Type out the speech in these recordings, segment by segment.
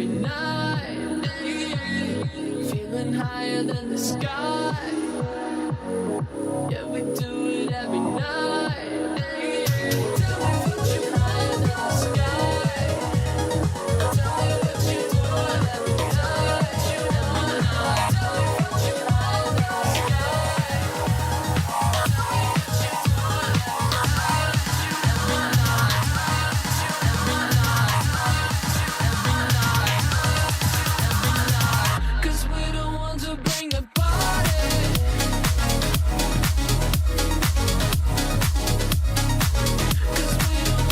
night. Feeling higher than the sky. Yeah, we do it every night. Tell me what you higher than the sky. Tell me what you doing every night. Tell me what you higher than the sky. Tell me what you doing every night. Every night. Every night. Every night. 'Cause we're the ones who bring the party. Cause we're the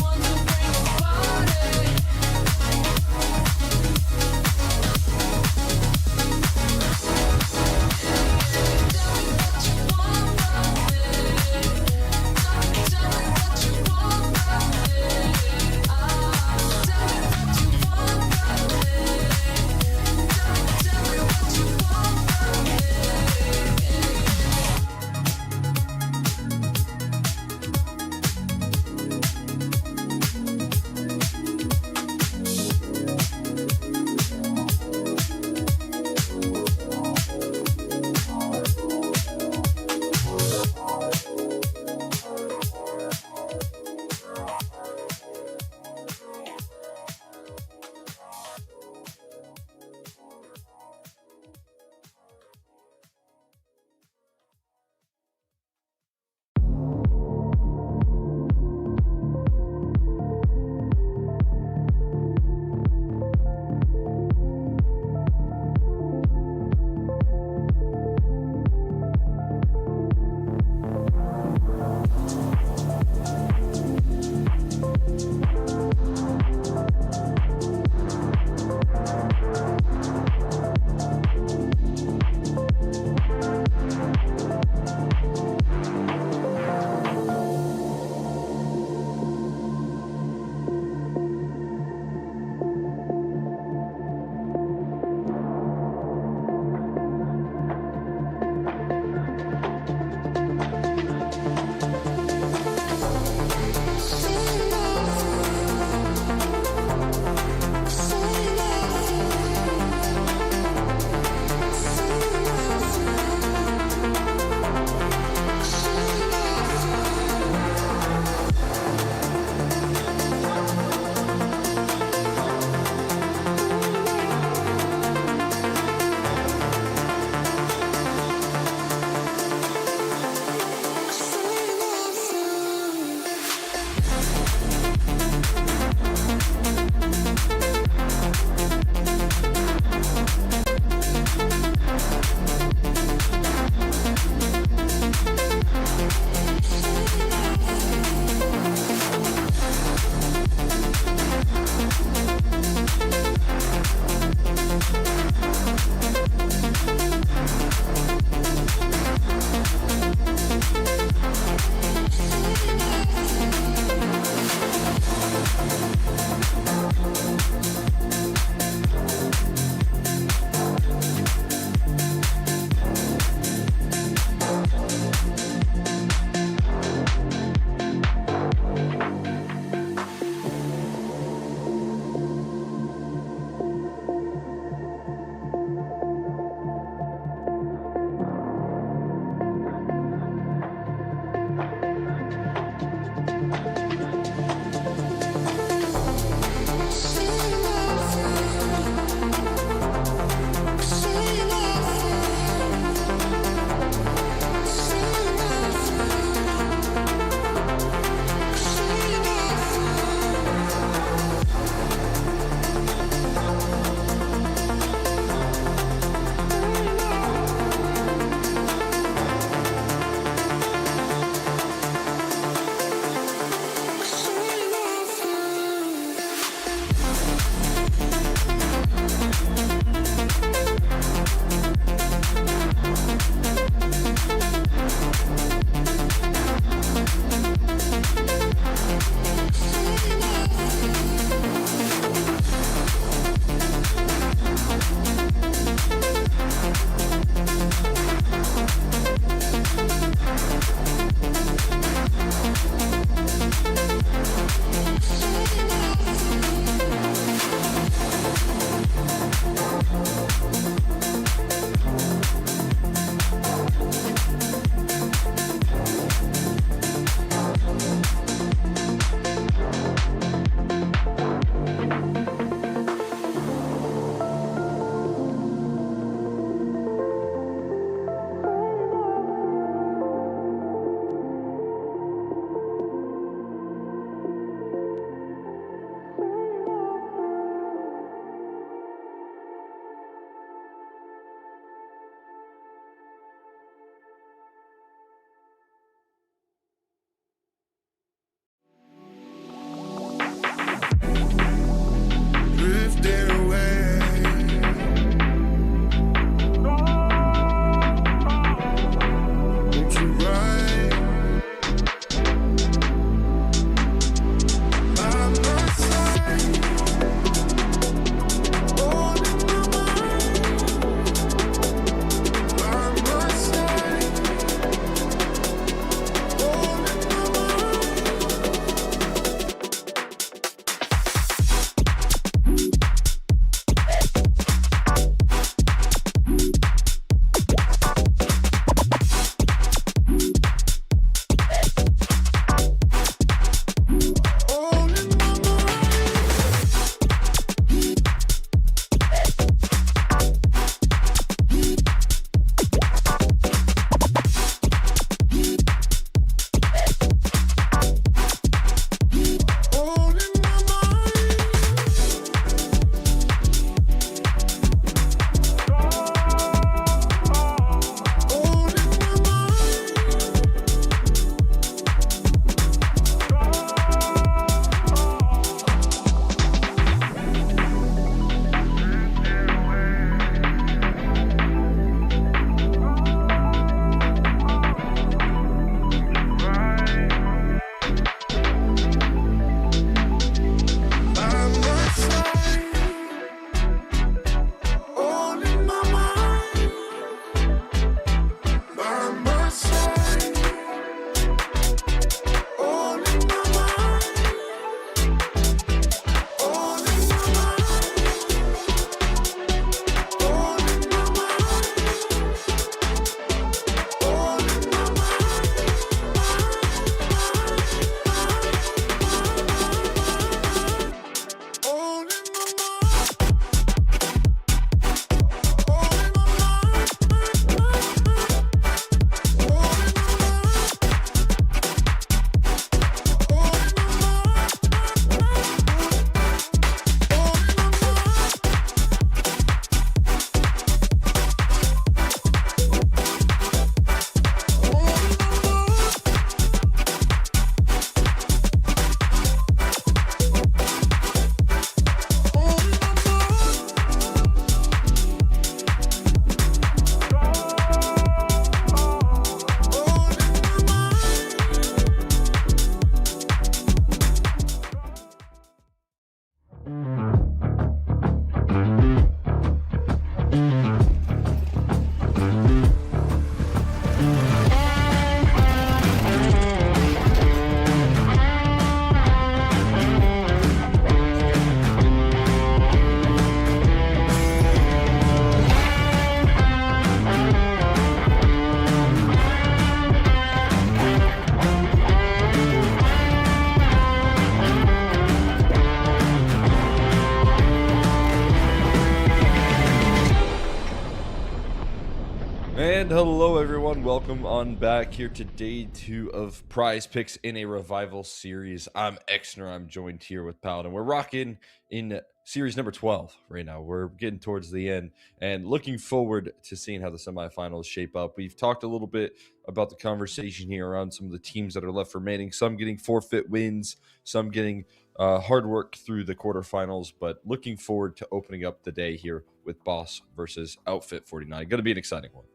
And hello, everyone. Welcome on back here to day 2 of Prize Picks in a Revival series. I'm Exner. I'm joined here with Paladin. We're rocking in series number 12 right now. We're getting towards the end and looking forward to seeing how the semifinals shape up. We've talked a little bit about the conversation here around some of the teams that are left remaining, some getting forfeit wins, some getting hard work through the quarterfinals, but looking forward to opening up the day here with Boss versus Outfit 49. Going to be an exciting one.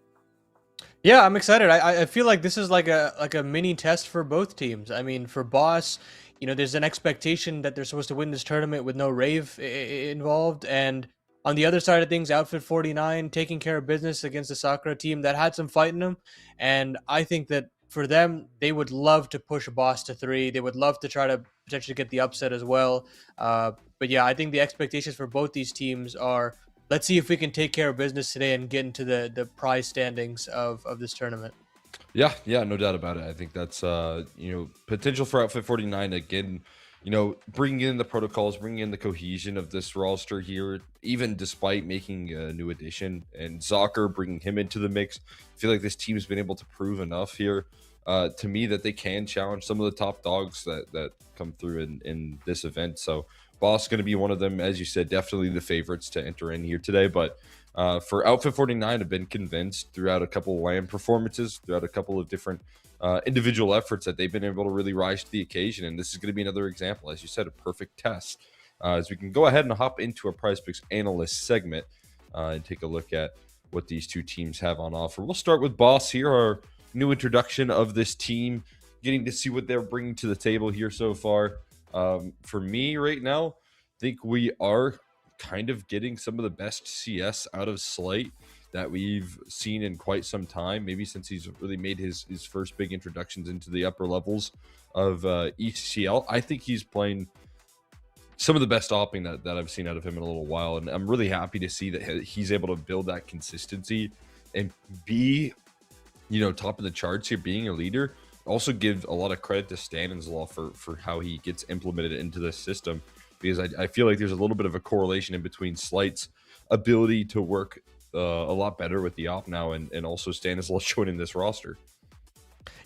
Yeah, I'm excited. I feel like this is like a mini test for both teams. I mean, for Boss, there's an expectation that they're supposed to win this tournament with no Rave involved, and on the other side of things, Outfit 49 taking care of business against the Sakura team that had some fight in them, and I think that for them, they would love to push Boss to 3. They would love to try to potentially get the upset as well. But yeah, I think the expectations for both these teams are, let's see if we can take care of business today and get into the prize standings of this tournament. Yeah, no doubt about it. I think that's potential for Outfit 49 again. Bringing in the protocols, bringing in the cohesion of this roster here, even despite making a new addition and Zocker bringing him into the mix. I feel like this team's been able to prove enough here to me that they can challenge some of the top dogs that come through in this event. So Boss going to be one of them, as you said, definitely the favorites to enter in here today. But for Outfit 49, I've been convinced throughout a couple of land performances, throughout a couple of different individual efforts, that they've been able to really rise to the occasion. And this is going to be another example, as you said, a perfect test. As we can go ahead and hop into our PrizePicks analyst segment and take a look at what these two teams have on offer. We'll start with Boss here, our new introduction of this team, getting to see what they're bringing to the table here so far. For me right now, I think we are kind of getting some of the best CS out of Slight that we've seen in quite some time, maybe since he's really made his first big introductions into the upper levels of ECL. I think he's playing some of the best opping that I've seen out of him in a little while, and I'm really happy to see that he's able to build that consistency and be, top of the charts here, being a leader. Also give a lot of credit to Stanislaw for how he gets implemented into this system, because I feel like there's a little bit of a correlation in between Slight's ability to work a lot better with the op now and also Stanislaw joining this roster.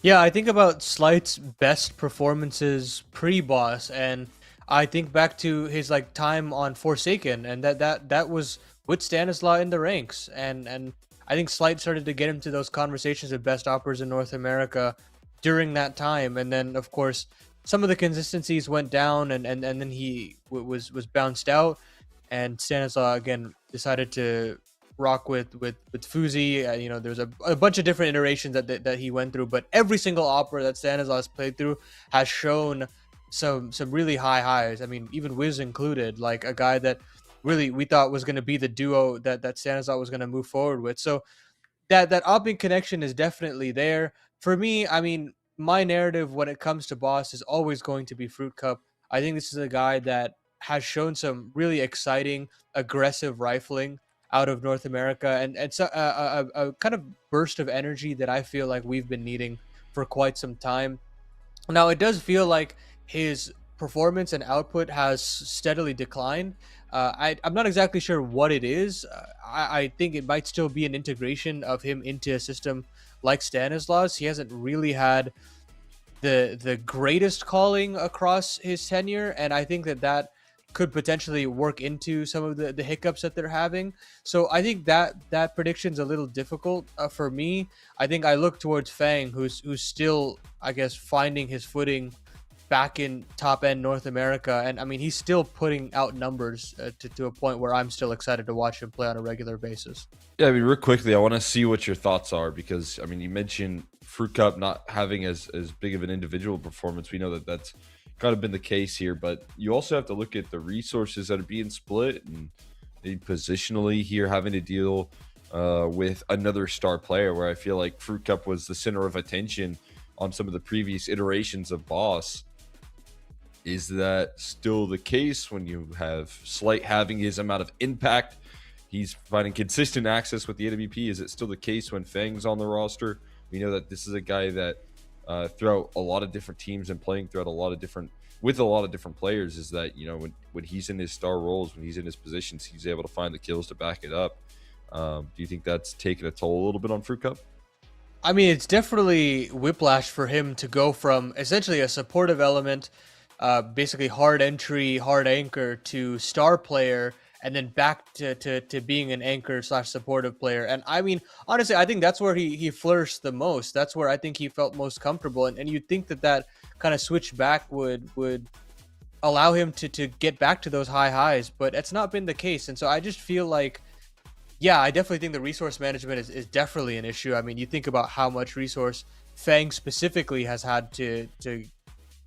Yeah, I think about Slight's best performances pre-boss, and I think back to his like time on Forsaken, and that was with Stanislaw in the ranks, and I think Slight started to get into those conversations with best operators in North America during that time, and then of course some of the consistencies went down, and then he was bounced out, and Stanislaw again decided to rock with Fuzi. There's a bunch of different iterations that he went through, but every single opera that Stanislaw has played through has shown some really high highs. I mean, even Wiz included, like a guy that really we thought was going to be the duo that Stanislaw was going to move forward with. So that opping connection is definitely there. For me, I mean, my narrative when it comes to Boss is always going to be Fruit Cup. I think this is a guy that has shown some really exciting, aggressive rifling out of North America, and so a kind of burst of energy that I feel like we've been needing for quite some time. Now, it does feel like his performance and output has steadily declined. I'm not exactly sure what it is. I think it might still be an integration of him into a system like Stanislaus. He hasn't really had the greatest calling across his tenure, and I think that could potentially work into some of the hiccups that they're having. So I think that prediction's a little difficult for me. I think I look towards Fang, who's still, I guess, finding his footing back in top end North America, and I mean he's still putting out numbers to a point where I'm still excited to watch him play on a regular basis. Yeah, I mean, real quickly, I want to see what your thoughts are, because I mean, you mentioned Fruit Cup not having as big of an individual performance. We know that that's kind of been the case here, but you also have to look at the resources that are being split, and maybe positionally here having to deal with another star player, where I feel like Fruit Cup was the center of attention on some of the previous iterations of Boss. Is that still the case when you have Slight having his amount of impact? He's finding consistent access with the AWP. Is it still the case when Fang's on the roster? We know that this is a guy that throughout a lot of different teams and playing throughout a lot of different players, is that when he's in his star roles, when he's in his positions, he's able to find the kills to back it up. Do you think that's taken a toll a little bit on Fruit Cup? I mean, it's definitely whiplash for him to go from essentially a supportive element, basically hard entry, hard anchor, to star player, and then back to being an anchor slash supportive player. And I mean, honestly, I think that's where he flourished the most. That's where I think he felt most comfortable. And you'd think that that kind of switch back would allow him to get back to those high highs, but it's not been the case. And so I just feel like, yeah, I definitely think the resource management is definitely an issue. I mean, you think about how much resource Fang specifically has had to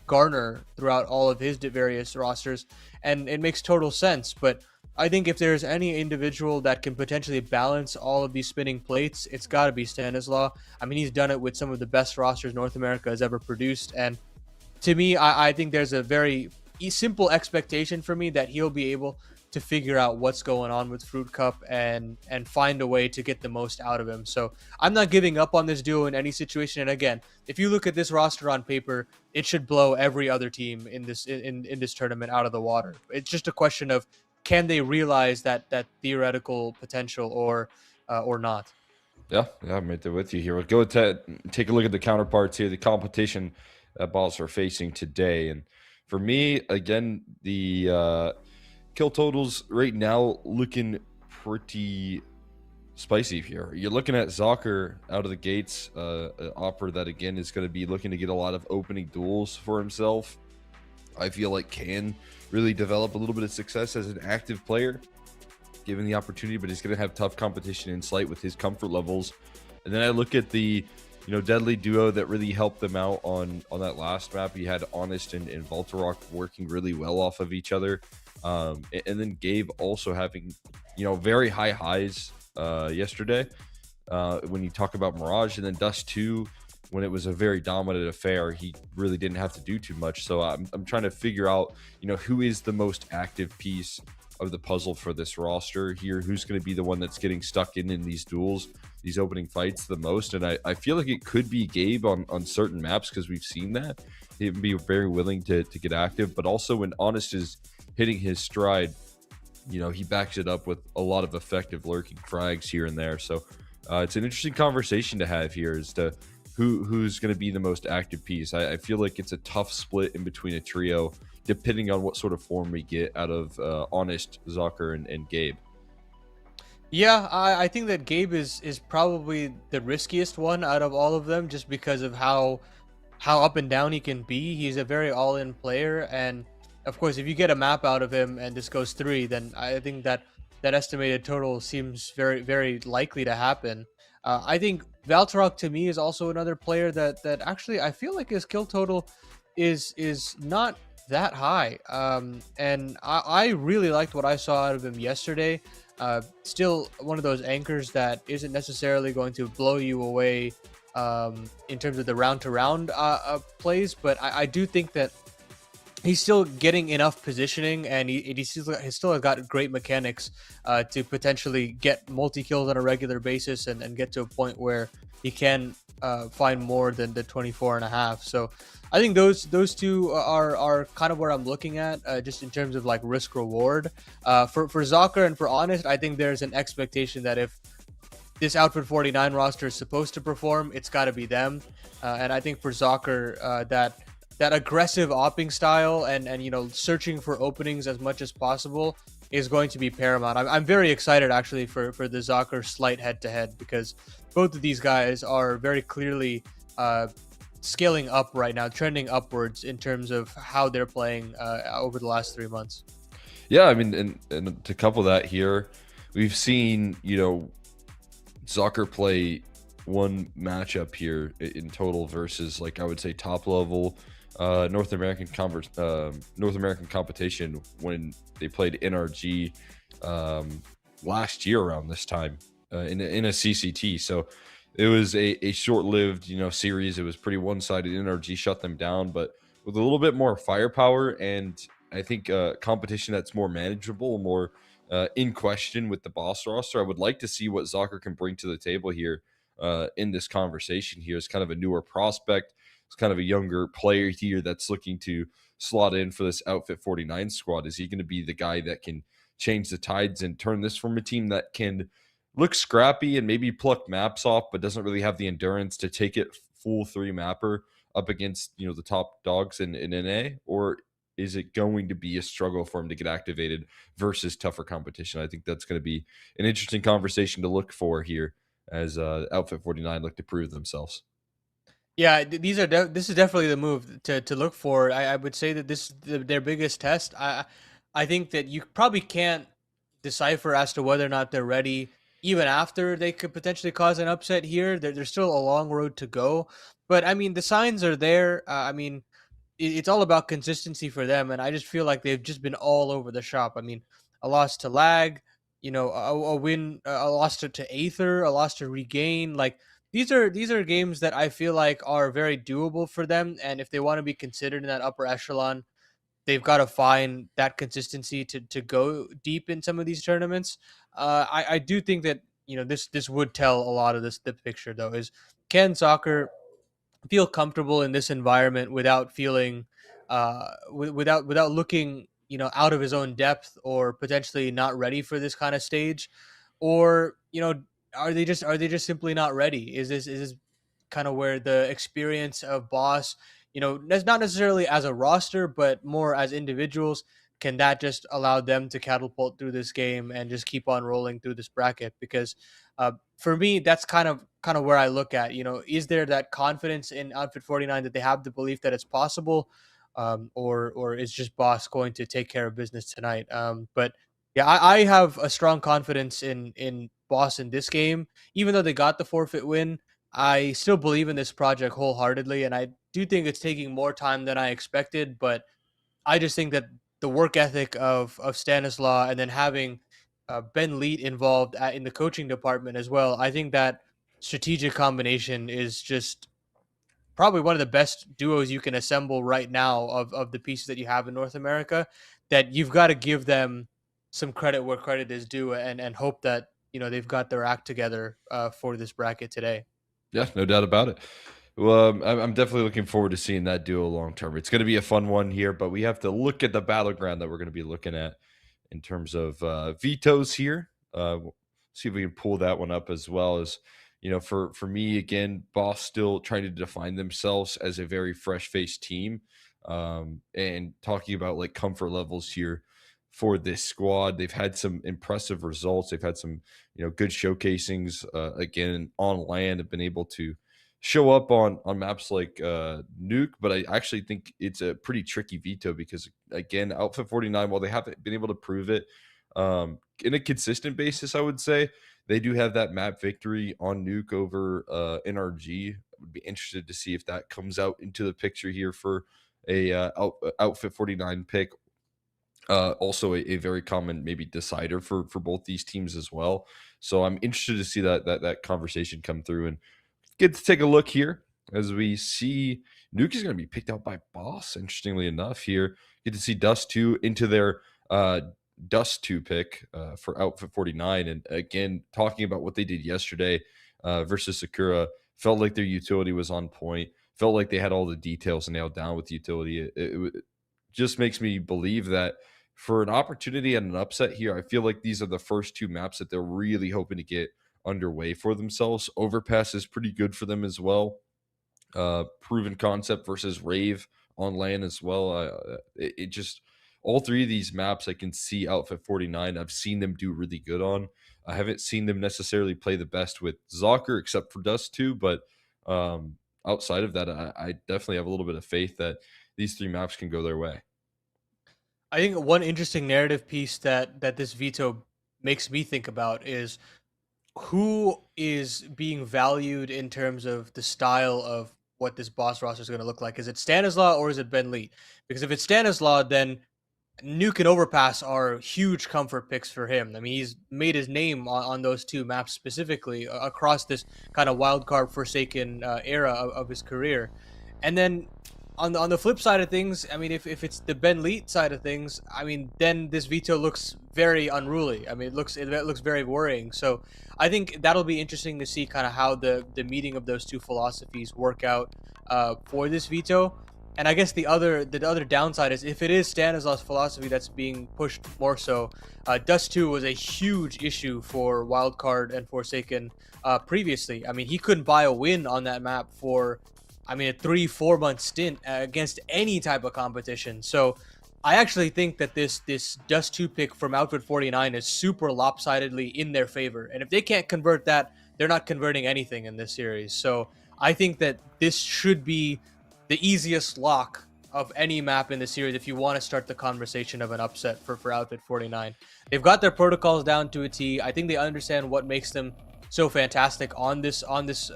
garner throughout all of his various rosters, and it makes total sense. But I think if there's any individual that can potentially balance all of these spinning plates, it's got to be Stanislaw. I mean, he's done it with some of the best rosters North America has ever produced, and to me, I think there's a very simple expectation for me that he'll be able to figure out what's going on with Fruit Cup and find a way to get the most out of him. So I'm not giving up on this duo in any situation. And again, if you look at this roster on paper, it should blow every other team in this tournament out of the water. It's just a question of, can they realize that theoretical potential or not. Yeah, I'm right there with you here. We'll go to take a look at the counterparts here, the competition that balls are facing today. And for me, again, the kill totals right now looking pretty spicy here. You're looking at Zocker out of the gates, an opera that again is going to be looking to get a lot of opening duels for himself. I feel like can really develop a little bit of success as an active player given the opportunity, but he's going to have tough competition in Slight with his comfort levels. And then I look at the deadly duo that really helped them out on that last map. You had Honest and Voltarok working really well off of each other, and then Gabe also having very high highs yesterday when you talk about Mirage, and then Dust 2 when it was a very dominant affair. He really didn't have to do too much. So I'm trying to figure out who is the most active piece of the puzzle for this roster here, who's going to be the one that's getting stuck in these duels, these opening fights the most. And I feel like it could be Gabe on certain maps, because we've seen that he'd be very willing to get active. But also when Honest is hitting his stride, he backs it up with a lot of effective lurking frags here and there. So it's an interesting conversation to have here as to who's going to be the most active piece. I feel like it's a tough split in between a trio, depending on what sort of form we get out of Honest, Zocker, and Gabe. Yeah, I think that Gabe is probably the riskiest one out of all of them, just because of how up and down he can be. He's a very all-in player, and of course, if you get a map out of him and this goes 3, then I think that estimated total seems very, very likely to happen. I think Valtorok to me is also another player that actually I feel like his kill total is not that high. And I really liked what I saw out of him yesterday. Still one of those anchors that isn't necessarily going to blow you away in terms of the round to round plays, but I do think that he's still getting enough positioning, and he still has got great mechanics to potentially get multi-kills on a regular basis and get to a point where he can find more than the 24 and a half. So I think those two are kind of where I'm looking at, just in terms of like risk reward. For Zocker and for Honest, I think there's an expectation that if this Outfit 49 roster is supposed to perform, it's got to be them. And I think for Zocker, that aggressive opping style and searching for openings as much as possible is going to be paramount. I'm very excited actually for the Zocker Slight head-to-head, because both of these guys are very clearly scaling up right now, trending upwards in terms of how they're playing over the last 3 months. Yeah, I mean, and to couple that here, we've seen Zocker play one matchup here in total versus, like, I would say top level North American competition when they played NRG last year around this time in a CCT. So it was a short-lived series. It was pretty one-sided. NRG shut them down, but with a little bit more firepower, and I think competition that's more manageable, more in question with the boss roster. I would like to see what Zocker can bring to the table here in this conversation here as kind of a newer prospect. It's kind of a younger player here that's looking to slot in for this Outfit 49 squad. Is he going to be the guy that can change the tides and turn this from a team that can looks scrappy and maybe pluck maps off, but doesn't really have the endurance to take it full three mapper up against the top dogs in NA, or is it going to be a struggle for him to get activated versus tougher competition? I think that's going to be an interesting conversation to look for here as Outfit 49 look to prove themselves. Yeah, this is definitely the move to look for. I would say that this is their biggest test. I think that you probably can't decipher as to whether or not they're ready, even after they could potentially cause an upset here. There's still a long road to go, but I mean the signs are there. I mean it's all about consistency for them, and I just feel like they've just been all over the shop. I mean, a loss to Lag, a win, a loss to Aether, a loss to Regain. Like these are games that I feel like are very doable for them, and if they want to be considered in that upper echelon, they've got to find that consistency to go deep in some of these tournaments. I do think that this would tell a lot of the picture though is can soccer feel comfortable in this environment without feeling without looking out of his own depth or potentially not ready for this kind of stage, or are they just simply not ready? Is this kind of where the experience of Boss, that's not necessarily as a roster but more as individuals, can that just allow them to catapult through this game and just keep on rolling through this bracket? Because for me, that's kind of where I look at. Is there that confidence in Outfit 49 that they have the belief that it's possible, or is just Boss going to take care of business tonight? But yeah, I have a strong confidence in Boss in this game, even though they got the forfeit win. I still believe in this project wholeheartedly, and I do think it's taking more time than I expected. But I just think that the work ethic of Stanislaw, and then having Ben Leet involved in the coaching department as well, I think that strategic combination is just probably one of the best duos you can assemble right now of the pieces that you have in North America. That you've got to give them some credit where credit is due, and hope that they've got their act together for this bracket today. Yeah, no doubt about it. Well, I'm definitely looking forward to seeing that duo long term. It's going to be a fun one here, but we have to look at the battleground that we're going to be looking at in terms of vetoes here. See if we can pull that one up as well as for me again, Boss still trying to define themselves as a very fresh faced team, and talking about like comfort levels here for this squad. They've had some impressive results. They've had some good showcasings again on land. Have been able to show up on maps like Nuke, but I actually think it's a pretty tricky veto because again, Outfit 49, while they haven't been able to prove it in a consistent basis, I would say they do have that map victory on Nuke over NRG. I would be interested to see if that comes out into the picture here for a Outfit 49 pick. Also a very common maybe decider for both these teams as well. So I'm interested to see that conversation come through and get to take a look here as we see Nuke is going to be picked out by Boss. Interestingly enough, here get to see Dust 2 into their Dust 2 pick for Outfit 49. And again, talking about what they did yesterday versus Sakura, felt like their utility was on point. Felt like they had all the details nailed down with utility. It just makes me believe that for an opportunity and an upset here, I feel like these are the first two maps that they're really hoping to get underway for themselves. Overpass is pretty good for them as well. Proven concept versus Rave on land as well. It just all three of these maps I can see Outfit 49. I've seen them do really good on. I haven't seen them necessarily play the best with Zocker except for Dust 2, but outside of that, I definitely have a little bit of faith that these three maps can go their way. I think one interesting narrative piece that this veto makes me think about is who is being valued in terms of the style of what this boss roster is going to look like. Is it Stanislaw or is it Ben Lee? Because if it's Stanislaw, then Nuke and Overpass are huge comfort picks for him. I mean, he's made his name on those two maps specifically across this kind of wildcard Forsaken era of his career. And then on the flip side of things, I mean, if it's the Ben Leet side of things, I mean, then this veto looks very unruly. I mean, it looks very worrying. So I think that'll be interesting to see kind of how the meeting of those two philosophies work out for this veto. And I guess the other downside is if it is Stanislaus' philosophy that's being pushed more so, Dust 2 was a huge issue for Wildcard and Forsaken previously. I mean, he couldn't buy a win on that map for, I mean, a 3-4 month stint against any type of competition. So I actually think that this Dust 2 pick from Outfit 49 is super lopsidedly in their favor. And if they can't convert that, they're not converting anything in this series. So I think that this should be the easiest lock of any map in the series if you want to start the conversation of an upset for Outfit 49. They've got their protocols down to a T. I think they understand what makes them so fantastic on this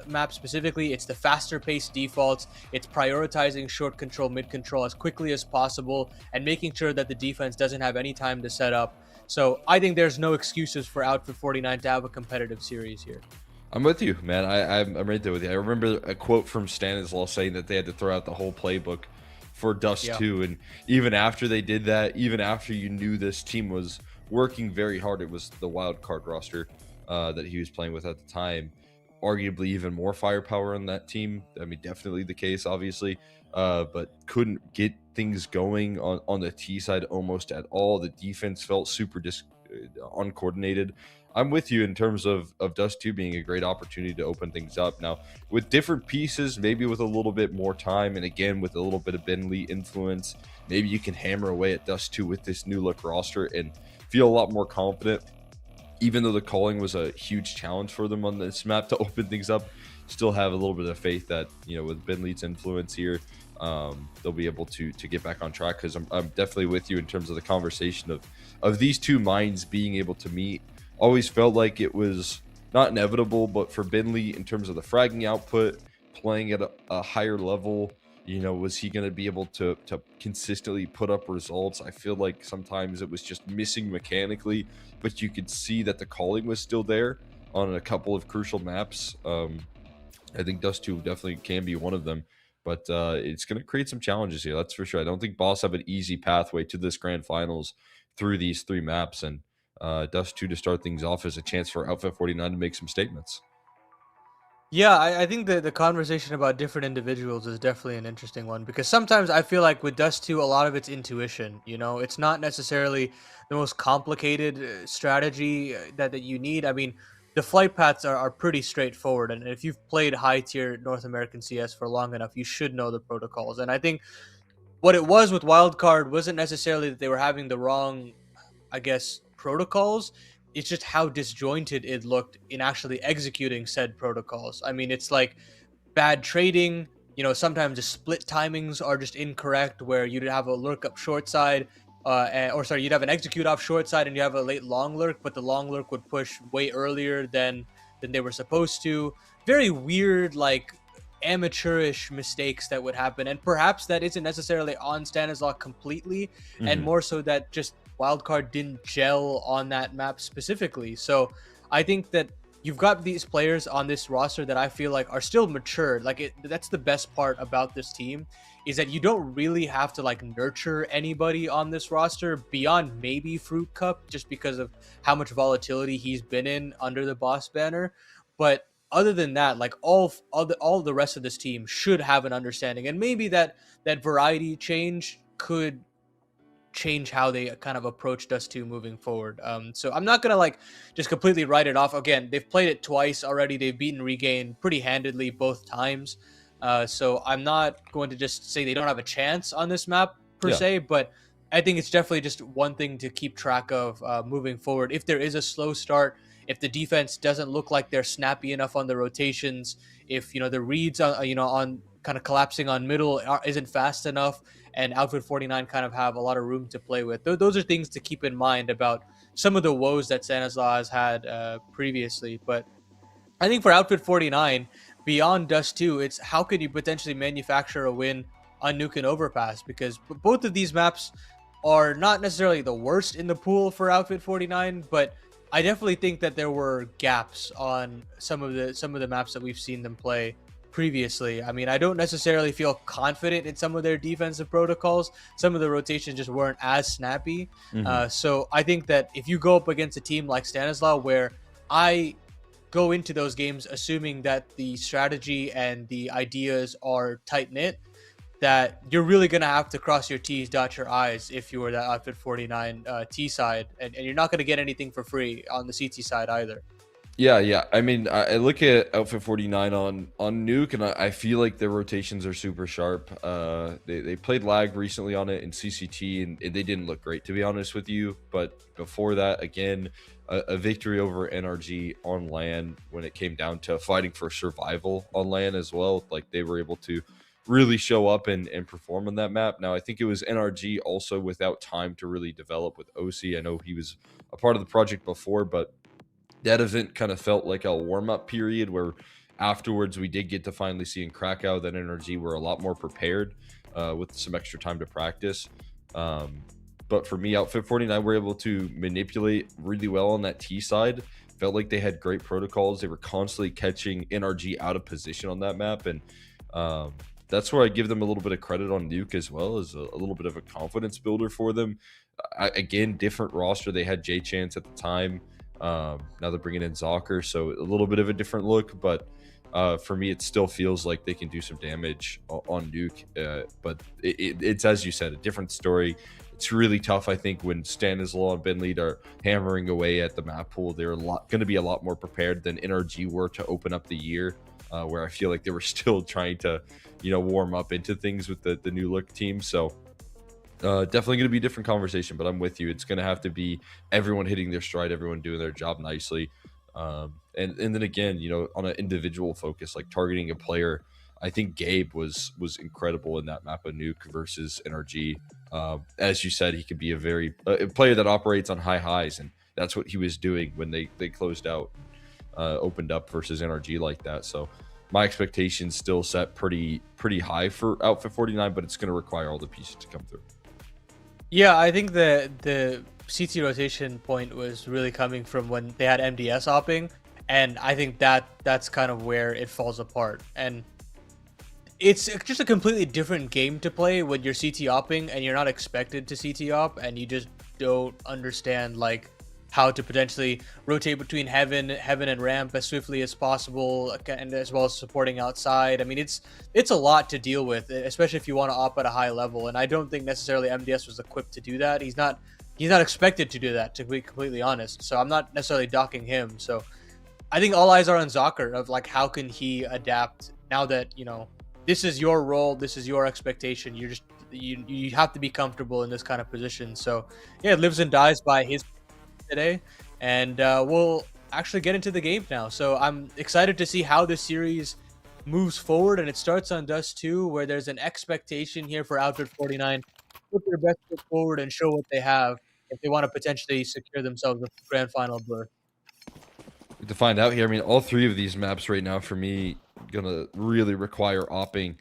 map specifically. It's the faster paced defaults. It's prioritizing short control, mid control as quickly as possible and making sure that the defense doesn't have any time to set up. So I think there's no excuses for Outfit 49 to have a competitive series here. I'm with you, man. I'm right there with you. I remember a quote from Stanislaus saying that they had to throw out the whole playbook for Dust 2. And even after they did that, even after you knew this team was working very hard, it was the wild card roster that he was playing with at the time. Arguably even more firepower on that team. I mean, definitely the case, obviously. But couldn't get things going on the T side almost at all. The defense felt super uncoordinated. I'm with you in terms of Dust 2 being a great opportunity to open things up. Now, with different pieces, maybe with a little bit more time, and again, with a little bit of Ben Lee influence, maybe you can hammer away at Dust 2 with this new look roster and feel a lot more confident. Even though the calling was a huge challenge for them on this map to open things up, still have a little bit of faith that, you know, with Ben Lee's influence here, they'll be able to get back on track, because I'm definitely with you in terms of the conversation of these two minds being able to meet. Always felt like it was not inevitable, but for Ben Lee in terms of the fragging output, playing at a higher level, you know, was he going to be able to consistently put up results? I feel like sometimes it was just missing mechanically, but you could see that the calling was still there on a couple of crucial maps. I think Dust 2 definitely can be one of them, but it's going to create some challenges here, that's for sure. I don't think Boss have an easy pathway to this grand finals through these 3 maps, and Dust 2 to start things off is a chance for Outfit 49 to make some statements. Yeah, I think the conversation about different individuals is definitely an interesting one, because sometimes I feel like with Dust 2, a lot of it's intuition. You know, it's not necessarily the most complicated strategy that you need. I mean, the flight paths are pretty straightforward. And if you've played high tier North American CS for long enough, you should know the protocols. And I think what it was with Wildcard wasn't necessarily that they were having the wrong, I guess, protocols. It's just how disjointed it looked in actually executing said protocols. I mean, it's like bad trading. You know, sometimes the split timings are just incorrect, where you'd have a lurk up short side, you'd have an execute off short side and you have a late long lurk, but the long lurk would push way earlier than they were supposed to. Very weird, like amateurish mistakes that would happen, and perhaps that isn't necessarily on Stanislaus completely, and more so that just Wildcard didn't gel on that map specifically. So I think that you've got these players on this roster that I feel like are still mature. Like that's the best part about this team, is that you don't really have to like nurture anybody on this roster beyond maybe Fruit Cup, just because of how much volatility he's been in under the Boss banner. But other than that, like all the rest of this team should have an understanding, and maybe that variety change could change how they kind of approach Dust 2 moving forward. So I'm not gonna like just completely write it off. Again, they've played it twice already. They've beaten Regain pretty handedly both times. So I'm not going to just say they don't have a chance on this map per se, but I think it's definitely just one thing to keep track of moving forward. If there is a slow start, if the defense doesn't look like they're snappy enough on the rotations, if, you know, the reads on kind of collapsing on middle isn't fast enough, and Outfit 49 kind of have a lot of room to play with. Those are things to keep in mind about some of the woes that Stanislaus has had previously. But I think for Outfit 49, beyond Dust 2, it's how could you potentially manufacture a win on Nuke and Overpass, because both of these maps are not necessarily the worst in the pool for Outfit 49, but I definitely think that there were gaps on some of the maps that we've seen them play previously. I mean, I don't necessarily feel confident in some of their defensive protocols. Some of the rotations just weren't as snappy. So I think that if you go up against a team like Stanislaus, where I go into those games assuming that the strategy and the ideas are tight knit, that you're really gonna have to cross your T's, dot your I's if you were that Outfit 49 T side, and you're not gonna get anything for free on the CT side either. Yeah, yeah. I mean, I look at Outfit 49 on Nuke, and I feel like their rotations are super sharp. They played lag recently on it in CCT, and they didn't look great, to be honest with you. But before that, again, a victory over NRG on LAN when it came down to fighting for survival on LAN as well. Like, they were able to really show up and perform on that map. Now, I think it was NRG also without time to really develop with OC. I know he was a part of the project before, but that event kind of felt like a warm-up period where afterwards we did get to finally see in Krakow that NRG were a lot more prepared with some extra time to practice. But for me, Outfit 49 were able to manipulate really well on that T side. Felt like they had great protocols. They were constantly catching NRG out of position on that map, and that's where I give them a little bit of credit on Nuke as well, as a little bit of a confidence builder for them. Again, different roster. They had J Chance at the time. Now they're bringing in Zocker, so a little bit of a different look, but for me, it still feels like they can do some damage on Nuke. But it's, as you said, a different story. It's really tough, I think, when Stanislaw and Benlead are hammering away at the map pool. They're going to be a lot more prepared than NRG were to open up the year, where I feel like they were still trying to, warm up into things with the new look team. So definitely going to be a different conversation, but I'm with you. It's going to have to be everyone hitting their stride, everyone doing their job nicely. And then again, on an individual focus, like targeting a player, I think Gabe was incredible in that map of Nuke versus NRG. As you said, he could be a player that operates on high highs, and that's what he was doing when they closed out, opened up versus NRG like that. So my expectations still set pretty high for Outfit 49, but it's going to require all the pieces to come through. Yeah, I think the CT rotation point was really coming from when they had MDS opping, and I think that's kind of where it falls apart. And it's just a completely different game to play when you're CT opping and you're not expected to CT op, and you just don't understand like how to potentially rotate between heaven and ramp as swiftly as possible, and as well as supporting outside. I mean, it's a lot to deal with, especially if you want to op at a high level. And I don't think necessarily MDS was equipped to do that. He's not expected to do that, to be completely honest. So I'm not necessarily docking him. So I think all eyes are on Zocker of like, how can he adapt now that, this is your role, this is your expectation. You have to be comfortable in this kind of position. So yeah, it lives and dies by his today, and we'll actually get into the game now. So I'm excited to see how this series moves forward, and it starts on Dust 2, where there's an expectation here for Outfit 49 to put their best foot forward and show what they have if they want to potentially secure themselves a grand final berth. To find out here, I mean, all three of these maps right now for me gonna really require opping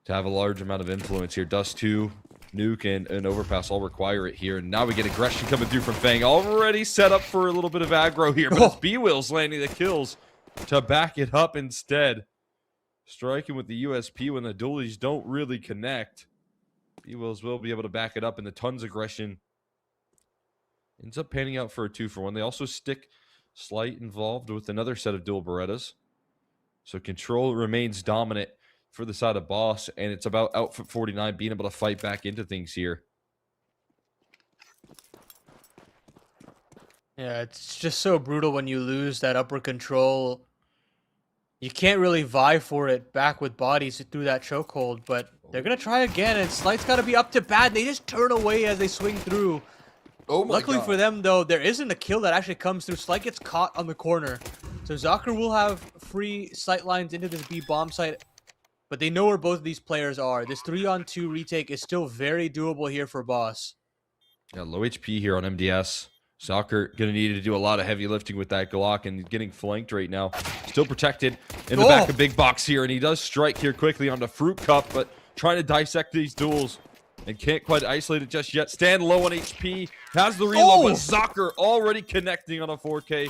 to have a large amount of influence here. Dust 2, Nuke, and Overpass all require it here. And now we get aggression coming through from Fang. Already set up for a little bit of aggro here, but it's B-Wills landing the kills to back it up instead. Striking with the USP when the dualies don't really connect. B-Wills will be able to back it up, and the tons aggression ends up panning out for a 2-for-1. They also stick Slight involved with another set of dual Berettas. So control remains dominant for the side of Boss, and it's about Outfit 49 being able to fight back into things here. Yeah, it's just so brutal when you lose that upper control. You can't really vie for it back with bodies through that chokehold, but they're going to try again, and Slight's got to be up to bat. They just turn away as they swing through. Oh my Luckily God. for them, though, there isn't a kill that actually comes through. Slight gets caught on the corner. So Zocker will have free sight lines into this B bomb site, but they know where both of these players are. This 3-on-2 retake is still very doable here for Boss. Yeah, low HP here on MDS. Zocker going to need to do a lot of heavy lifting with that Glock, and getting flanked right now. Still protected in the back of Big Box here, and he does strike here quickly onto Fruit Cup, but trying to dissect these duels and can't quite isolate it just yet. Stand low on HP, has the reload, but Zocker already connecting on a 4K.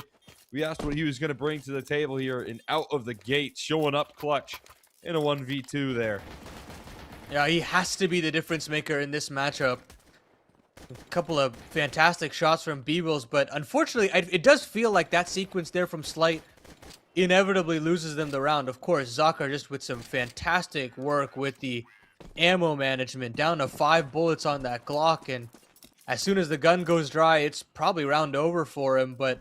We asked what he was going to bring to the table here, and out of the gate, showing up clutch in a 1v2 there. Yeah, he has to be the difference maker in this matchup. A couple of fantastic shots from B-Wills, but unfortunately, it does feel like that sequence there from Slight inevitably loses them the round. Of course, Zocker just with some fantastic work with the ammo management, down to 5 bullets on that Glock, and as soon as the gun goes dry, it's probably round over for him, but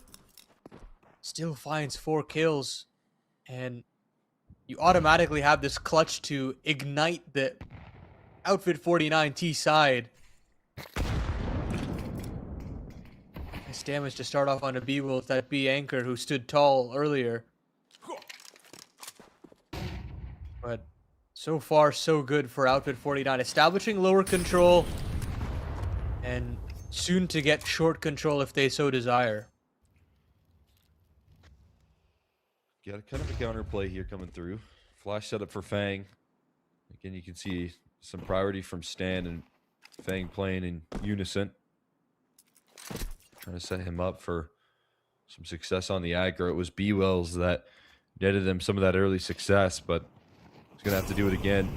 still finds 4 kills, and you automatically have this clutch to ignite the Outfit 49 T side. Nice damage to start off on a B with that B anchor who stood tall earlier. But so far, so good for Outfit 49. Establishing lower control and soon to get short control if they so desire. Got kind of a counterplay here coming through. Flash setup for Fang. Again, you can see some priority from Stan and Fang playing in unison. Trying to set him up for some success on the aggro. It was B-Wells that netted him some of that early success, but he's going to have to do it again.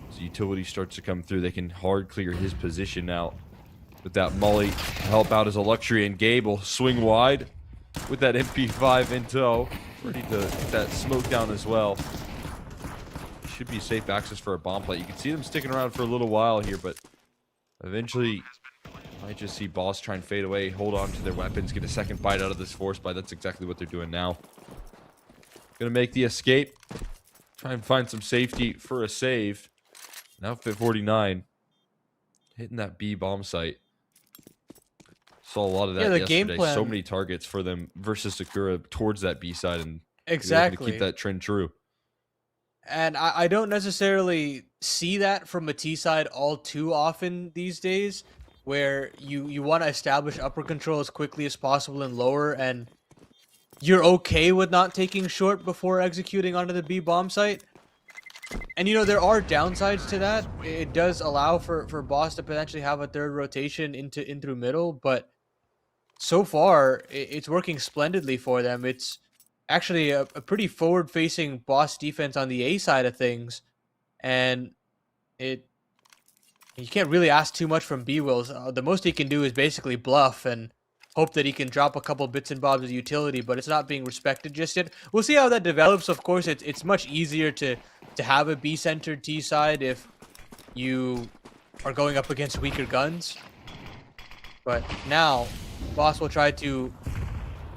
As utility starts to come through, they can hard clear his position now. With that Molly to help out as a luxury, and Gabe will swing wide with that MP5 in tow. Ready to get that smoke down as well. Should be safe access for a bomb plate. You can see them sticking around for a little while here, but eventually might just see Boss try and fade away, hold on to their weapons, get a second bite out of this force bite. That's exactly what they're doing now. Gonna make the escape. Try and find some safety for a save. Now Outfit 49 hitting that B bomb site. Saw a lot of that the yesterday. game plan. So many targets for them versus Sakura towards that B side, and Exactly. to keep that trend true. And I don't necessarily see that from a T side all too often these days, where you want to establish upper control as quickly as possible and lower, and you're okay with not taking short before executing onto the B bomb site. And you know, there are downsides to that. It does allow for Boss to potentially have a third rotation in through middle, but so far it's working splendidly for them. It's actually a pretty forward-facing Boss defense on the A side of things, and you can't really ask too much from B-Wills. The most he can do is basically bluff and hope that he can drop a couple bits and bobs of utility, but it's not being respected just yet. We'll see how that develops. Of course, it's much easier to have a B-centered T side if you are going up against weaker guns. But now, Boss will try to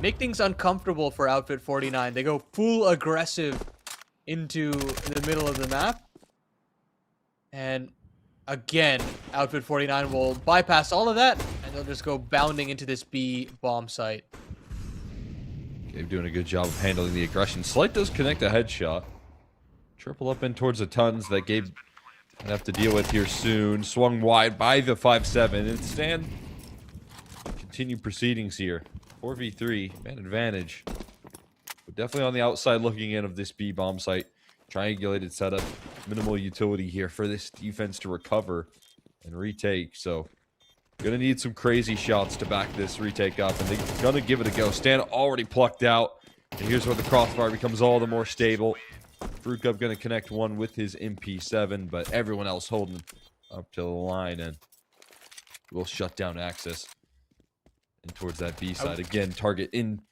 make things uncomfortable for Outfit 49. They go full aggressive into the middle of the map. And again, Outfit 49 will bypass all of that, and they'll just go bounding into this B bomb site. Gabe doing a good job of handling the aggression. Slight does connect a headshot. Triple up in towards the tons that Gabe gonna have to deal with here soon. Swung wide by the 5-7, and Stan continue proceedings here. 4v3, man advantage. But definitely on the outside looking in of this B bomb site. Triangulated setup, minimal utility here for this defense to recover and retake. So gonna need some crazy shots to back this retake up, and they're gonna give it a go. Stan already plucked out, and here's where the crossbar becomes all the more stable. Fruit Cup gonna connect one with his MP7, but everyone else holding up to the line, and will shut down access and towards that B side. Again, target in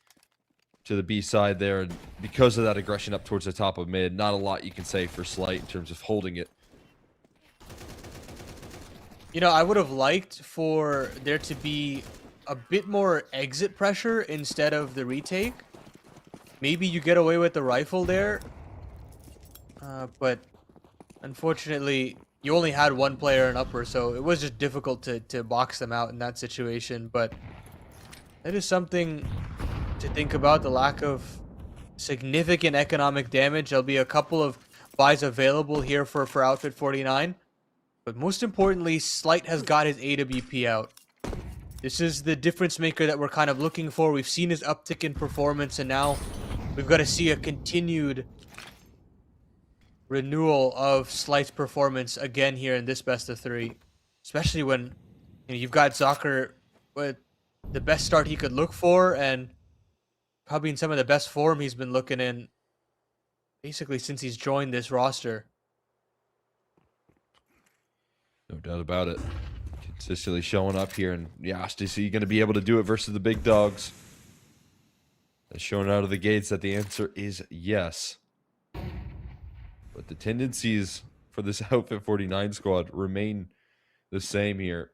to the B side there, and because of that aggression up towards the top of mid, not a lot you can say for Slight in terms of holding it. You know, I would have liked for there to be a bit more exit pressure instead of the retake. Maybe you get away with the rifle there, but unfortunately, you only had one player in upper, so it was just difficult to box them out in that situation. But that is something to think about, the lack of significant economic damage. There'll be a couple of buys available here for Outfit 49. But most importantly, Slight has got his AWP out. This is the difference maker that we're kind of looking for. We've seen his uptick in performance, and now we've got to see a continued renewal of Slight's performance again here in this best of 3. Especially when you've got Zocker with the best start he could look for, and probably in some of the best form he's been looking in basically since he's joined this roster. No doubt about it. Consistently showing up here, and yeah, is he going to be able to do it versus the big dogs? That's showing out of the gates that the answer is yes. But the tendencies for this Outfit 49 squad remain the same here.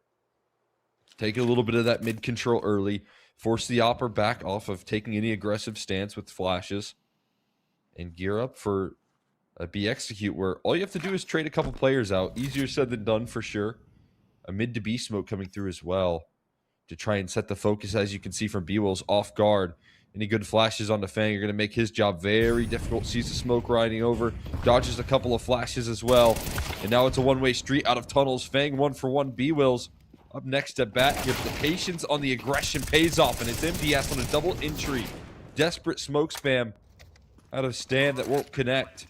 Take a little bit of that mid control early, force the Opper back off of taking any aggressive stance with flashes, and gear up for a B execute where all you have to do is trade a couple players out. Easier said than done for sure. A mid to B smoke coming through as well to try and set the focus, as you can see from B-Will's off guard. Any good flashes on the Fang are going to make his job very difficult. Sees the smoke riding over, dodges a couple of flashes as well. And now it's a one-way street out of tunnels. Fang 1-for-1. B-Will's up next to bat here. The patience on the aggression pays off, and it's MDS on a double entry. Desperate smoke spam out of Stan that won't connect.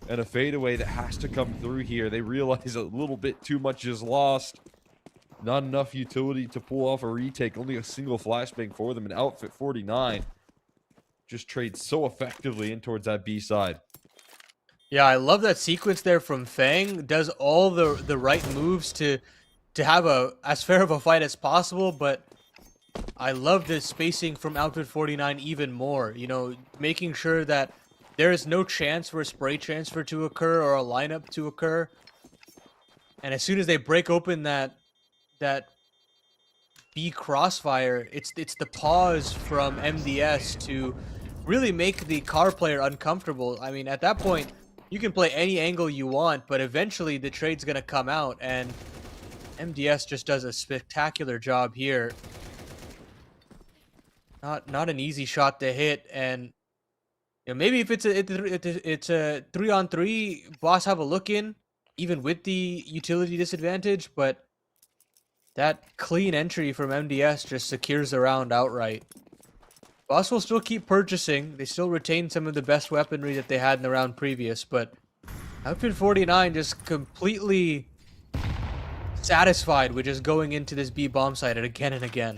And a fadeaway that has to come through here. They realize a little bit too much is lost. Not enough utility to pull off a retake. Only a single flashbang for them. And Outfit 49 just trades so effectively in towards that B side. Yeah, I love that sequence there from Fang. Does all the right moves to have as fair of a fight as possible, but I love the spacing from Outfit 49 even more. You know, making sure that there is no chance for a spray transfer to occur or a lineup to occur. And as soon as they break open that B crossfire, it's the pause from MDS to really make the car player uncomfortable. I mean, at that point, you can play any angle you want, but eventually the trade's going to come out, and MDS just does a spectacular job here. Not an easy shot to hit, and you know, maybe if it's a 3-on-3, Boss have a look in, even with the utility disadvantage, but that clean entry from MDS just secures the round outright. Boss will still keep purchasing. They still retain some of the best weaponry that they had in the round previous, but Outfit 49 just completely satisfied with just going into this B bomb site again and again.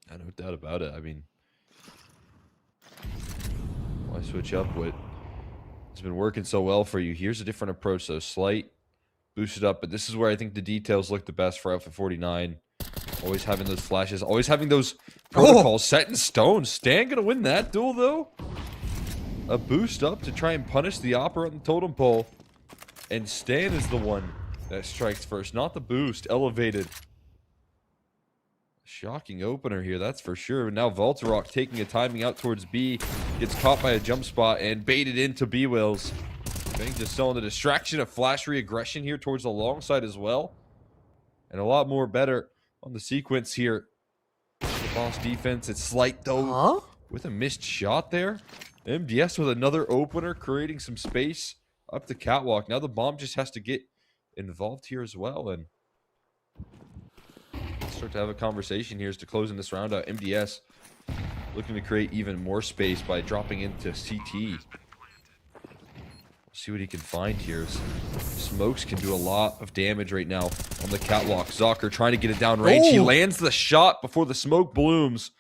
No doubt about it. I mean, why switch up what has been working so well for you? Here's a different approach, though. Slight, boosted up, but this is where I think the details look the best for Outfit 49. Always having those flashes, always having those protocols set in stone. Stan gonna win that duel, though. A boost up to try and punish the Opera on the totem pole. And Stan is the one that strikes first, not the boost. Elevated. Shocking opener here, that's for sure. Now Voltarok taking a timing out towards B. Gets caught by a jump spot and baited into B-Wills. Fang just selling the distraction of flash re-aggression here towards the long side as well. And a lot more better on the sequence here. The Boss defense, it's slight though. With a missed shot there. MDS with another opener, creating some space up the catwalk. Now the bomb just has to get involved here as well. And start to have a conversation here as to closing this round out. MDS looking to create even more space by dropping into CT. See what he can find here. Smokes can do a lot of damage right now on the catwalk. Zocker trying to get it down range. He lands the shot before the smoke blooms.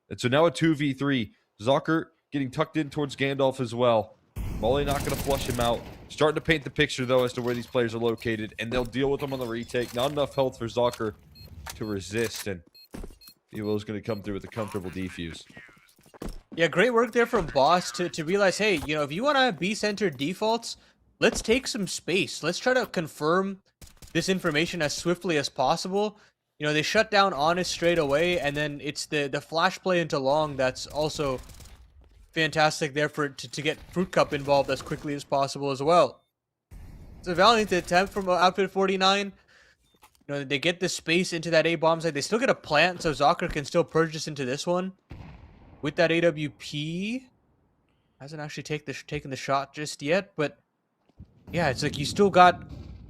And so now a 2v3. Zocker getting tucked in towards Gandalf as well. Molly not going to flush him out. Starting to paint the picture, though, as to where these players are located. And they'll deal with them on the retake. Not enough health for Zocker to resist, and B-Will is going to come through with a comfortable defuse. Yeah, great work there from Boss to realize, hey, you know, if you want to B-centered defaults, let's take some space. Let's try to confirm this information as swiftly as possible. You know, they shut down Honest straight away, and then it's the flash play into long that's also fantastic there for to get Fruit Cup involved as quickly as possible as well. It's a valiant attempt from Outfit 49. You know, they get the space into that A-bomb site. They still get a plant, so Zocker can still purchase into this one. With that AWP, hasn't actually taken the shot just yet, but yeah, it's like you still got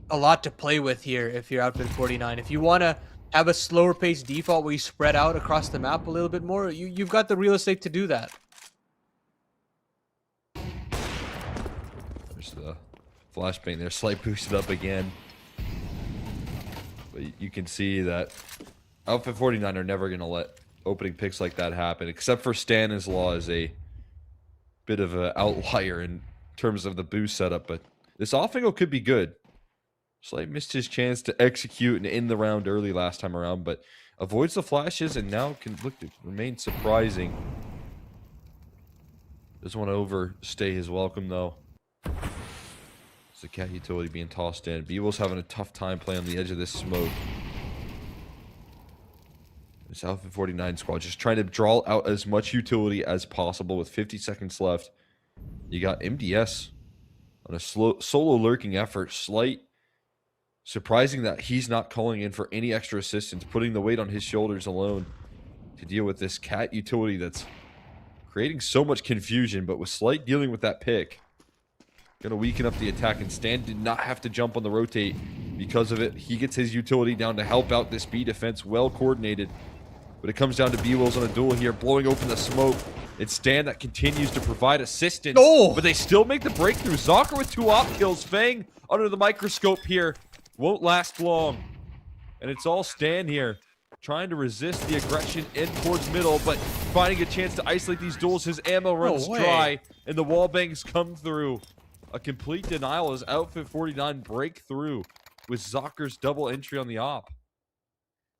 a lot to play with here if you're Outfit 49. If you want to have a slower paced default where you spread out across the map a little bit more, you've got the real estate to do that. There's the flashbang there, slight boosted up again. But you can see that Outfit 49 are never going to let opening picks like that happen, except for Stan's Law is a bit of an outlier in terms of the boost setup. But this off angle could be good. Slight missed his chance to execute and end the round early last time around, but avoids the flashes and now can look to remain surprising. Doesn't want to overstay his welcome, though. It's the cat utility being tossed in. Beewell's having a tough time playing on the edge of this smoke. This Alpha 49 squad just trying to draw out as much utility as possible with 50 seconds left. You got MDS on a solo lurking effort. Slight. Surprising that he's not calling in for any extra assistance, putting the weight on his shoulders alone to deal with this cat utility that's creating so much confusion, but with Slight dealing with that pick. Gonna weaken up the attack, and Stan did not have to jump on the rotate because of it. He gets his utility down to help out this B defense, well coordinated. But it comes down to B-Wills on a duel here, blowing open the smoke. It's Stan that continues to provide assistance, but they still make the breakthrough. Zocker with 2 op kills. Fang under the microscope here. Won't last long. And it's all Stan here, trying to resist the aggression in towards middle, but finding a chance to isolate these duels. His ammo runs dry, and the wall bangs come through. A complete denial as Outfit 49 break through with Zocker's double entry on the op.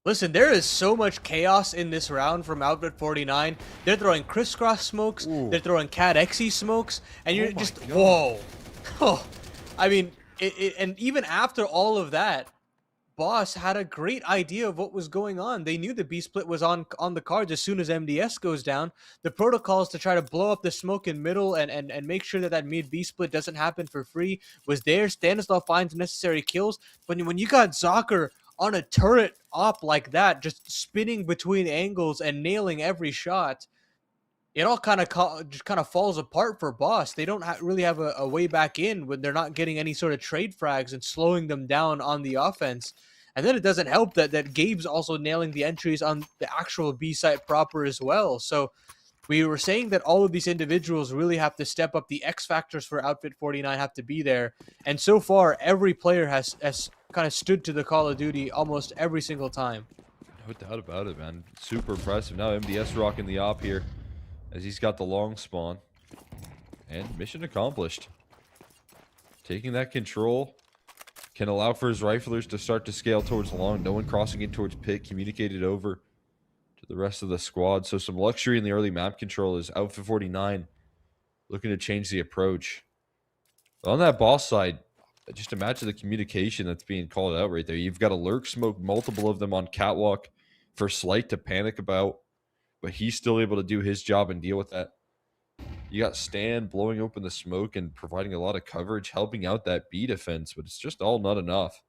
Listen, there is so much chaos in this round from Outfit 49. They're throwing crisscross smokes, they're throwing Cat XE smokes, and you're just, whoa. Oh, I mean, and even after all of that, Boss had a great idea of what was going on. They knew the B-split was on the cards as soon as MDS goes down. The protocols to try to blow up the smoke in middle and make sure that that mid B-split doesn't happen for free was there. Stanislav finds necessary kills. But when you got Zocker on a turret op like that, just spinning between angles and nailing every shot, it all kind of falls apart for Boss. They don't really have a way back in when they're not getting any sort of trade frags and slowing them down on the offense. And then it doesn't help that Gabe's also nailing the entries on the actual B site proper as well. So we were saying that all of these individuals really have to step up. The X factors for Outfit 49 have to be there. And so far, every player has kind of stood to the call of duty almost every single time. No doubt about it, man. Super impressive. Now MDS rocking the op here, as he's got the long spawn. And mission accomplished. Taking that control can allow for his riflers to start to scale towards the long. No one crossing in towards pit. Communicated over to the rest of the squad. So some luxury in the early map control is Outfit 49 looking to change the approach. But on that boss side, just imagine the communication that's being called out right there. You've got a lurk smoke, multiple of them on catwalk for Slight to panic about, but he's still able to do his job and deal with that. You got Stan blowing open the smoke and providing a lot of coverage, helping out that B defense, but it's just all not enough.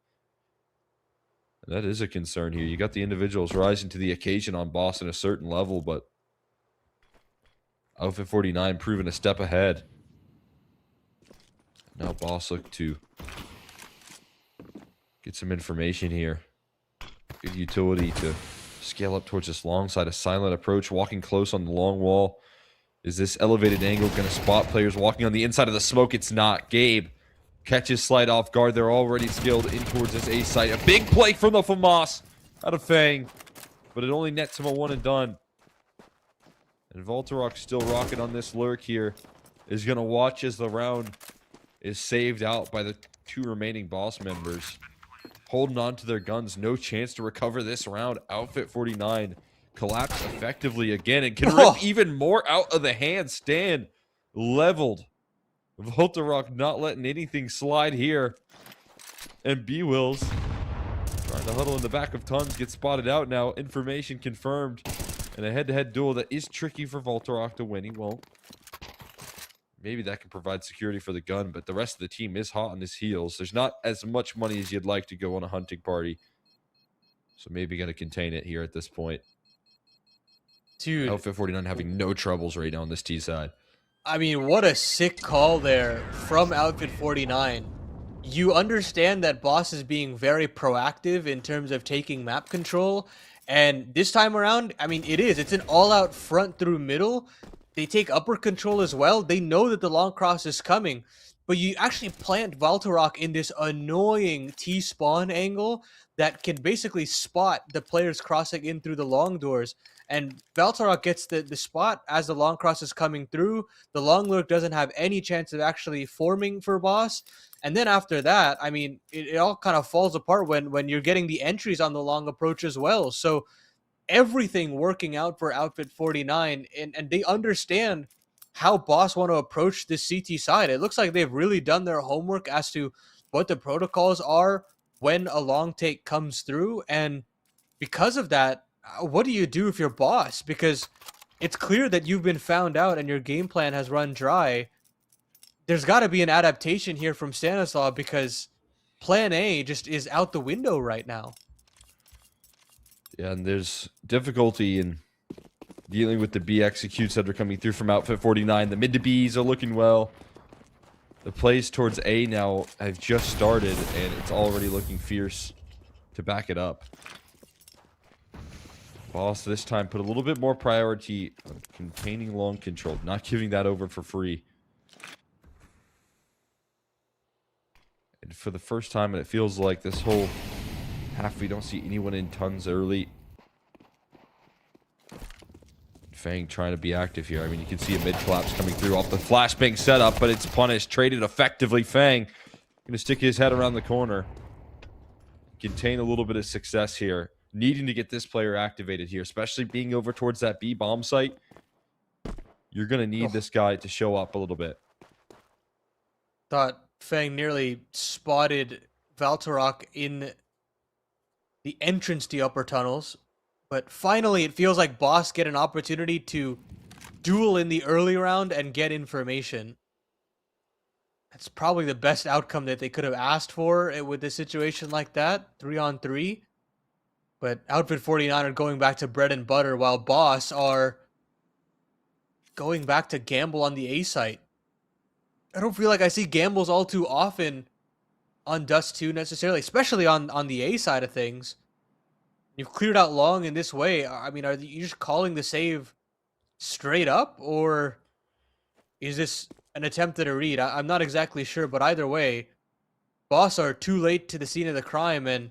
And that is a concern here. You got the individuals rising to the occasion on boss at a certain level, but Outfit 49 proving a step ahead. Now boss look to get some information here. Good utility to scale up towards this long side. A silent approach, walking close on the long wall. Is this elevated angle going to spot players walking on the inside of the smoke? It's not. Gabe catches Slide off guard. They're already skilled in towards this A site. A big play from the FAMAS out of Fang, but it only nets him a one and done. And Voltorok still rocking on this lurk here. Is going to watch as the round is saved out by the 2 remaining boss members. Holding on to their guns. No chance to recover this round. Outfit 49 collapse effectively again and can rip even more out of the hand. Stan leveled. Voltorok not letting anything slide here. And B-Wills trying to huddle in the back of Tons. Gets spotted out now. Information confirmed. And a head-to-head duel that is tricky for Voltorok to win. He won't. Maybe that can provide security for the gun, but the rest of the team is hot on his heels. There's not as much money as you'd like to go on a hunting party. So maybe going to contain it here at this point. Dude. Outfit 49 having no troubles right now on this T side. I mean, what a sick call there from Outfit 49. You understand that Boss is being very proactive in terms of taking map control. And this time around, I mean, it's an all-out front through middle. They take upper control as well. They know that the long cross is coming. But you actually plant Voltorok in this annoying T-spawn angle that can basically spot the players crossing in through the long doors. And Voltorok gets the spot as the long cross is coming through. The long lurk doesn't have any chance of actually forming for Boss. And then after that, I mean, it all kind of falls apart when you're getting the entries on the long approach as well. So everything working out for Outfit 49, and they understand how Boss want to approach this CT side. It looks like they've really done their homework as to what the protocols are when a long take comes through. And because of that, what do you do if you're Boss? Because it's clear that you've been found out and your game plan has run dry. There's got to be an adaptation here from Stanislaw because plan A just is out the window right now. Yeah, and there's difficulty in dealing with the B executes that are coming through from Outfit 49. The mid to Bs are looking well. The plays towards A now have just started, and it's already looking fierce to back it up. Boss this time put a little bit more priority on containing long control, not giving that over for free. And for the first time, and it feels like this whole half, we don't see anyone in tons early. Fang trying to be active here. I mean, you can see a mid collapse coming through off the flashbang setup, but it's punished, traded effectively. Fang gonna stick his head around the corner. Contain a little bit of success here. Needing to get this player activated here, especially being over towards that B bomb site. You're gonna need this guy to show up a little bit. Thought Fang nearly spotted Valtorok in the entrance to upper tunnels, but finally it feels like Boss get an opportunity to duel in the early round and get information. That's probably the best outcome that they could have asked for with a situation like that, 3-on-3. But Outfit 49 are going back to bread and butter, while Boss are going back to gamble on the A site. I don't feel like I see gambles all too often on Dust 2 necessarily, especially on the A side of things. You've cleared out long in this way. I mean, are you just calling the save straight up, or is this an attempt at a read? I'm not exactly sure, but either way, Boss are too late to the scene of the crime, and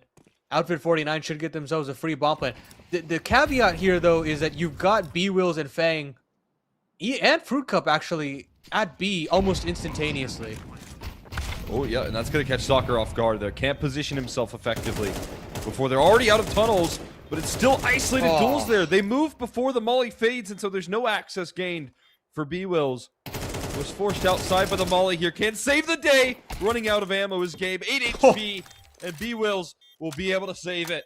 Outfit 49 should get themselves a free bomb plan. The caveat here, though, is that you've got B-Wills and Fang and Fruit Cup actually at B almost instantaneously. Oh, yeah, and that's going to catch Soccer off guard there. Can't position himself effectively before they're already out of tunnels, but it's still isolated duels there. They move before the molly fades, and so there's no access gained for B-Wills. Was forced outside by the molly here. Can't save the day. Running out of ammo is Gabe. 8 HP, and B-Wills will be able to save it.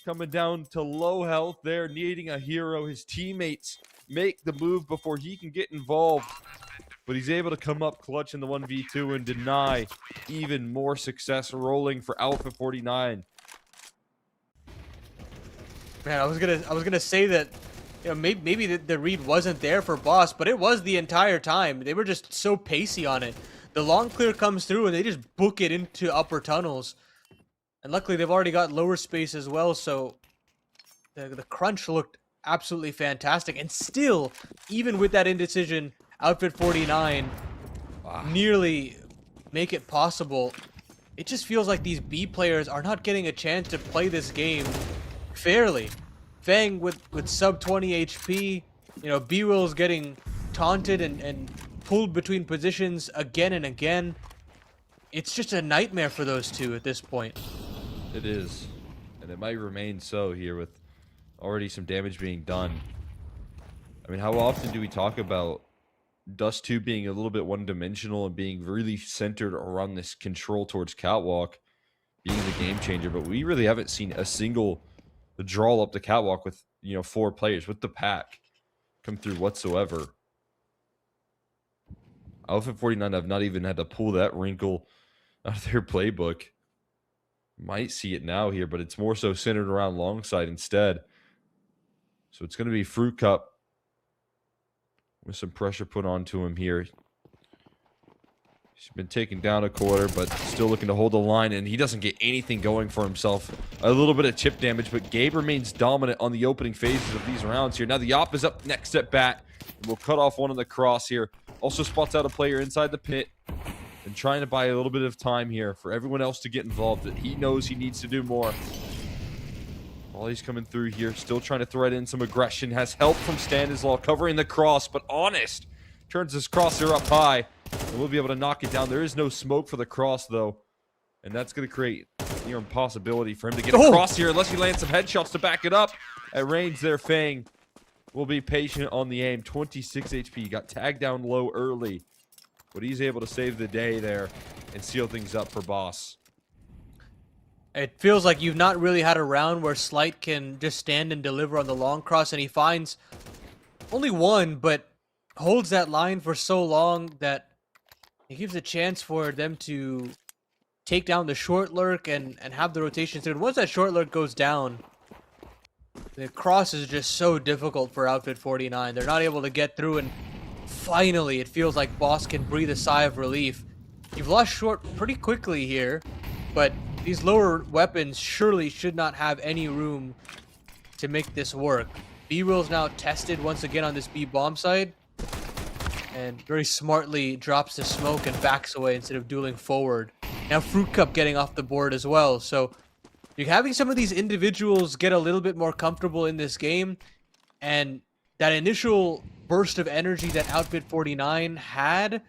Coming down to low health there, needing a hero. His teammates make the move before he can get involved. But he's able to come up clutch in the 1v2 and deny even more success rolling for Alpha 49. Man, I was gonna say that, you know, maybe the read wasn't there for Boss, but it was the entire time. They were just so pacey on it. The long clear comes through and they just book it into upper tunnels. And luckily they've already got lower space as well, so the crunch looked absolutely fantastic. And still, even with that indecision, Outfit 49 nearly make it possible. It just feels like these B players are not getting a chance to play this game fairly. Fang with sub 20 HP, you know, B-Will's getting taunted and pulled between positions again and again. It's just a nightmare for those two at this point. It is, and it might remain so here with already some damage being done. I mean, how often do we talk about Dust 2 being a little bit one-dimensional and being really centered around this control towards Catwalk being the game changer, but we really haven't seen a single draw up the Catwalk with, you know, 4 players with the pack come through whatsoever. Alpha 49 have not even had to pull that wrinkle out of their playbook. Might see it now here, but it's more so centered around Longside instead. So it's going to be Fruit Cup with some pressure put onto him here. He's been taken down a quarter, but still looking to hold the line, and he doesn't get anything going for himself. A little bit of chip damage, but Gabe remains dominant on the opening phases of these rounds here. Now the Op is up next at bat, and we'll cut off one on the cross here. Also spots out a player inside the pit, and trying to buy a little bit of time here for everyone else to get involved, that he knows he needs to do more. While he's coming through here, still trying to thread in some aggression. Has help from Stanislaw covering the cross, but Honest turns his crosser up high, and we'll be able to knock it down. There is no smoke for the cross, though, and that's going to create near impossibility for him to get across here unless he lands some headshots to back it up. At range there, Fang will be patient on the aim. 26 HP. Got tagged down low early. But he's able to save the day there and seal things up for Boss. It feels like you've not really had a round where Slight can just stand and deliver on the long cross, and he finds only one, but holds that line for so long that it gives a chance for them to take down the short lurk and have the rotation through. And once that short lurk goes down, the cross is just so difficult for Outfit 49. They're not able to get through, and finally it feels like Boss can breathe a sigh of relief. You've lost short pretty quickly here, but these lower weapons surely should not have any room to make this work. B-Will's now tested once again on this B bomb site, and very smartly drops the smoke and backs away instead of dueling forward. Now Fruit Cup getting off the board as well, so you're having some of these individuals get a little bit more comfortable in this game, and that initial burst of energy that Outfit 49 had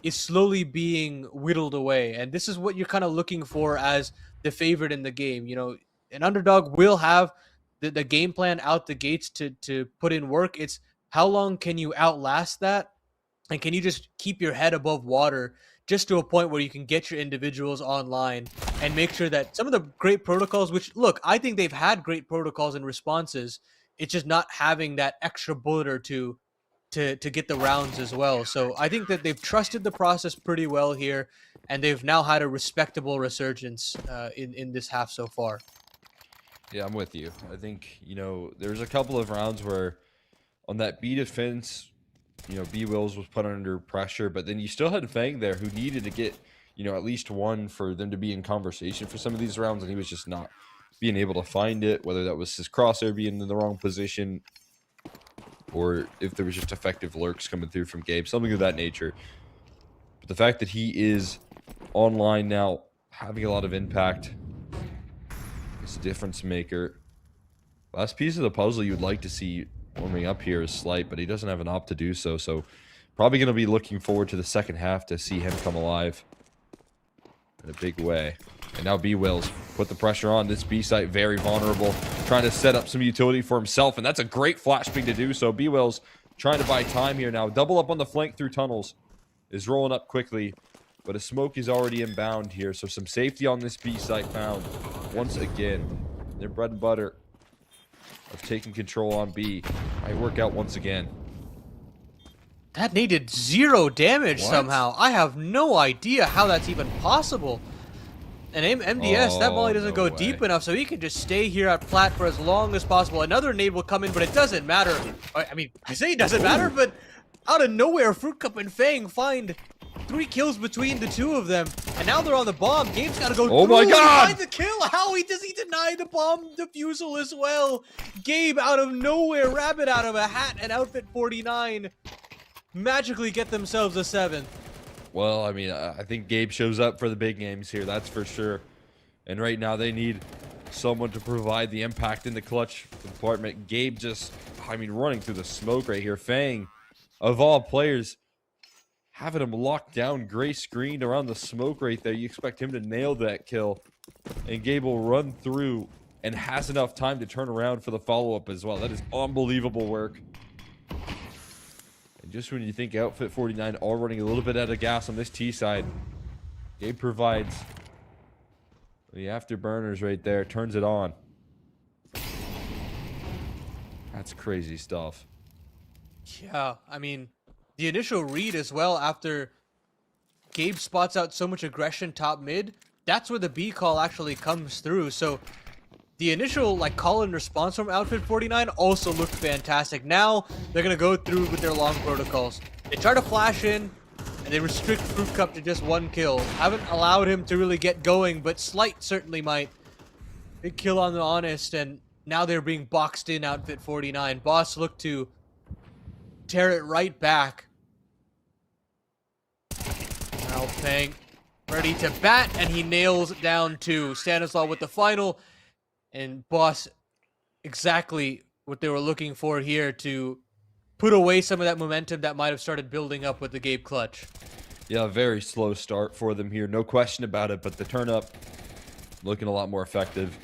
is slowly being whittled away. And this is what you're kind of looking for as the favorite in the game. You know, an underdog will have the game plan out the gates to put in work. It's how long can you outlast that? And can you just keep your head above water just to a point where you can get your individuals online and make sure that some of the great protocols, which, look, I think they've had great protocols and responses, it's just not having that extra bullet or two to get the rounds as well. So I think that they've trusted the process pretty well here, and they've now had a respectable resurgence in this half so far. Yeah, I'm with you. I think, there's a couple of rounds where on that B defense, B-Wills was put under pressure, but then you still had Fang there who needed to get, at least one for them to be in conversation for some of these rounds, and he was just not being able to find it, whether that was his crosshair being in the wrong position or if there was just effective lurks coming through from Gabe, something of that nature. But the fact that he is online now, having a lot of impact, is a difference maker. Last piece of the puzzle you'd like to see warming up here is Slight, but he doesn't have an op to do so, so probably going to be looking forward to the second half to see him come alive in a big way. And now B-Wills put the pressure on this B site, very vulnerable, trying to set up some utility for himself, and that's a great flash ping to do so. B-Wills trying to buy time here now. Double up on the flank through tunnels, is rolling up quickly, but a smoke is already inbound here, so some safety on this B site found once again. Their bread and butter of taking control on B might work out once again. That needed 0 damage somehow. I have no idea how that's even possible. And MDS, that volley doesn't go deep enough, so he can just stay here at plat for as long as possible. Another nade will come in, but it doesn't matter. I mean, I say it doesn't matter, but out of nowhere, Fruit Cup and Fang find 3 kills between the two of them, and now they're on the bomb. Gabe's got to go Oh my God! find the kill. How does he deny the bomb defusal as well? Gabe out of nowhere, rabbit out of a hat, and Outfit 49 magically get themselves a 7th. Well, I mean, I think Gabe shows up for the big games here, that's for sure. And right now they need someone to provide the impact in the clutch department. Gabe just, running through the smoke right here. Fang, of all players, having him locked down, gray screened around the smoke right there. You expect him to nail that kill. And Gabe will run through and has enough time to turn around for the follow-up as well. That is unbelievable work. And just when you think Outfit 49 all running a little bit out of gas on this T side, Gabe provides the afterburners right there, turns it on. That's crazy stuff. Yeah, I mean, the initial read as well after Gabe spots out so much aggression top mid, that's where the B call actually comes through. So the initial call and response from Outfit 49 also looked fantastic. Now they're going to go through with their long protocols. They try to flash in and they restrict Fruit Cup to just 1 kill. Haven't allowed him to really get going, but Slight certainly might. Big kill on the Honest, and now they're being boxed in Outfit 49. Boss looked to tear it right back. Now Fang ready to bat, and he nails down 2. Stanislaw with the final, and Boss exactly what they were looking for here to put away some of that momentum that might have started building up with the Gabe clutch. Yeah, very slow start for them here, no question about it, but the turn up looking a lot more effective.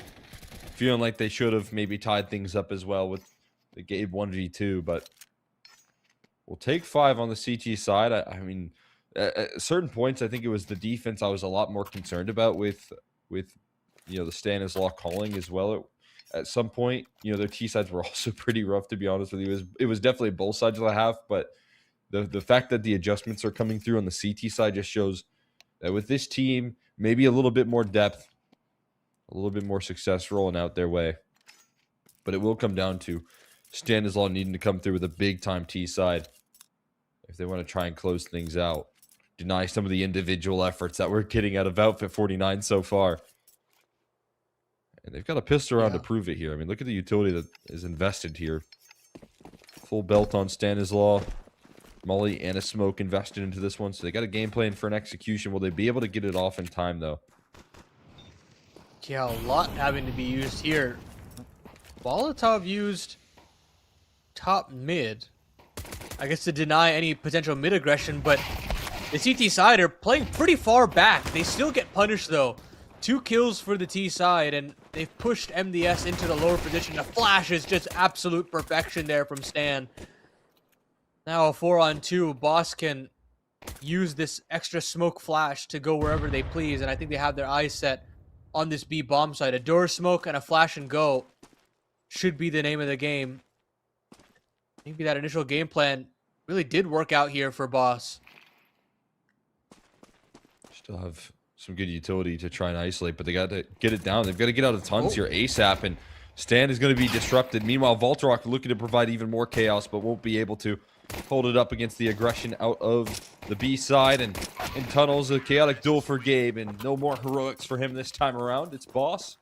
Feeling like they should have maybe tied things up as well with the Gabe 1v2, but we'll take 5 on the CT side. I mean, at certain points, I think it was the defense I was a lot more concerned about with the Stanislaw calling as well. At some point, their T sides were also pretty rough, to be honest with you. It was definitely both sides of the half, but the fact that the adjustments are coming through on the CT side just shows that with this team, maybe a little bit more depth, a little bit more success rolling out their way. But it will come down to Stanislaw needing to come through with a big-time T side if they want to try and close things out. Deny some of the individual efforts that we're getting out of Outfit 49 so far. And they've got a pistol round to prove it here. I mean, look at the utility that is invested here. Full belt on Stanislaw. Molly and a smoke invested into this one. So they got a game plan for an execution. Will they be able to get it off in time, though? Yeah, a lot having to be used here. Molotov used top mid, I guess, to deny any potential mid aggression, but the CT side are playing pretty far back. They still get punished, though. 2 kills for the T side, and they've pushed MDS into the lower position. The flash is just absolute perfection there from Stan. Now a 4-on-2. Boss can use this extra smoke flash to go wherever they please, and I think they have their eyes set on this B bomb site. A door smoke and a flash and go should be the name of the game. Maybe that initial game plan really did work out here for Boss. Still have some good utility to try and isolate, but they got to get it down. They've got to get out of tons here ASAP, and Stan is going to be disrupted. Meanwhile, Voltorok looking to provide even more chaos, but won't be able to hold it up against the aggression out of the B side. And in tunnels, a chaotic duel for Gabe, and no more heroics for him this time around. It's Boss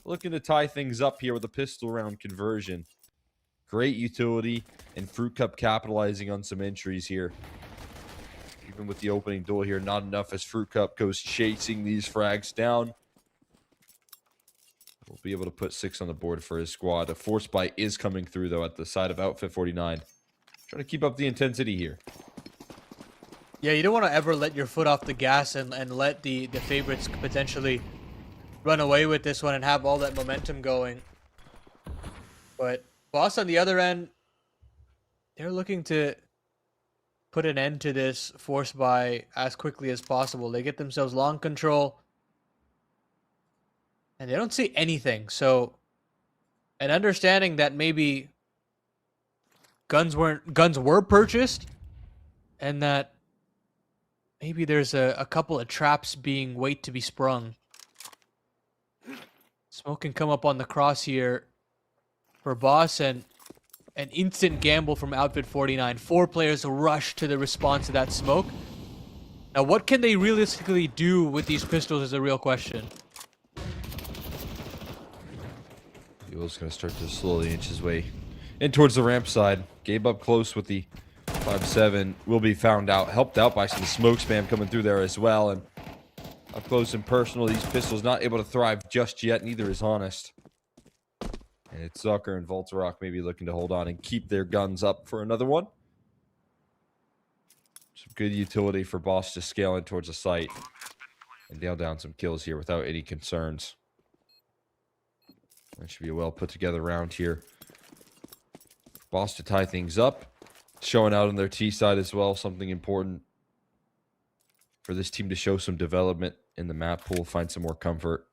looking to tie things up here with a pistol round conversion. Great utility, and Fruit Cup capitalizing on some entries here. Even with the opening duel here, not enough as Fruit Cup goes chasing these frags down. We'll be able to put 6 on the board for his squad. A force bite is coming through, though, at the side of Outfit 49. Trying to keep up the intensity here. Yeah, you don't want to ever let your foot off the gas and let the favorites potentially run away with this one and have all that momentum going. But Boss on the other end, they're looking to put an end to this force buy as quickly as possible. They get themselves long control, and they don't see anything. So, an understanding that maybe guns were purchased, and that maybe there's a couple of traps being wait to be sprung. Smoke can come up on the cross here for Boss, and an instant gamble from Outfit 49. 4 players rush to the response to that smoke. Now, what can they realistically do with these pistols is a real question. Yule's going to start to slowly inch his way in towards the ramp side. Gabe up close with the 5-7 will be found out. Helped out by some smoke spam coming through there as well. And up close and personal, these pistols not able to thrive just yet. Neither is Honest. And it's Zucker and Voltorok maybe looking to hold on and keep their guns up for another one. Some good utility for Boss to scale in towards the site and nail down some kills here without any concerns. That should be a well put together round here. Boss to tie things up. Showing out on their T side as well. Something important for this team to show some development in the map pool. Find some more comfort.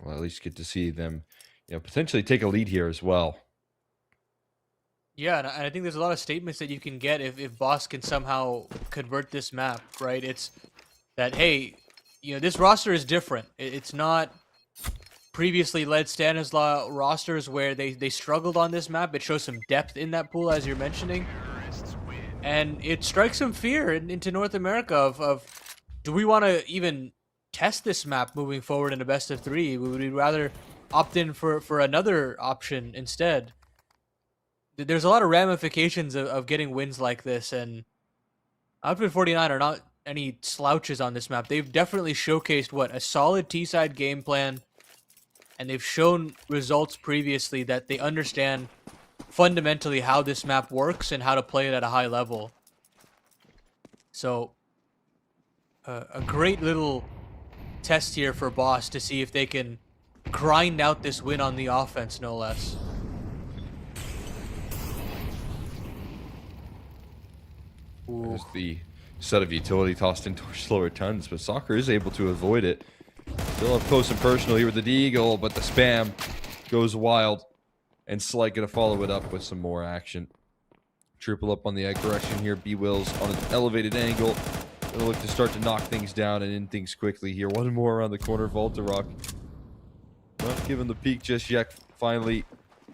Well, at least get to see them, potentially take a lead here as well. Yeah, and I think there's a lot of statements that you can get if Boss can somehow convert this map, right? It's that, hey, this roster is different. It's not previously led Stanislaw rosters where they struggled on this map. It shows some depth in that pool, as you're mentioning. And it strikes some fear into North America of do we want to even test this map moving forward in a best of 3? Would we rather opt in for another option instead? There's a lot of ramifications of getting wins like this, and Outfit 49 are not any slouches on this map. They've definitely showcased a solid T-side game plan, and they've shown results previously that they understand fundamentally how this map works and how to play it at a high level. So a great little test here for Boss to see if they can grind out this win on the offense, no less. Ooh. There's the set of utility tossed into slower tons, but Soccer is able to avoid it. Still up close and personal here with the Deagle, but the spam goes wild. And Slight gonna follow it up with some more action. Triple up on the egg direction here. B-Wills on an elevated angle. Gonna look to start to knock things down and end things quickly here. One more around the corner. Voltarock not giving the peak just yet. Finally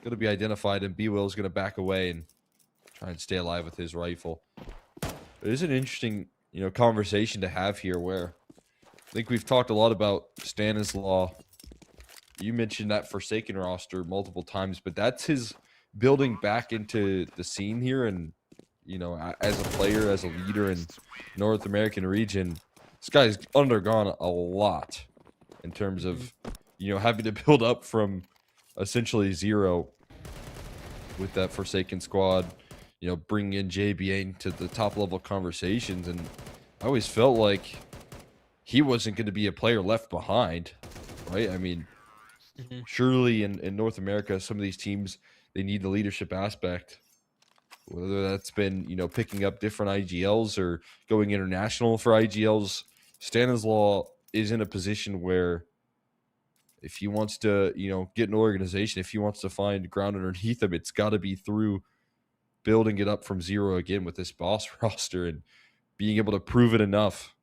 gonna be identified, and B-Will's gonna back away and try and stay alive with his rifle. It is an interesting, conversation to have here where I think we've talked a lot about Stanislaw. You mentioned that Forsaken roster multiple times, but that's his building back into the scene here. And, as a player, as a leader in North American region, this guy's undergone a lot in terms of, having to build up from essentially zero with that Forsaken squad. Bring in JBA into the top level conversations. And I always felt like he wasn't going to be a player left behind, right? I mean, surely in North America, some of these teams, they need the leadership aspect. Whether that's been, picking up different IGLs or going international for IGLs, Stanislaw is in a position where if he wants to, get an organization, if he wants to find ground underneath him, it's got to be through building it up from zero again with this boss roster and being able to prove it enough,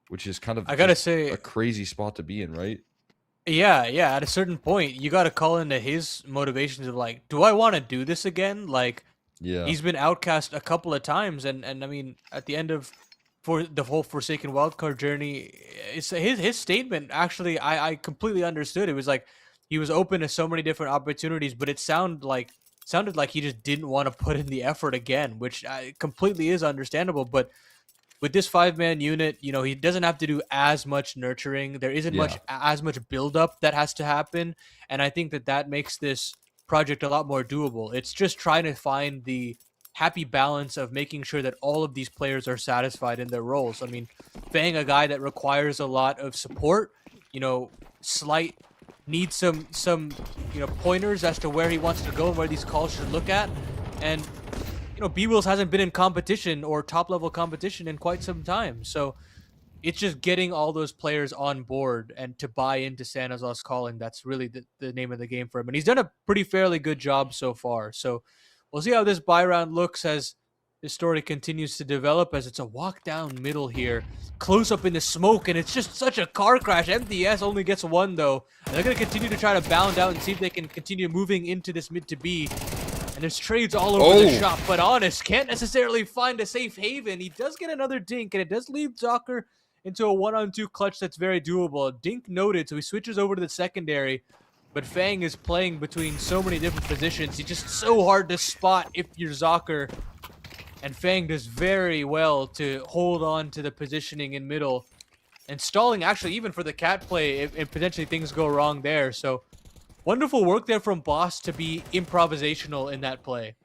which is kind of, I gotta say, a crazy spot to be in, right? Yeah. At a certain point, you gotta call into his motivations of like, do I want to do this again? Like, Yeah. he's been outcast a couple of times, and I mean, at the end of for the whole Forsaken wildcard journey, it's his statement. Actually, I completely understood. It was like he was open to so many different opportunities, but it sounded like he just didn't want to put in the effort again, which completely is understandable. But with this 5-man unit, he doesn't have to do as much nurturing. There isn't as much buildup that has to happen, and I think that makes this project a lot more doable. It's just trying to find the happy balance of making sure that all of these players are satisfied in their roles. I mean, Fang, a guy that requires a lot of support, Slight needs some pointers as to where he wants to go and where these calls should look at. And B-Wills hasn't been in competition or top level competition in quite some time. So it's just getting all those players on board and to buy into Stanislaw's calling. That's really the name of the game for him. And he's done a pretty fairly good job so far. So we'll see how this buy round looks as this story continues to develop, as it's a walk down middle here. Close up in the smoke, and it's just such a car crash. MDS only gets one, though. And they're going to continue to try to bound out and see if they can continue moving into this mid to B. And there's trades all over the shop, but Honest can't necessarily find a safe haven. He does get another dink, and it does leave Zocker into a 1-on-2 clutch that's very doable. Dink noted, so he switches over to the secondary. But Fang is playing between so many different positions. He's just so hard to spot if you're Zocker. And Fang does very well to hold on to the positioning in middle. And stalling, actually, even for the cat play, if potentially things go wrong there. So wonderful work there from Boss to be improvisational in that play.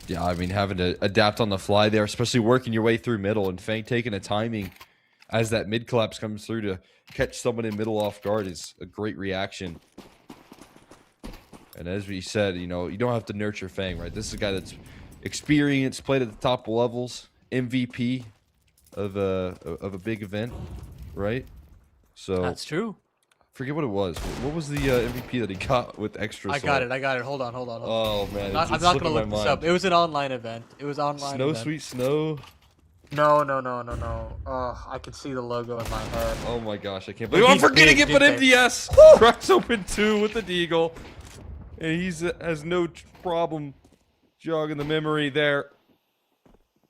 Yeah, I mean, having to adapt on the fly there, especially working your way through middle, and Fang taking a timing as that mid collapse comes through to catch someone in middle off guard is a great reaction. And as we said, you don't have to nurture Fang, right? This is a guy that's experienced, played at the top levels, MVP of a big event, right? So That's true. Forget what it was. What was the MVP that he got with extra? I got it. Hold on. Oh man, I'm not gonna look this up. It was an online event. Snow Sweet Snow. No. I can see the logo in my head. Oh my gosh, I can't believe I'm forgetting it. But MDS cracks open 2 with the Deagle, and he's has no problem jogging the memory there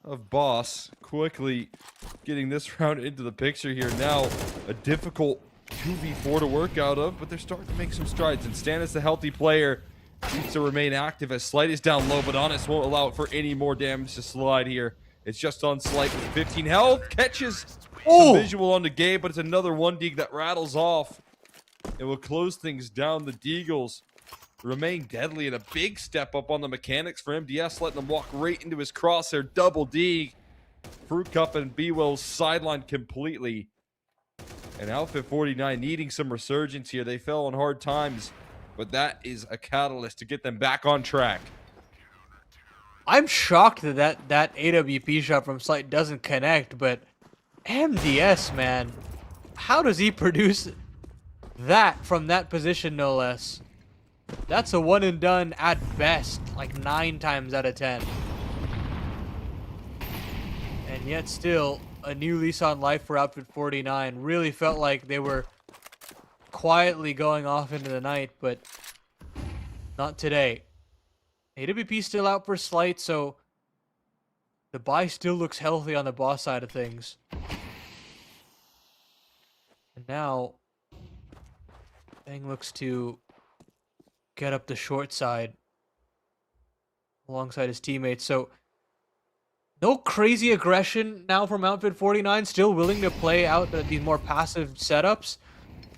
of Boss. Quickly getting this round into the picture here. Now a difficult 2v4 to work out of, but they're starting to make some strides. And Stannis, the healthy player, needs to remain active as Slight is down low, but Honest won't allow it for any more damage to slide here. It's just on Slight with 15 health. Catches some visual on the game, but it's another 1-dig that rattles off. It will close things down. The Deagles remain deadly, and a big step up on the mechanics for MDS, letting them walk right into his crosshair. Double dig. Fruit Cup and B-Will's sidelined completely. And Outfit 49 needing some resurgence here. They fell on hard times, but that is a catalyst to get them back on track. I'm shocked that AWP shot from Slight doesn't connect, but MDS, man, how does he produce that from that position, no less? That's a one and done at best, like 9 times out of 10. And yet still, a new lease on life for Outfit 49. Really felt like they were quietly going off into the night, but not today. AWP still out for Slight, so the buy still looks healthy on the boss side of things. And now, Bang looks to get up the short side alongside his teammates. So, no crazy aggression now from Outfit 49, still willing to play out these more passive setups.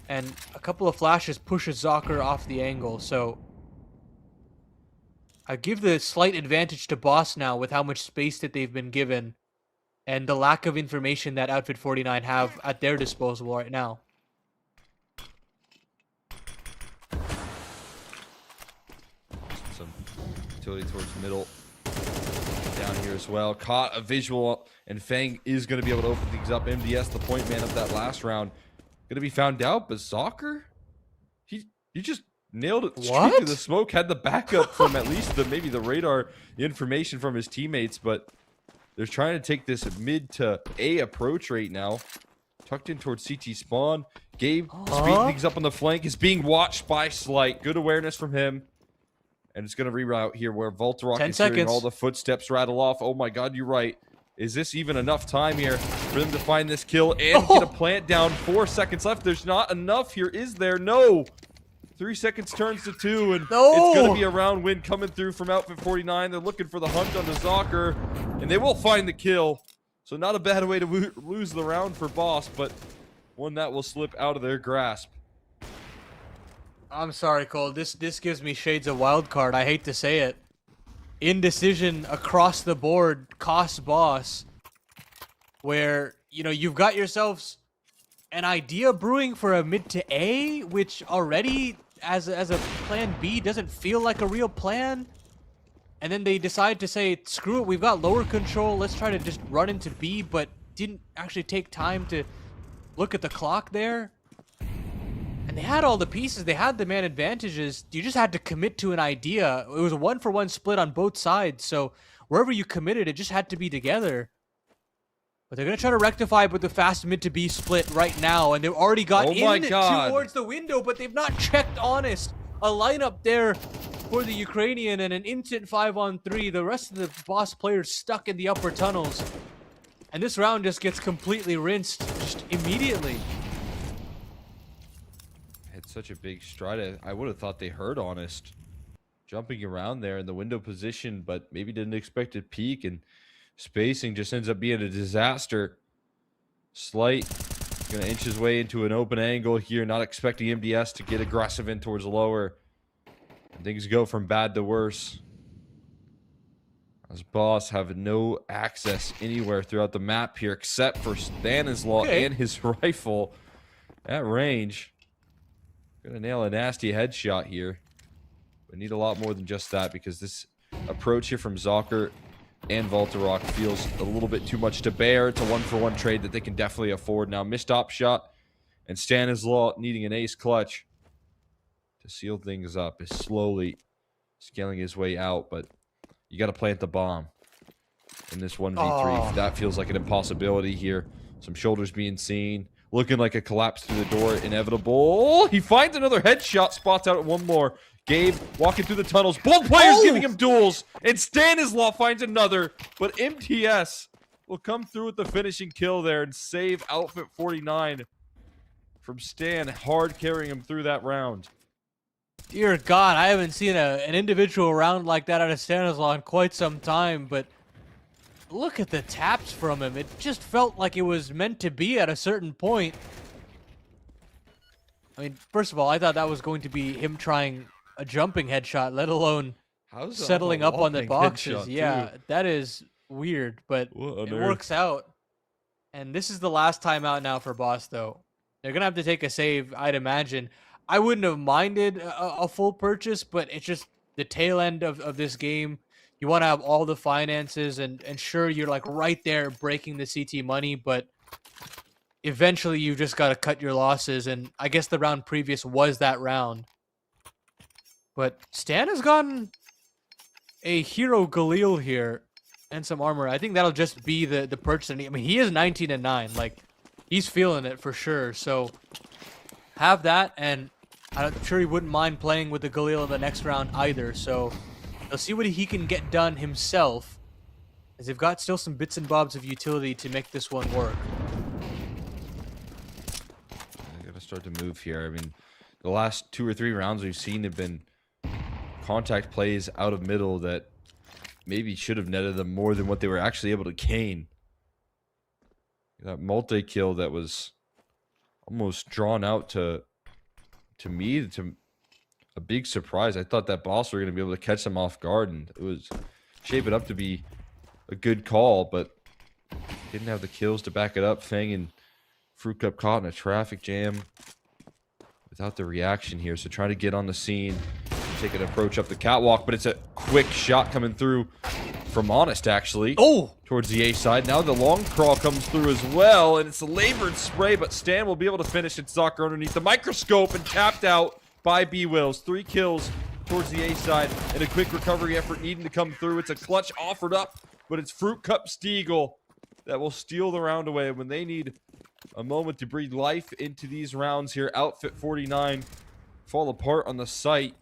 And a couple of flashes pushes Zocker off the angle, so I give the slight advantage to Boss now with how much space that they've been given and the lack of information that Outfit 49 have at their disposal right now. Some utility towards middle. Down here as well. Caught a visual, and Fang is going to be able to open things up. MDS, the point man of that last round, going to be found out, but Zocker, he just nailed it straight through the smoke. Had the backup from at least maybe the radar information from his teammates, but they're trying to take this mid to A approach right now. Tucked in towards CT spawn. Gabe speeding things up on the flank, is being watched by Slight. Good awareness from him. And it's going to reroute here where Voltarock is hearing all the footsteps rattle off. Oh my god, you're right. Is this even enough time here for them to find this kill and get a plant down? 4 seconds left. There's not enough here, is there? No. 3 seconds turns to 2, and it's going to be a round win coming through from Outfit 49. They're looking for the hunt on the Zocker, and they will find the kill. So not a bad way to lose the round for Boss, but one that will slip out of their grasp. I'm sorry, Cole. This gives me shades of wild card. I hate to say it. Indecision across the board costs Boss, where, you know, you've got yourselves an idea brewing for a mid to A, which already as a plan B doesn't feel like a real plan. And then they decide to say, screw it, we've got lower control, let's try to just run into B, but didn't actually take time to look at the clock there. And they had all the pieces, they had the man advantages, you just had to commit to an idea. It was a 1-for-1 split on both sides, so wherever you committed, it just had to be together. But they're going to try to rectify it with the fast mid to B split right now, and they've already got towards the window, but they've not checked Honest. A lineup there for the Ukrainian and an instant 5-on-3. The rest of the Boss players stuck in the upper tunnels. And this round just gets completely rinsed just immediately. Had such a big stride. I would have thought they heard Honest jumping around there in the window position, but maybe didn't expect it peak, and spacing just ends up being a disaster. Slight gonna inch his way into an open angle here, not expecting MDS to get aggressive in towards lower. And things go from bad to worse, as Boss have no access anywhere throughout the map here except for Stanislaw and his rifle at range. Gonna nail a nasty headshot here, but need a lot more than just that, because this approach here from Zocker and Voltarock feels a little bit too much to bear. It's a 1-for-1 trade that they can definitely afford now. Missed op shot, and Stanislaw needing an ace clutch to seal things up, is slowly scaling his way out, but you got to plant the bomb in this 1v3. That feels like an impossibility here. Some shoulders being seen, looking like a collapse through the door inevitable. He finds another headshot, spots out at one more. Gabe walking through the tunnels. Both players giving him duels. And Stanislaw finds another. But MTS will come through with the finishing kill there and save Outfit 49 from Stan hard carrying him through that round. Dear God, I haven't seen an individual round like that out of Stanislaw in quite some time, but look at the taps from him. It just felt like it was meant to be at a certain point. I mean, first of all, I thought that was going to be him trying a jumping headshot, let alone settling up on the boxes. Yeah, that is weird, but it works out. And this is the last time out now for Boss, though. They're gonna have to take a save, I'd imagine. I wouldn't have minded a full purchase, but it's just the tail end of this game. You want to have all the finances, and sure, you're like right there breaking the CT money, but eventually you just got to cut your losses. And I guess the round previous was that round. But Stan has gotten a hero Galil here and some armor. I think that'll just be the purchase. I mean, he is 19-9. Like, he's feeling it for sure. So have that, and I'm sure he wouldn't mind playing with the Galil in the next round either. So he'll see what he can get done himself, as they've got still some bits and bobs of utility to make this one work. I gotta start to move here. I mean, the last 2 or 3 rounds we've seen have been contact plays out of middle that maybe should have netted them more than what they were actually able to gain. That multi-kill that was almost drawn out to me, to a big surprise. I thought that boss were going to be able to catch them off guard, and it was shaping up to be a good call, but didn't have the kills to back it up. Fang and Fruit Cup caught in a traffic jam without the reaction here, so trying to get on the scene, take an approach up the catwalk, but it's a quick shot coming through from Honest, actually. Oh! Towards the A side. Now the long crawl comes through as well, and it's a labored spray, but Stan will be able to finish it. Soccer underneath the microscope and tapped out by B-Wills. 3 kills towards the A side, and a quick recovery effort needing to come through. It's a clutch offered up, but it's Fruit Cup Stiegel that will steal the round away when they need a moment to breathe life into these rounds here. Outfit 49 fall apart on the site,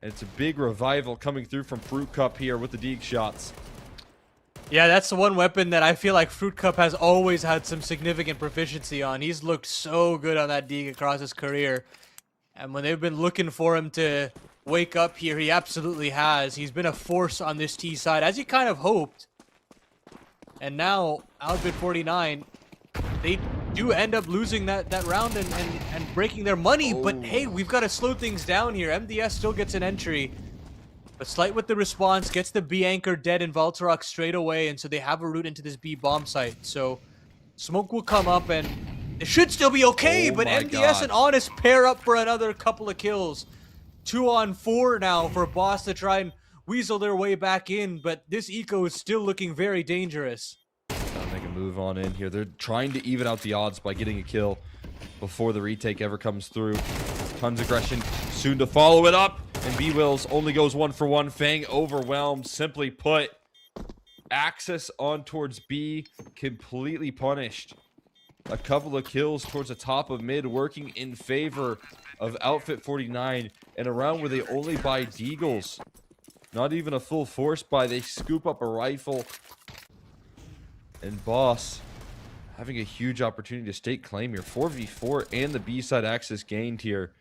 and it's a big revival coming through from Fruit Cup here with the Deeg shots. Yeah, that's the one weapon that I feel like Fruit Cup has always had some significant proficiency on. He's looked so good on that Deeg across his career. And when they've been looking for him to wake up here, he absolutely has. He's been a force on this T side, as you kind of hoped. And now, Outfit 49, they do end up losing that round and breaking their money. Oh. But hey, we've got to slow things down here. MDS still gets an entry. But Slight with the response gets the B anchor dead in Valtorok straight away, and so they have a route into this B bomb site. So smoke will come up, and it should still be okay. But MDS and Honest pair up for another couple of kills. 2 on 4 now for Boss to try and weasel their way back in, but this eco is still looking very dangerous. Gotta make a move on in here. They're trying to even out the odds by getting a kill before the retake ever comes through. Tons of aggression, soon to follow it up. And B-Wills only goes 1 for 1. Fang overwhelmed. Simply put, access on towards B, completely punished. A couple of kills towards the top of mid, working in favor of Outfit 49. And a round where they only buy Deagles. Not even a full force buy. They scoop up a rifle. And Boss having a huge opportunity to stake claim here. 4v4 and the B side access gained here.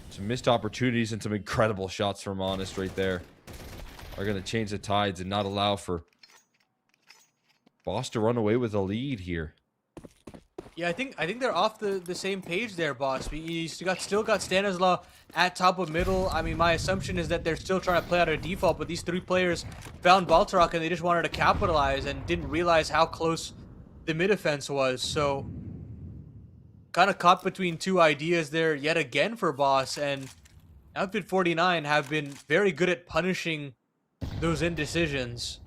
Some missed opportunities and some incredible shots from Honest right there are going to change the tides and not allow for Boss to run away with a lead here. Yeah, I think they're off the same page there, Boss. You still got Stanislaw at top of middle. I mean, my assumption is that they're still trying to play out a default, but these 3 players found Valtorok and they just wanted to capitalize and didn't realize how close the mid offense was. So kind of caught between 2 ideas there yet again for Boss, and Outfit 49 have been very good at punishing those indecisions.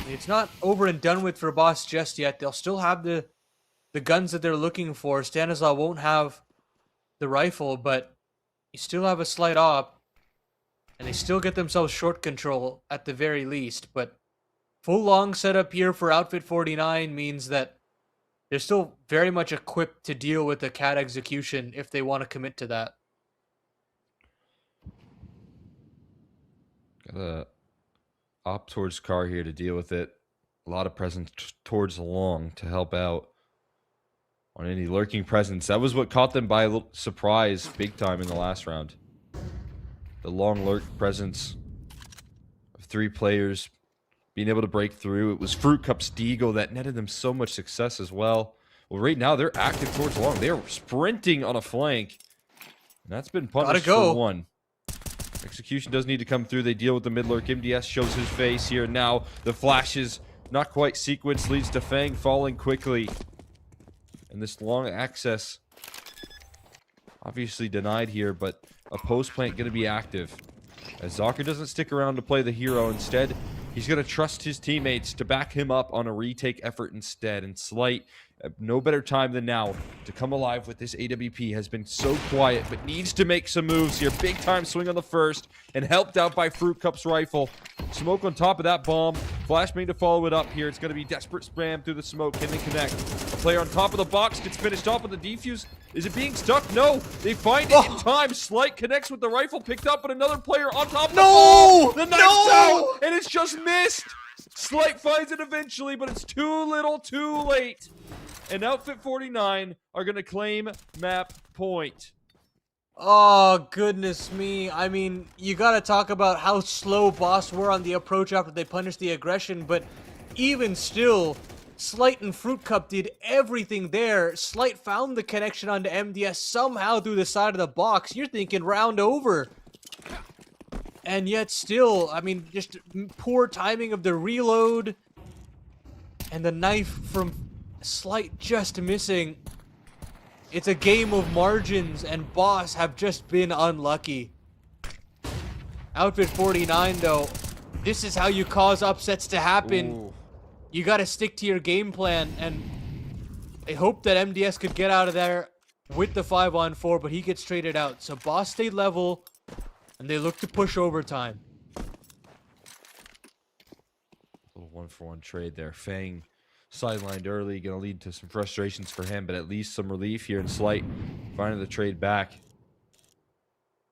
It's not over and done with for Boss just yet. They'll still have the guns that they're looking for. Stanislaw won't have the rifle, but you still have a slight op, and they still get themselves short control at the very least. But full long setup here for Outfit 49 means that they're still very much equipped to deal with the CAD execution if they want to commit to that. Gotta opt towards car here to deal with it. A lot of presence towards the long to help out on any lurking presence. That was what caught them by a little surprise big time in the last round. The long lurk presence of 3 players being able to break through. It was Fruit Cup Stiegel that netted them so much success as well. Well, right now they're active towards long. They are sprinting on a flank, and that's been punished for 1. Execution does need to come through. They deal with the mid lurk. MDS shows his face here. Now the flashes not quite sequenced, leads to Fang falling quickly. And this long access, obviously denied here, but a post plant going to be active. As Zocker doesn't stick around to play the hero. Instead, he's going to trust his teammates to back him up on a retake effort instead. And Slight, no better time than now to come alive with this AWP. Has been so quiet, but needs to make some moves here. Big time swing on the first, and helped out by Fruit Cup's rifle. Smoke on top of that bomb. Flashbang to follow it up here. It's going to be desperate spam through the smoke. Can they connect? A player on top of the box gets finished off with the defuse. Is it being stuck? No. They find it in time. Slight connects with the rifle picked up, but another player on top of the ball. The knife's out, and it's just missed. Slight finds it eventually, but it's too little, too late. And Outfit 49 are going to claim map point. Oh, goodness me. I mean, you gotta talk about how slow Boss were on the approach after they punished the aggression, but even still, Slight and Fruit Cup did everything there. Slight found the connection onto MDS somehow through the side of the box. You're thinking round over. And yet still, I mean, just poor timing of the reload. And the knife from Slight just missing. It's a game of margins, and Boss have just been unlucky. Outfit 49, though, this is how you cause upsets to happen. Ooh. You gotta stick to your game plan, and I hope that MDS could get out of there with the 5-on-4, but he gets traded out. So Boss stayed level, and they look to push overtime. Little 1-for-1 trade there. Fang sidelined early, going to lead to some frustrations for him, but at least some relief here in Slight, finding the trade back.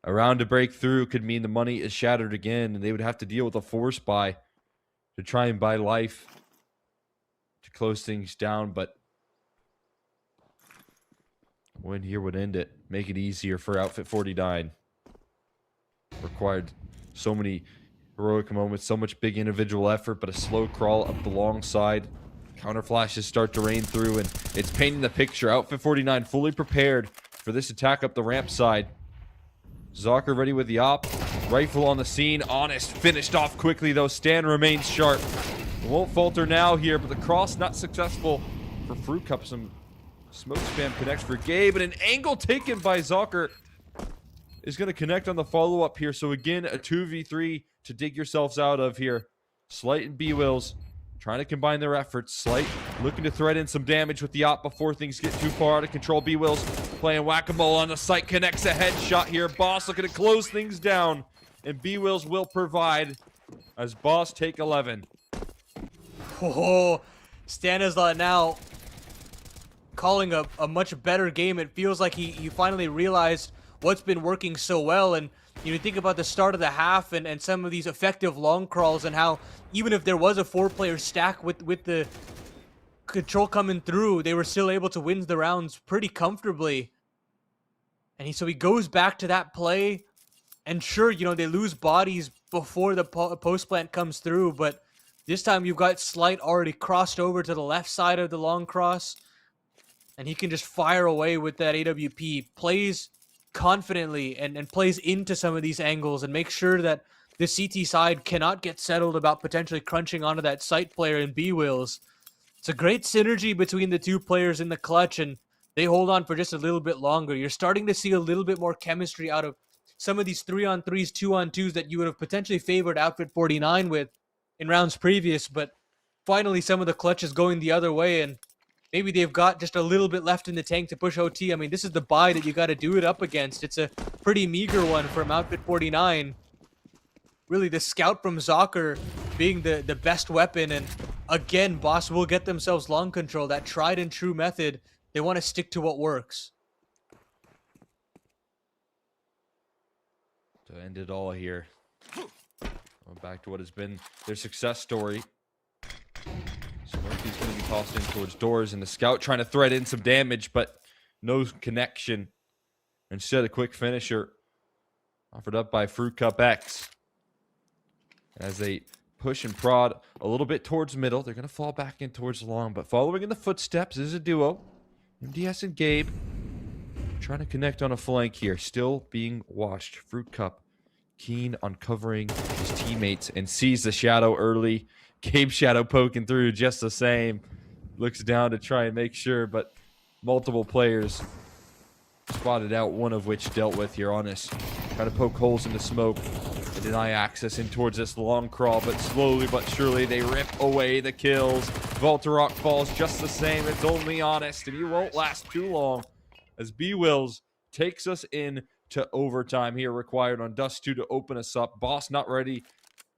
A round to break through could mean the money is shattered again, and they would have to deal with a force buy to try and buy life to close things down, but a win here would end it, make it easier for Outfit 49. Required so many heroic moments, so much big individual effort, but a slow crawl up the long side. Counter flashes start to rain through, and it's painting the picture. Outfit 49 fully prepared for this attack up the ramp side. Zocker ready with the op. Rifle on the scene. Honest finished off quickly, though. Stan remains sharp. It won't falter now here, but the cross not successful for Fruit Cup. Some smoke spam connects for Gabe, and an angle taken by Zocker is going to connect on the follow-up here. So again, a 2v3 to dig yourselves out of here. Slight and B-Wills trying to combine their efforts. Slight looking to thread in some damage with the op before things get too far out of control. B-Wills playing whack-a-mole on the site. Connects a headshot here. Boss looking to close things down. And B-Wills will provide as Boss take 11. Oh, Stanislaw now calling a much better game. It feels like he finally realized what's been working so well. And you think about the start of the half and some of these effective long crawls and how even if there was a 4-player stack with the control coming through, they were still able to win the rounds pretty comfortably. And so he goes back to that play, and sure, they lose bodies before the post plant comes through, but this time you've got Slight already crossed over to the left side of the long cross, and he can just fire away with that AWP. Plays confidently and plays into some of these angles and make sure that the CT side cannot get settled about potentially crunching onto that site player in B-Wills. It's a great synergy between the two players in the clutch, and they hold on for just a little bit longer. You're starting to see a little bit more chemistry out of some of these 3-on-3s, 2-on-2s that you would have potentially favored Outfit 49 with in rounds previous, but finally some of the clutch is going the other way, and maybe they've got just a little bit left in the tank to push OT. I mean, this is the buy that you got to do it up against. It's a pretty meager one from Outfit 49. Really, the scout from Zocker being the best weapon, and again, Boss will get themselves long control, that tried and true method. They want to stick to what works. To end it all here. Going back to what has been their success story. Smurfy's going to be tossed in towards doors, and the scout trying to thread in some damage, but no connection. Instead, a quick finisher offered up by Fruit Cup X. As they push and prod a little bit towards middle, they're going to fall back in towards long, but following in the footsteps is a duo. MDS and Gabe trying to connect on a flank here, still being watched. Fruit Cup keen on covering his teammates and sees the shadow early. Gabe shadow poking through just the same. Looks down to try and make sure, but multiple players spotted out, one of which dealt with here. Honest, trying to poke holes in the smoke and deny access in towards this long crawl, but slowly but surely they rip away the kills. Voltarok falls just the same. It's only Honest, and he won't last too long as B-Wills takes us in to overtime here, required on Dust 2 to open us up. Boss not ready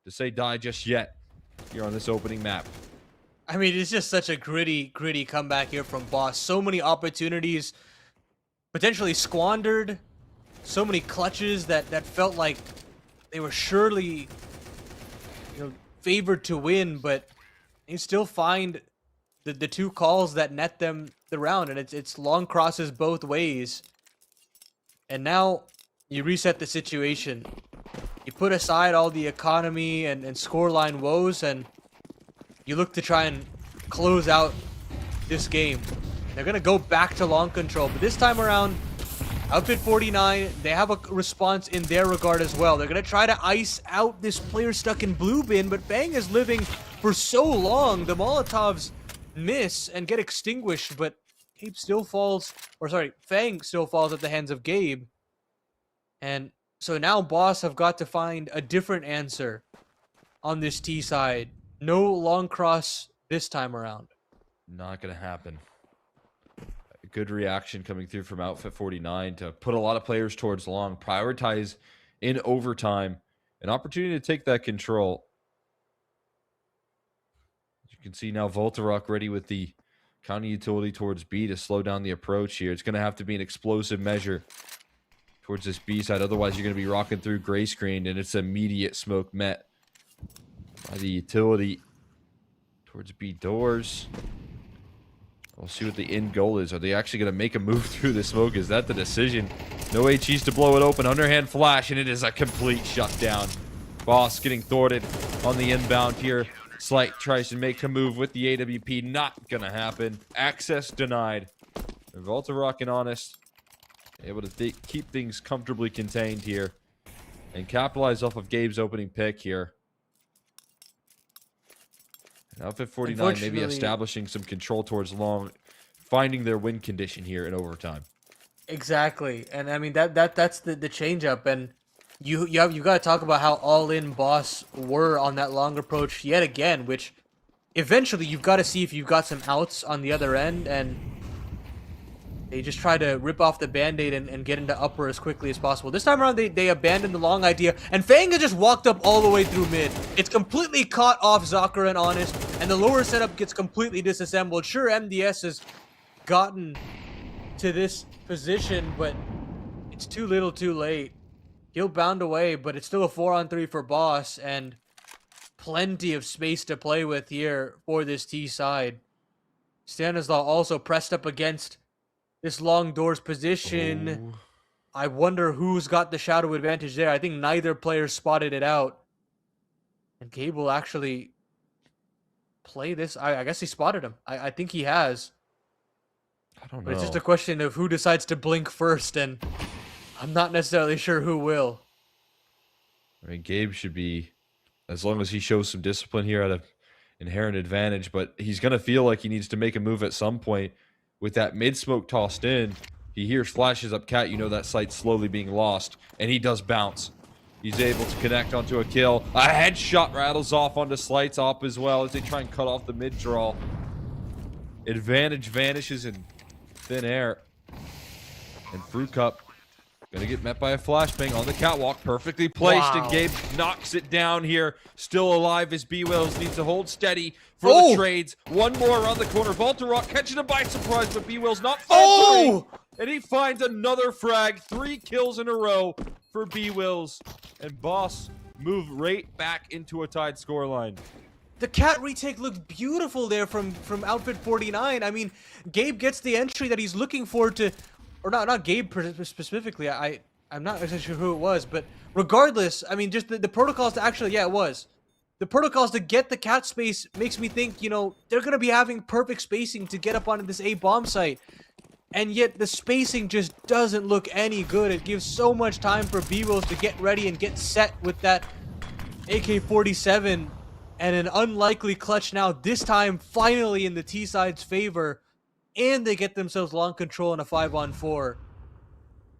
to say die just yet here on this opening map. I mean, it's just such a gritty comeback here from Boss. So many opportunities potentially squandered. So many clutches that felt like they were surely, favored to win, but you still find the two calls that net them the round, and it's long crosses both ways. And now you reset the situation. You put aside all the economy and scoreline woes, and you look to try and close out this game. They're going to go back to long control, but this time around, Outfit 49, they have a response in their regard as well. They're going to try to ice out this player stuck in blue bin, but Bang is living for so long. The Molotovs miss and get extinguished, but Fang still falls at the hands of Gabe. And so now Boss have got to find a different answer on this T side. No long cross this time around. Not going to happen. Good reaction coming through from Outfit 49 to put a lot of players towards long, prioritize in overtime, an opportunity to take that control. As you can see now, Voltarok ready with the counter utility towards B to slow down the approach here. It's going to have to be an explosive measure towards this B side. Otherwise, you're going to be rocking through gray screen, and it's immediate smoke met by the utility towards B doors. We'll see what the end goal is. Are they actually going to make a move through the smoke? Is that the decision? No HEs to blow it open. Underhand flash, and it is a complete shutdown. Boss getting thwarted on the inbound here. Slight tries to make a move with the AWP. Not going to happen. Access denied. And Voltarok and Honest able to keep things comfortably contained here and capitalize off of Gabe's opening pick here. Outfit 49 maybe establishing some control towards long, finding their win condition here in overtime. Exactly, and I mean that's the change up, and you got to talk about how all in Boss were on that long approach yet again, which eventually you've got to see if you've got some outs on the other end, and they just try to rip off the band-aid and get into upper as quickly as possible. This time around, they abandoned the long idea, and Fang just walked up all the way through mid. It's completely caught off Zakura and Honest, and the lower setup gets completely disassembled. Sure, MDS has gotten to this position, but it's too little too late. He'll bound away, but it's still a 4-on-3 for Boss, and plenty of space to play with here for this T side. Stanislaw also pressed up against this long doors position. Oh. I wonder who's got the shadow advantage there. I think neither player spotted it out. And Gabe will actually play this. I guess he spotted him. I think he has. I don't know. But it's just a question of who decides to blink first, and I'm not necessarily sure who will. I mean, Gabe should be, as long as he shows some discipline here, at an inherent advantage, but he's going to feel like he needs to make a move at some point. With that mid-smoke tossed in, he hears flashes up Cat. You know that site's slowly being lost, and he does bounce. He's able to connect onto a kill. A headshot rattles off onto Slight's op as well as they try and cut off the mid-draw. Advantage vanishes in thin air. And Fruit Cup gonna get met by a flashbang on the catwalk. Perfectly placed, Wow. and Gabe knocks it down here. Still alive as B-Wills needs to hold steady for the trades. One more around the corner. Voltarok catching him by surprise, but B-Wills not faltering. And he finds another frag. 3 kills in a row for B-Wills. And Boss move right back into a tied scoreline. The Cat retake looked beautiful there from Outfit 49. I mean, Gabe gets the entry that he's looking for to... Or not Gabe specifically. I'm not exactly sure who it was, but regardless, I mean, just the protocols to actually... Yeah, it was. The protocols to get the Cat space makes me think, they're going to be having perfect spacing to get up onto this A bomb site. And yet the spacing just doesn't look any good. It gives so much time for B-Wills to get ready and get set with that AK-47. And an unlikely clutch now, this time finally in the T-side's favor. and they get themselves long control in a 5-on-4.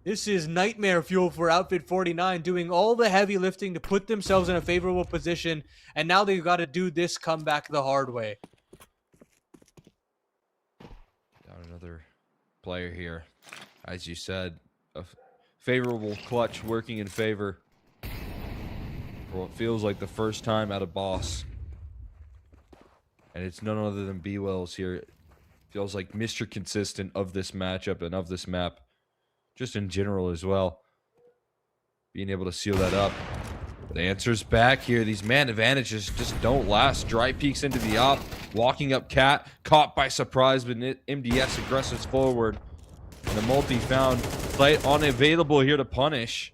This is nightmare fuel for Outfit 49, doing all the heavy lifting to put themselves in a favorable position, and now they've got to do this comeback the hard way. Got another player here. As you said, a favorable clutch working in favor for what feels like the first time at a boss. And it's none other than B-Wells here. It feels like Mr. Consistent of this matchup and of this map. Just in general as well. Being able to seal that up. The answer's back here. These man advantages just don't last. Dry peeks into the op. Walking up Cat. Caught by surprise, but MDS aggresses forward. And the multi found. Slight unavailable here to punish.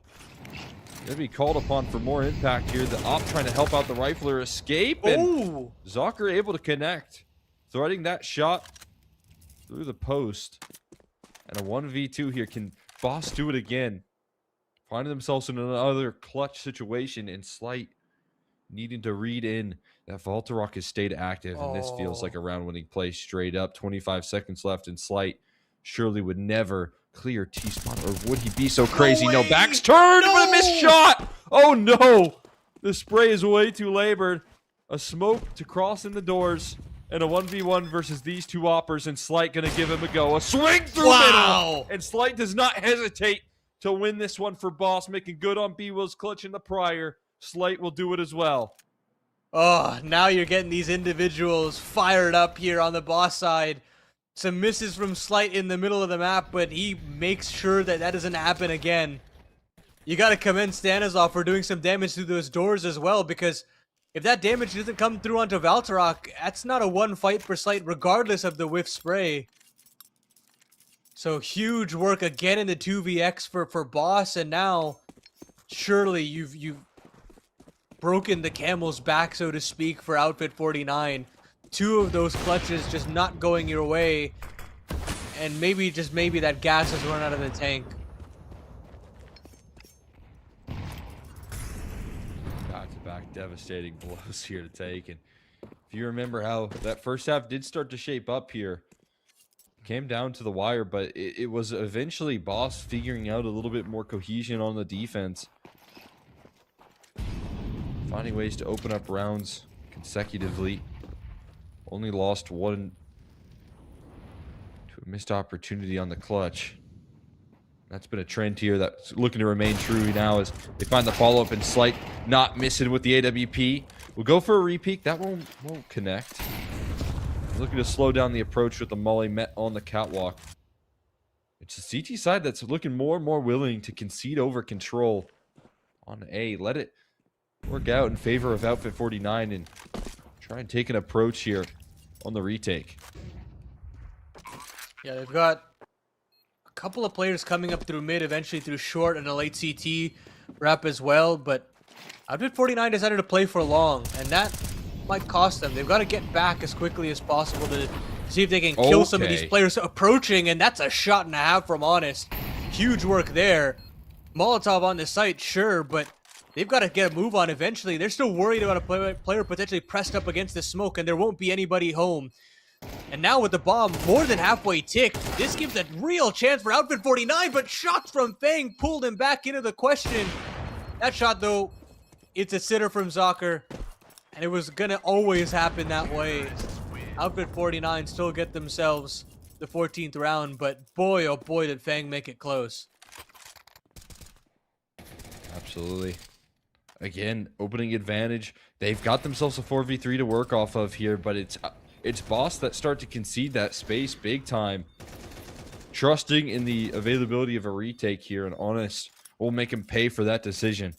Gonna be called upon for more impact here. The op trying to help out the rifler escape. And Zocker able to connect. Threading that shot through the post. And a 1v2 here. Can Boss do it again? Finding themselves in another clutch situation, and Slight needing to read in that Valtorok has stayed active, and this feels like a round-winning play straight up. 25 seconds left, and Slight surely would never clear T-spot, or would he be so crazy? No, back's turned, but a missed shot! Oh no! The spray is way too labored. A smoke to cross in the doors. And a 1v1 versus these two oppers, and Slight gonna give him a go. A swing through middle! And Slight does not hesitate to win this one for Boss, making good on B-Will's clutch in the prior. Slight will do it as well. Oh, now you're getting these individuals fired up here on the Boss side. Some misses from Slight in the middle of the map, but he makes sure that that doesn't happen again. You gotta commend Stanislav for doing some damage through those doors as well, because if that damage doesn't come through onto Valtorok, that's not a one fight for Slight regardless of the whiff spray. So huge work again in the 2vx for Boss, and now surely you've broken the camel's back, so to speak, for Outfit 49. Two of those clutches just not going your way, and maybe, just maybe, that gas has run out of the tank. Back devastating blows here to take. And if you remember how that first half did start to shape up here, came down to the wire, but it was eventually Boss figuring out a little bit more cohesion on the defense, finding ways to open up rounds consecutively. Only lost one to a missed opportunity on the clutch. That's been a trend here that's looking to remain true now as they find the follow-up, and Slight not missing with the AWP. We'll go for a repeat. That won't connect. Looking to slow down the approach with the Molly met on the catwalk. It's the CT side that's looking more and more willing to concede over control on A. Let it work out in favor of Outfit 49 and try and take an approach here on the retake. Yeah, they've got couple of players coming up through mid, eventually through short and a late CT wrap as well, but Outfit 49 decided to play for long, and that might cost them. They've got to get back as quickly as possible to see if they can kill some of these players approaching, and that's a shot and a half from Honest. Huge work there. Molotov on the site, sure, but they've got to get a move on eventually. They're still worried about a player potentially pressed up against the smoke, and there won't be anybody home. And now with the bomb more than halfway ticked, this gives a real chance for Outfit 49, but shots from Fang pulled him back into the question. That shot, though, it's a sitter from Zocker, and it was going to always happen that way. Outfit 49 still get themselves the 14th round, but boy, oh boy, did Fang make it close. Absolutely. Again, opening advantage. They've got themselves a 4v3 to work off of here, but it's Boss that start to concede that space big time. Trusting in the availability of a retake here, and Honest will make him pay for that decision.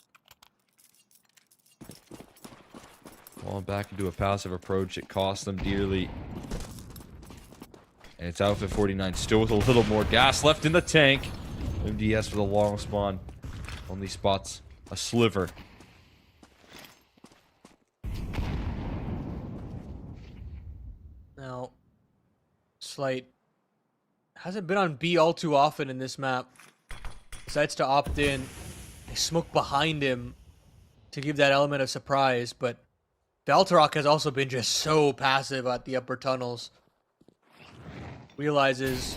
Falling back into a passive approach, it costs them dearly. And it's Outfit 49 still with a little more gas left in the tank. MDS with a long spawn. Only spots a sliver. Now, Slight hasn't been on B all too often in this map. Decides to opt in. They smoke behind him to give that element of surprise, but Valtorok has also been just so passive at the upper tunnels. realizes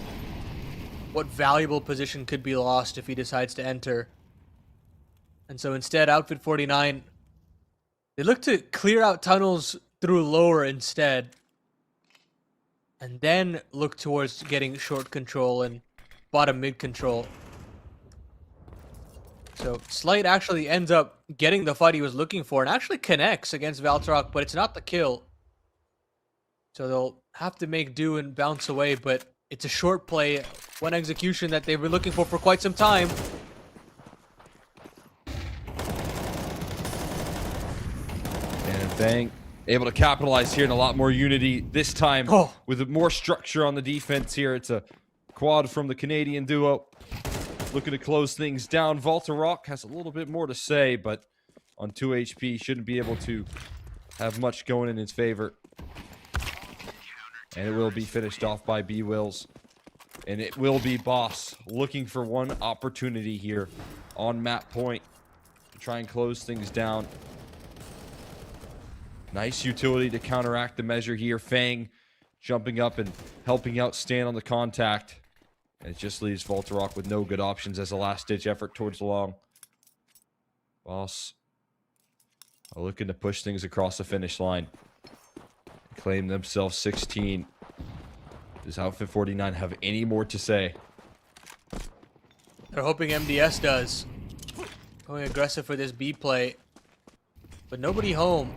what valuable position could be lost if he decides to enter. And so instead, Outfit 49, they look to clear out tunnels through lower instead. And then look towards getting short control and bottom mid control. So Slight actually ends up getting the fight he was looking for and actually connects against Valtorok, but it's not the kill. So they'll have to make do and bounce away, but it's a short play, one execution that they've been looking for quite some time. And Fang able to capitalize here in a lot more unity this time with more structure on the defense here. It's a quad from the Canadian duo looking to close things down. Valtorok has a little bit more to say, but on 2 HP shouldn't be able to have much going in his favor. And it will be finished off by B-Wills. And it will be Boss looking for one opportunity here on map point to try and close things down. Nice utility to counteract the measure here. Fang jumping up and helping out Stan on the contact. And it just leaves Valtorok with no good options as a last-ditch effort towards the long. Boss are looking to push things across the finish line. Claim themselves 16. Does Outfit 49 have any more to say? They're hoping MDS does. Going aggressive for this B play. But nobody home.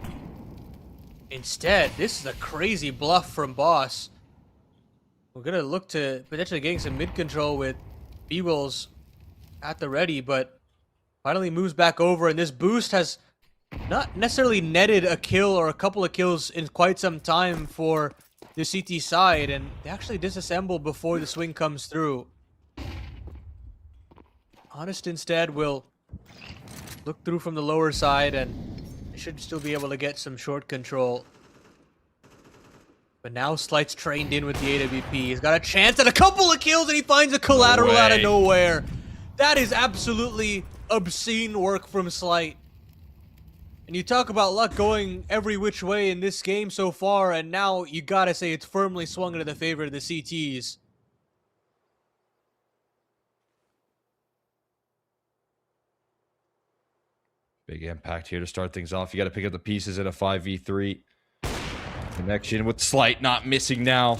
Instead, this is a crazy bluff from Boss. We're going to look to potentially getting some mid control with B-Wills at the ready, but finally moves back over, and this boost has not necessarily netted a kill or a couple of kills in quite some time for the CT side, and they actually disassemble before the swing comes through. Honest instead will look through from the lower side, and they should still be able to get some short control. But now Slight's trained in with the AWP. He's got a chance at a couple of kills, and he finds a collateral out of nowhere. That is absolutely obscene work from Slight. And you talk about luck going every which way in this game so far, and now you gotta say it's firmly swung into the favor of the CTs. Big impact here to start things off. You got to pick up the pieces in a 5v3. Connection with Slight not missing now.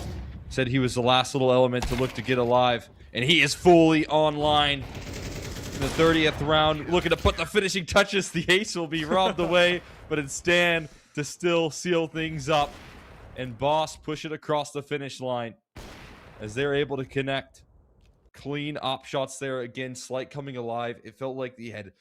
Said he was the last little element to look to get alive. And he is fully online. In the 30th round, looking to put the finishing touches. The ace will be robbed away, but it's Stan to still seal things up. And Boss push it across the finish line as they're able to connect. Clean op shots there again. Slight coming alive. It felt like he had,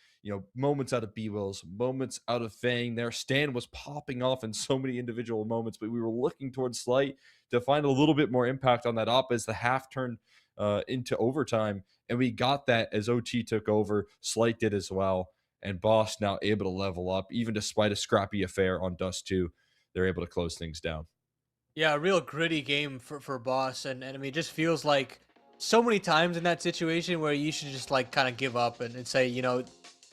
moments out of B-Wills, moments out of Fang there. Stan was popping off in so many individual moments, but we were looking towards Slight to find a little bit more impact on that op as the half turned into overtime. And we got that as OT took over. Slight did as well. And Boss now able to level up, even despite a scrappy affair on Dust 2. They're able to close things down. Yeah, a real gritty game for Boss. And I mean, it just feels like so many times in that situation where you should just kind of give up and say,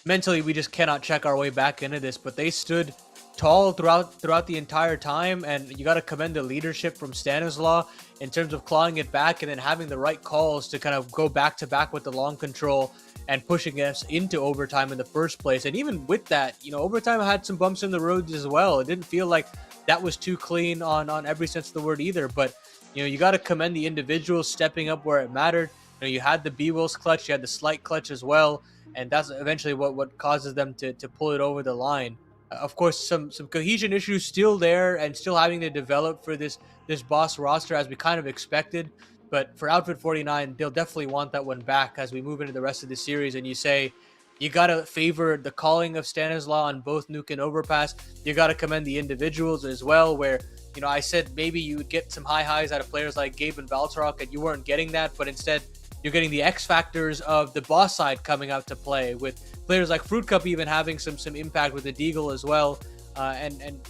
mentally we just cannot check our way back into this. But they stood tall throughout the entire time, and you got to commend the leadership from Stanislaw in terms of clawing it back and then having the right calls to kind of go back to back with the long control and pushing us into overtime in the first place. And even with that, overtime had some bumps in the road as well. It didn't feel like that was too clean on every sense of the word either, but you got to commend the individuals stepping up where it mattered. You had the B-Wills clutch, you had the Slight clutch as well, and that's eventually what causes them to pull it over the line. Of course, some cohesion issues still there and still having to develop for this Boss roster as we kind of expected. But for Outfit 49, they'll definitely want that one back as we move into the rest of the series. And you say, you got to favor the calling of Stanislaw on both Nuke and Overpass. You got to commend the individuals as well, where I said maybe you would get some high highs out of players like Gabe and Valtorok, and you weren't getting that, but instead you're getting the X factors of the Boss side coming out to play, with players like Fruit Cup even having some impact with the Deagle as well. And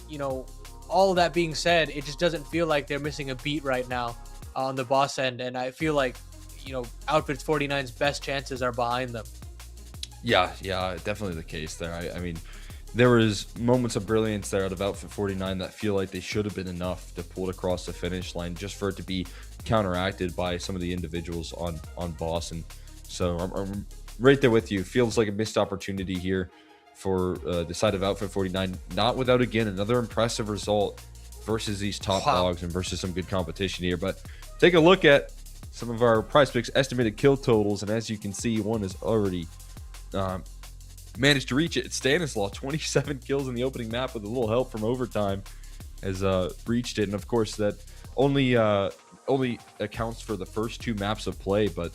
all of that being said, it just doesn't feel like they're missing a beat right now on the Boss end, and I feel like Outfit 49's best chances are behind them. Yeah, definitely the case there. I mean, there was moments of brilliance there out of Outfit 49 that feel like they should have been enough to pull it across the finish line, just for it to be counteracted by some of the individuals on Boss. And so I'm right there with you. Feels like a missed opportunity here for the side of Outfit 49. Not without, again, another impressive result versus these top dogs and versus some good competition here. But take a look at some of our PrizePicks estimated kill totals, and as you can see, one has already managed to reach it. It's Stanislaw, 27 kills in the opening map with a little help from overtime, has reached it. And of course, that only accounts for the first 2 maps of play, but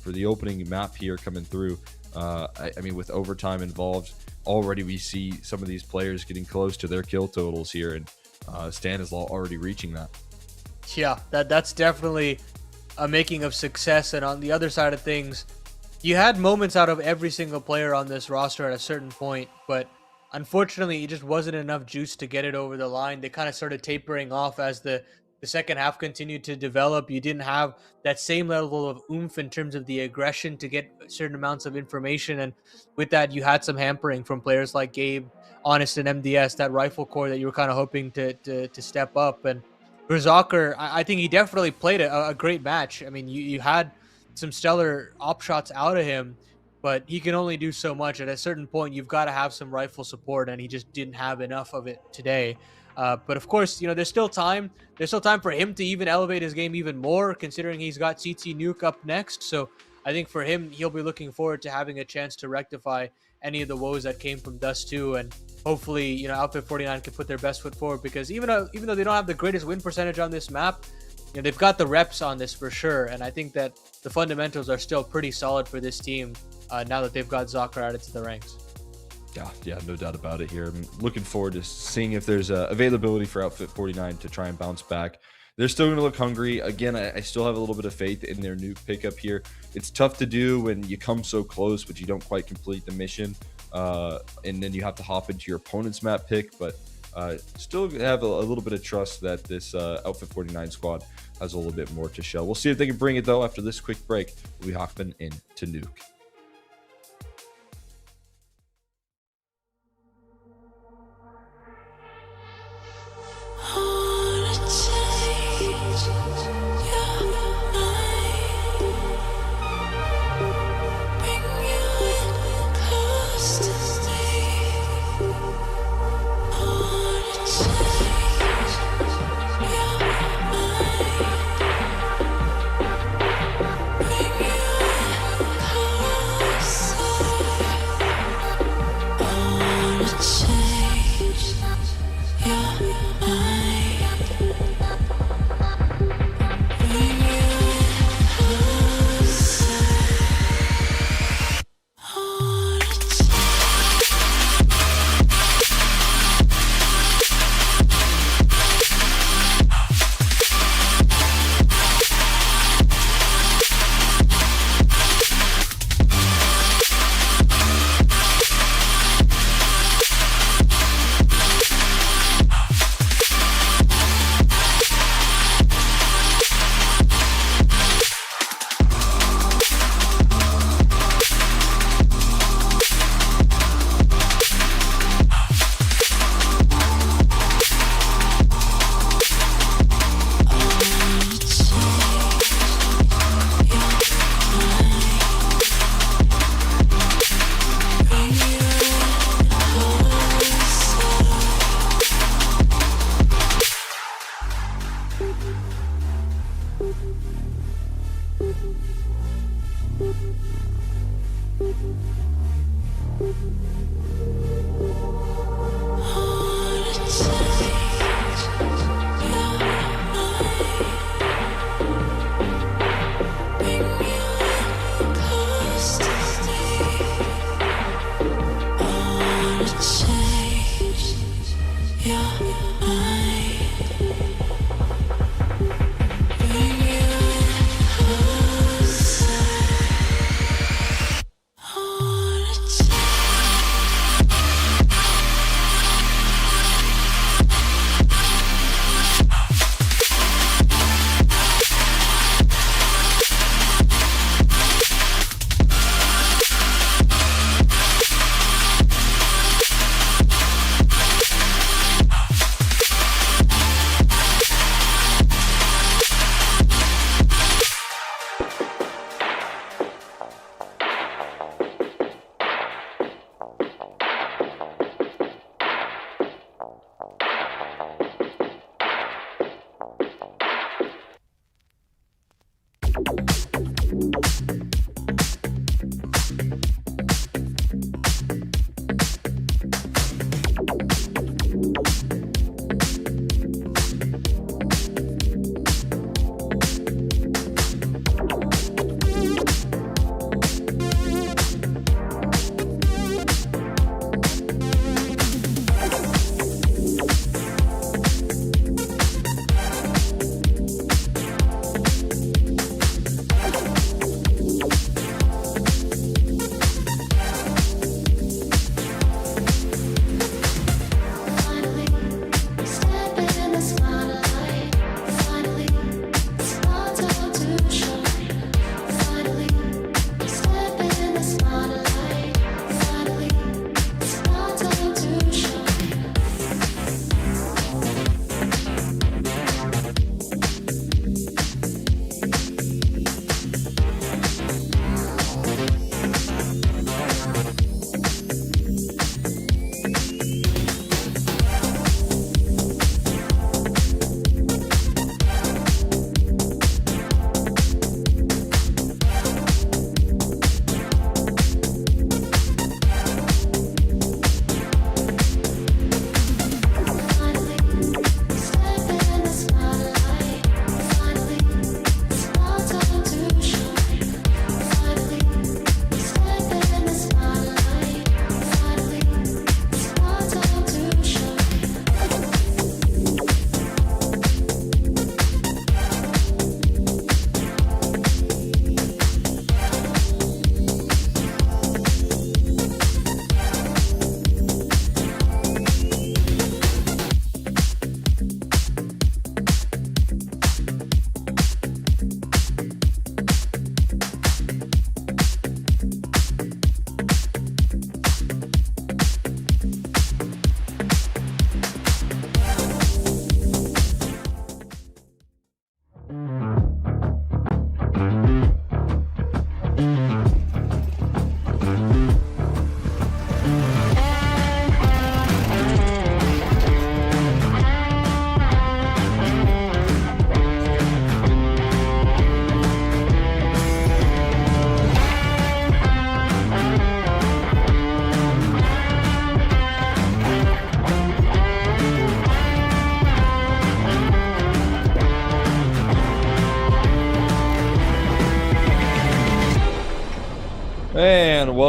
for the opening map here coming through, I mean, with overtime involved, already we see some of these players getting close to their kill totals here, and Stanislaw already reaching that. Yeah, that's definitely a making of success. And on the other side of things, you had moments out of every single player on this roster at a certain point, but unfortunately, it just wasn't enough juice to get it over the line. They kind of started tapering off as the second half continued to develop. You didn't have that same level of oomph in terms of the aggression to get certain amounts of information, and with that, you had some hampering from players like Gabe, Honest, and MDS, that rifle core that you were kind of hoping to step up. And Berserker, I think he definitely played a great match. I mean, you had some stellar op shots out of him, but he can only do so much. At a certain point, you've got to have some rifle support, and he just didn't have enough of it today. But of course, there's still time. There's still time for him to even elevate his game even more, considering he's got CT Nuke up next. So I think for him, he'll be looking forward to having a chance to rectify any of the woes that came from Dust 2, and hopefully, Outfit 49 can put their best foot forward, because even though they don't have the greatest win percentage on this map, they've got the reps on this for sure. And I think that the fundamentals are still pretty solid for this team now that they've got Zocker added to the ranks. Yeah, no doubt about it here. I'm looking forward to seeing if there's availability for Outfit 49 to try and bounce back. They're still going to look hungry. Again, I still have a little bit of faith in their nuke pickup here. It's tough to do when you come so close, but you don't quite complete the mission. And then you have to hop into your opponent's map pick. But still have a little bit of trust that this Outfit 49 squad has a little bit more to show. We'll see if they can bring it, though, after this quick break. We'll be hopping into nuke.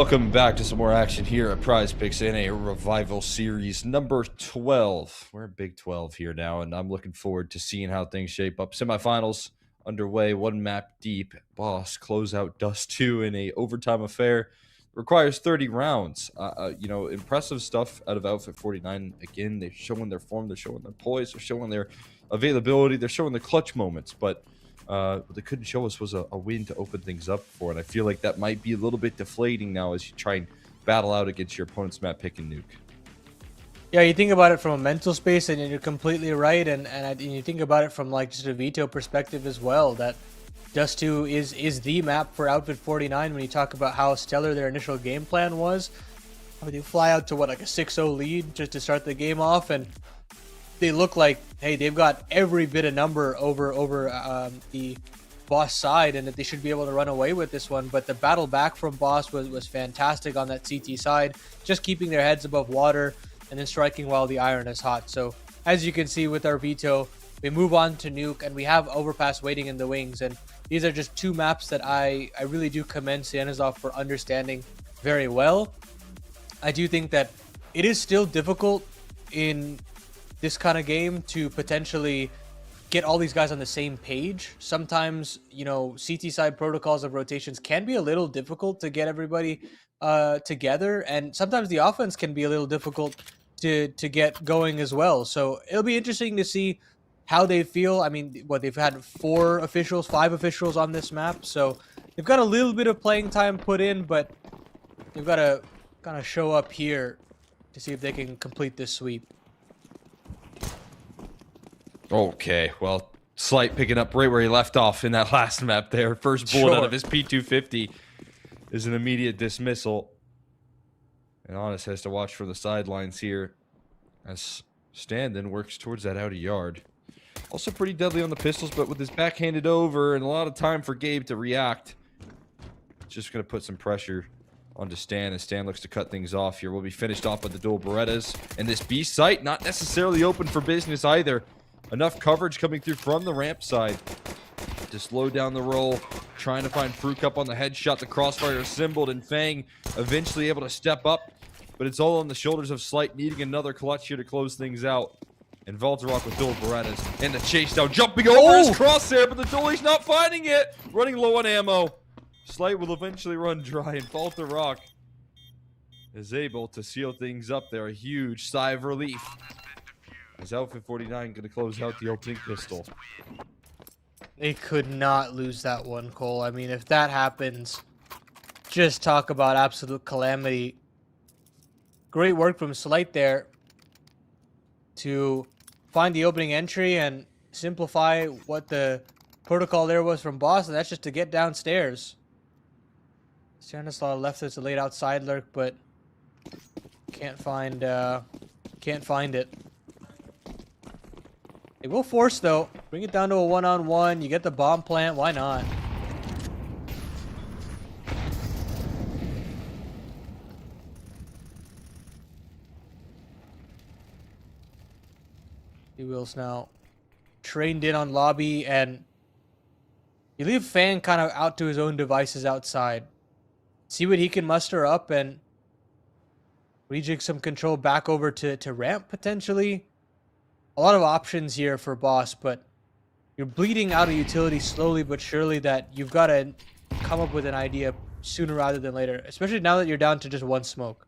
Welcome back to some more action here at PrizePicks in a revival series number 12. We're at Big 12 here now, and I'm looking forward to seeing how things shape up. Semifinals underway, one map deep. Boss close out Dust 2 in a overtime affair. Requires 30 rounds. Impressive stuff out of Outfit 49. Again, they're showing their form, they're showing their poise, they're showing their availability, they're showing the clutch moments, but what they couldn't show us was a win to open things up for, and I feel like that might be a little bit deflating now as you try and battle out against your opponent's map pick and nuke. Yeah, you think about it from a mental space, and you're completely right, and you think about it from like just a veto perspective as well. That Dust 2 is the map for Outfit 49 when you talk about how stellar their initial game plan was. I mean, they fly out to like a 6-0 lead just to start the game off, and they look like, hey, they've got every bit of number over the Boss side, and that they should be able to run away with this one. But the battle back from Boss was fantastic on that CT side, just keeping their heads above water and then striking while the iron is hot. So as you can see with our veto, we move on to nuke, and we have overpass waiting in the wings. And these are just two maps that I really do commend Sienazov for understanding very well. I do think that it is still difficult in this kind of game to potentially get all these guys on the same page. Sometimes, CT side protocols of rotations can be a little difficult to get everybody together, and sometimes the offense can be a little difficult to get going as well. So it'll be interesting to see how they feel. I mean, they've had 5 officials on this map, so they've got a little bit of playing time put in, but they've got to kind of show up here to see if they can complete this sweep. Okay, well, Slight picking up right where he left off in that last map there. First bullet out of his P250 is an immediate dismissal. And Honest has to watch for the sidelines here as Standen works towards that outer yard. Also pretty deadly on the pistols, but with his back handed over and a lot of time for Gabe to react, just going to put some pressure onto Stan, as Stan looks to cut things off here. We'll be finished off with the dual Berettas. And this B site, not necessarily open for business either. Enough coverage coming through from the ramp side to slow down the roll. Trying to find Fruit Cup on the headshot. The crossfire is symboled, and Fang eventually able to step up. But it's all on the shoulders of Slight, needing another clutch here to close things out. And Valterok with dual Berettas. And the chase down, jumping over his crosshair, but the Duelie's not finding it. Running low on ammo. Slight will eventually run dry, and Valterok is able to seal things up there. A huge sigh of relief. Is Outfit 49 going to close out the opening pistol? They could not lose that one, Cole. I mean, if that happens, just talk about absolute calamity. Great work from Slight there to find the opening entry and simplify what the protocol there was from Boss, and that's just to get downstairs. Stanislav left us a late outside lurk, but can't find it. They will force, though. Bring it down to a one-on-one. You get the bomb plant. Why not? He wills now trained in on lobby, and you leave Fang kind of out to his own devices outside. See what he can muster up and rejig some control back over to ramp, potentially. A lot of options here for Boss, but you're bleeding out of utility slowly but surely, that you've got to come up with an idea sooner rather than later, especially now that you're down to just one smoke.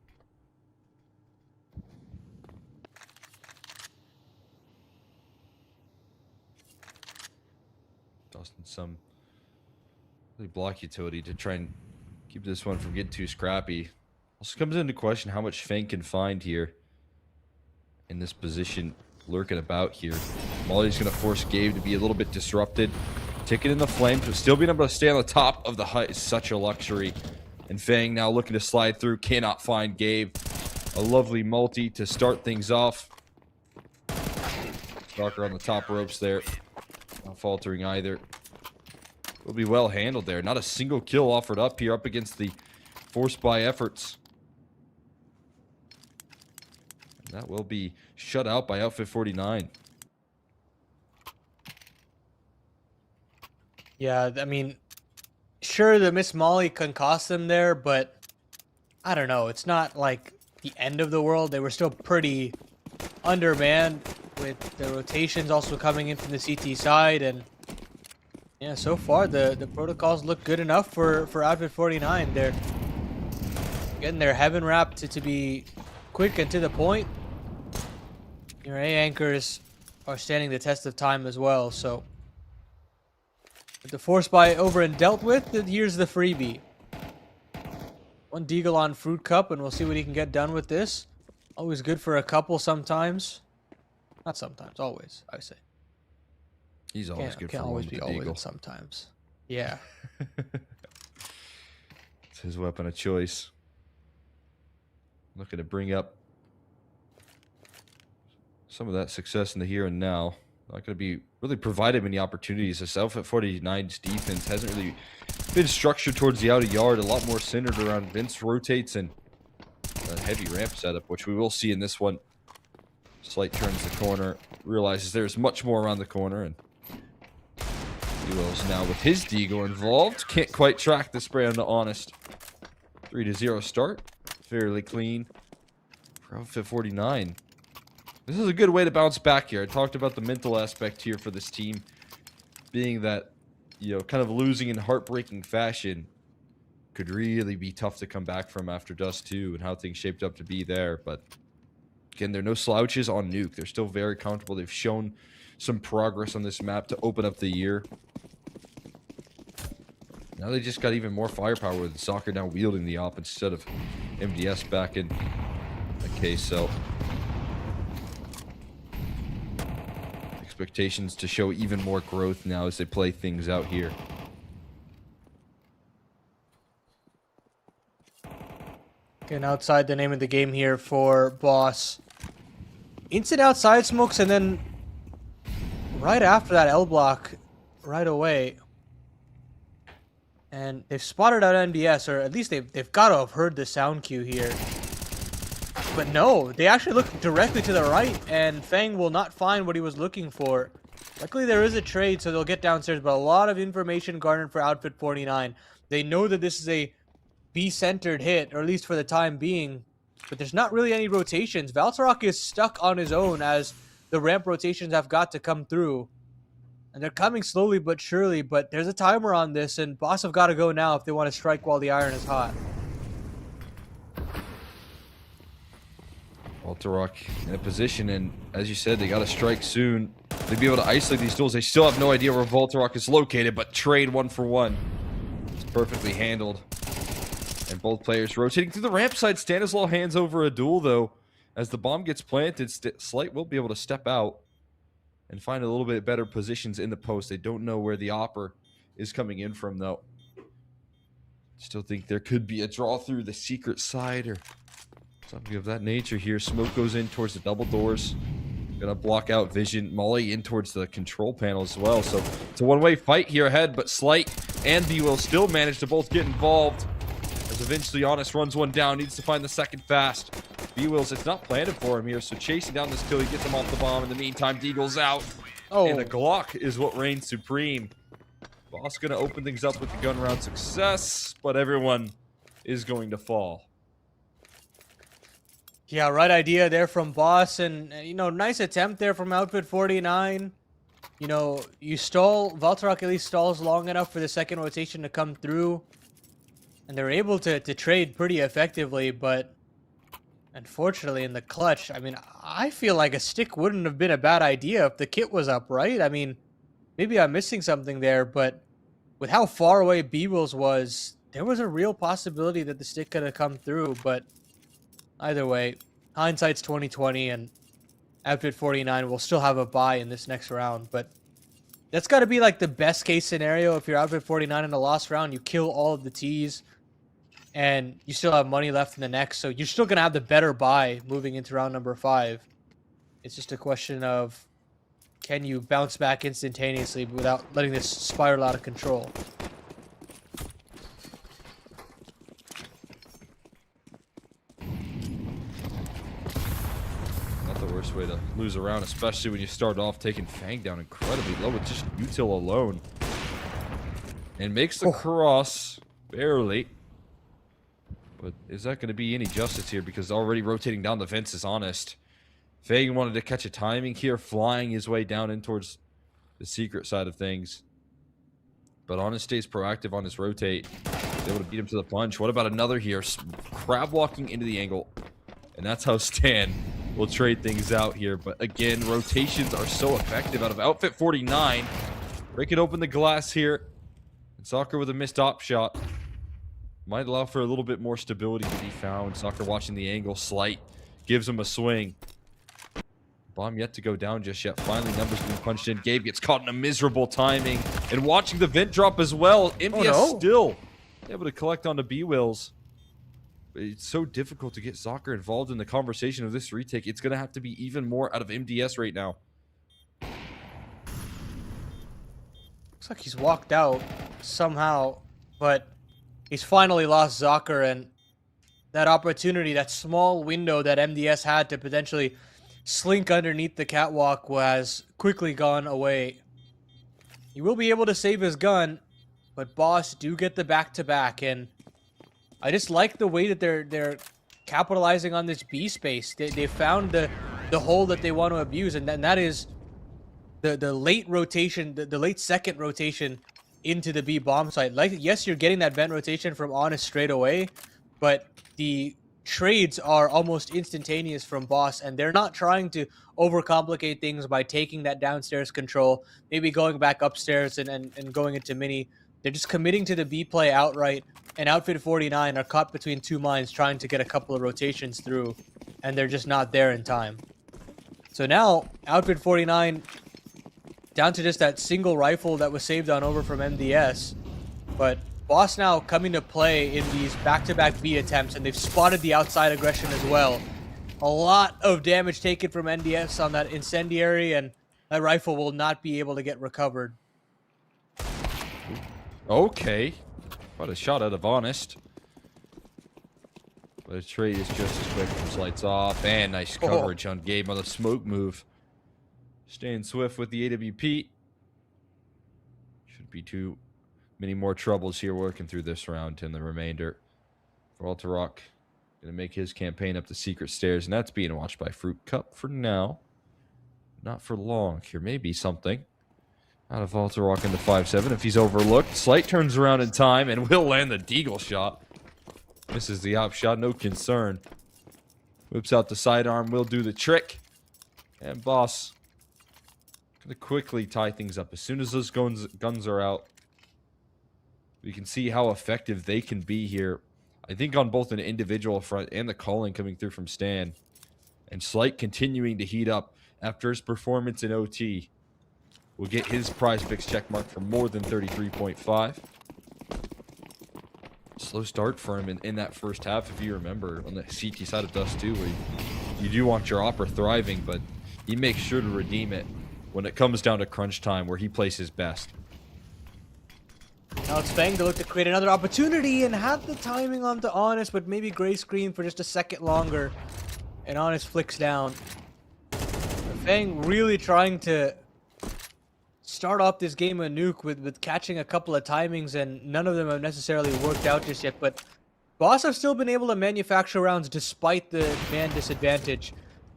Tossing some really block utility to try and keep this one from getting too scrappy. Also comes into question how much Fang can find here in this position. Lurking about here. Molly's going to force Gabe to be a little bit disrupted. Ticket in the flames, but still being able to stay on the top of the hut is such a luxury. And Fang now looking to slide through. Cannot find Gabe. A lovely multi to start things off. Stalker on the top ropes there. Not faltering either. Will be well handled there. Not a single kill offered up here, up against the forced by efforts. And that will be shut out by Outfit 49. Yeah, I mean, sure, the Miss Molly can cost them there, but I don't know. It's not like the end of the world. They were still pretty undermanned with the rotations also coming in from the CT side, and yeah, so far the protocols look good enough for Outfit 49. They're getting their heaven wrap to be quick and to the point. Your A anchors are standing the test of time as well. So with the force buy over and dealt with, here's the freebie. One Deagle on Fruit Cup, and we'll see what he can get done with this. Always good for a couple sometimes. Not sometimes, always, I say. He's always good for can't one always with be the always Deagle. sometimes. Yeah. It's his weapon of choice. Looking to bring up some of that success in the here and now. Not going to be really provided many opportunities. This Outfit 49's defense hasn't really been structured towards the outer yard. A lot more centered around Vince rotates and a heavy ramp setup, which we will see in this one. Slight turns the corner, realizes there's much more around the corner, and Duo's now with his Deagle involved. Can't quite track the spray on the Honest. 3-0 start. Fairly clean for Outfit 49. This is a good way to bounce back here. I talked about the mental aspect here for this team being that, you know, kind of losing in heartbreaking fashion could really be tough to come back from after Dust 2 and how things shaped up to be there. But again, there are no slouches on Nuke. They're still very comfortable. They've shown some progress on this map to open up the year. Now they just got even more firepower with Soccer now wielding the op instead of MDS back in the case. So expectations to show even more growth now as they play things out here. Getting outside the name of the game here for Boss. Instant outside smokes, and then right after that L block right away. And they've spotted out NBS, or at least they've got to have heard the sound cue here. But no, they actually look directly to the right, and Fang will not find what he was looking for. Luckily, there is a trade, so they'll get downstairs, but a lot of information garnered for Outfit 49. They know that this is a B-centered hit, or at least for the time being, but there's not really any rotations. Valtorok is stuck on his own as the ramp rotations have got to come through. And they're coming slowly but surely, but there's a timer on this, and Boss have got to go now if they want to strike while the iron is hot. Valtorok in a position, and as you said, they got to strike soon. They'd be able to isolate these duels. They still have no idea where Valtorok is located, but trade 1-for-1. It's perfectly handled. And both players rotating through the ramp side. Stanislaw hands over a duel, though. As the bomb gets planted, Slight will be able to step out and find a little bit better positions in the post. They don't know where the Opper is coming in from, though. Still think there could be a draw through the secret side or something of that nature here. Smoke goes in towards the double doors. Gonna block out vision. Molly in towards the control panel as well. So it's a one-way fight here ahead, but Slight and B will still manage to both get involved. As eventually Honest runs one down, needs to find the second fast. B-Wills, it's not planted for him here, so chasing down this kill, he gets him off the bomb. In the meantime, Deagle's out. Oh. And a Glock is what reigns supreme. Boss gonna open things up with the gun round success, but everyone is going to fall. Yeah, right idea there from Boss, and, you know, nice attempt there from Outfit 49. You know, you stall, Valtorok at least stalls long enough for the second rotation to come through. And they're able to trade pretty effectively, but unfortunately in the clutch, I mean, I feel like a stick wouldn't have been a bad idea if the kit was up, right? I mean, maybe I'm missing something there, but with how far away B-Wills was, there was a real possibility that the stick could have come through, but either way, hindsight's 2020, and Outfit 49 will still have a bye in this next round, but that's got to be like the best case scenario. If you're Outfit 49 in the last round, you kill all of the T's, and you still have money left in the next, so you're still going to have the better buy moving into round number 5. It's just a question of, can you bounce back instantaneously without letting this spiral out of control? Not the worst way to lose a round, especially when you start off taking Fang down incredibly low with just util alone. And makes the cross barely. But is that going to be any justice here? Because already rotating down the vents is Honest. Fagan wanted to catch a timing here, flying his way down in towards the secret side of things. But Honest stays proactive on his rotate. He's able to beat him to the punch. What about another here? Crab walking into the angle. And that's how Stan will trade things out here. But again, rotations are so effective out of Outfit 49. Breaking open the glass here. And Soccer with a missed op shot. Might allow for a little bit more stability to be found. Soccer watching the angle. Slight gives him a swing. Bomb yet to go down just yet. Finally, numbers being punched in. Gabe gets caught in a miserable timing. And watching the vent drop as well. MBS still able to collect onto B-Wills. But it's so difficult to get Soccer involved in the conversation of this retake. It's going to have to be even more out of MDS right now. Looks like he's walked out somehow, but he's finally lost Soccer, and that opportunity, that small window that MDS had to potentially slink underneath the catwalk has quickly gone away. He will be able to save his gun, but Boss do get the back-to-back, and I just like the way that they're capitalizing on this B space. They found the hole that they want to abuse, and that is the late rotation, the late second rotation into the B bomb site. Like, yes, you're getting that vent rotation from Honest straight away, but the trades are almost instantaneous from Boss, and they're not trying to overcomplicate things by taking that downstairs control, maybe going back upstairs and going into mini. They're just committing to the B play outright, and Outfit 49 are caught between two mines trying to get a couple of rotations through, and they're just not there in time. So now, Outfit 49 down to just that single rifle that was saved on over from MDS, but Boss now coming to play in these back-to-back B attempts, and they've spotted the outside aggression as well. A lot of damage taken from NDS on that incendiary, and that rifle will not be able to get recovered. Okay. What a shot out of Honest. But the trade is just as quick as lights off. And nice coverage on Gabe on the smoke move. Staying swift with the AWP. Should be too many more troubles here working through this round in the remainder. Walter Rock going to make his campaign up the secret stairs, and that's being watched by Fruit Cup for now. Not for long. Here may be something. Out of Walter Rock into 5-7 if he's overlooked. Slight turns around in time and will land the deagle shot. Misses the op shot, no concern. Whips out the sidearm, will do the trick. And Boss going to quickly tie things up. As soon as those guns are out, we can see how effective they can be here. I think on both an individual front and the calling coming through from Stan. And Slight continuing to heat up after his performance in OT. Will get his PrizePicks check mark for more than 33.5. Slow start for him in that first half, if you remember, on the CT side of Dust 2, where you do want your Opera thriving, but he makes sure to redeem it when it comes down to crunch time, where he plays his best. Now it's Fang to look to create another opportunity and have the timing on to Honest, but maybe gray screen for just a second longer. And Honest flicks down. Fang really trying to start off this game of Nuke with catching a couple of timings, and none of them have necessarily worked out just yet, but Boss have still been able to manufacture rounds despite the man disadvantage.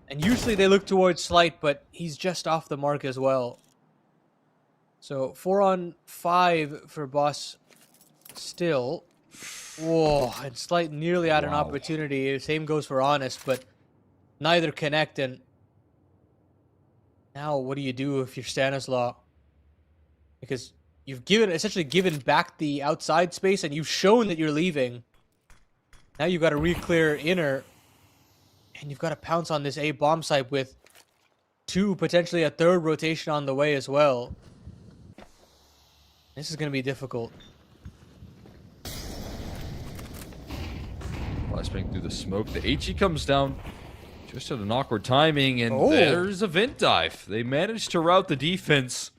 And usually they look towards Slight, but he's just off the mark as well. So 4-on-5 for Boss still. Whoa, and Slight nearly had an opportunity. Same goes for Honest, but neither connect. And now what do you do if you're Stanislaw? Because you've essentially given back the outside space, and you've shown that you're leaving. Now you've got to re-clear inner, and you've got to pounce on this A bomb site with potentially a third rotation on the way as well. This is going to be difficult. Flashbang through the smoke. The HE comes down just at an awkward timing, and there's a vent dive. They managed to route the defense.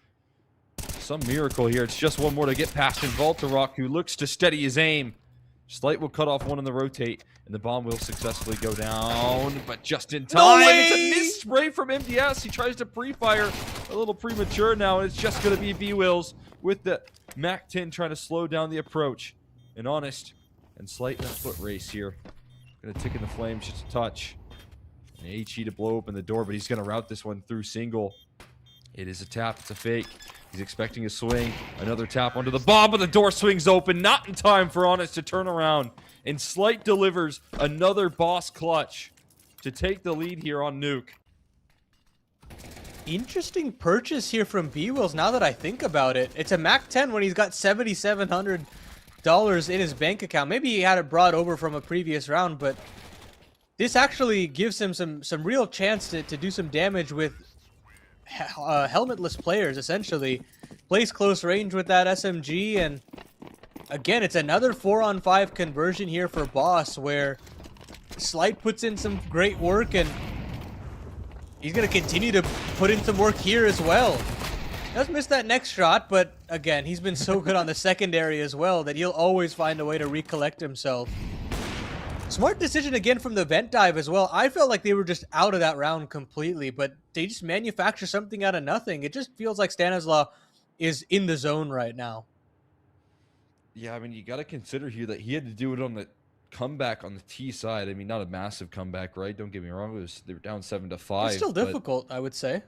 Some miracle here. It's just one more to get past in Voltarok, who looks to steady his aim. Slight will cut off one in the rotate, and the bomb will successfully go down, but just in time. No way! It's a missed spray from MDS. He tries to pre-fire, a little premature now, and it's just going to be B-Wills with the MAC-10 trying to slow down the approach. And Honest And Slight in a foot race here. Gonna tick in the flames just a touch. And HE to blow open the door, but he's gonna route this one through single. It is a tap, it's a fake. He's expecting a swing. Another tap onto the bomb, but the door swings open. Not in time for Honest to turn around. And Slight delivers another boss clutch to take the lead here on Nuke. Interesting purchase here from B-Wills now that I think about it. It's a Mac 10 when he's got $7,700 in his bank account. Maybe he had it brought over from a previous round, but this actually gives him some real chance to do some damage with helmetless players, essentially. Plays close range with that SMG, and again, it's another 4-on-5 conversion here for Boss, where Slight puts in some great work, and he's going to continue to put in some work here as well. Does miss that next shot, but again, he's been so good on the secondary as well that he'll always find a way to recollect himself. Smart decision again from the vent dive as well. I felt like they were just out of that round completely, but they just manufacture something out of nothing. It just feels like Stanislaw is in the zone right now. Yeah, I mean, you got to consider here that he had to do it on the comeback on the T side. I mean, not a massive comeback, right? Don't get me wrong. They were down 7-5. It's still difficult, I would say.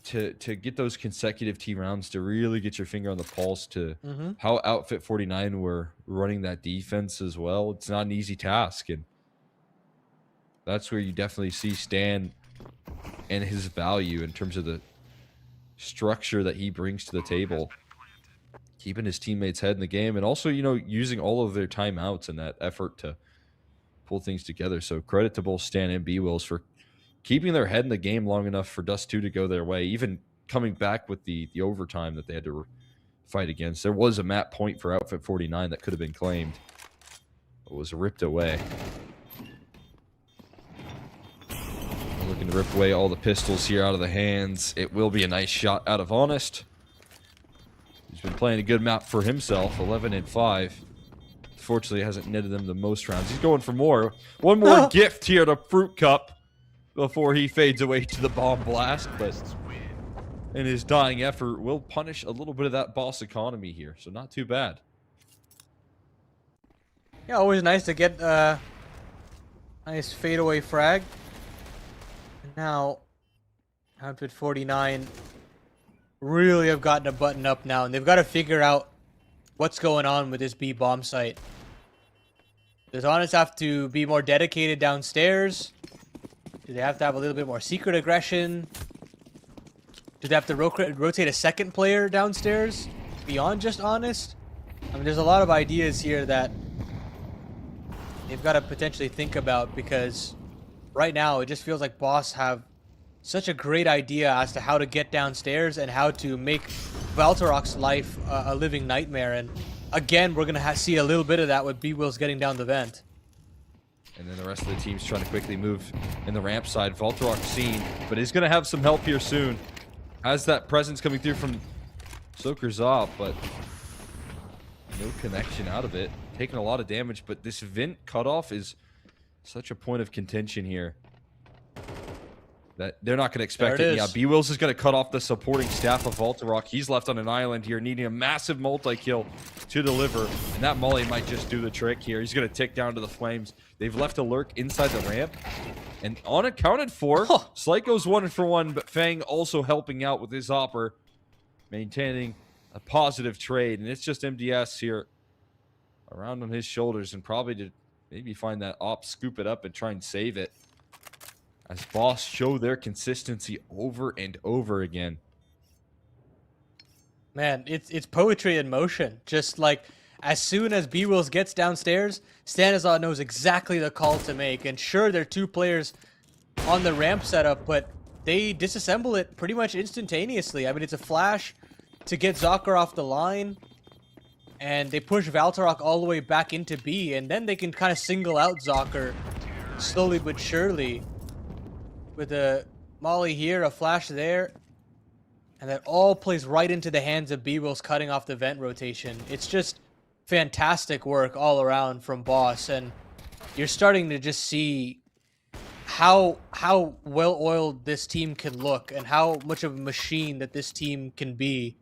To get those consecutive T rounds, to really get your finger on the pulse to how Outfit 49 were running that defense as well. It's not an easy task, and that's where you definitely see Stan and his value in terms of the structure that he brings to the table, keeping his teammates' head in the game, and also, you know, using all of their timeouts in that effort to pull things together. So credit to both Stan and B-Wills for keeping their head in the game long enough for Dust 2 to go their way, even coming back with the overtime that they had to fight against. There was a map point for Outfit 49 that could have been claimed, but was ripped away. We're looking to rip away all the pistols here out of the hands. It will be a nice shot out of Honest. He's been playing a good map for himself, 11-5. Fortunately, hasn't netted him the most rounds. He's going for more. One more gift here to Fruit Cup before he fades away to the bomb blast, but in his dying effort will punish a little bit of that boss economy here, so not too bad. Yeah, always nice to get a nice fadeaway frag. And now, Outfit 49 really have gotten a button up now, and they've got to figure out what's going on with this B bomb site. Does Honest have to be more dedicated downstairs? Do they have to have a little bit more secret aggression? Do they have to rotate a second player downstairs beyond just Honest? I mean, there's a lot of ideas here that they've got to potentially think about, because right now it just feels like Boss have such a great idea as to how to get downstairs and how to make Valtorok's life a living nightmare. And again, we're going to see a little bit of that with B-Wills getting down the vent. And then the rest of the team's trying to quickly move in the ramp side. Valtorok seen, but he's going to have some help here soon. Has that presence coming through from Sokerzov, but no connection out of it. Taking a lot of damage, but this vent cutoff is such a point of contention here that they're not going to expect it. Yeah, B-Wills is going to cut off the supporting staff of Valtorok. He's left on an island here, needing a massive multi-kill to deliver, and that molly might just do the trick here. He's going to tick down to the flames. They've left a lurk inside the ramp, and unaccounted for. Slight goes 1 for 1, but Fang also helping out with his hopper, maintaining a positive trade, and it's just MDS here around on his shoulders, and probably to maybe find that op, scoop it up, and try and save it, as Boss show their consistency over and over again. Man, it's poetry in motion. Just like, as soon as B-Wills gets downstairs, Stanislaw knows exactly the call to make. And sure, there are 2 players on the ramp setup, but they disassemble it pretty much instantaneously. I mean, it's a flash to get Zocker off the line, and they push Valtorok all the way back into B, and then they can kind of single out Zocker slowly but surely. With a molly here, a flash there, and that all plays right into the hands of B-Wills cutting off the vent rotation. It's just fantastic work all around from Boss, and you're starting to just see how well-oiled this team can look and how much of a machine that this team can be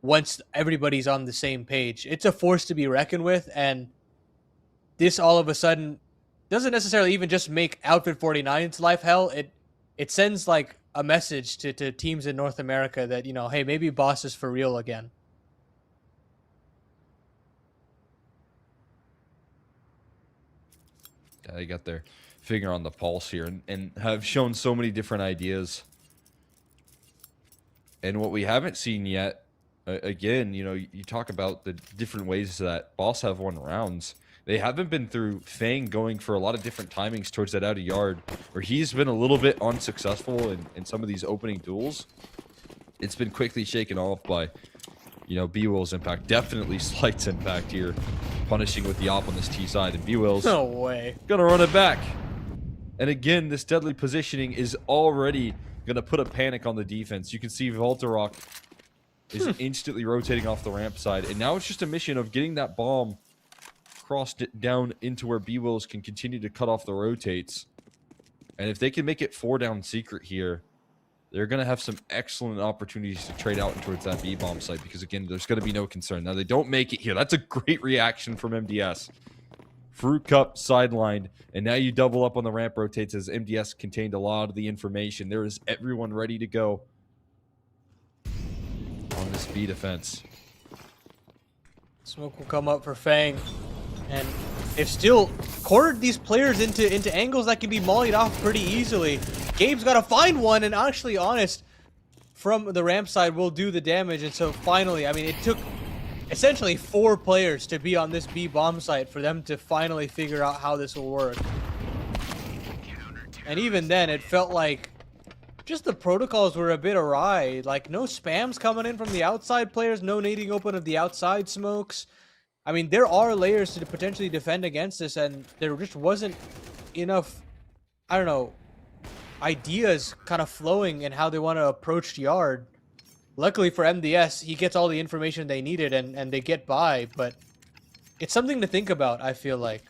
once everybody's on the same page. It's a force to be reckoned with, and this all of a sudden doesn't necessarily even just make Outfit 49's life hell. It sends like a message to teams in North America that, you know, hey, maybe Boss is for real again. Yeah, they got their finger on the pulse here and have shown so many different ideas. And what we haven't seen yet, again, you know, you talk about the different ways that Boss have won rounds. They haven't been through Fang going for a lot of different timings towards that out of yard, where he's been a little bit unsuccessful in some of these opening duels. It's been quickly shaken off by, you know, B-Will's impact. Definitely Slight's impact here, punishing with the op on this T side, and B-Will's No way. gonna run it back. And again, this deadly positioning is already gonna put a panic on the defense. You can see Voltarok is instantly rotating off the ramp side, and now it's just a mission of getting that bomb crossed it down into where B-Wills can continue to cut off the rotates. And if they can make it 4 down secret here, they're going to have some excellent opportunities to trade out towards that B-bomb site, because again, there's going to be no concern. Now, they don't make it here. That's a great reaction from MDS. Fruit Cup sidelined, and now you double up on the ramp rotates as MDS contained a lot of the information. There is everyone ready to go on this B defense. Smoke will come up for Fang. And they've still cornered these players into angles that can be mollied off pretty easily. Gabe's got to find one, and actually, honest, from the ramp side will do the damage. And so finally, I mean, it took essentially 4 players to be on this B bomb site for them to finally figure out how this will work. And even then, it felt like just the protocols were a bit awry. Like, no spams coming in from the outside players, no nading open of the outside smokes. I mean, there are layers to potentially defend against this, and there just wasn't enough, I don't know, ideas kind of flowing in how they want to approach yard. Luckily for MDS, he gets all the information they needed, and they get by, but it's something to think about, I feel like.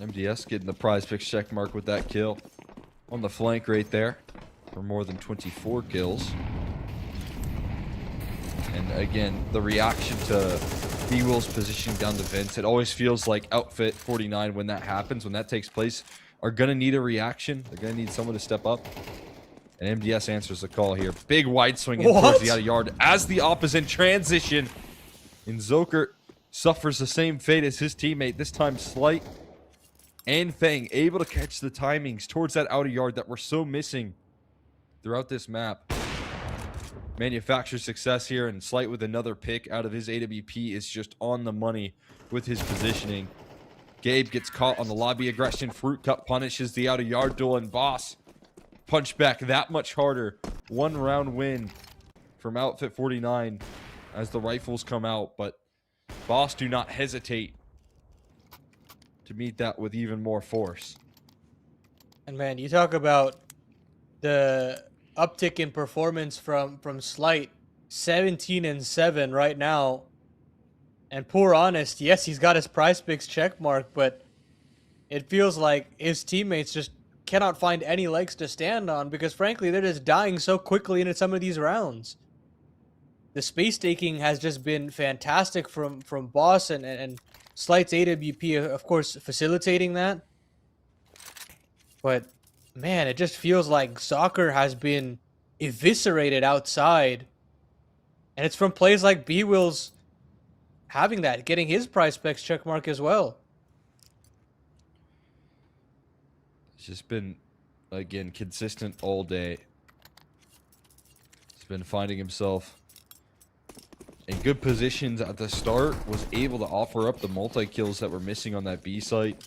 MDS getting the PrizePicks check mark with that kill on the flank right there for more than 24 kills. And again, the reaction to B-Will's positioning down the vents, it always feels like Outfit 49, when that happens, when that takes place, are going to need a reaction. They're going to need someone to step up. And MDS answers the call here. Big wide swing in towards the out of yard as the op is in transition. And Zoker suffers the same fate as his teammate. This time Slight and Fang able to catch the timings towards that out of yard that we're so missing throughout this map. Manufacture success here, and Slight with another pick out of his AWP is just on the money with his positioning. Gabe gets caught on the lobby aggression. Fruit Cup punishes the out of yard duel, and Boss punch back that much harder. 1 round win from Outfit 49 as the rifles come out, but Boss do not hesitate to meet that with even more force. And man, you talk about the uptick in performance from Slight, 17-7 right now. And poor Honest, yes, he's got his PrizePicks check mark, but it feels like his teammates just cannot find any legs to stand on, because frankly, they're just dying so quickly into some of these rounds. The space taking has just been fantastic from Boss, and Slight's AWP, of course, facilitating that. But man, it just feels like soccer has been eviscerated outside. And it's from plays like B-Will's having that, getting his PrizePicks check mark as well. It's just been, again, consistent all day. He's been finding himself in good positions at the start, was able to offer up the multi-kills that were missing on that B site.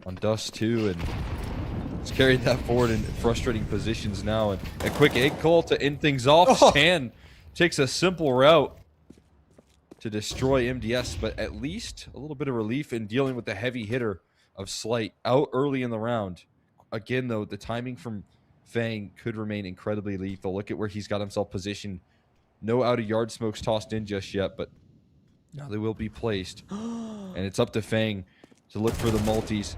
On Dust too, and he's carried that forward in frustrating positions now. And a quick egg call to end things off. Stan takes a simple route to destroy MDS, but at least a little bit of relief in dealing with the heavy hitter of Slight out early in the round. Again, though, the timing from Fang could remain incredibly lethal. Look at where he's got himself positioned. No out of yard smokes tossed in just yet, but now they will be placed. And it's up to Fang to look for the multis.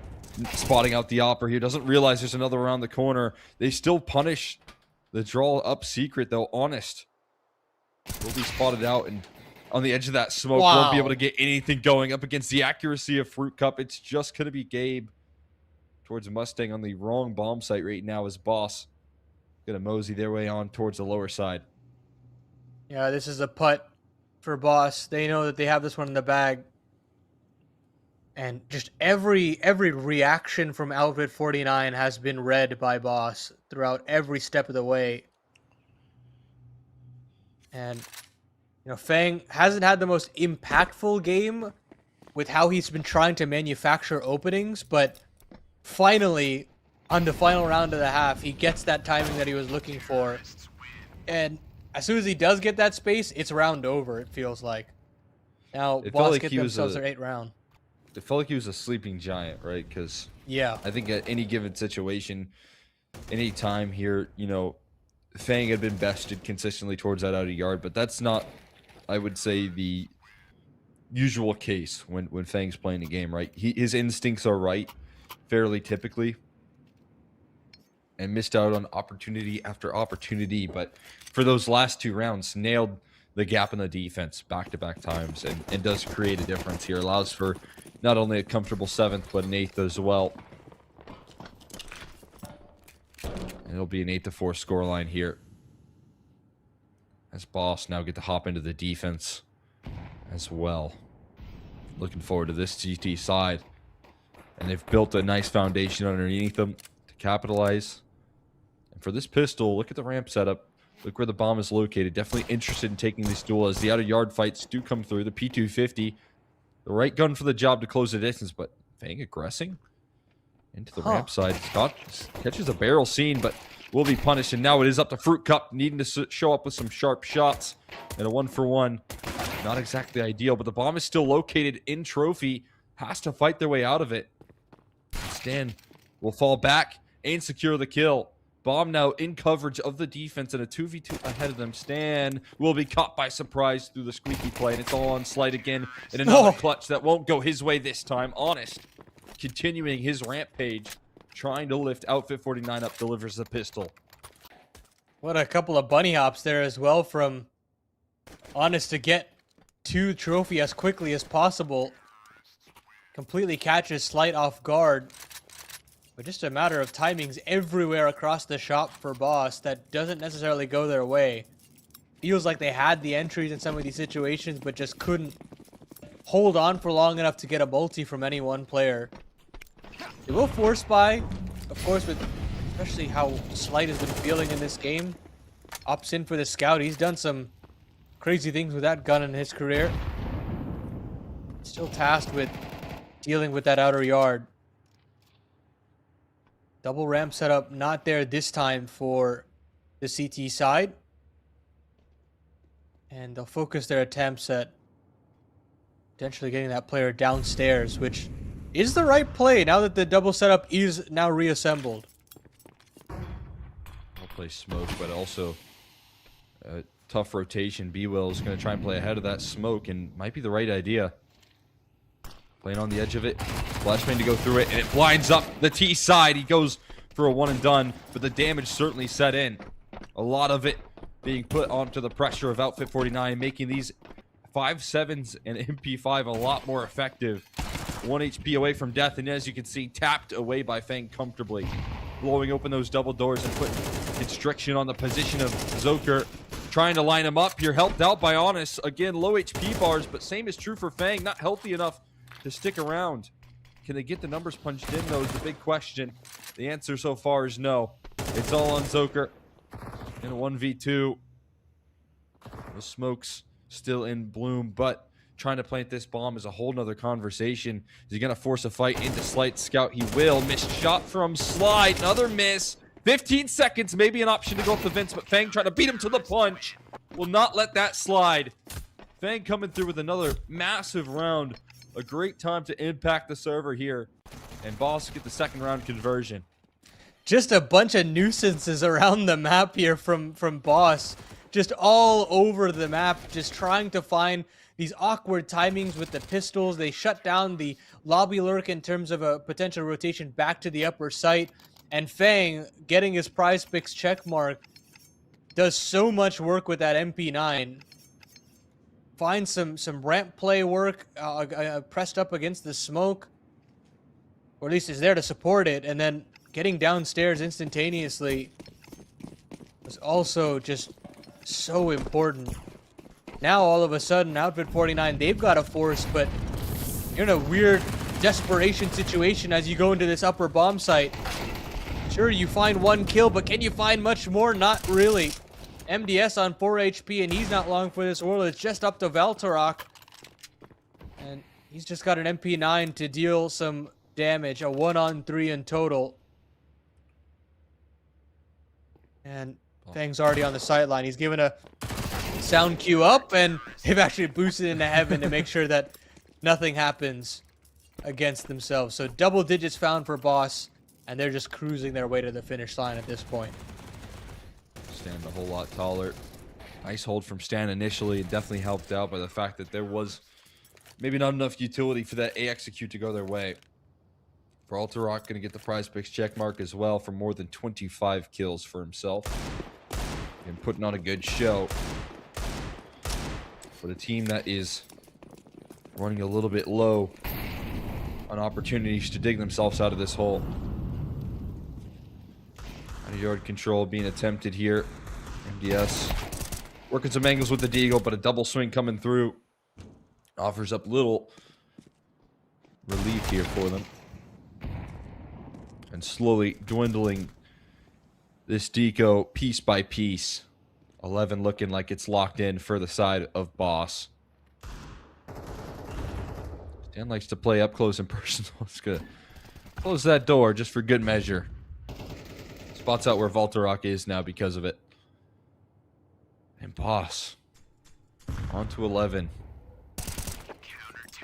Spotting out the opera here. Doesn't realize there's another around the corner. They still punish the draw up secret, though. Honest will be spotted out, and on the edge of that smoke. Won't be able Wow. to get anything going up against the accuracy of Fruit Cup. It's just going to be Gabe towards Mustang on the wrong bomb site right now as Boss going to mosey their way on towards the lower side. Yeah, this is a putt for Boss. They know that they have this one in the bag. And just every reaction from Outfit 49 has been read by Boss throughout every step of the way. And Fang hasn't had the most impactful game with how he's been trying to manufacture openings, but finally, on the final round of the half, he gets that timing that he was looking for. And as soon as he does get that space, it's round over, it feels like. Now, It felt Boss like get he was themselves a- their 8th round. It felt like he was a sleeping giant, right? Because Yeah. I think at any given situation, any time here, Fang had been bested consistently towards that outer yard, but that's not, I would say, the usual case when Fang's playing the game, right? His instincts are right fairly typically, and missed out on opportunity after opportunity, but for those last 2 rounds, nailed the gap in the defense back-to-back times and does create a difference here. Allows for not only a comfortable 7th, but an 8th as well. And it'll be an 8-4 scoreline here. As Boss now get to hop into the defense as well. Looking forward to this GT side. And they've built a nice foundation underneath them to capitalize. And for this pistol, look at the ramp setup. Look where the bomb is located. Definitely interested in taking this duel as the outer yard fights do come through. The P250, the right gun for the job to close the distance, but Fang aggressing into the ramp side. Scott catches a barrel scene, but will be punished. And now it is up to Fruit Cup, needing to show up with some sharp shots. And a 1-for-1. Not exactly ideal, but the bomb is still located in Trophy. Has to fight their way out of it. Stan will fall back and secure the kill. Bomb now in coverage of the defense and a 2v2 ahead of them. Stan will be caught by surprise through the squeaky play, and it's all on Slight again. And another clutch that won't go his way this time. Honest, continuing his rampage, trying to lift Outfit 49 up, delivers the pistol. What a couple of bunny hops there as well from Honest to get to Trophy as quickly as possible. Completely catches Slight off guard. But just a matter of timings everywhere across the shop for Boss that doesn't necessarily go their way. Feels like they had the entries in some of these situations, but just couldn't hold on for long enough to get a multi from any one player. They will force buy, of course, with especially how Slight has been feeling in this game. Opts in for the scout. He's done some crazy things with that gun in his career. Still tasked with dealing with that outer yard. Double ramp setup not there this time for the CT side. And they'll focus their attempts at potentially getting that player downstairs, which is the right play now that the double setup is now reassembled. I'll play smoke, but also a tough rotation. B-Will is going to try and play ahead of that smoke, and might be the right idea. Playing on the edge of it. Flashbang to go through it, and it blinds up the T side. He goes for a 1 and done, but the damage certainly set in. A lot of it being put onto the pressure of Outfit 49, making these 5.7s and MP5 a lot more effective. 1 HP away from death, and as you can see, tapped away by Fang comfortably. Blowing open those double doors and putting constriction on the position of Zoker. Trying to line him up. You're helped out by Honest. Again, low HP bars, but same is true for Fang. Not healthy enough to stick around. Can they get the numbers punched in, though, is the big question. The answer so far is no. It's all on Zoker in a 1v2. The smoke's still in bloom, but trying to plant this bomb is a whole nother conversation. Is he going to force a fight into Slight Scout? He will. Missed shot from Slide. Another miss. 15 seconds, maybe an option to go up to Vince, but Fang trying to beat him to the punch. Will not let that slide. Fang coming through with another massive round. A great time to impact the server here. And Boss get the 2nd round conversion. Just a bunch of nuisances around the map here from Boss. Just all over the map, just trying to find these awkward timings with the pistols. They shut down the lobby lurk in terms of a potential rotation back to the upper site. And Fang, getting his PrizePicks check mark, does so much work with that MP9. finds some ramp play work, pressed up against the smoke, or at least is there to support it, and then getting downstairs instantaneously was also just so important. Now all of a sudden, Outfit 49, they've got a force, but you're in a weird desperation situation as you go into this upper bomb site. Sure, you find 1 kill, but can you find much more? Not really. MDS on 4 HP, and he's not long for this world. It's just up to Valtorok. And he's just got an MP9 to deal some damage. A 1-on-3 in total. And Fang's already on the sideline. He's given a sound cue up, and they've actually boosted into heaven to make sure that nothing happens against themselves. So double digits found for Boss, and they're just cruising their way to the finish line at this point. Stand a whole lot taller. Nice hold from Stan initially. It definitely helped out by the fact that there was maybe not enough utility for that A execute to go their way. Valtorok going to get the PrizePicks check mark as well for more than 25 kills for himself. And putting on a good show for the team that is running a little bit low on opportunities to dig themselves out of this hole. 100-yard control being attempted here. MDS working some angles with the Deagle, but a double swing coming through offers up little relief here for them. And slowly dwindling this deco piece by piece. 11 looking like it's locked in for the side of Boss. Stan likes to play up close and personal. It's gonna close that door just for good measure. Spots out where Valtorok is now because of it. And Boss on to 11.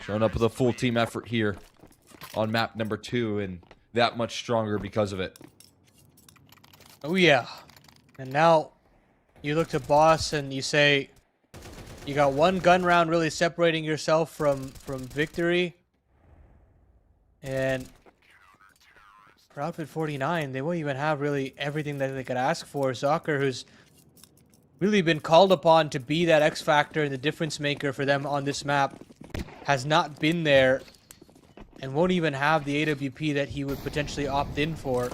Showing up with a full team effort here on map number 2, and that much stronger because of it. Oh yeah. And now you look to Boss and you say you got 1 gun round really separating yourself from victory. And for Outfit 49, they won't even have really everything that they could ask for. Zocker, who's really been called upon to be that X factor and the difference maker for them on this map, has not been there and won't even have the AWP that he would potentially opt in for.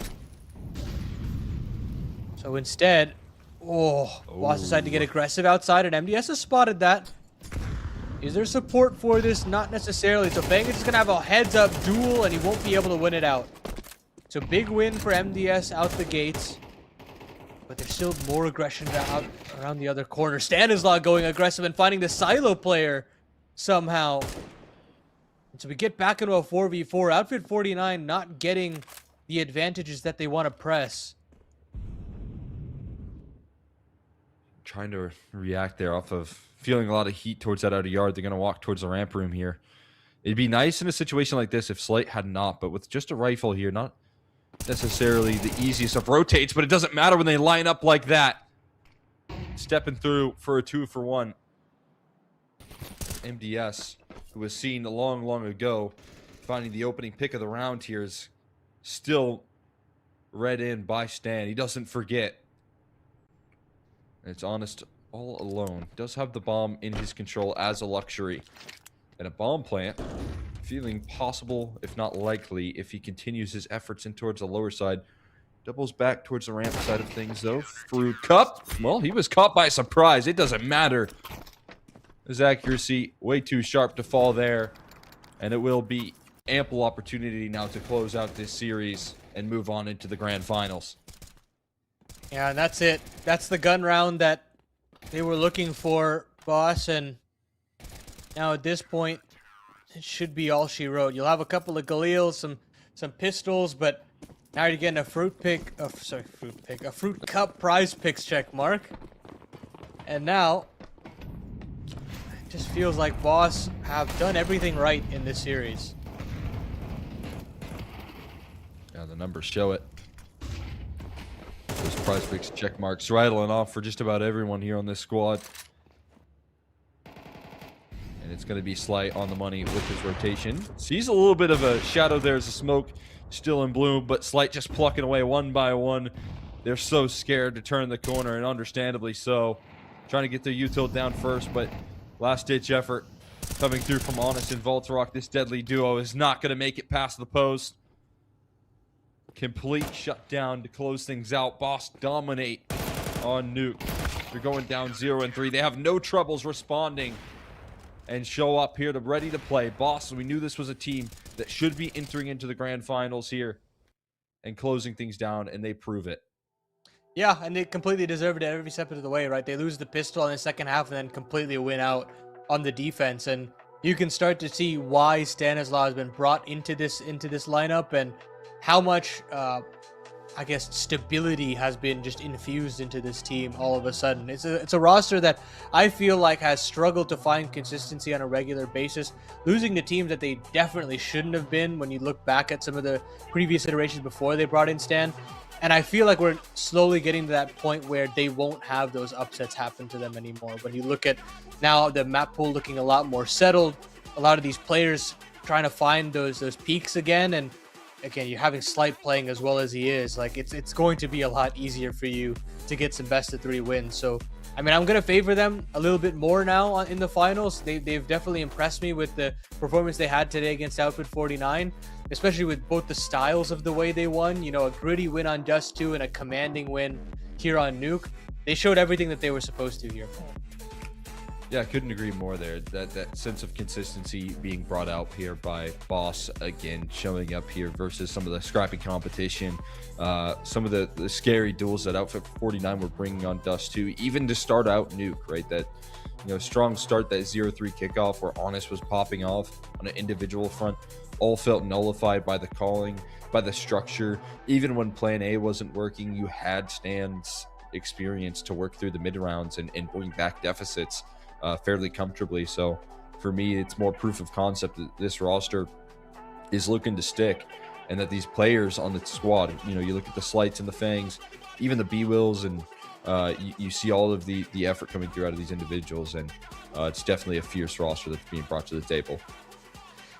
So instead, Boss decided to get aggressive outside, and MDS has spotted that. Is there support for this? Not necessarily. So Fang is just going to have a heads-up duel, and he won't be able to win it out. It's a big win for MDS out the gates. But there's still more aggression out around the other corner. Stanislaw going aggressive and finding the silo player somehow. And so we get back into a 4v4. Outfit 49 not getting the advantages that they want to press. Trying to react there off of feeling a lot of heat towards that outer yard. They're going to walk towards the ramp room here. It'd be nice in a situation like this if Slight had not, but with just a rifle here, not necessarily the easiest of rotates, but it doesn't matter when they line up like that. Stepping through for a 2-for-1. MDS, who was seen long ago, finding the opening pick of the round here, is still read in by Stan. He doesn't forget. It's Honest all alone. Does have the bomb in his control as a luxury. And a bomb plant feeling possible, if not likely, if he continues his efforts in towards the lower side. Doubles back towards the ramp side of things, though. Fruit Cup. Well, he was caught by surprise. It doesn't matter. His accuracy way too sharp to fall there. And it will be ample opportunity now to close out this series and move on into the grand finals. Yeah, and that's it. That's the gun round that they were looking for, Boss. And now at this point, it should be all she wrote. You'll have a couple of Galils, some pistols, but now you're getting a Fruit Cup PrizePicks check mark. And now it just feels like Boss have done everything right in this series. Yeah, the numbers show it. Those PrizePicks check marks rattling off for just about everyone here on this squad. And it's going to be Slight on the money with his rotation. Sees a little bit of a shadow there as the smoke still in bloom, but Slight just plucking away one by one. They're so scared to turn the corner, and understandably so. Trying to get their util down first, but Last-ditch effort coming through from Honest and Voltorok. This deadly duo is not going to make it past the post. Complete shutdown to close things out. Boss dominate on Nuke. They're going down 0-3. They have no troubles responding and show up here to ready to play. Boss, we knew this was a team that should be entering into the grand finals here and closing things down, and they prove it. Yeah, and they completely deserved it every step of the way, right? They lose the pistol in the second half and then completely win out on the defense. And you can start to see why Stanislaw has been brought into this lineup and how much, I guess, stability has been just infused into this team all of a sudden. It's a roster that I feel like has struggled to find consistency on a regular basis, losing to teams that they definitely shouldn't have been when you look back at some of the previous iterations before they brought in Stan. And I feel like we're slowly getting to that point where they won't have those upsets happen to them anymore. When you look at now the map pool looking a lot more settled, a lot of these players trying to find those peaks again, and again, you're having Slight playing as well as he is. Like it's going to be a lot easier for you to get some best of 3 wins. So I mean, I'm gonna favor them a little bit more now in the finals. They've definitely impressed me with the performance they had today against Outfit 49, especially with both the styles of the way they won. You know, a gritty win on Dust 2 and a commanding win here on Nuke. They showed everything that they were supposed to here. Yeah, I couldn't agree more there. That sense of consistency being brought out here by Boss again, showing up here versus some of the scrappy competition, some of the scary duels that Outfit 49 were bringing on Dust 2, even to start out Nuke, right? That, you know, strong start, that 0-3 kickoff where Honest was popping off on an individual front, all felt nullified by the calling, by the structure. Even when Plan A wasn't working, you had Stan's experience to work through the mid rounds and bring back deficits fairly comfortably. So for me, it's more proof of concept that this roster is looking to stick, and that these players on the squad, you know, you look at the Slights and the Fangs, even the B-Wills, and you see all of the effort coming through out of these individuals, and it's definitely a fierce roster that's being brought to the table.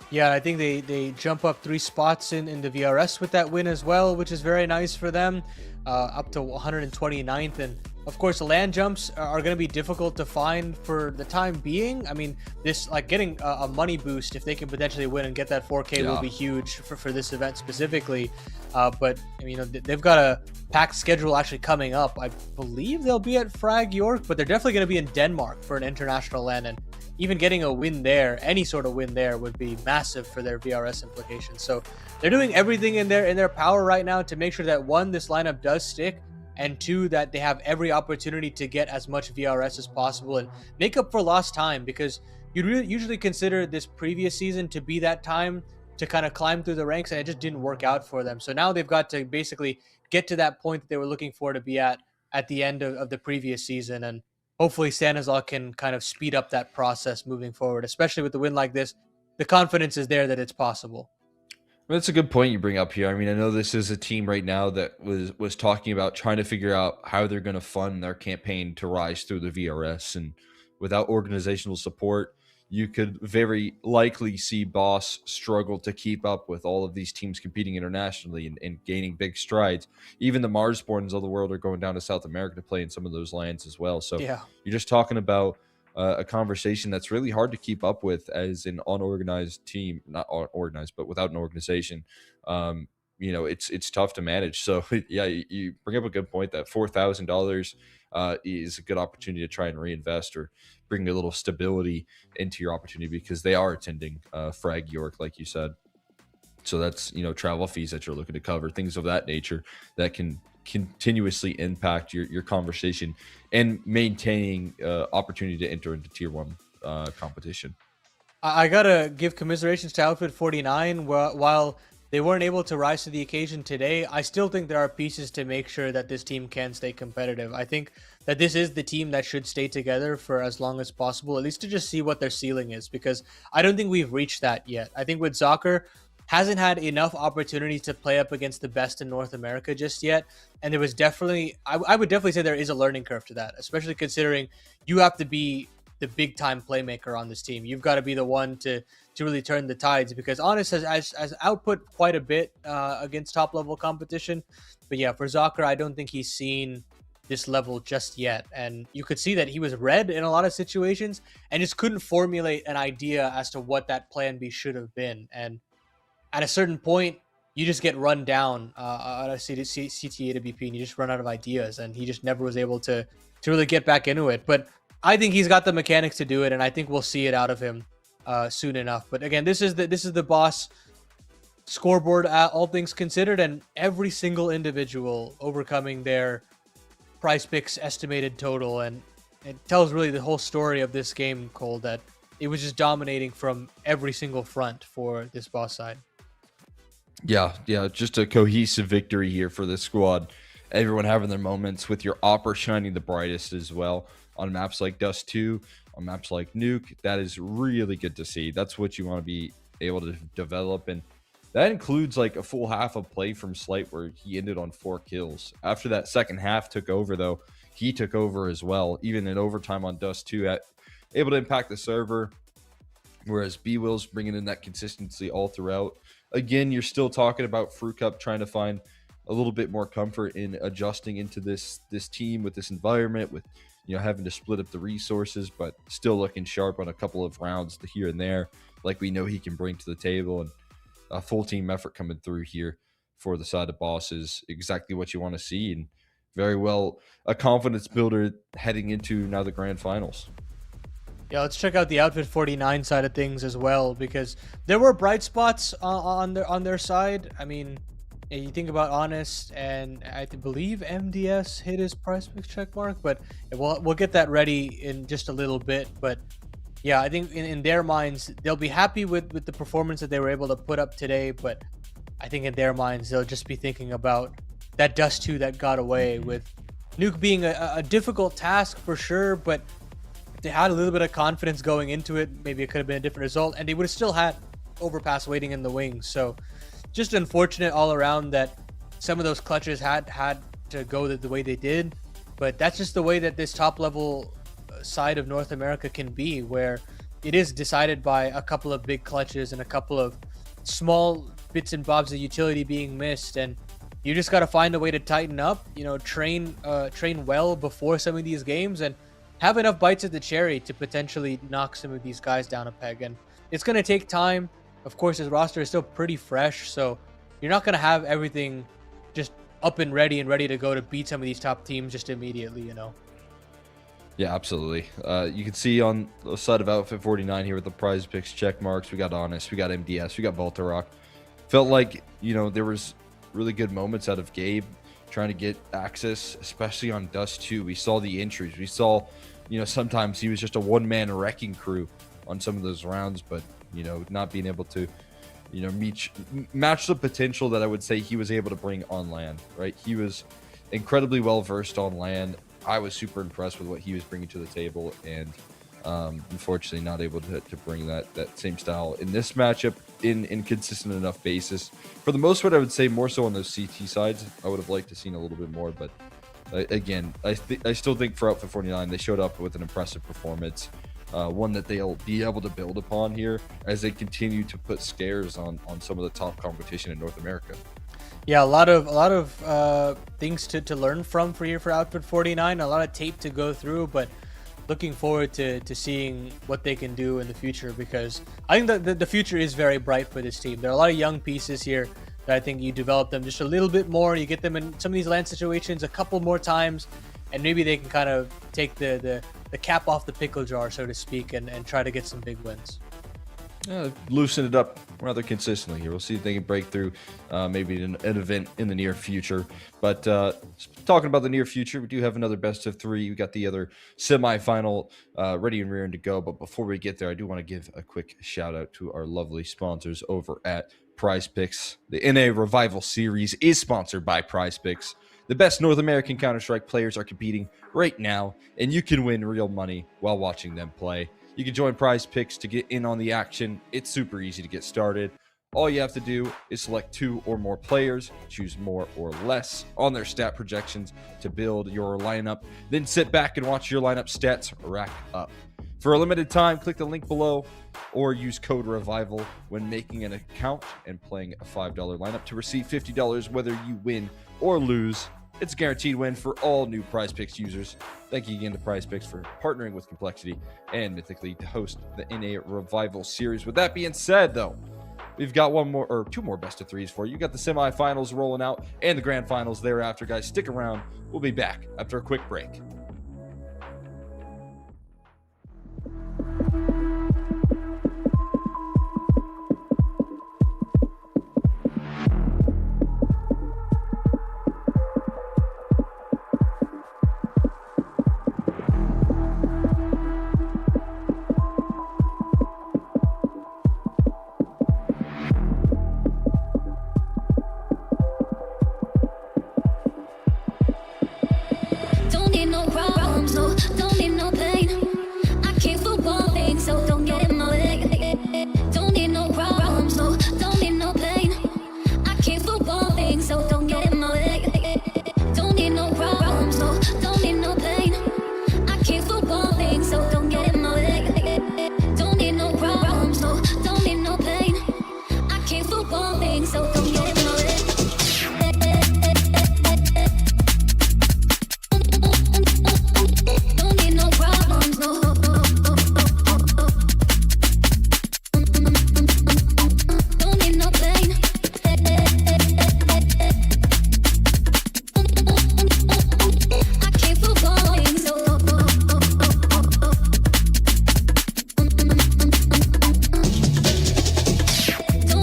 Yeah, I think they jump up 3 spots in the VRS with that win as well, which is very nice for them, up to 129th. And of course, the land jumps are going to be difficult to find for the time being. I mean, this, like, getting a money boost if they can potentially win and get that 4K will be huge for this event specifically. But you know, they've got a packed schedule actually coming up. I believe they'll be at Frag York, but they're definitely going to be in Denmark for an international LAN, and even getting a win there, any sort of win there, would be massive for their VRS implications. So they're doing everything in their power right now to make sure that, 1, this lineup does stick, and 2, that they have every opportunity to get as much VRS as possible and make up for lost time, because you'd usually consider this previous season to be that time to kind of climb through the ranks, and it just didn't work out for them. So now they've got to basically get to that point that they were looking for to be at the end of the previous season, and hopefully Stanislaw can kind of speed up that process moving forward, especially with the win like this. The confidence is there that it's possible. That's a good point you bring up here. I mean, I know this is a team right now that was talking about trying to figure out how they're going to fund their campaign to rise through the VRS, and without organizational support, you could very likely see Boss struggle to keep up with all of these teams competing internationally and gaining big strides. Even the Marsborns of the world are going down to South America to play in some of those lands as well. So yeah, you're just talking about a conversation that's really hard to keep up with as an unorganized team, not organized, but without an organization. You know, it's tough to manage. So yeah, you bring up a good point that $4,000 is a good opportunity to try and reinvest or bring a little stability into your opportunity, because they are attending Frag York, like you said. So that's, you know, travel fees that you're looking to cover, things of that nature that can continuously impact your conversation and maintaining opportunity to enter into tier 1 competition. I gotta give commiserations to Outfit 49. While they weren't able to rise to the occasion today, I still think there are pieces to make sure that this team can stay competitive. I think that this is the team that should stay together for as long as possible, at least to just see what their ceiling is, because I don't think we've reached that yet. I think with Zocker, hasn't had enough opportunity to play up against the best in North America just yet. And there was definitely, I would definitely say there is a learning curve to that, especially considering you have to be the big time playmaker on this team. You've got to be the one to really turn the tides, because Honest has output quite a bit against top level competition. But yeah, for Zocker, I don't think he's seen this level just yet. And you could see that he was red in a lot of situations and just couldn't formulate an idea as to what that plan B should have been. And at a certain point, you just get run down on a CTA to BP, and you just run out of ideas. And he just never was able to really get back into it. But I think he's got the mechanics to do it, and I think we'll see it out of him soon enough. But again, this is the boss scoreboard, all things considered, and every single individual overcoming their PrizePicks estimated total, and it tells really the whole story of this game, Cole, that it was just dominating from every single front for this boss side. Yeah, just a cohesive victory here for this squad. Everyone having their moments, with your Opera shining the brightest as well on maps like Dust 2, on maps like Nuke. That is really good to see. That's what you want to be able to develop, and that includes like a full half of play from Slight where he ended on 4 kills. After that second half took over, though, he took over as well, even in overtime on Dust 2, able to impact the server, whereas B-Will's bringing in that consistency all throughout. Again, you're still talking about Fruit Cup trying to find a little bit more comfort in adjusting into this team with this environment, with having to split up the resources, but still looking sharp on a couple of rounds here and there, like we know he can bring to the table. And a full team effort coming through here for the side of Boss is exactly what you want to see, and very well a confidence builder heading into now the grand finals. Yeah, let's check out the Outfit 49 side of things as well, because there were bright spots on their side. I mean, you think about Honest, and I believe MDS hit his PrizePicks check mark, but we'll get that ready in just a little bit. But yeah, I think in their minds, they'll be happy with the performance that they were able to put up today, but I think in their minds, they'll just be thinking about that Dust 2 that got away, with Nuke being a difficult task for sure, but if they had a little bit of confidence going into it, maybe it could have been a different result, and they would have still had Overpass waiting in the wings. So just unfortunate all around that some of those clutches had to go the way they did, but that's just the way that this top level side of North America can be, where it is decided by a couple of big clutches and a couple of small bits and bobs of utility being missed, and you just got to find a way to tighten up, train well before some of these games, and have enough bites at the cherry to potentially knock some of these guys down a peg. And it's going to take time. Of course, his roster is still pretty fresh, so you're not going to have everything just up and ready to go to beat some of these top teams just immediately, Yeah, absolutely. You can see on the side of Outfit 49 here with the PrizePicks check marks, we got Honest, we got MDS, we got Voltarock. Felt like, there was really good moments out of Gabe trying to get access, especially on Dust 2. We saw the entries. We saw, sometimes he was just a one-man wrecking crew on some of those rounds, but, not being able to, match the potential that I would say he was able to bring on land, right? He was incredibly well-versed on land. I was super impressed with what he was bringing to the table, and unfortunately not able to bring that same style in this matchup in consistent enough basis. For the most part, I would say more so on those CT sides. I would have liked to seen a little bit more, but again, I still think for Outfit 49, they showed up with an impressive performance, one that they'll be able to build upon here as they continue to put scares on some of the top competition in North America. Yeah, a lot of things to learn from for Outfit 49, a lot of tape to go through, but looking forward to seeing what they can do in the future, because I think that the future is very bright for this team. There are a lot of young pieces here that I think you develop them just a little bit more. You get them in some of these land situations a couple more times, and maybe they can kind of take the cap off the pickle jar, so to speak, and try to get some big wins. Loosen it up rather consistently here. We'll see if they can break through maybe an event in the near future. But talking about the near future, we do have another best of 3. We got the other semifinal ready and rearing to go. But before we get there, I do want to give a quick shout out to our lovely sponsors over at PrizePicks. The NA Revival Series is sponsored by PrizePicks. The best North American Counter-Strike players are competing right now, and you can win real money while watching them play. You can join PrizePicks to get in on the action. It's super easy to get started. All you have to do is select 2 or more players, choose more or less on their stat projections to build your lineup, then sit back and watch your lineup stats rack up. For a limited time, click the link below or use code REVIVAL when making an account and playing a $5 lineup to receive $50 whether you win or lose. it's a guaranteed win for all new PrizePicks users. Thank you again to PrizePicks for partnering with Complexity and Mythic League to host the NA Revival Series. With that being said, though, we've got two more best of threes for you. You got the semifinals rolling out and the grand finals thereafter, guys. Stick around. We'll be back after a quick break. Don't need no problems, no, don't need no pain. I came for one thing, so don't get in my way. Don't need no problems, no, don't need no pain. I came for one thing, so don't get in my way. Don't need no problems, no, don't need no pain. I came for one thing, so don't get in my way. Don't need no problems, no, don't need no pain. I came for one thing, so don't get in my way. Don't need no problems, no. Don't need no pain. I came for falling, so don't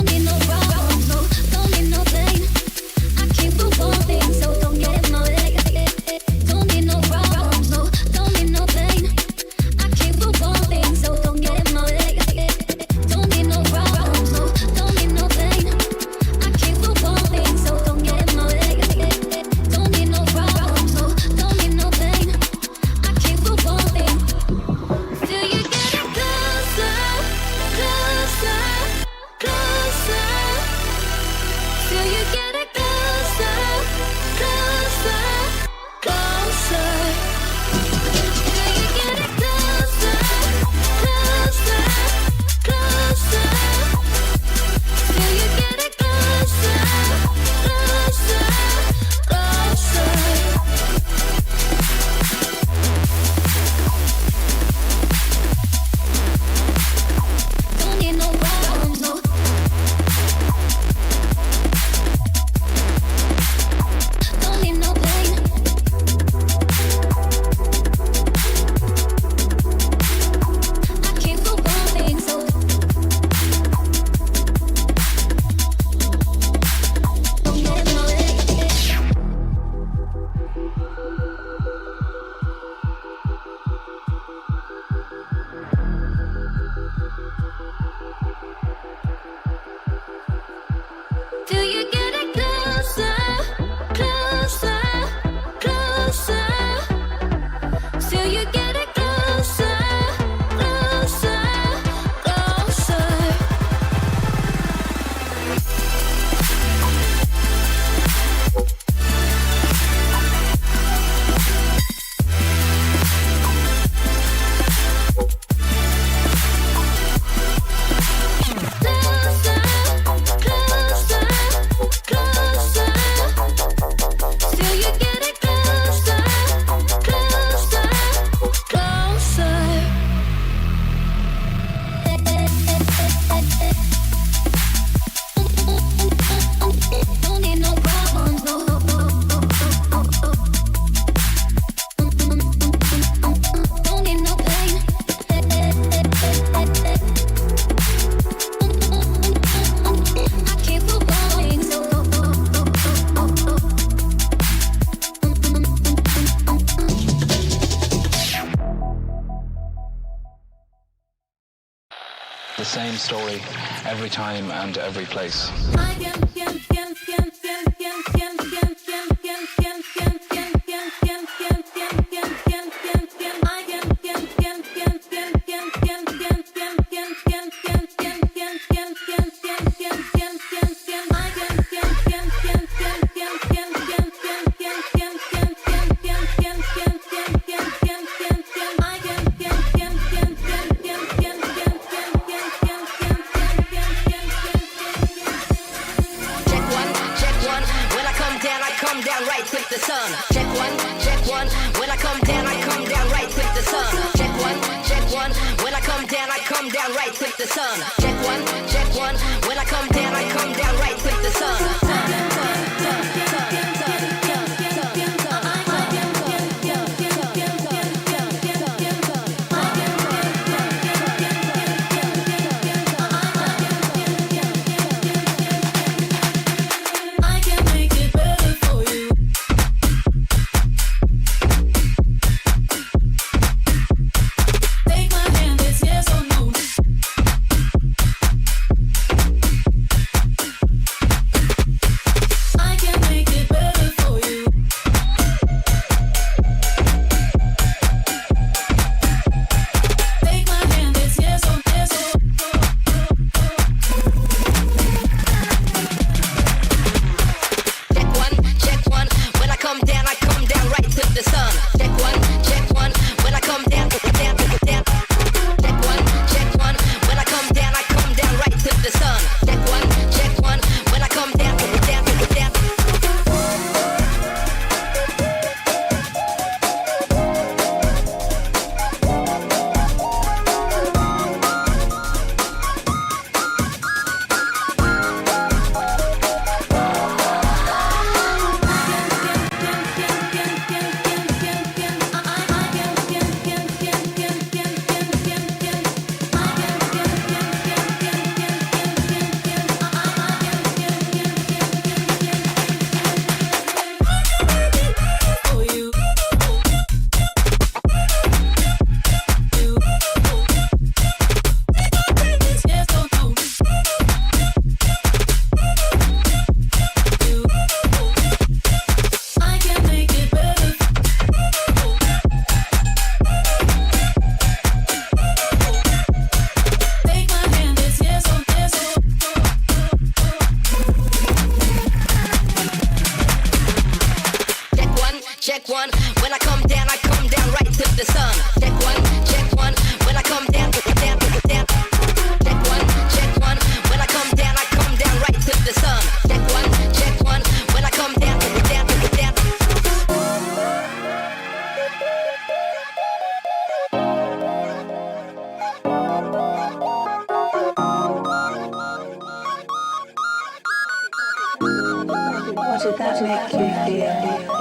need no problems, no. Don't need no pain. I came for falling, so don't get in my way. Don't need no problems, no. Don't need no pain. I came for falling, so don't get in my way. Don't need no problems, no. Don't need no pain. I came for falling, so don't get in my way. Don't need no problems, no. Don't need no pain. I came for falling. Do you get it closer, closer, closer? Do you get it closer, closer, closer? Do you get it closer, closer, closer? Do you get it closer, closer, closer? Don't need no problems, no. Don't need no pain. I came for one thing, so don't get in my way. Do you get it closer, closer, closer? Do you get it closer, closer, closer? Closer, closer, closer. Do you get it closer, closer, closer? Don't need no problems, no. Don't need no pain. I came for falling, so The same story every time and every place. Check one, check with the sun. Check one, check one. When I come down right with the sun. Check one, when I come down right to the sun. Check one, when I come down, down. Check one, when I come down right to the sun. Check one, when I come down, down. What did that make you feel?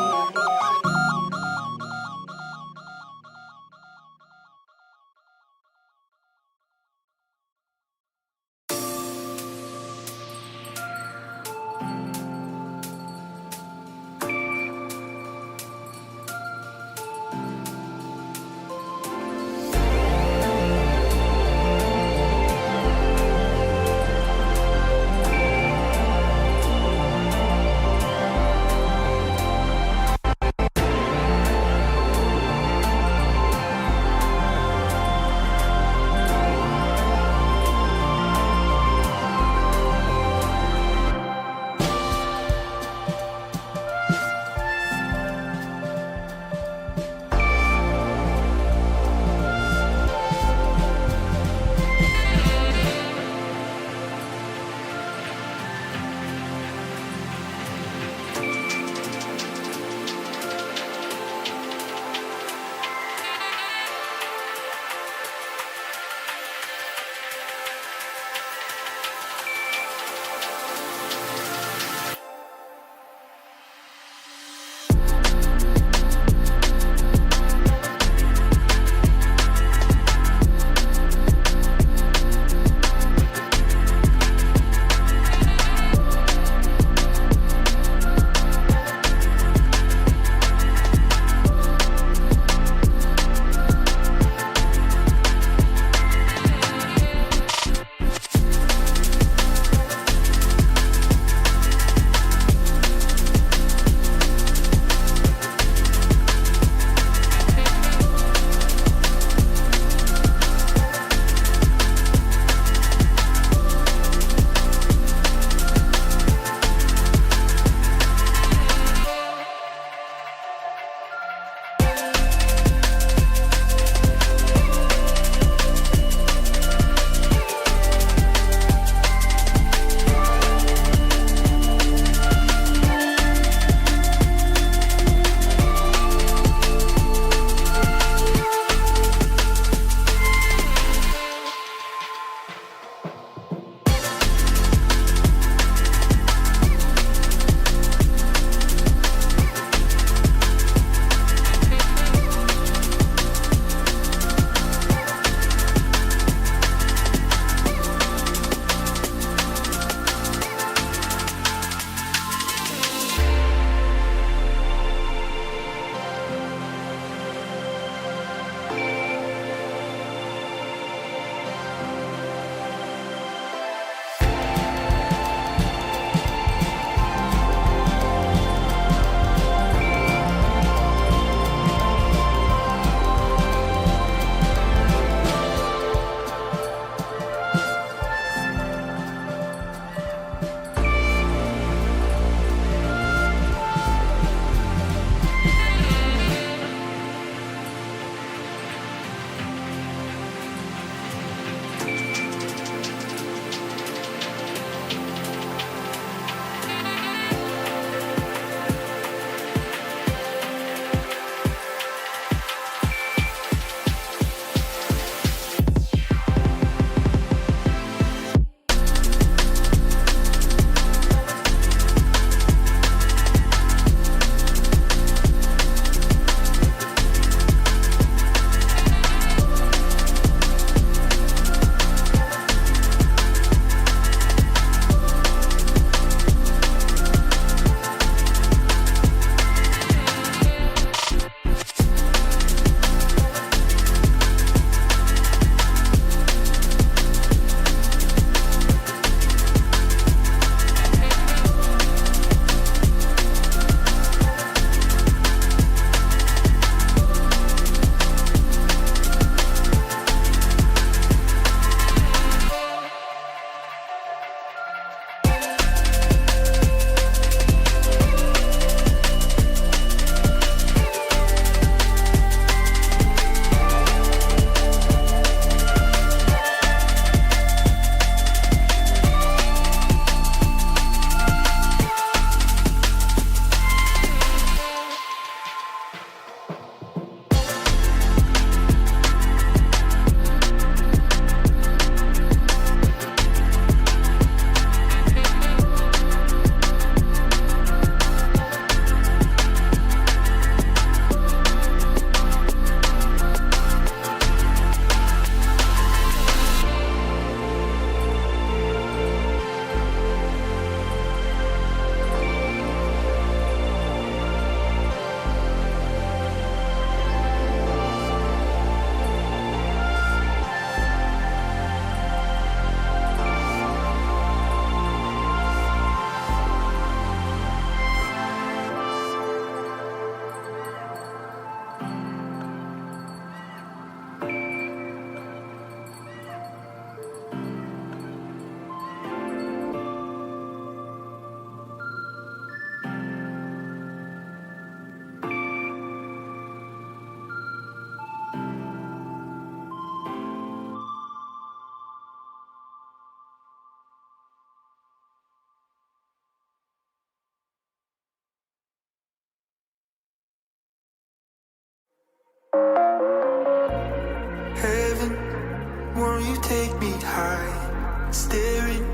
high, staring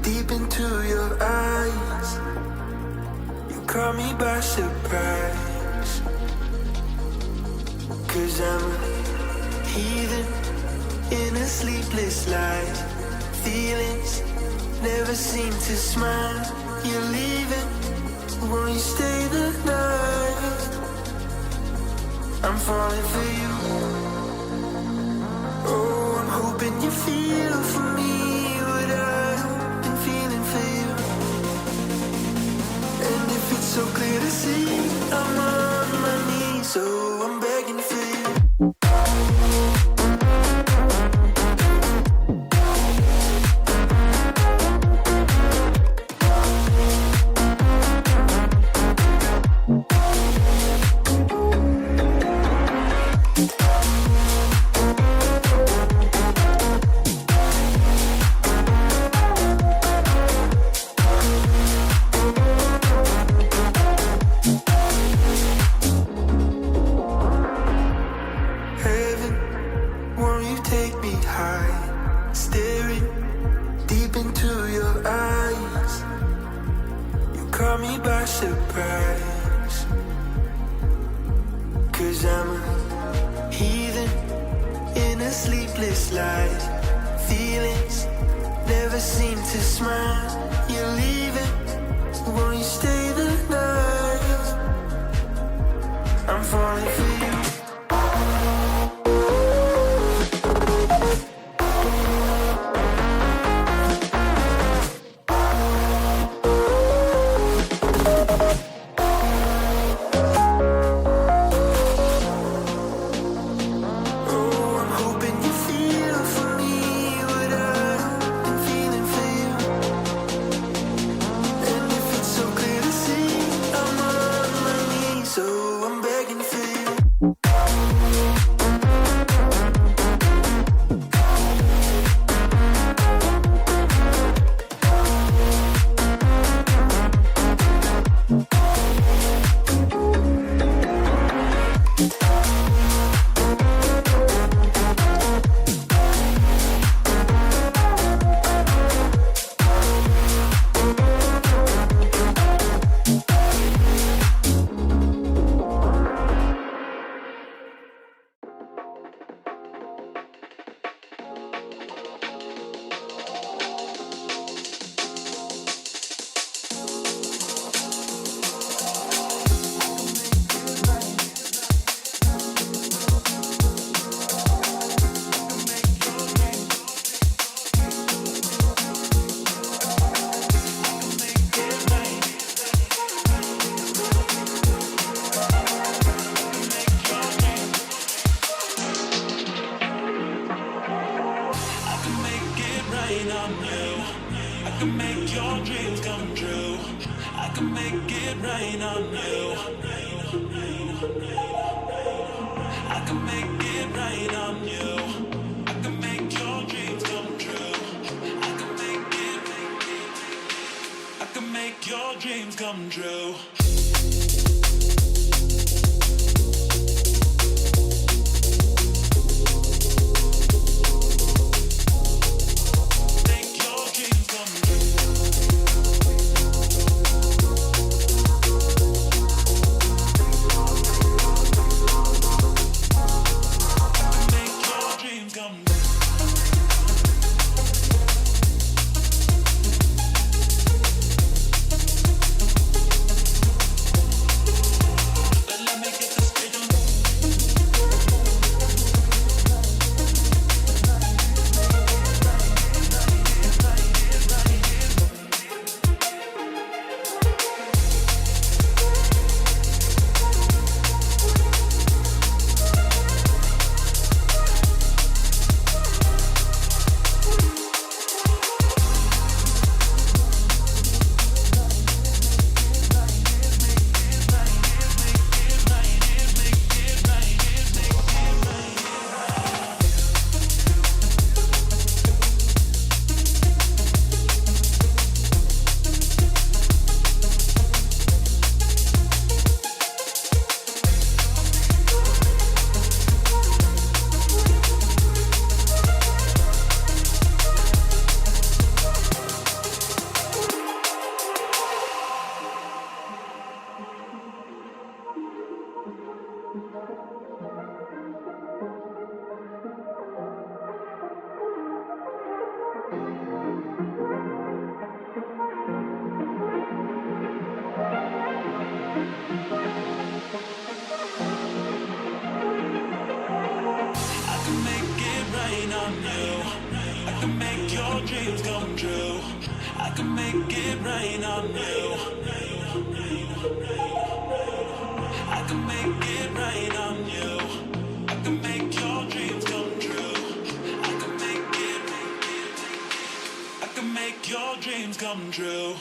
deep into your eyes. You caught me by surprise. 'Cause I'm a heathen in a sleepless life. Feelings never seem to smile. You're leaving, won't you stay the night? I'm falling for you. Oh, I'm hoping you feel for me what I've been feeling for you. And if it's so clear to see, I'm on my knees, so I'm begging for you. Heaven, won't you take me high? Staring deep into your eyes. You caught me by surprise. 'Cause I'm a heathen in a sleepless life. Feelings never seem to smile. You're leaving, won't you stay the night? I'm falling for you. Oh, I'm hoping you feel for me what I've been feeling for you. And if it's so clear to see, I'm on my knees, so I'm begging for you. dreams come true. I can make it rain on you. I can make it rain on you. I can make your dreams come true. I can make your dreams come true.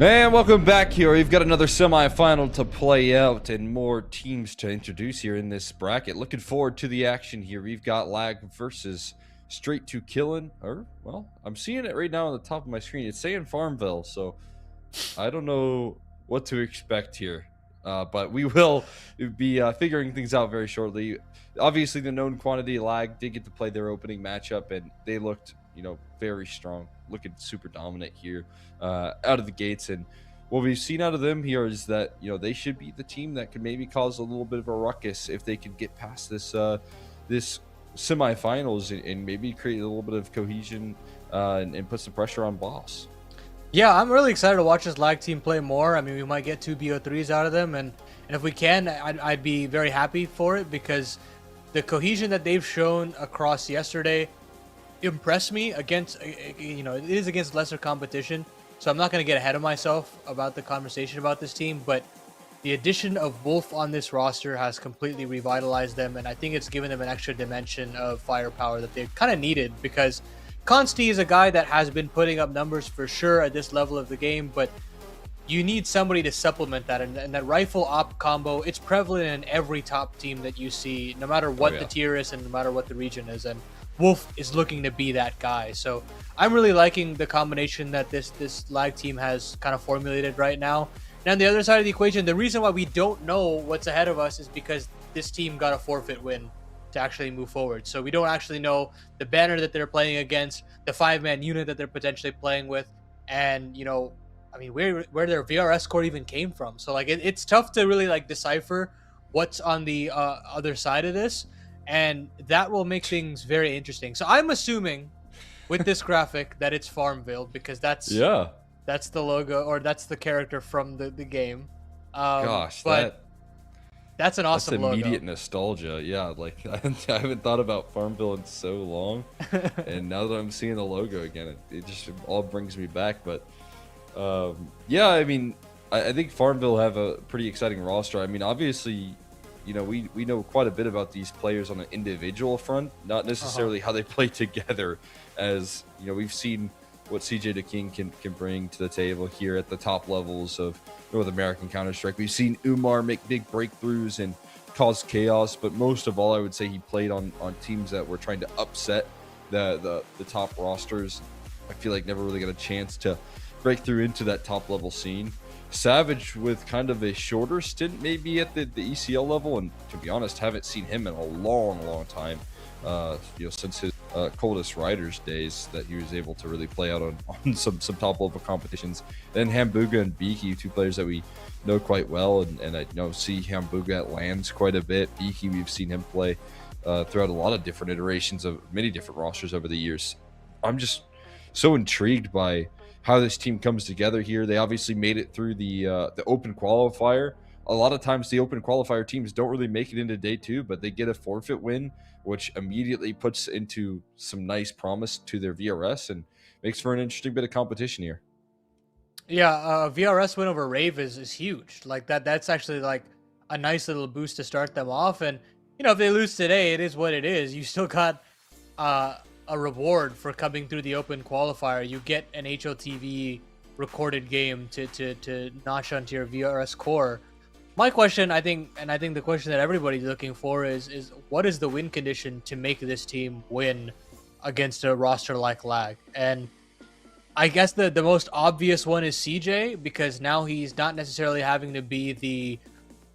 And welcome back here. We've got another semifinal to play out and more teams to introduce here in this bracket. Looking forward to the action here. We've got Lag versus Straight to Killin'. Or, well, I'm seeing it right now on the top of my screen. It's saying Farmville, so I don't know what to expect here. But we will be figuring things out very shortly. Obviously, the known quantity Lag did get to play their opening matchup, and they looked, very strong, looking super dominant here out of the gates. And what we've seen out of them here is that they should be the team that could maybe cause a little bit of a ruckus if they could get past this this semifinals and maybe create a little bit of cohesion and put some pressure on Boss. Yeah, I'm really excited to watch this Lag team play more. I mean, we might get 2 BO3s out of them, and if we can, I'd be very happy for it, because the cohesion that they've shown across yesterday impressed me against, it is against lesser competition, so I'm not going to get ahead of myself about the conversation about this team, but the addition of Wolf on this roster has completely revitalized them, and I think it's given them an extra dimension of firepower that they kind of needed, because Consti is a guy that has been putting up numbers for sure at this level of the game, but you need somebody to supplement that, and that rifle op combo, it's prevalent in every top team that you see, no matter what the tier is and no matter what the region is, and Wolf is looking to be that guy. So I'm really liking the combination that this Lag team has kind of formulated right now. And on the other side of the equation, the reason why we don't know what's ahead of us is because this team got a forfeit win to actually move forward. So we don't actually know the banner that they're playing against, the 5-man unit that they're potentially playing with, and where their VRS score even came from. So it's tough to really decipher what's on the other side of this, and that will make things very interesting. So I'm assuming with this graphic that it's Farmville, because that's the logo, or that's the character from the game. That's an awesome logo. That's immediate nostalgia. Yeah, I haven't thought about Farmville in so long, and now that I'm seeing the logo again, it just all brings me back. But I think Farmville have a pretty exciting roster. I mean, obviously, we know quite a bit about these players on an individual front, not necessarily how they play together. As we've seen what CJ the King can bring to the table here at the top levels of North American Counter-Strike. We've seen Umar make big breakthroughs and cause chaos, but most of all, I would say he played on teams that were trying to upset the top rosters. I feel like never really got a chance to break through into that top level scene. Savage with kind of a shorter stint maybe at the ECL level, and to be honest, haven't seen him in a long time. Since his coldest riders days that he was able to really play out on some top level competitions. Then Hambuga and Beaky, two players that we know quite well, and I see Hambuga at lands quite a bit. Beaky, we've seen him play throughout a lot of different iterations of many different rosters over the years. I'm just so intrigued by how this team comes together here. They obviously made it through the open qualifier. A lot of times the open qualifier teams don't really make it into day 2, but they get a forfeit win, which immediately puts into some nice promise to their VRS and makes for an interesting bit of competition here. Yeah, VRS win over Rave is huge. Like that's actually like a nice little boost to start them off. And if they lose today, it is what it is. You still got a reward for coming through the open qualifier. You get an HLTV recorded game to notch onto your VRS core. My question, I think the question that everybody's looking for is what is the win condition to make this team win against a roster like Lag? And I guess the most obvious one is CJ, because now he's not necessarily having to be the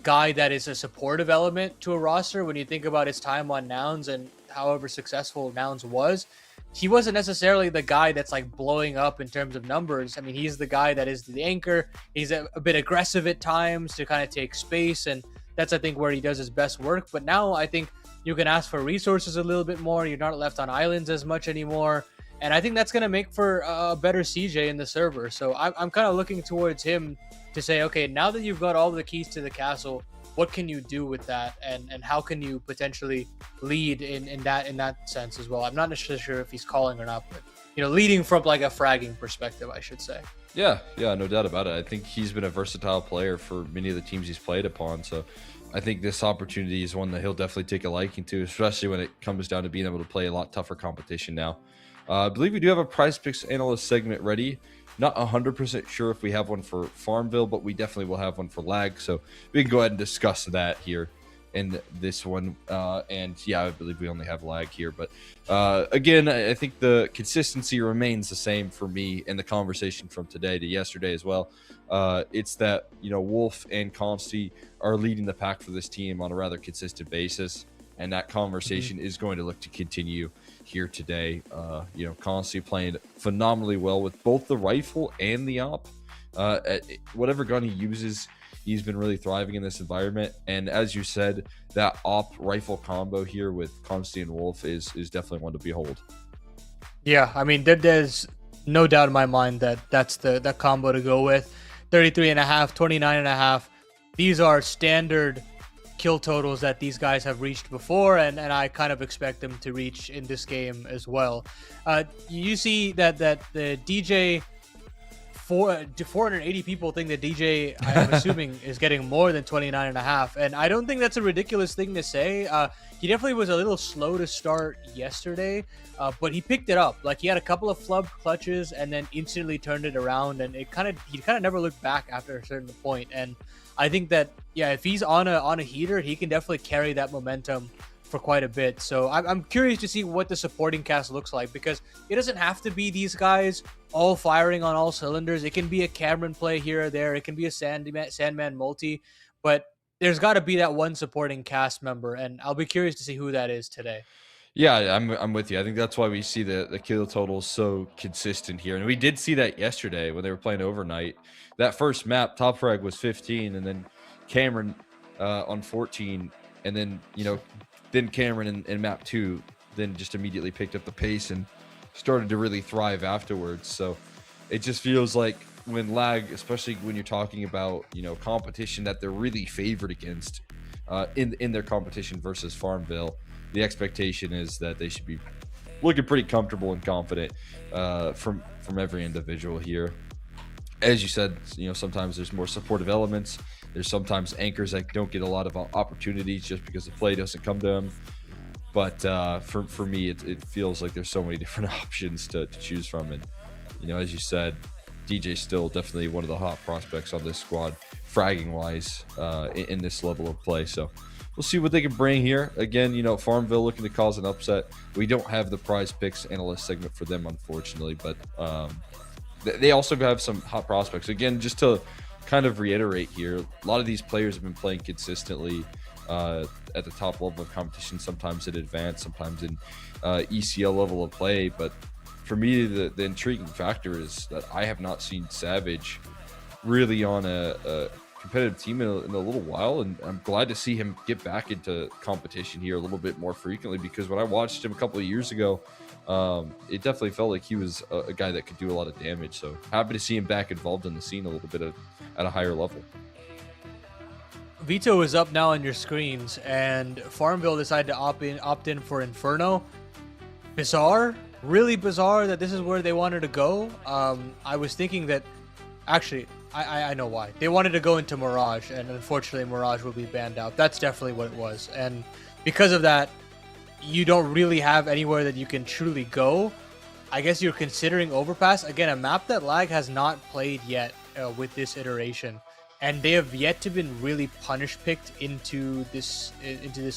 guy that is a supportive element to a roster. When you think about his time on Nouns and however successful Nouns was, he wasn't necessarily the guy that's like blowing up in terms of numbers. I mean, he's the guy that is the anchor. He's a bit aggressive at times to kind of take space, and that's, I think, where he does his best work. But now I think you can ask for resources a little bit more. You're not left on islands as much anymore. And I think that's going to make for a better CJ in the server. So I'm kind of looking towards him to say, okay, now that you've got all the keys to the castle, what can you do with that, and how can you potentially lead in that sense as well? I'm not necessarily sure if he's calling or not, but leading from like a fragging perspective, I should say. Yeah, no doubt about it. I think he's been a versatile player for many of the teams he's played upon. So I think this opportunity is one that he'll definitely take a liking to, especially when it comes down to being able to play a lot tougher competition now. I believe we do have a PrizePicks analyst segment ready. Not 100% sure if we have one for Farmville, but we definitely will have one for Lag. So we can go ahead and discuss that here in this one. And yeah, I believe we only have Lag here. But again, I think the consistency remains the same for me in the conversation from today to yesterday as well. It's that, Wolf and Consti are leading the pack for this team on a rather consistent basis. And that conversation is going to look to continue here today. Constantly playing phenomenally well with both the rifle and the op. Whatever gun he uses, he's been really thriving in this environment. And as you said, that op rifle combo here with Consti and Wolf is definitely one to behold. Yeah, I mean, there's no doubt in my mind that's the combo to go with. 33.5, 29.5. These are standard kill totals that these guys have reached before, and I kind of expect them to reach in this game as well. You see that the DJ, 480 people think that DJ, I'm assuming, is getting more than 29.5, and I don't think that's a ridiculous thing to say. He definitely was a little slow to start yesterday, but he picked it up. Like, he had a couple of flub clutches and then instantly turned it around, and he kind of never looked back after a certain point. And I think that, yeah, if he's on a heater, he can definitely carry that momentum for quite a bit. So I'm curious to see what the supporting cast looks like, because it doesn't have to be these guys all firing on all cylinders. It can be a Cameron play here or there. It can be a Sandman multi, but there's got to be that one supporting cast member, and I'll be curious to see who that is today. Yeah, I'm with you. I think that's why we see the kill totals so consistent here. And we did see that yesterday when they were playing overnight. That first map, Top Frag was 15, and then Cameron on 14, and then, then Cameron in map 2 then just immediately picked up the pace and started to really thrive afterwards. So it just feels like when Lag, especially when you're talking about, competition that they're really favored against in their competition versus Farmville, the expectation is that they should be looking pretty comfortable and confident from every individual here. As you said, sometimes there's more supportive elements. There's sometimes anchors that don't get a lot of opportunities just because the play doesn't come to them. But for me, it feels like there's so many different options to choose from. And, as you said, DJ's still definitely one of the hot prospects on this squad, fragging-wise, in this level of play. So we'll see what they can bring here. Again, Farmville looking to cause an upset. We don't have the PrizePicks analyst segment for them, unfortunately, but they also have some hot prospects. Again, just to kind of reiterate here, a lot of these players have been playing consistently at the top level of competition, sometimes in advanced, sometimes in ECL level of play. But for me, the intriguing factor is that I have not seen Savage really on a competitive team in a little while, and I'm glad to see him get back into competition here a little bit more frequently, because when I watched him a couple of years ago, it definitely felt like he was a guy that could do a lot of damage. So happy to see him back involved in the scene a little bit at a higher level. Veto is up now on your screens, and Farmville decided to opt in for Inferno. Bizarre, really bizarre that this is where they wanted to go. I was thinking that, actually, I know why. They wanted to go into Mirage, and unfortunately Mirage will be banned out. That's definitely what it was. And because of that, you don't really have anywhere that you can truly go. I guess you're considering Overpass. Again, a map that Lag has not played yet with this iteration. And they have yet to been really punish-picked into this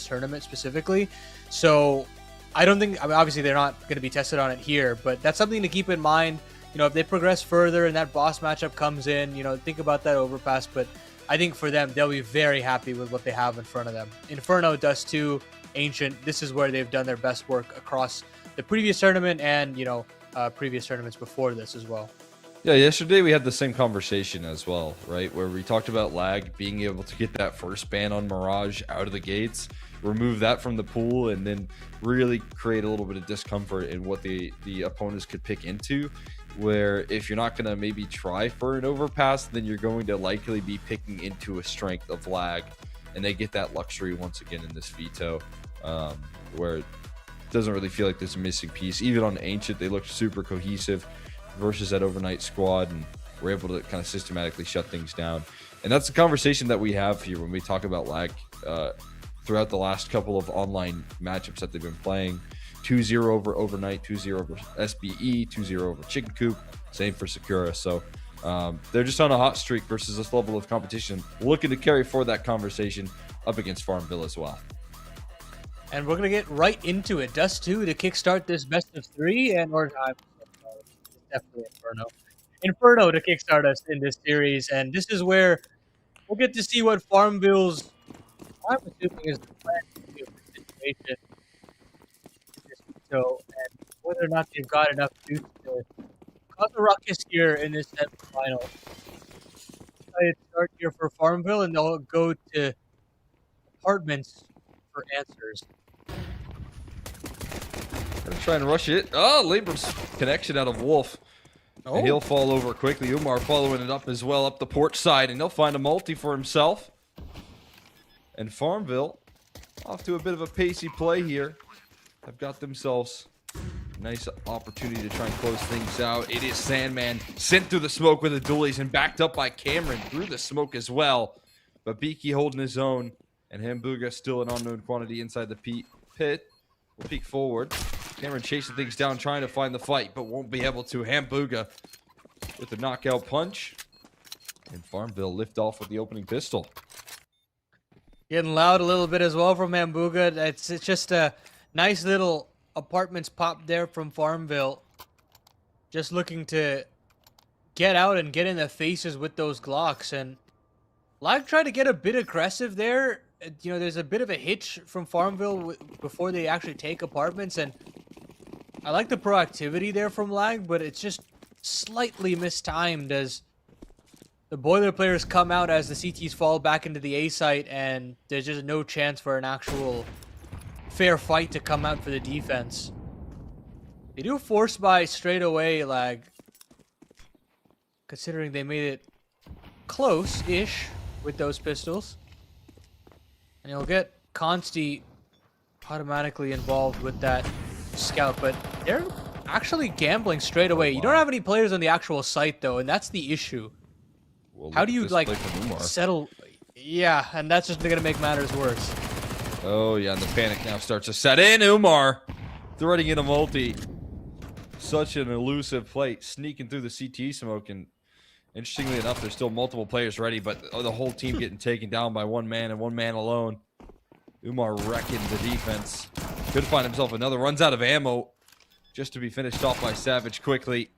tournament specifically. So I don't think, I mean, obviously they're not going to be tested on it here, but that's something to keep in mind. You know, if they progress further and that boss matchup comes in, you know, think about that Overpass. But I think for them, they'll be very happy with what they have in front of them. Inferno does too. Ancient, this is where they've done their best work across the previous tournament and, you know, previous tournaments before this as well. Yeah, yesterday we had the same conversation as well, right? Where we talked about Lag being able to get that first ban on Mirage out of the gates, remove that from the pool, and then really create a little bit of discomfort in what the opponents could pick into. Where if you're not going to maybe try for an Overpass, then you're going to likely be picking into a strength of Lag. And they get that luxury once again in this Veto, where it doesn't really feel like there's a missing piece. Even on Ancient, they looked super cohesive versus that Overnight squad, and we're able to kind of systematically shut things down. And that's the conversation that we have here when we talk about Lag throughout the last couple of online matchups that they've been playing. 2-0 over Overnight, 2-0 over SBE, 2-0 over Chicken Coop, same for Sakura. So they're just on a hot streak versus this level of competition, looking to carry forward that conversation up against Farmville as well. And we're going to get right into it. Dust 2 to kickstart this best of 3, and or definitely Inferno to kickstart us in this series. And this is where we'll get to see what Farmville's, I'm assuming, is the plan to do with the situation in this Veto, and whether or not they've got enough juice to cause a ruckus here in this semifinal. Excited start here for Farmville, and they'll go to apartments for answers. Gonna try and rush it. Oh, Labor's connection out of Wolf. Oh. And he'll fall over quickly. Umar following it up as well, up the porch side, and he'll find a multi for himself. And Farmville off to a bit of a pacey play here. Have got themselves a nice opportunity to try and close things out. It is Sandman sent through the smoke with the dualies and backed up by Cameron through the smoke as well. But Beaky holding his own, and Hamburger still an unknown quantity inside the pit. We'll peek forward. Cameron chasing things down, trying to find the fight, but won't be able to. Hamburger with the knockout punch. And Farmville lift off with the opening pistol. Getting loud a little bit as well from Hamburger. It's just a nice little apartments pop there from Farmville. Just looking to get out and get in the faces with those Glocks. And Lag tried to get a bit aggressive there. You know, there's a bit of a hitch from Farmville before they actually take apartments, and I like the proactivity there from Lag, but it's just slightly mistimed as the Boiler players come out as the CTs fall back into the A site, and there's just no chance for an actual fair fight to come out for the defense. They do force buy straight away, Lag, considering they made it close-ish with those pistols. And you'll get Consti automatically involved with that scout, but they're actually gambling straight away. You don't have any players on the actual site, though, and that's the issue. Well, how do you, like, settle? Yeah, and that's just going to make matters worse. Oh, yeah, and the panic now starts to set in. Umar threading in a multi. Such an elusive play, sneaking through the CT smoke, and interestingly enough, there's still multiple players ready, but the whole team getting taken down by one man and one man alone. Umar wrecking the defense. Could find himself another. Runs out of ammo just to be finished off by Savage quickly.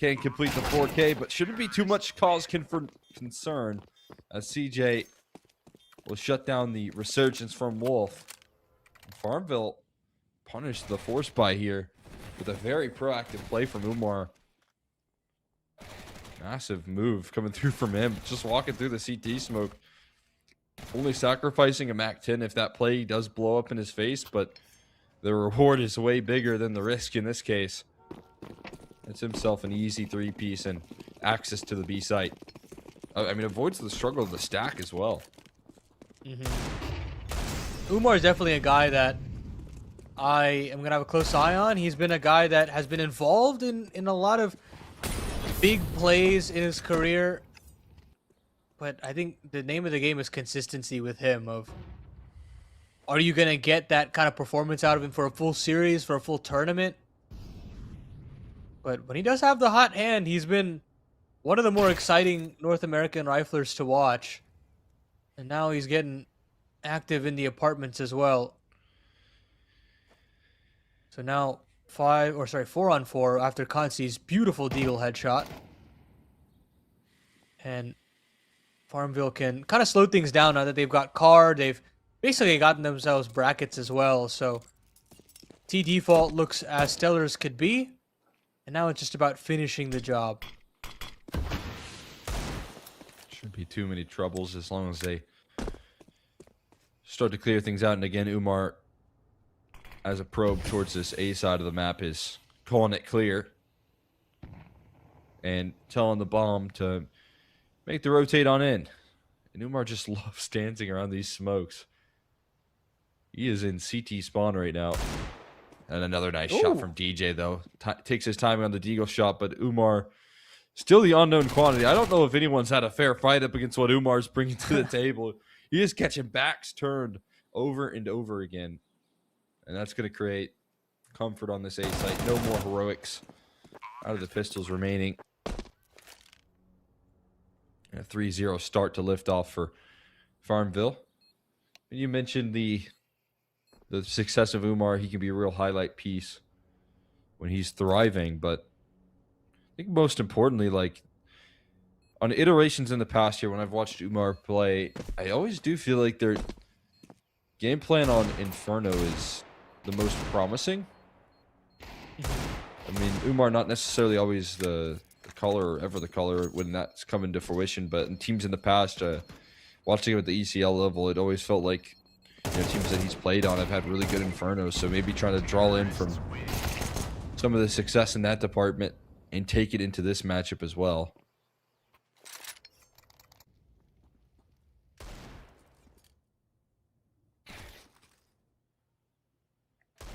Can't complete the 4K, but shouldn't be too much cause for concern as CJ will shut down the resurgence from Wolf. Farmville punished the force buy here with a very proactive play from Umar. Massive move coming through from him. Just walking through the CT smoke. Only sacrificing a MAC-10 if that play does blow up in his face, but the reward is way bigger than the risk in this case. It's himself an easy 3-piece and access to the B site. I mean, avoids the struggle of the stack as well. Umar is definitely a guy that I am going to have a close eye on. He's been a guy that has been involved in a lot of big plays in his career. But I think the name of the game is consistency with him. Are you going to get that kind of performance out of him for a full series, for a full tournament? But when he does have the hot hand, he's been one of the more exciting North American riflers to watch. And now he's getting active in the apartments as well. So now 4-on-4 after Kansi's beautiful deagle headshot. And Farmville can kind of slow things down now that they've got card. They've basically gotten themselves brackets as well. So T default looks as stellar as could be. And now it's just about finishing the job. Shouldn't be too many troubles as long as they start to clear things out. And again, Umar, as a probe towards this A side of the map, is calling it clear. And telling the bomb to make the rotate on in. And Umar just loves dancing around these smokes. He is in CT spawn right now. And another nice shot from DJ, though. Takes his time on the deagle shot, but Umar, still the unknown quantity. I don't know if anyone's had a fair fight up against what Umar's bringing to the table. He is catching backs turned over and over again. And that's going to create comfort on this A site. No more heroics out of the pistols remaining. And a 3-0 start to lift off for Farmville. And you mentioned the success of Umar. He can be a real highlight piece when he's thriving. But I think most importantly, like on iterations in the past year when I've watched Umar play, I always do feel like their game plan on Inferno is the most promising. I mean, Umar not necessarily always the color or ever the color when that's coming to fruition, but in teams in the past, watching him at the ECL level, it always felt like teams that he's played on have had really good Infernos, so maybe trying to draw in from some of the success in that department and take it into this matchup as well.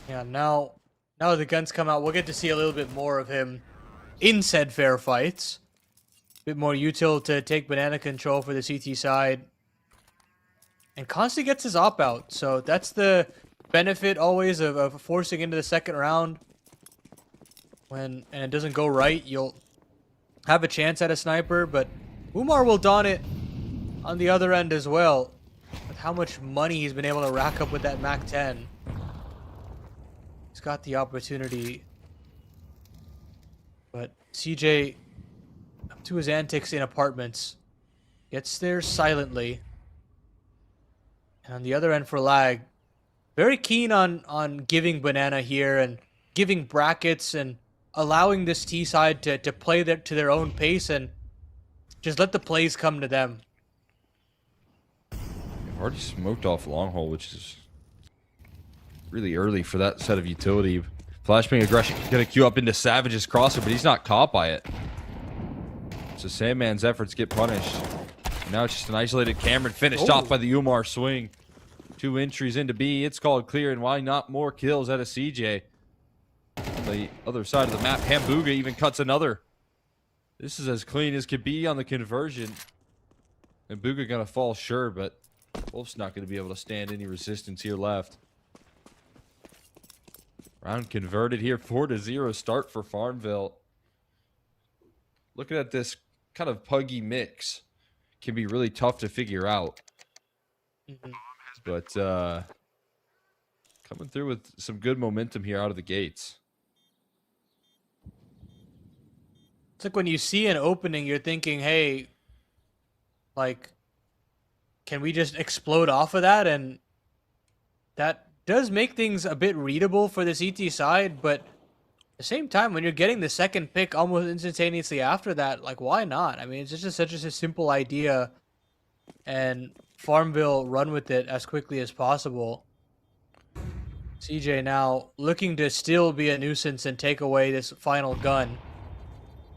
Yeah, now the guns come out, we'll get to see a little bit more of him in said fair fights. A bit more util to take banana control for the CT side. And Consti gets his op out, so that's the benefit always of forcing into the second round. And it doesn't go right, you'll have a chance at a sniper, but Umar will don it on the other end as well. With how much money he's been able to rack up with that MAC-10. He's got the opportunity. But CJ, up to his antics in apartments, gets there silently. And on the other end for Lag, very keen on giving banana here and giving brackets and allowing this T side to play to their own pace and just let the plays come to them. I've already smoked off long hole, which is really early for that set of utility. Flashbang aggression going to queue up into Savage's crosser, but he's not caught by it. So Sandman's efforts get punished. Now it's just an isolated Cameron finished off by the Umar swing. 2 entries into B. It's called clear, and why not more kills out of CJ? On the other side of the map, Hambuga even cuts another. This is as clean as could be on the conversion. Hambuga gonna fall, sure, but Wolf's not gonna be able to stand any resistance here left. Round converted here, 4-0 start for Farmville. Looking at this kind of puggy mix can be really tough to figure out. But coming through with some good momentum here out of the gates. It's like when you see an opening, you're thinking, hey, like, can we just explode off of that? And that does make things a bit readable for the CT side, but at the same time, when you're getting the second pick almost instantaneously after that, like, why not? I mean, it's just such a simple idea, and Farmville run with it as quickly as possible. CJ now looking to still be a nuisance and take away this final gun.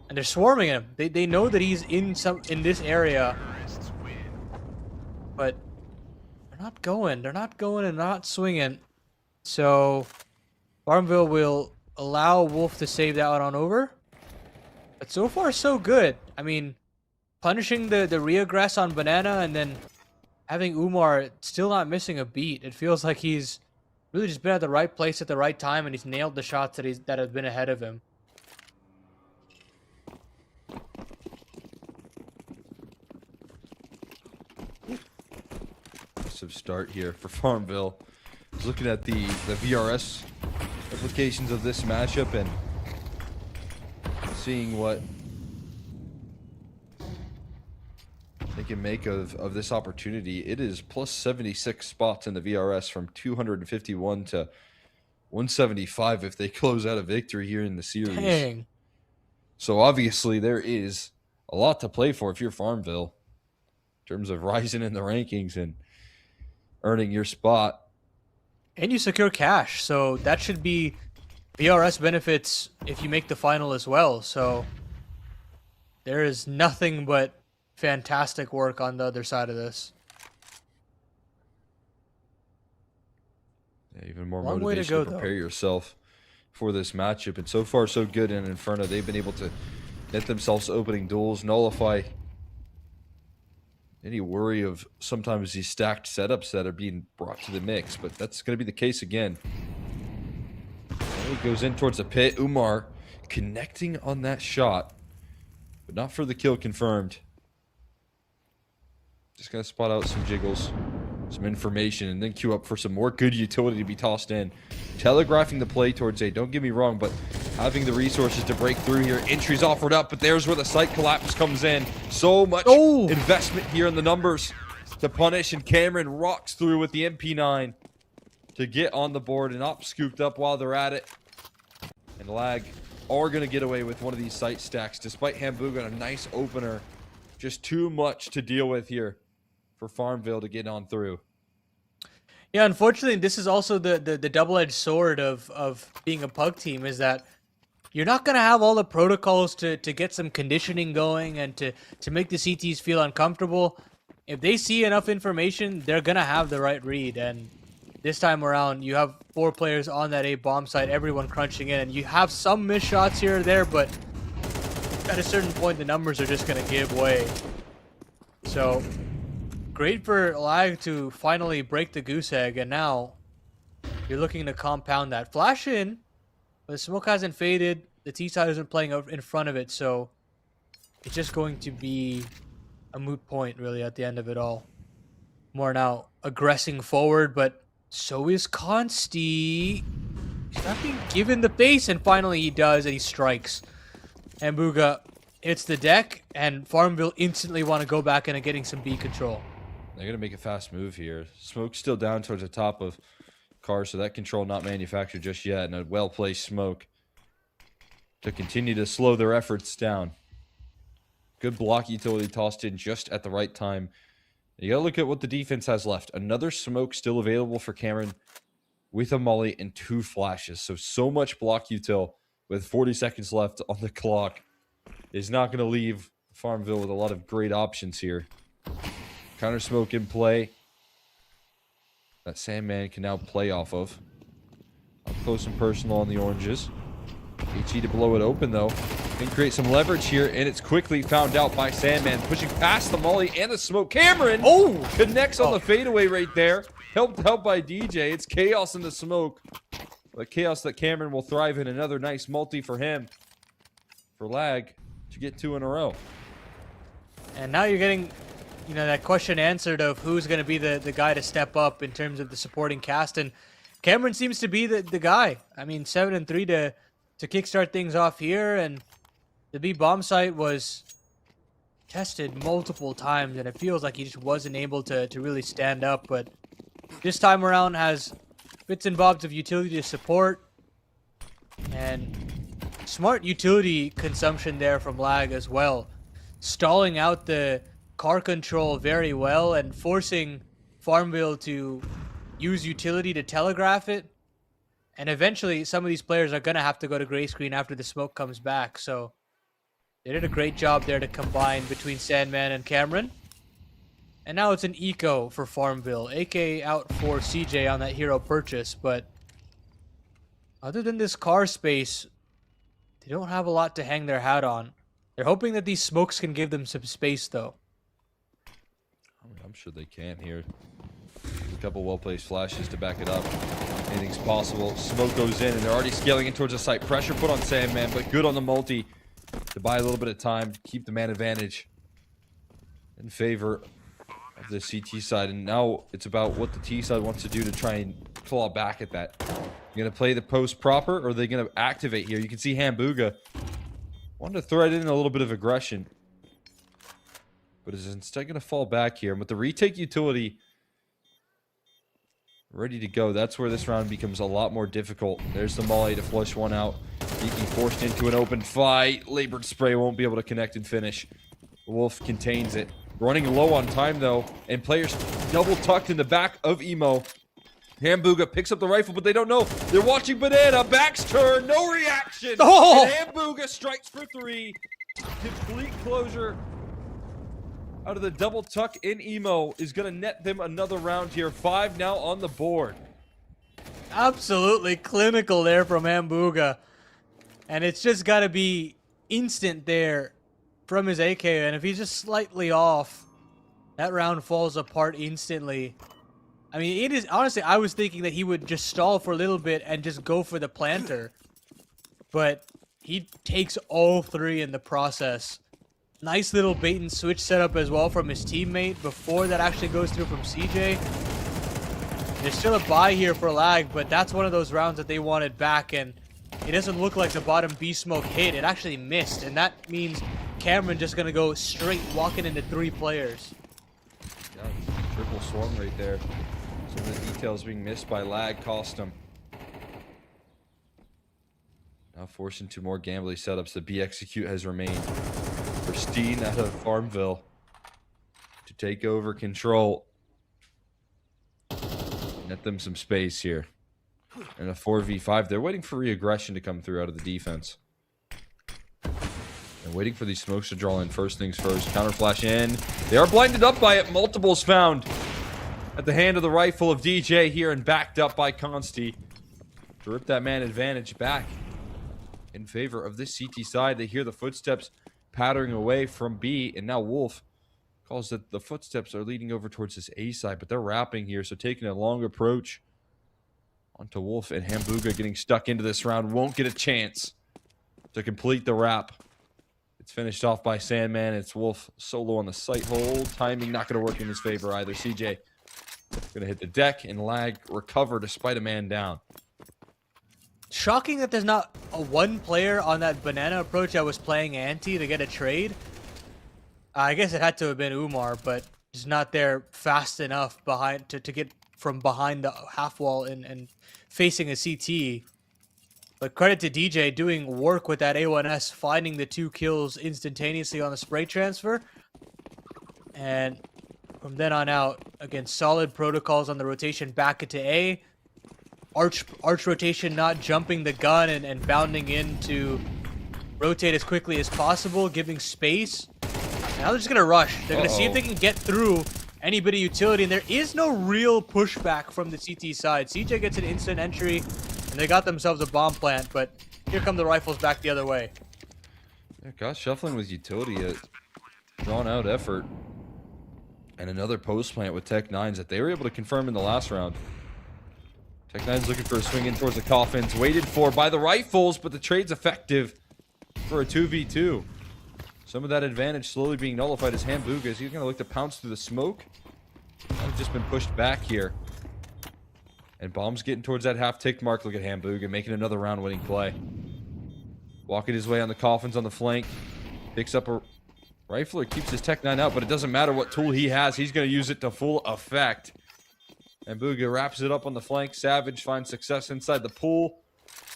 And they're swarming him. They know that he's in this area. But they're not going. They're not going and not swinging. So Farmville will allow Wolf to save that one on over. But so far so good. I mean, punishing the reaggress on Banana and then having Umar still not missing a beat. It feels like he's really just been at the right place at the right time, and he's nailed the shots that have been ahead of him. Aggressive start here for Farmville. I was looking at the VRS implications of this matchup and seeing what they can make of this opportunity. It is plus 76 spots in the VRS from 251 to 175 if they close out a victory here in the series. Dang. So obviously there is a lot to play for if you're Farmville in terms of rising in the rankings and earning your spot. And you secure cash, so that should be VRS benefits if you make the final as well. So there is nothing but fantastic work on the other side of this. Yeah, even more Long way to motivation go, to prepare though. yourself for this matchup. And so far, so good in Inferno. They've been able to net themselves opening duels, nullify any worry of sometimes these stacked setups that are being brought to the mix. But that's going to be the case again. He goes in towards the pit. Umar connecting on that shot, but not for the kill confirmed. Just going to spot out some jiggles, some information, and then queue up for some more good utility to be tossed in. Telegraphing the play towards A. Don't get me wrong, but having the resources to break through here. Entries offered up, but there's where the site collapse comes in. So much investment here in the numbers to punish, and Cameron rocks through with the MP9 to get on the board, and Op scooped up while they're at it. And Lag are going to get away with one of these site stacks, despite Hamburger a nice opener. Just too much to deal with here for Farmville to get on through. Yeah, unfortunately, this is also the double-edged sword of being a pug team, is that you're not going to have all the protocols to get some conditioning going and to make the CTs feel uncomfortable. If they see enough information, they're going to have the right read. And this time around, you have 4 players on that A bomb site, everyone crunching in, and you have some missed shots here or there, but at a certain point, the numbers are just going to give way. So great for Lag to finally break the goose egg, and now you're looking to compound that. Flash in, but the smoke hasn't faded. The T-side isn't playing in front of it, so it's just going to be a moot point, really, at the end of it all. More now aggressing forward, but so is Consti. He's not being given the base, and finally he does, and he strikes. And Buga hits the deck, and Farmville instantly want to go back into getting some B control. They're going to make a fast move here. Smoke's still down towards the top of car, so that control not manufactured just yet, and a well-placed smoke to continue to slow their efforts down. Good block utility tossed in just at the right time. You got to look at what the defense has left. Another smoke still available for Cameron with a molly and 2 flashes. So much block util with 40 seconds left on the clock is not going to leave Farmville with a lot of great options here. Counter smoke in play. That Sandman can now play off of. Up close and personal on the oranges. HE to blow it open though. And create some leverage here, and it's quickly found out by Sandman. Pushing past the molly and the smoke. Cameron connects on the fadeaway right there. Helped out by DJ. It's chaos in the smoke. But chaos that Cameron will thrive in. Another nice multi for him. For Lag to get 2 in a row. And now you're getting, you know, that question answered of who's going to be the guy to step up in terms of the supporting cast. And Cameron seems to be the guy. I mean, 7-3 to kickstart things off here. And The B bomb site was tested multiple times, and it feels like he just wasn't able to really stand up. But this time around has bits and bobs of utility to support, and smart utility consumption there from Lag as well. Stalling out the car control very well and forcing Farmville to use utility to telegraph it. And eventually, some of these players are going to have to go to gray screen after the smoke comes back. So they did a great job there to combine between Sandman and Cameron. And now it's an eco for Farmville. AK out for CJ on that hero purchase. But other than this car space, they don't have a lot to hang their hat on. They're hoping that these smokes can give them some space, though. I'm sure they can here. A couple well-placed flashes to back it up. Anything's possible. Smoke goes in, and they're already scaling in towards the site. Pressure put on Sandman, but good on the multi to buy a little bit of time, keep the man advantage in favor of the CT side. And now it's about what the T side wants to do to try and claw back at that. You're going to play the post proper, or are they going to activate here? You can see Hambuga wanted to thread in a little bit of aggression, but is instead going to fall back here. And with the retake utility ready to go, that's where this round becomes a lot more difficult. There's the Molly to flush one out. Geeky forced into an open fight. Labored spray won't be able to connect and finish. Wolf contains it. Running low on time, though, and players double tucked in the back of Emo. Hambuga picks up the rifle, but they don't know. They're watching Banana. Backs turn. No reaction. Oh! And Hambuga strikes for 3. Complete closure out of the double tuck in Emo is going to net them another round here. 5 now on the board. Absolutely clinical there from Hambuga. And it's just got to be instant there from his AK. And if he's just slightly off, that round falls apart instantly. I mean, it is honestly, I was thinking that he would just stall for a little bit and just go for the planter. But he takes all 3 in the process. Nice little bait and switch setup as well from his teammate before that actually goes through from CJ. There's still a buy here for Lag, but that's one of those rounds that they wanted back, and it doesn't look like the bottom B smoke hit. It actually missed, and that means Cameron just going to go straight walking into 3 players. Yeah, triple swarm right there. Some of the details being missed by Lag cost him. Now forced into more gambly setups. The B execute has remained pristine out of Farmville to take over control. Net them some space here. And a 4v5. They're waiting for re-aggression to come through out of the defense. And waiting for these smokes to draw in. First things first. Counter flash in. They are blinded up by it. Multiples found at the hand of the rifle of DJ here and backed up by Consti to rip that man advantage back in favor of this CT side. They hear the footsteps pattering away from B, and now Wolf calls that the footsteps are leading over towards this A side, but they're wrapping here, so taking a long approach onto Wolf, and Hambuga getting stuck into this round won't get a chance to complete the wrap. It's finished off by Sandman. It's Wolf solo on the sight hold. Timing not going to work in his favor either. CJ going to hit the deck, and Lag recover despite a man down. Shocking that there's not a 1 player on that banana approach that was playing anti to get a trade. I guess it had to have been Umar, but just not there fast enough behind to get from behind the half wall and facing a CT. But credit to DJ doing work with that A1S, finding the 2 kills instantaneously on the spray transfer. And from then on out, again, solid protocols on the rotation back into A. Arch rotation, not jumping the gun and bounding in to rotate as quickly as possible, giving space. Now they're just going to rush. They're going to see if they can get through any bit of utility, and there is no real pushback from the CT side. CJ gets an instant entry, and they got themselves a bomb plant, but here come the rifles back the other way. Yeah, gosh, shuffling with utility, a drawn-out effort. And another post plant with Tech 9s that they were able to confirm in the last round. Tech 9's looking for a swing in towards the coffins. Waited for by the rifles, but the trade's effective for a 2v2. Some of that advantage slowly being nullified as Hambuga. He's going to look to pounce through the smoke. I've just been pushed back here. And Bomb's getting towards that half tick mark. Look at Hambuga making another round winning play. Walking his way on the coffins on the flank. Picks up a rifle or keeps his Tech 9 out, but it doesn't matter what tool he has. He's going to use it to full effect. And Booga wraps it up on the flank. Savage finds success inside the pool.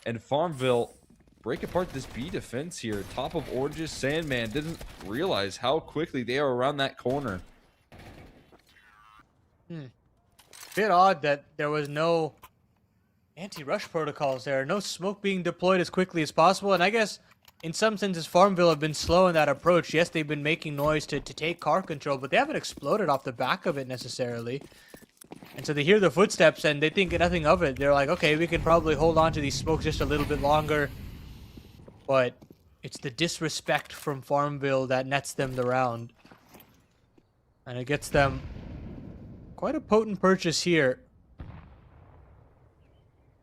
And Farmville break apart this B defense here. Top of Orange's Sandman didn't realize how quickly they are around that corner. Bit odd that there was no anti-rush protocols there. No smoke being deployed as quickly as possible. And I guess in some senses Farmville have been slow in that approach. Yes, they've been making noise to take car control, but they haven't exploded off the back of it necessarily. And so they hear the footsteps and they think nothing of it. They're like, okay, we can probably hold on to these smokes just a little bit longer. But it's the disrespect from Farmville that nets them the round. And it gets them quite a potent purchase here.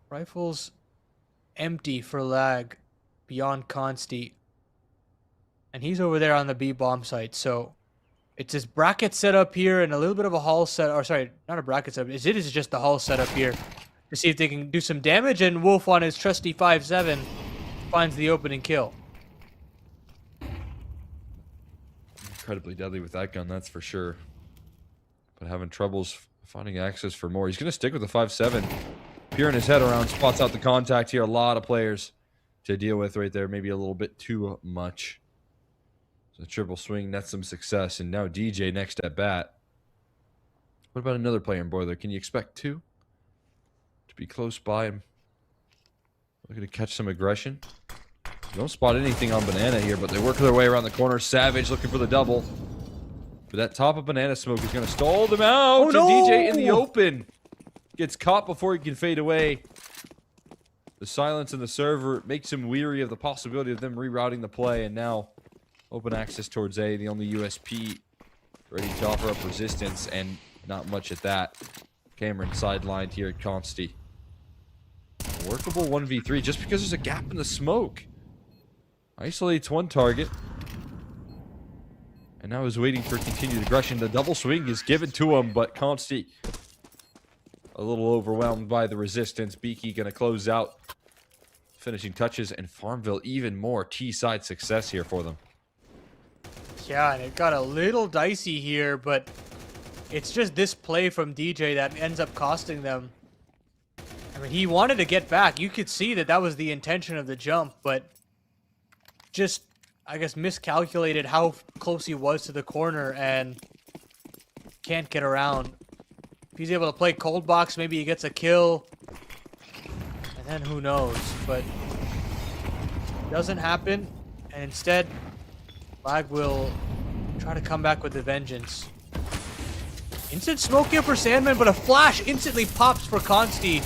Rifles empty for Lag beyond Consti. And he's over there on the B bomb site, so it's his bracket set up here and a little bit of a hull set, or sorry, not a bracket setup. It is just the hull set up here to see if they can do some damage, and Wolf on his trusty 5.7 finds the opening kill. Incredibly deadly with that gun, that's for sure. But having troubles finding access for more. He's going to stick with the 5.7. Peering his head around, spots out the contact here. A lot of players to deal with right there. Maybe a little bit too much. So triple swing nets some success. And now DJ next at bat. What about another player in Boiler? Can you expect two to be close by him? Looking to catch some aggression. Don't spot anything on Banana here, but they work their way around the corner. Savage looking for the double. But that top of Banana smoke is going to stall them out. Oh, no! DJ in the open. Gets caught before he can fade away. The silence in the server makes him weary of the possibility of them rerouting the play. And now open access towards A, the only USP ready to offer up resistance. And not much at that. Cameron sidelined here at Consti. Workable 1v3 just because there's a gap in the smoke. Isolates one target. And now is waiting for continued aggression. The double swing is given to him, but Consti a little overwhelmed by the resistance. Beaky going to close out. Finishing touches, and Farmville even more T-side success here for them. Yeah, and it got a little dicey here, but it's just this play from DJ that ends up costing them. I mean, he wanted to get back. You could see that that was the intention of the jump, but just, I guess, miscalculated how close he was to the corner and can't get around. If he's able to play cold box, maybe he gets a kill. And then who knows, but it doesn't happen. And instead, Lag will try to come back with a vengeance. Instant smoke here for Sandman, but a flash instantly pops for Consti.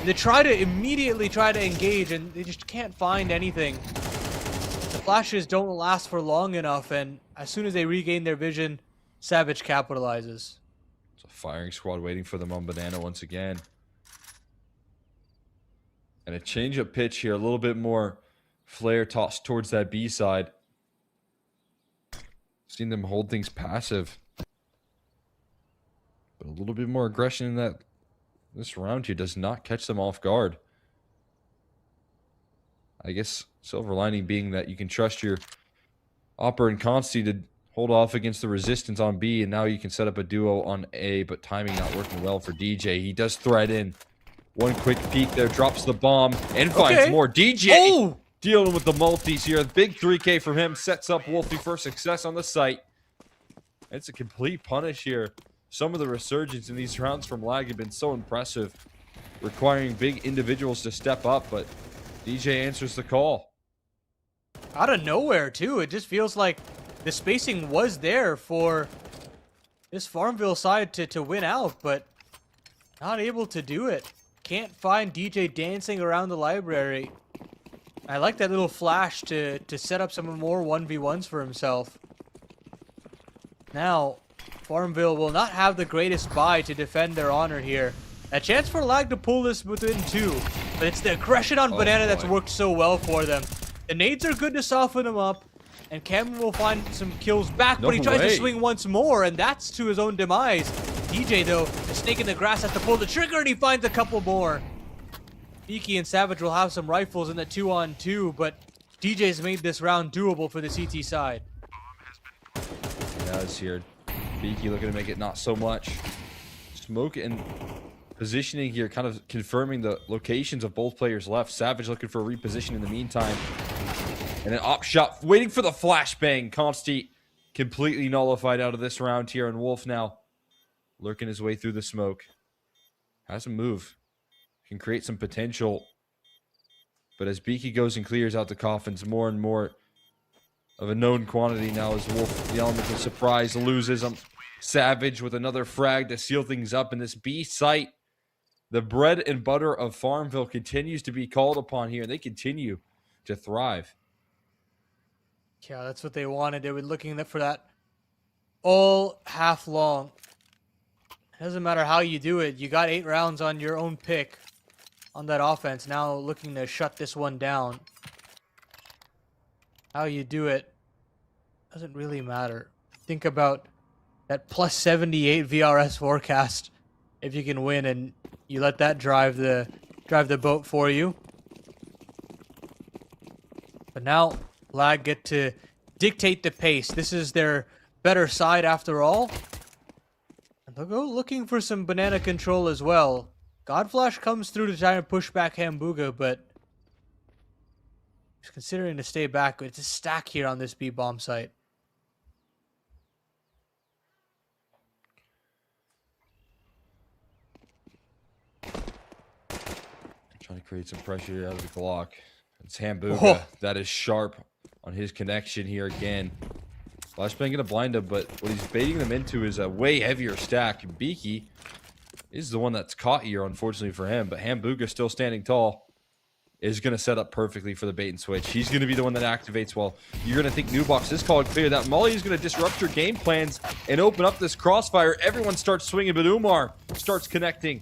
And they try to immediately engage, and they just can't find anything. The flashes don't last for long enough, and as soon as they regain their vision, Savage capitalizes. It's a firing squad waiting for them on Banana once again. And a change of pitch here, a little bit more flare tossed towards that B side. Seen them hold things passive. But a little bit more aggression in that this round here does not catch them off guard. I guess silver lining being that you can trust your Opper and Consti to hold off against the resistance on B, and now you can set up a duo on A, but timing not working well for DJ. He does thread in. One quick peek there, drops the bomb, and finds more. DJ dealing with the multis here. Big 3K from him, sets up Wolfie for success on the site. It's a complete punish here. Some of the resurgence in these rounds from Lag have been so impressive, requiring big individuals to step up, but DJ answers the call. Out of nowhere, too. It just feels like the spacing was there for this Farmville side to win out, but not able to do it. Can't find DJ dancing around the library. I like that little flash to set up some more 1v1s for himself. Now, Farmville will not have the greatest buy to defend their honor here. A chance for Lag to pull this within two, but it's the aggression on Banana that's worked so well for them. The nades are good to soften him up, and Cameron will find some kills back, but he tries to swing once more, and that's to his own demise. DJ, though, a snake in the grass, has to pull the trigger, and he finds a couple more. Beaky and Savage will have some rifles in the 2-on-2, but DJ's made this round doable for the CT side. Yeah, it's here. Beaky looking to make it not so much. Smoke and positioning here, kind of confirming the locations of both players left. Savage looking for a reposition in the meantime. And an op shot waiting for the flashbang. Consti completely nullified out of this round here. And Wolf now lurking his way through the smoke. Has a move. Can create some potential. But as Beaky goes and clears out the coffins, more and more of a known quantity now as Wolf, the element of surprise, loses him. Savage with another frag to seal things up in this B site. The bread and butter of Farmville continues to be called upon here. They continue to thrive. Yeah, that's what they wanted. They were looking for that all half long. It doesn't matter how you do it. You got 8 rounds on your own pick on that offense. Now looking to shut this one down. How you do it doesn't really matter. Think about that plus 78 VRS forecast if you can win, and you let that drive the boat for you. But now Lag get to dictate the pace. This is their better side after all. And they'll go looking for some banana control as well. Godflash comes through to try and push back Hambuga, but he's considering to stay back. It's a stack here on this B-bomb site. Trying to create some pressure out of the Glock. It's Hambuga. Oh. That is sharp on his connection here again. Flashbang gonna blind him, but what he's baiting them into is a way heavier stack. Beaky is the one that's caught here, unfortunately for him, but Hambuga still standing tall. Is going to set up perfectly for the bait and switch. He's going to be the one that activates well. You're going to think Nubox is called clear. That Molly is going to disrupt your game plans and open up this crossfire. Everyone starts swinging, but Umar starts connecting.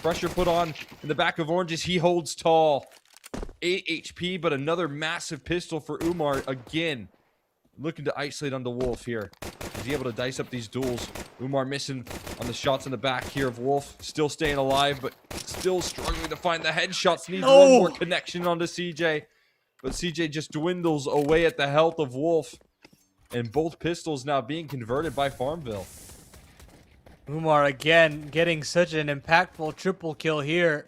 Pressure put on in the back of Oranges. He holds tall. 8 HP, but another massive pistol for Umar again. Looking to isolate on the Wolf here. Is he able to dice up these duels? Umar missing on the shots in the back here of Wolf. Still staying alive, but still struggling to find the headshots. Needs one more connection onto CJ. But CJ just dwindles away at the health of Wolf. And both pistols now being converted by Farmville. Umar again getting such an impactful triple kill here.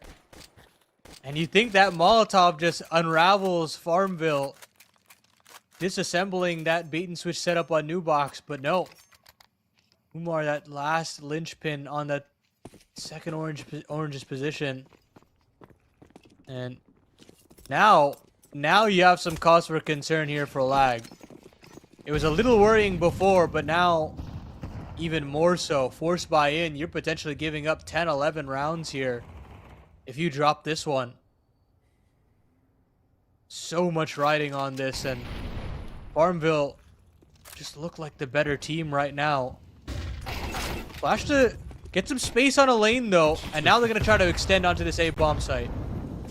And you think that Molotov just unravels Farmville, disassembling that bait and switch setup on Nubox, but no. Umar, that last linchpin on that second Orange's position. And now you have some cause for concern here for Lag. It was a little worrying before, but now even more so. Forced buy-in, you're potentially giving up 10, 11 rounds here if you drop this one. So much riding on this, and Farmville just look like the better team right now. Flash to get some space on a lane though, and now they're going to try to extend onto this A-bomb site.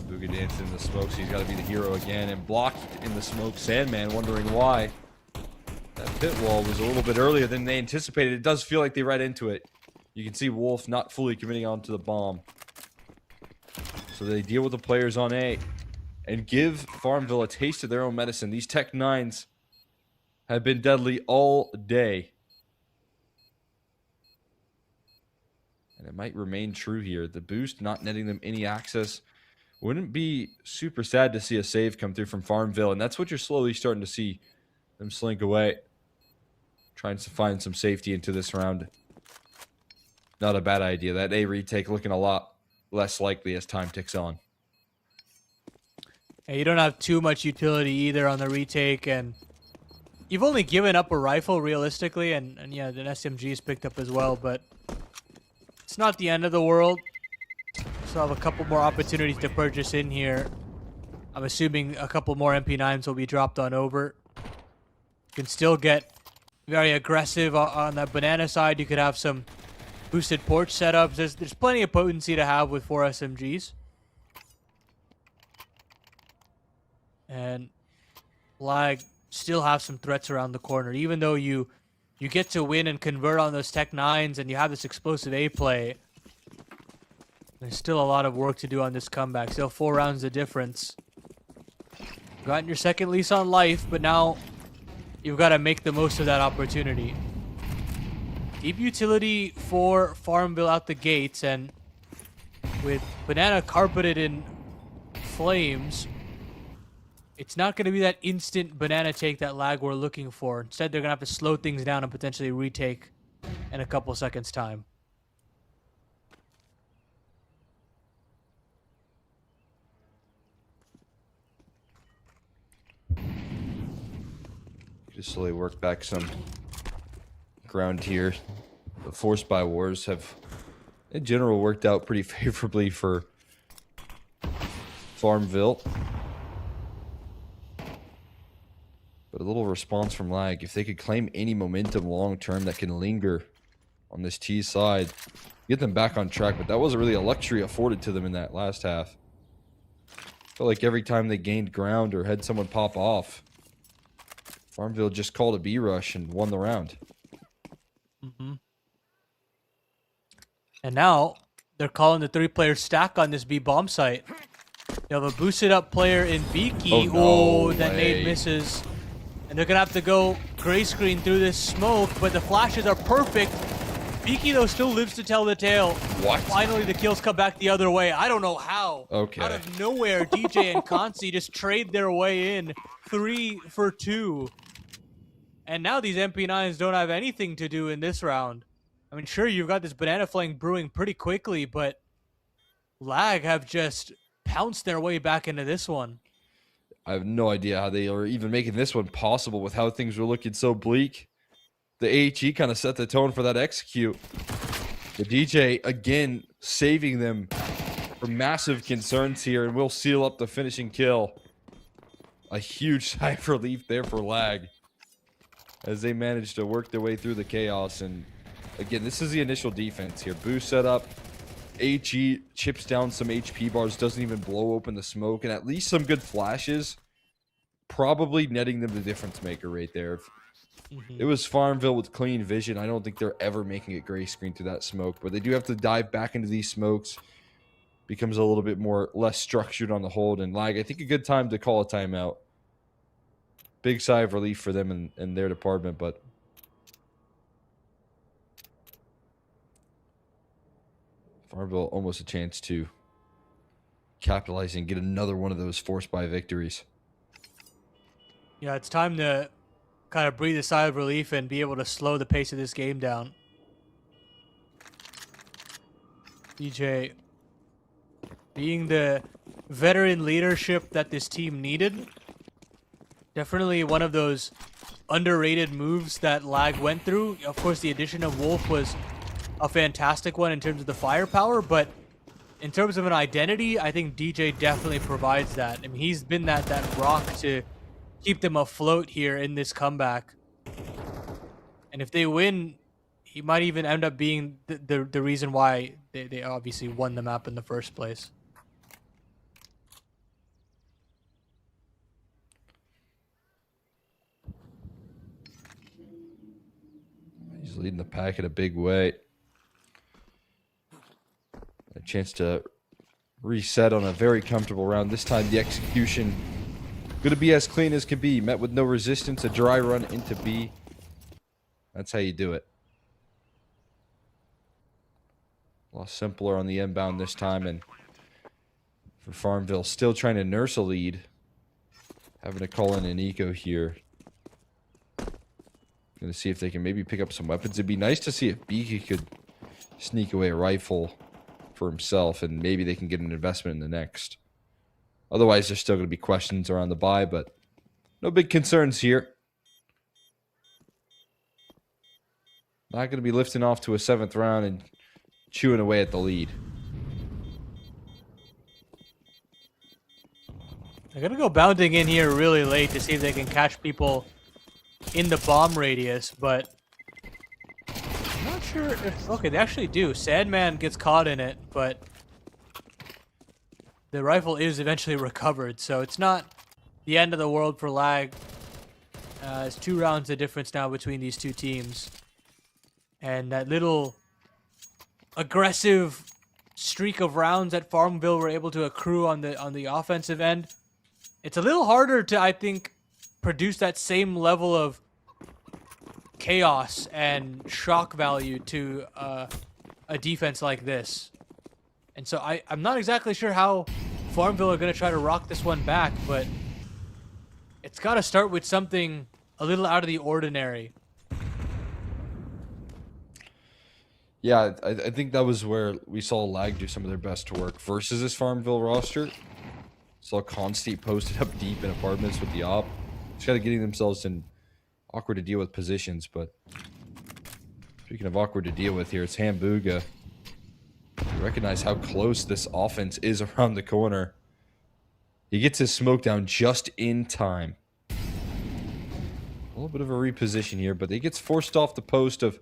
Booga dancing in the smoke, so he's got to be the hero again. And blocked in the smoke, Sandman wondering why. That pit wall was a little bit earlier than they anticipated. It does feel like they read into it. You can see Wolf not fully committing onto the bomb. So they deal with the players on A and give Farmville a taste of their own medicine. These Tech 9s have been deadly all day. And it might remain true here. The boost not netting them any access. Wouldn't be super sad to see a save come through from Farmville. And that's what you're slowly starting to see them slink away. Trying to find some safety into this round. Not a bad idea. That A retake looking a lot less likely as time ticks on. And you don't have too much utility either on the retake, and you've only given up a rifle realistically, and yeah, the SMG is picked up as well, but it's not the end of the world. Still have a couple more opportunities to purchase in here. I'm assuming a couple more MP9s will be dropped on over. You can still get very aggressive on that banana side. You could have some boosted porch setups. There's plenty of potency to have with 4 SMGs. And Lag still have some threats around the corner. Even though you get to win and convert on those Tech 9s and you have this explosive A play, there's still a lot of work to do on this comeback. Still 4 rounds of difference. Gotten your second lease on life, but now you've got to make the most of that opportunity. Deep utility for Farmville out the gates, and with Banana carpeted in flames, it's not going to be that instant Banana take that lag we're looking for. Instead, they're going to have to slow things down and potentially retake in a couple seconds' time. Just slowly work back some ground here. The force buy wars have, in general, worked out pretty favorably for Farmville. But a little response from lag. If they could claim any momentum long term that can linger on this T side, get them back on track. But that wasn't really a luxury afforded to them in that last half. Felt like every time they gained ground or had someone pop off, Farmville just called a B rush and won the round. And now they're calling the 3-player stack on this B bomb site. You have a boosted up player in Beaky. Oh, no that way. nade misses. And they're going to have to go gray screen through this smoke, but the flashes are perfect. Beaky, though, still lives to tell the tale. What? Finally, the kills come back the other way. I don't know how. Okay. Out of nowhere, DJ and Consi just trade their way in 3 for 2. And now these MP9s don't have anything to do in this round. I mean, sure, you've got this Banana Flang brewing pretty quickly, but lag have just pounced their way back into this one. I have no idea how they are even making this one possible with how things were looking so bleak. The AHE kind of set the tone for that execute. The DJ, again, saving them from massive concerns here, and will seal up the finishing kill. A huge sigh of relief there for lag as they managed to work their way through the chaos. And again, this is the initial defense here. Boost setup. HE chips down some HP bars, doesn't even blow open the smoke, and at least some good flashes. Probably netting them the difference maker right there. If it was Farmville with clean vision, I don't think they're ever making it gray screen through that smoke, but they do have to dive back into these smokes. Becomes a little bit less structured on the hold, and lag, I think a good time to call a timeout. Big sigh of relief for them in their department, but Farmville almost a chance to capitalize and get another one of those force buy victories. Yeah, it's time to kind of breathe a sigh of relief and be able to slow the pace of this game down. DJ being the veteran leadership that this team needed. Definitely one of those underrated moves that lag went through. Of course, the addition of Wolf was a fantastic one in terms of the firepower, but in terms of an identity, I think DJ definitely provides that. I mean, he's been that rock to keep them afloat here in this comeback. And if they win, he might even end up being the reason why they obviously won the map in the first place. He's leading the pack in a big way. A chance to reset on a very comfortable round. This time the execution going to be as clean as can be. Met with no resistance, a dry run into B. That's how you do it. A lot simpler on the inbound this time, and for Farmville, still trying to nurse a lead. Having to call in an eco here. Going to see if they can maybe pick up some weapons. It'd be nice to see if Beaky could sneak away a rifle for himself, and maybe they can get an investment in the next. Otherwise, there's still going to be questions around the buy, but no big concerns here. Not going to be lifting off to a 7th round and chewing away at the lead. They're going to go bounding in here really late to see if they can catch people in the bomb radius, but I'm not sure if... Okay, they actually do. Sandman gets caught in it, but the rifle is eventually recovered, so it's not the end of the world for lag. It's 2 rounds of difference now between these two teams. And that little aggressive streak of rounds that Farmville were able to accrue on the offensive end, it's a little harder to, I think, produce that same level of chaos and shock value to a defense like this. And so I'm not exactly sure how Farmville are going to try to rock this one back, but it's got to start with something a little out of the ordinary. Yeah, I think that was where we saw Lag do some of their best work versus this Farmville roster. Saw Constate posted up deep in apartments with the op. Just kind of getting themselves in awkward to deal with positions, but speaking of awkward to deal with here, it's Hambuga. You recognize how close this offense is around the corner. He gets his smoke down just in time. A little bit of a reposition here, but he gets forced off the post of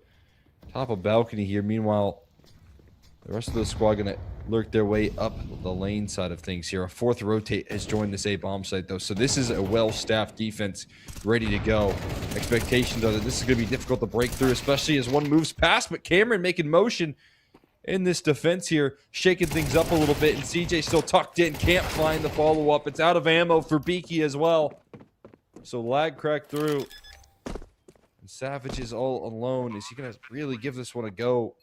top of balcony here. Meanwhile, the rest of the squad going to lurk their way up the lane side of things here. A fourth rotate has joined this A bomb site, though, so this is a well-staffed defense ready to go. Expectations are that this is going to be difficult to break through, especially as one moves past, but Cameron making motion in this defense here, shaking things up a little bit, and CJ still tucked in, can't find the follow-up. It's out of ammo for Beaky as well. So Lag cracked through. And Savage is all alone. Is he going to really give this one a go?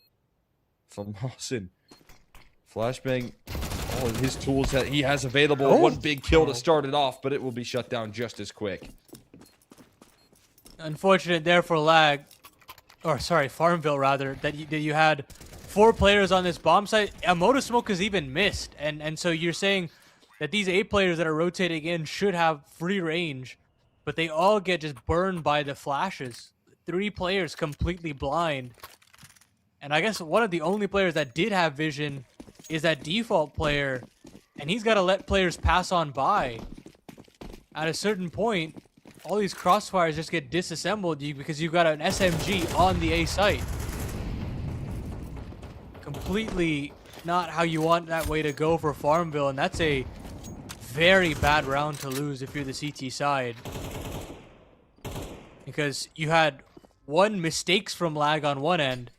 From Lawson. Flashbang, all of his tools that he has available. Oh. One big kill to start it off, but it will be shut down just as quick. Unfortunate there for Lag, or sorry, Farmville rather, that you had 4 players on this bomb site. A motor smoke is even missed, and so you're saying that these 8 players that are rotating in should have free range, but they all get just burned by the flashes. 3 players completely blind. And I guess one of the only players that did have vision is that default player, and he's got to let players pass on by. At a certain point, all these crossfires just get disassembled because you've got an SMG on the A site. Completely not how you want that way to go for Farmville, and that's a very bad round to lose if you're the CT side. Because you had 1, mistakes from Lag on one end,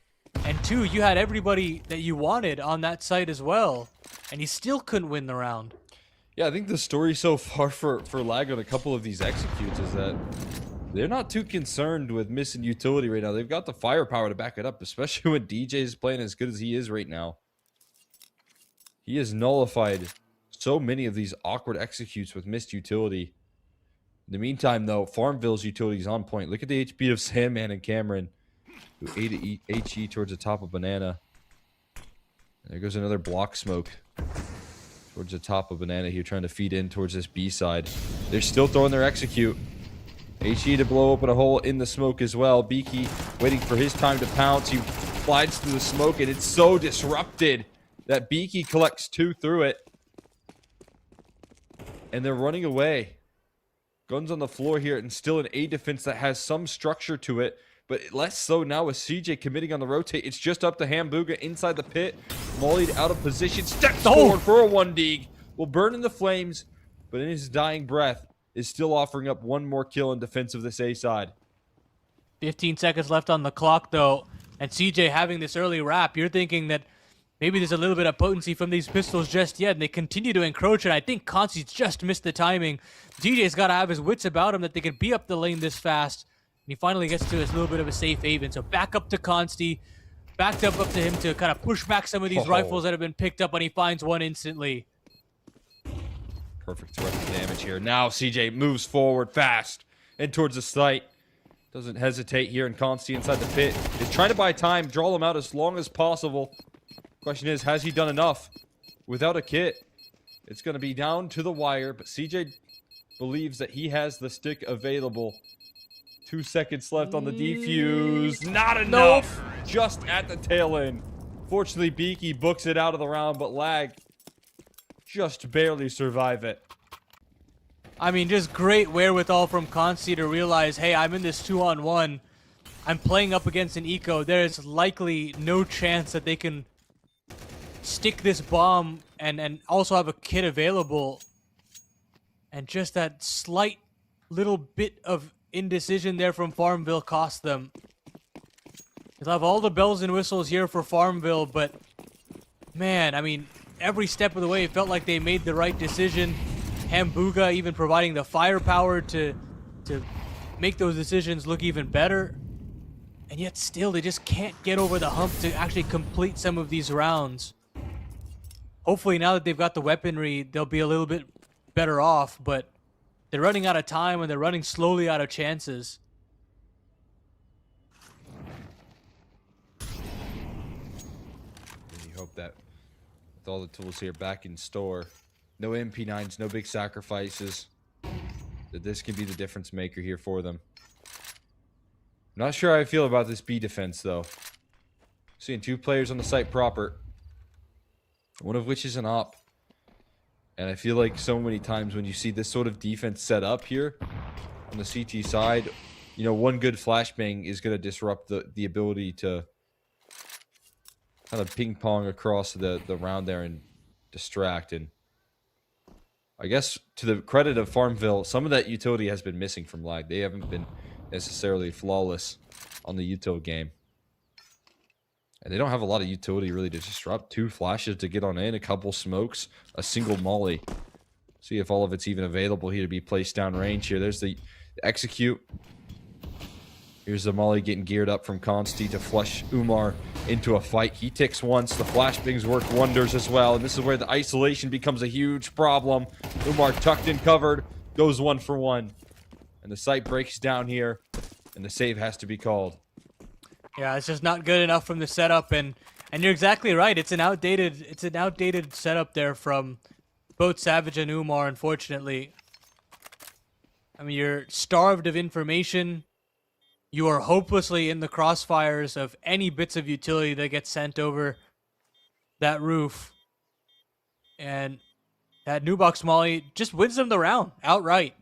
and 2, you had everybody that you wanted on that site as well, and you still couldn't win the round. Yeah, I think the story so far for Lag on a couple of these executes is that they're not too concerned with missing utility right now. They've got the firepower to back it up, especially when DJ is playing as good as he is right now. He has nullified so many of these awkward executes with missed utility. In the meantime, though, Farmville's utility is on point. Look at the HP of Sandman and Cameron, who ate HE towards the top of Banana. There goes another block smoke towards the top of Banana here, trying to feed in towards this B side. They're still throwing their execute. HE to blow open a hole in the smoke as well. Beaky waiting for his time to pounce. He slides through the smoke, and it's so disrupted that Beaky collects 2 through it. And they're running away. Guns on the floor here, and still an A defense that has some structure to it, but less so now with CJ committing on the rotate. It's just up to Hambuga inside the pit. Mollied out of position. Steps forward for a 1-dig. Will burn in the flames, but in his dying breath is still offering up 1 more kill in defense of this A side. 15 seconds left on the clock, though, and CJ having this early wrap, you're thinking that maybe there's a little bit of potency from these pistols just yet, and they continue to encroach, and I think Consti's just missed the timing. DJ's got to have his wits about him that they can be up the lane this fast, and he finally gets to his little bit of a safe haven. So back up to Consti, backed up to him to kind of push back some of these rifles that have been picked up, and he finds one instantly. Perfect threat to damage here. Now CJ moves forward fast and towards the site. Doesn't hesitate here, and Consti inside the pit is trying to buy time, draw them out as long as possible. Question is, has he done enough? Without a kit, it's going to be down to the wire, but CJ believes that he has the stick available. 2 seconds left on the defuse. Not enough! Just at the tail end. Fortunately, Beaky books it out of the round, but Lag just barely survive it. I mean, just great wherewithal from Consti to realize, hey, I'm in this 2-on-1. I'm playing up against an eco. There's likely no chance that they can stick this bomb and also have a kit available. And just that slight little bit of indecision there from Farmville cost them. They'll have all the bells and whistles here for Farmville, but man, I mean, every step of the way it felt like they made the right decision. Hambuga even providing the firepower to make those decisions look even better. And yet still, they just can't get over the hump to actually complete some of these rounds. Hopefully now that they've got the weaponry, they'll be a little bit better off, but they're running out of time and they're running slowly out of chances. You hope that with all the tools here back in store, no MP9s, no big sacrifices, that this can be the difference maker here for them. Not sure how I feel about this B defense, though. Seeing 2 players on the site proper, one of which is an op. And I feel like so many times when you see this sort of defense set up here on the CT side, you know, one good flashbang is going to disrupt the ability to kind of ping pong across the round there and distract. And I guess to the credit of Farmville, some of that utility has been missing from lag. They haven't been necessarily flawless on the util game. And they don't have a lot of utility really to disrupt. 2 flashes to get on in, a couple smokes, a single molly. See if all of it's even available here to be placed down range here. There's the execute. Here's the molly getting geared up from Consti to flush Umar into a fight. He ticks once. The flashbangs work wonders as well. And this is where the isolation becomes a huge problem. Umar tucked in covered, goes 1 for 1. And the site breaks down here, and the save has to be called. Yeah, it's just not good enough from the setup, and you're exactly right. It's an outdated setup there from both Savage and Umar, unfortunately. I mean, you're starved of information. You are hopelessly in the crossfires of any bits of utility that get sent over that roof. And that new box molly just wins them the round outright.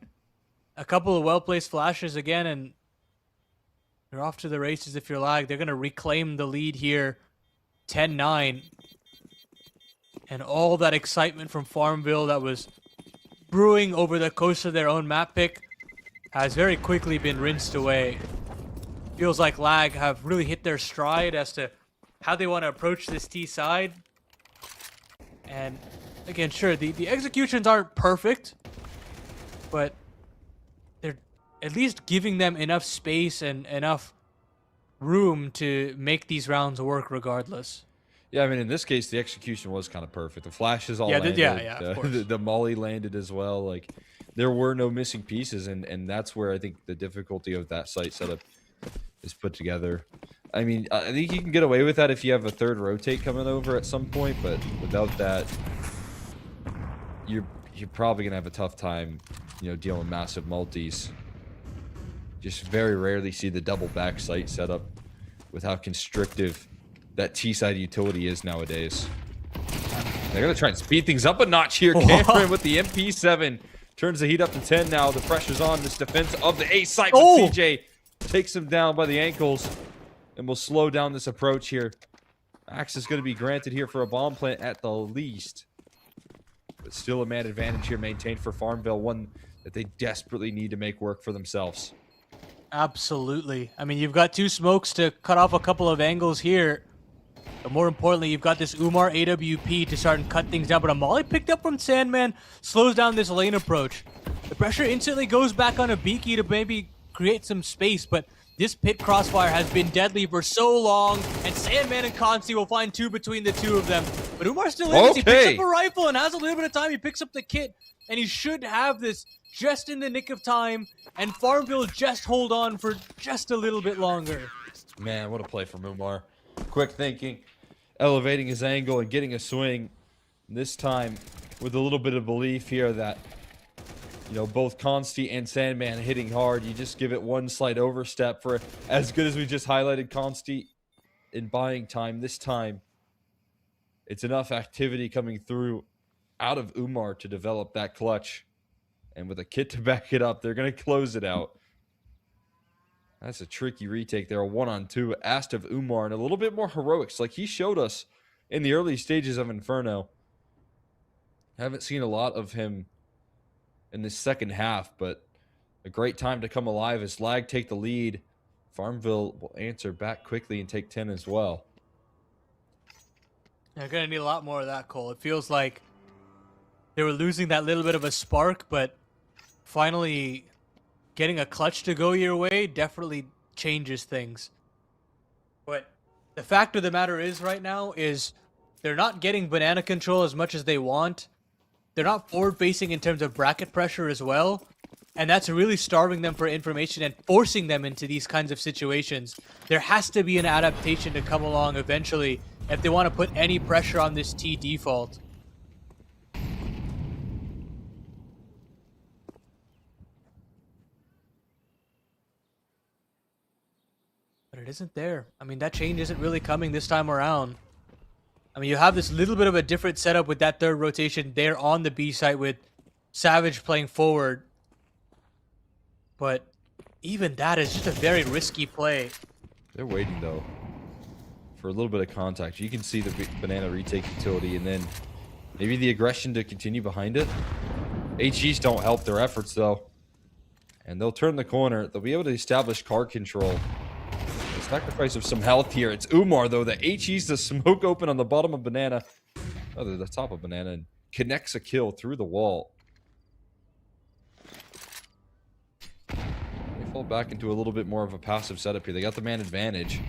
A couple of well-placed flashes again, and you're off to the races if you're lag. They're going to reclaim the lead here, 10-9. And all that excitement from Farmville that was brewing over the course of their own map pick has very quickly been rinsed away. Feels like lag have really hit their stride as to how they want to approach this T side. And again, sure, the executions aren't perfect, but they're at least giving them enough space and enough room to make these rounds work regardless. Yeah, I mean, in this case, the execution was kind of perfect. The flashes all Yeah, landed. of course. The molly landed as well. Like, there were no missing pieces, and that's where I think the difficulty of that site setup is put together. I mean, I think you can get away with that if you have a third rotate coming over at some point, but without that, you're probably gonna have a tough time, you know, dealing with massive multis. Just very rarely see the double back site setup with how constrictive that T-side utility is nowadays. They're going to try and speed things up a notch here. Cameron with the MP7 turns the heat up to 10 now. The pressure's on this defense of the A site. Oh! CJ takes him down by the ankles and will slow down this approach here. Access going to be granted here for a bomb plant at the least. But still a man advantage here maintained for Farmville, one that they desperately need to make work for themselves. Absolutely. I mean, you've got 2 smokes to cut off a couple of angles here. But more importantly, you've got this Umar AWP to start and cut things down. But a molly picked up from Sandman slows down this lane approach. The pressure instantly goes back on a Beaky to maybe create some space. But this pit crossfire has been deadly for so long. And Sandman and Consti will find 2 between the 2 of them. But Umar still lives. He picks up a rifle and has a little bit of time. He picks up the kit. And he should have this just in the nick of time. And Farmville just hold on for just a little bit longer. Man, what a play from Umar. Quick thinking, elevating his angle and getting a swing. This time with a little bit of belief here that, you know, both Consti and Sandman hitting hard. You just give it one slight overstep for as good as we just highlighted Consti in buying time. This time, it's enough activity coming through out of Umar to develop that clutch. And with a kit to back it up, they're going to close it out. That's a tricky retake there. A 1-on-2 asked of Umar and a little bit more heroics like he showed us in the early stages of Inferno. Haven't seen a lot of him in this second half, but a great time to come alive as Lag take the lead. Farmville will answer back quickly and take 10 as well. They're going to need a lot more of that, Cole. It feels like they were losing that little bit of a spark, but finally getting a clutch to go your way definitely changes things. But the fact of the matter is right now is they're not getting banana control as much as they want. They're not forward facing in terms of bracket pressure as well. And that's really starving them for information and forcing them into these kinds of situations. There has to be an adaptation to come along eventually if they want to put any pressure on this T default. But it isn't there. I mean, that change isn't really coming this time around. I mean, you have this little bit of a different setup with that third rotation there on the B site with Savage playing forward. But even that is just a very risky play. They're waiting, though, for a little bit of contact. You can see the banana retake utility, and then maybe the aggression to continue behind it. HGs don't help their efforts, though. And they'll turn the corner. They'll be able to establish card control. The sacrifice of some health here. It's Umar, though. The HGs to smoke open on the bottom of banana. Oh, the top of banana. And connects a kill through the wall. They fall back into a little bit more of a passive setup here. They got the man advantage.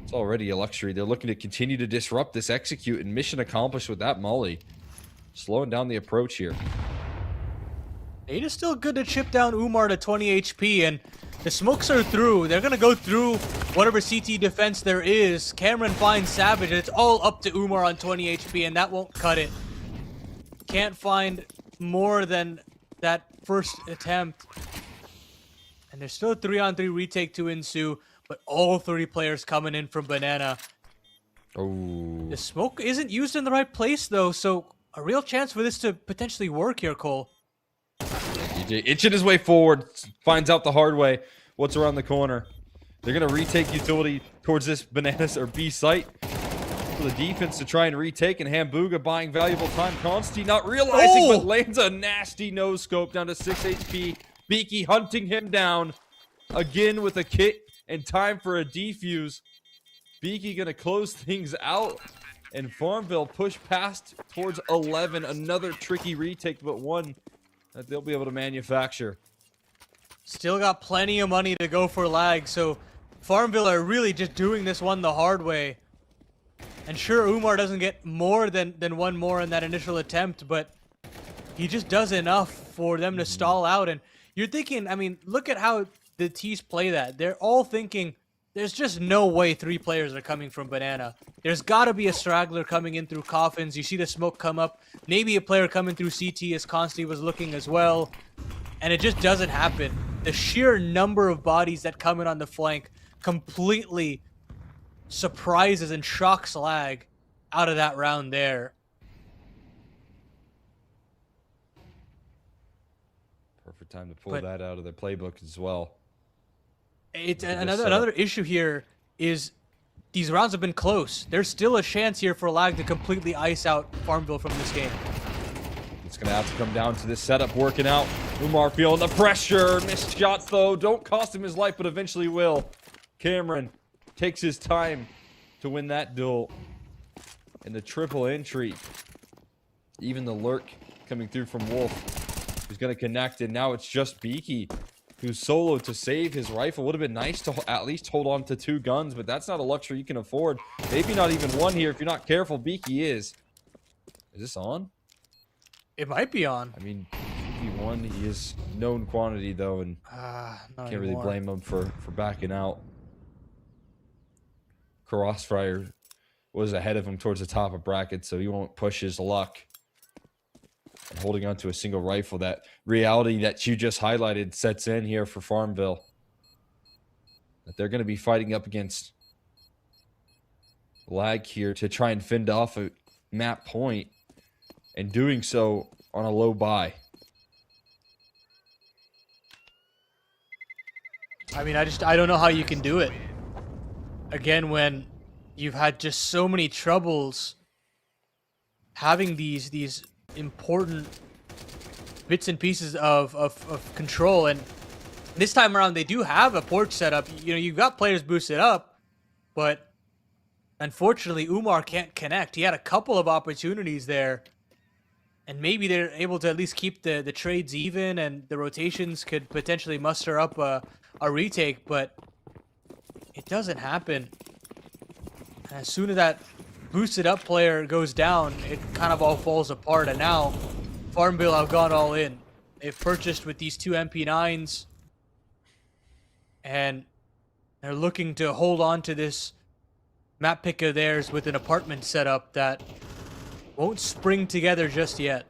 It's already a luxury. They're looking to continue to disrupt this execute, and mission accomplished with that molly. Slowing down the approach here. It is still good to chip down Umar to 20 HP, and the smokes are through. They're going to go through whatever CT defense there is. Cameron finds Savage, and it's all up to Umar on 20 HP, and that won't cut it. Can't find more than that first attempt. And there's still a 3-on-3 retake to ensue, but all three players coming in from banana. Oh. The smoke isn't used in the right place, though, so a real chance for this to potentially work here, Cole. DJ itching his way forward, finds out the hard way what's around the corner. They're going to retake utility towards this bananas or B site for the defense to try and retake, and Hambuga buying valuable time. Consti not realizing, but lands a nasty nose scope down to 6 HP. Beaky hunting him down again with a kit and time for a defuse. Beaky going to close things out, and Farmville push past towards 11. Another tricky retake, but one that they'll be able to manufacture. Still got plenty of money to go for lag, so Farmville are really just doing this one the hard way. And sure, Umar doesn't get more than one more in that initial attempt, but he just does enough for them to stall out. And you're thinking, I mean, look at how the T's play that. They're all thinking, there's just no way three players are coming from banana. There's got to be a straggler coming in through coffins. You see the smoke come up. Maybe a player coming through CT as Consti was looking as well. And it just doesn't happen. The sheer number of bodies that come in on the flank completely surprises and shocks lag out of that round there. Perfect time to pull that out of their playbook as well. It's another issue here is these rounds have been close. There's still a chance here for lag to completely ice out Farmville from this game. It's going to have to come down to this setup working out. Umar feeling the pressure. Missed shots, though. Don't cost him his life, but eventually will. Cameron takes his time to win that duel. And the triple entry. Even the lurk coming through from Wolf, who's going to connect. And now it's just Beaky, who's solo to save his rifle. Would have been nice to at least hold on to 2 guns, but that's not a luxury you can afford. Maybe not even one here if you're not careful. Beaky is. Is this on? It might be on. I mean, P1, he is known quantity, though, and can't really blame him for backing out. Crossfire was ahead of him towards the top of bracket, so he won't push his luck. And holding on to a single rifle, that reality that you just highlighted sets in here for Farmville. That they're going to be fighting up against lag here to try and fend off a map point, and doing so on a low buy. I mean, I don't know how you can do it. Again, when you've had just so many troubles having these important bits and pieces of control, and this time around they do have a porch set up. You know, you've got players boosted up, but unfortunately Umar can't connect. He had a couple of opportunities there, and maybe they're able to at least keep the trades even, and the rotations could potentially muster up a retake, but it doesn't happen. As soon as that boosted up player goes down, it kind of all falls apart, and now Farmville have gone all in. They've purchased with these 2 MP9s, and they're looking to hold on to this map pick of theirs with an apartment setup that won't spring together just yet.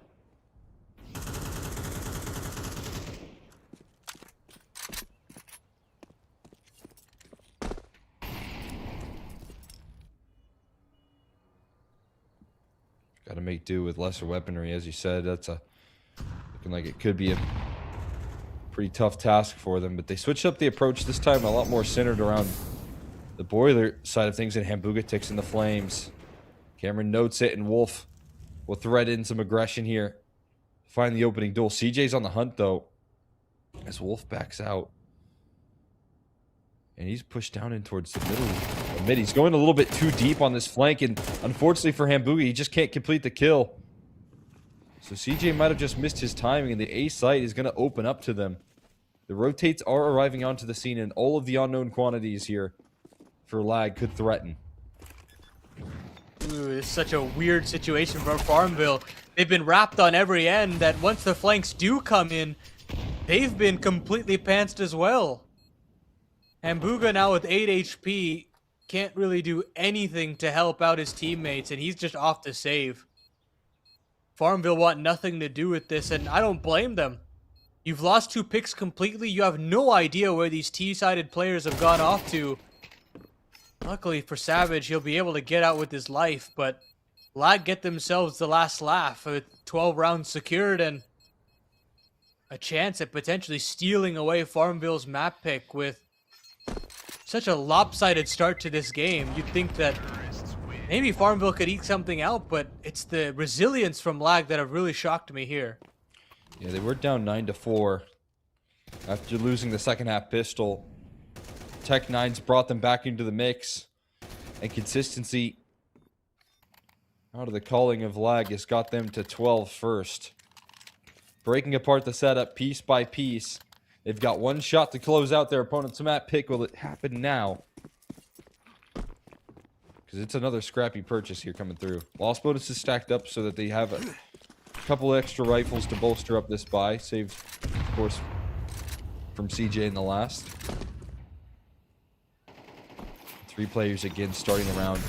Got to make do with lesser weaponry, as you said. That's looking like it could be a pretty tough task for them. But they switched up the approach this time, a lot more centered around the boiler side of things, and Hambuga ticks in the flames. Cameron notes it, and Wolf will thread in some aggression here. Find the opening duel. CJ's on the hunt, though, as Wolf backs out. And he's pushed down in towards the middle. The mid. He's going a little bit too deep on this flank, and unfortunately for Hambuga, he just can't complete the kill. So CJ might have just missed his timing, and the A site is going to open up to them. The rotates are arriving onto the scene, and all of the unknown quantities here for lag could threaten. Ooh, it's such a weird situation for Farmville. They've been wrapped on every end that once the flanks do come in, they've been completely pantsed as well. Hambuga now with 8 HP can't really do anything to help out his teammates, and he's just off to save. Farmville want nothing to do with this, and I don't blame them. You've lost 2 picks completely. You have no idea where these T-sided players have gone off to. Luckily for Savage, he'll be able to get out with his life, but Lag get themselves the last laugh with 12 rounds secured and a chance at potentially stealing away Farmville's map pick with such a lopsided start to this game. You'd think that maybe Farmville could eke something out, but it's the resilience from Lag that have really shocked me here. Yeah, they were down 9-4 after losing the second half pistol. Tech 9's brought them back into the mix, and consistency out of the calling of Lag has got them to 12 first. Breaking apart the setup piece by piece. They've got one shot to close out their opponent's map pick. Will it happen now? Because it's another scrappy purchase here coming through. Lost bonuses stacked up so that they have a couple extra rifles to bolster up this buy. Saved, of course, from CJ in the last. 3 players again starting around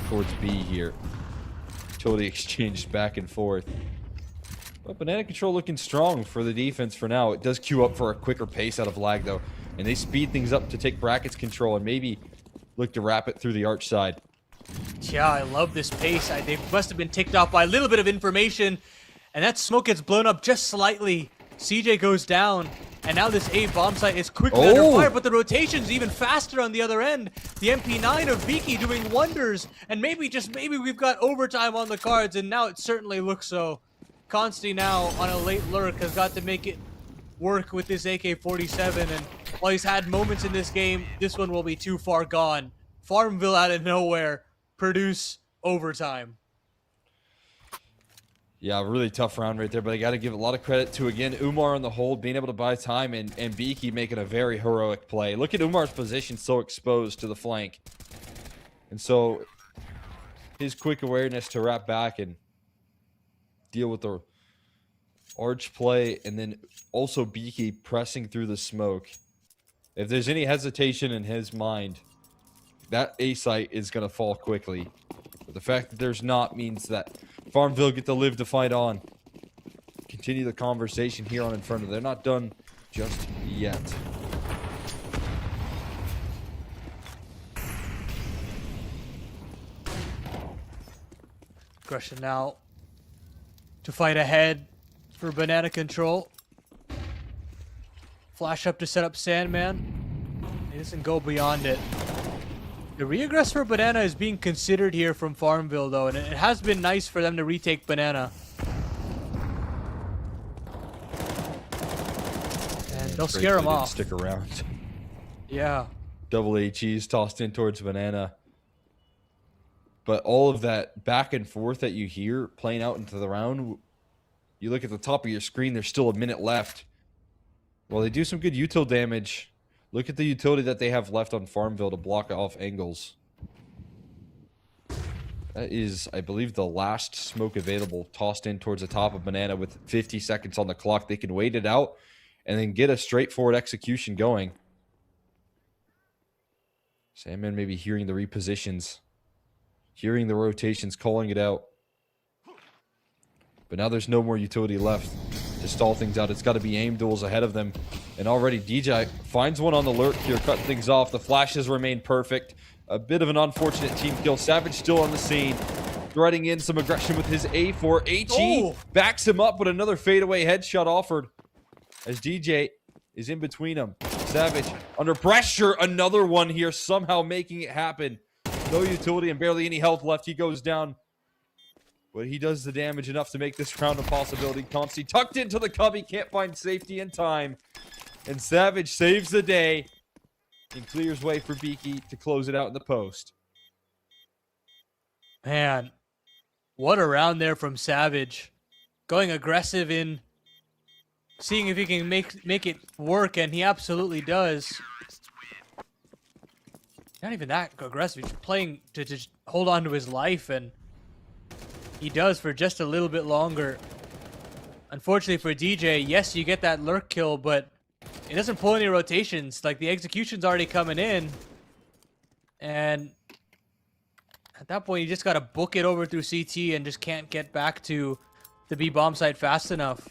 towards B here. Utility exchanged back and forth. But Banana Control looking strong for the defense for now. It does queue up for a quicker pace out of Lag, though. And they speed things up to take Brackets control and maybe look to wrap it through the arch side. Yeah, I love this pace. They must have been ticked off by a little bit of information. And that smoke gets blown up just slightly. CJ goes down. And now this A bomb site is quickly under fire, but the rotation's even faster on the other end. The MP9 of Viki doing wonders. And maybe, just maybe, we've got overtime on the cards, and now it certainly looks so. Consti now on a late lurk has got to make it work with this AK-47, and while he's had moments in this game, this one will be too far gone. Farmville out of nowhere produce overtime. Yeah, really tough round right there, but I got to give a lot of credit to, again, Umar on the hold, being able to buy time, and Biki making a very heroic play. Look at Umar's position so exposed to the flank. And so his quick awareness to wrap back and deal with the arch play, and then also Biki pressing through the smoke. If there's any hesitation in his mind, that A site is going to fall quickly. But the fact that there's not means that Farmville get to live to fight on. Continue the conversation here on Inferno. They're not done just yet. Aggression now to fight ahead for Banana Control. Flash up to set up Sandman. He doesn't go beyond it. The reaggress for Banana is being considered here from Farmville, though, and it has been nice for them to retake Banana. And they'll scare him off. Stick around. Yeah. Double HEs tossed in towards Banana. But all of that back and forth that you hear playing out into the round You look at the top of your screen, there's still a minute left. Well, they do some good util damage. Look at the utility that they have left on Farmville to block off angles. That is, I believe, the last smoke available, tossed in towards the top of Banana with 50 seconds on the clock. They can wait it out and then get a straightforward execution going. Sandman maybe hearing the repositions, hearing the rotations, calling it out. But now there's no more utility left to stall things out. It's got to be aim duels ahead of them. And already DJ finds one on the lurk here, cutting things off. The flashes remain perfect. A bit of an unfortunate team kill. Savage still on the scene, threading in some aggression with his A4. HE backs him up, but another fadeaway headshot offered as DJ is in between them. Savage under pressure. Another one here, somehow making it happen. No utility and barely any health left. He goes down, but he does the damage enough to make this round a possibility. Consti tucked into the cubby, can't find safety in time. And Savage saves the day and clears way for Beaky to close it out in the post. Man, what a round there from Savage. Going aggressive in, seeing if he can make it work, and he absolutely does. Not even that aggressive, he's playing to just hold on to his life, and he does for just a little bit longer. Unfortunately for DJ, yes, you get that lurk kill, but it doesn't pull any rotations. Like, the execution's already coming in, and at that point, you just gotta book it over through CT and just can't get back to the B bomb site fast enough.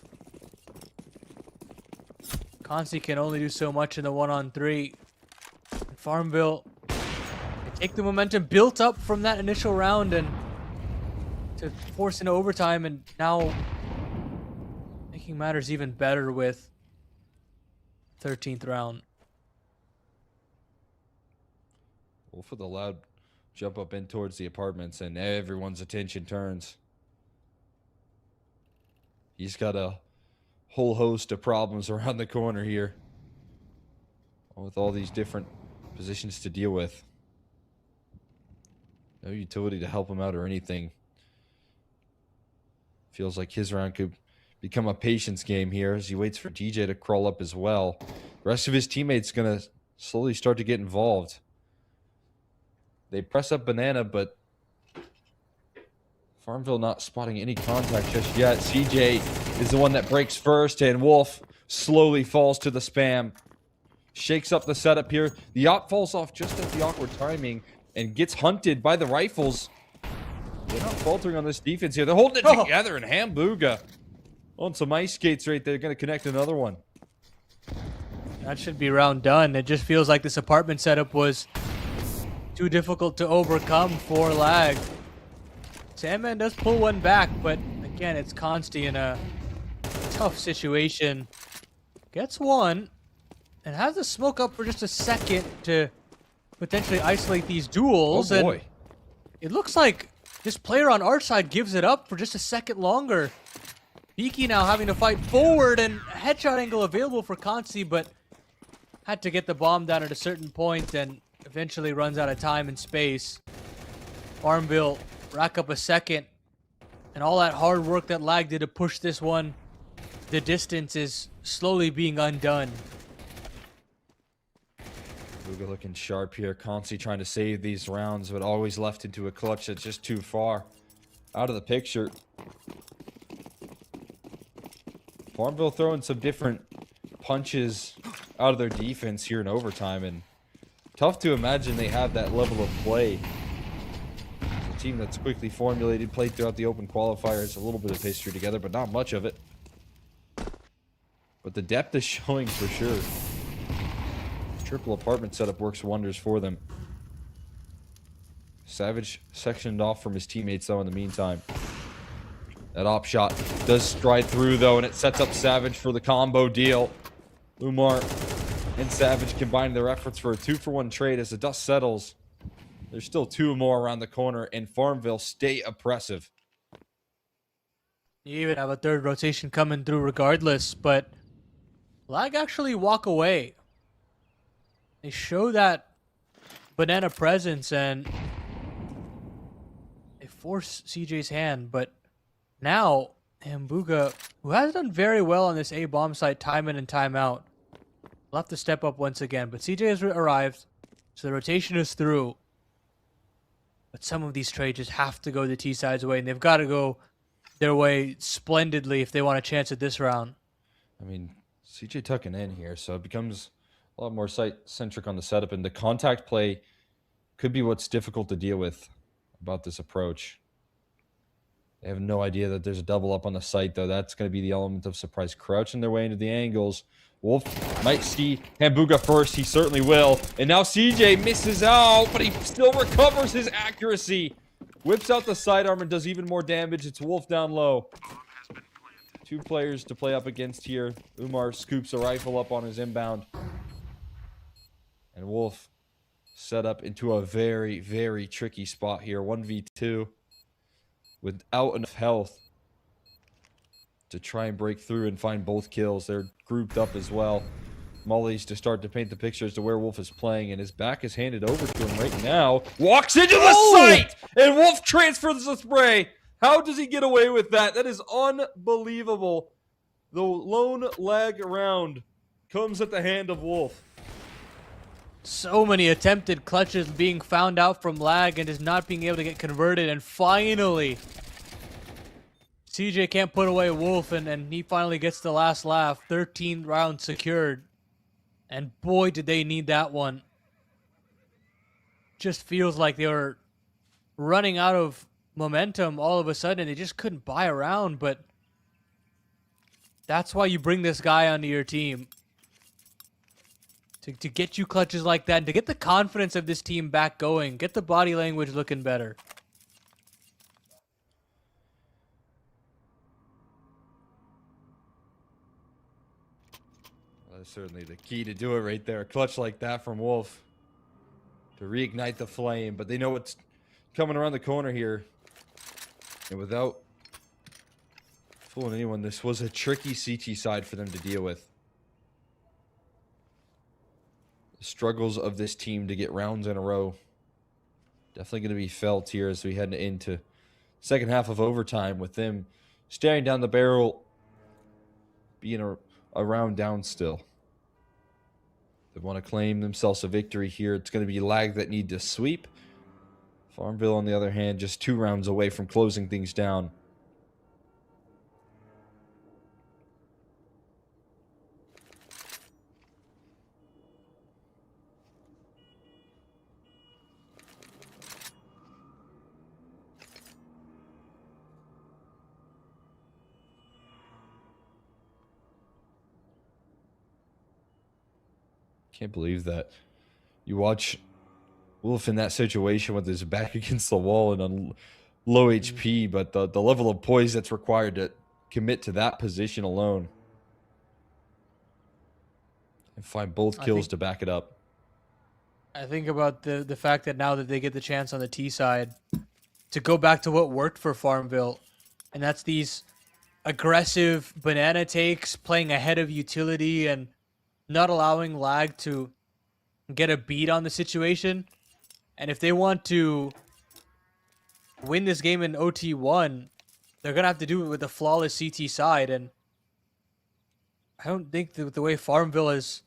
Consti can only do so much in the 1-on-3. And Farmville, they take the momentum built up from that initial round and to force into overtime, and now making matters even better with 13th round. Wolf with a loud jump up in towards the apartments, and everyone's attention turns. He's got a whole host of problems around the corner here, with all these different positions to deal with. No utility to help him out or anything. Feels like his round could become a patience game here as he waits for DJ to crawl up as well. The rest of his teammates going to slowly start to get involved. They press up Banana, but Farmville not spotting any contact just yet. CJ is the one that breaks first, and Wolf slowly falls to the spam. Shakes up the setup here. The op falls off just at the awkward timing and gets hunted by the rifles. They're not faltering on this defense here. They're holding it together, and Hambuga on some ice skates right there. Going to connect another one. That should be round done. It just feels like this apartment setup was too difficult to overcome for lag. Sandman does pull one back, but again, it's Consti in a tough situation. Gets one and has the smoke up for just a second to potentially isolate these duels. Oh boy. And it looks like this player on our side gives it up for just a second longer. Beaky now having to fight forward, and headshot angle available for Consti, but had to get the bomb down at a certain point and eventually runs out of time and space. Farmville rack up a second, and all that hard work that lag did to push this one the distance is slowly being undone. Luga looking sharp here. Consti trying to save these rounds, but always left into a clutch that's just too far out of the picture. Farmville throwing some different punches out of their defense here in overtime, and tough to imagine they have that level of play. It's a team that's quickly formulated, played throughout the open qualifiers, a little bit of history together, but not much of it. But the depth is showing for sure. Triple apartment setup works wonders for them. Savage sectioned off from his teammates though in the meantime. That op shot does stride through though, and it sets up Savage for the combo deal. Umar and Savage combine their efforts for a 2-for-1 trade as the dust settles. There's still two more around the corner, and Farmville stay oppressive. You even have a third rotation coming through regardless, but lag actually walk away. They show that Banana presence, and they force CJ's hand, but now And Buga, who has done very well on this A bomb site time in and time out, will have to step up once again. But CJ has arrived, so the rotation is through. But some of these trades just have to go the T side's way, and they've got to go their way splendidly if they want a chance at this round. I mean, CJ tucking in here, so it becomes a lot more site-centric on the setup, and the contact play could be what's difficult to deal with about this approach. They have no idea that there's a double up on the site, though. That's going to be the element of surprise. Crouching their way into the angles. Wolf might see Hambuga first. He certainly will. And now CJ misses out, but he still recovers his accuracy. Whips out the sidearm and does even more damage. It's Wolf down low. 2 players to play up against here. Umar scoops a rifle up on his inbound. And Wolf set up into a very, very tricky spot here. 1v2. Without enough health to try and break through and find both kills. They're grouped up as well. Molly's to start to paint the picture as to where Wolf is playing, and his back is handed over to him right now. Walks into the site, and Wolf transfers the spray. How does he get away with that? That is unbelievable. The lone lag round comes at the hand of Wolf. So many attempted clutches being found out from lag and just not being able to get converted. And finally, CJ can't put away Wolf, and he finally gets the last laugh. 13 rounds secured. And boy, did they need that one. Just feels like they were running out of momentum all of a sudden. They just couldn't buy a round, but that's why you bring this guy onto your team. To get you clutches like that, and to get the confidence of this team back going, get the body language looking better. Well, that's certainly the key to do it right there. A clutch like that from Wolf to reignite the flame, but they know what's coming around the corner here. And without fooling anyone, this was a tricky CT side for them to deal with. The struggles of this team to get rounds in a row definitely going to be felt here as we head into second half of overtime, with them staring down the barrel, being a round down still. They want to claim themselves a victory here. It's going to be lag that need to sweep. Farmville, on the other hand, just 2 rounds away from closing things down. Can't believe that you watch Wolf in that situation with his back against the wall and on low HP, but the level of poise that's required to commit to that position alone and find both kills to back it up. I think about the fact that now that they get the chance on the T side to go back to what worked for Farmville, and that's these aggressive banana takes, playing ahead of utility and not allowing lag to get a beat on the situation. And if they want to win this game in OT1, they're going to have to do it with a flawless CT side. And I don't think that the way Farmville has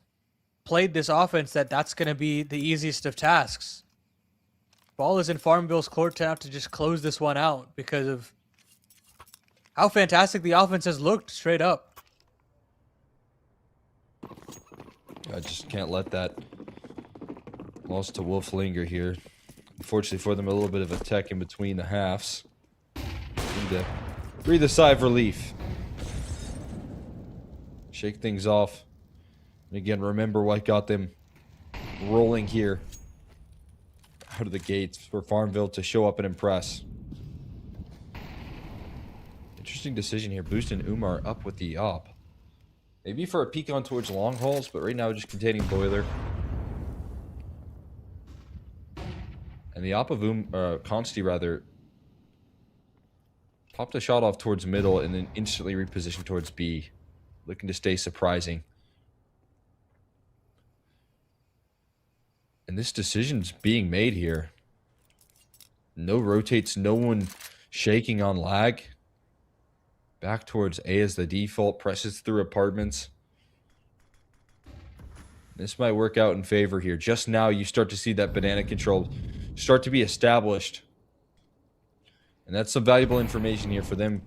played this offense that's going to be the easiest of tasks. Ball is in Farmville's court to have to just close this one out because of how fantastic the offense has looked straight up. I just can't let that loss to Wolf linger here. Unfortunately for them, a little bit of a tech in between the halves. Need to breathe a sigh of relief. Shake things off. And again, remember what got them rolling here out of the gates for Farmville to show up and impress. Interesting decision here, boosting Umar up with the op. Maybe for a peek on towards long hauls, but right now just containing Boiler. And the op of Consti rather popped a shot off towards middle and then instantly repositioned towards B, looking to stay surprising. And this decision's being made here. No rotates, no one shaking on lag. Back towards A as the default. Presses through apartments. This might work out in favor here. Just now, you start to see that banana control start to be established. And that's some valuable information here for them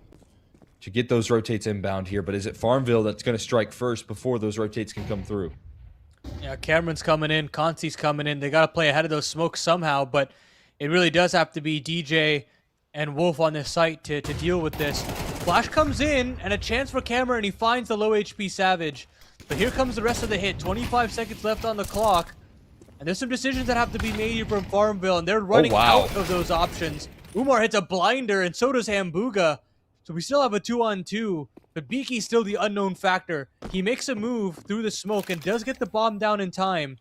to get those rotates inbound here. But is it Farmville that's going to strike first before those rotates can come through? Yeah, Cameron's coming in. Consti's coming in. They got to play ahead of those smokes somehow. But it really does have to be DJ and Wolf on this site to deal with this. Flash comes in, and a chance for Cameron. He finds the low HP Savage. But here comes the rest of the hit. 25 seconds left on the clock. And there's some decisions that have to be made here from Farmville, and they're running out of those options. Umar hits a blinder, and so does Hambuga. So we still have a 2-on-2, but Beaky's still the unknown factor. He makes a move through the smoke and does get the bomb down in time.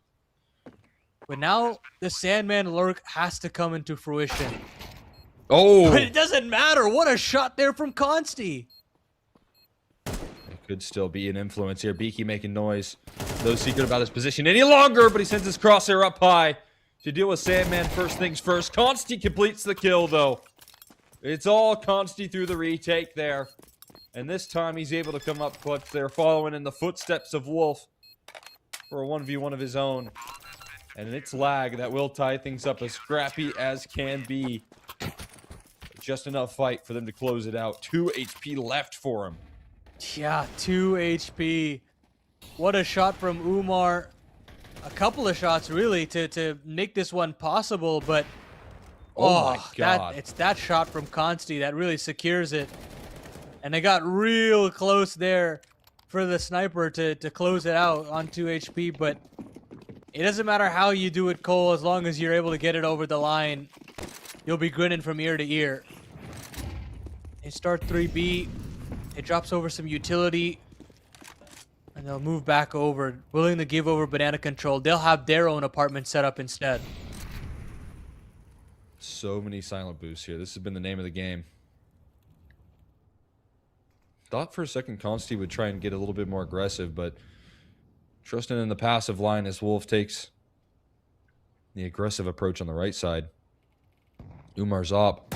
But now the Sandman lurk has to come into fruition. Oh! But it doesn't matter. What a shot there from Consti. Could still be an influence here. Beaky making noise. No secret about his position any longer, but he sends his crosshair up high to deal with Sandman first things first. Consti completes the kill, though. It's all Consti through the retake there. And this time he's able to come up clutch there, following in the footsteps of Wolf for a 1v1 of his own. And it's lag that will tie things up as scrappy as can be. Just enough fight for them to close it out. 2 HP left for him. Yeah, 2 HP. What a shot from Umar. A couple of shots, really, to make this one possible, but... Oh my God. It's that shot from Consti that really secures it. And they got real close there for the sniper to close it out on 2 HP, but it doesn't matter how you do it, Cole, as long as you're able to get it over the line. You'll be grinning from ear to ear. They start 3B. It drops over some utility. And they'll move back over, willing to give over banana control. They'll have their own apartment set up instead. So many silent boosts here. This has been the name of the game. Thought for a second Consti would try and get a little bit more aggressive, but trusting in the passive line as Wolf takes the aggressive approach on the right side. Umar's up.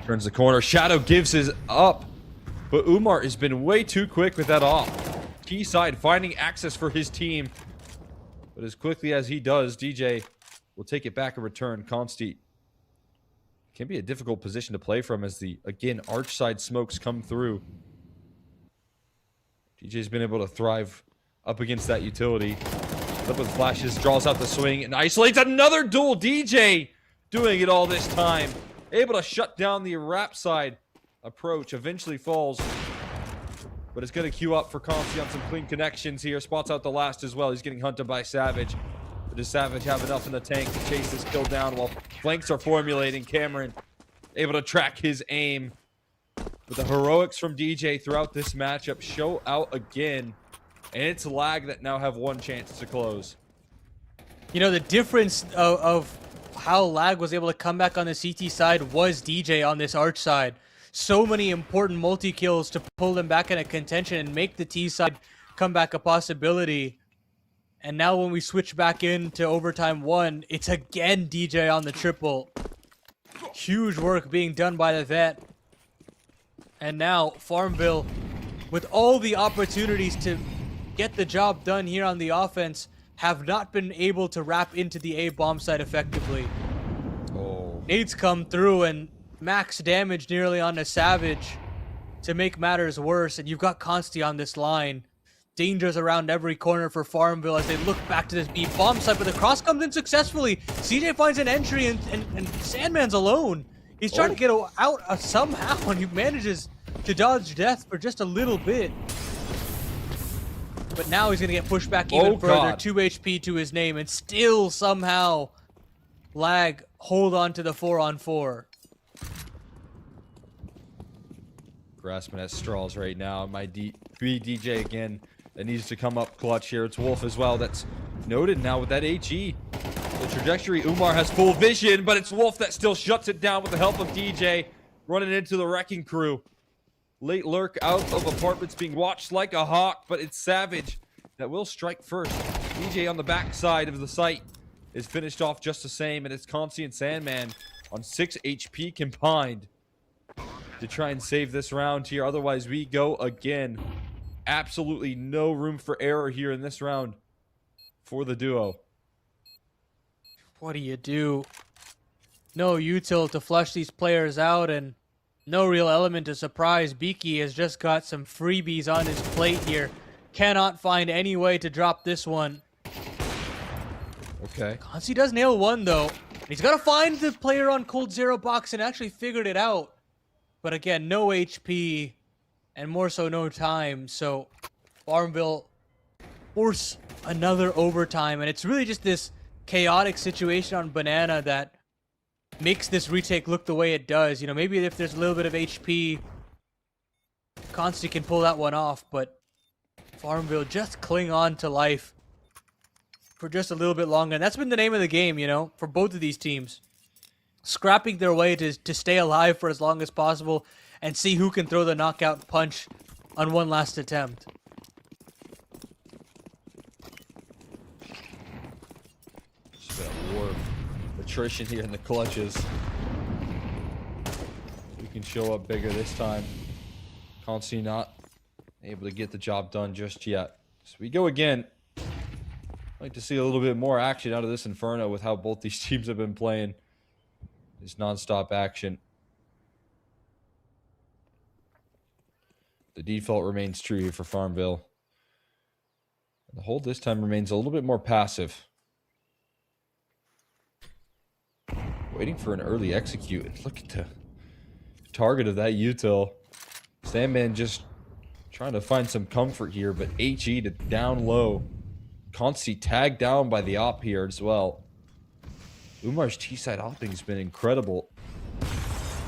Turns the corner. Shadow gives his up. But Umar has been way too quick with that off. Key side finding access for his team. But as quickly as he does, DJ will take it back in return. Consti can be a difficult position to play from as the, again, arch side smokes come through. DJ's been able to thrive up against that utility. Up with flashes, draws out the swing, and isolates another duel. DJ doing it all this time. Able to shut down the wrap side approach. Eventually falls. But it's going to queue up for Consti on some clean connections here. Spots out the last as well. He's getting hunted by Savage. But does Savage have enough in the tank to chase this kill down while flanks are formulating? Cameron able to track his aim. But the heroics from DJ throughout this matchup show out again. And it's lag that now have one chance to close. You know, the difference of how lag was able to come back on the CT side was DJ on this arch side. So many important multi-kills to pull them back into contention and make the T side come back a possibility. And now when we switch back into overtime 1, it's again DJ on the triple. Huge work being done by the vet. And now Farmville, with all the opportunities to get the job done here on the offense, have not been able to wrap into the A bomb site effectively. Oh. Nades come through and max damage nearly on a Savage to make matters worse, and you've got Consti on this line. Dangers around every corner for Farmville as they look back to this B bomb site, but the cross comes in successfully. CJ finds an entry and Sandman's alone. He's trying to get out somehow, and he manages to dodge death for just a little bit. But now he's going to get pushed back even further. God. 2 HP to his name, and still somehow lag hold on to the 4-on-4. Grasping at straws right now. My DJ again that needs to come up clutch here. It's Wolf as well. That's noted now with that HE. The trajectory, Umar has full vision, but it's Wolf that still shuts it down with the help of DJ. Running into the wrecking crew. Late lurk out of apartments being watched like a hawk, but it's Savage that will strike first. DJ on the back side of the site is finished off just the same, and it's Consti and Sandman on 6 HP combined. to try and save this round here. Otherwise, we go again. Absolutely no room for error here in this round for the duo. What do you do? No util to flush these players out, and no real element of surprise. Beaky has just got some freebies on his plate here. Cannot find any way to drop this one. Okay. Consi does nail one, though. He's got to find the player on cold zero box and actually figured it out. But again, no HP, and more so no time. So Farmville force another overtime, and it's really just this chaotic situation on Banana that makes this retake look the way it does. You know, maybe if there's a little bit of HP, Consti can pull that one off, but Farmville just cling on to life for just a little bit longer. And that's been the name of the game, you know, for both of these teams. Scrapping their way to stay alive for as long as possible and see who can throw the knockout punch on one last attempt. Just been a war of attrition here in the clutches. We can show up bigger this time. Consi not able to get the job done just yet. So we go again. I'd like to see a little bit more action out of this Inferno with how both these teams have been playing. This non-stop action. The default remains true here for Farmville. The hold this time remains a little bit more passive. Waiting for an early execute. And look at the target of that util. Sandman just trying to find some comfort here, but HE to down low. Consi tagged down by the op here as well. Umar's T-side opping has been incredible.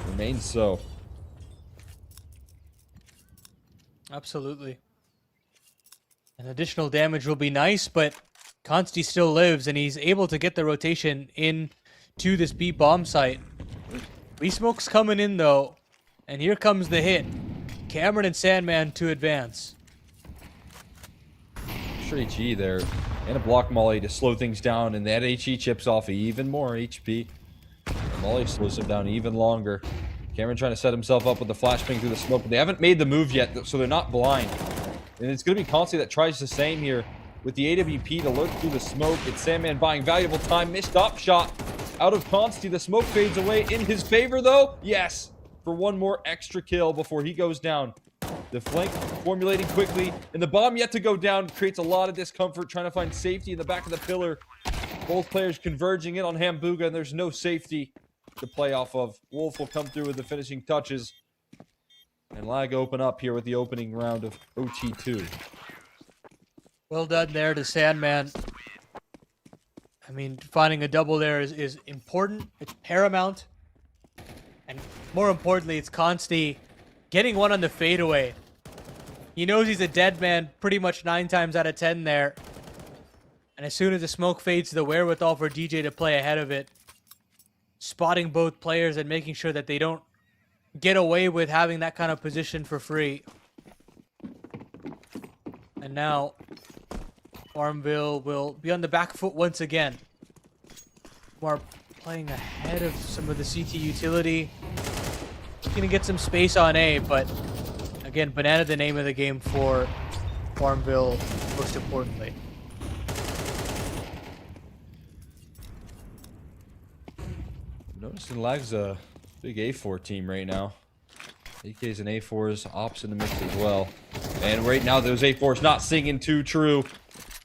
Remains so. Absolutely. An additional damage will be nice, but Consti still lives, and he's able to get the rotation in to this B bomb site. Smoke's coming in, though, and here comes the hit. Cameron and Sandman to advance. Sure HE there. And a block molly to slow things down, and that HE chips off even more HP. The molly slows him down even longer. Cameron trying to set himself up with the flashbang through the smoke, but they haven't made the move yet, so they're not blind. And it's going to be Consi that tries the same here with the AWP to lurk through the smoke. It's Sandman buying valuable time. Missed up shot out of Consi. The smoke fades away in his favor, though. Yes, for one more extra kill before he goes down. The flank formulating quickly, and the bomb yet to go down creates a lot of discomfort, trying to find safety in the back of the pillar. Both players converging in on Hambuga, and there's no safety to play off of. Wolf will come through with the finishing touches. And Lag open up here with the opening round of OT2. Well done there to Sandman. I mean, finding a double there is important. It's paramount. And more importantly, it's Consti getting one on the fadeaway. He knows he's a dead man pretty much 9 times out of 10 there. And as soon as the smoke fades, the wherewithal for DJ to play ahead of it. Spotting both players and making sure that they don't get away with having that kind of position for free. And now Farmville will be on the back foot once again. We're playing ahead of some of the CT utility. Gonna get some space on A, but again, Banana the name of the game for Farmville, most importantly. Noticing Lag's a big A4 team right now. AKs and A4s, ops in the mix as well. And right now, those A4s not singing too true.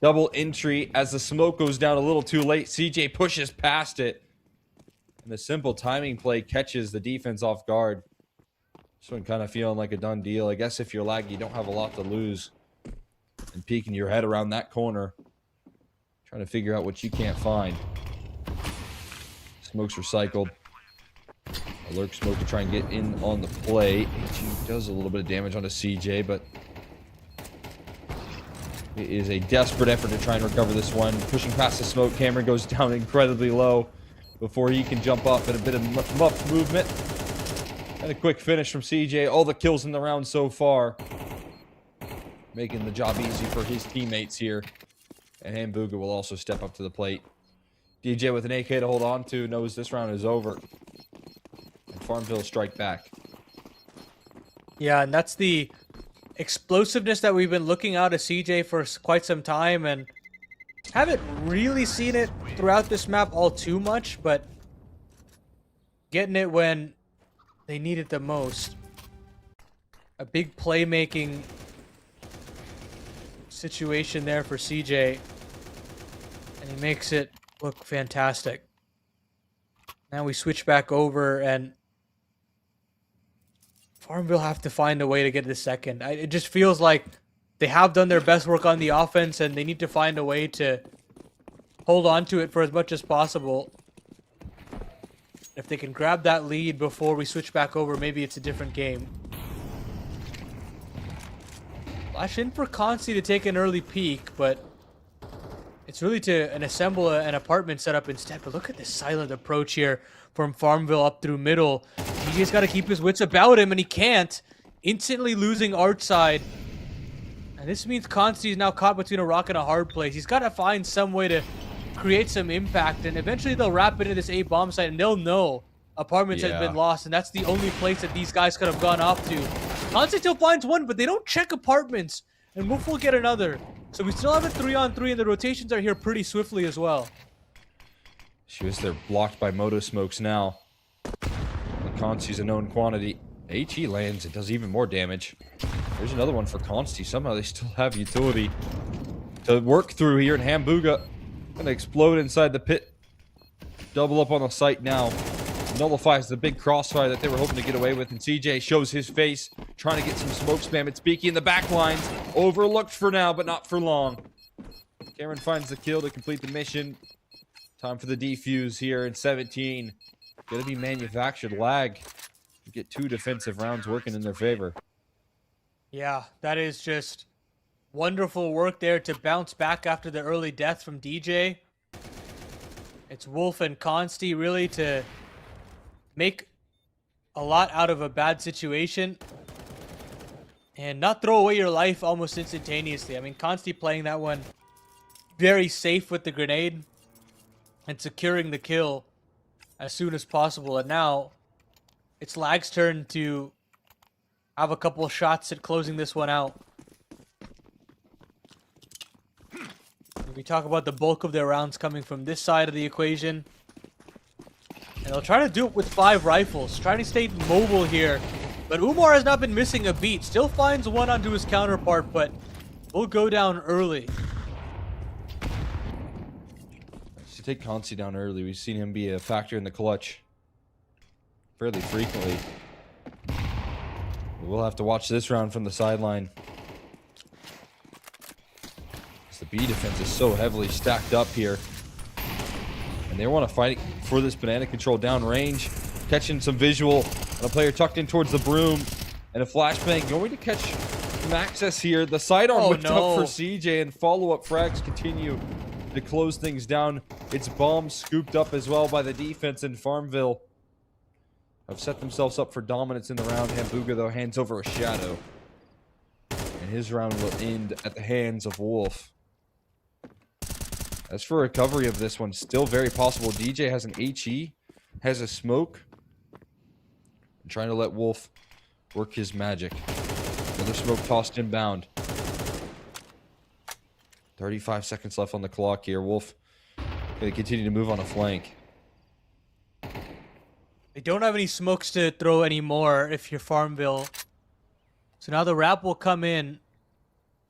Double entry as the smoke goes down a little too late. CJ pushes past it. And the simple timing play catches the defense off guard. This one kind of feeling like a done deal. I guess if you're Lag, you don't have a lot to lose. And peeking your head around that corner. Trying to figure out what you can't find. Smoke's recycled. A lurk smoke to try and get in on the play. HE does a little bit of damage onto CJ, but it is a desperate effort to try and recover this one. Pushing past the smoke, Cameron goes down incredibly low before he can jump up, and a bit of muff movement. And a quick finish from CJ. All the kills in the round so far. Making the job easy for his teammates here. And Hambuga will also step up to the plate. DJ with an AK to hold on to knows this round is over. And Farmville strike back. Yeah, and that's the explosiveness that we've been looking out of CJ for quite some time, and haven't really seen it throughout this map all too much, but getting it when they need it the most. A big playmaking situation there for CJ, and he makes it look fantastic. Now we switch back over, and Farmville have to find a way to get the second. It just feels like they have done their best work on the offense, and they need to find a way to hold on to it for as much as possible. If they can grab that lead before we switch back over, maybe it's a different game. Flash in for Consti to take an early peek, but it's really to assemble an apartment setup instead. But look at this silent approach here from Farmville up through middle. DJ's got to keep his wits about him, and he can't. Instantly losing art side. And this means Consti is now caught between a rock and a hard place. He's got to find some way to create some impact, and eventually they'll wrap into this A bomb site, and they'll know apartments has been lost, and that's the only place that these guys could have gone off to. Consti still finds one, but they don't check apartments, and Wolf will get another. So we still have a 3-on-3, and the rotations are here pretty swiftly as well. They're blocked by Moto Smokes now. Consti's a known quantity. HE lands, it does even more damage. There's another one for Consti. Somehow they still have utility to work through here, and Hambuga gonna explode inside the pit. Double up on the site now. Nullifies the big crossfire that they were hoping to get away with, and CJ shows his face, trying to get some smoke spam. It's Beaky in the back lines. Overlooked for now, but not for long. Cameron finds the kill to complete the mission. Time for the defuse here in 17. Gonna be manufactured. Lag. Get 2 defensive rounds working in their favor. Yeah, that is just wonderful work there to bounce back after the early death from DJ. It's Wolf and Consti really to make a lot out of a bad situation and not throw away your life almost instantaneously. I mean, Consti playing that one very safe with the grenade and securing the kill as soon as possible. And now it's Lag's turn to have a couple of shots at closing this one out. We talk about the bulk of their rounds coming from this side of the equation. And they'll try to do it with 5 rifles, trying to stay mobile here. But Umar has not been missing a beat. Still finds one onto his counterpart, but will go down early. To take Consti down early, we've seen him be a factor in the clutch fairly frequently. We'll have to watch this round from the sideline. The B defense is so heavily stacked up here. And they want to fight for this banana control down range. Catching some visual on a player tucked in towards the broom. And a flashbang going to catch some access here. The sidearm whipped up for CJ, and follow-up frags continue to close things down. It's bomb scooped up as well by the defense in Farmville. Have set themselves up for dominance in the round. Hambuga, though, hands over a shadow. And his round will end at the hands of Wolf. As for recovery of this one, still very possible. DJ has an HE, has a smoke. I'm trying to let Wolf work his magic. Another smoke tossed inbound. 35 seconds left on the clock here. Wolf going to continue to move on a flank. They don't have any smokes to throw anymore if you're Farmville. So now the wrap will come in,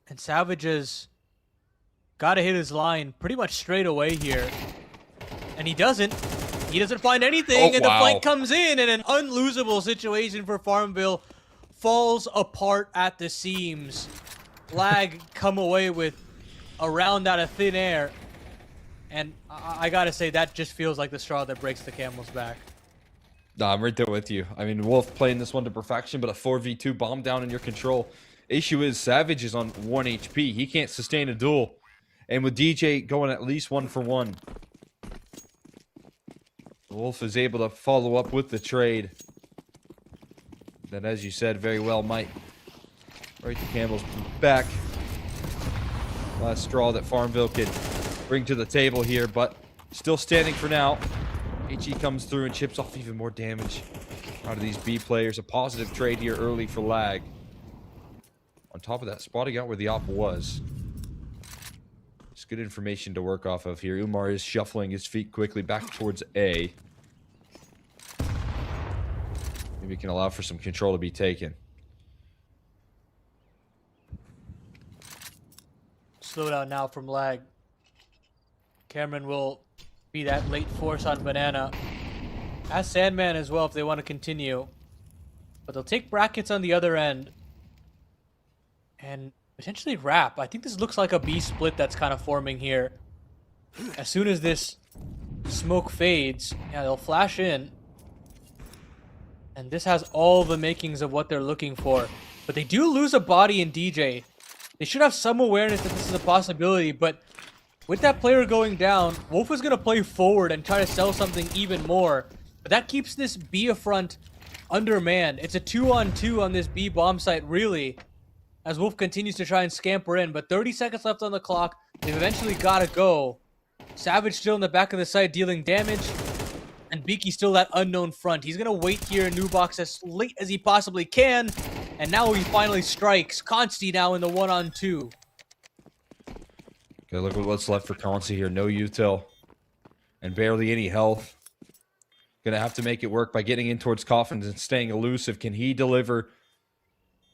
and Savage's got to hit his line pretty much straight away here. And he doesn't. He doesn't find anything, and the flank comes in, and an unlosable situation for Farmville falls apart at the seams. Lag come away with a round out of thin air. And I got to say, that just feels like the straw that breaks the camel's back. Nah, I'm right there with you. I mean, Wolf playing this one to perfection, but a 4v2 bomb down in your control. Issue is Savage is on 1 HP. He can't sustain a duel. And with DJ going at least 1 for 1. Wolf is able to follow up with the trade. That, as you said very well, might break the camel's back. Last straw that Farmville could bring to the table here, but still standing for now. HE comes through and chips off even more damage. out of these B players. A positive trade here early for Lag. On top of that, spotting out where the op was. It's good information to work off of here. Umar is shuffling his feet quickly back towards A. Maybe we can allow for some control to be taken. Slow down now from Lag. Cameron will be that late force on Banana. As Sandman as well if they want to continue. But they'll take brackets on the other end. And potentially wrap. I think this looks like a B split that's kind of forming here. As soon as this smoke fades, yeah, they'll flash in. And this has all the makings of what they're looking for. But they do lose a body in DJ. They should have some awareness that this is a possibility, but with that player going down, Wolf is going to play forward and try to sell something even more. But that keeps this B front undermanned. It's a 2-on-2 on this B bomb site, really, as Wolf continues to try and scamper in. But 30 seconds left on the clock. They've eventually got to go. Savage still in the back of the site dealing damage. And Beaky still that unknown front. He's going to wait here in New Box as late as he possibly can. And now he finally strikes. Consti now in the 1-on-2. Okay, look at what's left for Consti here. No util. And barely any health. Gonna have to make it work by getting in towards Coffins and staying elusive. Can he deliver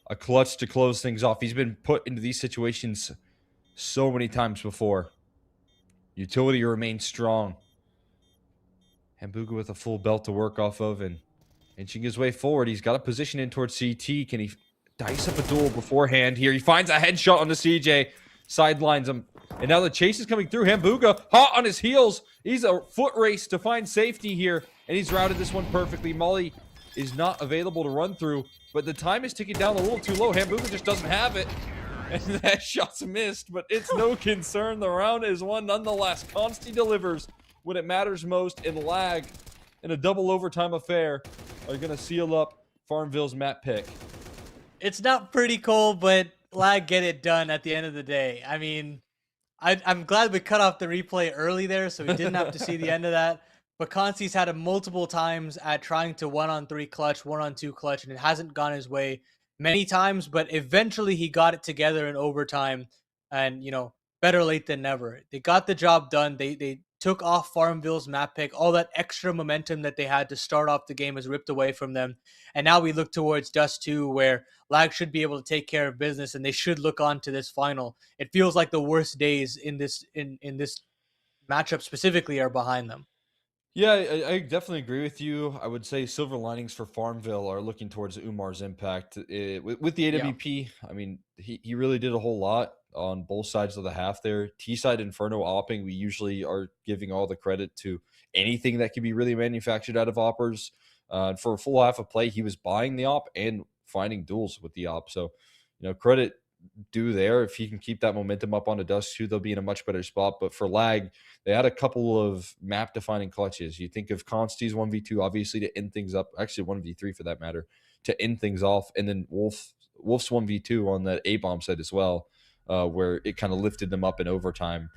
a clutch to close things off? He's been put into these situations so many times before. Utility remains strong. Hambuga with a full belt to work off of and inching his way forward. He's got a position in towards CT. Can he dice up a duel beforehand here? He finds a headshot on the CJ. Sidelines him. And now the chase is coming through. Hambuga hot on his heels. He's a foot race to find safety here. And he's routed this one perfectly. Molly is not available to run through. But the time is ticking down a little too low. Hambuga just doesn't have it. And that shot's missed. But it's no concern. The round is won nonetheless. Consti delivers when it matters most. And Lag in a double overtime affair are going to seal up Farmville's map pick. It's not pretty cool, but Lag get it done at the end of the day. I mean, I'm glad we cut off the replay early there, so we didn't have to see the end of that. But Consti's had it multiple times at trying to 1-on-3 clutch, 1-on-2 clutch, and it hasn't gone his way many times, but eventually he got it together in overtime. And, you know, better late than never. They got the job done. They took off Farmville's map pick. All that extra momentum that they had to start off the game is ripped away from them. And now we look towards Dust 2, where Lag should be able to take care of business, and they should look on to this final. It feels like the worst days in this matchup specifically are behind them. Yeah, I definitely agree with you. I would say silver linings for Farmville are looking towards Umar's impact. With the AWP, I mean, he really did a whole lot on both sides of the half there. T-side Inferno opping, we usually are giving all the credit to anything that can be really manufactured out of oppers. For a full half of play, he was buying the op and finding duels with the op. So, you know, credit due there. If he can keep that momentum up on a Dust 2, they'll be in a much better spot. But for Lag, they had a couple of map-defining clutches. You think of Consti's 1v2, obviously, to end things up. Actually, 1v3 for that matter, to end things off. And then Wolf's 1v2 on that A-bomb side as well, where it kind of lifted them up in overtime.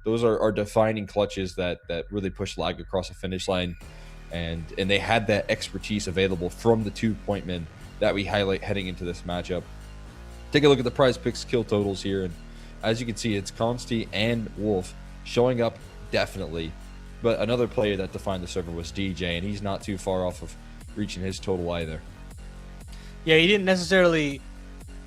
Those are defining clutches that really pushed Lag across the finish line. And they had that expertise available from the 2-point men that we highlight heading into this matchup. Take a look at the PrizePicks kill totals here, and as you can see, it's Consti and Wolf showing up definitely. But another player that defined the server was DJ, and he's not too far off of reaching his total either. Yeah, he didn't necessarily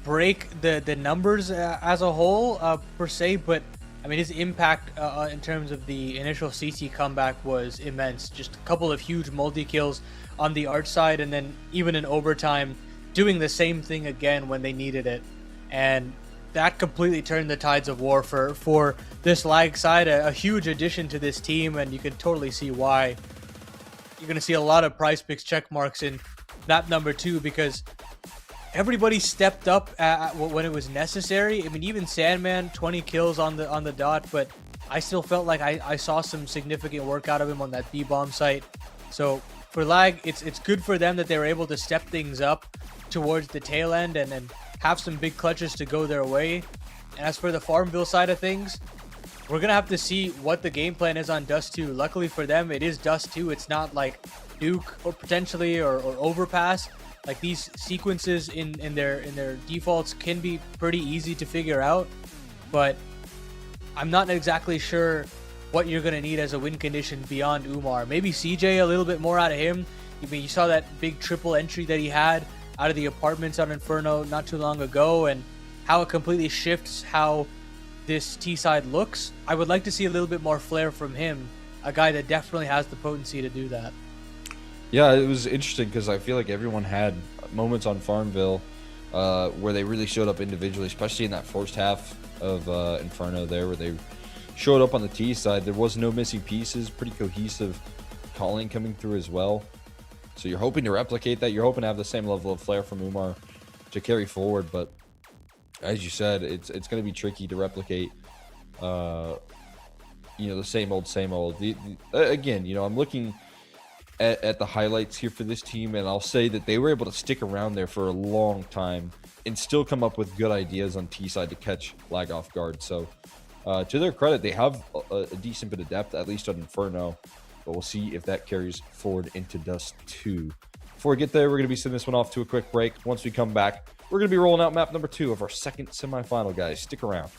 break the numbers as a whole per se, but I mean his impact in terms of the initial CC comeback was immense. Just a couple of huge multi-kills on the art side, and then even in overtime doing the same thing again when they needed it. And that completely turned the tides of war for this Lag side. A huge addition to this team, and you can totally see why. You're going to see a lot of PrizePicks check marks in map number 2 because everybody stepped up when it was necessary. I mean, even Sandman, 20 kills on the dot, but I still felt like I saw some significant work out of him on that B-bomb site. So for Lag, it's good for them that they were able to step things up towards the tail end and then have some big clutches to go their way. And as for the Farmville side of things, we're going to have to see what the game plan is on Dust 2. Luckily for them, it is Dust 2. It's not like nuke or potentially or overpass. Like these sequences in their defaults can be pretty easy to figure out, but I'm not exactly sure what you're gonna need as a win condition beyond Umar. Maybe CJ, a little bit more out of him. I mean, you saw that big triple entry that he had out of the apartments on Inferno not too long ago, and how it completely shifts how this T side looks. I would like to see a little bit more flair from him, a guy that definitely has the potency to do that. Yeah, it was interesting because I feel like everyone had moments on Farmville where they really showed up individually, especially in that first half of Inferno there, where they showed up on the T side. There was no missing pieces, pretty cohesive calling coming through as well. So you're hoping to replicate that. You're hoping to have the same level of flair from Umar to carry forward, but as you said, it's going to be tricky to replicate. The same old. Again, I'm looking at the highlights here for this team, and I'll say that they were able to stick around there for a long time and still come up with good ideas on T side to catch lag off guard. So to their credit, they have a decent bit of depth, at least on Inferno, but we'll see if that carries forward into Dust 2. Before we get there, we're going to be sending this one off to a quick break. Once we come back, we're going to be rolling out map number 2 of our second semifinal, guys. Stick around.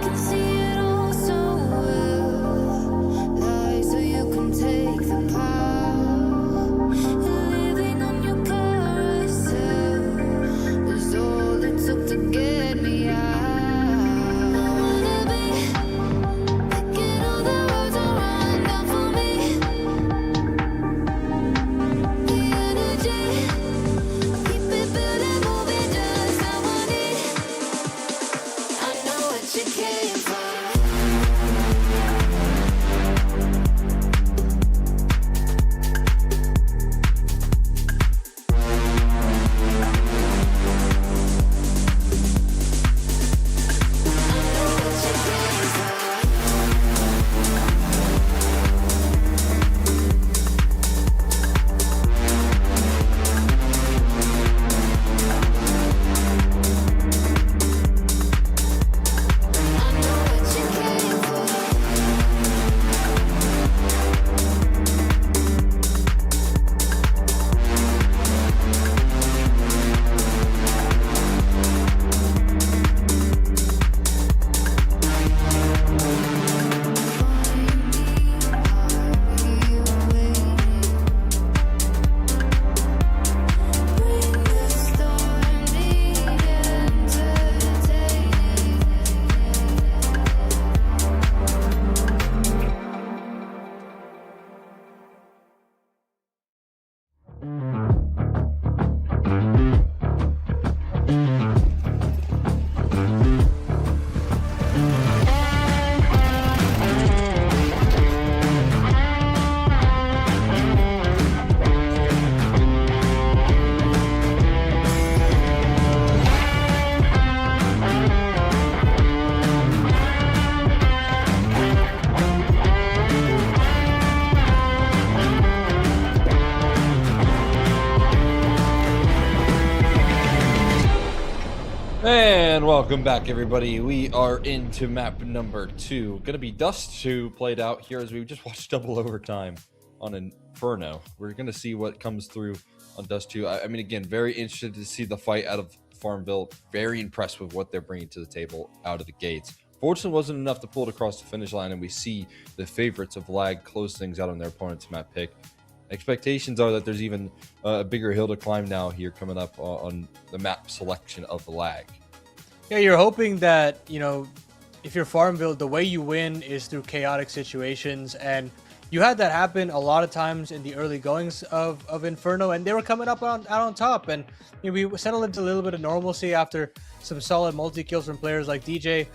can see it all so well. Lie so you can take the power. Living on your carousel was all it took to get me out. I wanna be picking all the roads around down for me. The energy, keep it building, moving just how I need. I know what you came for. And welcome back, everybody. We are into map number 2. Gonna be Dust 2 played out here as we just watched double overtime on Inferno. We're gonna see what comes through on Dust 2. I mean, again, very interested to see the fight out of Farmville. Very impressed with what they're bringing to the table out of the gates. Fortunately, wasn't enough to pull it across the finish line, and we see the favorites of Lag close things out on their opponent's map pick. Expectations are that there's even a bigger hill to climb now here coming up on the map selection of the Lag. Yeah, you're hoping that, you know, if you're Farmville, the way you win is through chaotic situations, and you had that happen a lot of times in the early goings of Inferno, and they were coming up out on top, and you know, we settled into a little bit of normalcy after some solid multi-kills from players like DJ,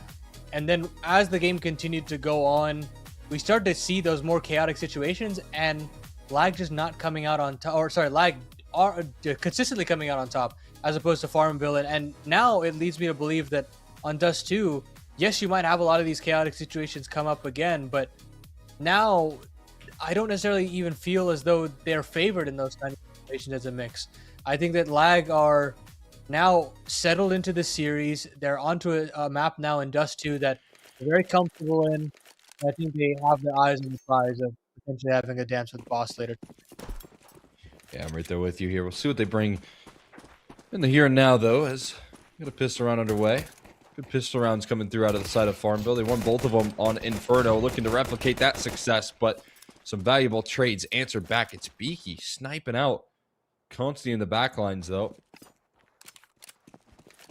and then as the game continued to go on, we started to see those more chaotic situations, and Lag just not coming out on top, or sorry, Lag are consistently coming out on top, as opposed to Farmville. And now it leads me to believe that on Dust 2, yes, you might have a lot of these chaotic situations come up again, but now I don't necessarily even feel as though they're favored in those kind of situations as a mix. I think that Lag are now settled into the series. They're onto a map now in Dust 2 that they're very comfortable in. I think they have their eyes on the prize of potentially having a dance with the boss later. Yeah, I'm right there with you here. We'll see what they bring in the here and now, though, as we got a pistol round underway. Good pistol rounds coming through out of the side of Farmville. They won both of them on Inferno, looking to replicate that success, but some valuable trades answered back. It's Beaky sniping out Constantly in the backlines, though.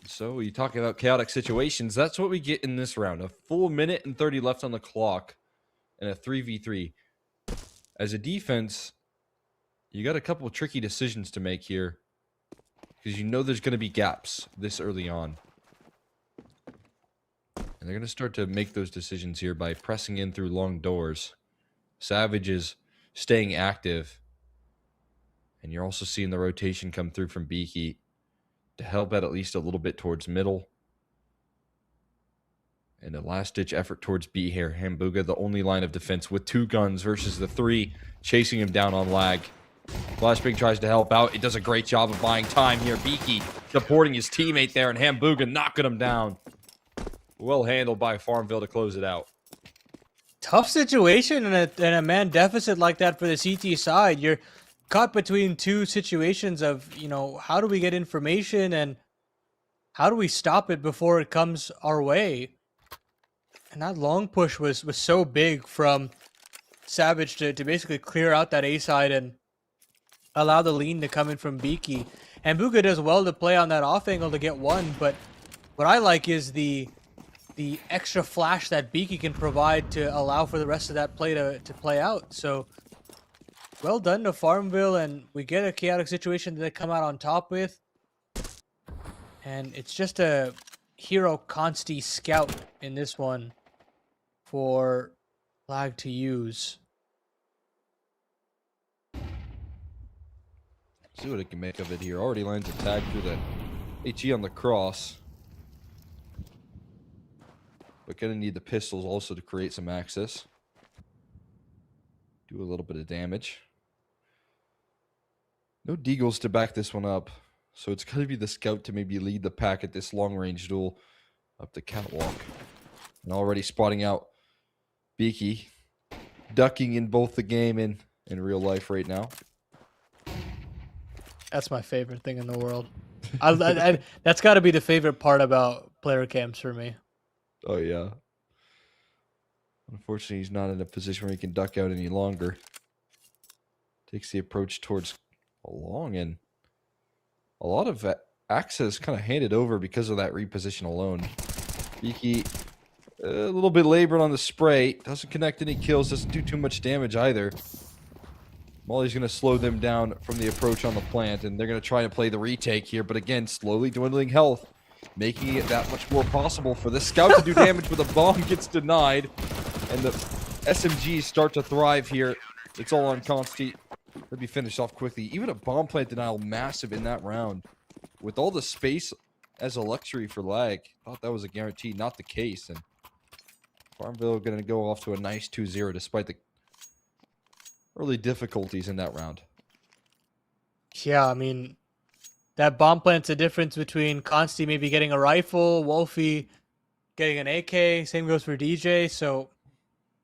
So you talking about chaotic situations. That's what we get in this round. A full minute and 30 left on the clock and a 3v3. As a defense, you got a couple of tricky decisions to make here because you know there's going to be gaps this early on. And they're going to start to make those decisions here by pressing in through long doors. Savage is staying active. And you're also seeing the rotation come through from Beaky to help out at least a little bit towards middle. And a last-ditch effort towards B here. Hambuga, the only line of defense with 2 guns versus the 3, chasing him down on Lag. Flashbang tries to help out. It does a great job of buying time here. Beaky supporting his teammate there, and Hambuga knocking him down. Well handled by Farmville to close it out. Tough situation in a man deficit like that for the CT side. You're caught between two situations of, you know, how do we get information and how do we stop it before it comes our way? And that long push was so big from Savage to basically clear out that A side and allow the lean to come in from Beaky. And Buka does well to play on that off angle to get one, but what I like is the extra flash that Beaky can provide to allow for the rest of that play to play out. So well done to Farmville, and we get a chaotic situation that they come out on top with. And it's just a hero Consti scout in this one for Lag to use. See what it can make of it here. Already lands a tag through the HE on the cross. But gonna need the pistols also to create some access. Do a little bit of damage. No Deagles to back this one up. So it's gonna be the scout to maybe lead the pack at this long range duel up the catwalk. And already spotting out Beaky. Ducking in both the game and in real life right now. That's my favorite thing in the world. That's got to be the favorite part about player camps for me. Oh, yeah. Unfortunately, he's not in a position where he can duck out any longer. Takes the approach towards a long, and a lot of access kind of handed over because of that reposition alone. Beaky, a little bit labored on the spray. Doesn't connect any kills. Doesn't do too much damage either. Molly's going to slow them down from the approach on the plant, and they're going to try and play the retake here. But again, slowly dwindling health, making it that much more possible for the scout to do damage, but the bomb gets denied. And the SMGs start to thrive here. It's all on Consti. They'll be finished off quickly. Even a bomb plant denial massive in that round. With all the space as a luxury for Lag, thought that was a guarantee. Not the case. And Farmville going to go off to a nice 2-0 despite the early difficulties in that round. Yeah, I mean, that bomb plant's the difference between Consti maybe getting a rifle, Wolfie getting an AK. Same goes for DJ. So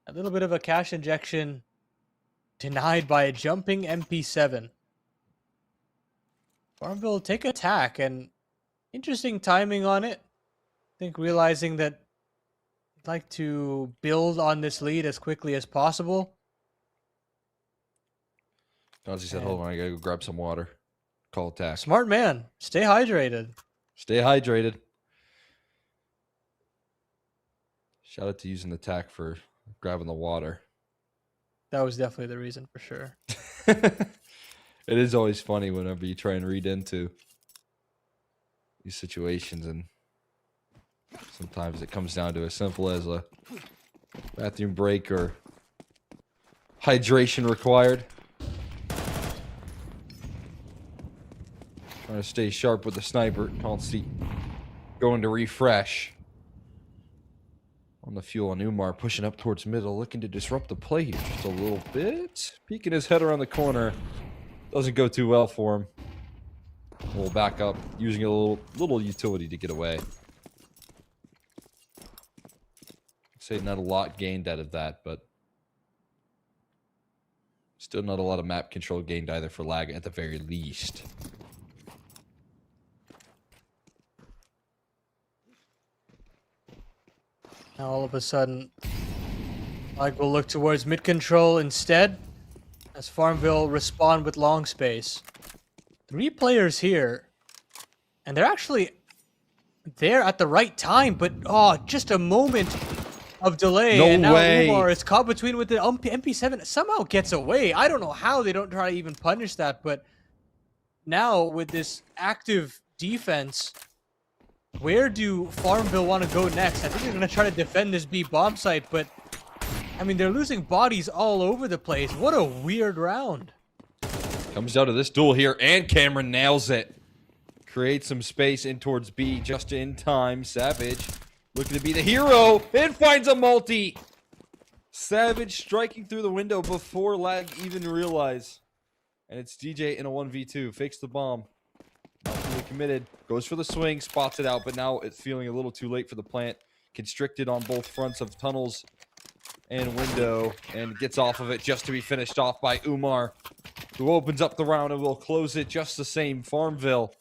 a little bit of a cash injection denied by a jumping MP7. Farmville take attack, and interesting timing on it. I think realizing that I'd like to build on this lead as quickly as possible. Nazi said, hold on, I gotta go grab some water. Call attack. Smart man. Stay hydrated. Stay hydrated. Shout out to using the tack for grabbing the water. That was definitely the reason for sure. It is always funny whenever you try and read into these situations, and sometimes it comes down to as simple as a bathroom break or hydration required. Trying to stay sharp with the sniper. Consti going to refresh. On the fuel on Umar, pushing up towards middle, looking to disrupt the play here just a little bit. Peeking his head around the corner. Doesn't go too well for him. We'll back up, using a little utility to get away. I'd say not a lot gained out of that, but still not a lot of map control gained either for Lag at the very least. Now all of a sudden, Lag will look towards mid control instead, as Farmville respond with long space. 3 players here, and they're actually there at the right time, but just a moment of delay. No and now way. Umar is caught between with the MP7, somehow gets away. I don't know how they don't try to even punish that, but now with this active defense, where do Farmville want to go next? I think they're going to try to defend this B bomb site, but I mean, they're losing bodies all over the place. What a weird round. Comes down to this duel here, and Cameron nails it. Creates some space in towards B just in time. Savage looking to be the hero and finds a multi. Savage striking through the window before Lag even realize. And it's DJ in a 1v2. Fakes the bomb. Not fully committed. Goes for the swing, spots it out, but now it's feeling a little too late for the plant. Constricted on both fronts of tunnels and window, and gets off of it just to be finished off by Umar, who opens up the round and will close it just the same. Farmville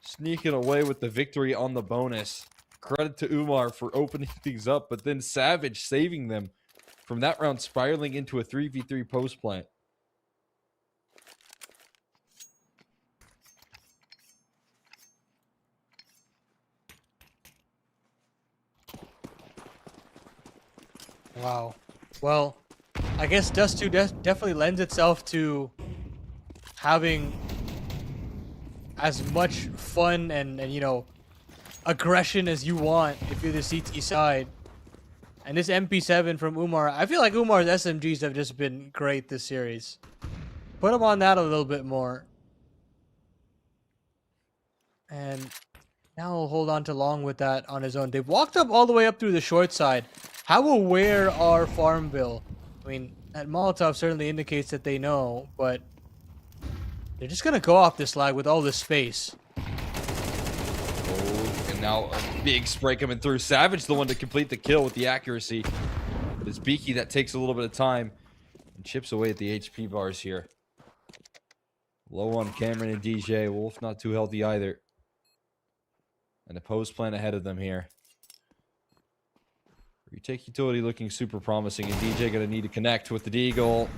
sneaking away with the victory on the bonus. credit to Umar for opening things up, but then Savage saving them from that round, spiraling into a 3v3 post plant. Wow. Well, I guess Dust 2 definitely lends itself to having as much fun and you know, aggression as you want if you're the CT side. And this MP7 from Umar, I feel like Umar's SMGs have just been great this series. Put him on that a little bit more. And now he'll hold on to long with that on his own. They've walked up all the way up through the short side. How aware are Farmville? I mean, that Molotov certainly indicates that they know, but they're just going to go off this lag with all this space. Oh, and now a big spray coming through. Savage the one to complete the kill with the accuracy. But it's Beaky that takes a little bit of time and chips away at the HP bars here. Low on Cameron and DJ. Wolf not too healthy either. And a post plan ahead of them here. Retake utility looking super promising, and DJ gonna need to connect with the Deagle.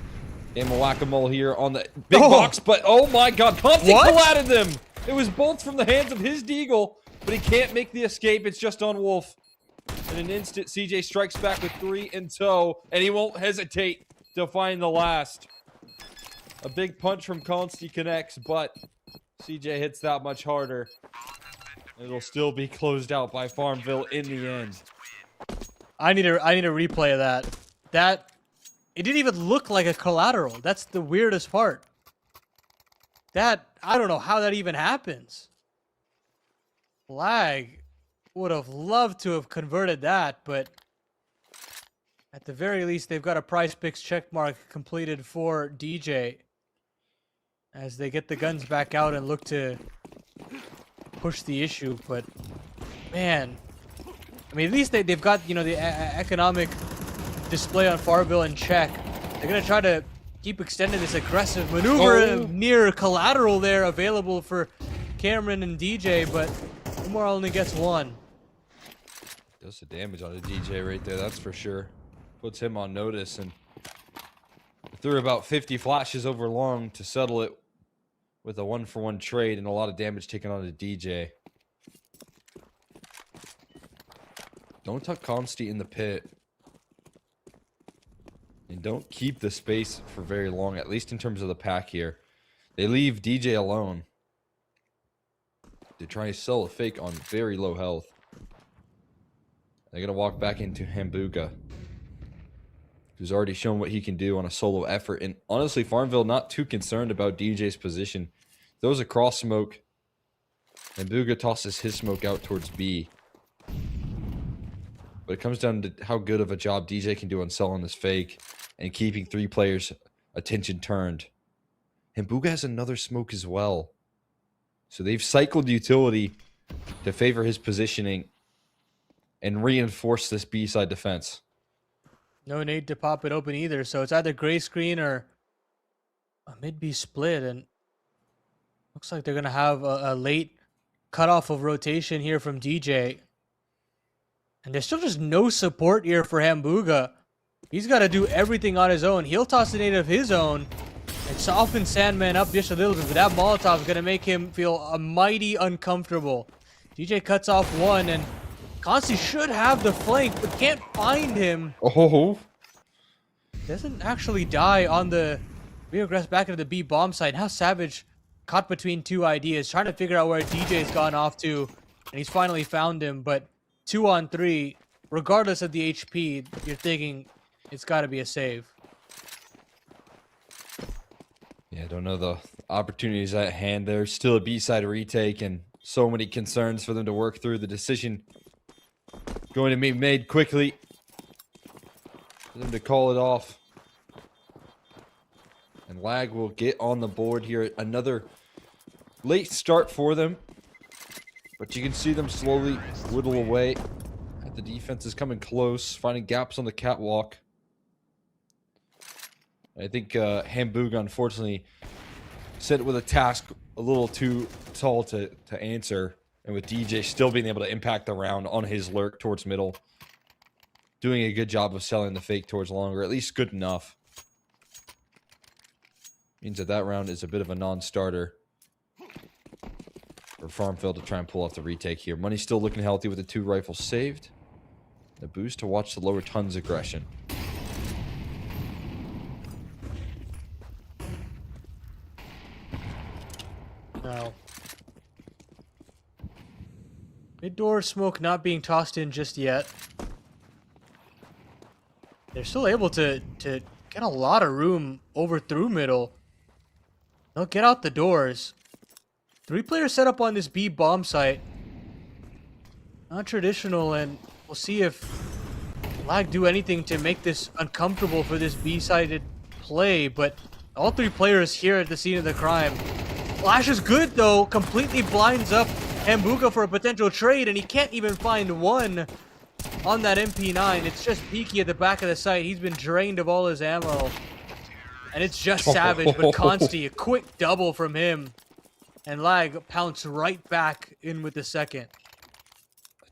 Game of whack-a-mole here on the big box, but oh my god, Consti collided them! It was both from the hands of his Deagle, but he can't make the escape. It's just on Wolf. In an instant, CJ strikes back with 3 in tow, and he won't hesitate to find the last. A big punch from Consti connects, but CJ hits that much harder. It'll still be closed out by Farmville in the end. I need a replay of that. It didn't even look like a collateral. That's the weirdest part. I don't know how that even happens. Lag would have loved to have converted that, but at the very least, they've got a PrizePicks checkmark completed for DJ as they get the guns back out and look to push the issue. But man, I mean, at least they've got, you know, the economic display on Farmville in check. They're going to try to keep extending this aggressive maneuver near collateral there available for Cameron and DJ, but Umar only gets 1. Does the damage on a DJ right there, that's for sure. Puts him on notice, and threw about 50 flashes over long to settle it with a 1-for-1 trade and a lot of damage taken on a DJ. Don't tuck Consti in the pit. And don't keep the space for very long, at least in terms of the pack here. They leave DJ alone. They're trying to sell a fake on very low health. They're going to walk back into Hambuga, who's already shown what he can do on a solo effort. And honestly, Farmville not too concerned about DJ's position. Throws a cross smoke. Hambuga tosses his smoke out towards B. But it comes down to how good of a job DJ can do on selling this fake and keeping 3 players' attention turned. Hambuga has another smoke as well. So they've cycled utility to favor his positioning and reinforce this B-side defense. No need to pop it open either, so it's either gray screen or a mid-B split, and looks like they're going to have a late cutoff of rotation here from DJ. And there's still just no support here for Hambuga. He's got to do everything on his own. He'll toss a nade of his own and soften Sandman up just a little bit, but that Molotov is going to make him feel mighty uncomfortable. DJ cuts off 1, and Consti should have the flank, but can't find him. Oh. Doesn't actually die on the regress back into the B bomb site. Now Savage caught between 2 ideas, trying to figure out where DJ's gone off to, and he's finally found him, but 2 on 3, regardless of the HP, you're thinking it's got to be a save. Yeah, I don't know the opportunities at hand. There's still a B-side retake and so many concerns for them to work through. The decision going to be made quickly for them to call it off. And Lag will get on the board here. Another late start for them. But you can see them slowly whittle away. The defense is coming close, finding gaps on the catwalk. I think Hambuga, unfortunately, set with a task a little too tall to answer. And with DJ still being able to impact the round on his lurk towards middle. Doing a good job of selling the fake towards long, or at least good enough. Means that that round is a bit of a non-starter for Farmville to try and pull off the retake here. Money's still looking healthy with the 2 rifles saved. The boost to watch the lower tons aggression. Now, mid-door smoke not being tossed in just yet. They're still able to get a lot of room over through middle. They'll get out the doors. 3-player setup on this B bomb site. Not traditional, and we'll see if Lag do anything to make this uncomfortable for this B-sided play, but all 3 players here at the scene of the crime. Flash is good, though. Completely blinds up Hambuga for a potential trade, and he can't even find one on that MP9. It's just Peaky at the back of the site. He's been drained of all his ammo. And it's just Savage, but Consti, a quick double from him. And Lag pounced right back in with the second.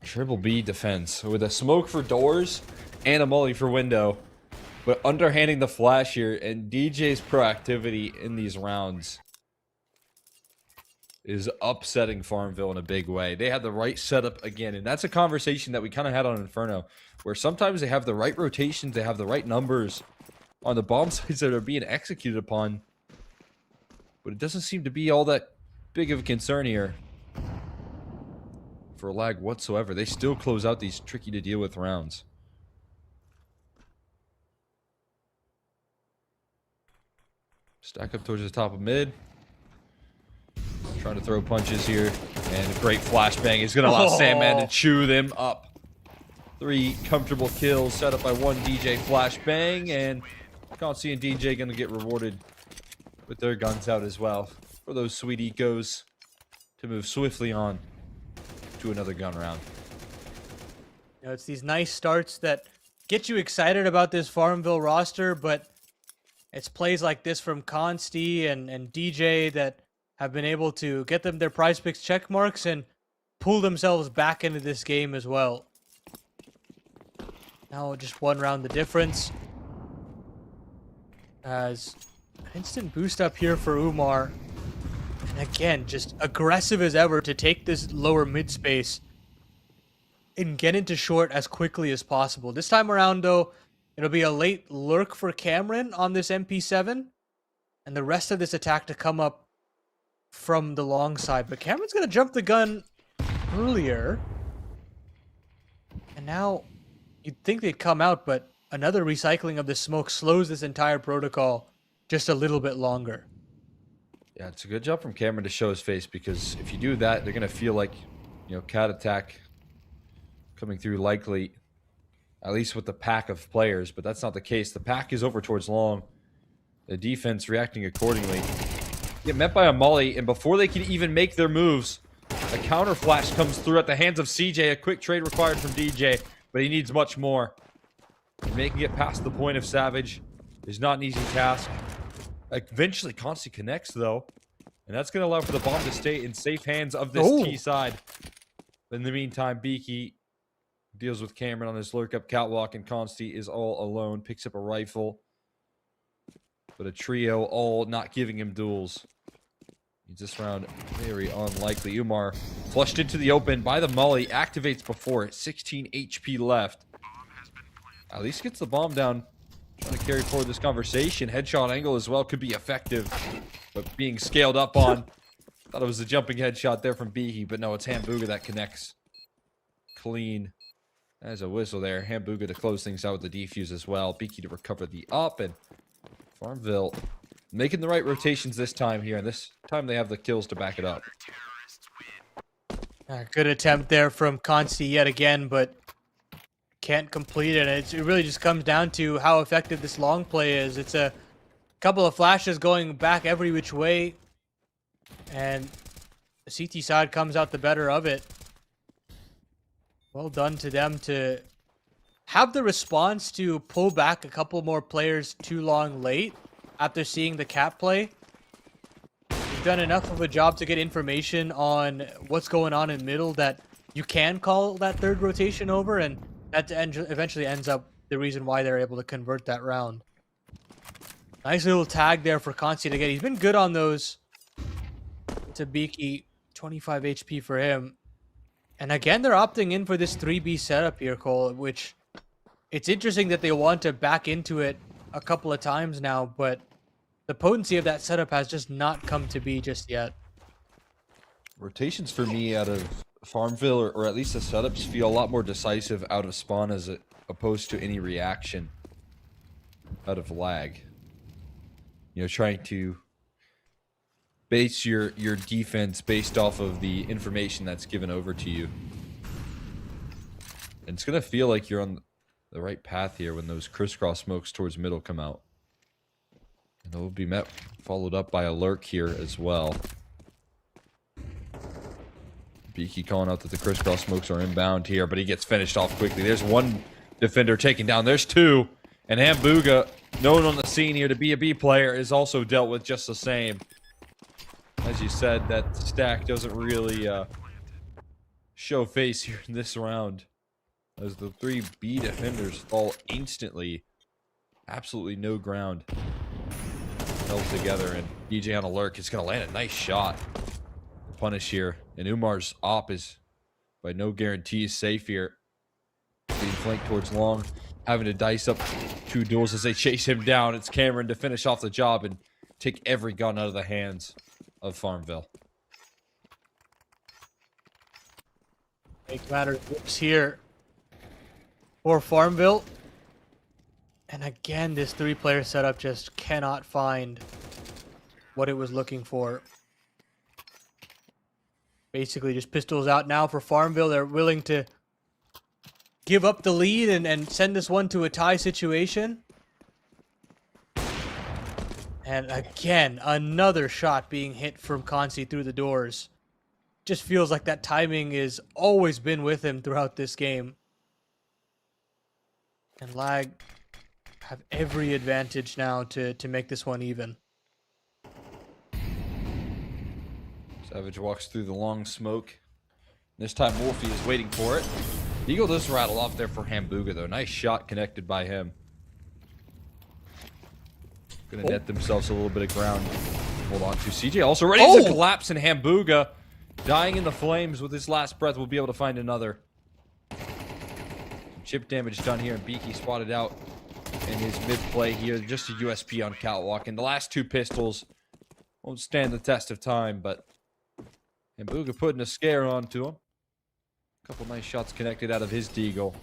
Triple B defense with a smoke for doors and a molly for window. But underhanding the flash here, and DJ's proactivity in these rounds is upsetting Farmville in a big way. They had the right setup again, and that's a conversation that we kind of had on Inferno, where sometimes they have the right rotations, they have the right numbers on the bomb sites that are being executed upon, but it doesn't seem to be all that big of a concern here for Lag whatsoever. They still close out these tricky to deal with rounds. Stack up towards the top of mid. Trying to throw punches here. And a great flashbang is going to allow Sandman to chew them up. 3 comfortable kills set up by 1 DJ flashbang. And Consti and DJ going to get rewarded with their guns out as well. For those sweet ecos to move swiftly on to another gun round. You know, it's these nice starts that get you excited about this Farmville roster, but it's plays like this from Consti and DJ that have been able to get them their PrizePicks check marks and pull themselves back into this game as well. Now just 1 round the difference. As an instant boost up here for Umar. And again, just aggressive as ever to take this lower mid space and get into short as quickly as possible. This time around, though, it'll be a late lurk for Cameron on this MP7. And the rest of this attack to come up from the long side. But Cameron's going to jump the gun earlier. And now you'd think they'd come out, but another recycling of the smoke slows this entire protocol just a little bit longer. Yeah, it's a good job from Cameron to show his face, because if you do that, they're going to feel like, you know, cat attack coming through likely, at least with the pack of players, but that's not the case. The pack is over towards long. The defense reacting accordingly. Get met by a molly, and before they can even make their moves, a counter flash comes through at the hands of CJ. A quick trade required from DJ, but he needs much more. Making it past the point of Savage is not an easy task. Eventually, Consti connects, though, and that's going to allow for the bomb to stay in safe hands of this T side. In the meantime, Beaky deals with Cameron on this lurk up catwalk, and Consti is all alone. Picks up a rifle, but a trio all not giving him duels. This round very unlikely. Umar flushed into the open by the molly, activates before it. 16 HP left. At least gets the bomb down. Trying to carry forward this conversation. Headshot angle as well could be effective, but being scaled up on. Thought it was a jumping headshot there from Behe, but no, it's Hambuga that connects. Clean. There's a whistle there. Hambuga to close things out with the defuse as well. Behe to recover the up, and Farmville making the right rotations this time here, and this time they have the kills to back it up. Good attempt there from Consti yet again, but can't complete it. It really just comes down to how effective this long play is. It's a couple of flashes going back every which way, and the CT side comes out the better of it. Well done to them to have the response to pull back a couple more players too long late after seeing the cap play. They've done enough of a job to get information on what's going on in middle that you can call that third rotation over, and that eventually ends up the reason why they're able to convert that round. Nice little tag there for Consti to get. He's been good on those. To Beaky, 25 HP for him. And again, they're opting in for this 3B setup here, Cole, which it's interesting that they want to back into it a couple of times now, but the potency of that setup has just not come to be just yet. Rotations for me out of Farmville, or at least the setups, feel a lot more decisive out of spawn as opposed to any reaction out of lag. You know, trying to base your defense based off of the information that's given over to you. And it's going to feel like you're on the right path here when those crisscross smokes towards middle come out. And they'll be followed up by a lurk here as well. Beaky calling out that the crisscross smokes are inbound here, but he gets finished off quickly. There's one defender taken down. There's two. And Hambuga, known on the scene here to be a B player, is also dealt with just the same. As you said, that stack doesn't really show face here in this round, as the 3 B defenders fall instantly. Absolutely no ground held together, and DJ on a lurk is going to land a nice shot to punish here. And Umar's op is by no guarantees safe here. Being flanked towards long, having to dice up 2 duels as they chase him down. It's Cameron to finish off the job and take every gun out of the hands of Farmville. Make matters worse here for Farmville. And again, this 3-player setup just cannot find what it was looking for. Basically, just pistols out now for Farmville. They're willing to give up the lead and send this one to a tie situation. And again, another shot being hit from Consi through the doors. Just feels like that timing has always been with him throughout this game. And Lag have every advantage now to make this one even. Savage walks through the long smoke. This time Wolfie is waiting for it. Eagle does rattle off there for Hambuga though. Nice shot connected by him. Gonna net themselves a little bit of ground. Hold on to CJ. Also ready to collapse, and Hambuga, dying in the flames with his last breath, will be able to find another. Some chip damage done here, and Beaky spotted out in his mid play here. Just a USP on Catwalk, and the last 2 pistols won't stand the test of time, but Hambuga putting a scare onto him. A couple nice shots connected out of his deagle.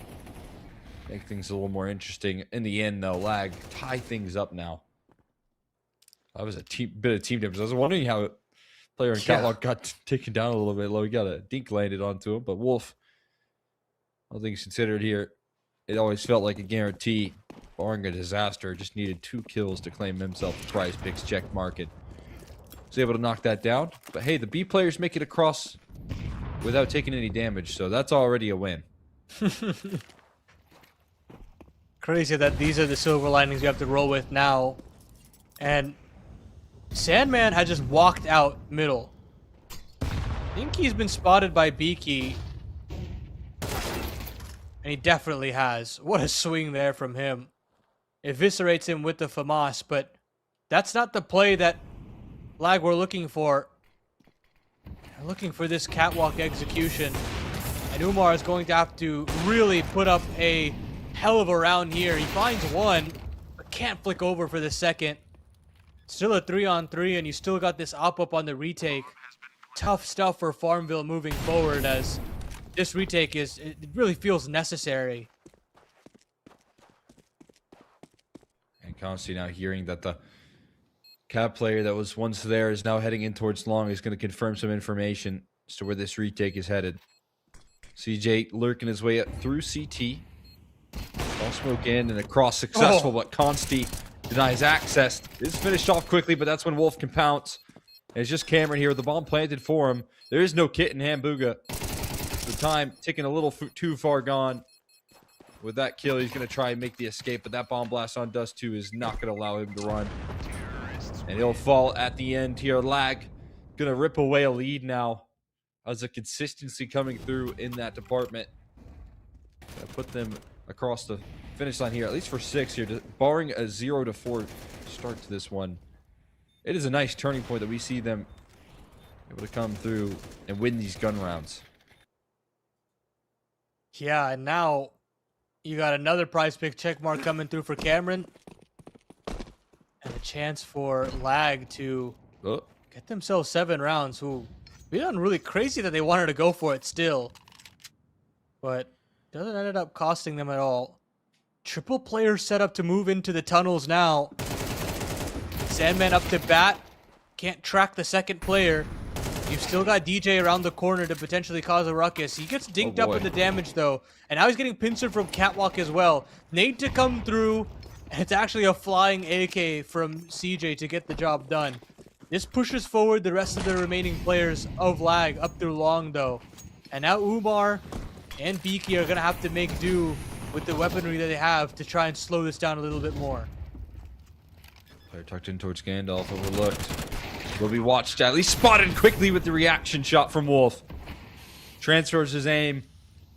Make things a little more interesting. In the end, though, Lag tie things up now. That was a bit of team damage. I was wondering how player in Catwalk got taken down a little bit low. He got a dink landed onto him, but Wolf, all things considered here, it always felt like a guarantee. Barring a disaster, just needed 2 kills to claim himself the PrizePicks check market. Was able to knock that down, but hey, the B players make it across without taking any damage, so that's already a win. Crazy that these are the silver linings you have to roll with now. And Sandman had just walked out middle. I think he's been spotted by Beaky. And he definitely has. What a swing there from him. Eviscerates him with the FAMAS, but that's not the play that Lag we're looking for. We're looking for this catwalk execution. And Umar is going to have to really put up a hell of a round here. He finds one, but can't flick over for the second. Still a 3-on-3, and you still got this up on the retake. Tough stuff for Farmville moving forward, as this retake it really feels necessary. And Consti now hearing that the Cat player that was once there is now heading in towards long, is going to confirm some information as to where this retake is headed. CJ lurking his way up through CT. All smoke in and across successful, but Consti denies access. It's finished off quickly, but that's when Wolf can pounce. And it's just Cameron here with the bomb planted for him. There is no kit in Hambuga. The time ticking a little too far gone. With that kill, he's going to try and make the escape, but that bomb blast on Dust 2 is not going to allow him to run. And he'll fall at the end here. Lag Gonna rip away a lead now. As a consistency coming through in that department. Gonna put them across the finish line here, at least for 6 here, barring a 0-4 start to this one. It is a nice turning point that we see them able to come through and win these gun rounds. Yeah, and now you got another prize pick check mark coming through for Cameron. And a chance for Lag to get themselves 7 rounds. Who been really crazy that they wanted to go for it still. But doesn't end up costing them at all. Triple player set up to move into the tunnels now. Sandman up to bat. Can't track the second player. You've still got DJ around the corner to potentially cause a ruckus. He gets dinked up with the damage though. And now he's getting pincered from Catwalk as well. Nade to come through. And it's actually a flying AK from CJ to get the job done. This pushes forward the rest of the remaining players of Lag up through long though. And now Umar and Beaky are going to have to make do with the weaponry that they have to try and slow this down a little bit more. Player tucked in towards Gandalf, overlooked. Will be watched, at least spotted quickly with the reaction shot from Wolf. Transfers his aim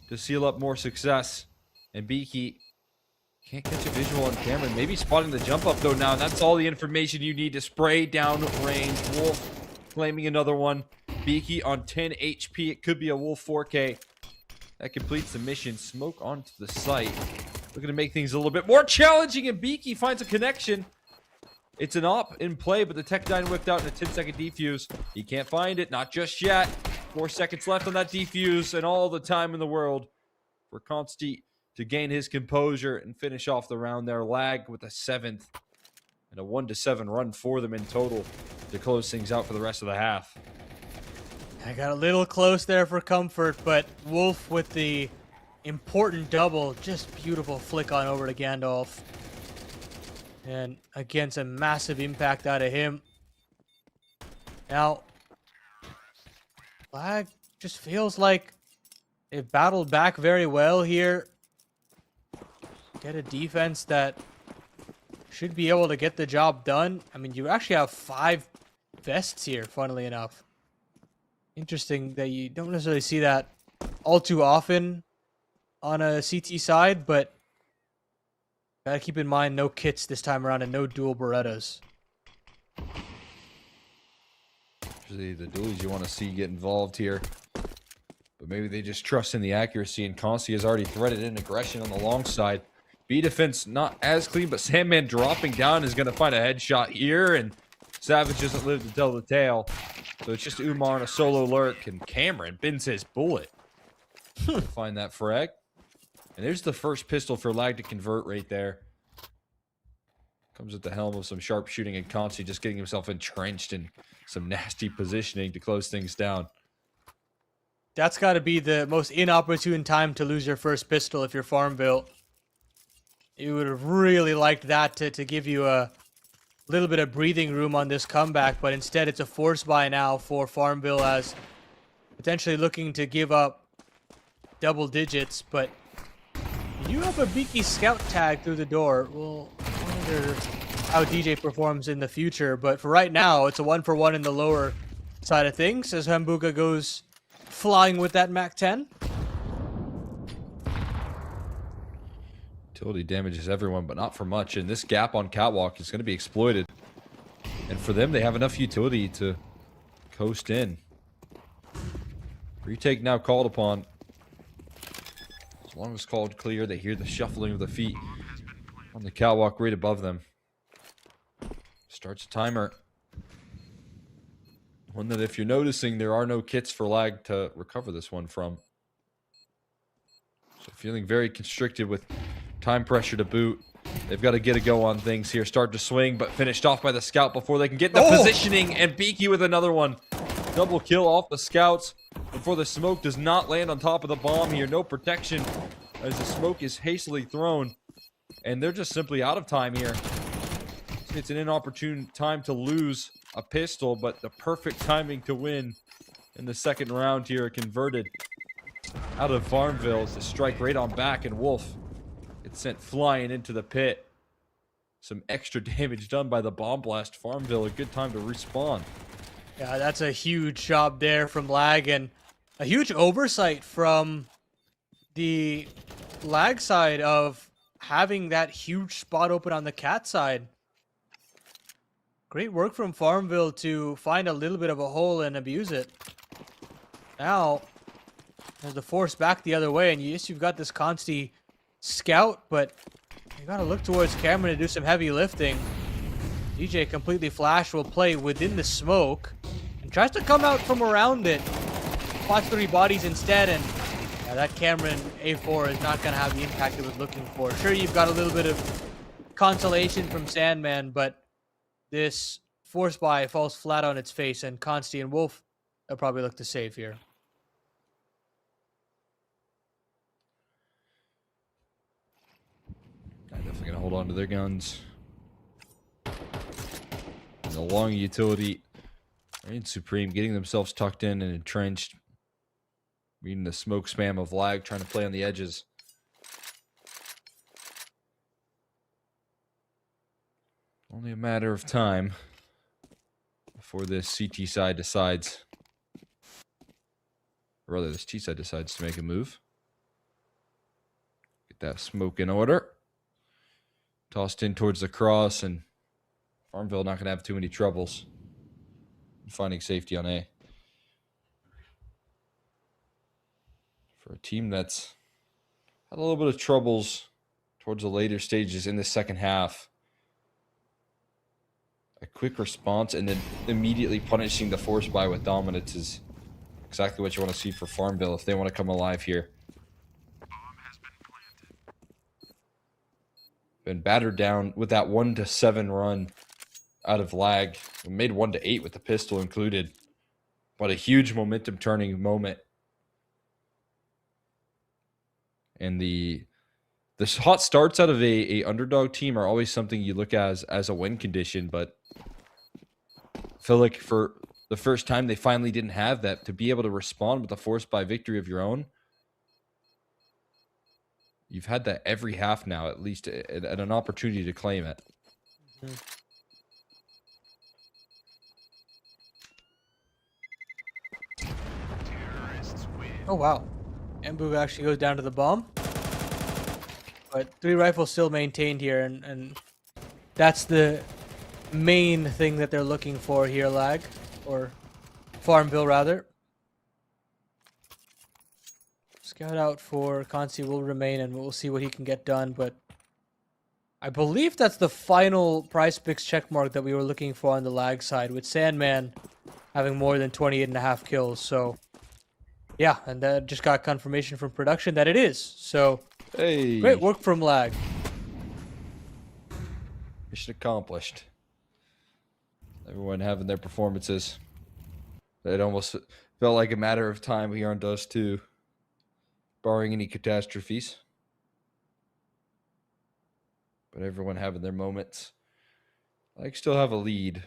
to seal up more success. And Beaky can't catch a visual on camera. Maybe spotting the jump up though now. And that's all the information you need to spray down range. Wolf claiming another one. Beaky on 10 HP. It could be a Wolf 4K. That completes the mission. Smoke onto the site. Looking to make things a little bit more challenging. And Beaky finds a connection. It's an op in play, but the Tech 9 whipped out in a 10-second defuse. He can't find it. Not just yet. 4 seconds left on that defuse. And all the time in the world for Consti to gain his composure and finish off the round there. Lag with a 7th and a 1-7 run for them in total to close things out for the rest of the half. I got a little close there for comfort, but Wolf with the important double. Just beautiful flick on over to Gandalf. And again, some massive impact out of him. Now, Lag just feels like they've battled back very well here. Get a defense that should be able to get the job done. I mean, you actually have 5 vests here, funnily enough. Interesting that you don't necessarily see that all too often on a CT side, but gotta keep in mind no kits this time around and no dual Berettas. Usually the duels you want to see get involved here. But maybe they just trust in the accuracy, and Consti has already threaded in aggression on the long side. B defense not as clean, but Sandman dropping down is going to find a headshot here, and Savage doesn't live to tell the tale. So it's just Umar and a solo lurk, and Cameron bends his bullet. Find that frag. And there's the first pistol for Lag to convert right there. Comes at the helm of some sharp shooting, and Consti just getting himself entrenched in some nasty positioning to close things down. That's got to be the most inopportune time to lose your first pistol if you're Farmville. You would have really liked that to give you a little bit of breathing room on this comeback, but instead it's a force buy now for Farmville as potentially looking to give up double digits, but you have a Beaky scout tag through the door. We'll wonder how DJ performs in the future, but for right now, it's a 1-for-1 in the lower side of things as Hambuga goes flying with that MAC-10. Utility damages everyone, but not for much. And this gap on Catwalk is going to be exploited. And for them, they have enough utility to coast in. Retake now called upon. As long as called clear, they hear the shuffling of the feet on the catwalk right above them. Starts a timer. One that, if you're noticing, there are no kits for Lag to recover this one from. So feeling very constricted with time pressure to boot. They've got to get a go on things here. Start to swing, but finished off by the scout before they can get the positioning. And Beaky with another one. Double kill off the scouts before the smoke does not land on top of the bomb here. No protection as the smoke is hastily thrown. And they're just simply out of time here. It's an inopportune time to lose a pistol, but the perfect timing to win in the second round here. Converted out of Farmville to strike right on back, and Wolf gets sent flying into the pit. Some extra damage done by the bomb blast. Farmville, a good time to respawn. Yeah, that's a huge job there from Lag, and a huge oversight from the Lag side of having that huge spot open on the Cat side. Great work from Farmville to find a little bit of a hole and abuse it. Now, there's the force back the other way, and yes, you've got this Consti scout, but you gotta look towards Cameron to do some heavy lifting. DJ completely flash will play within the smoke and tries to come out from around it. Spots 3 bodies instead, and yeah, that Cameron A4 is not gonna have the impact it was looking for. Sure, you've got a little bit of consolation from Sandman, but this force buy falls flat on its face, and Consti and Wolf will probably look to save here. I'm definitely going to hold on to their guns. And the long utility. Reign Supreme getting themselves tucked in and entrenched. Reading the smoke spam of Lag, trying to play on the edges. Only a matter of time before this CT side decides. Or rather, this T side decides to make a move. Get that smoke in order. Tossed in towards the cross, and Farmville not going to have too many troubles finding safety on A. For a team that's had a little bit of troubles towards the later stages in the second half, a quick response and then immediately punishing the force buy with dominance is exactly what you want to see for Farmville if they want to come alive here. Been battered down with that 1-7 run out of Lag. We made 1-8 with the pistol included. But a huge momentum turning moment. And the hot starts out of a underdog team are always something you look at as a win condition, but I feel like for the first time they finally didn't have that. To be able to respond with a force by victory of your own, you've had that every half now, at least, at an opportunity to claim it. Mm-hmm. Oh, wow. Embu actually goes down to the bomb. But 3 rifles still maintained here, and that's the main thing that they're looking for here, Lag. Or Farmville, rather. Scout out for Consi will remain, and we'll see what he can get done, but I believe that's the final PrizePicks checkmark that we were looking for on the Lag side, with Sandman having more than 28.5 kills, so yeah, and that just got confirmation from production that it is, so Hey, great work from Lag. mission accomplished. Everyone having their performances. It almost felt like a matter of time here on Dust 2, barring any catastrophes. But everyone having their moments. Like, still have a lead.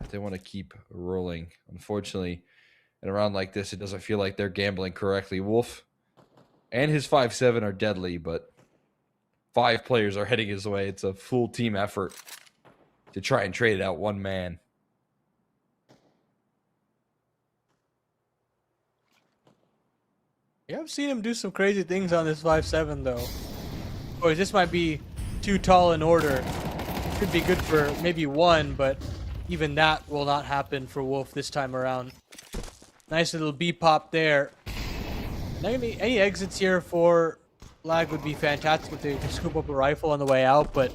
If they want to keep rolling. Unfortunately, in a round like this, it doesn't feel like they're gambling correctly. Wolf and his 5-7 are deadly, but 5 players are heading his way. It's a full team effort to try and trade out one man. Yeah, I've seen him do some crazy things on this 5-7, though. Boys, this might be too tall in order. Could be good for maybe 1, but even that will not happen for Wolf this time around. Nice little B-pop there. Any exits here for Lag would be fantastic if they could scoop up a rifle on the way out, but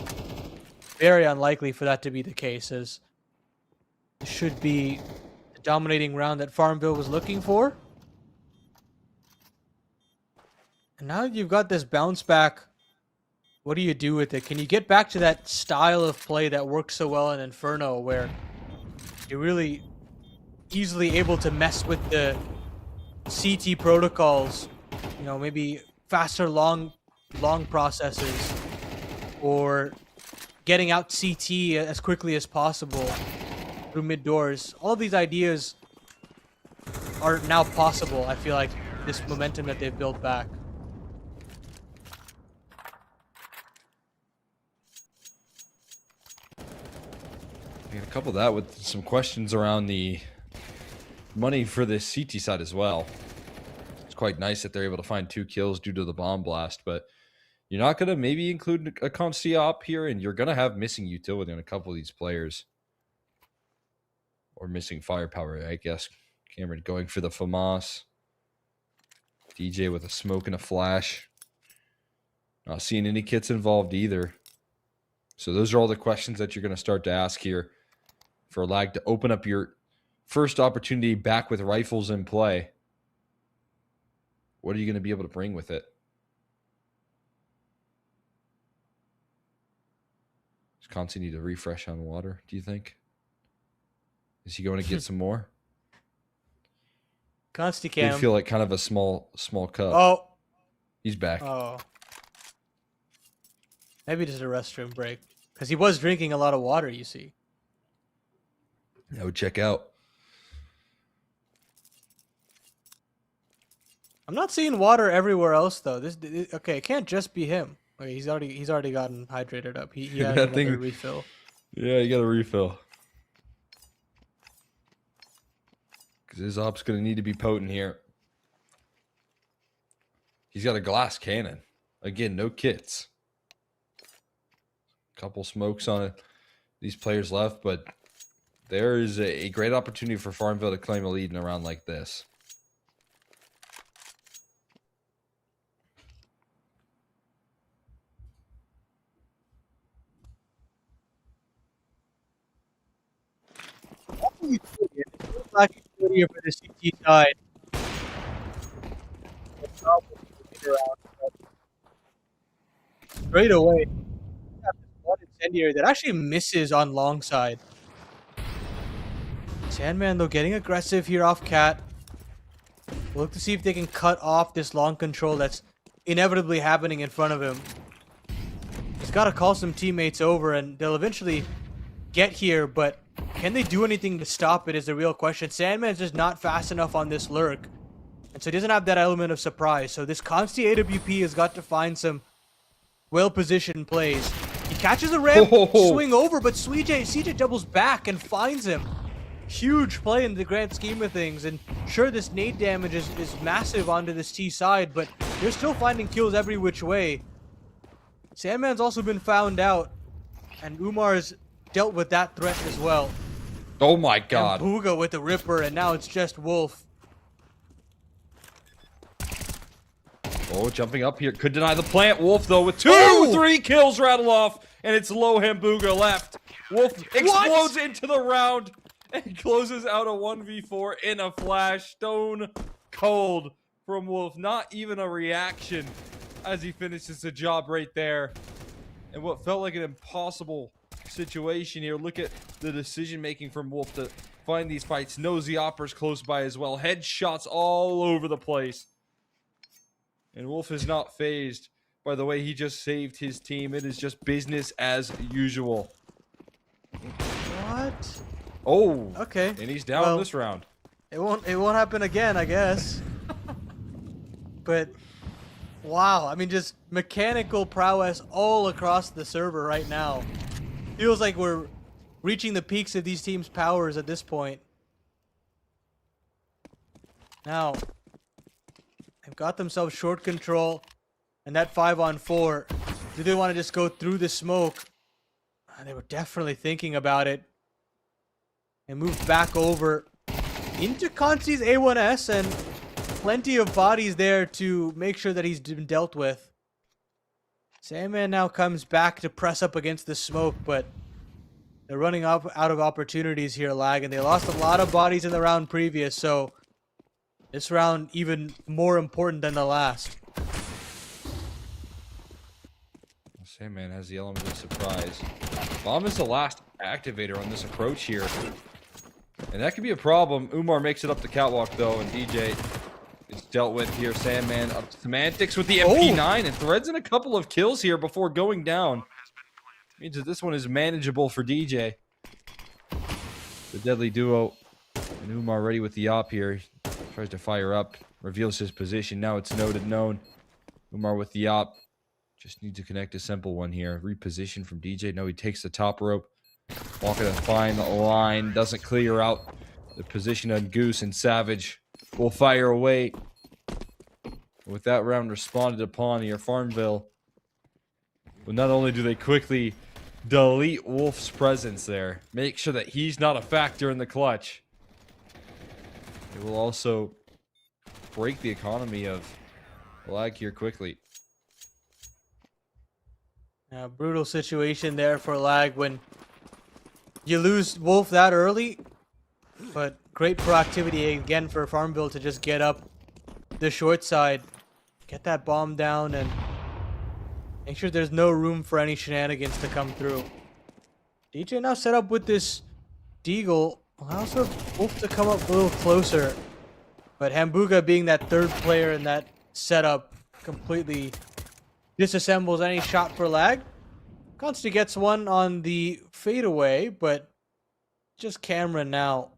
very unlikely for that to be the case, as this should be the dominating round that Farmville was looking for. And now that you've got this bounce back, what do you do with it? Can you get back to that style of play that works so well in Inferno, where you're really easily able to mess with the CT protocols, you know, maybe faster long processes, or getting out CT as quickly as possible through mid doors. All of these ideas are now possible, I feel like, this momentum that they've built back. You can couple that with some questions around the money for the CT side as well. It's quite nice that they're able to find 2 kills due to the bomb blast, but you're not going to maybe include a Consti op here, and you're going to have missing utility on a couple of these players. Or missing firepower, I guess. Cameron going for the FAMAS. DJ with a smoke and a flash. Not seeing any kits involved either. So those are all the questions that you're going to start to ask here for Lag to open up your first opportunity back with rifles in play. What are you going to be able to bring with it? Does Conti need a refresh on water, do you think? Is he going to get some more? Consti Did cam. feel like kind of a small cup. Oh. He's back. Oh. Maybe just a restroom break. Because he was drinking a lot of water, you see. I would check out. I'm not seeing water everywhere else though. Okay, it can't just be him. Okay, he's already gotten hydrated up. He had That another thing- refill. Yeah, you got a refill. Because his op's going to need to be potent here. He's got a glass cannon. Again, no kits. Couple smokes on it. These players left, but there is a great opportunity for Farmville to claim a lead in a round like this. Here for the CT side. Straight away, one incendiary that actually misses on long side. Sandman though getting aggressive here off Cat. We'll look to see if they can cut off this long control that's inevitably happening in front of him. He's got to call some teammates over and they'll eventually get here, but can they do anything to stop it is the real question. Sandman's just not fast enough on this lurk. And so he doesn't have that element of surprise. So this Consti AWP has got to find some well-positioned plays. He catches a ramp, swing over, but CJ doubles back and finds him. Huge play in the grand scheme of things. And sure, this nade damage is massive onto this T side, but they're still finding kills every which way. Sandman's also been found out, and Umar's dealt with that threat as well. Oh my god. And Booga with the Ripper, and now it's just Wolf. Oh, jumping up here. Could deny the plant. Wolf, though, with 3 kills rattle off. And it's Lohan Booga left. Wolf explodes into the round and closes out a 1v4 in a flash. Stone cold from Wolf. Not even a reaction as he finishes the job right there. And what felt like an impossible situation here. Look at the decision making from Wolf to find these fights. Knows the opera's close by as well. Headshots all over the place. And Wolf is not phased by the way he just saved his team. It is just business as usual. What? Oh, Okay. and he's down Well, this round. It won't happen again, I guess. But wow, I mean, just mechanical prowess all across the server right now. Feels like we're reaching the peaks of these teams' powers at this point. Now, they've got themselves short control, and that 5-on-4. Do they want to just go through the smoke? They were definitely thinking about it. And move back over into Consti's A1S, and plenty of bodies there to make sure that he's been dealt with. Sandman now comes back to press up against the smoke, but they're running out of opportunities here, Lag, and they lost a lot of bodies in the round previous, so this round even more important than the last. Sandman has the element of surprise. Bomb is the last activator on this approach here. And that could be a problem. Umar makes it up the catwalk, though, and DJ is dealt with here. Sandman up to Semantics with the MP9 and threads in a couple of kills here before going down. Means that this one is manageable for DJ. The deadly duo. And Umar ready with the op here. Tries to fire up. Reveals his position. Now it's noted known. Umar with the op. Just needs to connect a simple one here. Reposition from DJ. No, he takes the top rope. Walking a fine line, doesn't clear out the position on Goose, and Savage will fire away. With that round responded upon here, Farmville. But not only do they quickly delete Wolf's presence there, make sure that he's not a factor in the clutch, it will also break the economy of Lag here quickly. Yeah, brutal situation there for Lag when you lose Wolf that early. But great proactivity again for Farmville to just get up the short side, get that bomb down, and make sure there's no room for any shenanigans to come through. DJ now set up with this Deagle, allows for Wolf to come up a little closer. But Hambuga, being that third player in that setup, completely disassembles any shot for Lag. Consti gets one on the fadeaway, but just Cameron now.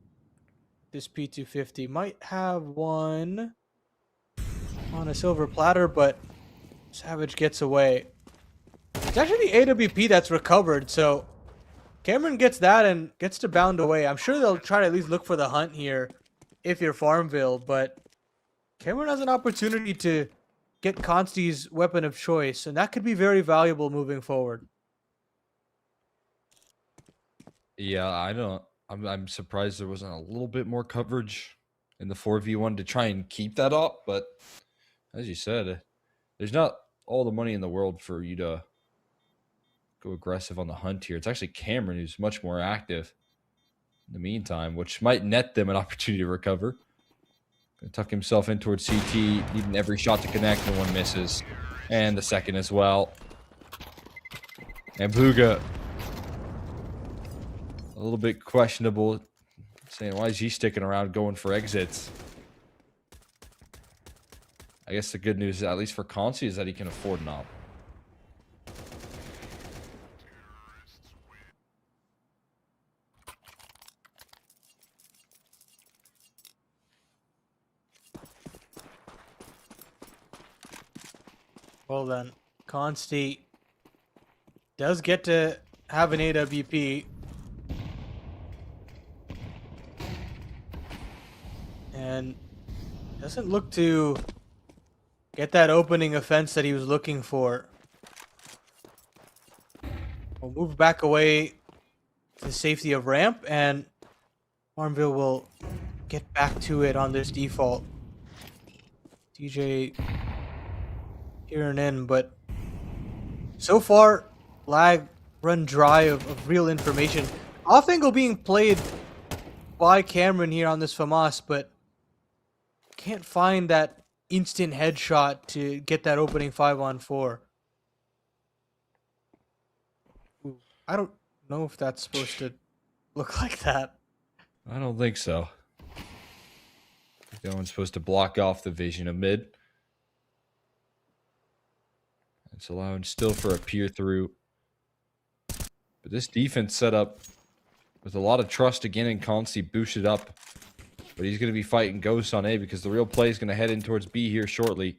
This P250 might have one on a silver platter, but Savage gets away. It's actually the AWP that's recovered, so Cameron gets that and gets to bound away. I'm sure they'll try to at least look for the hunt here if you're Farmville, but Cameron has an opportunity to get Consti's weapon of choice, and that could be very valuable moving forward. Yeah, I don't. I'm surprised there wasn't a little bit more coverage in the 4v1 to try and keep that up, but as you said, there's not all the money in the world for you to go aggressive on the hunt here. It's actually Cameron who's much more active in the meantime, which might net them an opportunity to recover. Gonna tuck himself in towards CT, needing every shot to connect, and one misses. And the second as well. And Buga, a little bit questionable, saying why is he sticking around going for exits? I guess the good news, at least for Consi, is that he can afford an op. Well then, Consti does get to have an AWP. And doesn't look to get that opening offense that he was looking for. We'll move back away to the safety of ramp, and Farmville will get back to it on this default. DJ peering in, but so far, Lag run dry of real information. Off angle being played by Cameron here on this FAMAS, but can't find that instant headshot to get that opening 5-on-4. Ooh, I don't know if that's supposed to look like that. I don't think so. I think that one's supposed to block off the vision of mid. It's allowing still for a peer through. But this defense set up with a lot of trust again, and Consi boosted up. But he's going to be fighting Ghost on A because the real play is going to head in towards B here shortly.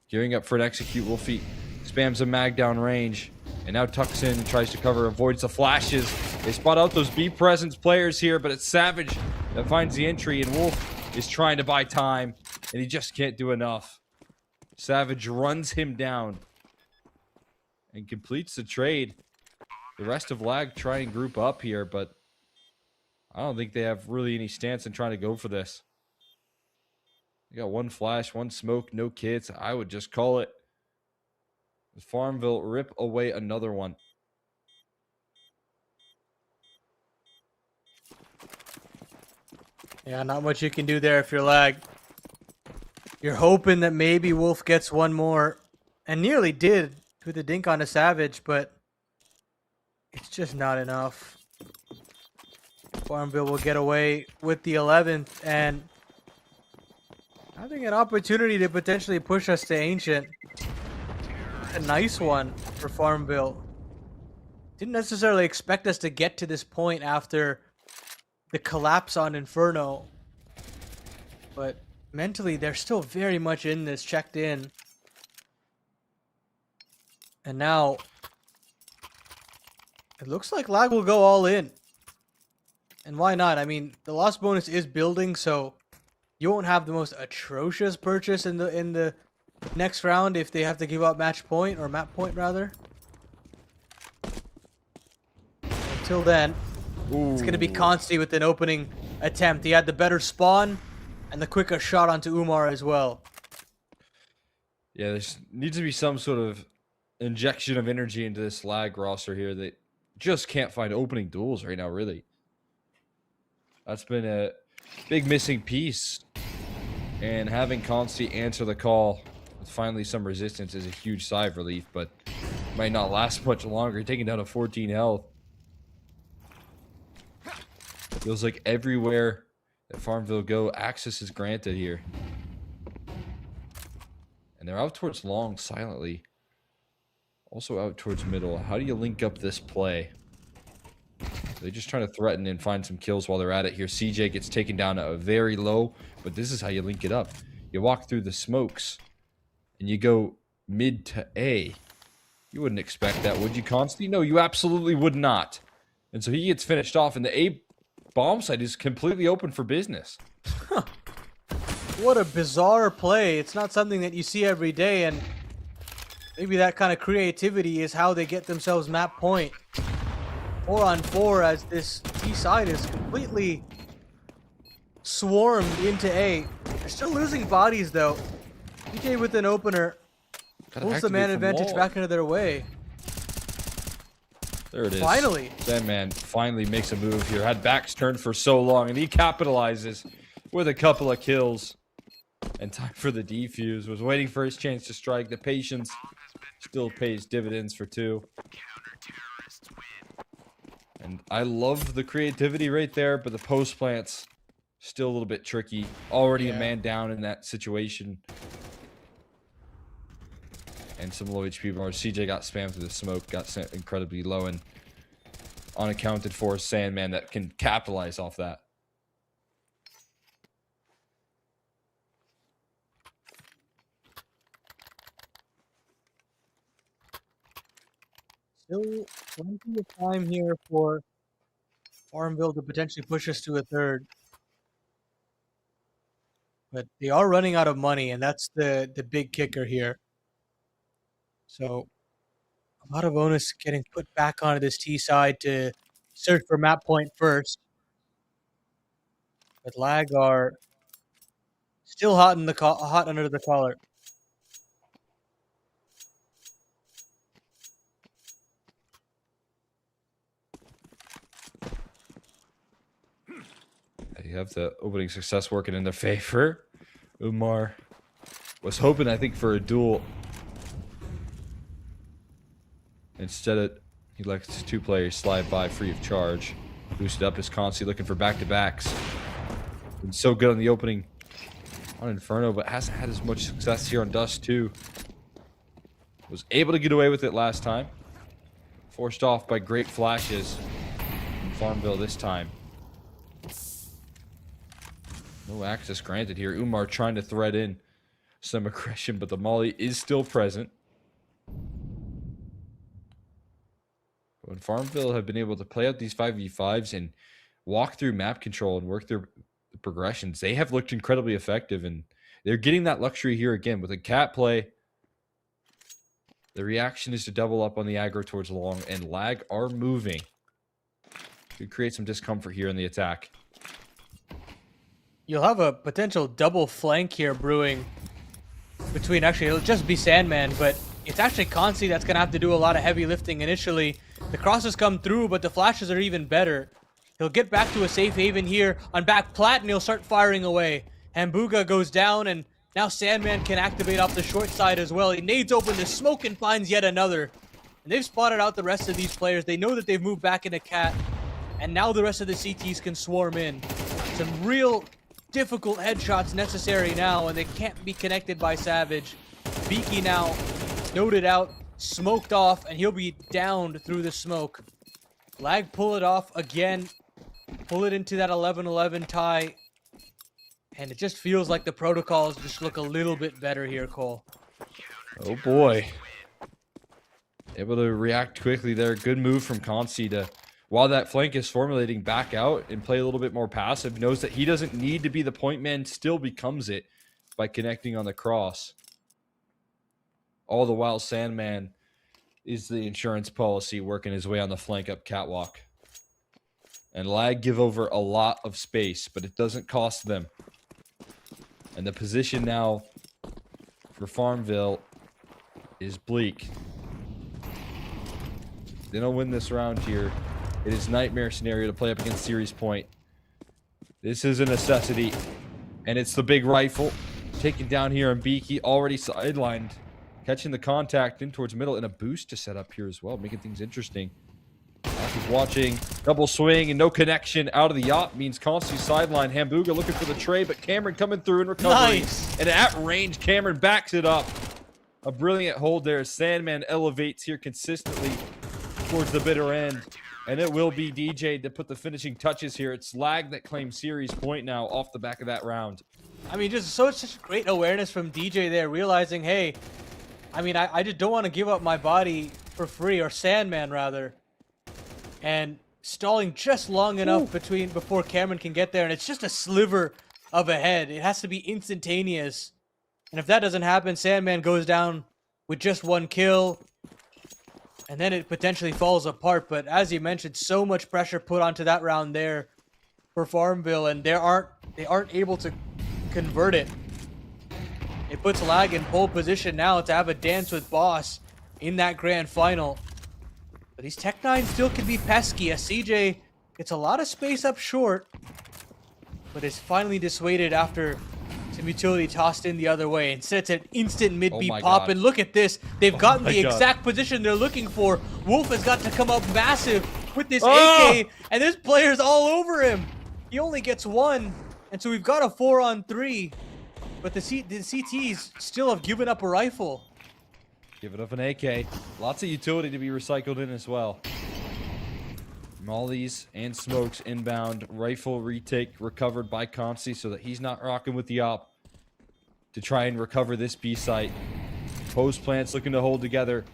Gearing up for an execute. Wolfie spams a mag down range and now tucks in, tries to cover, avoids the flashes. They spot out those B presence players here, but it's Savage that finds the entry, and Wolf is trying to buy time, and he just can't do enough. Savage runs him down and completes the trade. The rest of Lag try and group up here, but I don't think they have really any stance in trying to go for this. They got one flash, one smoke, no kits. I would just call it. Farmville rip away another one. Yeah, not much you can do there if you're Lag. You're hoping that maybe Wolf gets one more, and nearly did with the dink on a Savage, but it's just not enough. Farmville will get away with the 11th, and having an opportunity to potentially push us to Ancient. A nice one for Farmville. Didn't necessarily expect us to get to this point after the collapse on Inferno, but mentally they're still very much in this, checked in. And now It looks like Lag will go all in. And why not? I mean, the loss bonus is building, so you won't have the most atrocious purchase in the next round if they have to give up match point or map point rather. Until then, it's gonna be Consti with an opening attempt. He had the better spawn and the quicker shot onto Umar as well. Yeah, there needs to be some sort of injection of energy into this Lag roster here that just can't find opening duels right now, really. That's been a big missing piece. And having Consti answer the call with finally some resistance is a huge sigh of relief, but might not last much longer. Taking down to 14 health. Feels like everywhere that Farmville go, access is granted here. And they're out towards long silently. Also out towards middle. How do you link up this play? They're just trying to threaten and find some kills while they're at it here. CJ gets taken down at a very low, but this is how you link it up. You walk through the smokes and you go mid to A. You wouldn't expect that, would you, Consti? No, you absolutely would not. And so he gets finished off, and the A bomb site is completely open for business. What a bizarre play. It's not something that you see every day, and maybe that kind of creativity is how they get themselves map point. 4-on-4 as this B side is completely swarmed into A. They're still losing bodies though. PJ with an opener pulls the man advantage back into their way. There it is. Finally. Sandman finally makes a move here. Had backs turned for so long, and he capitalizes with a couple of kills. And time for the defuse. Was waiting for his chance to strike. The patience still pays dividends for 2. And I love the creativity right there, but the post plant's still a little bit tricky. Already a man down in that situation. And some low HP bars. CJ got spammed through the smoke, got sent incredibly low, and unaccounted for Sandman that can capitalize off that. Still plenty of time here for Farmville to potentially push us to a third. But they are running out of money, and that's the big kicker here. So a lot of onus getting put back onto this T side to search for map point first. But Lag are still hot in the hot under the collar. You have the opening success working in their favor. Umar was hoping, I think, for a duel. Instead, he lets 2 players slide by free of charge. Boosted up his Consti, looking for back-to-backs. Been so good on the opening on Inferno, but hasn't had as much success here on Dust 2. Was able to get away with it last time. Forced off by great flashes in Farmville this time. No access granted here. Umar trying to thread in some aggression, but the molly is still present. When Farmville have been able to play out these 5v5s and walk through map control and work through the progressions, they have looked incredibly effective, and they're getting that luxury here again with a cat play. The reaction is to double up on the aggro towards long, and Lag are moving. Could create some discomfort here in the attack. You'll have a potential double flank here brewing between, actually, it'll just be Sandman, but it's actually Consti that's going to have to do a lot of heavy lifting initially. The crosses come through, but the flashes are even better. He'll get back to a safe haven here on back plat, and he'll start firing away. Hambuga goes down, and now Sandman can activate off the short side as well. He nades open the smoke and finds yet another. And they've spotted out the rest of these players. They know that they've moved back into Cat, and now the rest of the CTs can swarm in. Some real difficult headshots necessary now, and they can't be connected by Savage. Beaky now noted out, smoked off, and he'll be downed through the smoke. Lag pull it off again, pull it into that 11-11 tie, and it just feels like the protocols just look a little bit better here, Cole. Oh boy. Able to react quickly there. Good move from Consi to, while that flank is formulating, back out and play a little bit more passive. Knows that he doesn't need to be the point man, still becomes it by connecting on the cross. All the while, Sandman is the insurance policy working his way on the flank up catwalk. And Lag give over a lot of space, but it doesn't cost them. And the position now for Farmville is bleak. They don't win this round here. It is nightmare scenario to play up against Series Point. This is a necessity. And it's the big rifle. Taken down here, and Beaky already sidelined. Catching the contact in towards middle, and a boost to set up here as well, making things interesting. He's watching. Double swing and no connection out of the yacht means Consi sideline. Hambuga looking for the tray, but Cameron coming through and recovery. Nice. And at range, Cameron backs it up. A brilliant hold there. Sandman elevates here consistently towards the bitter end. And it will be DJ to put the finishing touches here. It's Lag that claims Series Point now off the back of that round. I mean, just such great awareness from DJ there, realizing, hey, I mean, I just don't want to give up my body for free, or Sandman rather, and stalling just long enough before Cameron can get there, and it's just a sliver of a head. It has to be instantaneous, and if that doesn't happen, Sandman goes down with just one kill, and then it potentially falls apart. But as you mentioned, so much pressure put onto that round there for Farmville, and they aren't able to convert it. It puts Lag in pole position now to have a dance with Boss in that grand final. But these Tech-9 still can be pesky as CJ gets a lot of space up short, but is finally dissuaded after some utility tossed in the other way. Instead, it's an instant mid-B my pop, God. and look at this. They've gotten my the God. exact position they're looking for. Wolf has got to come up massive with this Oh! AK, and this player's all over him. He only gets one, and so we've got a 4-on-3. But the CTs still have given up a rifle. Give it up an AK. Lots of utility to be recycled in as well. Mollies and smokes inbound. Rifle retake recovered by Consi so that he's not rocking with the op to try and recover this B site. Post plants looking to hold together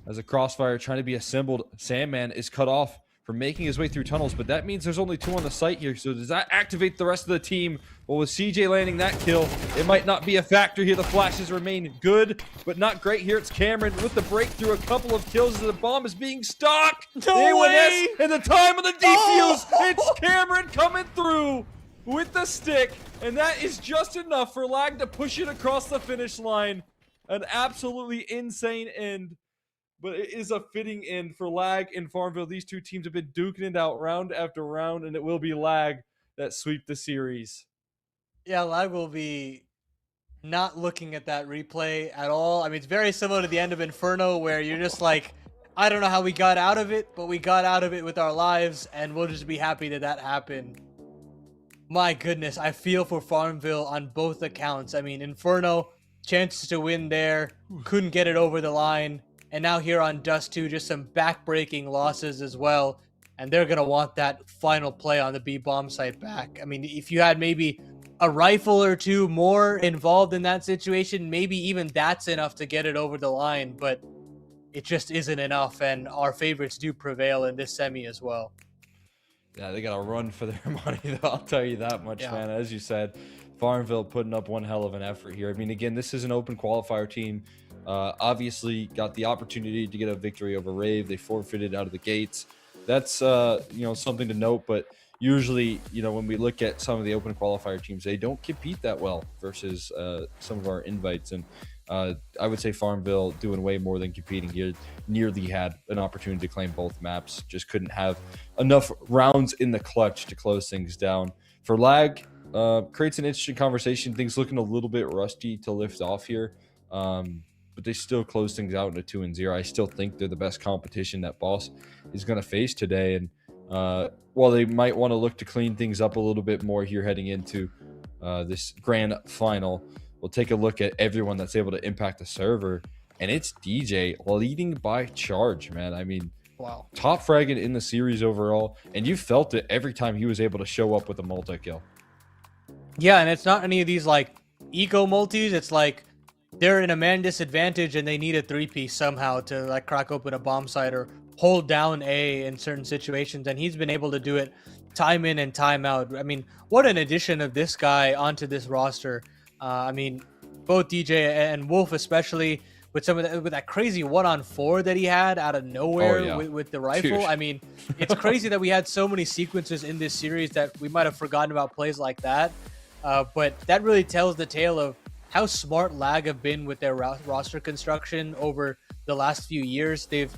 as a crossfire trying to be assembled. Sandman is cut off from making his way through tunnels, but that means there's only 2 on the site here. So does that activate the rest of the team? Well, with CJ landing that kill, it might not be a factor here. The flashes remain good, but not great here. It's Cameron with the breakthrough. A couple of kills as the bomb is being stuck. No way! In the time of the defuse, Oh! it's Cameron coming through with the stick, and that is just enough for Lag to push it across the finish line. An absolutely insane end. But it is a fitting end for Lag and Farmville. These two teams have been duking it out round after round, and it will be Lag that sweep the series. Yeah, Lag will be not looking at that replay at all. I mean, it's very similar to the end of Inferno, where you're just like, I don't know how we got out of it, but we got out of it with our lives, and we'll just be happy that that happened. My goodness, I feel for Farmville on both accounts. I mean, Inferno, chances to win there, couldn't get it over the line. And now here on Dust 2, just some back-breaking losses as well. And they're going to want that final play on the B-bomb site back. I mean, if you had maybe a rifle or two more involved in that situation, maybe even that's enough to get it over the line. But it just isn't enough, and our favorites do prevail in this semi as well. Yeah, they got to run for their money, though. I'll tell you that much, Yeah. man. As you said, Farmville putting up one hell of an effort here. I mean, again, this is an open qualifier team. Obviously got the opportunity to get a victory over Rave. They forfeited out of the gates. That's something to note, but usually, when we look at some of the open qualifier teams, they don't compete that well versus some of our invites. And I would say Farmville doing way more than competing here. Nearly had an opportunity to claim both maps, just couldn't have enough rounds in the clutch to close things down. For Lag, creates an interesting conversation. Things looking a little bit rusty to lift off here. But they still close things out into 2-0. I still think they're the best competition that Boss is going to face today. And while they might want to look to clean things up a little bit more here heading into this grand final, we'll take a look at everyone that's able to impact the server. And it's DJ leading by charge, man. I mean, Wow. top fragging in the series overall. And you felt it every time he was able to show up with a multi-kill. Yeah, and it's not any of these, like, eco multis. It's like they're in a man disadvantage and they need a three-piece somehow to like crack open a bomb site or hold down A in certain situations, and he's been able to do it time in and time out. I mean, what an addition of this guy onto this roster. I mean, both DJ and Wolf especially, with with that crazy 1-on-4 that he had out of nowhere with the rifle. Dude. I mean, it's crazy that we had so many sequences in this series that we might have forgotten about plays like that. But that really tells the tale of how smart Lag have been with their roster construction over the last few years. They've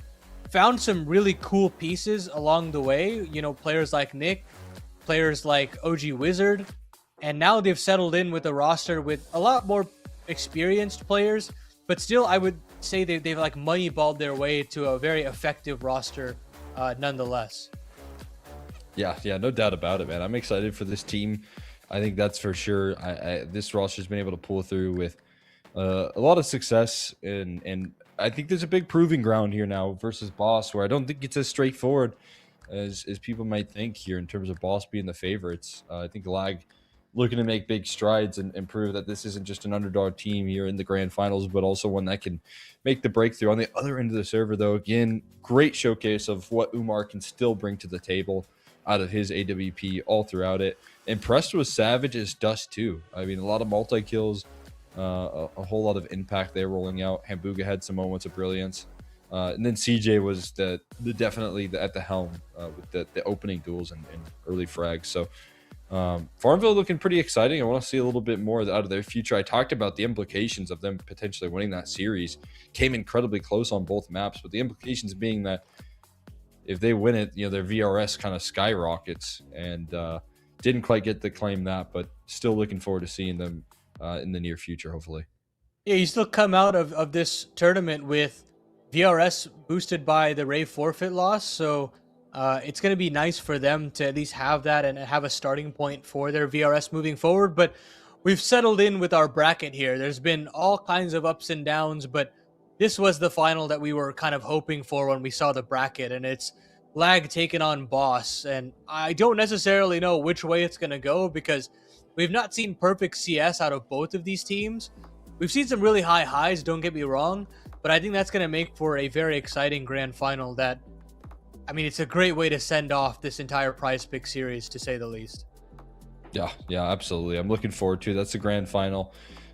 found some really cool pieces along the way, you know, players like Nick, players like OG Wizard, and now they've settled in with a roster with a lot more experienced players, but still I would say they've like moneyballed their way to a very effective roster nonetheless. Yeah, no doubt about it, man. I'm excited for this team. I think that's for sure. This roster's been able to pull through with a lot of success, and I think there's a big proving ground here now versus Boss, where I don't think it's as straightforward as people might think here in terms of Boss being the favorites. I think Lag looking to make big strides and prove that this isn't just an underdog team here in the grand finals, but also one that can make the breakthrough. On the other end of the server, though, again, great showcase of what Umar can still bring to the table out of his AWP all throughout it. Impressed with Savage as Dust too. I mean, a lot of multi-kills, a whole lot of impact there rolling out. Hambuga had some moments of brilliance. And then CJ was definitely at the helm with the opening duels and early frags. So Farmville looking pretty exciting. I want to see a little bit more out of their future. I talked about the implications of them potentially winning that series. Came incredibly close on both maps, but the implications being that if they win it, you know, their VRS kind of skyrockets, and didn't quite get to claim that, but still looking forward to seeing them in the near future, hopefully. Yeah, you still come out of this tournament with VRS boosted by the Ray forfeit loss, so it's going to be nice for them to at least have that and have a starting point for their VRS moving forward. But we've settled in with our bracket here. There's been all kinds of ups and downs, but this was the final that we were kind of hoping for when we saw the bracket, and it's Lag taking on Boss. And I don't necessarily know which way it's going to go because we've not seen perfect CS out of both of these teams. We've seen some really high highs, don't get me wrong, but I think that's going to make for a very exciting grand final that, I mean, it's a great way to send off this entire PrizePicks series, to say the least. Yeah, absolutely. I'm looking forward to it. That's the grand final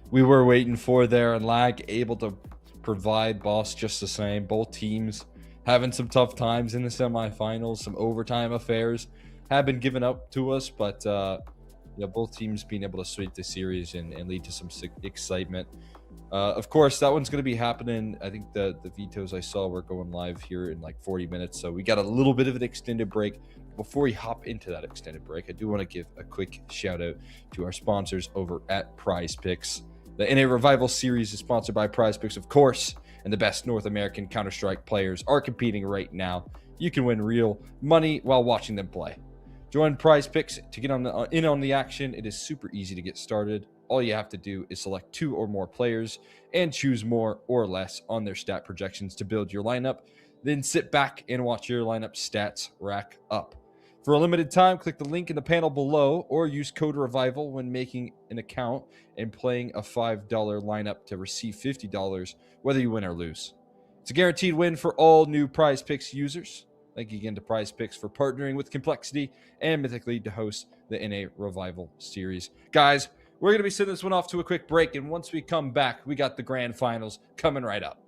we were waiting for there, and Lag able to provide Boss just the same. Both teams having some tough times in the semifinals. Some overtime affairs have been given up to us, but both teams being able to sweep the series and lead to some excitement. Of course, that one's going to be happening. I think the vetoes I saw were going live here in like 40 minutes, so we got a little bit of an extended break. Before we hop into that extended break, I do want to give a quick shout out to our sponsors over at PrizePicks. The NA Revival Series is sponsored by PrizePicks, of course, and the best North American Counter-Strike players are competing right now. You can win real money while watching them play. Join PrizePicks to get in on the action. It is super easy to get started. All you have to do is select 2 or more players and choose more or less on their stat projections to build your lineup. Then sit back and watch your lineup stats rack up. For a limited time, click the link in the panel below or use code REVIVAL when making an account and playing a $5 lineup to receive $50 whether you win or lose. It's a guaranteed win for all new PrizePicks users. Thank you again to PrizePicks for partnering with Complexity and Mythically to host the NA Revival Series. Guys, we're going to be sending this one off to a quick break, and once we come back, we got the grand finals coming right up.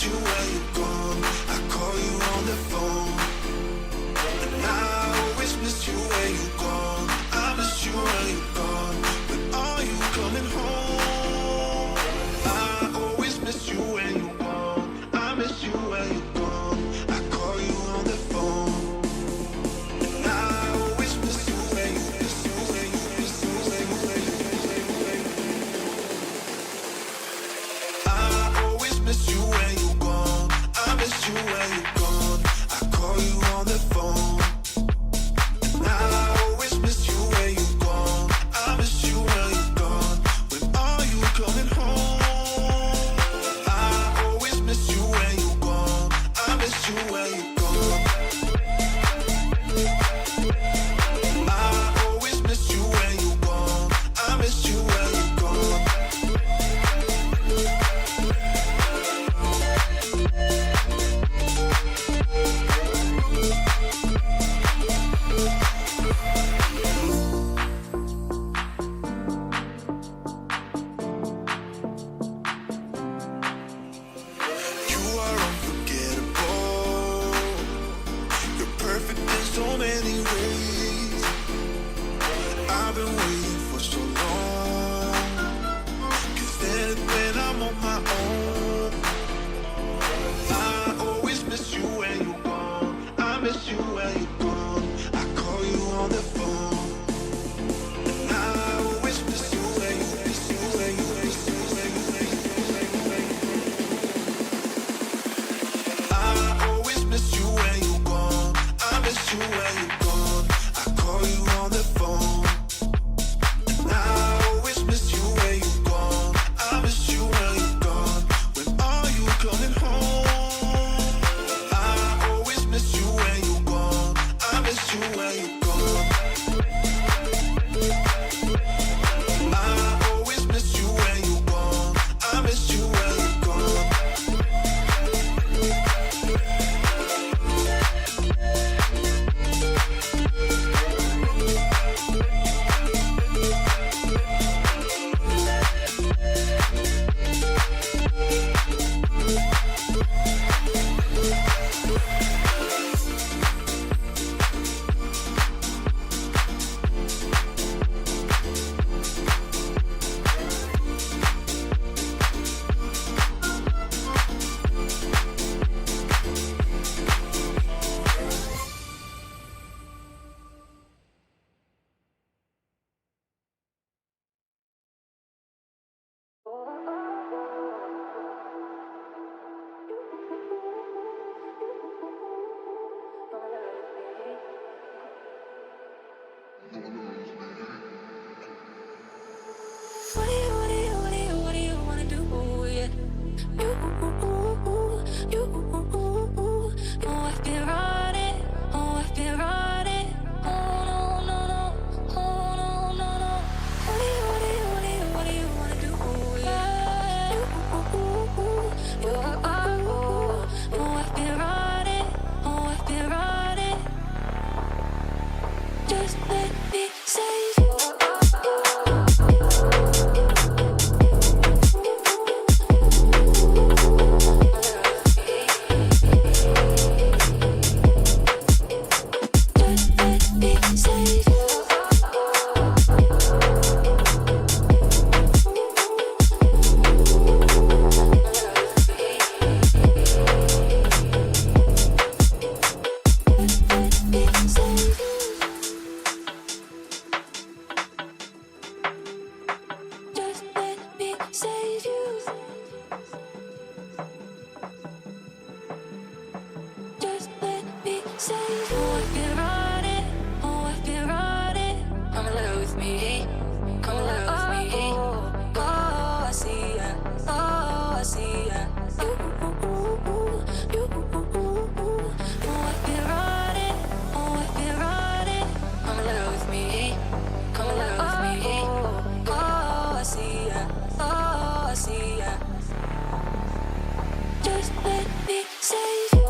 you when you're gone. I call you on the phone, and I always miss you when you're gone. I miss you when you're gone. When are you coming home? I always miss you when you're gone. I miss you when you're gone. I call you on the phone, and I always miss you when you miss you when you miss you when you when you when you. I always miss you when you're gone. I miss you when you're gone. I call you on the phone, and I always miss you when you're gone. I miss you when you're gone. When are you coming home? I always miss you when you're gone. I miss you when you're gone. I always miss you when you're gone. I miss you when you're gone. You are unforgettable. You're perfect in so many ways. I've been waiting for so long. 'Cause then when I'm on my own, I always miss you when you're gone. I miss you when you're gone. I call you on the phone, and I always miss you when you miss you when you miss you when you when you when you when you. I always miss you when you're gone. I miss you when you're gone. I call you on the phone, and I always miss you when you're gone. I miss you when you're gone. When are you coming home? I always miss you when you're gone. I miss you when you're gone. I always miss you when you're gone. I miss you when you're gone. What do you wanna do? Yeah. I've been running. I've been running. Oh no, no, no. Oh no, no, no. What do you wanna do? Yeah. I've been running. I've been running. Just let me save you. Just let me save you.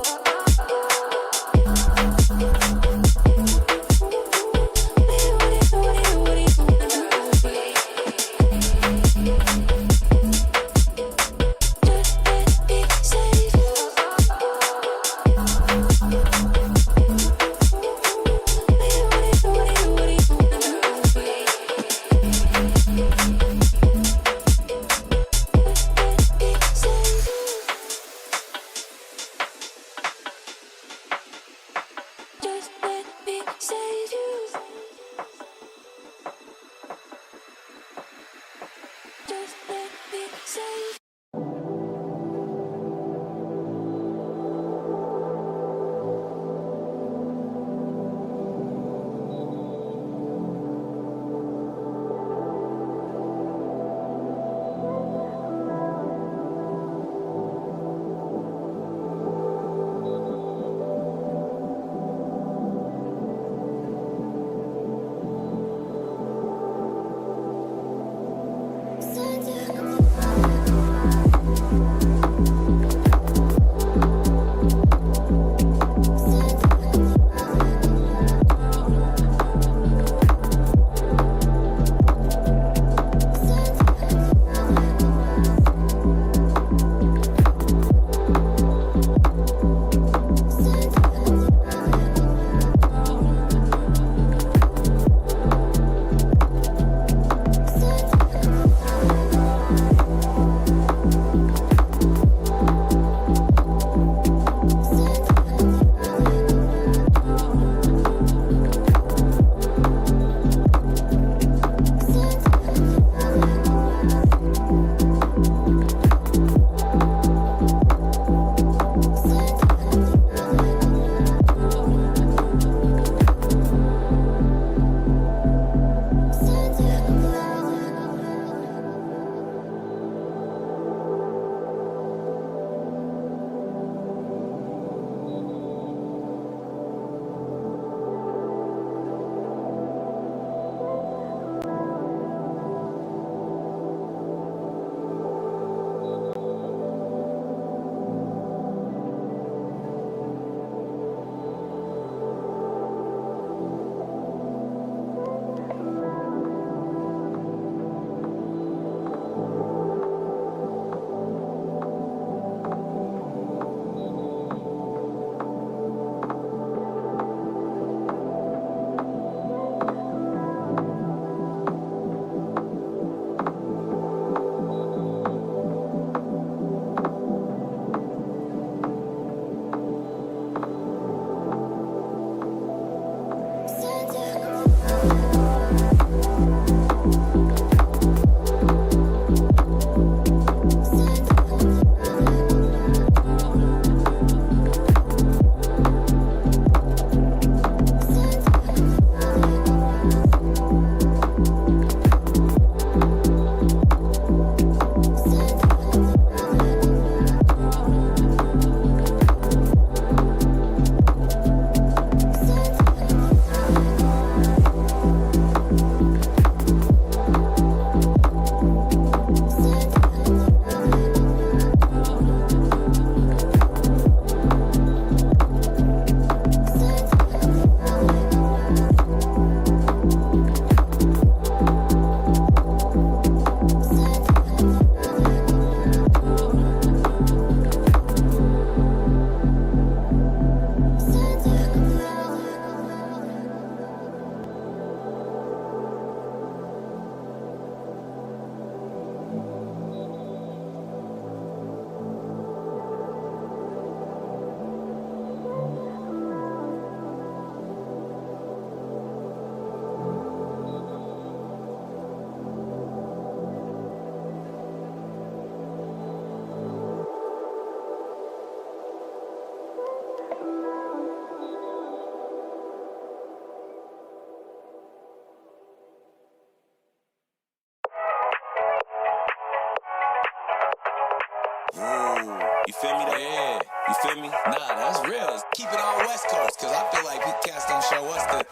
Nah, that's real. Keep it on West Coast, cause I feel like we cats don't show us the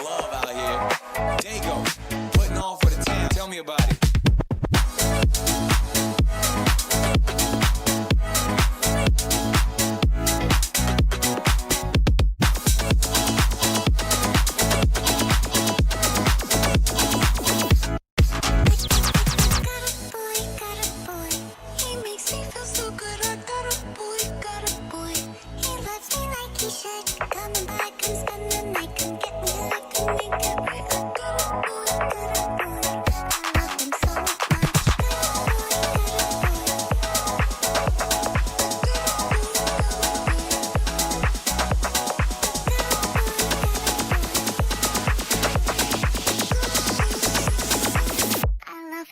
love out here. Dago, putting on for the town. Tell me about it.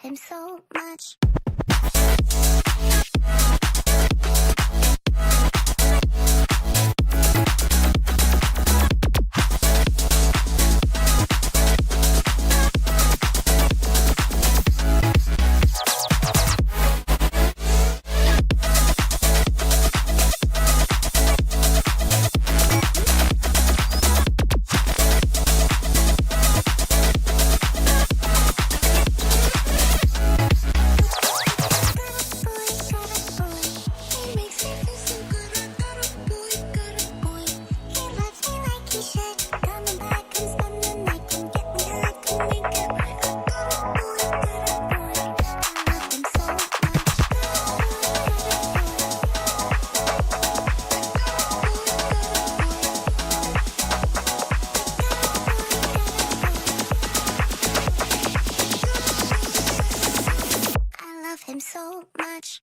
Him so much. Him so much.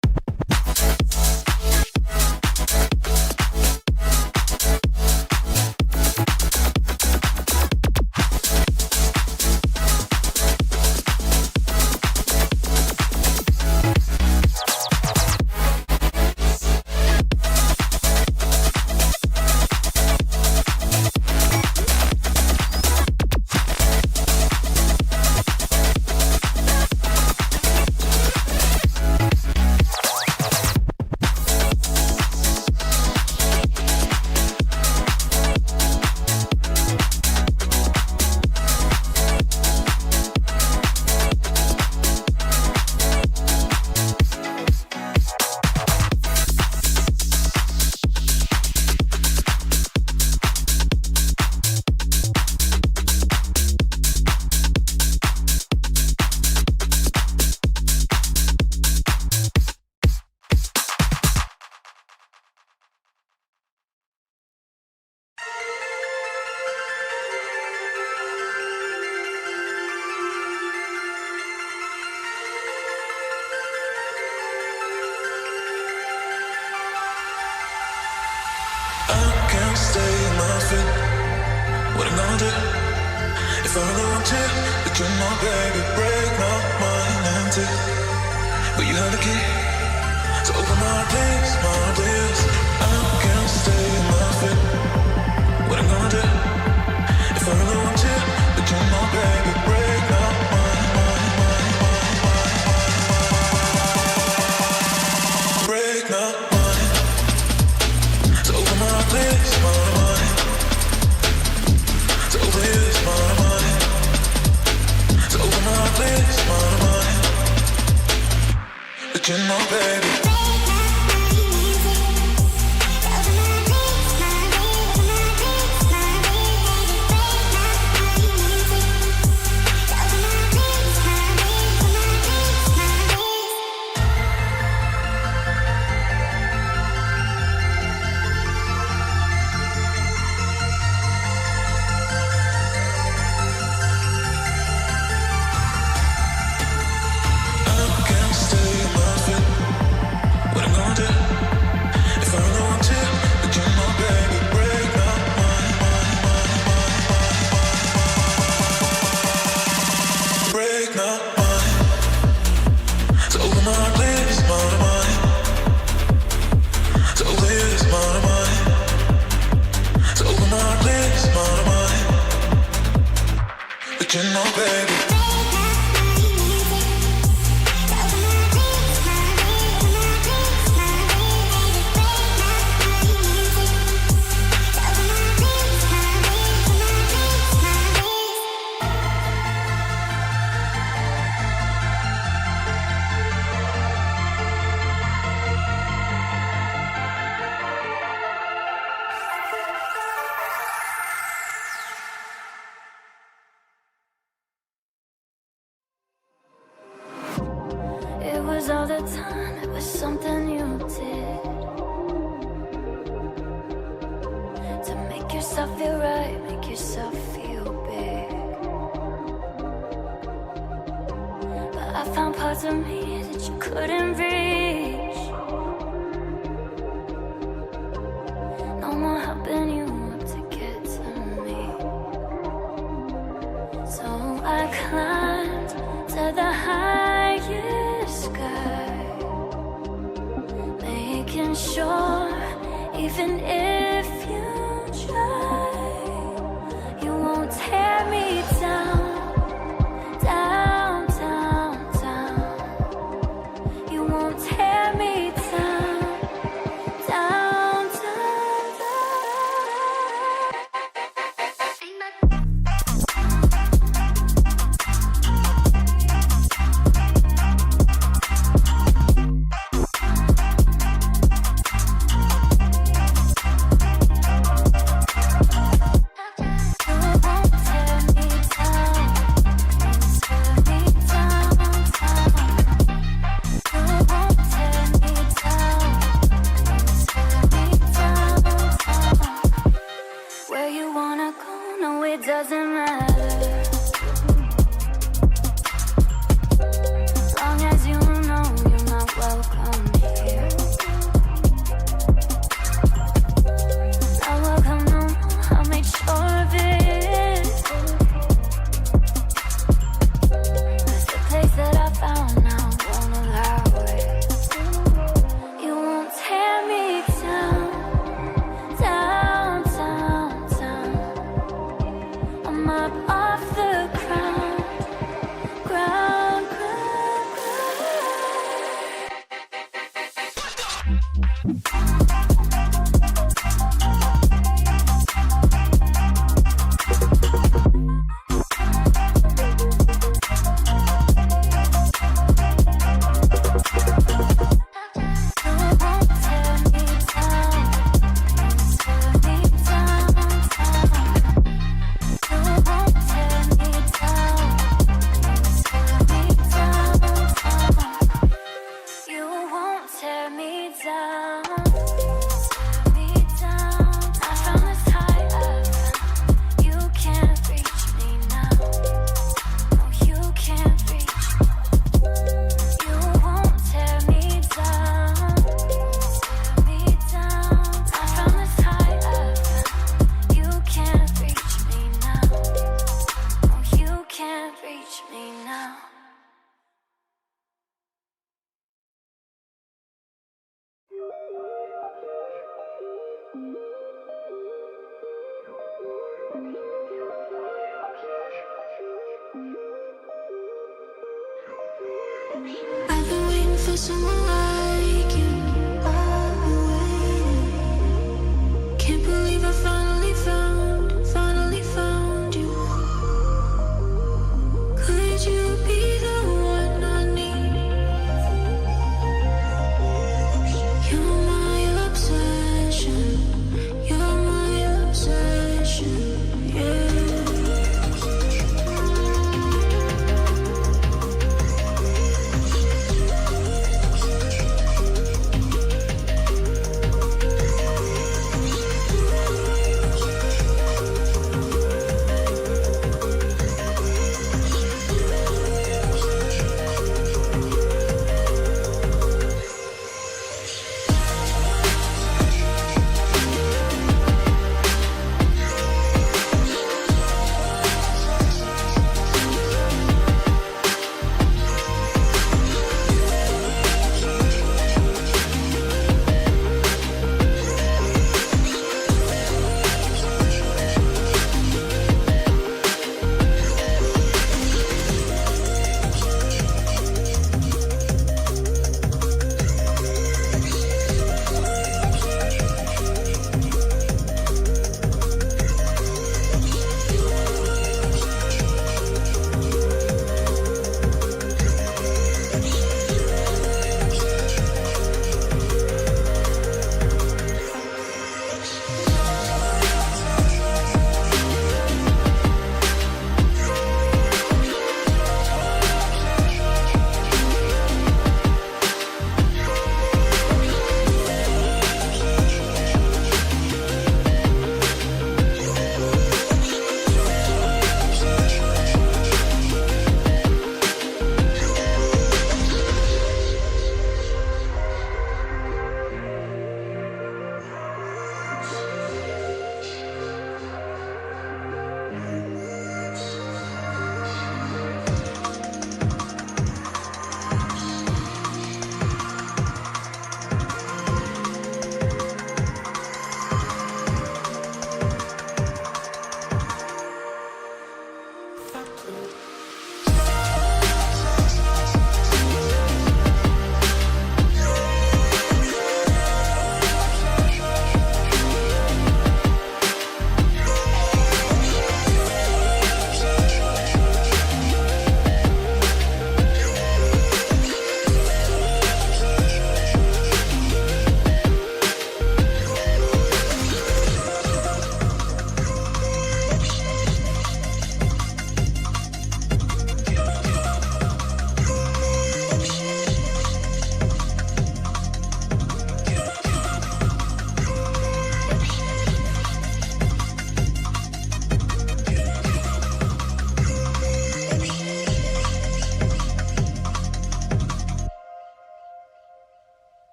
Stay in my feet. What I'm gonna do if I really want you? But you're my baby, break my mind empty. But you have the key, so open my place, my place. I can't stay in my feet. What I'm gonna do if I really want you? But you're my baby, break my mind, break my mind. So open my place, my mind. So please, my mind. So open my place, my mind. But you know, baby. You know, baby. the time, it was something you did to make yourself feel right, make yourself feel big. But I found parts of me that you couldn't reach. No more helping you up to get to me. So I climbed to the highest sky, making sure even if you try, you won't tear me down, down, down, down. You won't tear me down, down, down, where you wanna go, no, it doesn't matter. Long as you know you're not welcome here. Not welcome no more, I'll make sure of it. 'Cause the place that I found now won't allow it. You won't tear me down, down, down, down. I'm up off the ground, ground, ground, you won't tear me down, tear me down, down. You won't tear me down, tear me down, down. You won't tear me down, tear me down. Not from this high up, you can't reach me now. No, you can't reach me. You won't tear me down, tear me down. Not from this high up, you can't reach me now. No, you can't reach me now. I've been waiting for someone like you. I've been waiting. Can't believe I finally found you. Could you be the one I need? You're my obsession. You're my obsession. Yeah.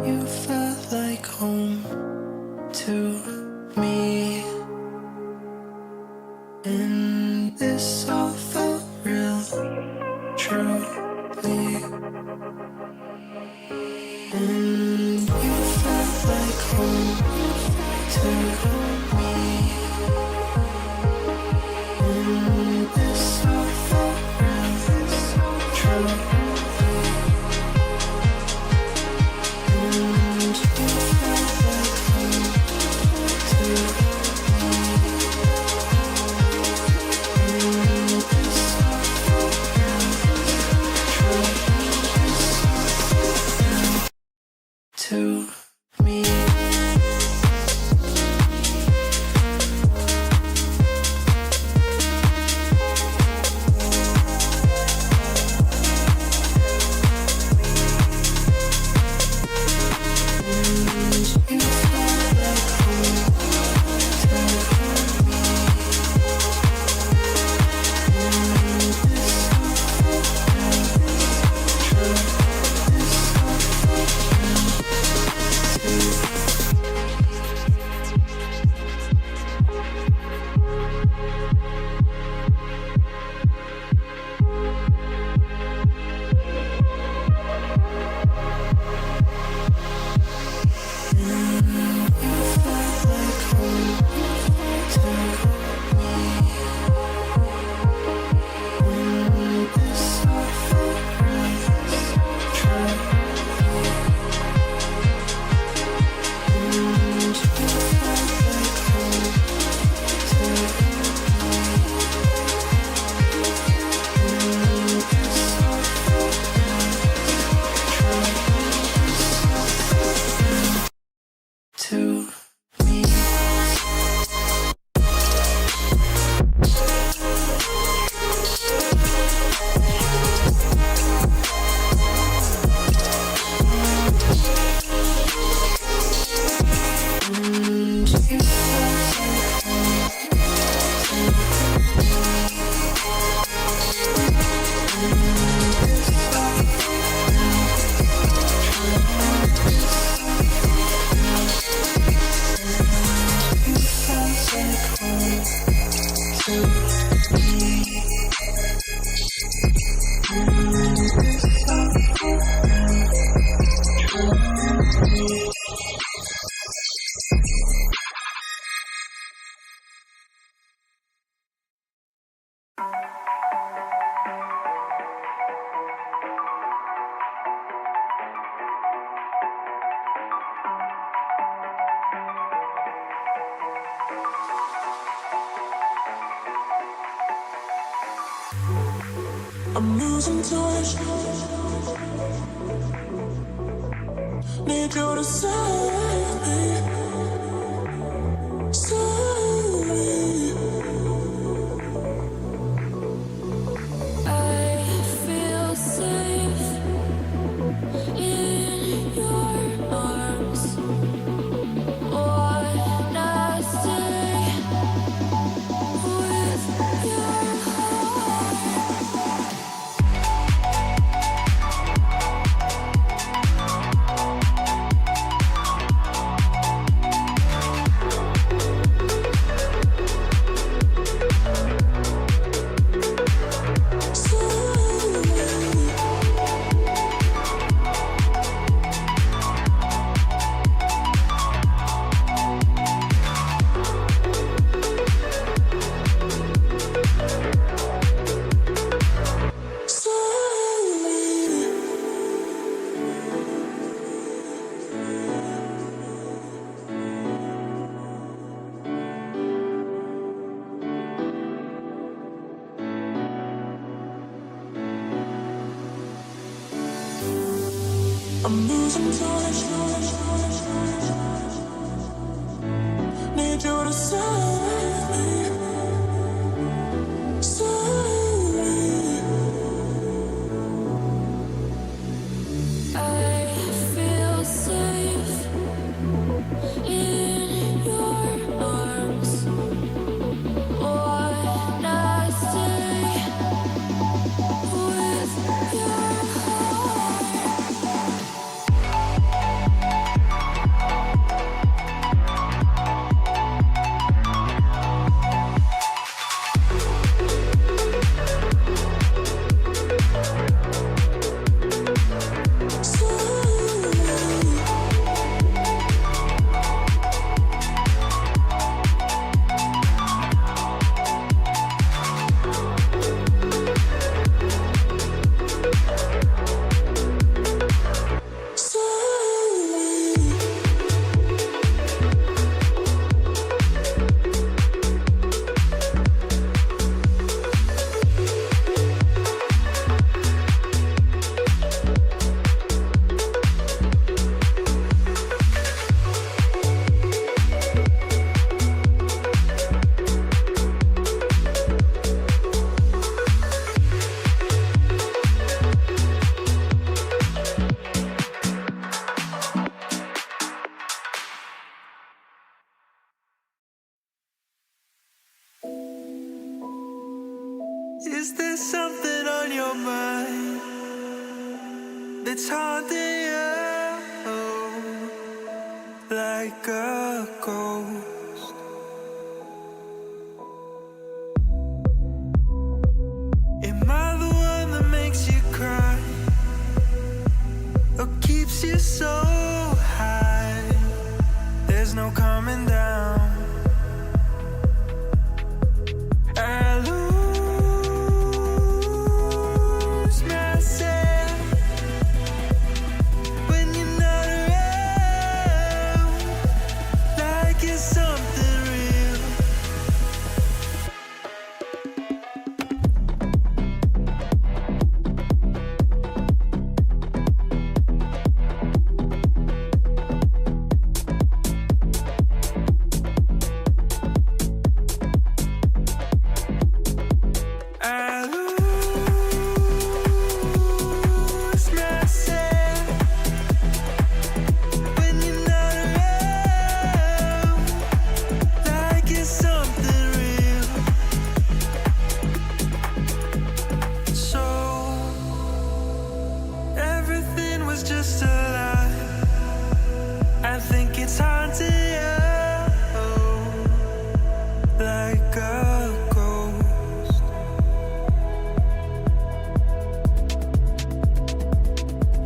You felt like home to me, and this all felt real, truly. And you felt like home to me, and this all felt real, truly. And you felt like home to me, and this all felt real, truly. To me. To me. And you felt like I'm losing touch. Need you to save me. Save me. I feel safe in your arms. Wanna stay with your heart. I'm losing touch. Need you to save me. Save me. I feel safe in your arms. Wanna stay with your heart. It's haunting you like a ghost. Am I the one that makes you cry or keeps you so high? There's no coming down. I lose myself when you're not around, like it's something real. I lose myself when you're not around, like it's something real. So everything was just a lie. I think it's haunting you like a ghost.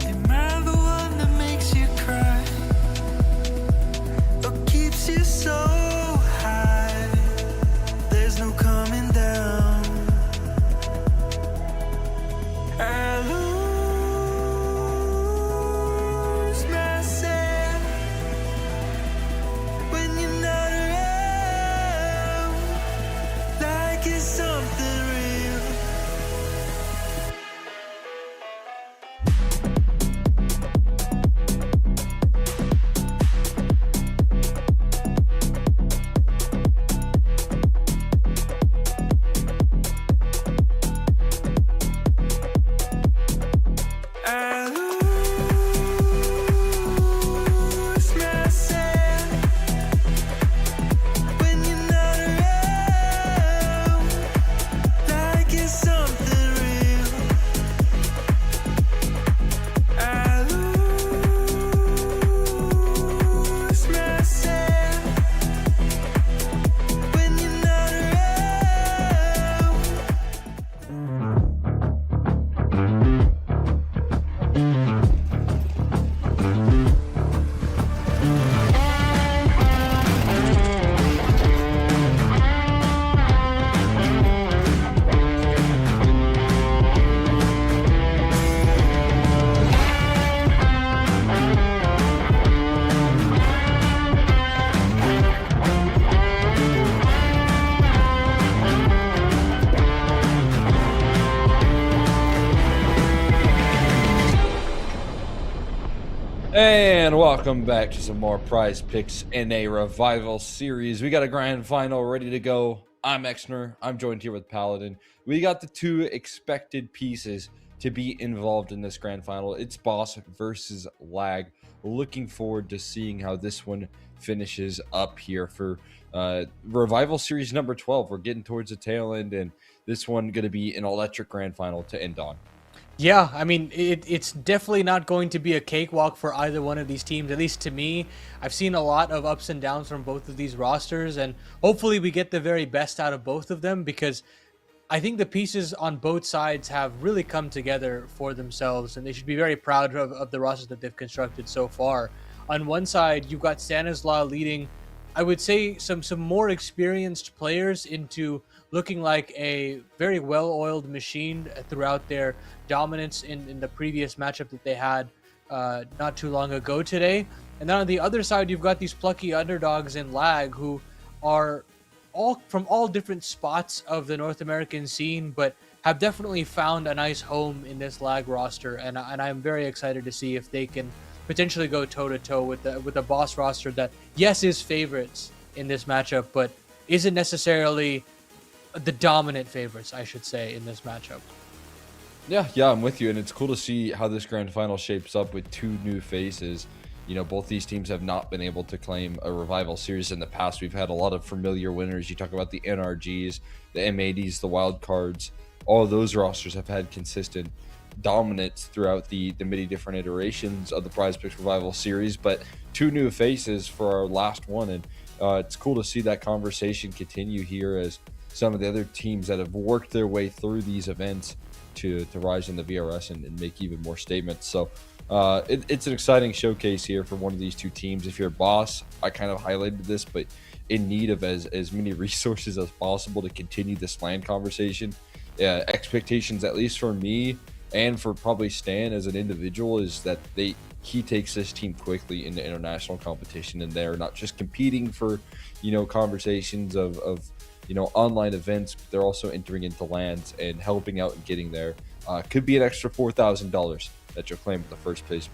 Am I the one that makes you cry or keeps you so high? There's no coming down. I lose myself when you're not around, like it's something real. I lose myself when you're not around, like it's something real. I lose myself when you're not around. And welcome back to some more prize picks in a revival series. We got a grand final ready to go. I'm Exner. I'm joined here with Paladin. We got the two expected pieces to be involved in this grand final. It's Boss versus Lag. Looking forward to seeing how this one finishes up here for revival series number 12. We're getting towards the tail end, and this one going to be an electric grand final to end on. Yeah, I mean, it's definitely not going to be a cakewalk for either one of these teams, at least to me. I've seen a lot of ups and downs from both of these rosters, and hopefully we get the very best out of both of them, because I think the pieces on both sides have really come together for themselves, and they should be very proud of the rosters that they've constructed so far. On one side, you've got Stanislaw leading, I would say, some more experienced players into looking like a very well-oiled machine throughout their dominance in the previous matchup that they had not too long ago today. And then on the other side, you've got these plucky underdogs in Lag, who are all from all different spots of the North American scene, but have definitely found a nice home in this Lag roster. And I'm very excited to see if they can potentially go toe-to-toe with the Boss roster that, yes, is favorites in this matchup, but isn't necessarily the dominant favorites, I should say, in this matchup. Yeah, I'm with you, and it's cool to see how this grand final shapes up with two new faces. You know, both these teams have not been able to claim a revival series in the past. We've had a lot of familiar winners. You talk about the NRGs, the M80s, the wild cards. All of those rosters have had consistent dominance throughout the many different iterations of the PrizePicks Revival series, but 2 new faces for our last one, and it's cool to see that conversation continue here as some of the other teams that have worked their way through these events to rise in the VRS and make even more statements. So it's an exciting showcase here for one of these 2 teams. If you're a boss, I kind of highlighted this, but in need of as many resources as possible to continue this land conversation. Expectations, at least for me and for probably Stan as an individual, is that he takes this team quickly into international competition, and they're not just competing for, conversations of online events, but they're also entering into lands and helping out and getting there. Could be an extra $4,000 that you'll claim with the first place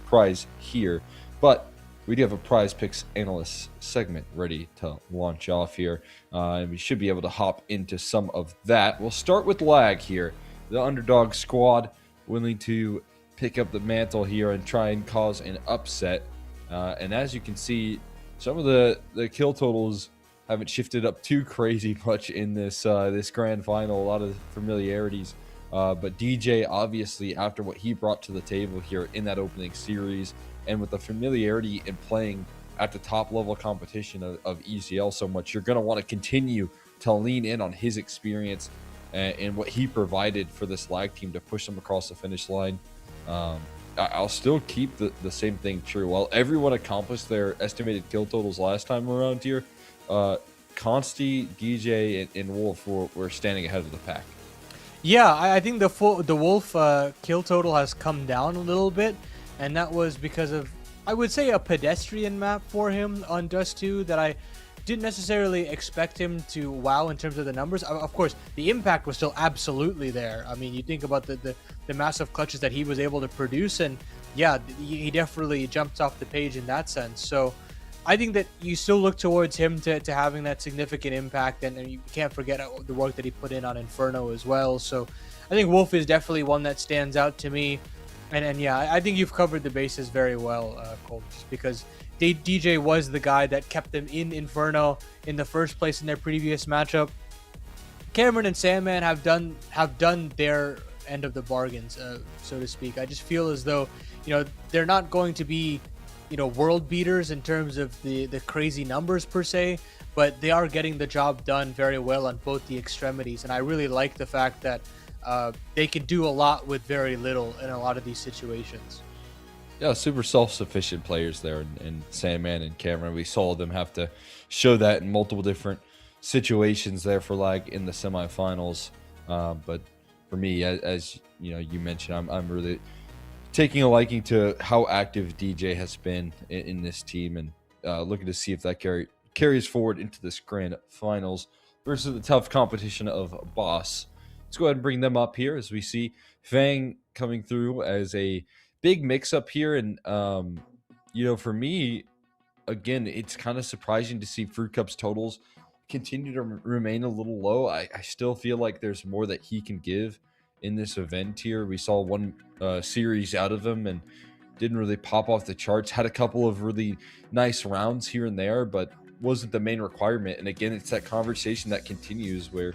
prize here. But we do have a PrizePicks analyst segment ready to launch off here, and we should be able to hop into some of that. We'll start with lag here. The underdog squad willing to pick up the mantle here and try and cause an upset. And as you can see, some of the kill totals haven't shifted up too crazy much in this grand final. A lot of familiarities. But DJ, obviously, after what he brought to the table here in that opening series, and with the familiarity in playing at the top level competition of ECL so much, you're going to want to continue to lean in on his experience and what he provided for this lag team to push them across the finish line. I'll still keep the same thing true. While everyone accomplished their estimated kill totals last time around here, Consti, DJ, and Wolf were standing ahead of the pack. Yeah, I think the Wolf kill total has come down a little bit, and that was because of, I would say, a pedestrian map for him on Dust 2 that I didn't necessarily expect him to wow in terms of the numbers. Of course, the impact was still absolutely there. I mean, you think about the massive clutches that he was able to produce, and yeah, he definitely jumped off the page in that sense. So I think that you still look towards him to having that significant impact, and you can't forget the work that he put in on Inferno as well. So I think Wolf is definitely one that stands out to me. And yeah, I think you've covered the bases very well, Cole, just because DJ was the guy that kept them in Inferno in the first place in their previous matchup. Cameron and Sandman have done their end of the bargains, so to speak. I just feel as though, they're not going to be, world beaters in terms of the crazy numbers per se, but they are getting the job done very well on both the extremities. And I really like the fact that they can do a lot with very little in a lot of these situations. Yeah, super self-sufficient players there, and Sandman and Cameron. We saw them have to show that in multiple different situations there for lag in the semifinals. But for me, as you mentioned, I'm really taking a liking to how active DJ has been in this team, and looking to see if that carries forward into this grand finals versus the tough competition of Boss. Let's go ahead and bring them up here as we see Fang coming through as a big mix-up here. And, for me, again, it's kind of surprising to see Fruit Cup's totals continue to remain a little low. I still feel like there's more that he can give in this event here. We saw one series out of him and didn't really pop off the charts. Had a couple of really nice rounds here and there, but wasn't the main requirement. And again, it's that conversation that continues where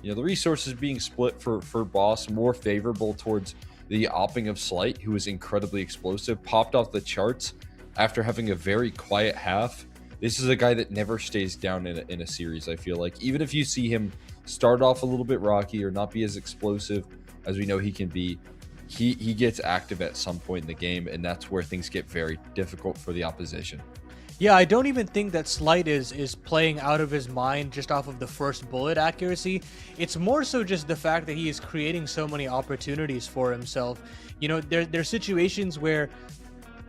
the resources being split for Boss more favorable towards the opping of Slight, who was incredibly explosive, popped off the charts after having a very quiet half. This is a guy that never stays down in a series, I feel like. Even if you see him start off a little bit rocky or not be as explosive as we know he can be, he gets active at some point in the game, and that's where things get very difficult for the opposition. Yeah, I don't even think that Slight is playing out of his mind just off of the first bullet accuracy. It's more so just the fact that he is creating so many opportunities for himself. There's situations where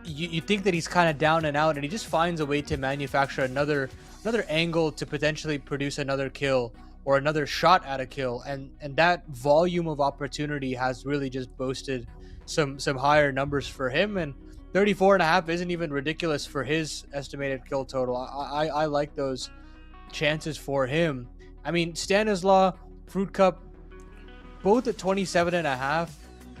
you think that he's kind of down and out, and he just finds a way to manufacture another angle to potentially produce another kill or another shot at a kill, and that volume of opportunity has really just boosted some higher numbers for him. And 34.5 isn't even ridiculous for his estimated kill total. I like those chances for him. I mean, Stanislaw, Fruit Cup, both at 27.5,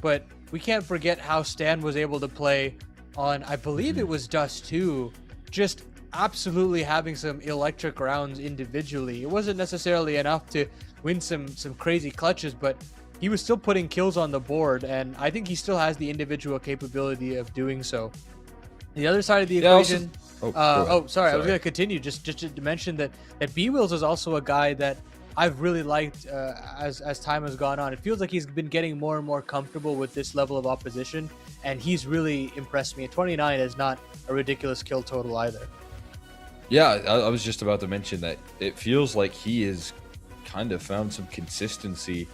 but we can't forget how Stan was able to play on, I believe it was Dust 2, just absolutely having some electric rounds individually. It wasn't necessarily enough to win some crazy clutches, but he was still putting kills on the board, and I think he still has the individual capability of doing so. The other side of the Yeah, also- equation. Oh, go ahead. Sorry, I was Sorry. gonna continue just to mention that B Wheels is also a guy that I've really liked as time has gone on. It feels like he's been getting more and more comfortable with this level of opposition, and he's really impressed me. 29 is not a ridiculous kill total either. Yeah, I was just about to mention that it feels like he has kind of found some consistency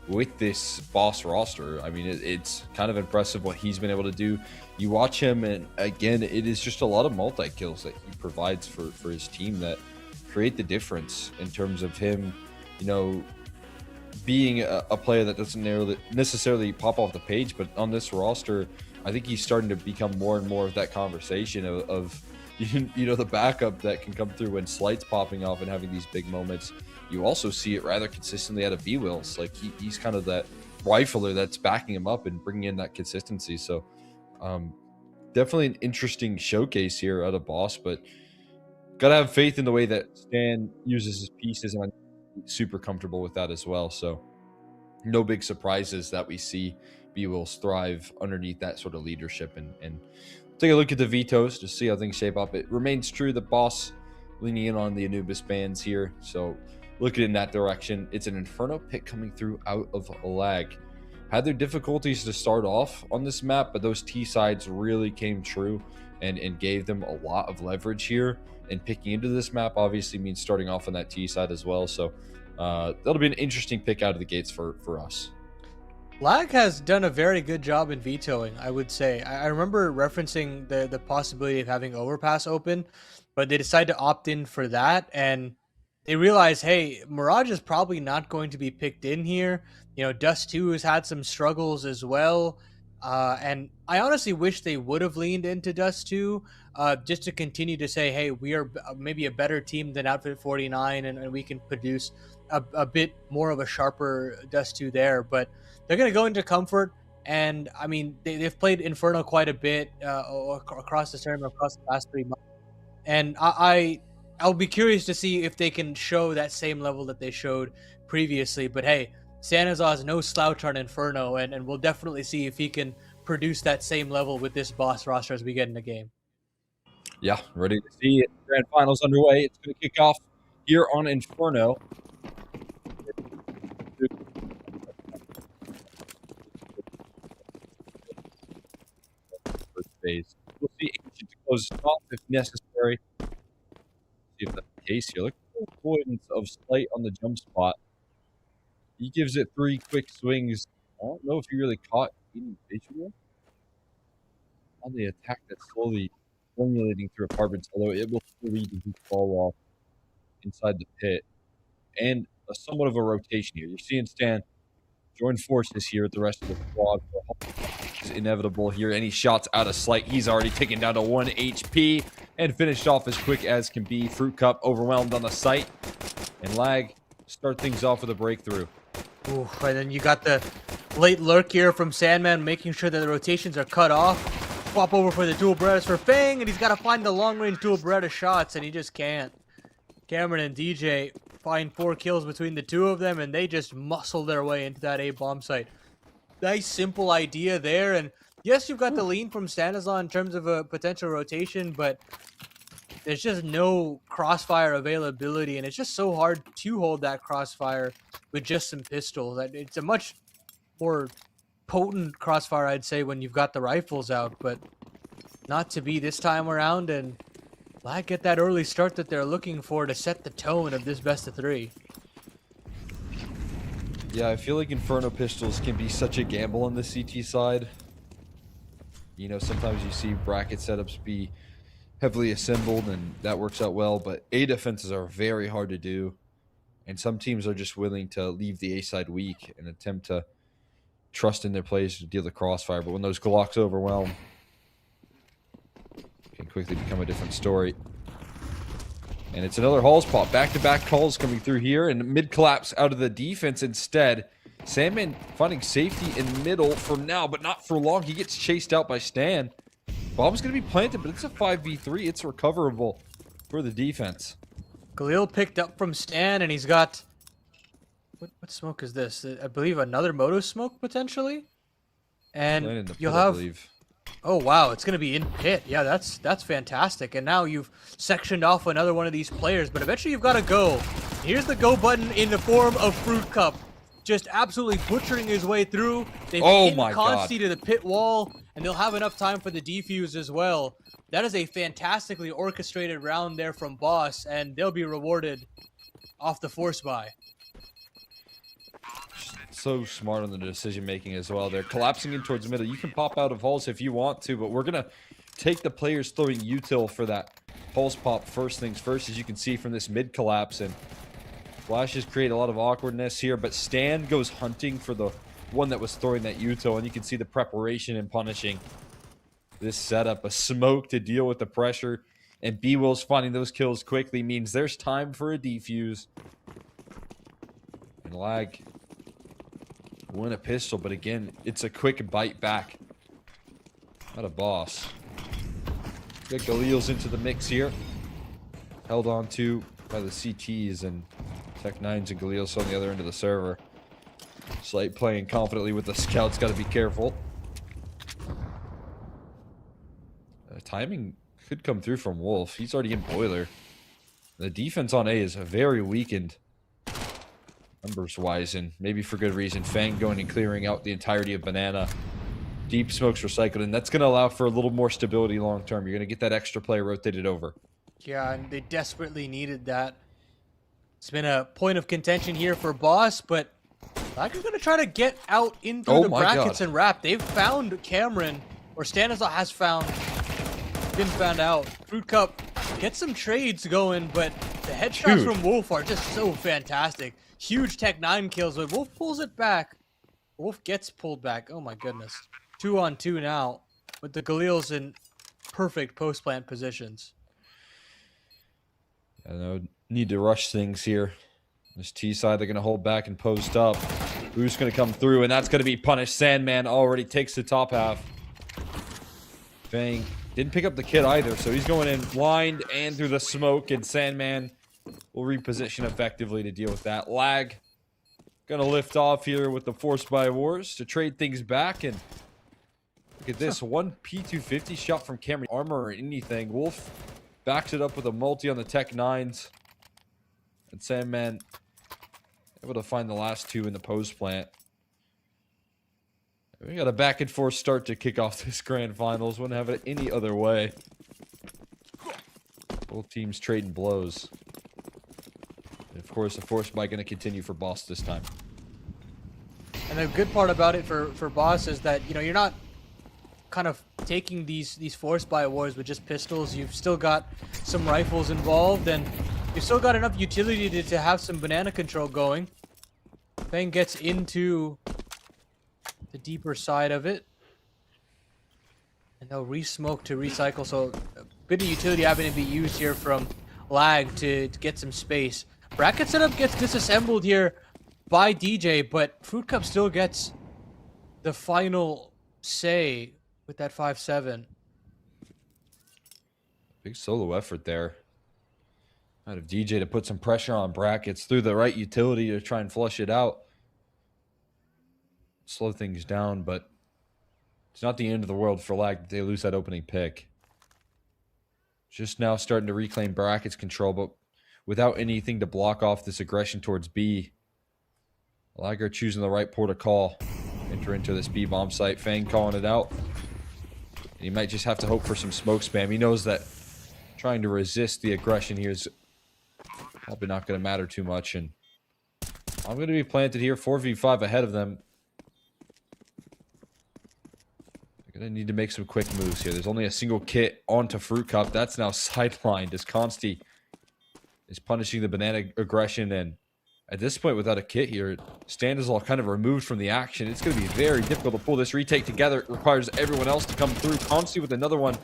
with this boss roster. I mean, it's kind of impressive what he's been able to do. You watch him, and again, it is just a lot of multi kills that he provides for his team that create the difference in terms of him, you know, being a player that doesn't necessarily pop off the page, but on this roster, I think he's starting to become more and more of that conversation of you know, the backup that can come through when Slight's popping off and having these big moments. You also see it rather consistently out of B-Wills. Like he's kind of that rifler that's backing him up and bringing in that consistency. So definitely an interesting showcase here out of Boss, but gotta have faith in the way that Stan uses his pieces, and I'm super comfortable with that as well. So no big surprises that we see B-Wills thrive underneath that sort of leadership. And take a look at the vetoes to see how things shape up. It remains true the Boss leaning in on the Anubis bands here, so looking in that direction. It's an Inferno pick coming through out of lag. Had their difficulties to start off on this map, but those T sides really came true and gave them a lot of leverage here. And picking into this map obviously means starting off on that T side as well. So that'll be an interesting pick out of the gates for us. Lag has done a very good job in vetoing, I would say. I remember referencing the possibility of having Overpass open, but they decided to opt in for that, and they realized, hey, Mirage is probably not going to be picked in here. You know, Dust 2 has had some struggles as well, and I honestly wish they would have leaned into Dust 2 just to continue to say, hey, we are maybe a better team than Outfit 49, and we can produce a bit more of a sharper Dust 2 there, but they're going to go into Comfort, and I mean, they've played Inferno quite a bit across the tournament, across the last 3 months, and I'll be curious to see if they can show that same level that they showed previously. But hey, Stanislaw is no slouch on Inferno, and we'll definitely see if he can produce that same level with this Boss roster as we get in the game. Yeah, ready to see it. Grand finals underway. It's going to kick off here on Inferno. First phase. We'll see Ancient to close it off if necessary. See if that's the case here. Look at the avoidance of Slight on the jump spot. He gives it 3 quick swings. I don't know if he really caught any visual on the attack that's slowly formulating through apartments, although it will still lead to his fall off inside the pit. And somewhat of a rotation here. You're seeing Stan join forces here with the rest of the squad. Is inevitable here. Any shots out of Slight, he's already taken down to 1 HP and finished off as quick as can be. Fruit Cup overwhelmed on the site, and Lag start things off with a breakthrough. Ooh, and then you got the late lurk here from Sandman, making sure that the rotations are cut off. Swap over for the dual Berettas for Fang, and he's got to find the long-range dual Beretta shots, and he just can't. Cameron and DJ find 4 kills between the two of them, and they just muscle their way into that A bomb site. Nice, simple idea there, and yes, you've got the lean from Stanislaw in terms of a potential rotation, but there's just no crossfire availability, and it's just so hard to hold that crossfire with just some pistols. It's a much more potent crossfire, I'd say, when you've got the rifles out, but not to be this time around, and Lag get that early start that they're looking for to set the tone of this best of 3. Yeah, I feel like Inferno pistols can be such a gamble on the CT side. You know, sometimes you see bracket setups be heavily assembled, and that works out well, but A defenses are very hard to do, and some teams are just willing to leave the A side weak and attempt to trust in their players to deal the crossfire. But when those Glocks overwhelm, it can quickly become a different story. And it's another Halls pop. Back-to-back calls coming through here, and mid-collapse out of the defense instead. Sandman finding safety in middle for now, but not for long. He gets chased out by Stan. Bomb's going to be planted, but it's a 5v3. It's recoverable for the defense. Khalil picked up from Stan, and he's got What smoke is this? I believe another moto smoke potentially. And Landed in the you'll pit, I have. believe. Oh wow, it's gonna be in pit. Yeah, that's fantastic. And now you've sectioned off another one of these players, but eventually you've got to go. Here's the go button in the form of Fruit Cup, just absolutely butchering his way through. They've Oh pinned my God. Consti to the pit wall, and they'll have enough time for the defuse as well. That is a fantastically orchestrated round there from Boss, and they'll be rewarded off the force buy. So smart on the decision making as well. They're collapsing in towards the middle. You can pop out of hulls if you want to, but we're gonna take the players throwing util for that pulse pop first things first, as you can see from this mid collapse. And flashes create a lot of awkwardness here, but Stan goes hunting for the one that was throwing that util, and you can see the preparation and punishing this setup. A smoke to deal with the pressure, and B-Will's finding those kills quickly means there's time for a defuse. And Lag win a pistol, but again, it's a quick bite back. Not a boss. Get Galil's into the mix here. Held on to by the CTs and Tech 9s and Galil's on the other end of the server. Slight playing confidently with the scouts, got to be careful. Timing could come through from Wolf. He's already in Boiler. The defense on A is very weakened numbers-wise, and maybe for good reason. Fang going and clearing out the entirety of Banana. Deep smokes recycled, and that's going to allow for a little more stability long-term. You're going to get that extra player rotated over. Yeah, and they desperately needed that. It's been a point of contention here for Boss, but Lag is going to try to get out in through Oh the my brackets God. and wrap. They've found Cameron, or Stanislaw has been found out. Fruit Cup gets some trades going, but the headshots Dude. from Wolf are just so fantastic. Huge Tech 9 kills, but Wolf pulls it back. Wolf gets pulled back. Oh my goodness. 2-on-2 now, with the Galils in perfect post-plant positions. No need to rush things here. This T side, they're going to hold back and post up. Who's going to come through, and that's going to be punished. Sandman already takes the top half. Fang didn't pick up the kit either, so he's going in blind and through the smoke, and Sandman will reposition effectively to deal with that. Lag going to lift off here with the Force by Wars to trade things back, and look at this. One P250 shot from Cameron. Armor or anything. Wolf backs it up with a multi on the Tech 9s. And Sandman able to find the last two in the post plant. We got a back and forth start to kick off this grand finals. Wouldn't have it any other way. Both teams trading blows. And of course, the force bite going to continue for Boss this time. And the good part about it for Boss is that, you know, you're not kind of taking these force buy wars with just pistols. You've still got some rifles involved, and you've still got enough utility to have some banana control going. Fang gets into the deeper side of it, and they'll re-smoke to recycle, so a bit of utility having to be used here from Lag to get some space. Bracket setup gets disassembled here by DJ, but Fruit Cup still gets the final say with that 5-7. Big solo effort there out of DJ to put some pressure on brackets through the right utility to try and flush it out. Slow things down, but it's not the end of the world for Lag that they lose that opening pick. Just now starting to reclaim brackets control, but without anything to block off this aggression towards B. Lag are choosing the right port of call. Enter into this B bomb site. Fang calling it out. And he might just have to hope for some smoke spam. He knows that trying to resist the aggression here is probably not going to matter too much. And I'm going to be planted here, 4v5 ahead of them. They're going to need to make some quick moves here. There's only a single kit onto Fruit Cup. That's now sidelined as Consti is punishing the banana aggression. And at this point, without a kit here, Stanislaw kind of removed from the action. It's going to be very difficult to pull this retake together. It requires everyone else to come through. Consti with another one,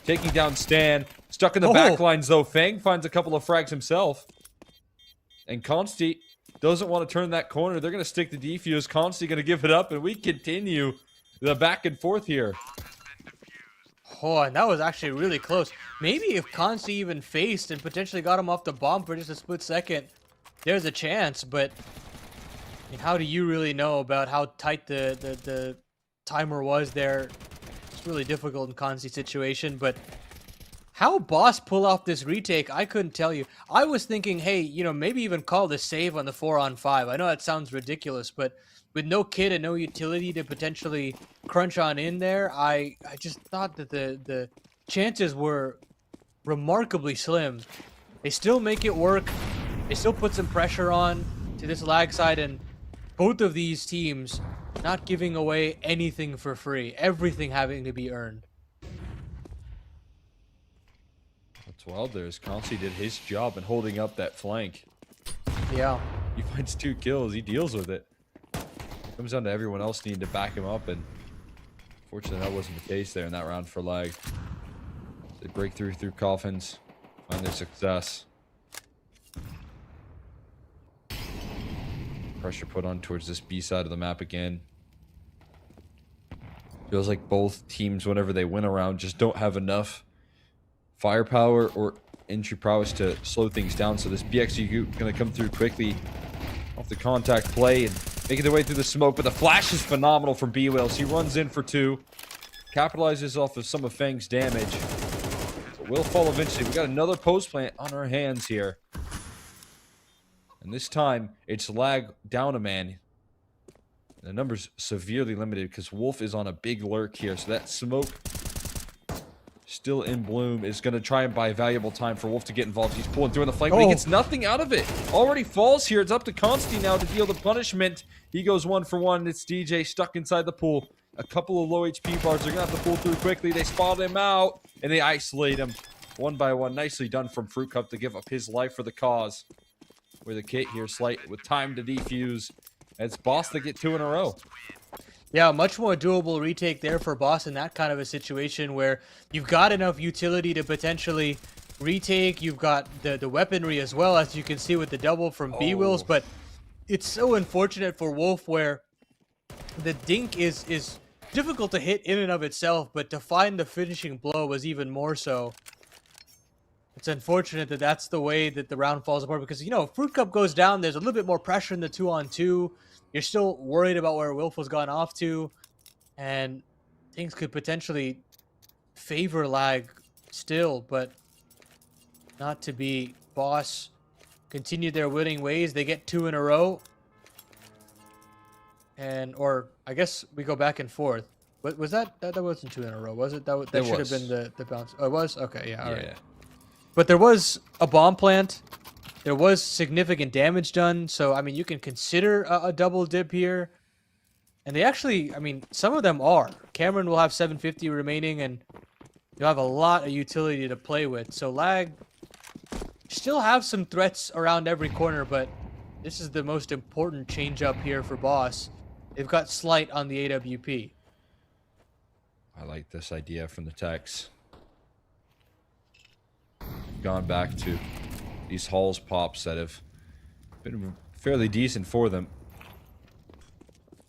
taking down Stan. Stuck in the back lines, though. Fang finds a couple of frags himself. And Consti doesn't want to turn that corner. They're going to stick the defuse. Consti going to give it up, and we continue the back and forth here. Oh, and that was actually really close. Maybe if Consti even faced and potentially got him off the bomb for just a split second, there's a chance, but mean, how do you really know about how tight the timer was there? It's really difficult in Consi's situation, but how Boss pull off this retake, I couldn't tell you. I was thinking, hey, you know, maybe even call the save on the 4-on-5. I know that sounds ridiculous, but with no kit and no utility to potentially crunch on in there, I just thought that the chances were remarkably slim. They still make it work. They still put some pressure on to this lag side, and both of these teams not giving away anything for free. Everything having to be earned. That's wild there as Consi did his job in holding up that flank. Yeah. He finds 2 kills. He deals with it. Comes down to everyone else needing to back him up, and fortunately that wasn't the case there in that round for lag. They break through coffins, find their success. Pressure put on towards this B side of the map again. Feels like both teams, whenever they win a round, just don't have enough firepower or entry prowess to slow things down. So this BXU going to come through quickly off the contact play and making their way through the smoke. But the flash is phenomenal from B-Wales. He runs in for 2, capitalizes off of some of Fang's damage. But will fall eventually. We got another post plant on our hands here. And this time, it's lag down a man. The number's severely limited because Wolf is on a big lurk here. So that smoke still in bloom is going to try and buy valuable time for Wolf to get involved. He's pulling through in the flank, but he gets nothing out of it. Already falls here. It's up to Consti now to deal the punishment. He goes 1 for 1. It's DJ stuck inside the pool. A couple of low HP bars. They're going to have to pull through quickly. They spot him out, and they isolate him 1 by 1. Nicely done from Fruit Cup to give up his life for the cause. With a kit here, Slight with time to defuse. It's Boss to get 2 in a row. Yeah, much more doable retake there for Boss in that kind of a situation where you've got enough utility to potentially retake. You've got the weaponry as well, as you can see with the double from B-Wills. But it's so unfortunate for Wolf where the dink is difficult to hit in and of itself, but to find the finishing blow was even more so. It's unfortunate that that's the way that the round falls apart because, you know, if Fruit Cup goes down, there's a little bit more pressure in the 2-on-2. You're still worried about where Wilf was gone off to, and things could potentially favor lag still, but not to be. Boss continued their winning ways. They get 2 in a row. And, or I guess we go back and forth. Was that wasn't 2 in a row, was it? That should have been the bounce. Oh, it was? Okay, yeah, all right. Yeah. But there was a bomb plant. There was significant damage done. So, I mean, you can consider a double dip here. And they actually, I mean, some of them are. Cameron will have 750 remaining, and you'll have a lot of utility to play with. So, lag still have some threats around every corner, but this is the most important change up here for Boss. They've got Slight on the AWP. I like this idea from the Techs. Gone back to these Halls pops that have been fairly decent for them.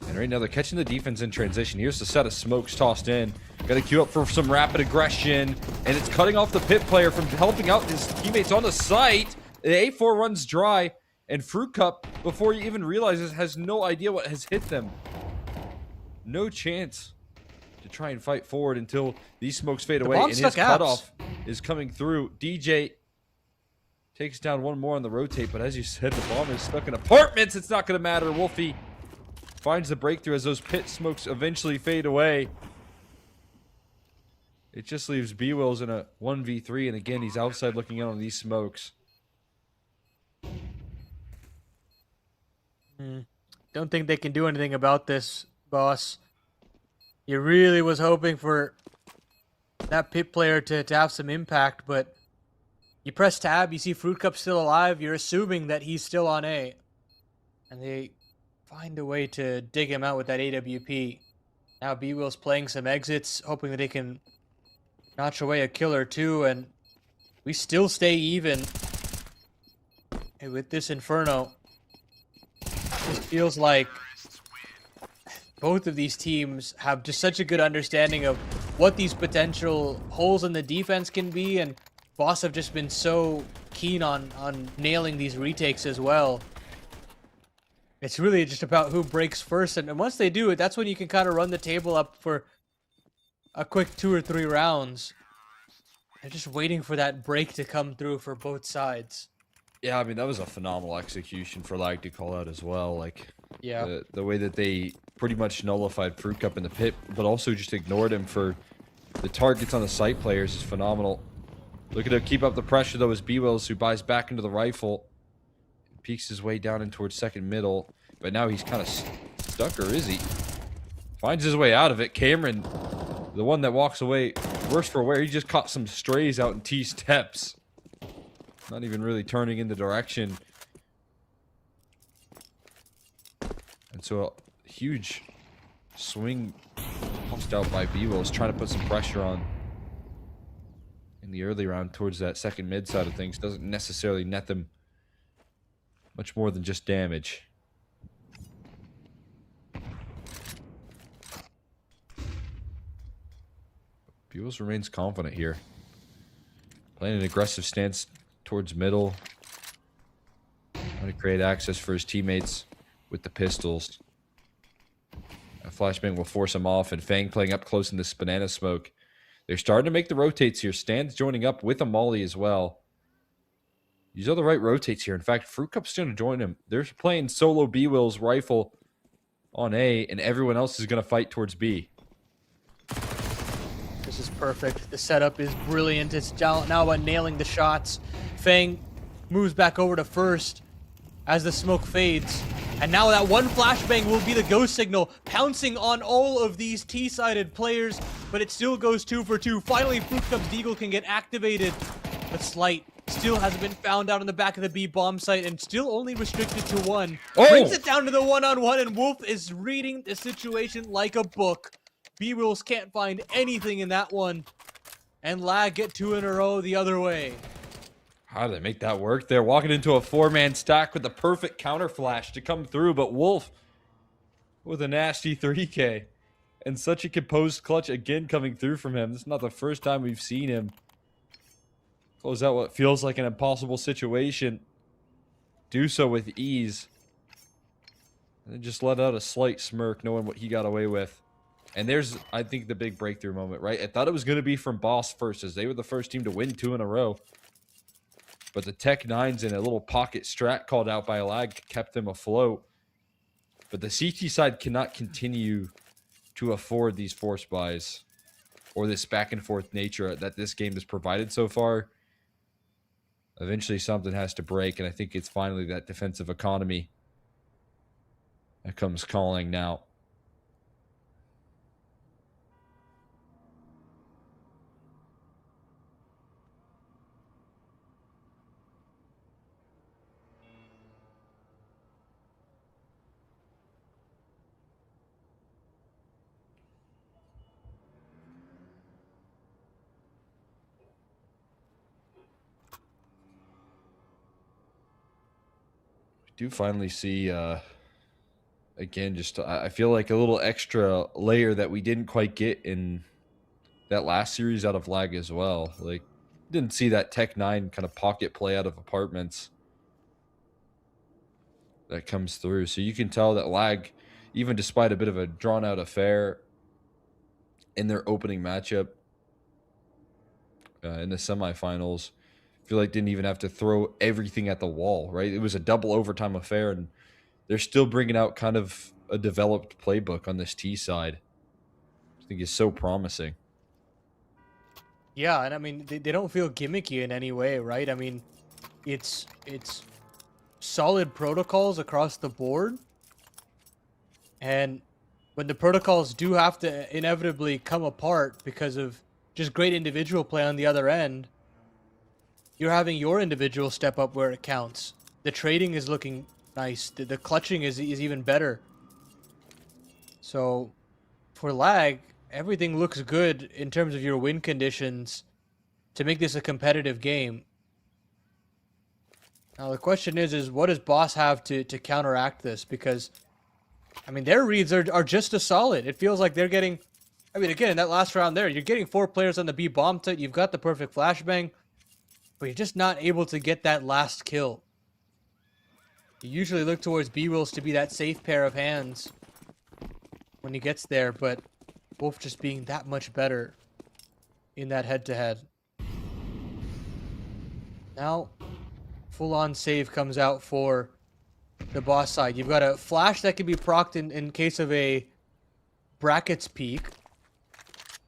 And right now they're catching the defense in transition. Here's the set of smokes tossed in. Got to queue up for some rapid aggression. And it's cutting off the pit player from helping out his teammates on the site. The A4 runs dry. And Fruit Cup, before he even realizes, has no idea what has hit them. No chance to try and fight forward until these smokes fade away. And his cutoff is coming through. DJ takes down one more on the rotate. But as you said, the bomb is stuck in apartments. It's not going to matter. Wolfie finds the breakthrough as those pit smokes eventually fade away. It just leaves B-Wills in a 1v3. And again, he's outside looking in on these smokes. Don't think they can do anything about this, Boss. You really was hoping for that pit player to have some impact, but you press tab, you see Fruit Cup still alive, you're assuming that he's still on A. And they find a way to dig him out with that AWP. Now B-Will's playing some exits, hoping that they can notch away a kill or two, and we still stay even. Hey, with this Inferno, it feels like both of these teams have just such a good understanding of what these potential holes in the defense can be, and Boss have just been so keen on nailing these retakes as well. It's really just about who breaks first, and once they do it, that's when you can kind of run the table up for a quick 2 or 3 rounds. They're just waiting for that break to come through for both sides. Yeah, I mean, that was a phenomenal execution for Lag to call out as well. Like, Yeah. the way that they pretty much nullified Fruit Cup in the pit, but also just ignored him for the targets on the site players is phenomenal. Looking to keep up the pressure, though, is B-Wills, who buys back into the rifle. Peeks his way down in towards second middle, but now he's kind of stuck, or is he? Finds his way out of it. Cameron, the one that walks away worse for wear, he just caught some strays out in T steps. Not even really turning in the direction. And so a huge swing tossed out by B-Wills, trying to put some pressure on in the early round towards that second mid side of things. Doesn't necessarily net them much more than just damage. B-Wills remains confident here. Playing an aggressive stance towards middle. Trying to create access for his teammates with the pistols. A flashbang will force him off, and Fang playing up close in this banana smoke. They're starting to make the rotates here. Stan's joining up with a molly as well. These are the right rotates here. In fact, Fruit Cup's going to join him. They're playing solo B-Will's rifle on A, and everyone else is going to fight towards B. This is perfect. The setup is brilliant. It's now about nailing the shots. Fang moves back over to first as the smoke fades. And now that one flashbang will be the go signal, pouncing on all of these T-sided players, but it still goes 2 for 2. Finally, Fruit Cup's Deagle can get activated, but Slight still hasn't been found out on the back of the B bomb site and still only restricted to 1. Oh! Brings it down to the one-on-one, and Wolf is reading the situation like a book. B-Wills can't find anything in that one, and Lag get 2 in a row the other way. How do they make that work? They're walking into a 4-man stack with the perfect counter flash to come through, but Wolf with a nasty 3K. And such a composed clutch again coming through from him. This is not the first time we've seen him close out what feels like an impossible situation. Do so with ease. And then just let out a slight smirk knowing what he got away with. And there's, I think, the big breakthrough moment, right? I thought it was going to be from Boss first, as they were the first team to win 2 in a row. But the Tech 9s and a little pocket strat called out by Lag kept them afloat. But the CT side cannot continue to afford these force buys or this back and forth nature that this game has provided so far. Eventually something has to break, and I think it's finally that defensive economy that comes calling now. Do finally see again, just I feel like a little extra layer that we didn't quite get in that last series out of Lag as well. Like, didn't see that Tech 9 kind of pocket play out of apartments that comes through. So you can tell that Lag, even despite a bit of a drawn out affair in their opening matchup in the semifinals, I feel like didn't even have to throw everything at the wall, right? It was a double overtime affair, and they're still bringing out kind of a developed playbook on this T side. I think is so promising. Yeah, and I mean, they don't feel gimmicky in any way, right? I mean, it's solid protocols across the board. And when the protocols do have to inevitably come apart because of just great individual play on the other end, you're having your individual step up where it counts. The trading is looking nice. The clutching is even better. So for Lag, everything looks good in terms of your win conditions to make this a competitive game. Now the question is what does Boss have to counteract this? Because, I mean, their reads are just as solid. It feels like they're getting, I mean, again, in that last round there, you're getting 4 players on the B bomb site. You've got the perfect flashbang, but you're just not able to get that last kill. You usually look towards B-Wills to be that safe pair of hands when he gets there, but Wolf just being that much better in that head-to-head. Now, full-on save comes out for the boss side. You've got a flash that can be procced in case of a brackets peak,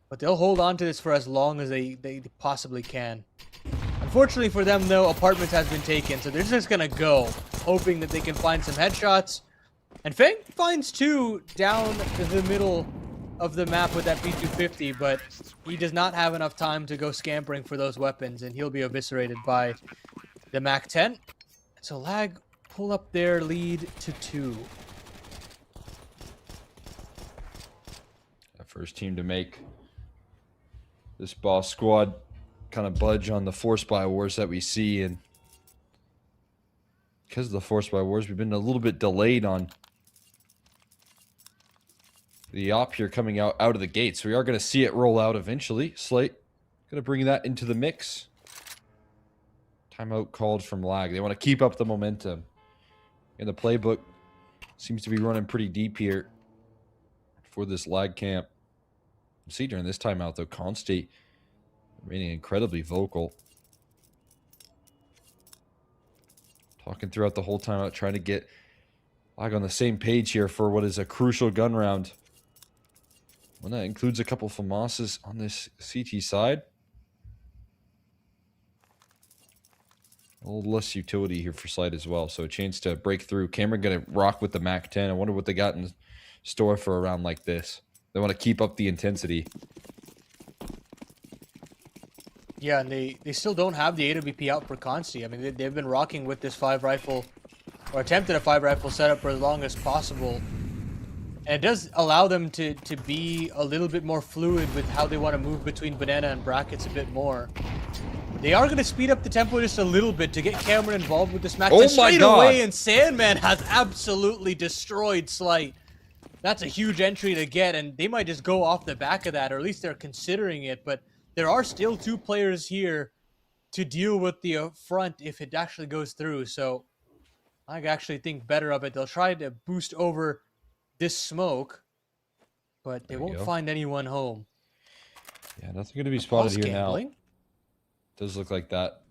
but they'll hold on to this for as long as they possibly can. Unfortunately for them, though, apartments has been taken, so they're just gonna go, hoping that they can find some headshots. And Fang finds 2 down the middle of the map with that P250, but he does not have enough time to go scampering for those weapons, and he'll be eviscerated by the MAC-10. So Lag pull up their lead to 2. That first team to make this boss squad kind of budge on the force buy wars that we see, and because of the force buy wars, we've been a little bit delayed on the op here coming out of the gates. We are going to see it roll out eventually. Slate going to bring that into the mix. Timeout called from Lag. They want to keep up the momentum. And the playbook seems to be running pretty deep here for this Lag camp. You see during this timeout, though, Constate remaining incredibly vocal. Talking throughout the whole timeout, trying to get Lag on the same page here for what is a crucial gun round. One that includes a couple FAMASs on this CT side. A little less utility here for Slide as well. So a chance to break through. Cameron going to rock with the MAC-10. I wonder what they got in store for a round like this. They want to keep up the intensity. Yeah, and they still don't have the AWP out for Consti. I mean, they've been rocking with this 5 rifle, or attempted a 5 rifle setup for as long as possible. And it does allow them to be a little bit more fluid with how they want to move between banana and brackets a bit more. They are going to speed up the tempo just a little bit to get Cameron involved with this match. Oh my straight God. away, and Sandman has absolutely destroyed Slight. That's a huge entry to get, and they might just go off the back of that, or at least they're considering it. But there are still 2 players here to deal with the front if it actually goes through. So I actually think better of it. They'll try to boost over this smoke, but they won't find anyone home. Yeah, nothing going to be spotted Boss here gambling. now. Does look like that.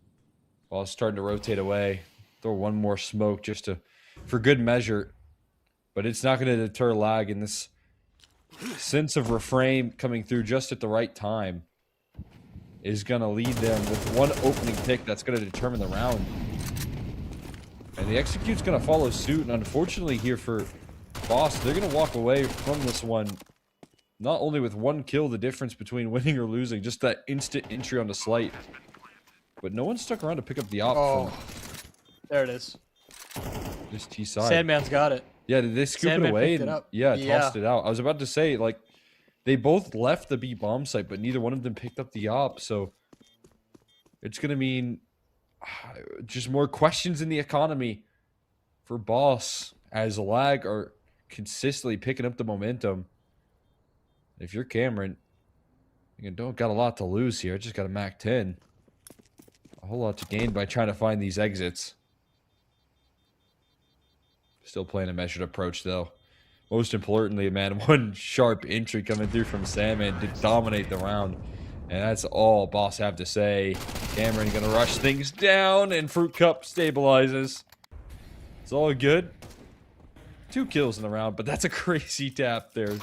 Ball's starting to rotate away. Throw one more smoke just for good measure. But it's not going to deter Lag, in this sense of refrain coming through just at the right time is going to lead them with one opening pick that's going to determine the round. And the execute's going to follow suit. And unfortunately here for Boss, they're going to walk away from this one not only with 1 kill, the difference between winning or losing, just that instant entry on the Slight. But no one stuck around to pick up the op from There it is. this T side. Sandman's got it. Yeah, did they scoop Sandman it away? picked it And, up. yeah, Yeah. tossed it out. I was about to say, like, they both left the B bomb site, but neither one of them picked up the op. So it's going to mean just more questions in the economy for Boss, as Lag are consistently picking up the momentum. If you're Cameron, you don't got a lot to lose here. Just got a MAC-10. A whole lot to gain by trying to find these exits. Still playing a measured approach, though. Most importantly, man, one sharp entry coming through from Sandman to dominate the round. And that's all Boss have to say. Cameron going to rush things down, and Fruit Cup stabilizes. It's all good. 2 kills in the round, but that's a crazy tap there.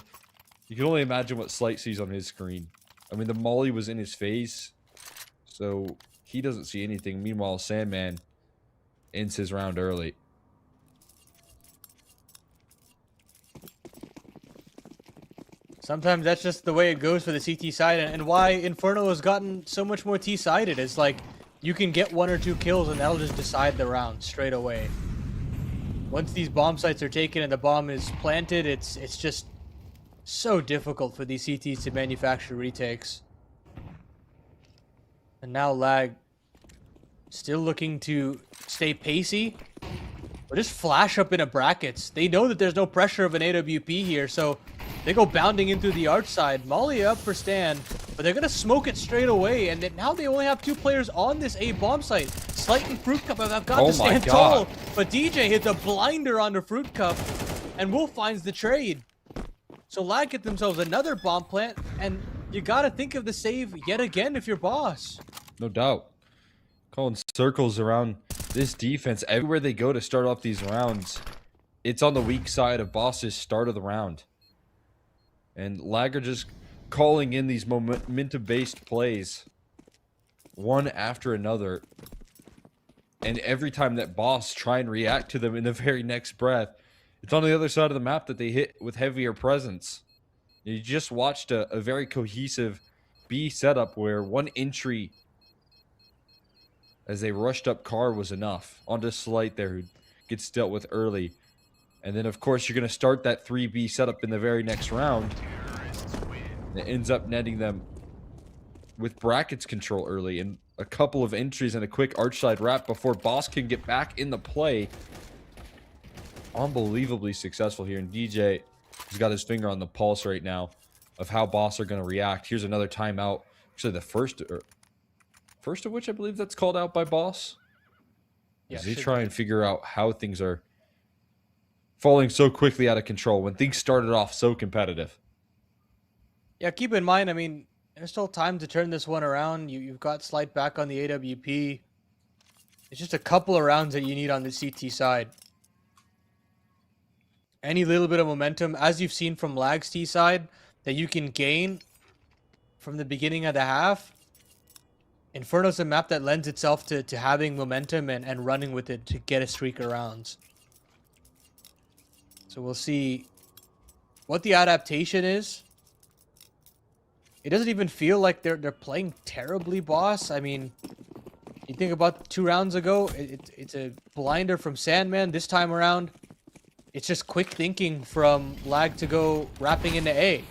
You can only imagine what Slight sees on his screen. I mean, the molly was in his face, so he doesn't see anything. Meanwhile, Sandman ends his round early. Sometimes that's just the way it goes for the CT side, and why Inferno has gotten so much more T-sided. It's like you can get 1 or 2 kills, and that'll just decide the round straight away. Once these bomb sites are taken and the bomb is planted, it's just so difficult for these CTs to manufacture retakes. And now Lag still looking to stay pacey, or just flash up into brackets. They know that there's no pressure of an AWP here, so They go bounding in through the arch side. Molly up for Stan, but they're going to smoke it straight away. And then now they only have 2 players on this A bomb site. Slight and Fruit Cup have got Oh to my stand God. tall. But DJ hits a blinder on the Fruit Cup, and Wolf finds the trade. So Lag get themselves another bomb plant, and you got to think of the save yet again if you're boss. No doubt. Calling circles around this defense everywhere they go to start off these rounds. It's on the weak side of Boss's start of the round. And Lag are just calling in these momentum-based plays, one after another. And every time that Boss try and react to them in the very next breath, it's on the other side of the map that they hit with heavier presence. You just watched a very cohesive B setup where one entry as they rushed up car was enough. Onto Slight there, who gets dealt with early. And then, of course, you're going to start that 3B setup in the very next round. It ends up netting them with brackets control early and a couple of entries and a quick archside wrap before Boss can get back in the play. Unbelievably successful here. And DJ has got his finger on the pulse right now of how Boss are going to react. Here's another timeout. Actually, the first of which I believe that's called out by Boss. As they try and figure out how things are falling so quickly out of control when things started off so competitive. Yeah, keep in mind, I mean, there's still time to turn this one around. You've got Slight back on the AWP. It's just a couple of rounds that you need on the CT side. Any little bit of momentum, as you've seen from Lag's T side, that you can gain from the beginning of the half. Inferno's a map that lends itself to having momentum and running with it to get a streak of rounds. So we'll see what the adaptation is. It doesn't even feel like they're playing terribly, Boss. I mean, you think about 2 rounds ago, it's a blinder from Sandman. This time around, it's just quick thinking from Lag to go wrapping into A.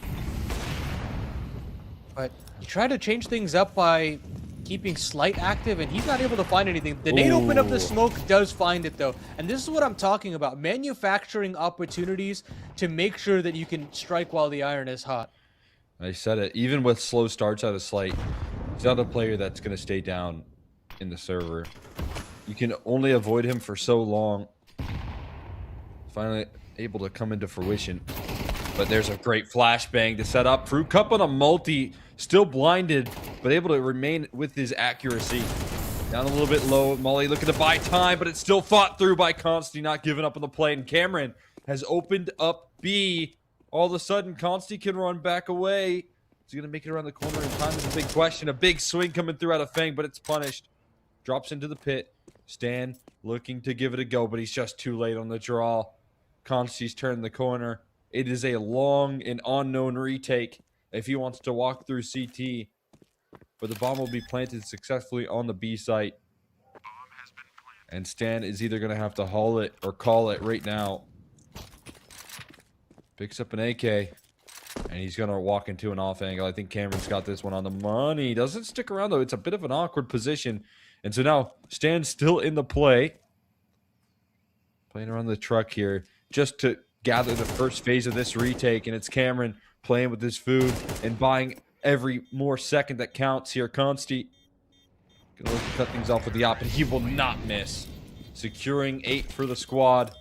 But you try to change things up by keeping Slight active, and he's not able to find anything. The nade open up the smoke does find it, though. And this is what I'm talking about. Manufacturing opportunities to make sure that you can strike while the iron is hot. I said it. Even with slow starts out of Slight, he's not a player that's going to stay down in the server. You can only avoid him for so long. Finally able to come into fruition. But there's a great flashbang to set up. Fruit Cup on a multi, still blinded, but able to remain with his accuracy. Down a little bit low. Molly looking to buy time, but it's still fought through by Consti, not giving up on the play. And Cameron has opened up B. All of a sudden, Consti can run back away. Is he going to make it around the corner in time? Is a big question. A big swing coming through out of Fang, but it's punished. Drops into the pit. Stan looking to give it a go, but he's just too late on the draw. Consti's turned the corner. It is a long and unknown retake if he wants to walk through CT. But the bomb will be planted successfully on the B site. And Stan is either going to have to haul it or call it right now. Picks up an AK. And he's going to walk into an off angle. I think Cameron's got this one on the money. Doesn't stick around, though. It's a bit of an awkward position. And so now Stan's still in the play. Playing around the truck here. Just to gather the first phase of this retake. And it's Cameron playing with his food and buying every more second that counts here. Consti gonna look to cut things off with the op, and he will not miss. Securing 8 for the squad.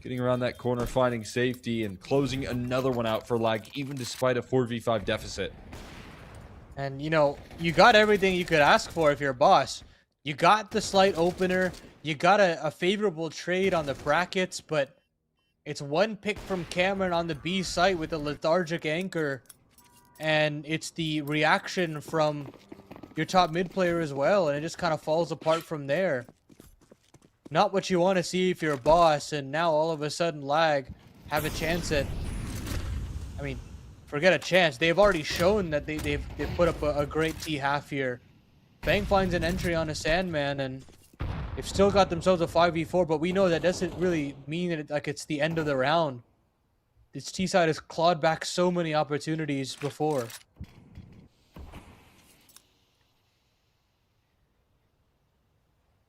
Getting around that corner, finding safety, and closing another one out for Lag, even despite a 4v5 deficit. And, you know, you got everything you could ask for if you're a boss. You got the Slight opener. You got a favorable trade on the brackets, but it's one pick from Cameron on the B site with a lethargic anchor. And it's the reaction from your top mid player as well. And it just kind of falls apart from there. Not what you want to see if you're a boss. And now all of a sudden Lag have a chance at... I mean, forget a chance. They've already shown that they've put up a great T half here. Fang finds an entry on a Sandman, and they've still got themselves a 5v4, but we know that doesn't really mean that it's the end of the round. This T side has clawed back so many opportunities before.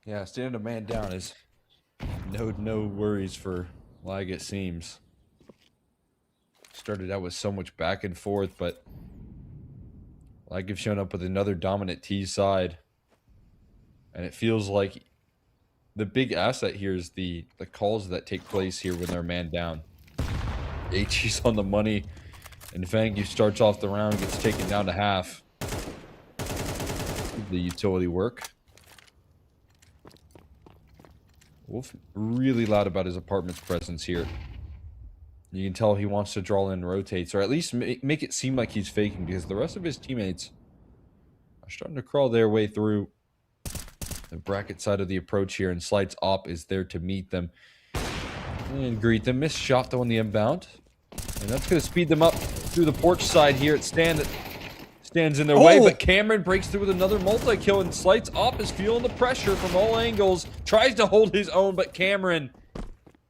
Yeah, standing a man down is no worries for Lag, it seems. Started out with so much back and forth, but like have shown up with another dominant T side. And it feels like the big asset here is the calls that take place here when they're man down. HG's on the money, and Fang starts off the round, gets taken down to half. The utility work. Wolf really loud about his apartment's presence here. You can tell he wants to draw in rotates, or at least make it seem like he's faking, because the rest of his teammates are starting to crawl their way through the bracket side of the approach here, and Slide's op is there to meet them and greet them. Missed shot though on the inbound, and that's going to speed them up through the porch side here. It stands in their way, but Cameron breaks through with another multi-kill, and Slide's op is feeling the pressure from all angles. Tries to hold his own, but Cameron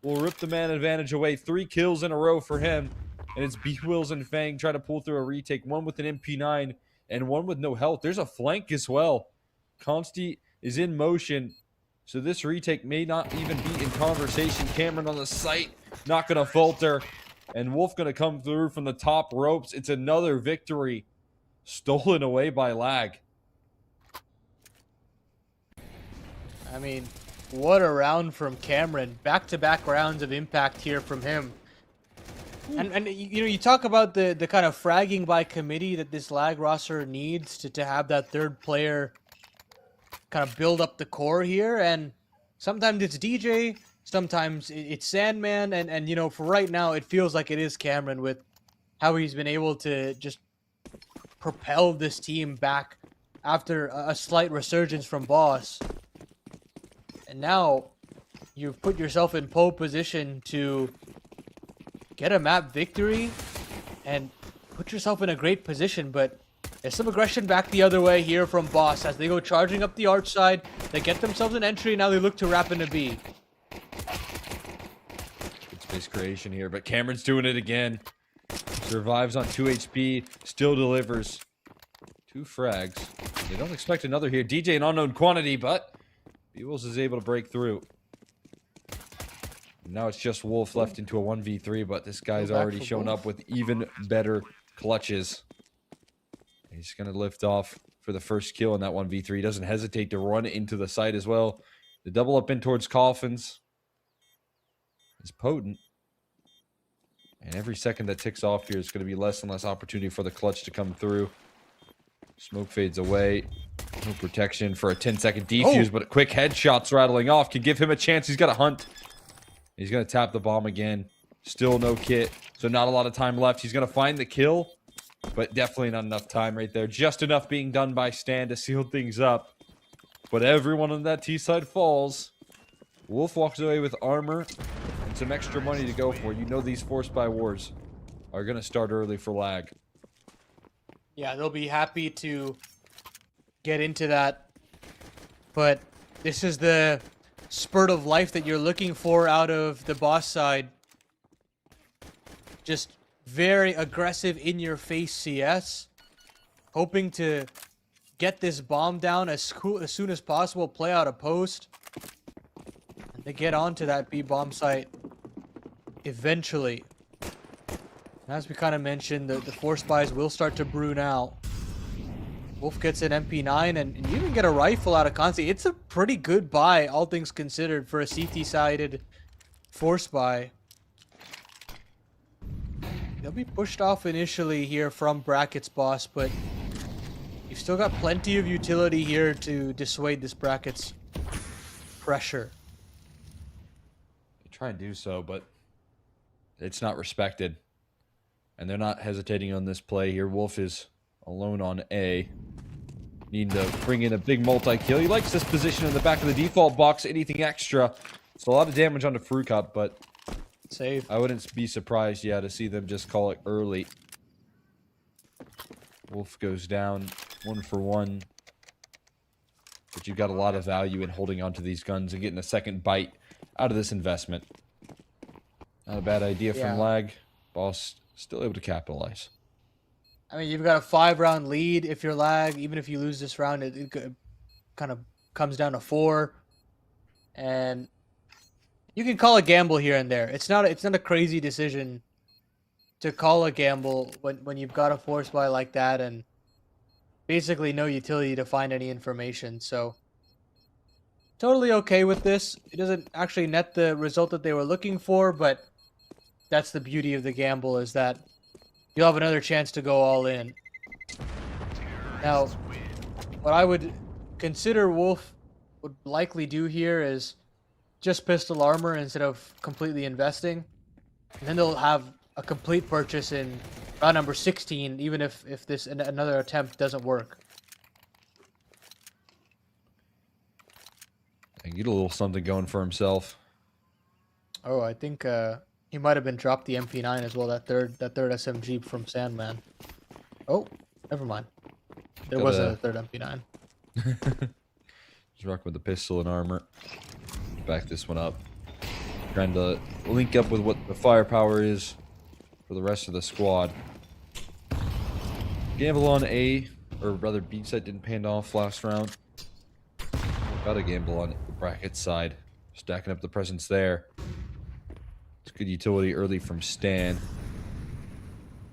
will rip the man advantage away. 3 kills in a row for him, and it's B-Wills and Fang trying to pull through a retake. One with an MP9 and one with no health. There's a flank as well. Consti is in motion, so this retake may not even be in conversation. Cameron on the site, not going to falter, and Wolf going to come through from the top ropes. It's another victory stolen away by Lag. I mean, what a round from Cameron. Back-to-back rounds of impact here from him. And you know, you talk about the kind of fragging by committee that this Lag roster needs to have that third player kind of build up the core here, and sometimes it's DJ, sometimes it's Sandman, and you know, for right now it feels like it is Cameron with how he's been able to just propel this team back after a slight resurgence from Boss. And now you've put yourself in pole position to get a map victory and put yourself in a great position, but there's some aggression back the other way here from Boss as they go charging up the arch side. They get themselves an entry, now they look to wrap into B. Good space creation here, but Cameron's doing it again. Survives on 2 HP, still delivers 2 frags. They don't expect another here. DJ an unknown quantity, but B-Wills is able to break through. Now it's just Wolf left into a 1v3, but this guy's already shown up with even better clutches. He's going to lift off for the first kill in that 1v3. He doesn't hesitate to run into the site as well. The double up in towards Coffins is potent. And every second that ticks off here is going to be less and less opportunity for the clutch to come through. Smoke fades away. No protection for a 10-second defuse, but quick headshots rattling off can give him a chance. He's got a hunt. He's going to tap the bomb again. Still no kit, so not a lot of time left. He's going to find the kill, but definitely not enough time right there. Just enough being done by Stan to seal things up. But everyone on that T side falls. Wolf walks away with armor and some extra money to go for. You know these forced by wars are going to start early for Lag. Yeah, they'll be happy to get into that. But this is the spurt of life that you're looking for out of the Boss side. Just very aggressive, in-your-face CS. Hoping to get this bomb down as soon as possible, play out a post. And they get onto that B bomb site eventually. As we kind of mentioned, the force buys will start to brew now. Wolf gets an MP9 and you even get a rifle out of Consti. It's a pretty good buy, all things considered, for a CT-sided force buy. They'll be pushed off initially here from Brackets Boss, but you've still got plenty of utility here to dissuade this Brackets pressure. They try and do so, but it's not respected. And they're not hesitating on this play here. Wolf is alone on A. Needing to bring in a big multi-kill. He likes this position in the back of the default box. Anything extra. It's a lot of damage onto Frucup, but Save. I wouldn't be surprised, yeah, to see them just call it early. Wolf goes down 1 for 1. But you've got a lot of value in holding onto these guns and getting a second bite out of this investment. Not a bad idea from Lag. Boss still able to capitalize. I mean, you've got a 5-round lead if you're Lag. Even if you lose this round, it kind of comes down to 4. And you can call a gamble here and there. It's not a crazy decision to call a gamble when you've got a force buy like that and basically no utility to find any information. So totally okay with this. It doesn't actually net the result that they were looking for, but that's the beauty of the gamble, is that you'll have another chance to go all in. Now, what I would consider Wolf would likely do here is just pistol armor instead of completely investing. And then they'll have a complete purchase in round number 16, even if this another attempt doesn't work. And get a little something going for himself. Oh, I think he might have been dropped the MP9 as well. That third SMG from Sandman. Oh, never mind. There wasn't a third MP9. He's rocking with the pistol and armor. Back this one up. Trying to link up with what the firepower is for the rest of the squad. Gamble on A, or rather B side didn't pan off last round. Got a gamble on the bracket side. Stacking up the presence there. It's good utility early from Stan.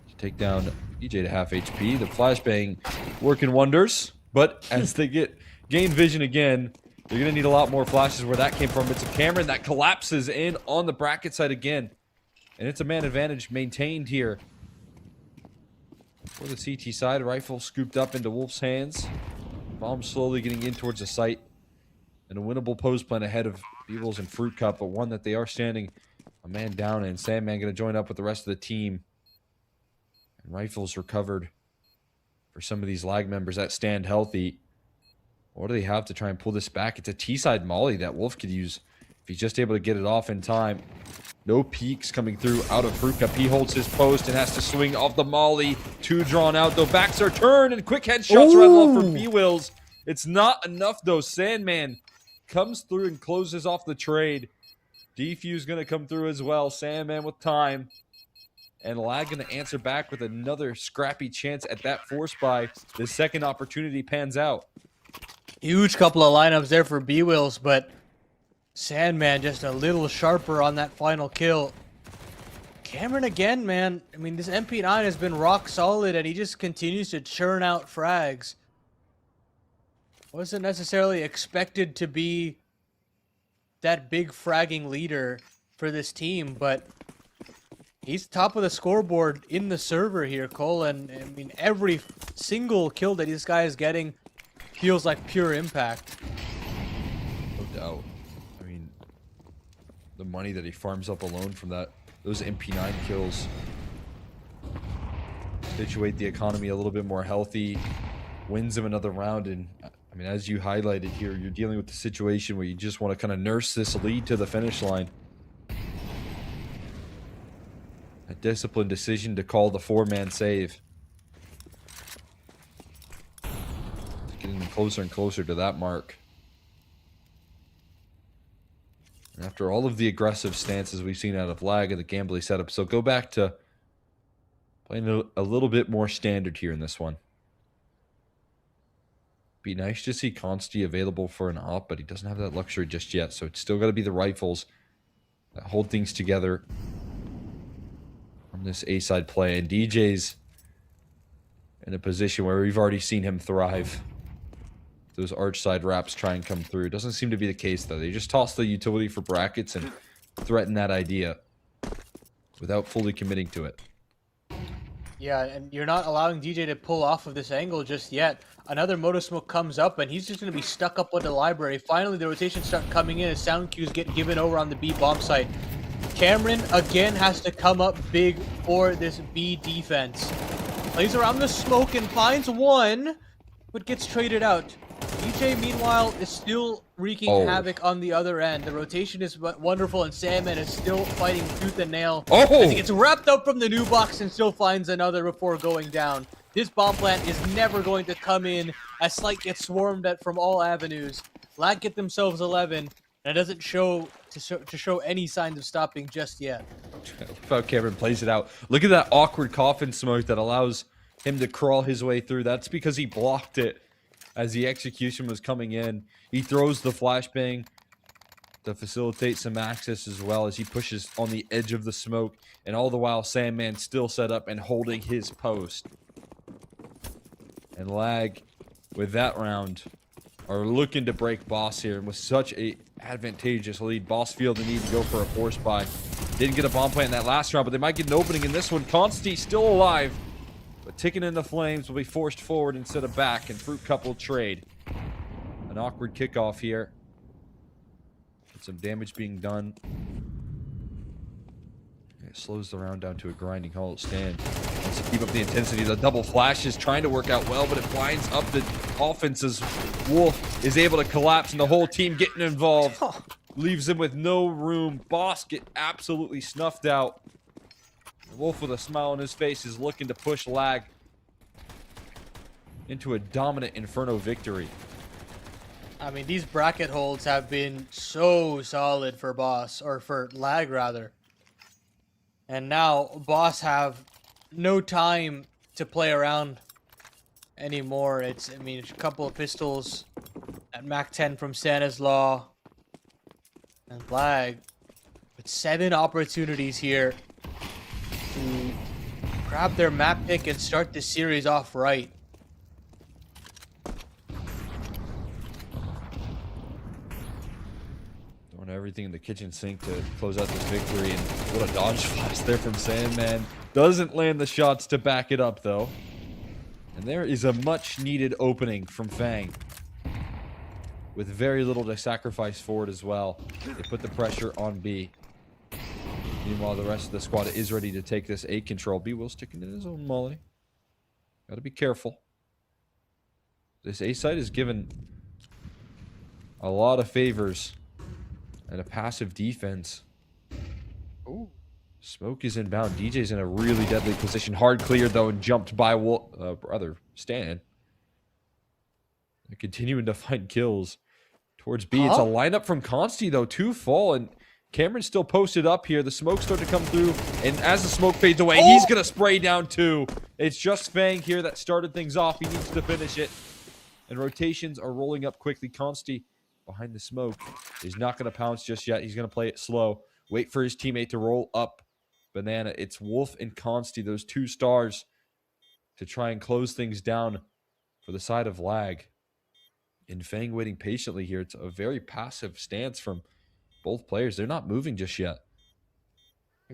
To take down DJ to half HP. The flashbang working wonders. But as they gain vision again, they're going to need a lot more flashes where that came from. It's a Cameron that collapses in on the bracket side again. And it's a man advantage maintained here. For the CT side, rifle scooped up into Wolf's hands. Bomb slowly getting in towards the site. And a winnable pose plan ahead of Beebles and Fruit Cup, but one that they are standing a man down in. Sandman going to join up with the rest of the team. And rifles recovered for some of these lag members that stand healthy. What do they have to try and pull this back? It's a T-side molly that Wolf could use if he's just able to get it off in time. No peeks coming through out of Fruit Cup. He holds his post and has to swing off the molly. Two drawn out, though. Backs are turned, and quick headshots are level for B-Wills. It's not enough, though. Sandman comes through and closes off the trade. Defuse going to come through as well. Sandman with time. And Lag going to answer back with another scrappy chance at that force buy. The second opportunity pans out. Huge couple of lineups there for B-Wills, but Sandman just a little sharper on that final kill. Cameron again, man. I mean, this MP9 has been rock solid, and he just continues to churn out frags. Wasn't necessarily expected to be that big fragging leader for this team, but he's top of the scoreboard in the server here, Cole. And I mean, every single kill that this guy is getting feels like pure impact. No doubt. I mean, the money that he farms up alone from those MP9 kills situate the economy a little bit more healthy, wins him another round. And I mean, as you highlighted here, you're dealing with the situation where you just want to kind of nurse this lead to the finish line. A disciplined decision to call the four-man save. Getting closer and closer to that mark. And after all of the aggressive stances we've seen out of Lag and the gambling setup, so go back to playing a little bit more standard here in this one. Be nice to see Consti available for an op, but he doesn't have that luxury just yet, so it's still got to be the rifles that hold things together on this A-side play. And DJ's in a position where we've already seen him thrive. Those arch side wraps try and come through. Doesn't seem to be the case, though. They just toss the utility for brackets and threaten that idea without fully committing to it. Yeah, and you're not allowing DJ to pull off of this angle just yet. Another Moto Smoke comes up, and he's just going to be stuck up with the library. Finally, the rotations start coming in as sound cues get given over on the B bomb site. Cameron, again, has to come up big for this B defense. Plays around the smoke and finds one, but gets traded out. DJ, meanwhile, is still wreaking havoc on the other end. The rotation is wonderful, and Sandman is still fighting tooth and nail. As he gets wrapped up from the new box and still finds another before going down. This bomb plant is never going to come in as Slight gets swarmed at from all avenues. Lag get themselves 11, and it doesn't show to show any signs of stopping just yet. Look how Cameron plays it out. Look at that awkward coffin smoke that allows him to crawl his way through. That's because he blocked it as the execution was coming in. He throws the flashbang to facilitate some access as well as he pushes on the edge of the smoke. And all the while, Sandman still set up and holding his post. And Lag, with that round, are looking to break Boss here. And with such a advantageous lead, Boss feel the need to go for a force buy. Didn't get a bomb plant in that last round, but they might get an opening in this one. Consti still alive, but ticking in the flames will be forced forward instead of back, and Fruit Cup will trade. An awkward kickoff here. With some damage being done. It slows the round down to a grinding halt stand. Wants to keep up the intensity. The double flash is trying to work out well, but it blinds up the offense as Wolf is able to collapse and the whole team getting involved. Leaves him with no room. Boss get absolutely snuffed out. Wolf with a smile on his face is looking to push Lag into a dominant Inferno victory. I mean, these bracket holds have been so solid for Boss, or for Lag rather. And now Boss have no time to play around anymore. It's, I mean, a couple of pistols at Mac 10 from Stanislaw. And Lag with 7 opportunities here to grab their map pick and start the series off right. Everything in the kitchen sink to close out this victory, and what a dodge flash there from Sandman. Doesn't land the shots to back it up though. And there is a much needed opening from Fang, with very little to sacrifice for it as well. They put the pressure on B. Meanwhile, the rest of the squad is ready to take this A control. B will sticking in his own molly. Gotta be careful. This A site is given a lot of favors and a passive defense. Ooh. Smoke is inbound. DJ's in a really deadly position. Hard cleared though and jumped by brother Stan. They're continuing to find kills towards B. It's a lineup from Consti though. 2 fall, and Cameron's still posted up here. The smoke's starting to come through, and as the smoke fades away, he's gonna spray down 2. It's just Fang here that started things off. He needs to finish it. And rotations are rolling up quickly. Consti behind the smoke is not going to pounce just yet. He's going to play it slow. Wait for his teammate to roll up Banana. It's Wolf and Consti, those 2 stars, to try and close things down for the side of Lag. And Fang waiting patiently here. It's a very passive stance from both players. They're not moving just yet.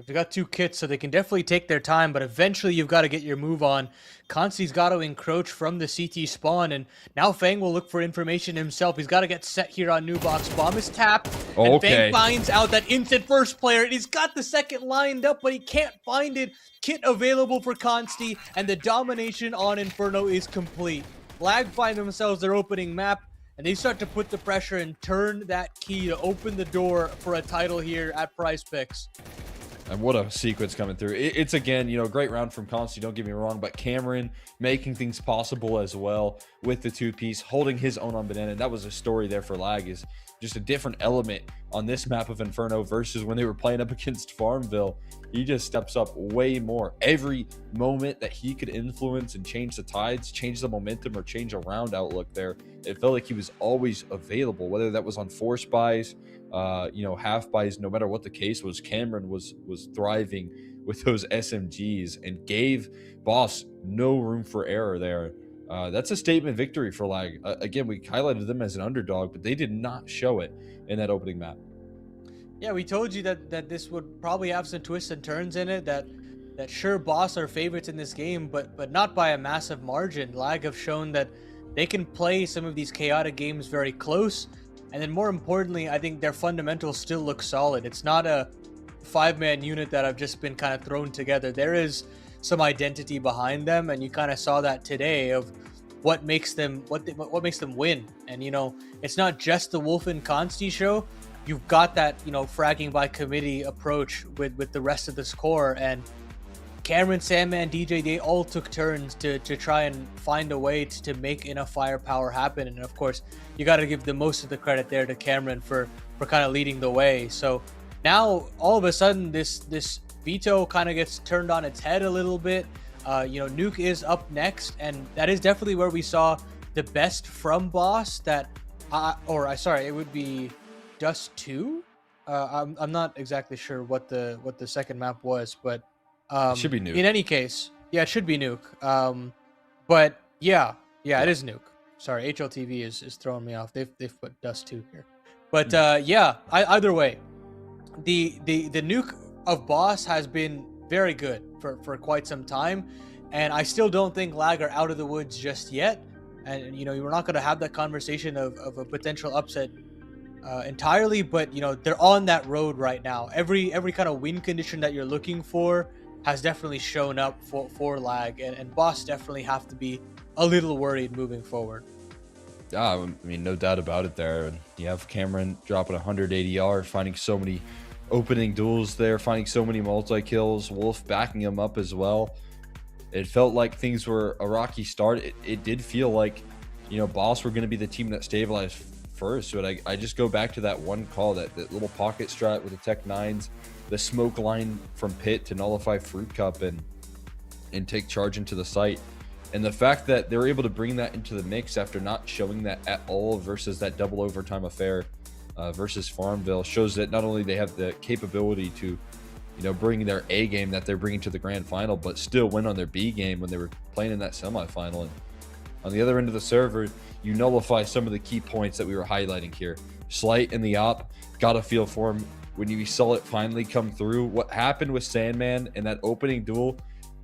They got 2 kits, so they can definitely take their time, but eventually you've got to get your move on. Consti's got to encroach from the CT spawn, and now Fang will look for information himself. He's got to get set here on new box. Bomb is tapped, and Fang finds out that instant first player. He's got the second lined up, but he can't find it. Kit available for Consti, and the domination on Inferno is complete. Lag find themselves their opening map, and they start to put the pressure and turn that key to open the door for a title here at PrizePicks. And what a sequence coming through. It's again, you know, great round from Consti, don't get me wrong, but Cameron making things possible as well with the 2-piece, holding his own on Banana. That was a story there for Lag, is just a different element on this map of Inferno versus when they were playing up against Farmville. He just steps up way more. Every moment that he could influence and change the tides, change the momentum, or change a round outlook there, it felt like he was always available, whether that was on force buys, you know, half buys, no matter what the case was. Cameron was thriving with those SMGs and gave Boss no room for error there. That's a statement victory for Lag. Again, we highlighted them as an underdog, but they did not show it in that opening map. Yeah, we told you that this would probably have some twists and turns in it, that sure, Boss are favorites in this game, but not by a massive margin. Lag have shown that they can play some of these chaotic games very close, and then more importantly, I think their fundamentals still look solid. It's not a 5-man unit that have just been kind of thrown together. There is some identity behind them, and you kind of saw that today of what makes them win. And you know, it's not just the Wolf and Consti show. You've got that, you know, fragging by committee approach with the rest of the core, and Cameron, Sandman, DJ, they all took turns to try and find a way to make enough firepower happen. And of course, you got to give the most of the credit there to Cameron for kind of leading the way. So now all of a sudden this Veto kind of gets turned on its head a little bit. You know, Nuke is up next, and that is definitely where we saw the best from Boss. It would be Dust 2. I'm not exactly sure what the second map was, but It should be Nuke. in any case, yeah, it should be Nuke. But yeah, it is Nuke. Sorry, HLTV is throwing me off. They've put Dust 2 here. But yeah, either way, the Nuke of Boss has been very good for quite some time, and I still don't think Lag are out of the woods just yet. And we're not going to have that conversation of a potential upset entirely, but they're on that road right now. Every kind of win condition that you're looking for has definitely shown up for Lag, and Boss definitely have to be a little worried moving forward. Yeah, I mean, no doubt about it there. And you have Cameron dropping 180 ADR, finding so many opening duels there, finding so many multi-kills, Wolf backing him up as well. It felt like things were a rocky start. It did feel like, Boss were going to be the team that stabilized first. But I just go back to that one call, that little pocket strat with the Tech 9s, the smoke line from Pit to nullify Fruit Cup and take charge into the site. And the fact that they're able to bring that into the mix after not showing that at all versus that double overtime affair versus Farmville shows that not only they have the capability to bring their A game that they're bringing to the grand final, but still win on their B game when they were playing in that semifinal. And on the other end of the server, you nullify some of the key points that we were highlighting here. Slight in the op, got a feel for him when you saw it finally come through. What happened with Sandman in that opening duel,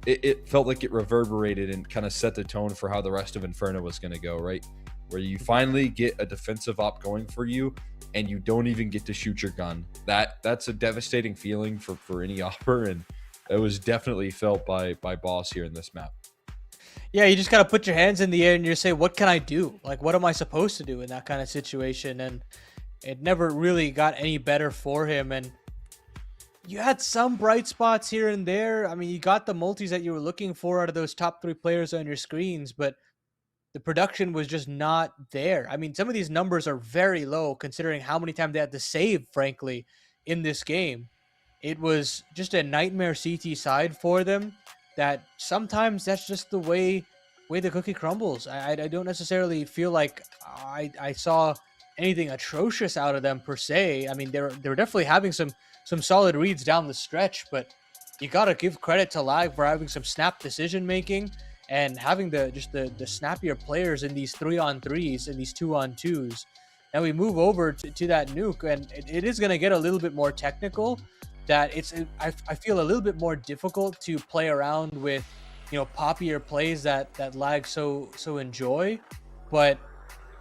it felt like it reverberated and kind of set the tone for how the rest of Inferno was going to go, right? Where you finally get a defensive op going for you and you don't even get to shoot your gun. That's a devastating feeling for any opper, and it was definitely felt by Boss here in this map. Yeah, you just gotta put your hands in the air and you say, what can I do? Like, what am I supposed to do in that kind of situation? And it never really got any better for him. And you had some bright spots here and there. I mean, you got the multis that you were looking for out of those top 3 players on your screens, but the production was just not there. I mean, some of these numbers are very low considering how many times they had to save, frankly, in this game. It was just a nightmare CT side for them that sometimes that's just the way the cookie crumbles. I don't necessarily feel like I saw anything atrocious out of them per se. I mean, they were definitely having some solid reads down the stretch, but you got to give credit to Lag for having some snap decision making and having the snappier players in these 3-on-3s and these 2-on-2s. Now we move over to that Nuke, and it is going to get a little bit more technical. That I feel a little bit more difficult to play around with, poppier plays that Lag so enjoy, but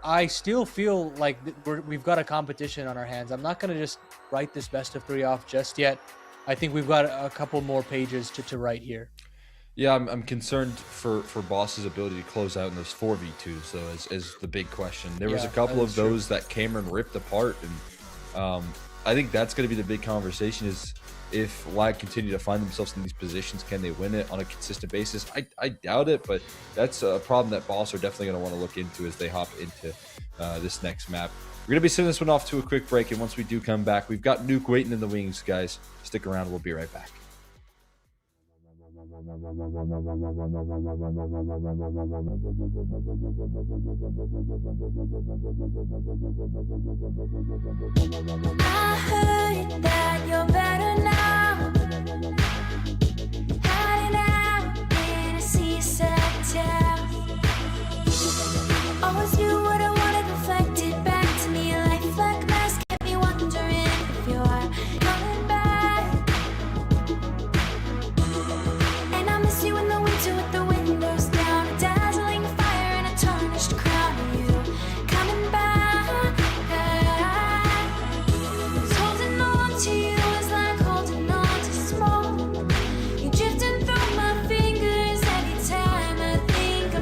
I still feel like we've got a competition on our hands. I'm not going to just write this best of 3 off just yet. I think we've got a couple more pages to write here. Yeah, I'm concerned for Boss's ability to close out in those 4v2s, so is the big question. There was a couple of those that Cameron ripped apart, and I think that's going to be the big conversation, is if Lag continue to find themselves in these positions, can they win it on a consistent basis? I doubt it, but that's a problem that Boss are definitely going to want to look into as they hop into this next map. We're going to be sending this one off to a quick break, and once we do come back, we've got Nuke waiting in the wings, guys. Stick around. We'll be right back. I heard that you're better now. Hiding out in a seaside town. Always knew what I wanted reflected back to me. A lifelike mask kept me wondering if you are coming back. And I miss you in the winter with the windows down, a dazzling fire and a tarnished crown of you coming back. Holding on to you is like holding on to smoke. You're drifting through my fingers anytime I think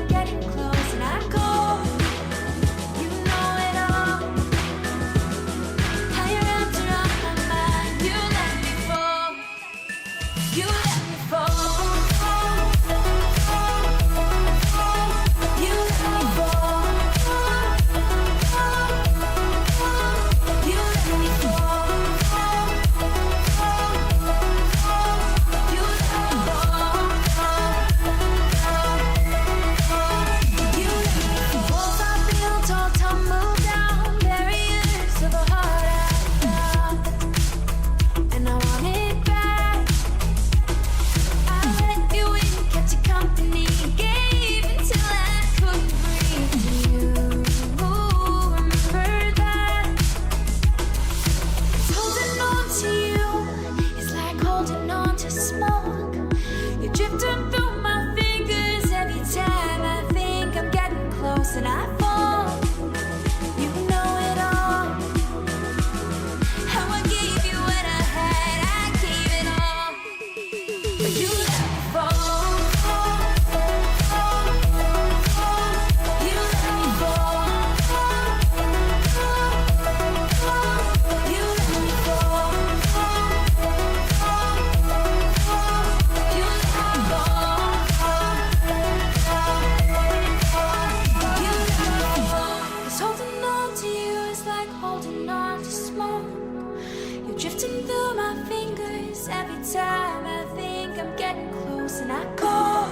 Cause every time I think I'm getting close and I call,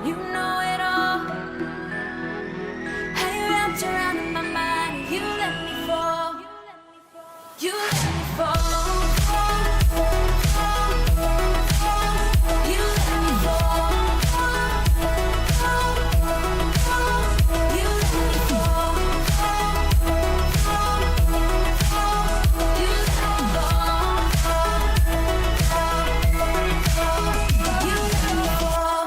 you know it all. How you wrapped around in my mind and you let me fall. You let me fall. You let me fall. You let me fall. You let me fall. You let me fall.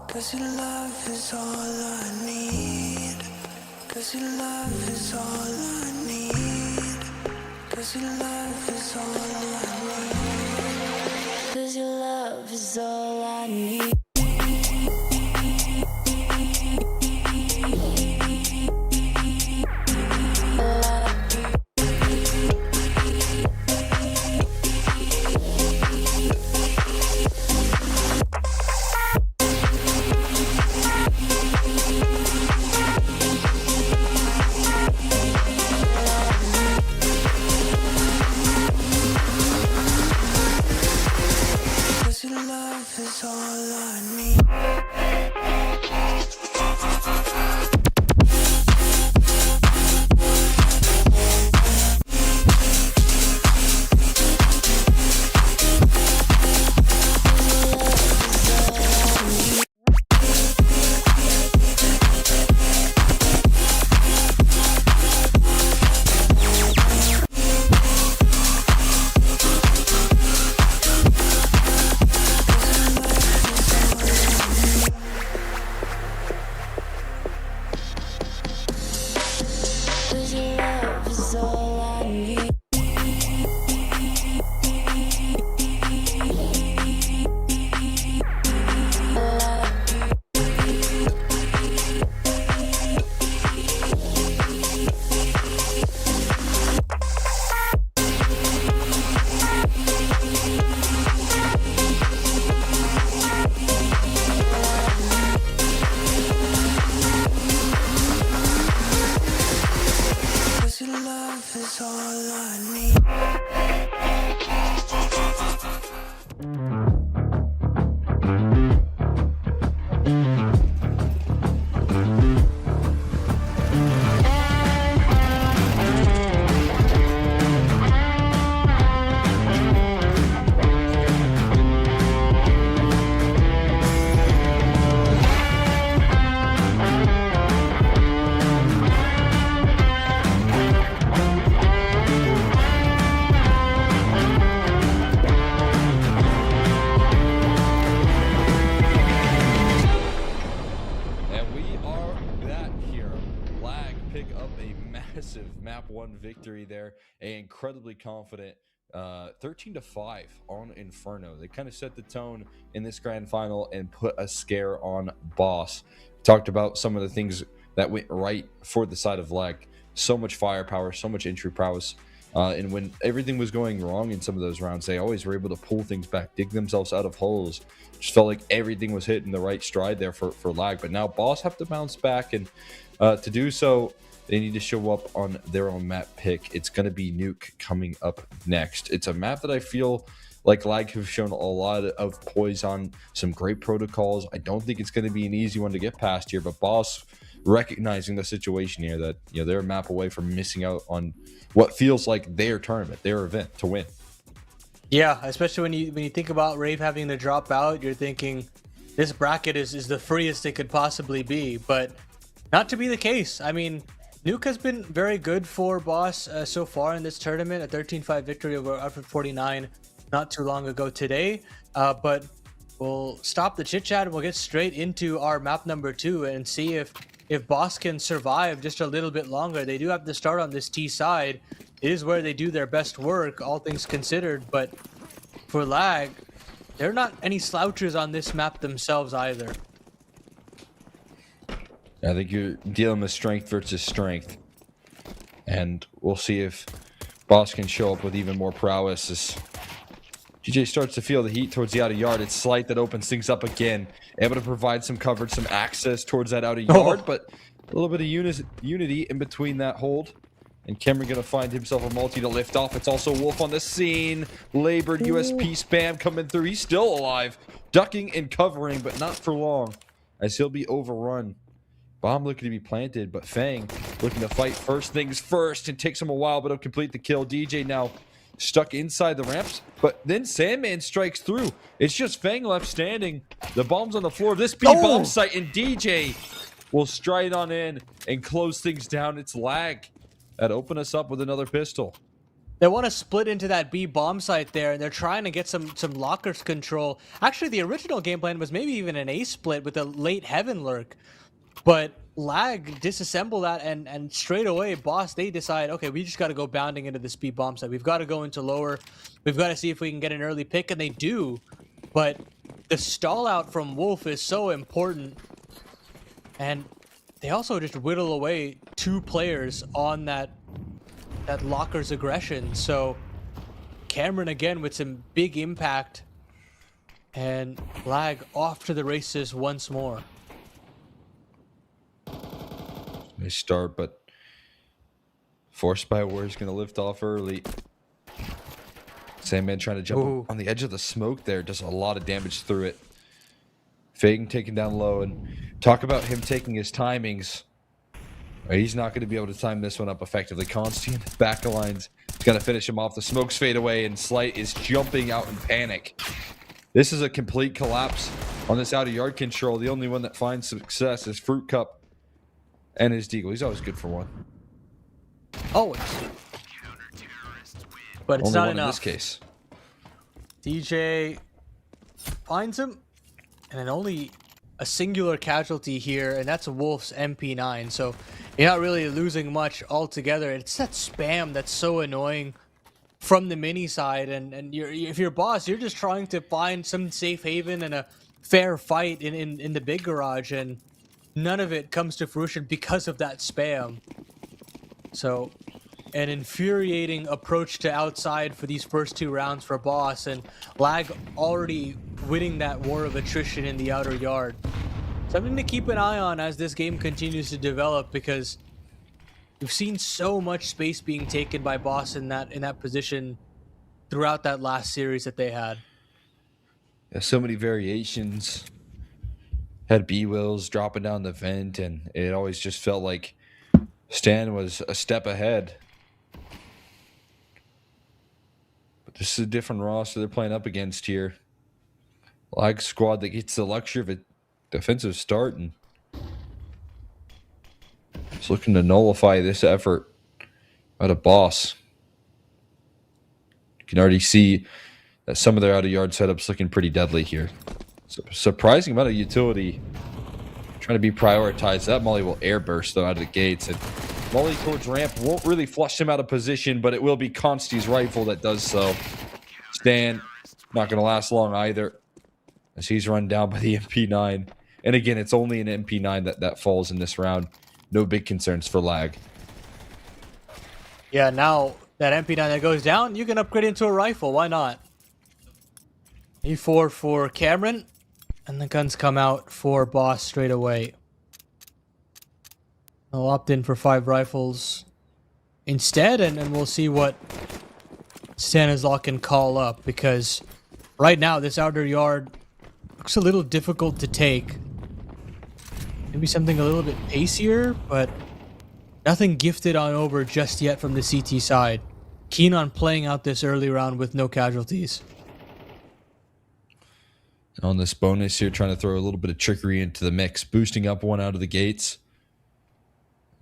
'Cause your love is all I need. 'Cause your love is all I need. 'Cause your love is all I need. 'Cause your love is all I need. Cause your love is all I need. Cause your love is all I need. Cause your love is all I need. And we are back here. Lag pick up a massive map 1 victory there. An incredibly confident 13-5 on Inferno. They kind of set the tone in this grand final and put a scare on Boss. Talked about some of the things that went right for the side of Lag. So much firepower, so much entry prowess. And when everything was going wrong in some of those rounds, they always were able to pull things back, dig themselves out of holes. Just felt like everything was hitting the right stride there for Lag. But now Boss have to bounce back, and to do so, they need to show up on their own map pick. It's going to be Nuke coming up next. It's a map that I feel like Lag have shown a lot of poise on, some great protocols. I don't think it's going to be an easy one to get past here, but Boss recognizing the situation here that they're a map away from missing out on what feels like their tournament, their event to win. Yeah, especially when you think about Rave having to drop out, you're thinking this bracket is the freest it could possibly be, but not to be the case. I mean, Nuke has been very good for Boss so far in this tournament, a 13-5 victory over Outfit 49 not too long ago today, but we'll stop the chit chat and we'll get straight into our map number 2 and see if Boss can survive just a little bit longer. They do have to start on this T side. It is where they do their best work, all things considered, but for Lag, they're not any slouchers on this map themselves either. I think you're dealing with strength versus strength, and we'll see if Boss can show up with even more prowess as GJ starts to feel the heat towards the outer yard. It's Slight that opens things up again, able to provide some coverage, some access towards that outer yard, but a little bit of unity in between that hold. And Cameron going to find himself a multi to lift off. It's also Wolf on the scene. Labored USP spam coming through. He's still alive. Ducking and covering, but not for long, as he'll be overrun. Bomb looking to be planted, but Fang looking to fight first things first. It takes him a while, but he'll complete the kill. DJ now stuck inside the ramps, but then Sandman strikes through. It's just Fang left standing. The bomb's on the floor of this B bomb site, and DJ will stride on in and close things down. It's Lag that open us up with another pistol. They want to split into that B bomb site there, and they're trying to get some lockers control. Actually, the original game plan was maybe even an A split with a late Heaven Lurk, but Lag disassemble that, and straight away, Boss, they decide, okay, we just got to go bounding into this B bomb site. We've got to go into lower. We've got to see if we can get an early pick, and they do. But the stall out from Wolf is so important, and they also just whittle away 2 players on that locker's aggression. So Cameron again with some big impact, and Lag off to the races once more. Nice start, but Force by War is going to lift off early. Sandman trying to jump on the edge of the smoke there. Does a lot of damage through it. Fagan taken down low, and talk about him taking his timings. He's not going to be able to time this one up effectively. Consti in the back of lines. He's going to finish him off. The smokes fade away, and Slight is jumping out in panic. This is a complete collapse on this outer yard control. The only one that finds success is Fruit Cup and his Deagle. He's always good for one. Always. But it's Only not one enough. in this case. DJ finds him, and then only a singular casualty here, and that's Wolf's MP9. So you're not really losing much altogether. It's that spam that's so annoying from the mini side, and if you're Boss, you're just trying to find some safe haven and a fair fight in the big garage, and none of it comes to fruition because of that spam. So an infuriating approach to outside for these first 2 rounds for Boss, and Lag already winning that war of attrition in the outer yard. Something to keep an eye on as this game continues to develop, because we've seen so much space being taken by Boss in that position throughout that last series that they had. Yeah, so many variations. Had B-Wills dropping down the vent, and it always just felt like Stan was a step ahead. But this is a different roster they're playing up against here. Lag squad that gets the luxury of a defensive start, and it's looking to nullify this effort out of Boss. You can already see that some of their out-of-yard setups looking pretty deadly here. So surprising amount of utility trying to be prioritized. That Molly will air burst though out of the gates, and Molly towards ramp won't really flush him out of position, but it will be Consti's rifle that does so. Stan not going to last long either, as he's run down by the MP9. And again, it's only an MP9 that falls in this round. No big concerns for Lag. Yeah, now that MP9 that goes down, you can upgrade into a rifle. Why not? E4 for Cameron, and the guns come out for Boss straight away. I'll opt in for 5 rifles instead, and we'll see what Stanislaw can call up, because right now this outer yard looks a little difficult to take. Maybe something a little bit pacier, but nothing gifted on over just yet from the CT side. Keen on playing out this early round with no casualties. On this bonus here, trying to throw a little bit of trickery into the mix, boosting up one out of the gates.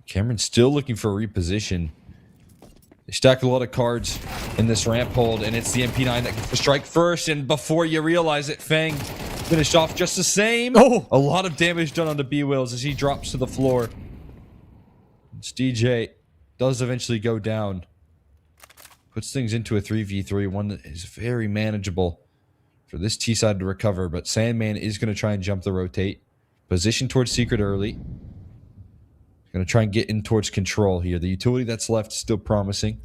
Cameron's still looking for a reposition. They stack a lot of cards in this ramp hold, and it's the MP9 that gets the strike first, and before you realize it, Fang finished off just the same. Oh! A lot of damage done onto B-Wills as he drops to the floor. This DJ does eventually go down. Puts things into a 3v3, one that is very manageable for this T side to recover, but Sandman is going to try and jump the rotate. Position towards Secret early. Going to try and get in towards control here. The utility that's left is still promising,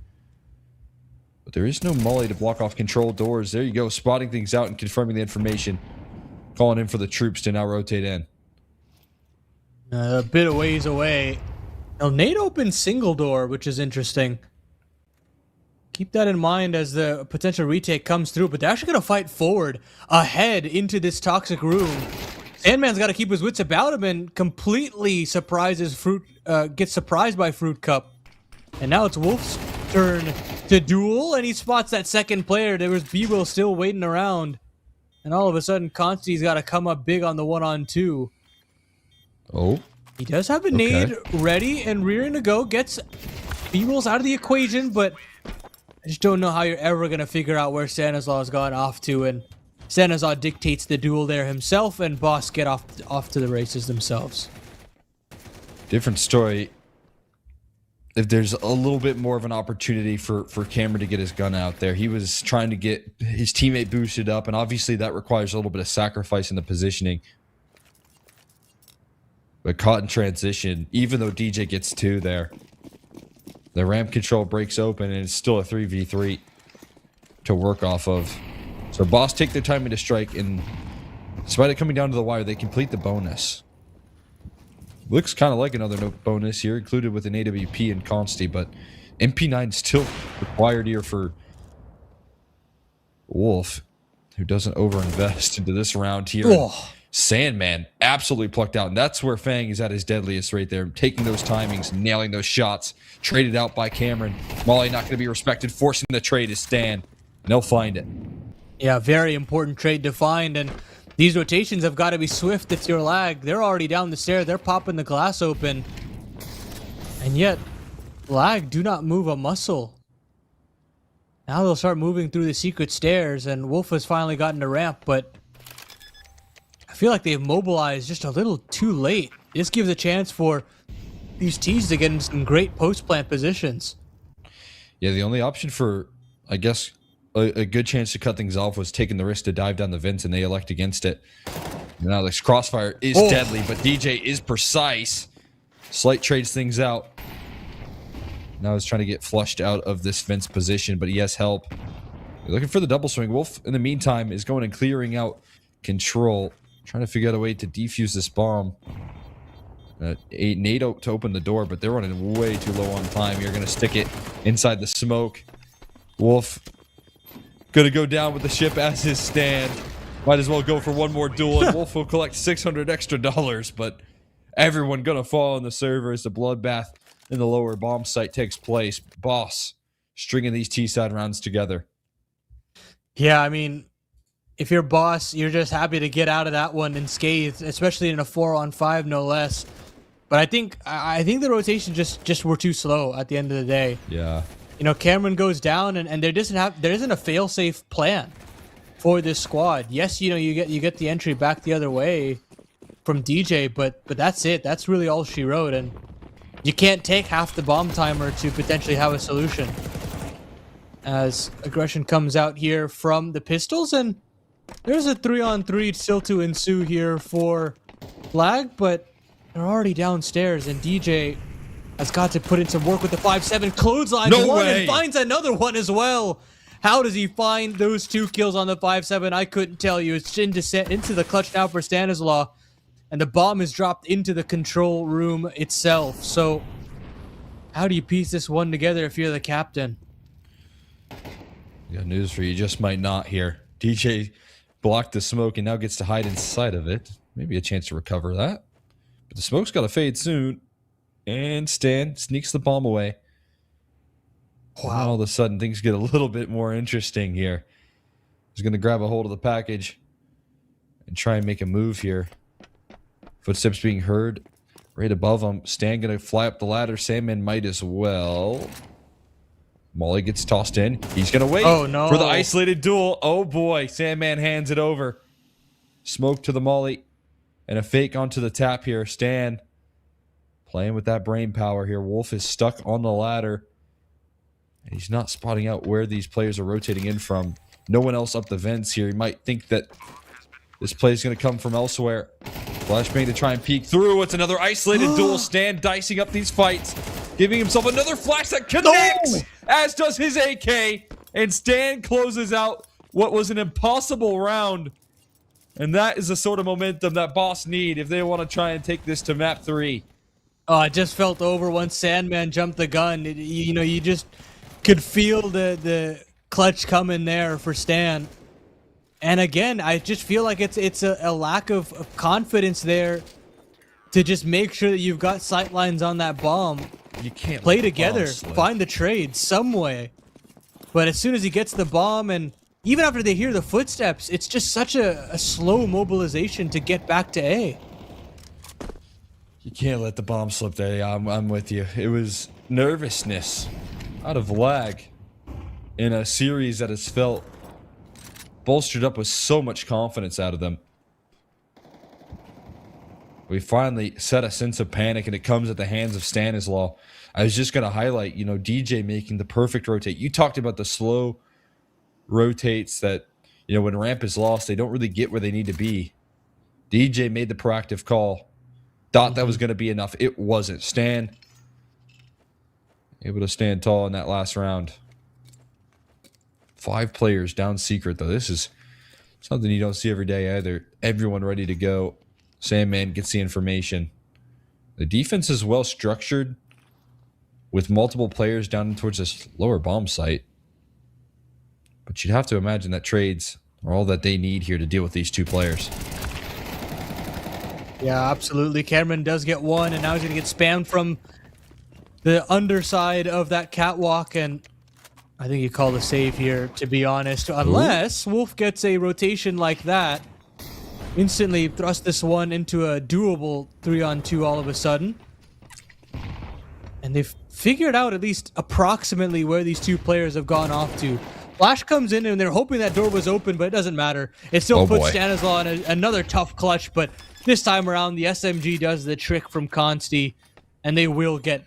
but there is no Molly to block off control doors. There you go, spotting things out and confirming the information. Calling in for the troops to now rotate in. A bit of ways away. Now, Nate opens single door, which is interesting. Keep that in mind as the potential retake comes through, but they're actually going to fight forward ahead into this toxic room. Sandman's got to keep his wits about him and completely gets surprised by Fruit Cup. And now it's Wolf's turn to duel, and he spots that second player. There was B-Will still waiting around. And all of a sudden, Consti's got to come up big on the 1-on-2. Oh. He does have a nade ready and rearing to go. Gets B-Will's out of the equation, but I just don't know how you're ever going to figure out where Stanislaw's gone off to. And Stanislaw dictates the duel there himself, and Boss get off to the races themselves. Different story. If there's a little bit more of an opportunity for Cameron to get his gun out there. He was trying to get his teammate boosted up, and obviously that requires a little bit of sacrifice in the positioning. But caught in transition, even though DJ gets 2 there. The ramp control breaks open, and it's still a 3v3 to work off of. So Boss take their time into strike, and despite it coming down to the wire, they complete the bonus. Looks kind of like another bonus here, included with an AWP and Consti, but MP9 still required here for Wolf, who doesn't overinvest into this round here. Oh. Sandman absolutely plucked out, and that's where Fang is at his deadliest right there, taking those timings, nailing those shots, traded out by Cameron. Molly not going to be respected, forcing the trade to stand, and they'll find it. Yeah, very important trade to find, and these rotations have got to be swift if you're Lag. They're already down the stair. They're popping the glass open. And yet, Lag do not move a muscle. Now they'll start moving through the secret stairs, and Wolf has finally gotten to ramp, but I feel like they've mobilized just a little too late. This gives a chance for these T's to get in some great post-plant positions. Yeah, the only option for, I guess, a good chance to cut things off was taking the risk to dive down the vents, and they elect against it. Now this crossfire is deadly, but DJ is precise. Slight trades things out. Now he's trying to get flushed out of this vents position, but he has help. You're looking for the double swing. Wolf, in the meantime, is going and clearing out control, trying to figure out a way to defuse this bomb. A NATO to open the door, but they're running way too low on time. You're going to stick it inside the smoke. Wolf gonna go down with the ship as his stand. Might as well go for one more duel, and Wolf will collect $600 extra, but everyone gonna fall on the server as the bloodbath in the lower bomb site takes place. Boss stringing these T-side rounds together. Yeah, I mean, if you're Boss, you're just happy to get out of that one unscathed, especially in a 4-on-5, no less. But I think the rotation just were too slow at the end of the day. Yeah. You know, Cameron goes down, and there isn't a fail-safe plan for this squad. Yes, you know, you get the entry back the other way from DJ, but that's it. That's really all she wrote, and you can't take half the bomb timer to potentially have a solution. As aggression comes out here from the pistols, and there's a 3-on-3 still to ensue here for Lag, but they're already downstairs, and DJ has got to put in some work with the 5-7. Clothesline one and finds another one as well. How does he find those 2 kills on the 5-7? I couldn't tell you. It's into the clutch now for Stanislaw. And the bomb is dropped into the control room itself. So how do you piece this one together if you're the captain? Got news for you. Just might not here. DJ blocked the smoke and now gets to hide inside of it. Maybe a chance to recover that. But the smoke's got to fade soon. And Stan sneaks the bomb away. Wow. And all of a sudden, things get a little bit more interesting here. He's going to grab a hold of the package and try and make a move here. Footsteps being heard right above him. Stan going to fly up the ladder. Sandman might as well. Molly gets tossed in. He's going to wait for the isolated duel. Oh boy, Sandman hands it over. Smoke to the Molly and a fake onto the tap here. Stan playing with that brain power here. Wolf is stuck on the ladder. And he's not spotting out where these players are rotating in from. No one else up the vents here. He might think that this play is going to come from elsewhere. Flashbang to try and peek through. It's another isolated duel. Stan dicing up these fights. Giving himself another flash that connects. As does his AK. And Stan closes out what was an impossible round. And that is the sort of momentum that Boss need if they want to try and take this to map 3. Oh, it just felt over once Sandman jumped the gun. You just could feel the clutch coming there for Stan. And again, I just feel like it's a lack of confidence there to just make sure that you've got sight lines on that bomb. You can't Play let the bomb together, slip. find the trade some way. But as soon as he gets the bomb, and even after they hear the footsteps, it's just such a slow mobilization to get back to A. You can't let the bomb slip there. Yeah, I'm with you. It was nervousness out of lag in a series that has felt bolstered up with so much confidence out of them. We finally set a sense of panic, and it comes at the hands of Stanislaw. I was just going to highlight, DJ making the perfect rotate. You talked about the slow rotates that, when ramp is lost, they don't really get where they need to be. DJ made the proactive call. Thought that was going to be enough. It wasn't. Stan able to stand tall in that last round. 5 players down secret, though. This is something you don't see every day either. Everyone ready to go. Sandman gets the information. The defense is well structured with multiple players down towards this lower bomb site. But you'd have to imagine that trades are all that they need here to deal with these 2 players. Yeah, absolutely. Cameron does get one, and now he's going to get spammed from the underside of that catwalk, and I think you call the save here, to be honest. Unless Wolf gets a rotation like that. Instantly thrust this one into a doable 3-on-2 all of a sudden. And they've figured out at least approximately where these 2 players have gone off to. Flash comes in and they're hoping that door was open, but it doesn't matter. It still puts Stanislaw in another tough clutch, but this time around the SMG does the trick from Consti, and they will get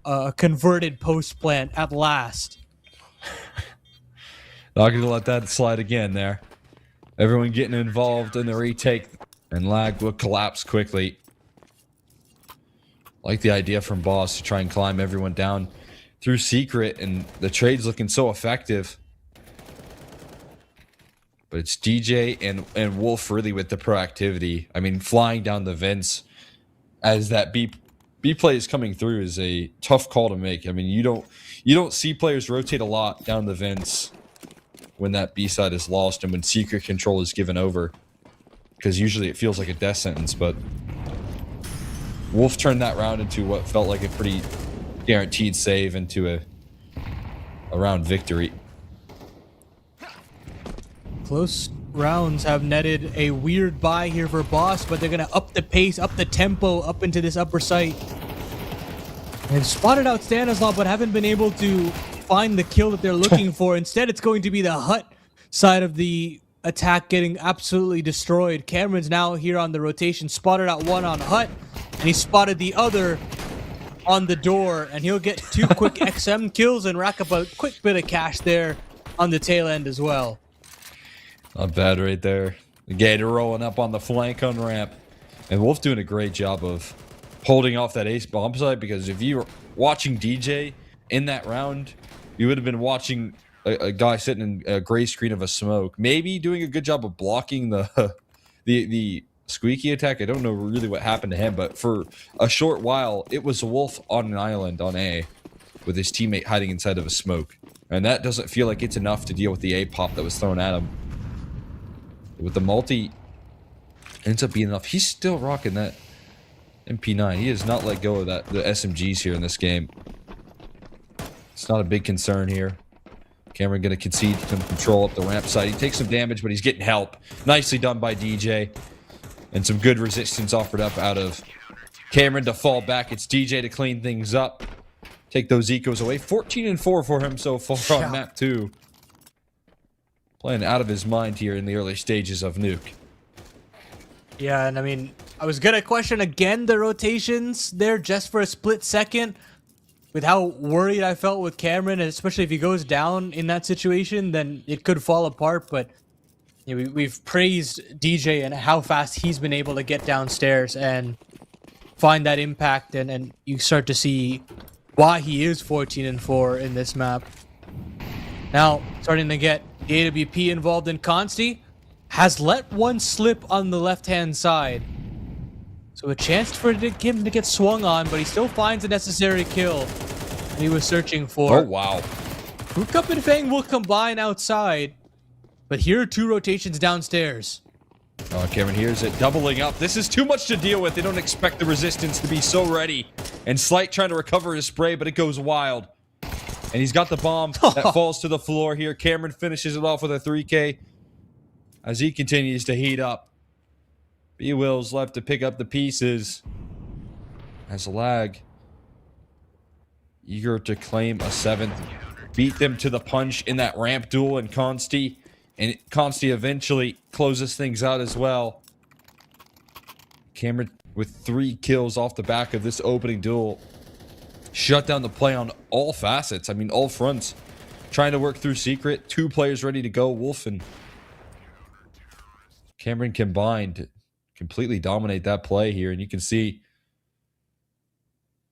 a converted post plant at last. Not going to let that slide again there. Everyone getting involved in the retake, and lag will collapse quickly. Like the idea from Boss to try and climb everyone down through secret, and the trade's looking so effective. But it's DJ and Wolf really with the proactivity. I mean, flying down the vents as that B play is coming through is a tough call to make. I mean, you don't see players rotate a lot down the vents when that B side is lost and when secret control is given over, because usually it feels like a death sentence. But Wolf turned that round into what felt like a pretty guaranteed save into a round victory. Close rounds have netted a weird buy here for Boss, but they're going to up the pace, up the tempo, up into this upper site. They've spotted out Stanislaw, but haven't been able to find the kill that they're looking for. Instead, it's going to be the hut side of the attack getting absolutely destroyed. Cameron's now here on the rotation, spotted out one on hut, and he spotted the other on the door, and he'll get 2 quick XM kills and rack up a quick bit of cash there on the tail end as well. Not bad right there. The Gator rolling up on the flank on ramp. And Wolf doing a great job of holding off that ace bomb site, because if you were watching DJ in that round, you would have been watching a guy sitting in a gray screen of a smoke. Maybe doing a good job of blocking the squeaky attack. I don't know really what happened to him, but for a short while, it was a Wolf on an island on A with his teammate hiding inside of a smoke. And that doesn't feel like it's enough to deal with the A pop that was thrown at him. With the multi, ends up being enough. He's still rocking that MP9. He has not let go of the SMGs here in this game. It's not a big concern here. Cameron going to concede some control up the ramp side. He takes some damage, but he's getting help. Nicely done by DJ. And some good resistance offered up out of Cameron to fall back. It's DJ to clean things up. Take those ecos away. 14-4 for him so far on map 2. Playing out of his mind here in the early stages of Nuke. Yeah, and I mean, I was going to question again the rotations there just for a split second with how worried I felt with Cameron, and especially if he goes down in that situation, then it could fall apart. But you know, we've praised DJ and how fast he's been able to get downstairs and find that impact, and you start to see why he is 14-4 in this map. Now, starting to get the AWP involved in Consti, has let one slip on the left-hand side. So a chance for him to get swung on, but he still finds the necessary kill he was searching for. Oh, wow. Hookup and Fang will combine outside, but here are 2 rotations downstairs. Oh, Cameron hears it, doubling up. This is too much to deal with. They don't expect the resistance to be so ready. And Slight trying to recover his spray, but it goes wild. And he's got the bomb that falls to the floor here. Cameron finishes it off with a 3K as he continues to heat up. B-Will's left to pick up the pieces as Lag, eager to claim a 7th. Beat them to the punch in that ramp duel in Consti. And Consti eventually closes things out as well. Cameron with 3 kills off the back of this opening duel. Shut down the play on all facets. I mean, all fronts. Trying to work through Secret. 2 players ready to go. Wolf and Cameron combined to completely dominate that play here. And you can see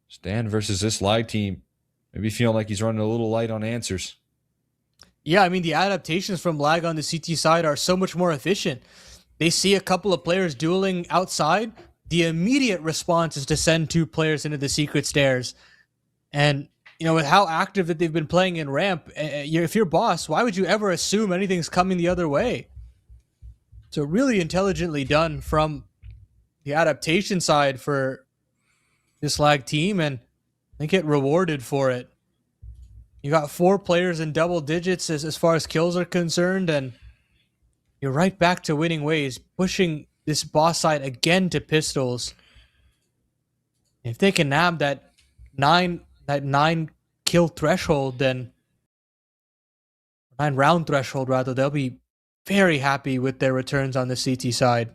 Stan versus this Lag team. Maybe feeling like he's running a little light on answers. Yeah, I mean, the adaptations from Lag on the CT side are so much more efficient. They see a couple of players dueling outside. The immediate response is to send 2 players into the secret stairs. And, you know, with how active that they've been playing in ramp, if you're boss, why would you ever assume anything's coming the other way? So really intelligently done from the adaptation side for this Lag team, and they get rewarded for it. You got 4 players in double digits as far as kills are concerned, and you're right back to winning ways, pushing this boss side again to pistols. If they can nab that 9 kill threshold, then 9 round threshold rather, they'll be very happy with their returns on the CT side.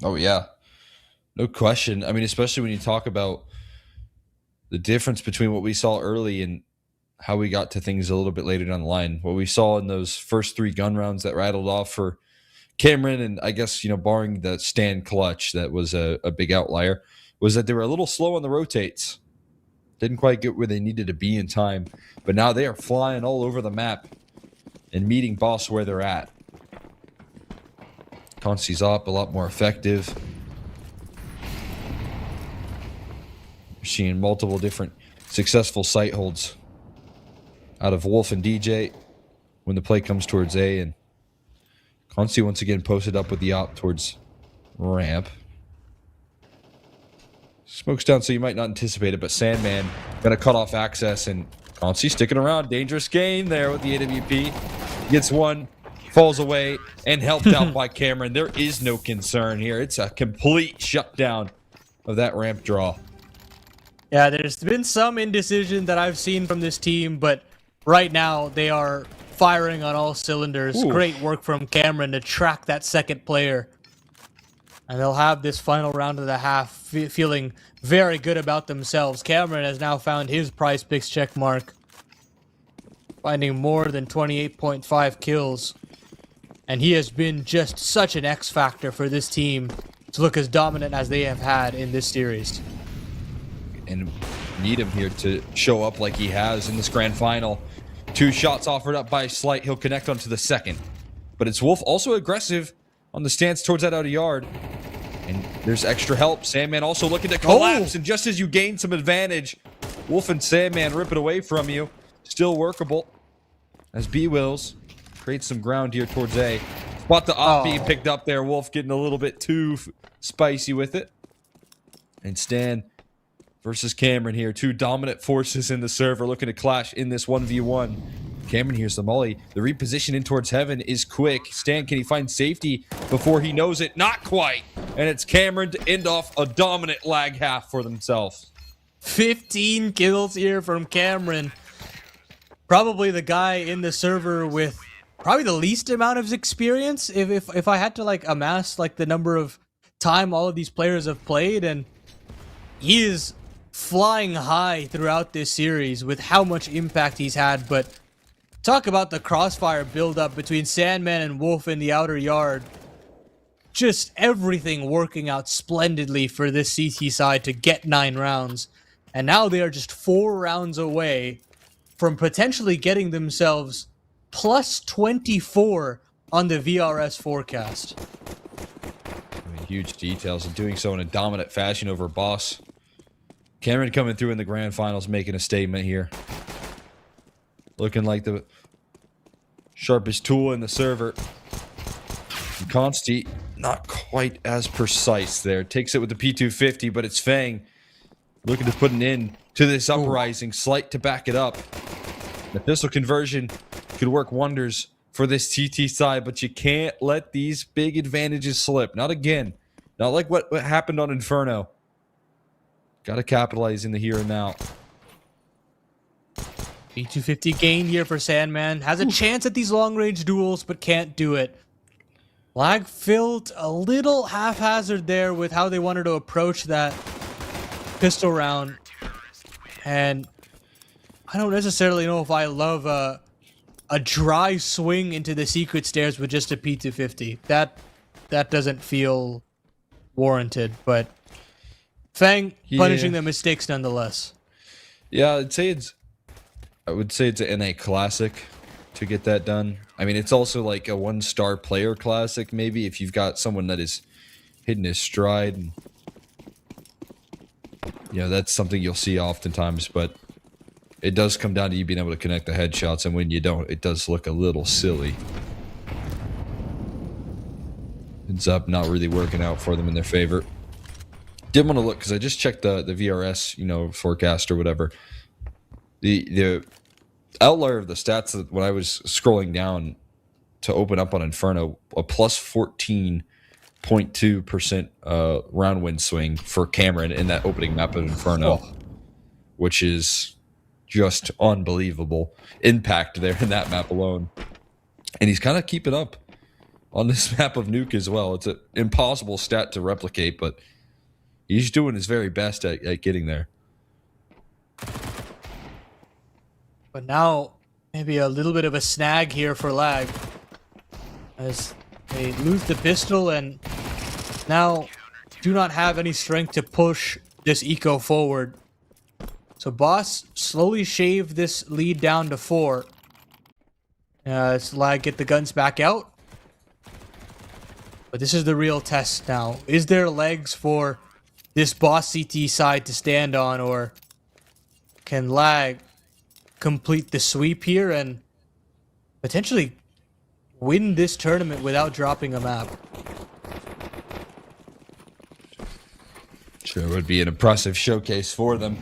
Oh, yeah. No question. I mean, especially when you talk about the difference between what we saw early and how we got to things a little bit later down the line. What we saw in those first 3 gun rounds that rattled off for Cameron, and I guess, you know, barring the Stan clutch that was a big outlier, was that they were a little slow on the rotates. Didn't quite get where they needed to be in time. But now they are flying all over the map and meeting boss where they're at. Consti's up, a lot more effective. We're seeing multiple different successful sight holds out of Wolf and DJ when the play comes towards A, and Consti once again posted up with the op towards ramp. Smokes down so you might not anticipate it, but Sandman gonna cut off access, and Consti sticking around. Dangerous game there with the AWP. Gets one, falls away, and helped out by Cameron. There is no concern here. It's a complete shutdown of that ramp draw. Yeah, there's been some indecision that I've seen from this team, but right now they are firing on all cylinders. Ooh. Great work from Cameron to track that second player. And they'll have this final round of the half feeling very good about themselves. Cameron has now found his PrizePicks check mark, finding more than 28.5 kills. And he has been just such an X factor for this team to look as dominant as they have had in this series. And need him here to show up like he has in this grand final. 2 shots offered up by Slight. He'll connect onto the second. But it's Wolf also aggressive on the stance towards that outer yard. And there's extra help. Sandman also looking to collapse. And just as you gain some advantage, Wolf and Sandman rip it away from you. Still workable. As B-Wills creates some ground here towards A. Spot the op being picked up there. Wolf getting a little bit too spicy with it. And Stan versus Cameron here. 2 dominant forces in the server looking to clash in this 1v1. Cameron here's the molly. The reposition in towards heaven is quick. Stan, can he find safety before he knows it? Not quite. And it's Cameron to end off a dominant Lag half for themselves. 15 kills here from Cameron. Probably the guy in the server with probably the least amount of experience. If I had to like amass like the number of time all of these players have played, and he is flying high throughout this series with how much impact he's had. But talk about the crossfire build-up between Sandman and Wolf in the outer yard. Just everything working out splendidly for this CT side to get 9 rounds. And now they are just 4 rounds away from potentially getting themselves plus 24 on the VRS forecast. I mean, huge details and doing so in a dominant fashion over Boss. Cameron coming through in the grand finals, making a statement here. Looking like the sharpest tool in the server. And Consti, not quite as precise there. Takes it with the P250, but it's Fang looking to put an end to this uprising. Slight to back it up. The pistol conversion could work wonders for this TT side, but you can't let these big advantages slip. Not again. Not like what happened on Inferno. Got to capitalize in the here and now. B250 gain here for Sandman. Has a chance at these long-range duels, but can't do it. Lag filled a little haphazard there with how they wanted to approach that pistol round. And I don't necessarily know if I love a dry swing into the secret stairs with just a P250. That doesn't feel warranted, but Fang punishing their mistakes nonetheless. Yeah, I would say it's an NA classic to get that done. I mean, it's also like a 1-star player classic, maybe, if you've got someone that is hitting his stride. And, you know, that's something you'll see oftentimes, but it does come down to you being able to connect the headshots, and when you don't, it does look a little silly. Ends up not really working out for them in their favor. Did want to look, because I just checked the VRS, you know, forecast or whatever. The outlier of the stats that when I was scrolling down to open up on Inferno, a plus 14.2% round win swing for Cameron in that opening map of Inferno, which is just unbelievable impact there in that map alone. And he's kind of keeping up on this map of Nuke as well. It's an impossible stat to replicate, but he's doing his very best at getting there. But now, maybe a little bit of a snag here for Lag. As they lose the pistol and now do not have any strength to push this eco forward. So Boss slowly shaved this lead down to 4. As Lag get the guns back out. But this is the real test now. Is there legs for this Boss CT side to stand on, or can Lag complete the sweep here and potentially win this tournament without dropping a map? Sure would be an impressive showcase for them,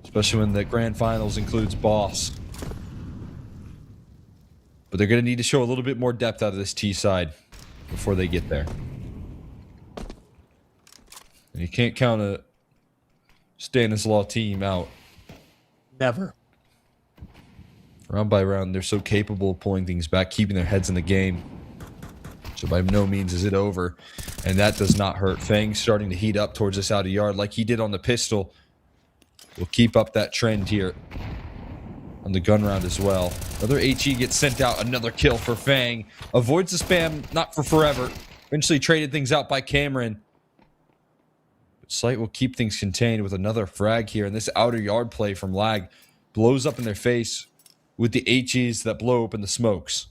especially when the grand finals includes Boss. But they're going to need to show a little bit more depth out of this T side before they get there. And you can't count a Stanislaw team out. Never. Round by round, they're so capable of pulling things back, keeping their heads in the game. So by no means is it over. And that does not hurt. Fang starting to heat up towards this outer yard like he did on the pistol. We'll keep up that trend here on the gun round as well. Another HE gets sent out. Another kill for Fang. Avoids the spam, not for forever. Eventually traded things out by Cameron. But Slight will keep things contained with another frag here. And this outer yard play from Lag blows up in their face with the HEs that blow open the smokes.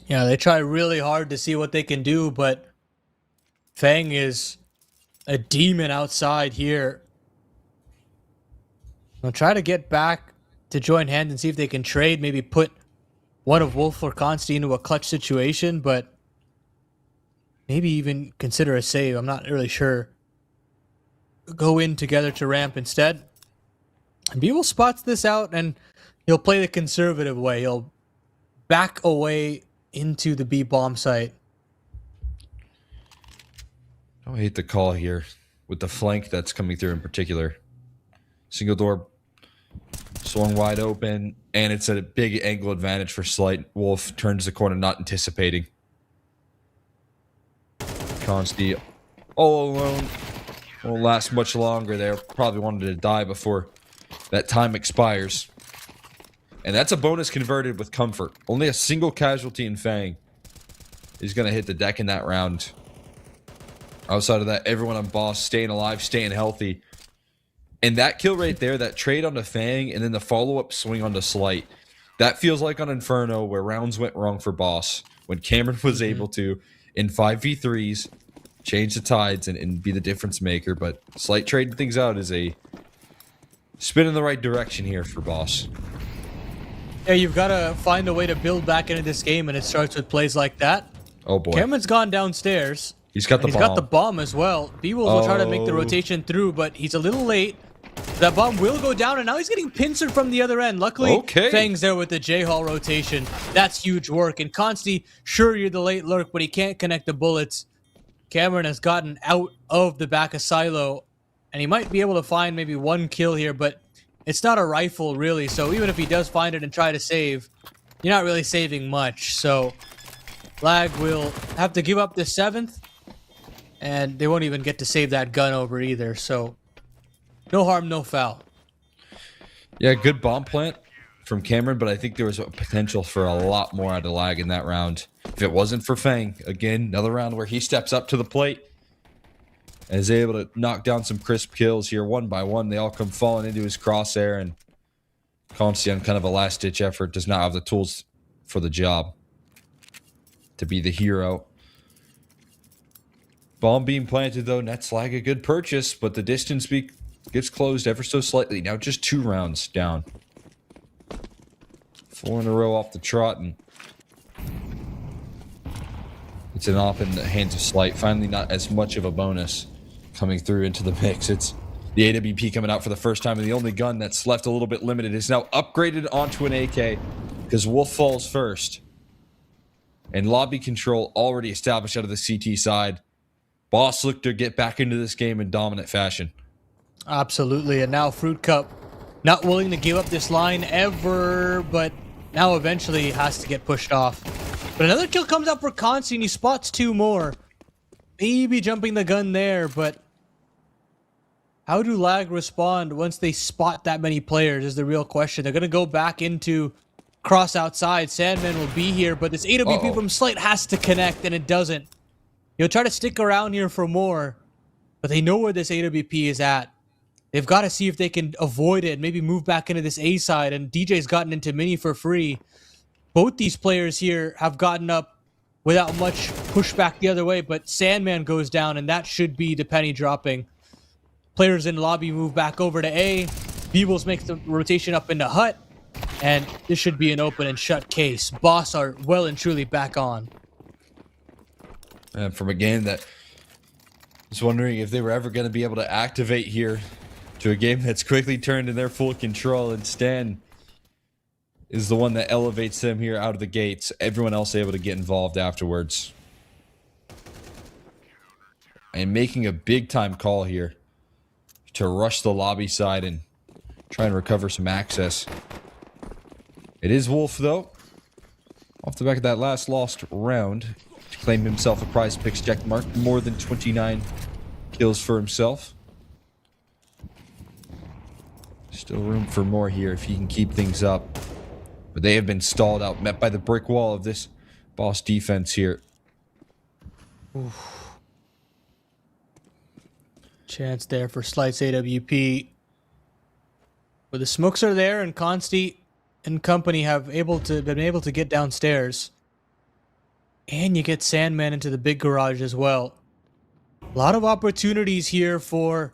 Yeah, they try really hard to see what they can do, but Fang is a demon outside here. They'll try to get back to join hands and see if they can trade, maybe put one of Wolf or Consti into a clutch situation, but maybe even consider a save. I'm not really sure. Go in together to ramp instead. And Beeble spots this out, and he'll play the conservative way. He'll back away into the B bomb site. I hate the call here with the flank that's coming through in particular. Single door swung wide open, and it's a big angle advantage for Slight. Wolf turns the corner, not anticipating. Consti all alone. Won't last much longer there. Probably wanted to die before that time expires. And that's a bonus converted with comfort. Only a single casualty in Fang is going to hit the deck in that round. Outside of that, everyone on Boss staying alive, staying healthy. And that kill right there, that trade onto Fang, and then the follow-up swing onto Slight, that feels like on Inferno where rounds went wrong for Boss. When Cameron was able to, in 5v3s, change the tides and be the difference maker. But Slight trading things out is a spin in the right direction here for Boss. Yeah, you've got to find a way to build back into this game, and it starts with plays like that. Oh boy. Cameron's gone downstairs. He's got the He's bomb. got the bomb as well. B-Wolves will try to make the Oh. rotation through, but he's a little late. That bomb will go down, and now he's getting pincered from the other end. Luckily, Okay. Fang's there with the J-Hall rotation. That's huge work. And Consti, sure, you're the late lurk, but he can't connect the bullets. Cameron has gotten out of the back of Silo, and he might be able to find maybe one kill here, but it's not a rifle, really. So even if he does find it and try to save, you're not really saving much. So Lag will have to give up the 7th, and they won't even get to save that gun over either. So no harm, no foul. Yeah, good bomb plant from Cameron, but I think there was a potential for a lot more out of Lag in that round. If it wasn't for Fang, again, another round where he steps up to the plate and is able to knock down some crisp kills here one by one. They all come falling into his crosshair, and Consti, on kind of a last-ditch effort, does not have the tools for the job to be the hero. Bomb being planted, though, nets Lag a good purchase, but the distance gets closed ever so slightly. Now just 2 rounds down. 4 in a row off the trot, and it's an op in the hands of Slight. Finally, not as much of a bonus coming through into the mix. It's the AWP coming out for the first time, and the only gun that's left a little bit limited is now upgraded onto an AK because Wolf falls first. And lobby control already established out of the CT side. Boss looked to get back into this game in dominant fashion. Absolutely. And now Fruit Cup, not willing to give up this line ever, but now eventually has to get pushed off. But another kill comes up for Consti, and he spots 2 more. Maybe jumping the gun there, but how do Lag respond once they spot that many players is the real question. They're going to go back into cross outside. Sandman will be here, but this AWP from Slight has to connect, and it doesn't. You'll try to stick around here for more, but they know where this AWP is at. They've got to see if they can avoid it and maybe move back into this A side, and DJ's gotten into Mini for free. Both these players here have gotten up without much pushback the other way, but Sandman goes down, and that should be the penny dropping. Players in lobby move back over to A. Beebles makes the rotation up into Hut, and this should be an open and shut case. Boss are well and truly back on. And from a game that I was wondering if they were ever going to be able to activate here, to a game that's quickly turned in their full control, and Stan is the one that elevates them here out of the gates. Everyone else able to get involved afterwards. And making a big time call here to rush the lobby side and try and recover some access. It is Wolf, though, off the back of that last lost round, to claim himself a PrizePicks check mark. More than 29 kills for himself. Still room for more here if he can keep things up. But they have been stalled out, met by the brick wall of this Boss defense here. Oof. Chance there for Slight's AWP. But the smokes are there, and Consti and company have been able to get downstairs. And you get Sandman into the big garage as well. A lot of opportunities here for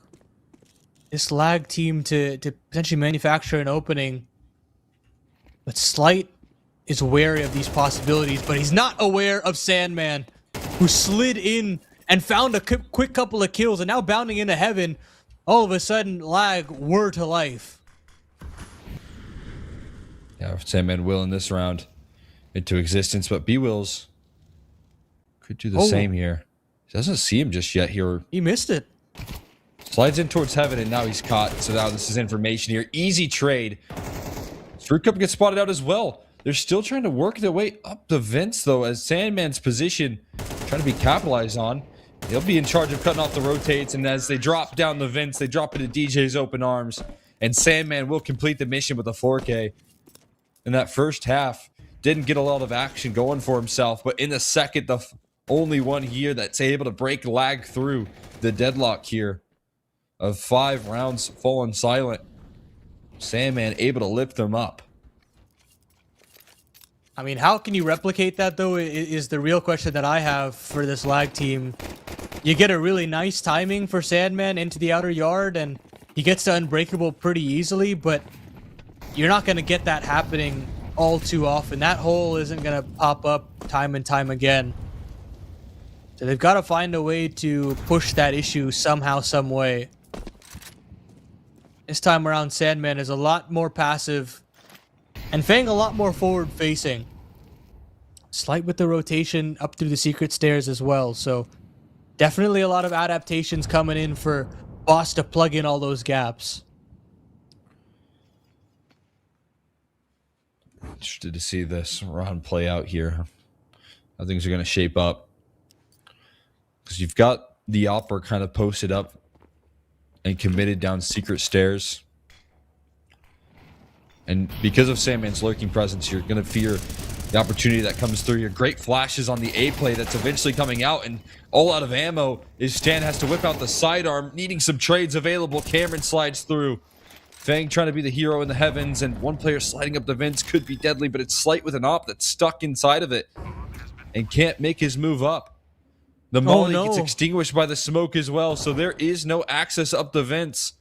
this Lag team to potentially manufacture an opening. But Slight is wary of these possibilities, but he's not aware of Sandman, who slid in and found a quick couple of kills, and now bounding into heaven. All of a sudden, Lag were to life. Yeah, Sandman will in this round into existence, but B-Wills could do the same here. He doesn't see him just yet here. He missed it. Slides in towards heaven, and now he's caught. So now this is information here. Easy trade. Fruit Cup gets spotted out as well. They're still trying to work their way up the vents, though, as Sandman's position trying to be capitalized on. He'll be in charge of cutting off the rotates, and as they drop down the vents, they drop into DJ's open arms, and Sandman will complete the mission with a 4K. In that first half, didn't get a lot of action going for himself, but in the second, the only one here that's able to break Lag through the deadlock here of 5 rounds fallen silent. Sandman able to lift them up. I mean, how can you replicate that though? Is the real question that I have for this lag team. You get a really nice timing for Sandman into the outer yard, and he gets to Unbreakable pretty easily, but you're not going to get that happening all too often. That hole isn't going to pop up time and time again. So they've got to find a way to push that issue somehow, some way. This time around, Sandman is a lot more passive, and Fang a lot more forward-facing. Slight with the rotation up through the secret stairs as well, so definitely a lot of adaptations coming in for Boss to plug in all those gaps. Interested to see this round play out here. How things are going to shape up. Because you've got the Opera kind of posted up and committed down secret stairs. And because of Sandman's lurking presence, you're going to fear the opportunity that comes through. Your great flashes on the A play that's eventually coming out, and all out of ammo is Stan has to whip out the sidearm, needing some trades available. Cameron slides through. Fang trying to be the hero in the heavens, and one player sliding up the vents could be deadly, but it's Slight with an op that's stuck inside of it and can't make his move up. The molly gets extinguished by the smoke as well, so there is no access up the vents.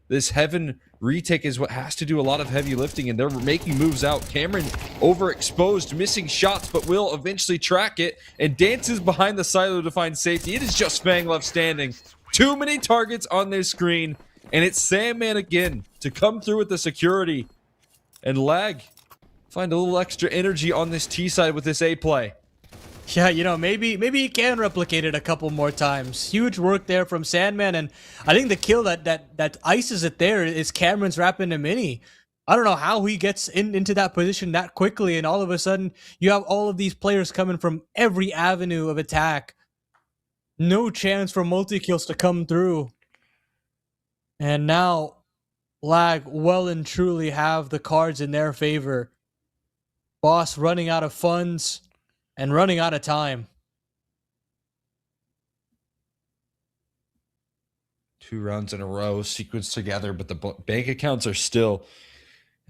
This Heaven retake is what has to do a lot of heavy lifting, and they're making moves out. Cameron overexposed, missing shots, but will eventually track it and dances behind the silo to find safety. It is just Fang left standing. Too many targets on their screen, and it's Sandman again to come through with the security and lag. Find a little extra energy on this T side with this A play. Yeah, you know, maybe he can replicate it a couple more times. Huge work there from Sandman, and I think the kill that ices it there is Cameron's wrapping a mini. I don't know how he gets into that position that quickly, and all of a sudden you have all of these players coming from every avenue of attack. No chance for multi-kills to come through. And now Lag well and truly have the cards in their favor. Boss running out of funds and running out of time. 2 rounds in a row sequenced together, but the bank accounts are still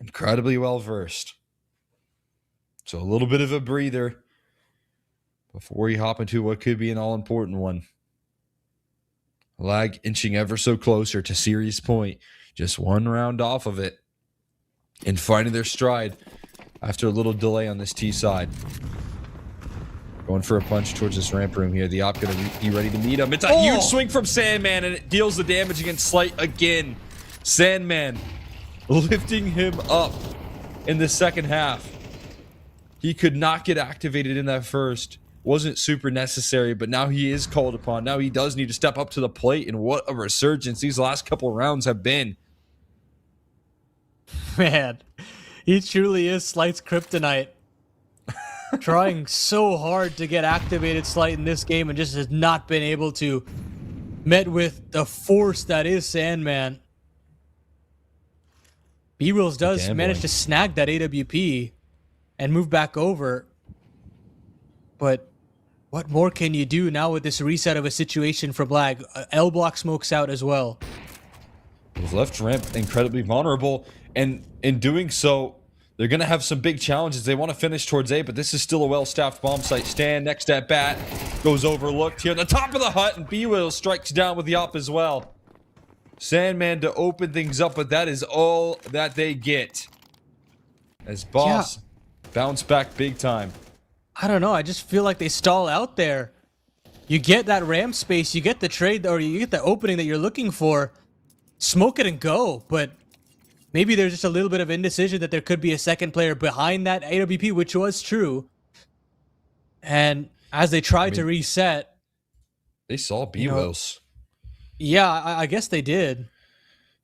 incredibly well versed. So a little bit of a breather before we hop into what could be an all-important one. Lag inching ever so closer to series point. Just 1 round off of it. And finding their stride after a little delay on this T side. Going for a punch towards this ramp room here. The op going to be ready to meet him. It's a huge swing from Sandman, and it deals the damage against Slight again. Sandman lifting him up in the second half. He could not get activated in that first. Wasn't super necessary, but now he is called upon. Now he does need to step up to the plate, and what a resurgence these last couple of rounds have been. Man, he truly is Slight's kryptonite. Trying so hard to get activated Slight in this game and just has not been able to. Met with the force that is Sandman. B-Reels does manage to snag that AWP and move back over. But what more can you do now with this reset of a situation from Lag? L block smokes out as well. His left ramp incredibly vulnerable, and in doing so, they're going to have some big challenges. They want to finish towards A, but this is still a well-staffed bomb site. Stan next at bat goes overlooked here. The top of the hut, and B-Will strikes down with the op as well. Sandman to open things up, but that is all that they get. As Boss bounce back big time. I don't know. I just feel like they stall out there. You get that ramp space, you get the trade, or you get the opening that you're looking for. Smoke it and go, but maybe there's just a little bit of indecision that there could be a second player behind that AWP, which was true. And as they tried to reset, they saw B-Wills. Yeah, I guess they did.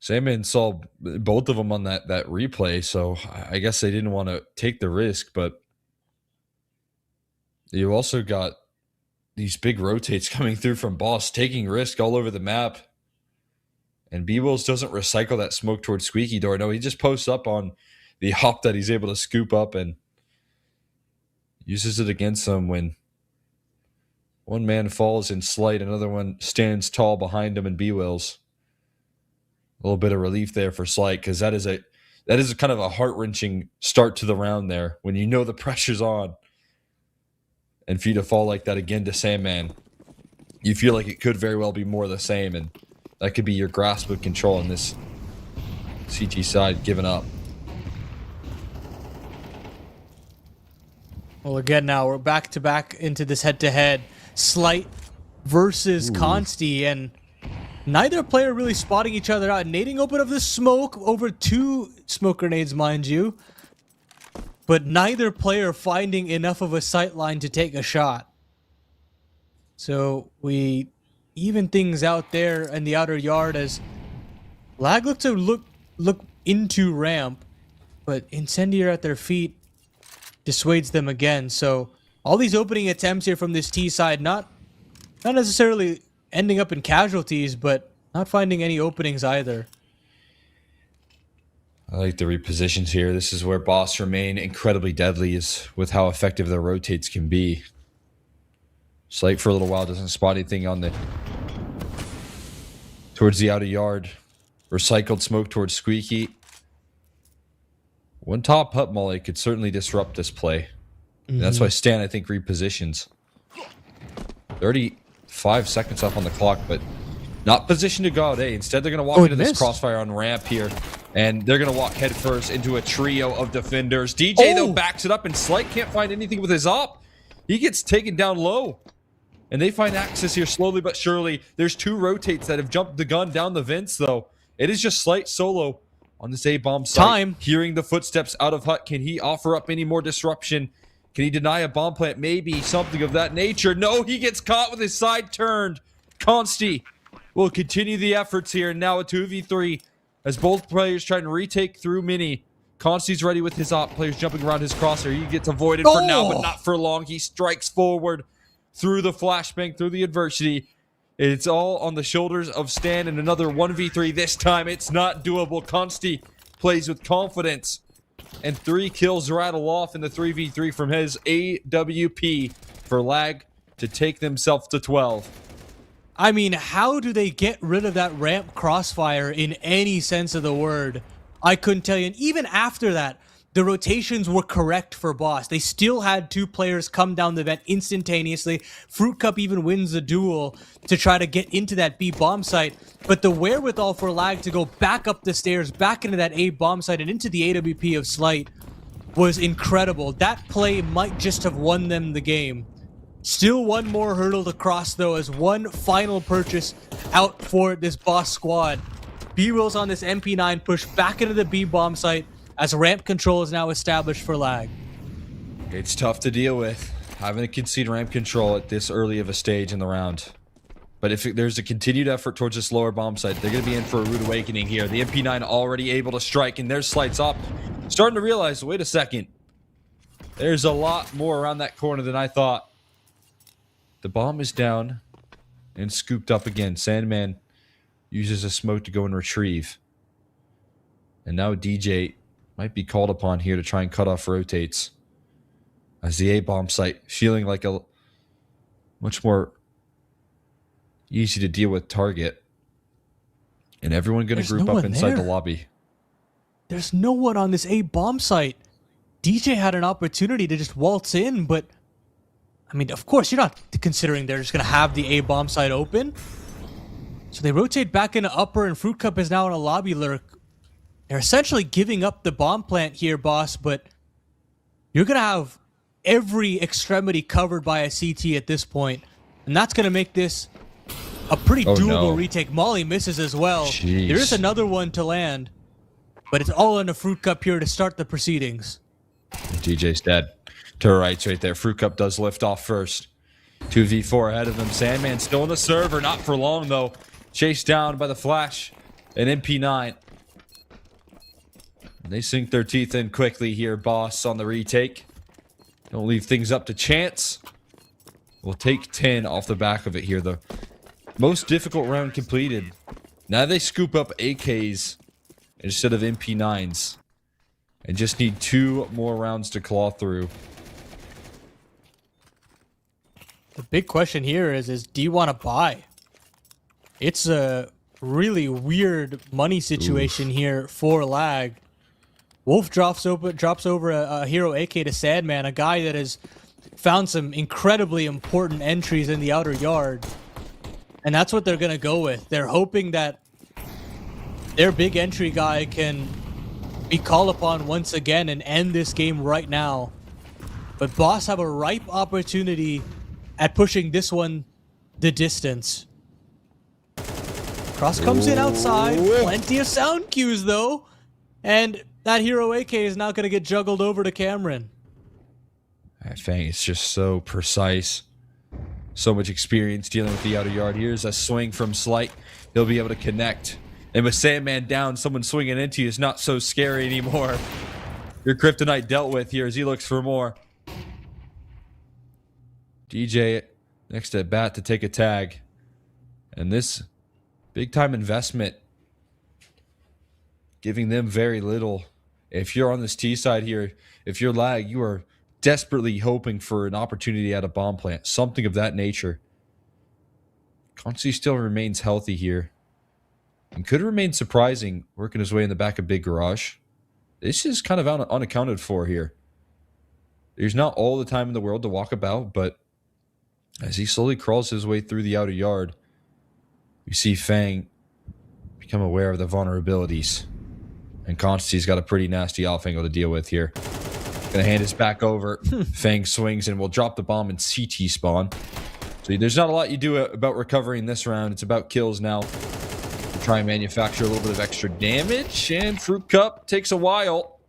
Sandman saw both of them on that replay, so I guess they didn't want to take the risk, but you also got these big rotates coming through from Boss, taking risk all over the map. And B-Wills doesn't recycle that smoke towards Squeaky Door. No, he just posts up on the hop that he's able to scoop up and uses it against them when one man falls in Slight, another one stands tall behind him in B-Wills. A little bit of relief there for Slight, because that is that is kind of a heart-wrenching start to the round there when you know the pressure's on. And for you to fall like that again to Sandman, you feel like it could very well be more of the same, and that could be your grasp of control in this CT side giving up. Well, again, now we're back to back into this head-to-head. Slight versus Consti, and neither player really spotting each other out. Nading open of the smoke, over 2 smoke grenades, mind you. But neither player finding enough of a sight line to take a shot. So we even things out there in the outer yard as Lag look to look into ramp, but Incendiary at their feet dissuades them again. So all these opening attempts here from this T side, not necessarily ending up in casualties, but not finding any openings either. I like the repositions here. This is where Boss remain incredibly deadly, is with how effective their rotates can be. Slight for a little while doesn't spot anything on the towards the outer yard. Recycled smoke towards Squeaky. One top putt molly could certainly disrupt this play. And that's why Stan, I think, repositions. 35 seconds up on the clock, but not positioned to go out. Instead, they're going to walk into this crossfire on ramp here. And they're going to walk headfirst into a trio of defenders. DJ, though, backs it up, and Slight can't find anything with his op. He gets taken down low. And they find access here slowly but surely. There's 2 rotates that have jumped the gun down the vents, though. It is just Slight solo on this A-bomb site. Hearing the footsteps out of hut, can he offer up any more disruption? Can he deny a bomb plant? Maybe something of that nature. No, he gets caught with his side turned. Consti will continue the efforts here. Now a 2v3 as both players try to retake through Mini. Consti's ready with his op. Players jumping around his crosshair. He gets avoided for now, but not for long. He strikes forward through the flashbang, through the adversity. It's all on the shoulders of Stan, and another 1v3. This time it's not doable. Consti plays with confidence, and 3 kills rattle off in the 3v3 from his AWP for Lag to take themselves to 12. I mean, how do they get rid of that ramp crossfire in any sense of the word? I couldn't tell you. And even after that, the rotations were correct for Boss. They still had 2 players come down the vent instantaneously. Fruit Cup even wins the duel to try to get into that B bomb site. But the wherewithal for Lag to go back up the stairs, back into that A bomb site and into the AWP of Slight was incredible. That play might just have won them the game. Still one more hurdle to cross, though, as one final purchase out for this Boss squad. B-Will's on this MP9 push back into the B bomb site as ramp control is now established for Lag. It's tough to deal with, having to concede ramp control at this early of a stage in the round. But if there's a continued effort towards this lower bomb site, they're going to be in for a rude awakening here. The MP9 already able to strike, and there's Slights up. Starting to realize, wait a second. There's a lot more around that corner than I thought. The bomb is down and scooped up again. Sandman uses a smoke to go and retrieve. And now DJ might be called upon here to try and cut off rotates. As the A-bomb site feeling like a much more easy to deal with target. And everyone going to group up inside the lobby. There's no one on this A-bomb site. DJ had an opportunity to just waltz in, but I mean, of course, you're not considering they're just going to have the A-bomb site open. So they rotate back into upper, and Fruit Cup is now in a lobby lurk. They're essentially giving up the bomb plant here, Boss, but you're going to have every extremity covered by a CT at this point, and that's going to make this a pretty doable retake. Molly misses as well. Jeez. There is another one to land, but it's all in a Fruit Cup here to start the proceedings. DJ's dead. To her right there. Fruit Cup does lift off first. 2v4 ahead of them. Sandman still in the server. Not for long, though. Chased down by the flash and MP9. They sink their teeth in quickly here, Boss, on the retake. Don't leave things up to chance. We'll take 10 off the back of it here. The most difficult round completed. Now they scoop up AKs instead of MP9s. And just need 2 more rounds to claw through. The big question here is do you want to buy? It's a really weird money situation here for Lag. Wolf drops over a hero AK to Sandman, a guy that has found some incredibly important entries in the outer yard. And that's what they're going to go with. They're hoping that their big entry guy can be called upon once again and end this game right now. But Boss have a ripe opportunity at pushing this one the distance. Cross comes in outside. Plenty of sound cues, though. And that hero AK is now going to get juggled over to Cameron. Fang is just so precise. So much experience dealing with the outer yard. Here's a swing from Slight. He'll be able to connect. And with Sandman down, someone swinging into you is not so scary anymore. Your Kryptonite dealt with here as he looks for more. DJ next at bat to take a tag. And this big time investment giving them very little. If you're on this T side here, if you're lag, you are desperately hoping for an opportunity at a bomb plant, something of that nature. Consi still remains healthy here and could remain surprising, working his way in the back of Big Garage. This is kind of unaccounted for here. There's not all the time in the world to walk about, but as he slowly crawls his way through the outer yard, you see Fang become aware of the vulnerabilities. And Constancy's got a pretty nasty off angle to deal with here. Gonna hand his back over. Fang swings and will drop the bomb in CT spawn. So there's not a lot you do about recovering this round. It's about kills now. To try and manufacture a little bit of extra damage. And Fruit Cup takes a while.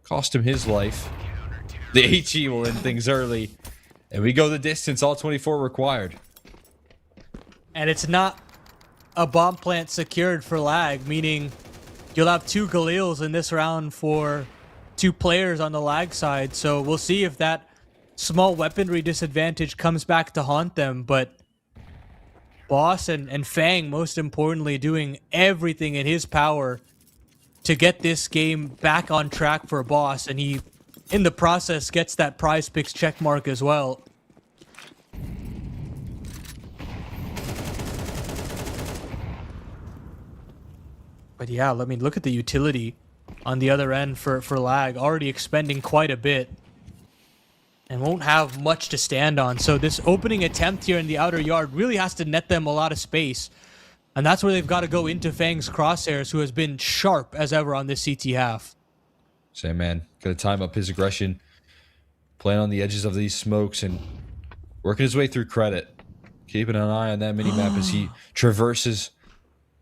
Cost him his life. The HE will end things early. And we go the distance, all 24 required. And it's not a bomb plant secured for lag, meaning you'll have 2 Galils in this round for 2 players on the lag side. So we'll see if that small weaponry disadvantage comes back to haunt them. But Boss and Fang, most importantly, doing everything in his power to get this game back on track for Boss. And he, in the process, gets that PrizePicks checkmark as well. But yeah, I mean, look at the utility on the other end for lag, already expending quite a bit and won't have much to stand on. So this opening attempt here in the outer yard really has to net them a lot of space. And that's where they've got to go into Fang's crosshairs, who has been sharp as ever on this CT half. Sandman gonna time up his aggression, playing on the edges of these smokes and working his way through credit. Keeping an eye on that minimap as he traverses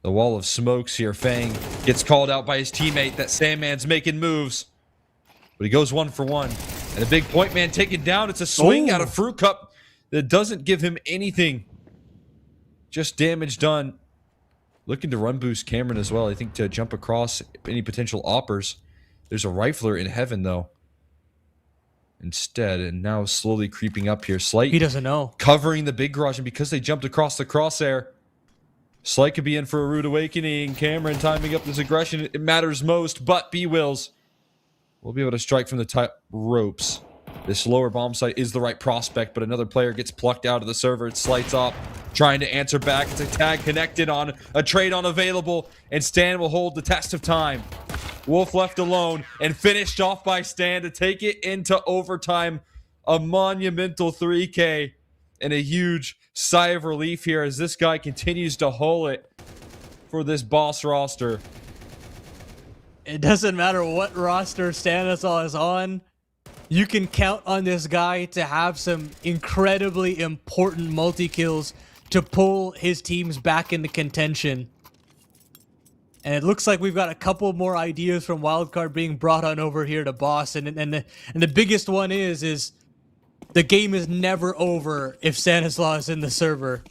the wall of smokes here. Fang gets called out by his teammate that Sandman's making moves. But he goes 1 for 1. And a big point man taken down. It's a swing out of Fruit Cup that doesn't give him anything. Just damage done. Looking to run boost Cameron as well, I think, to jump across any potential oppers. There's a rifler in heaven, though. Instead, and now slowly creeping up here. Slight. He doesn't know. Covering the big garage, and because they jumped across the crosshair, Slight could be in for a rude awakening. Cameron timing up this aggression. It matters most, but B-Wills will be able to strike from the top ropes. This lower bomb site is the right prospect, but another player gets plucked out of the server. It Slight's up, trying to answer back. It's a tag connected on a trade unavailable, and Stan will hold the test of time. Wolf left alone and finished off by Stan to take it into overtime. A monumental 3K and a huge sigh of relief here as this guy continues to haul it for this Boss roster. It doesn't matter what roster Stanislaw is on. You can count on this guy to have some incredibly important multi-kills to pull his teams back into contention. And it looks like we've got a couple more ideas from Wildcard being brought on over here to Boss. And the biggest one is the game is never over if Stanislaw is in the server.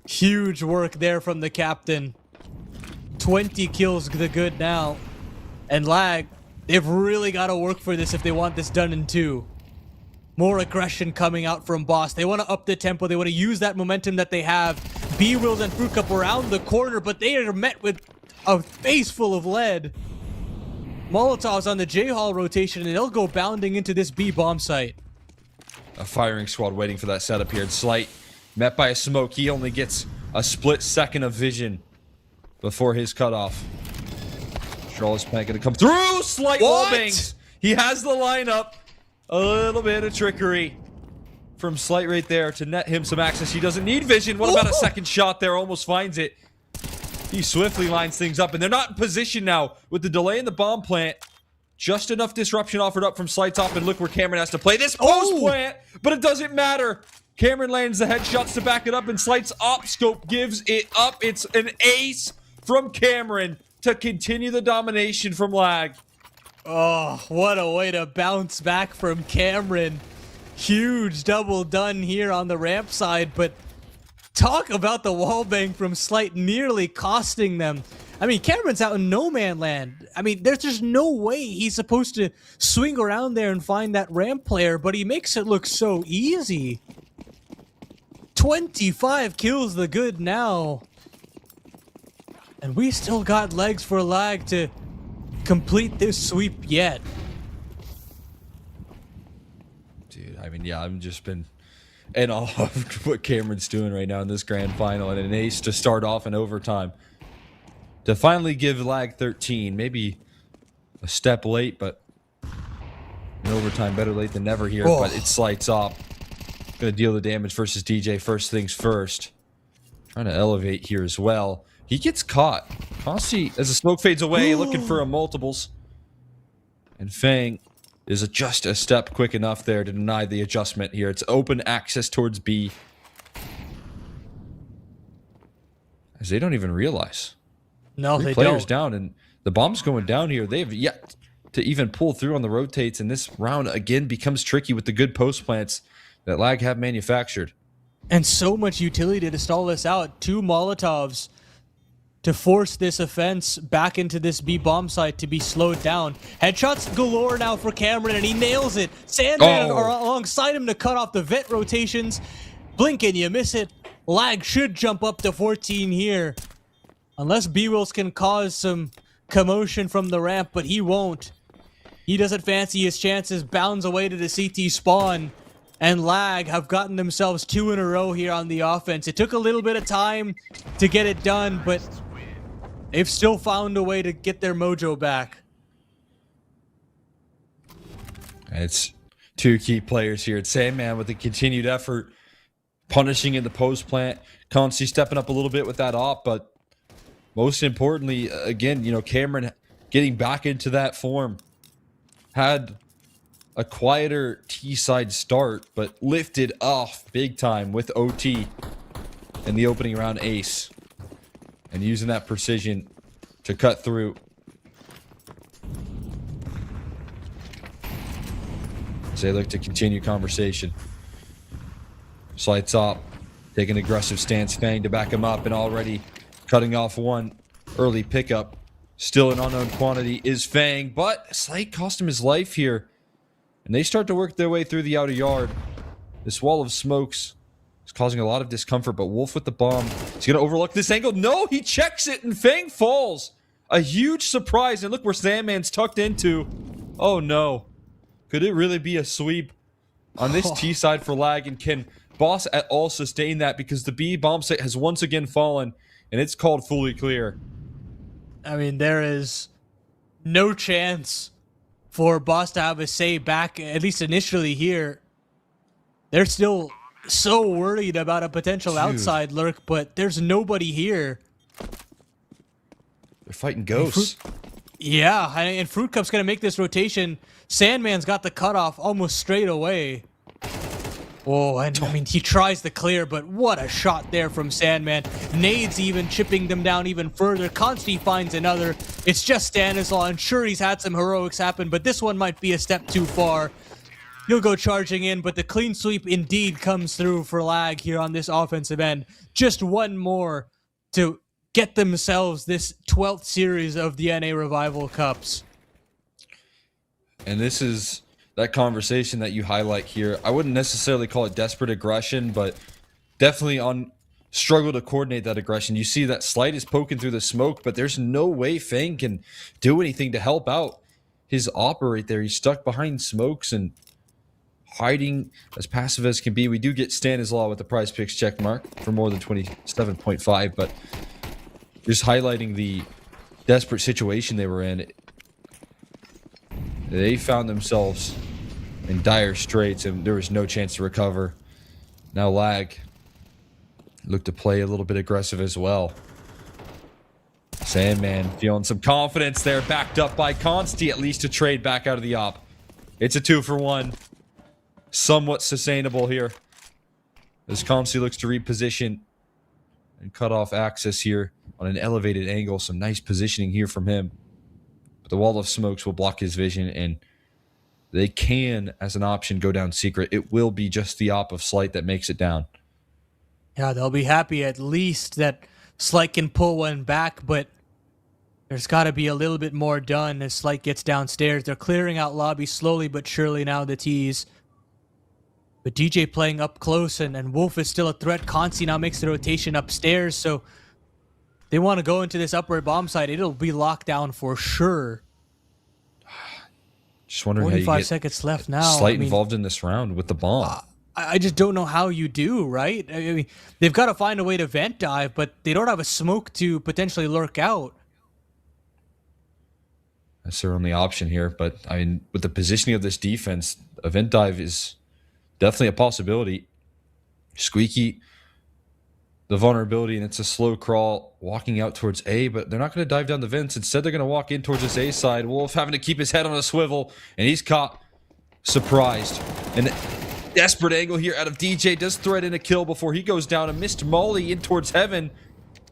Huge work there from the captain. 20 kills the good now. And lag, they've really got to work for this if they want this done in 2. More aggression coming out from Boss. They want to up the tempo. They want to use that momentum that they have. B-Wills and Fruit Cup around the corner, but they are met with a face full of lead. Molotovs on the J-Hall rotation, and they'll go bounding into this B bomb site. A firing squad waiting for that setup here. Slight met by a smoke. He only gets a split second of vision before his cutoff. Strawless plant gonna come through. Slight wall bangs. He has the lineup. A little bit of trickery from Slight right there to net him some access. He doesn't need vision. What about a second shot there? Almost finds it. He swiftly lines things up, and they're not in position now with the delay in the bomb plant. Just enough disruption offered up from Slight's top, and look where Cameron has to play this post plant, but it doesn't matter. Cameron lands the headshots to back it up, and Slight's op scope gives it up. It's an ace from Cameron to continue the domination from Lag. Oh, what a way to bounce back from Cameron. Huge double done here on the ramp side, but talk about the wallbang from Slight nearly costing them. I mean, Cameron's out in no man land. I mean, there's just no way he's supposed to swing around there and find that ramp player, but he makes it look so easy. 25 kills the good now. And we still got legs for Lag to complete this sweep yet. Dude, I mean, yeah, I've just been in awe of what Cameron's doing right now in this grand final, and an ace to start off in overtime. To finally give Lag 13, maybe a step late, but in overtime, better late than never here. Oh. But it slights up. Gonna deal the damage versus DJ first things first. Trying to elevate here as well. He gets caught. Consti, as the smoke fades away, looking for a multiples. And Fang is just a step quick enough there to deny the adjustment here. It's open access towards B. As they don't even realize. No, Three they players don't. down, and the bomb's going down here. They've yet to even pull through on the rotates, and this round again becomes tricky with the good post plants that Lag have manufactured. And so much utility to stall this out. 2 Molotovs to force this offense back into this B bomb site to be slowed down. Headshots galore now for Cameron, and he nails it. Sandman are alongside him to cut off the vet rotations. Blink and you miss it. Lag should jump up to 14 here. Unless B-Wills can cause some commotion from the ramp, but he won't. He doesn't fancy his chances, bounds away to the CT spawn. And Lag have gotten themselves 2 in a row here on the offense. It took a little bit of time to get it done, but they've still found a way to get their mojo back. It's 2 key players here. It's Sandman with the continued effort, punishing in the post plant. Consti stepping up a little bit with that op, but most importantly, again, you know, Cameron getting back into that form. Had a quieter T-side start, but lifted off big time with OT in the opening round ace. And using that precision to cut through. As they look to continue conversation. Slights up, take an aggressive stance, Fang to back him up, and already cutting off one early pickup. Still an unknown quantity is Fang, but Slight cost him his life here. And they start to work their way through the outer yard. This wall of smokes is causing a lot of discomfort, but Wolf with the bomb. He's going to overlook this angle. No, he checks it, and Fang falls. A huge surprise, and look where Sandman's tucked into. Oh no. Could it really be a sweep on this T side for Lag, and can Boss at all sustain that? Because the B bomb site has once again fallen, and it's called fully clear. I mean, there is no chance for Boss to have a say back, at least initially here. They're still so worried about a potential outside lurk, but there's nobody here. They're fighting ghosts. Yeah, and Fruit Cup's going to make this rotation. Sandman's got the cutoff almost straight away. Oh, and I mean, he tries the clear, but what a shot there from Sandman. Nades even chipping them down even further. Consti finds another. It's just Stanislaw, and sure, he's had some heroics happen, but this one might be a step too far. He'll go charging in, but the clean sweep indeed comes through for Lag here on this offensive end. Just one more to get themselves this 12th series of the NA Revival Cups. And this is that conversation that you highlight here. I wouldn't necessarily call it desperate aggression, but definitely on struggle to coordinate that aggression. You see that Slight is poking through the smoke, but there's no way Fang can do anything to help out his operate there. He's stuck behind smokes and hiding as passive as can be. We do get Stanislaw with the PrizePicks check mark for more than 27.5, but just highlighting the desperate situation they were in. They found themselves in dire straits, and there was no chance to recover. Now Lag looked to play a little bit aggressive as well. Sandman feeling some confidence there, backed up by Consti, at least to trade back out of the op. It's a 2-for-1. Somewhat sustainable here, as Consti looks to reposition and cut off access here on an elevated angle. Some nice positioning here from him. But the wall of smokes will block his vision, and they can, as an option, go down secret. It will be just the op of Slight that makes it down. Yeah, they'll be happy at least that Slight can pull one back, but there's got to be a little bit more done as Slight gets downstairs. They're clearing out lobby slowly but surely now, the tees. But DJ playing up close, and Wolf is still a threat. Consi now makes the rotation upstairs, so they want to go into this upper bomb site. It'll be locked down for sure. Just wondering how you 45 get seconds left now. Slight involved in this round with the bomb. I just don't know how you do, right? I mean, they've got to find a way to vent dive, but they don't have a smoke to potentially lurk out. That's their only option here. But, I mean, with the positioning of this defense, a vent dive is definitely a possibility. Squeaky, the vulnerability, and it's a slow crawl walking out towards A, but they're not going to dive down the vents. Instead, they're going to walk in towards this A side. Wolf having to keep his head on a swivel, and he's caught surprised. And desperate angle here out of DJ, does thread in a kill before he goes down. A missed molly in towards Heaven.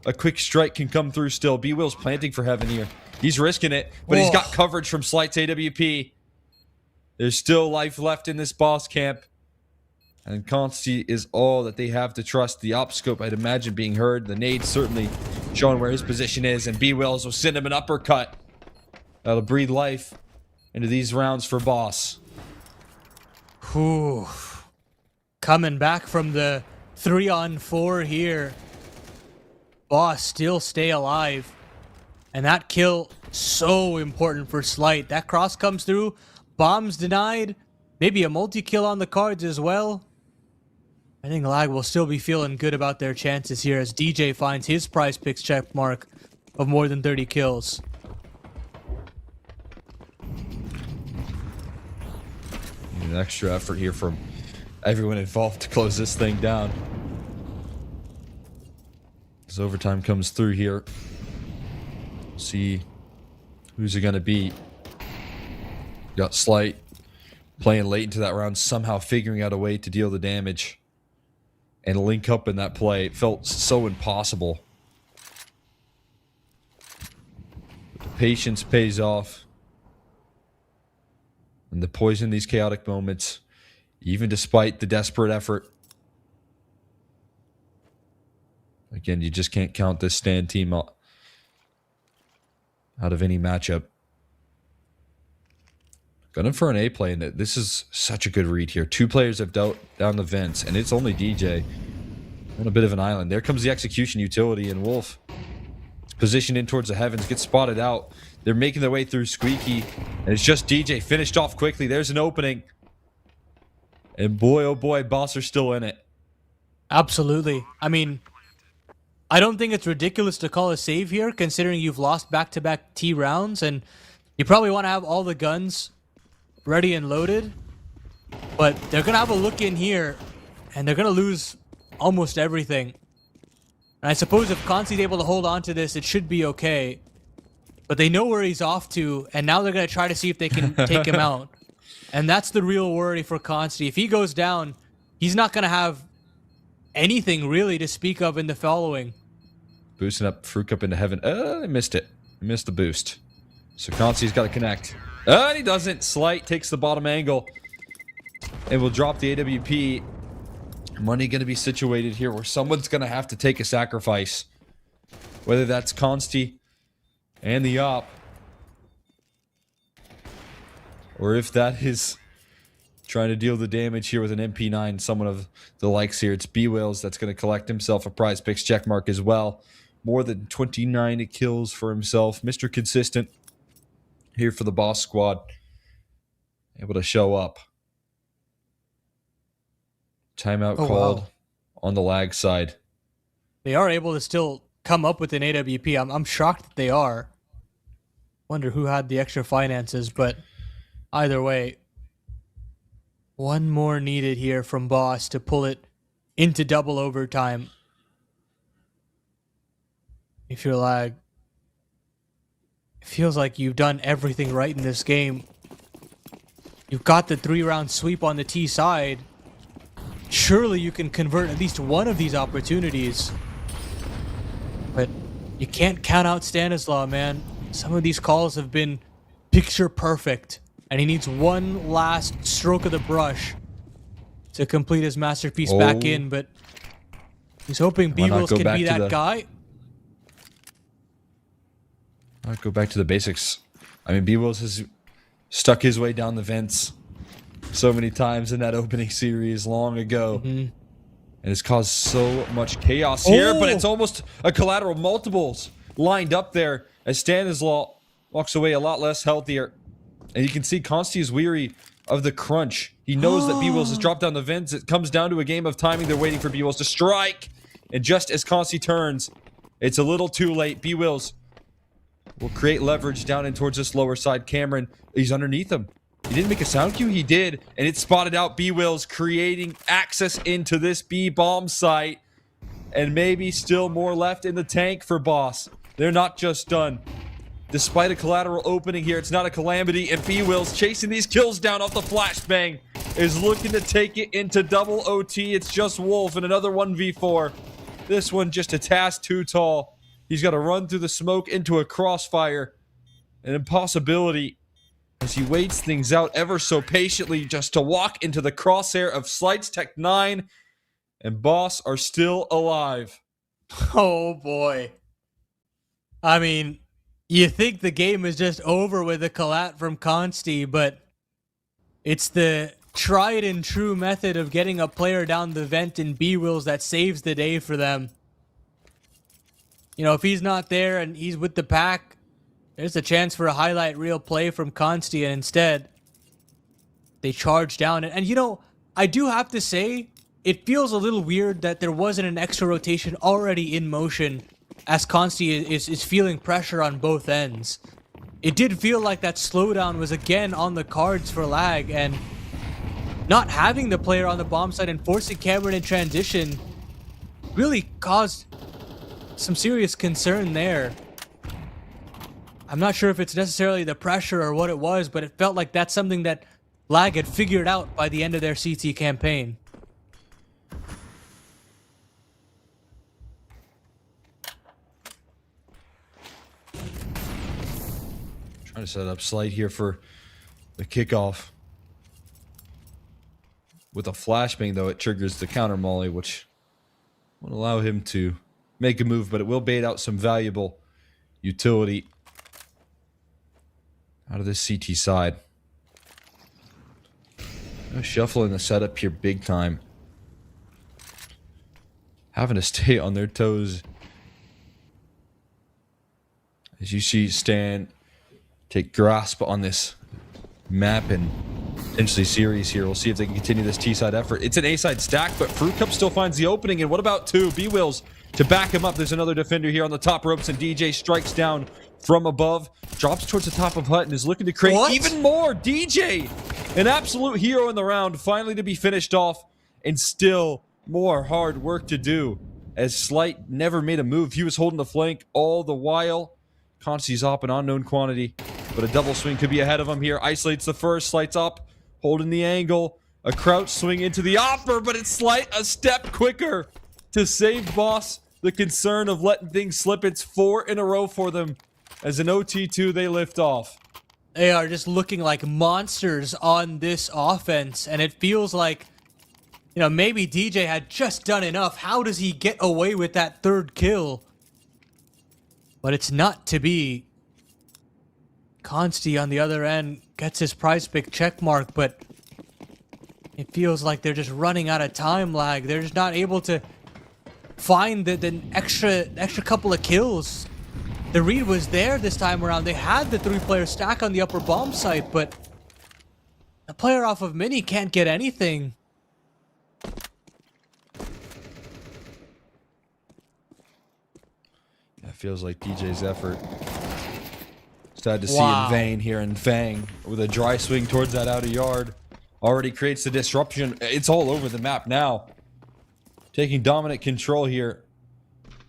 A quick strike can come through still. B-Will's planting for Heaven here. He's risking it, but he's got coverage from Slight's AWP. There's still life left in this boss camp. And Consti is all that they have to trust. The op scope, I'd imagine, being heard. The nade certainly showing where his position is. And B-Wills will send him an uppercut. That'll breathe life into these rounds for Boss. Whew. Coming back from the 3-on-4 here. Boss still stay alive. And that kill, so important for Slight. That cross comes through. Bombs denied. Maybe a multi-kill on the cards as well. I think Lag will still be feeling good about their chances here as DJ finds his PrizePicks check mark of more than 30 kills. Need an extra effort here from everyone involved to close this thing down. As overtime comes through here. See who's it going to be. Got Slight playing late into that round, somehow figuring out a way to deal the damage and link up in that play. It felt so impossible. But the patience pays off. And the poison in these chaotic moments, even despite the desperate effort. Again, you just can't count this stand team out of any matchup. Got him for an A play, and this is such a good read here. Two players have dealt down the vents, and it's only DJ on a bit of an island. There comes the execution utility, and Wolf is positioned in towards the heavens, gets spotted out. They're making their way through Squeaky, and it's just DJ finished off quickly. There's an opening. And boy, oh boy, Boss are still in it. Absolutely. I mean, I don't think it's ridiculous to call a save here, considering you've lost back-to-back T rounds, and you probably want to have all the guns ready and loaded. But they're going to have a look in here, and they're going to lose almost everything. And I suppose if Consi's able to hold on to this, it should be okay. But they know where he's off to, and now they're going to try to see if they can take him out. And that's the real worry for Consti. If he goes down, he's not going to have anything really to speak of in the following. Boosting up Fruit Cup into heaven. I missed it. I missed the boost. So Consti's got to connect. And he doesn't. Slight takes the bottom angle. And will drop the AWP. Money going to be situated here where someone's going to have to take a sacrifice. Whether that's Consti and the op, or if that is trying to deal the damage here with an MP9, someone of the likes here. It's B-Wills that's going to collect himself a PrizePicks checkmark as well. More than 29 kills for himself. Mr. Consistent here for the Boss squad. Able to show up. Timeout called on the lag side. They are able to still come up with an AWP. I'm shocked that they are. Wonder who had the extra finances, but either way, one more needed here from Boss to pull it into double overtime. If you're lag, it feels like you've done everything right in this game. You've got the 3-round sweep on the T side. Surely you can convert at least one of these opportunities. But you can't count out Stanislaw, man. Some of these calls have been picture perfect. And he needs one last stroke of the brush to complete his masterpiece back in. But he's hoping Why not B-Wills go can back be to that the- guy. I'll go back to the basics. I mean, B-Wills has stuck his way down the vents so many times in that opening series long ago. And it's caused so much chaos here, but it's almost a collateral. Multiples lined up there as Stanislaw walks away a lot less healthier. And you can see Consti is weary of the crunch. He knows that B-Wills has dropped down the vents. It comes down to a game of timing. They're waiting for B-Wills to strike. And just as Consti turns, it's a little too late. B-Wills will create leverage down in towards this lower side. Cameron, he's underneath him. He didn't make a sound cue. He did. And it spotted out B-Wills, creating access into this B-bomb site. And maybe still more left in the tank for Boss. They're not just done. Despite a collateral opening here, it's not a calamity. And B-Wills chasing these kills down off the flashbang is looking to take it into double OT. It's just Wolf and another 1v4. This one just a task too tall. He's got to run through the smoke into a crossfire. An impossibility as he waits things out ever so patiently just to walk into the crosshair of Slights Tech 9 and Boss are still alive. Oh boy. I mean, you think the game is just over with a collat from Consti, but it's the tried and true method of getting a player down the vent in B-Wills that saves the day for them. You know, if he's not there and he's with the pack, there's a chance for a highlight reel play from Consti, and instead, they charge down. And you know, I do have to say, it feels a little weird that there wasn't an extra rotation already in motion as Consti is feeling pressure on both ends. It did feel like that slowdown was again on the cards for lag, and not having the player on the bomb side and forcing Cameron in transition really caused some serious concern there. I'm not sure if it's necessarily the pressure or what it was, but it felt like that's something that lag had figured out by the end of their CT campaign. Trying to set up Slight here for the kickoff. With a flashbang, though, it triggers the counter molly, which won't allow him to make a move, but it will bait out some valuable utility out of this CT side. No shuffling the setup here big time. Having to stay on their toes. As you see Stan take grasp on this map and potentially series here. We'll see if they can continue this T-side effort. It's an A-side stack, but Fruit Cup still finds the opening. And what about two? B-Wills to back him up. There's another defender here on the top ropes, and DJ strikes down from above, drops towards the top of Hut, and is looking to create even more. DJ, an absolute hero in the round, finally to be finished off, and still more hard work to do, as Slight never made a move. He was holding the flank all the while. Consti's up an unknown quantity, but a double swing could be ahead of him here. Isolates the first, Slight's up, holding the angle. A crouch swing into the offer, but it's Slight a step quicker to save Boss the concern of letting things slip. It's 4 in a row for them. As an OT2, they lift off. They are just looking like monsters on this offense, and it feels like, you know, maybe DJ had just done enough. How does he get away with that third kill? But it's not to be. Consti on the other end gets his prize pick check mark, but it feels like they're just running out of time lag. They're just not able to find the extra couple of kills. The read was there this time around. They had the 3-player stack on the upper bomb site, but the player off of Mini can't get anything. It feels like DJ's effort Sad to see in vain here, and Fang with a dry swing towards that outer yard already creates the disruption. It's all over the map now. Taking dominant control here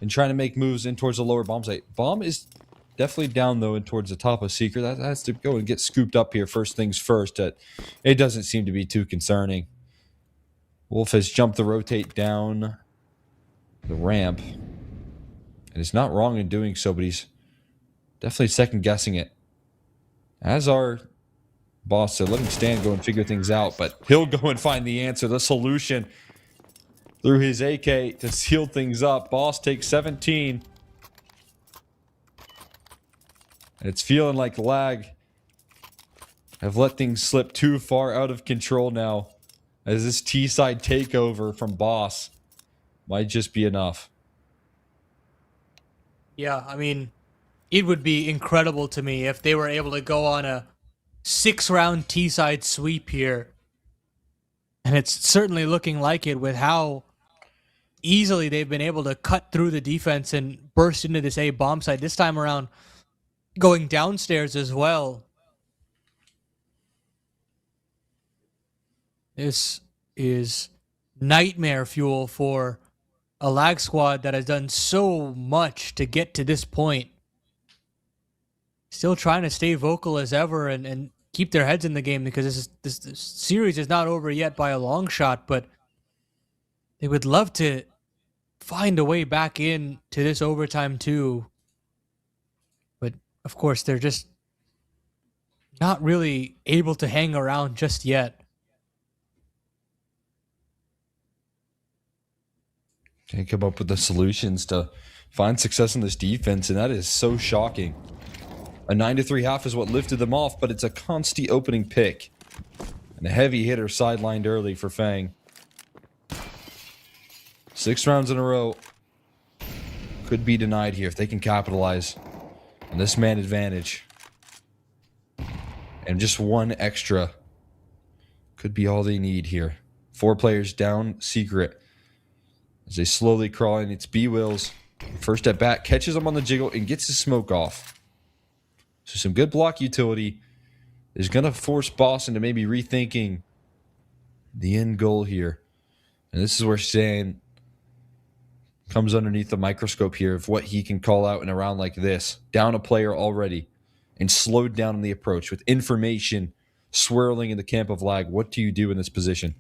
and trying to make moves in towards the lower bomb site. Bomb is definitely down though and towards the top of Secret. That has to go and get scooped up here first things first. It doesn't seem to be too concerning. Wolf has jumped the rotate down the ramp. And it's not wrong in doing so, but he's definitely second guessing it. As our boss said, let him stand, go and figure things out, but he'll go and find the answer, the solution through his AK to seal things up. Boss takes 17. And it's feeling like lag have let things slip too far out of control now, as this T-side takeover from Boss might just be enough. Yeah, I mean, it would be incredible to me if they were able to go on a 6-round T-side sweep here. And it's certainly looking like it with how easily they've been able to cut through the defense and burst into this A bomb site. This time around, going downstairs as well. This is nightmare fuel for a lag squad that has done so much to get to this point. Still trying to stay vocal as ever and keep their heads in the game, because this series is not over yet by a long shot, but they would love to find a way back in to this overtime too. But of course, they're just not really able to hang around just yet. Can't come up with the solutions to find success in this defense, and that is so shocking. A 9-3 half is what lifted them off, but it's a consty opening pick. And a heavy hitter sidelined early for Fang. 6 rounds in a row could be denied here if they can capitalize on this man advantage. And just one extra could be all they need here. 4 players down, Secret. As they slowly crawl in, it's B-Wills. First at bat, catches him on the jiggle and gets his smoke off. So some good block utility is going to force Boss into maybe rethinking the end goal here. And this is where Stan comes underneath the microscope here of what he can call out in a round like this. Down a player already and slowed down in the approach with information swirling in the camp of lag. What do you do in this position?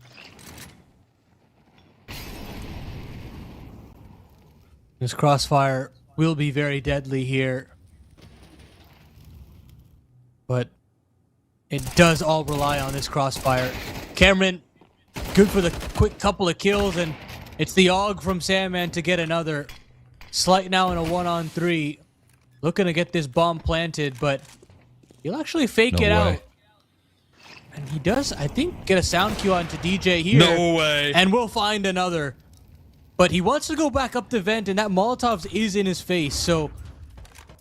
This crossfire will be very deadly here. But it does all rely on this crossfire. Cameron, good for the quick couple of kills, and it's the AUG from Sandman to get another. Slight now in a 1-on-3. Looking to get this bomb planted, but he'll actually fake it out. And he does, I think, get a sound cue onto DJ here. No way. And we'll find another. But he wants to go back up the vent, and that Molotov is in his face, so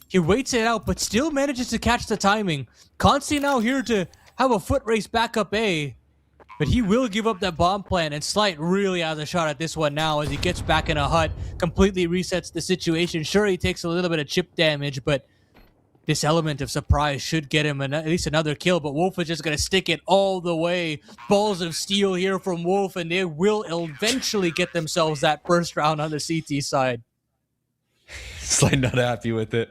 he waits it out, but still manages to catch the timing. Consti now here to have a foot race back up A, but he will give up that bomb plant, and Slight really has a shot at this one now as he gets back in a hut, completely resets the situation. Sure, he takes a little bit of chip damage, but this element of surprise should get him at least another kill, but Wolf is just going to stick it all the way. Balls of steel here from Wolf, and they will eventually get themselves that first round on the CT side. Slight not happy with it.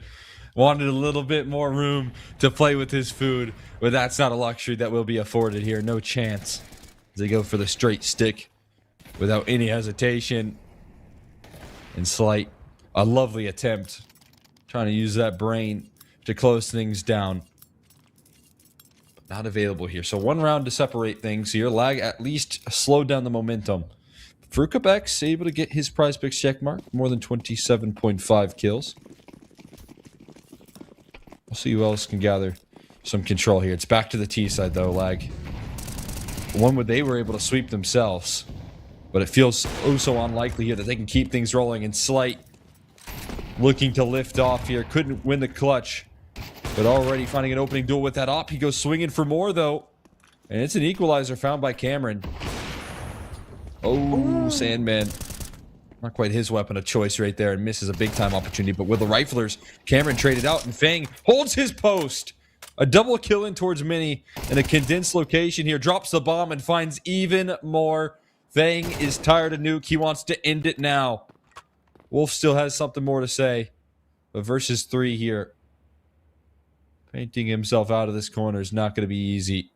Wanted a little bit more room to play with his food, but that's not a luxury that will be afforded here. No chance. As they go for the straight stick without any hesitation. And Slight, a lovely attempt. Trying to use that brain to close things down. But not available here. So 1 round to separate things here. Lag at least slowed down the momentum. Frukabex able to get his PrizePicks checkmark. More than 27.5 kills. We'll see who else can gather some control here. It's back to the T side though, Lag. One where they were able to sweep themselves. But it feels oh so unlikely here that they can keep things rolling. And Slight looking to lift off here. Couldn't win the clutch. But already finding an opening duel with that op. He goes swinging for more though. And it's an equalizer found by Cameron. Oh, Sandman Not quite his weapon of choice right there, and misses a big-time opportunity. But with the riflers, Cameron traded out, and Fang holds his post. A double kill in towards Mini in a condensed location here. Drops the bomb and finds even more. Fang is tired of Nuke. He wants to end it now. Wolf still has something more to say. But versus 3 here. Painting himself out of this corner is not going to be easy.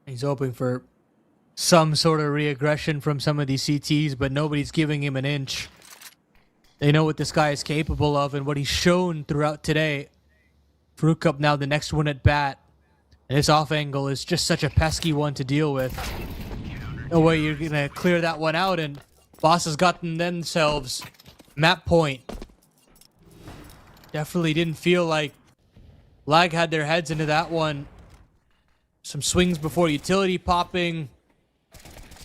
He's hoping for some sort of re-aggression from some of these CTs, but nobody's giving him an inch. They know what this guy is capable of and what he's shown throughout today. Fruit Cup now the next one at bat. And this off angle is just such a pesky one to deal with. No way you're going to clear that one out, and Boss has gotten themselves map point. Definitely didn't feel like Lag had their heads into that one. Some swings before utility popping.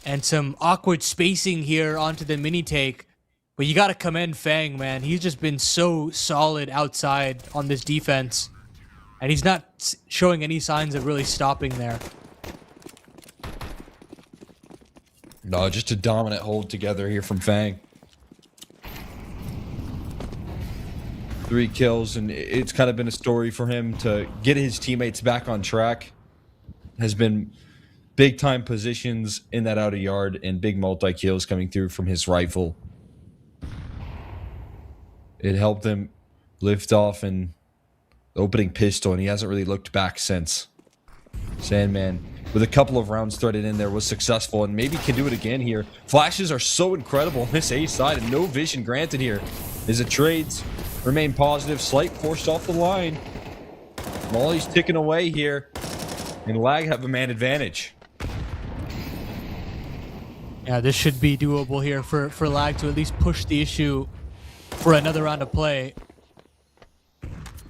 And some awkward spacing here onto the mini take. But you got to commend Fang, man. He's just been so solid outside on this defense. And he's not showing any signs of really stopping there. No, just a dominant hold together here from Fang. 3 kills, and it's kind of been a story for him to get his teammates back on track. Has been big time positions in that outer yard and big multi kills coming through from his rifle. It helped him lift off in the opening pistol, and he hasn't really looked back since. Sandman, with a couple of rounds threaded in there, was successful and maybe can do it again here. Flashes are so incredible on this A side, and no vision granted here. As the trades remain positive, Slight forced off the line. Molly's ticking away here, and Lag have a man advantage. Yeah, this should be doable here for Lag to at least push the issue for another round of play.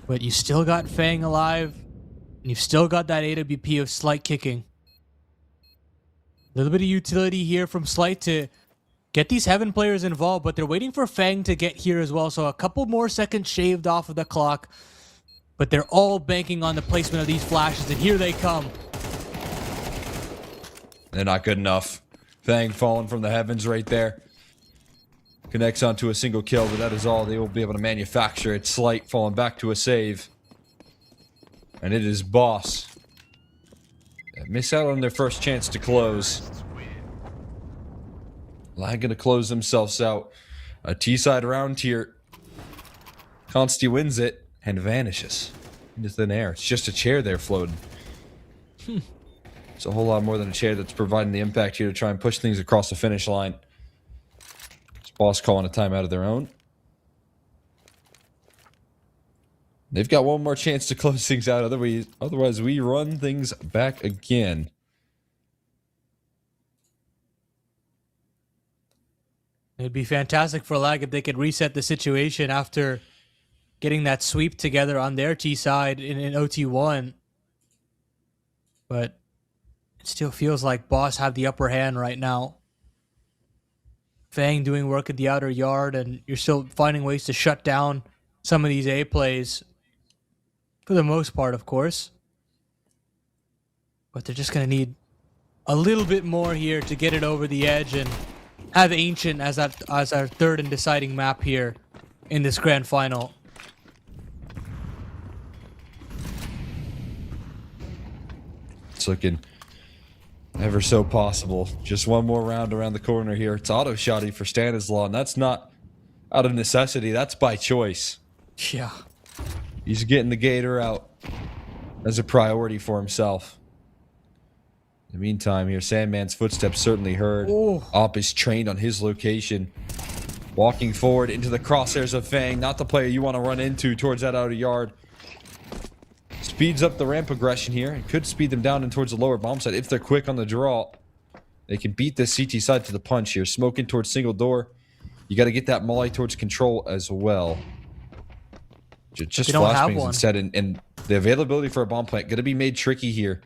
But you still got Fang alive, and you've still got that AWP of Slight kicking. A little bit of utility here from Slight to get these Heaven players involved, but they're waiting for Fang to get here as well, so a couple more seconds shaved off of the clock. But they're all banking on the placement of these flashes, and here they come. They're not good enough. Fang falling from the heavens right there. Connects onto a single kill, but that is all they will be able to manufacture. It's Slight falling back to a save. And it is Boss. They miss out on their first chance to close. Lag gonna close themselves out. A T-side round here. Consti wins it and vanishes into thin air. It's just a chair there floating. It's a whole lot more than a chair that's providing the impact here to try and push things across the finish line. Boss calling a timeout of their own. They've got one more chance to close things out. Otherwise, we run things back again. It'd be fantastic for Lag if they could reset the situation after getting that sweep together on their T side in OT1. But it still feels like Boss have the upper hand right now. Fang doing work at the outer yard, and you're still finding ways to shut down some of these A plays. For the most part, of course. But they're just going to need a little bit more here to get it over the edge and have Ancient as our third and deciding map here in this grand final. It's looking ever so possible. Just one more round around the corner here. It's auto shotty for Stanislaw, and that's not out of necessity. That's by choice. Yeah. He's getting the gator out as a priority for himself. In the meantime, here, Sandman's footsteps certainly heard. Oh. Op is trained on his location. Walking forward into the crosshairs of Fang. Not the player you want to run into towards that outer yard. Speeds up the ramp aggression here. It could speed them down and towards the lower bomb side if they're quick on the draw. They can beat the CT side to the punch here. Smoking towards single door. You got to get that molly towards control as well. Just flashbangs instead, and the availability for a bomb plant going to be made tricky here.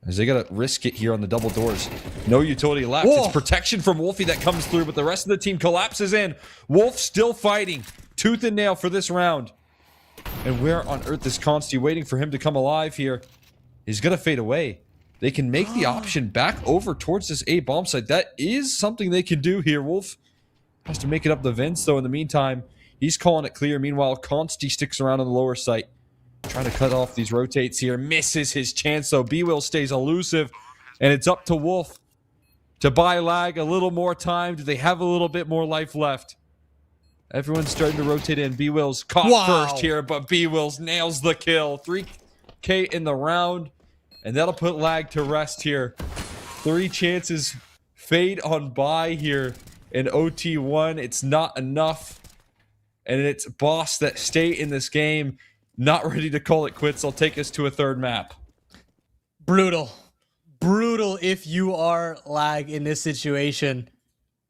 As they got to risk it here on the double doors. No utility left. Whoa. It's protection from Wolfie that comes through, but the rest of the team collapses in. Wolf still fighting. Tooth and nail for this round. And where on earth is Consti waiting for him to come alive here? He's going to fade away. they can make the option back over towards this A bomb site. That is something they can do here. Wolf has to make it up the Vince, though. In the meantime, he's calling it clear. Meanwhile, Consti sticks around on the lower site, trying to cut off these rotates here. Misses his chance, though. B-Will stays elusive, and it's up to Wolf to buy Lag a little more time. Do they have a little bit more life left? Everyone's starting to rotate in. B-Will's caught first here, but B-Will's nails the kill. 3K in the round, and that'll put Lag to rest here. 3 chances fade on buy here in OT1. It's not enough, and it's Boss that stay in this game. Not ready to call it quits. I'll take us to a third map. Brutal if you are Lag in this situation.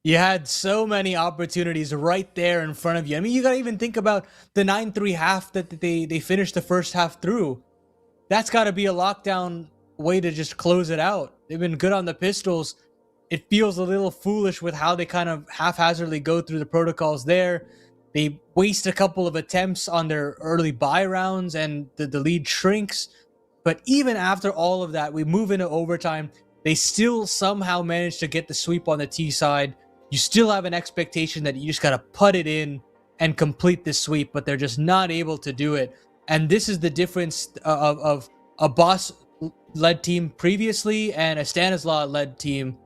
You had so many opportunities right there in front of you. I mean, you gotta even think about the 9-3 half that they finished the first half through. That's gotta be a lockdown way to just close it out. They've been good on the pistols. It feels a little foolish with how they kind of haphazardly go through the protocols there. They waste a couple of attempts on their early buy rounds and the lead shrinks. But even after all of that, we move into overtime. They still somehow manage to get the sweep on the T side. You still have an expectation that you just got to put it in and complete this sweep, but they're just not able to do it. And this is the difference of a Boss-led team previously and a Stanislaw-led team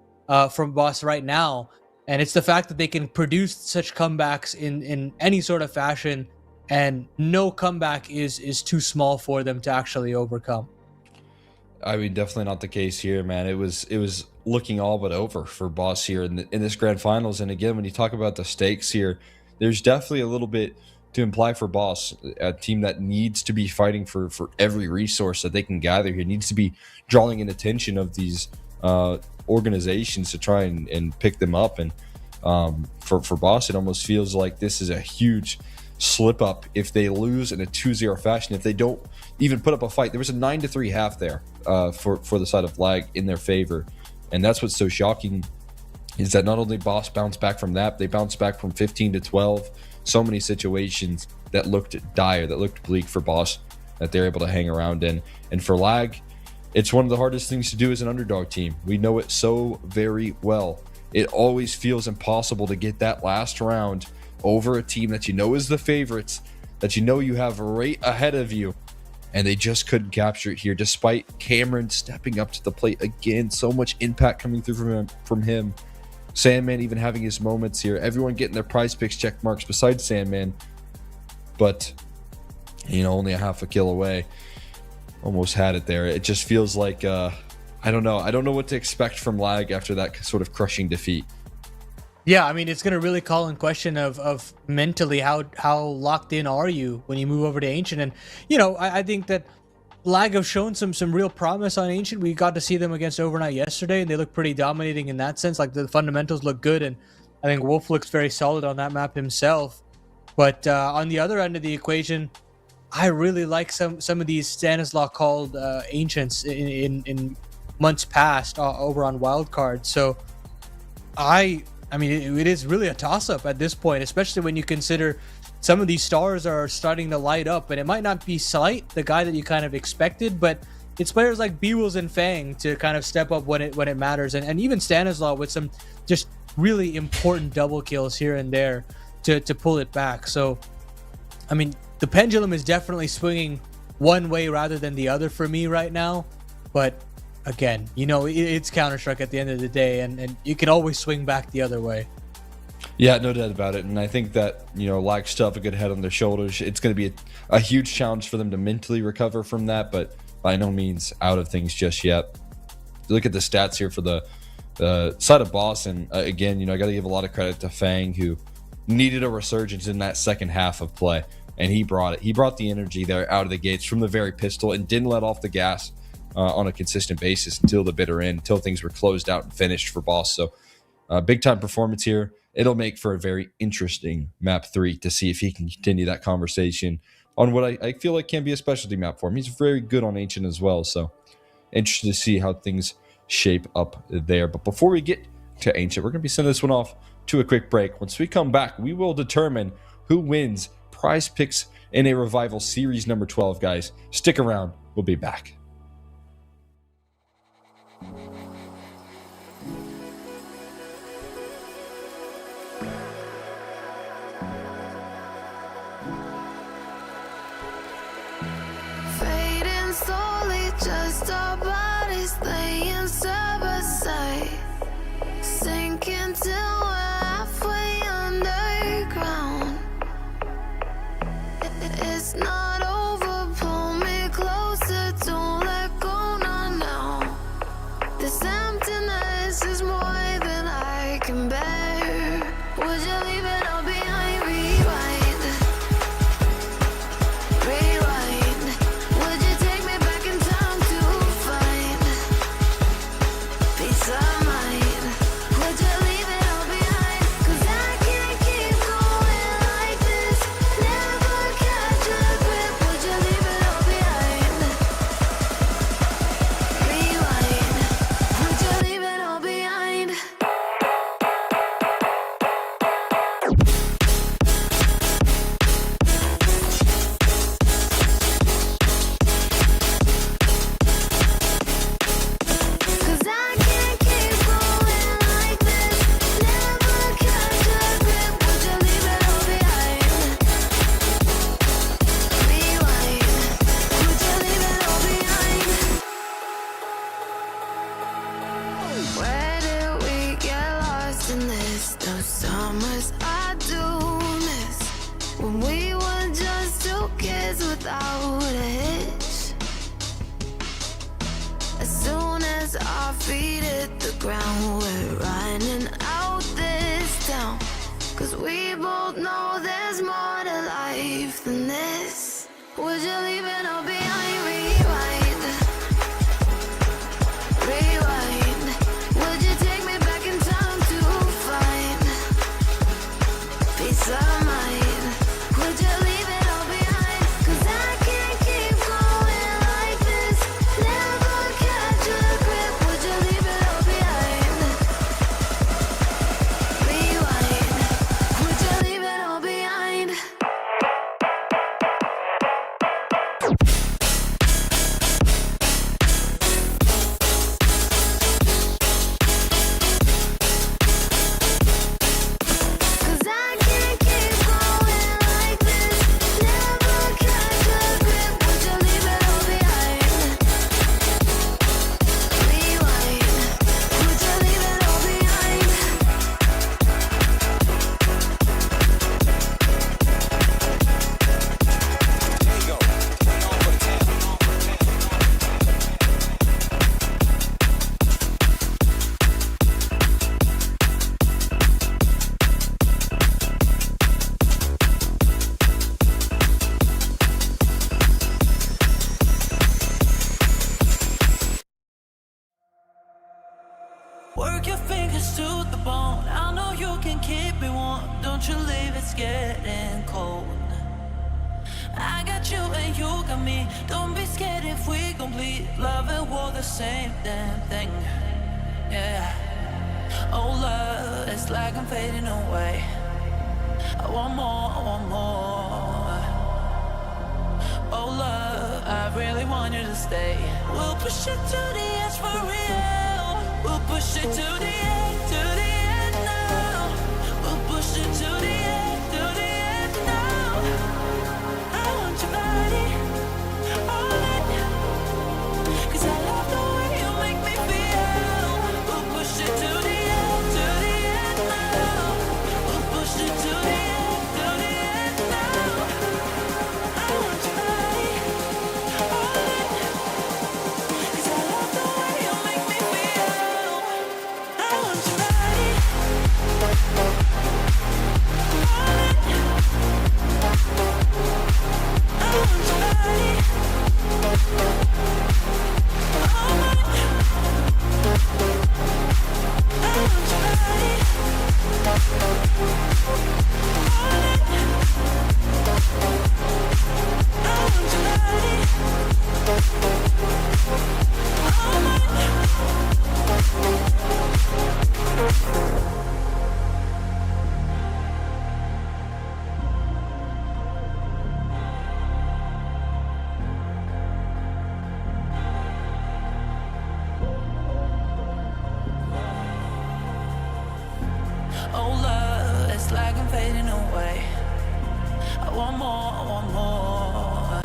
from Boss right now. And it's the fact that they can produce such comebacks in any sort of fashion, and no comeback is too small for them to actually overcome. I mean, definitely not the case here, man. It was looking all but over for Boss here in this grand finals. And again, when you talk about the stakes here, there's definitely a little bit to imply for Boss, a team that needs to be fighting for every resource that they can gather here, needs to be drawing in attention of these organizations to try and pick them up. And for Boss, it almost feels like this is a huge slip up if they lose in a 2-0 fashion, if they don't even put up a fight. There was a 9-3 half there for the side of Lag in their favor. And that's what's so shocking, is that not only Boss bounced back from that, they bounced back from 15-12. So many situations that looked dire, that looked bleak for Boss, that they're able to hang around in. And for Lag, it's one of the hardest things to do as an underdog team. We know it so very well. It always feels impossible to get that last round over a team that you know is the favorites, that you know you have right ahead of you. And they just couldn't capture it here, despite Cameron stepping up to the plate again. So much impact coming through from him. Sandman even having his moments here. Everyone getting their PrizePicks check marks besides Sandman. But, only a half a kill away. Almost had it there. It just feels like, I don't know. I don't know what to expect from Lag after that sort of crushing defeat. Yeah, I mean, it's going to really call in question of mentally how locked in are you when you move over to Ancient. And, I think that Lag have shown some real promise on Ancient. We got to see them against Overnight yesterday, and they look pretty dominating in that sense. Like, the fundamentals look good, and I think Wolf looks very solid on that map himself. But on the other end of the equation, I really like some of these Stanislaw called Ancients in months past over on Wildcard. So I mean, it is really a toss-up at this point, especially when you consider some of these stars are starting to light up. And it might not be Slight, the guy that you kind of expected, but it's players like B-Wills and Fang to kind of step up when it matters. And even Stanislaw with some just really important double kills here and there to pull it back. So, I mean, the pendulum is definitely swinging one way rather than the other for me right now. But again, it's Counter-Strike at the end of the day, and you can always swing back the other way. Yeah, no doubt about it. And I think that, Lag still have a good head on their shoulders. It's going to be a huge challenge for them to mentally recover from that, but by no means out of things just yet. Look at the stats here for the side of Boss, and again, I got to give a lot of credit to Fang, who needed a resurgence in that second half of play, and he brought it. He brought the energy there out of the gates from the very pistol and didn't let off the gas on a consistent basis until the bitter end, until things were closed out and finished for Boss. So big time performance here. It'll make for a very interesting map 3 to see if he can continue that conversation on what I feel like can be a specialty map for him. He's very good on Ancient as well, so interested to see how things shape up there. But before we get to Ancient, we're going to be sending this one off to a quick break. Once we come back, we will determine who wins PrizePicks in a Revival Series number 12, guys. Stick around. We'll be back. both know there's more to life than this. Would you leave it all behind? Rewind, rewind. Would you take me back in time to find peace of mind? Would you leave it all behind? 'Cause I can't keep going like this. Never catch a grip. Would you leave it all behind? Rewind. Would you leave it all behind? Cause I can't keep going like this. Never catch a grip. Would you leave it all behind? Rewind. Would you leave it all behind? There you go. Putting on for the town. Work your fingers to the bone. I know you can keep me warm. Don't you leave, it's getting cold. I got you and you got me. Don't be scared if we complete. Love and war, the same damn thing. Yeah. Oh love, it's like I'm fading away. I want more, I want more. Oh love, I really want you to stay. We'll push it to the edge for real. We'll push it to the end now. We'll push it to the end now. I want your body, all in. 'Cause I love the way you make me feel. We'll push it to the end now. We'll push it to the end now. I want your body, all in. 'Cause I love the way you make me feel. I want your body, all in. I want your body, all in. I want your body, oh love, it's like I'm fading away. I want more, I want more.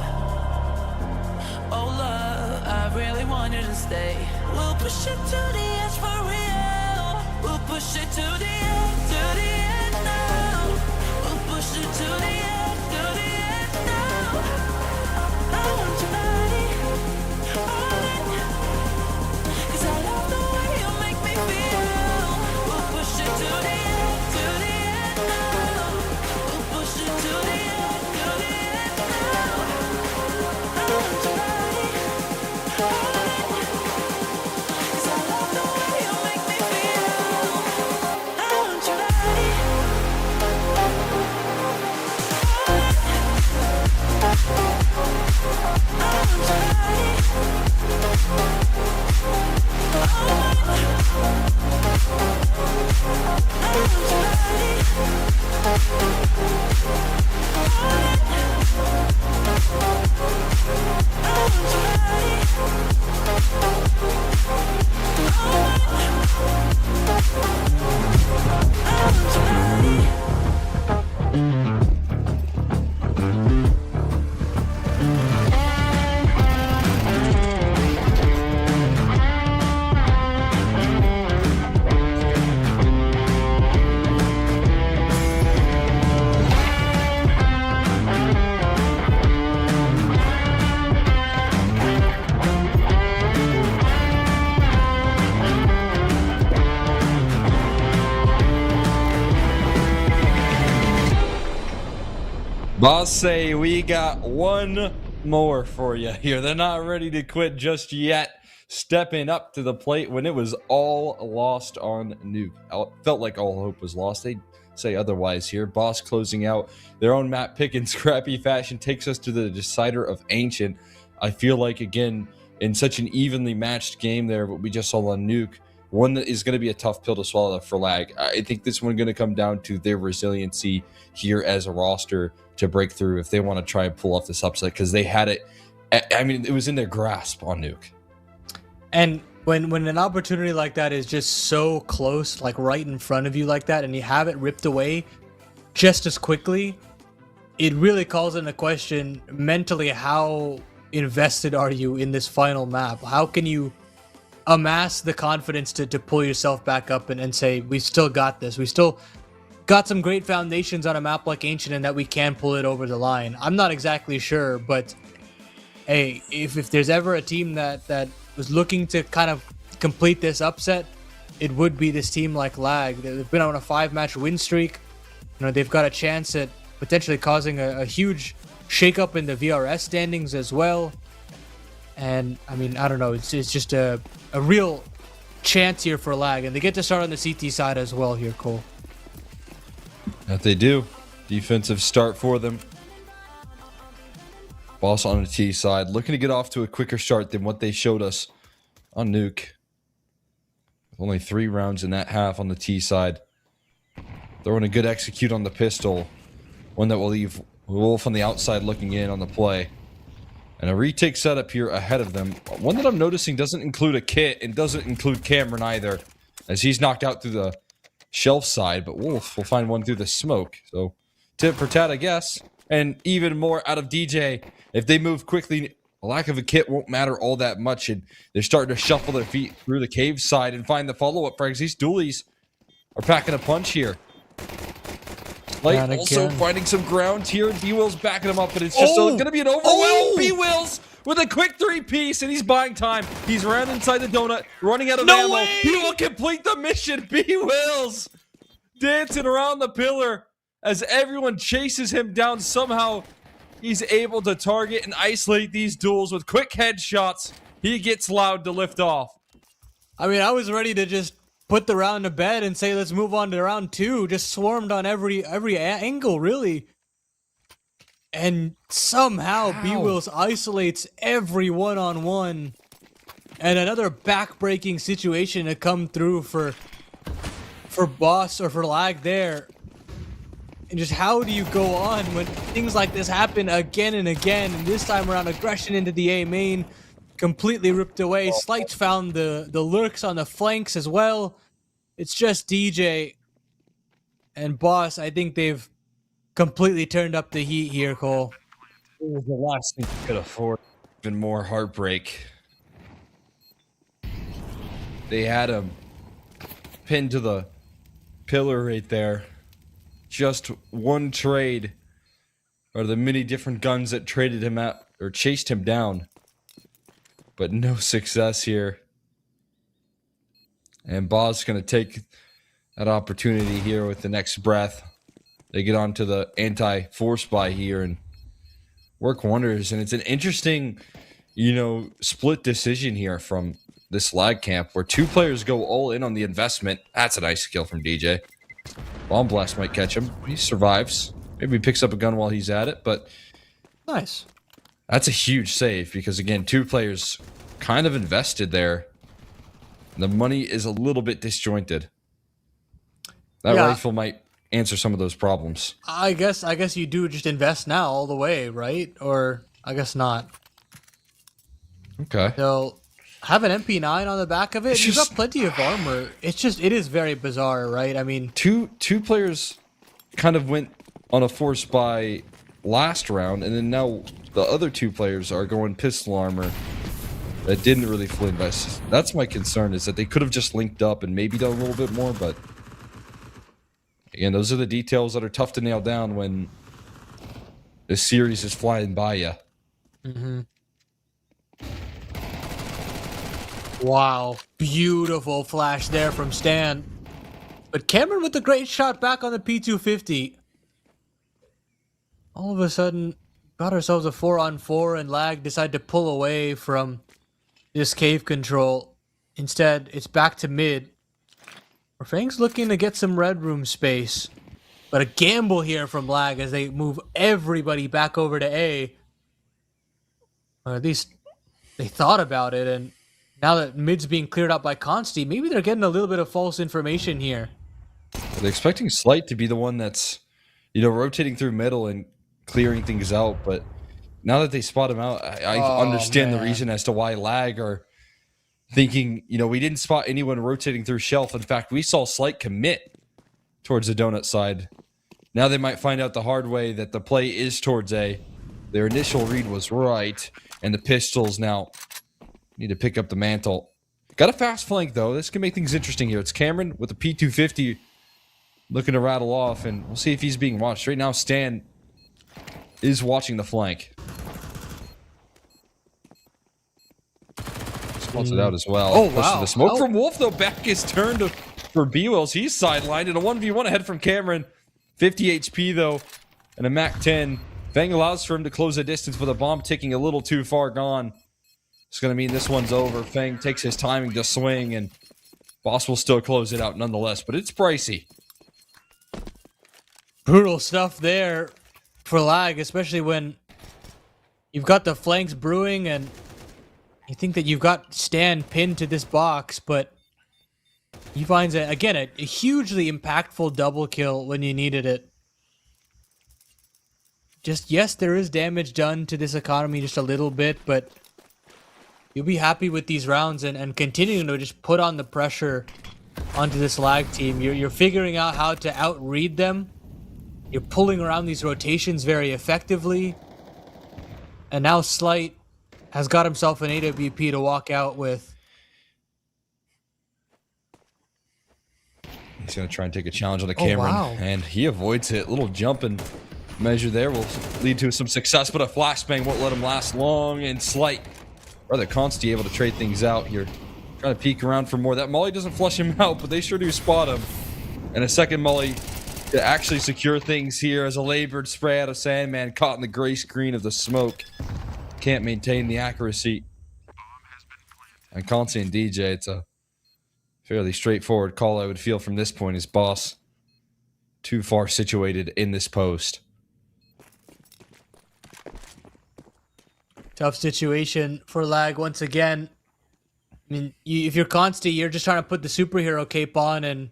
Oh love, I really want you to stay. We'll push it to the edge for real. We'll push it to the end now. We'll push it to the end now. I want your body, all in. 'Cause I love the way you make me feel. We'll push it to the end now. We'll push it to the end now. I want your body, all in. 'Cause I love the way you make me feel. I want your body, Boss say we got one more for you here. They're not ready to quit just yet. Stepping up to the plate when it was all lost on Nuke. Felt like all hope was lost. They say otherwise here. Boss closing out their own map pick in scrappy fashion takes us to the decider of Ancient. I feel like, again, in such an evenly matched game there, what we just saw on Nuke, one that is going to be a tough pill to swallow for Lag. I think this one going to come down to their resiliency here as a roster to break through if they want to try and pull off this upset, because they had it. I mean, it was in their grasp on Nuke. And when an opportunity like that is just so close, like right in front of you like that, and you have it ripped away just as quickly, it really calls into question mentally how invested are you in this final map? How can you amass the confidence to pull yourself back up and say, we still got this. We still got some great foundations on a map like Ancient and that we can pull it over the line. I'm not exactly sure, but hey, if there's ever a team that was looking to kind of complete this upset, it would be this team like Lag. They've been on a 5-match win streak. You know, they've got a chance at potentially causing a huge shakeup in the VRS standings as well. And I mean, I don't know, it's just a real chance here for Lag, and they get to start on the CT side as well here, Cole. That they do. Defensive start for them. Boss on the T side, looking to get off to a quicker start than what they showed us on Nuke. Only 3 rounds in that half on the T side. Throwing a good execute on the pistol. One that will leave Wolf on the outside looking in on the play. And a retake setup here ahead of them. One that I'm noticing doesn't include a kit and doesn't include Cameron either, as he's knocked out through the shelf side, but Wolf will find one through the smoke. So tip for tat, I guess. And even more out of DJ. If they move quickly, a lack of a kit won't matter all that much, and they're starting to shuffle their feet through the cave side and find the follow-up frags. These dualies are packing a punch here. Light also finding some ground here. B-Will's backing him up, but it's just going to be an overwhelm. B-Will's with a quick 3-piece, and he's buying time. He's around inside the donut, running out of ammo. Way! He will complete the mission. B-Will's dancing around the pillar as everyone chases him down. Somehow he's able to target and isolate these duels with quick headshots. He gets loud to lift off. I mean, I was ready to just put the round to bed and say, let's move on to round 2. Just swarmed on every angle, really. And somehow B-Wills isolates every one-on-one. And another back-breaking situation to come through for Boss or for Lag there. And just how do you go on when things like this happen again and again? And this time around, aggression into the A main, completely ripped away. Slights found the lurks on the flanks as well. It's just DJ and Boss. I think they've completely turned up the heat here, Cole. It was the last thing you could afford. Even more heartbreak. They had him pinned to the pillar right there. Just one trade, or the many different guns that traded him out or chased him down, but no success here. And Boss going to take that opportunity here with the next breath. They get onto the anti-force buy here and work wonders. And it's an interesting, split decision here from this Lag camp where 2 players go all in on the investment. That's a nice kill from DJ. Bomb blast might catch him. He survives. Maybe he picks up a gun while he's at it, but nice. That's a huge save because, again, 2 players kind of invested there. The money is a little bit disjointed. That rifle might answer some of those problems. I guess you do just invest now all the way, right? Or I guess not. Okay. So have an MP9 on the back of it. You've got plenty of armor. It is very bizarre, right? I mean, two players kind of went on a force buy last round, and then now the other 2 players are going pistol armor that didn't really fully invest. That's my concern, is that they could have just linked up and maybe done a little bit more, but again, those are the details that are tough to nail down when this series is flying by you. Mm-hmm. Wow, beautiful flash there from Stan. But Cameron with a great shot back on the P250. all of a sudden got ourselves a 4-on-4 and Lag decided to pull away from this cave control. Instead, it's back to mid. Where Fang's looking to get some red room space. But a gamble here from Lag as they move everybody back over to A. Or at least they thought about it, and now that mid's being cleared out by Consti, maybe they're getting a little bit of false information here. They're expecting Slight to be the one that's, rotating through middle and clearing things out. But now that they spot him out, I understand the man. reason as to why Lag are thinking, we didn't spot anyone rotating through shelf. In fact, we saw Slight commit towards the donut side. Now they might find out the hard way that the play is towards A. Their initial read was right, and the pistols now need to pick up the mantle. Got a fast flank, though. This can make things interesting here. It's Cameron with the P250 looking to rattle off, and we'll see if he's being watched. Right now, Stan is watching the flank. Spots it out as well. Oh, Pushes wow. The smoke Oh. from Wolf, though. Back is turned for B-Wells. He's sidelined in a 1v1 ahead from Cameron. 50 HP, though, and a MAC-10. Fang allows for him to close the distance with a bomb ticking a little too far gone. It's going to mean this one's over. Fang takes his timing to swing, and Boss will still close it out nonetheless, but it's pricey. Brutal stuff there for Lag, especially when you've got the flanks brewing and you think that you've got Stan pinned to this box, but he finds, a hugely impactful double kill when you needed it. Yes, there is damage done to this economy just a little bit, but you'll be happy with these rounds and continuing to just put on the pressure onto this Lag team. You're figuring out how to outread them. You're pulling around these rotations very effectively. And now Slight has got himself an AWP to walk out with. He's going to try and take a challenge on the Cameron, wow. and he avoids it. Little jumping measure there will lead to some success, but a flashbang won't let him last long, and Slight, rather Consti, able to trade things out here. Trying to peek around for more. That Molly doesn't flush him out, but they sure do spot him. And a second Molly to actually secure things here as a labored spray out of Sandman caught in the gray screen of the smoke. Can't maintain the accuracy. And Consti and DJ, it's a fairly straightforward call I would feel from this point as Boss too far situated in this post. Tough situation for Lag once again. I mean, if you're Consti, you're just trying to put the superhero cape on and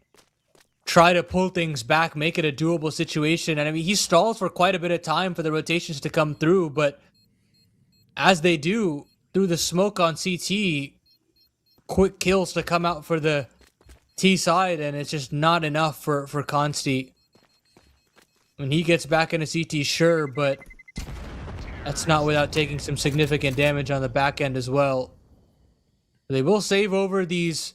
try to pull things back, make it a doable situation. And I mean, he stalls for quite a bit of time for the rotations to come through, but as they do, through the smoke on CT, quick kills to come out for the T side, and it's just not enough for Consti. When he gets back into CT, sure, but that's not without taking some significant damage on the back end as well. They will save over these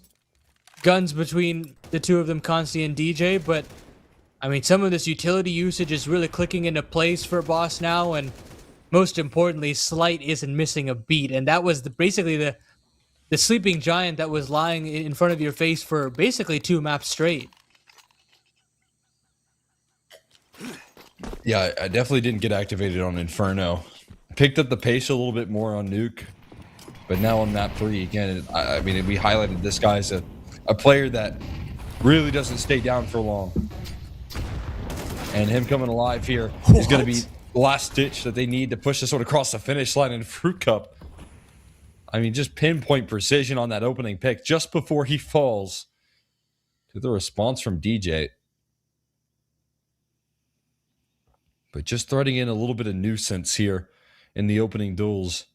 guns between the two of them, Consti and DJ, but I mean, some of this utility usage is really clicking into place for Boss now, and most importantly, Slight isn't missing a beat, and that was basically the sleeping giant that was lying in front of your face for basically 2 maps straight. Yeah, I definitely didn't get activated on Inferno. Picked up the pace a little bit more on Nuke, but now on map 3 again. I mean, we highlighted this guy as a player that really doesn't stay down for long, and him coming alive here is going to be the last ditch that they need to push this one across the finish line in Fruit Cup. I mean, just pinpoint precision on that opening pick just before he falls to the response from DJ. But just threading in a little bit of nuisance here in the opening duels.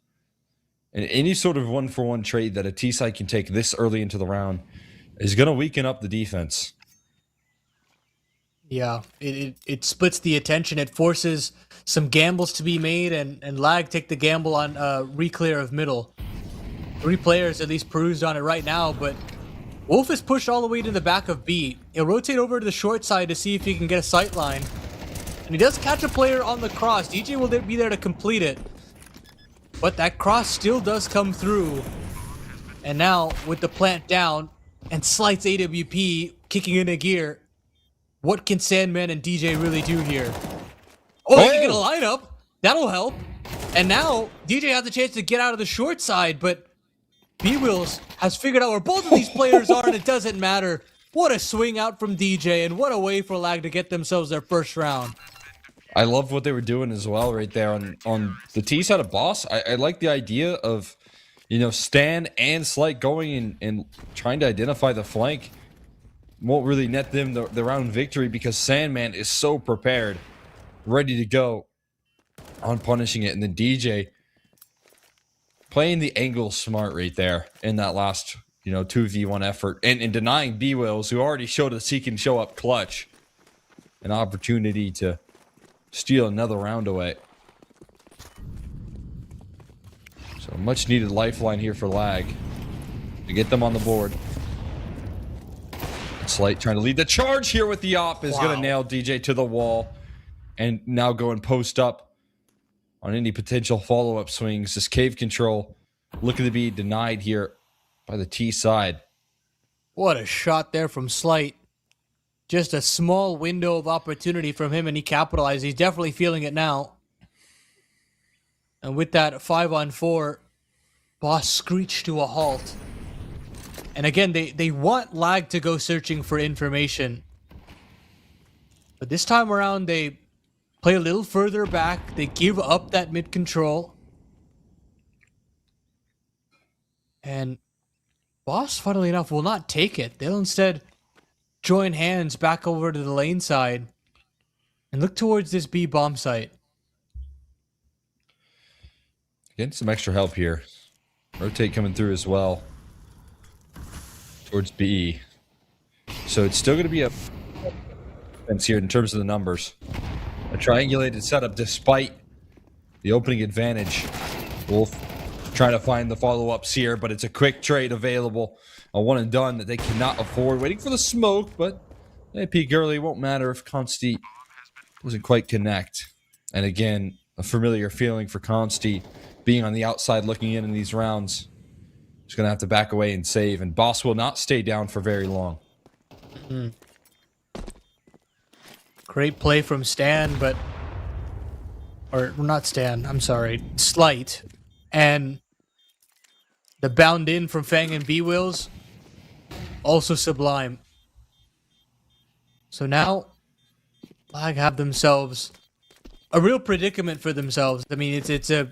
And any sort of one-for-one trade that a T-side can take this early into the round is going to weaken up the defense. Yeah, it splits the attention. It forces some gambles to be made, and Lag take the gamble on re-clear of middle. 3 players at least perused on it right now, but Wolf is pushed all the way to the back of B. He'll rotate over to the short side to see if he can get a sight line. And he does catch a player on the cross. DJ will be there to complete it. But that cross still does come through. And now, with the plant down, and Slight's AWP kicking into gear, what can Sandman and DJ really do here? Oh, you get a lineup. That'll help. And now DJ has the chance to get out of the short side, but B-Wheels has figured out where both of these players are, and it doesn't matter. What a swing out from DJ, and what a way for Lag to get themselves their first round. I love what they were doing as well right there on the T side of Boss. I like the idea of, Stan and Slight going and trying to identify the flank. Won't really net them the round victory because Sandman is so prepared, ready to go on punishing it. And then DJ playing the angle smart right there in that last, 2v1 effort and denying B-Wills, who already showed us he can show up clutch, an opportunity to steal another round away. So much needed lifeline here for Lag to get them on the board. Slight trying to lead the charge here with the op is going to nail DJ to the wall and now go and post up on any potential follow-up swings. This cave control looking to be denied here by the T side. What a shot there from Slight. Just a small window of opportunity from him, and he capitalized. He's definitely feeling it now. And with that 5-on-4, Boss screeched to a halt. And again, they want Lag to go searching for information. But this time around, they play a little further back. They give up that mid control. And Boss, funnily enough, will not take it. They'll instead join hands back over to the lane side and look towards this B bomb site. Getting some extra help here. Rotate coming through as well towards B. So it's still going to be a defense here in terms of the numbers. A triangulated setup despite the opening advantage. Wolf trying to find the follow-ups here, but it's a quick trade available. A one and done that they cannot afford. Waiting for the smoke, but they peek early. Won't matter if Consti doesn't quite connect. And again, a familiar feeling for Consti being on the outside looking in these rounds. He's going to have to back away and save, and Boss will not stay down for very long. Great play from Stan, but... Or, not Stan, I'm sorry. Slight. And the bound in from Fang and B-Wills, also sublime. So now, Lag have themselves a real predicament for themselves. I mean, it's a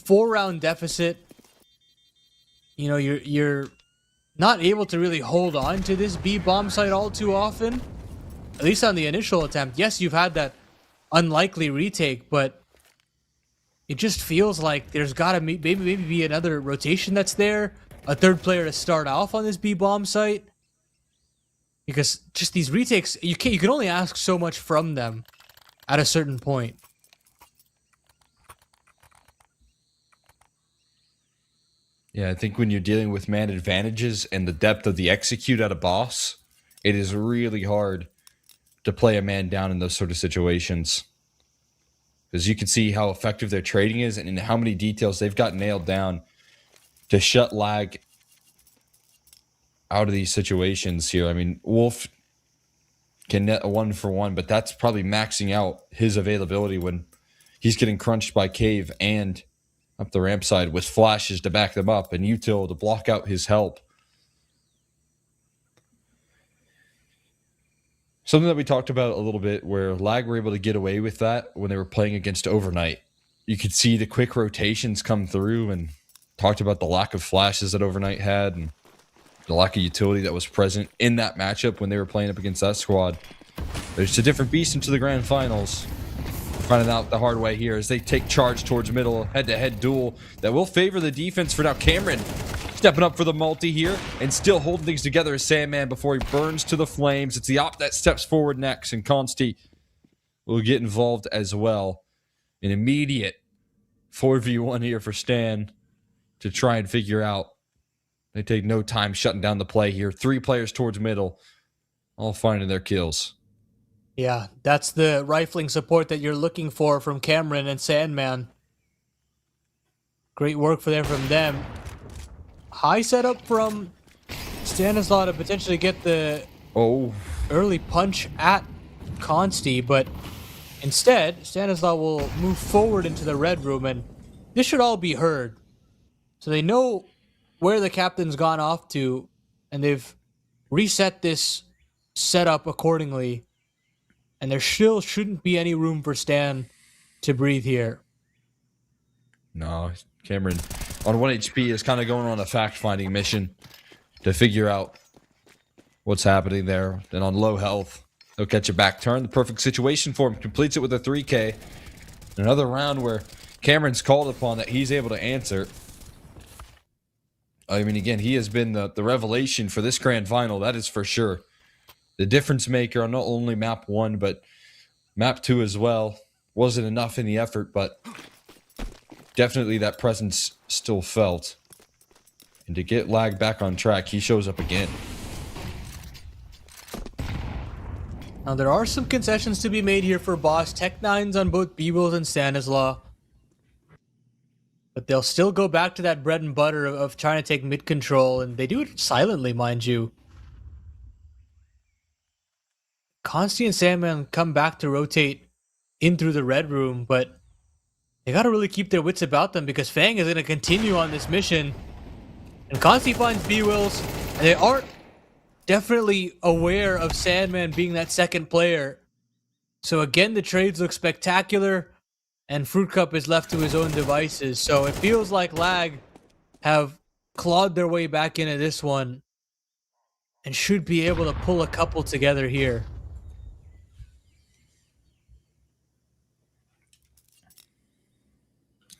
4-round deficit. You're not able to really hold on to this B bomb site all too often. At least on the initial attempt. Yes, you've had that unlikely retake, but it just feels like there's got to maybe be another rotation that's there. A third player to start off on this B bomb site. Because just these retakes, you can only ask so much from them at a certain point. Yeah, I think when you're dealing with man advantages and the depth of the execute at a Boss, it is really hard to play a man down in those sort of situations. Because you can see how effective their trading is and in how many details they've got nailed down to shut Lag out of these situations here. I mean, Wolf can net a 1-for-1, but that's probably maxing out his availability when he's getting crunched by Cave and up the ramp side with flashes to back them up and Util to block out his help. Something that we talked about a little bit where Lag were able to get away with that when they were playing against Overnight. You could see the quick rotations come through and talked about the lack of flashes that Overnight had and the lack of utility that was present in that matchup when they were playing up against that squad. There's a different beast into the grand finals. Finding out the hard way here as they take charge towards middle, head-to-head duel that will favor the defense for now. Cameron stepping up for the multi here and still holding things together as Sandman before he burns to the flames. It's the op that steps forward next, and Consti will get involved as well. An immediate 4v1 here for Stan to try and figure out. They take no time shutting down the play here. 3 players towards middle, all finding their kills. Yeah, that's the rifling support that you're looking for from Cameron and Sandman. Great work for from them. High setup from Stanislaw to potentially get the early punch at Consti, but Instead, Stanislaw will move forward into the red room, and this should all be heard. So they know where the captain's gone off to, and they've reset this setup accordingly. And there still shouldn't be any room for Stan to breathe here. No, Cameron on 1 HP is kind of going on a fact-finding mission to figure out what's happening there. Then on low health, he'll catch a back turn. The perfect situation for him. Completes it with a 3K. Another round where Cameron's called upon that he's able to answer. I mean, again, he has been the revelation for this grand final. That is for sure. The difference maker on not only map 1, but map 2 as well. Wasn't enough in the effort, but definitely that presence still felt. And to get Lag back on track, he shows up again. Now, there are some concessions to be made here for Boss. Tech 9s on both B-Wills and Stanislaw. But they'll still go back to that bread and butter of trying to take mid control, and they do it silently, mind you. Consti and Sandman come back to rotate in through the red room, but they gotta really keep their wits about them because Fang is gonna continue on this mission. And Consti finds B-Wills, and they aren't definitely aware of Sandman being that second player. So again, the trades look spectacular, and Fruit Cup is left to his own devices. So it feels like Lag have clawed their way back into this one and should be able to pull a couple together here.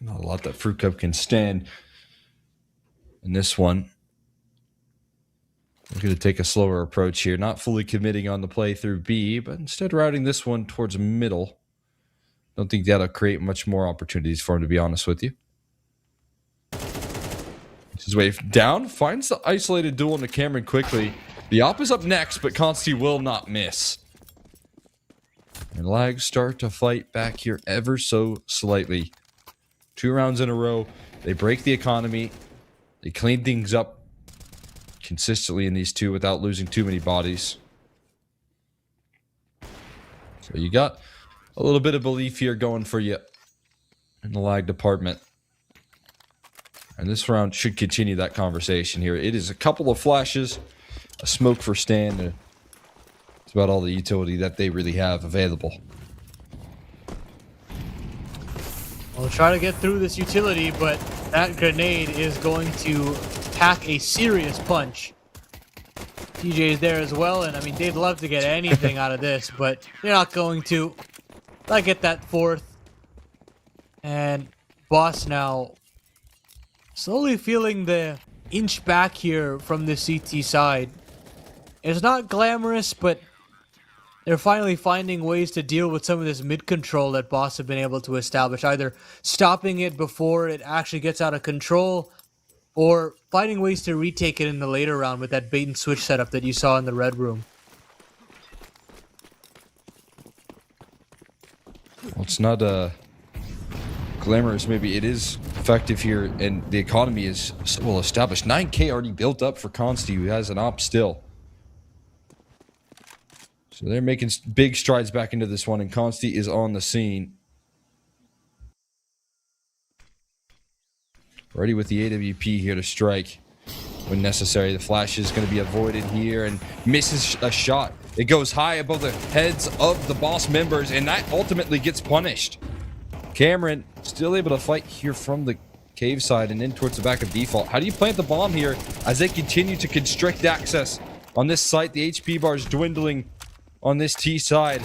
Not a lot that Fruit Cup can stand in this one. We're going to take a slower approach here, not fully committing on the play through B, but instead routing this one towards middle. Don't think that'll create much more opportunities for him, to be honest with you. His way down, finds the isolated duel into Cameron quickly. The op is up next, but Consti will not miss. And Lags start to fight back here ever so slightly. 2 rounds in a row. They break the economy. They clean things up consistently in these two without losing too many bodies. So you got a little bit of belief here going for you in the Lag department. And this round should continue that conversation here. It is a couple of flashes, a smoke for Stan. It's about all the utility that they really have available. We'll try to get through this utility, but that grenade is going to pack a serious punch. TJ is there as well, and I mean, they'd love to get anything out of this, but they're not going to. I get that fourth. And Boss now slowly feeling the inch back here from the CT side. It's not glamorous, but they're finally finding ways to deal with some of this mid-control that Boss have been able to establish, either stopping it before it actually gets out of control, or finding ways to retake it in the later round with that bait-and-switch setup that you saw in the red room. Well, it's not glamorous. Maybe it is effective here, and the economy is so well established. 9K already built up for Consti, who has an op still. So they're making big strides back into this one, and Consti is on the scene. Ready with the AWP here to strike when necessary. The flash is going to be avoided here and misses a shot. It goes high above the heads of the Boss members, and that ultimately gets punished. Cameron still able to fight here from the cave side and in towards the back of default. How do you plant the bomb here as they continue to constrict access on this site? The HP bar is dwindling on this T side,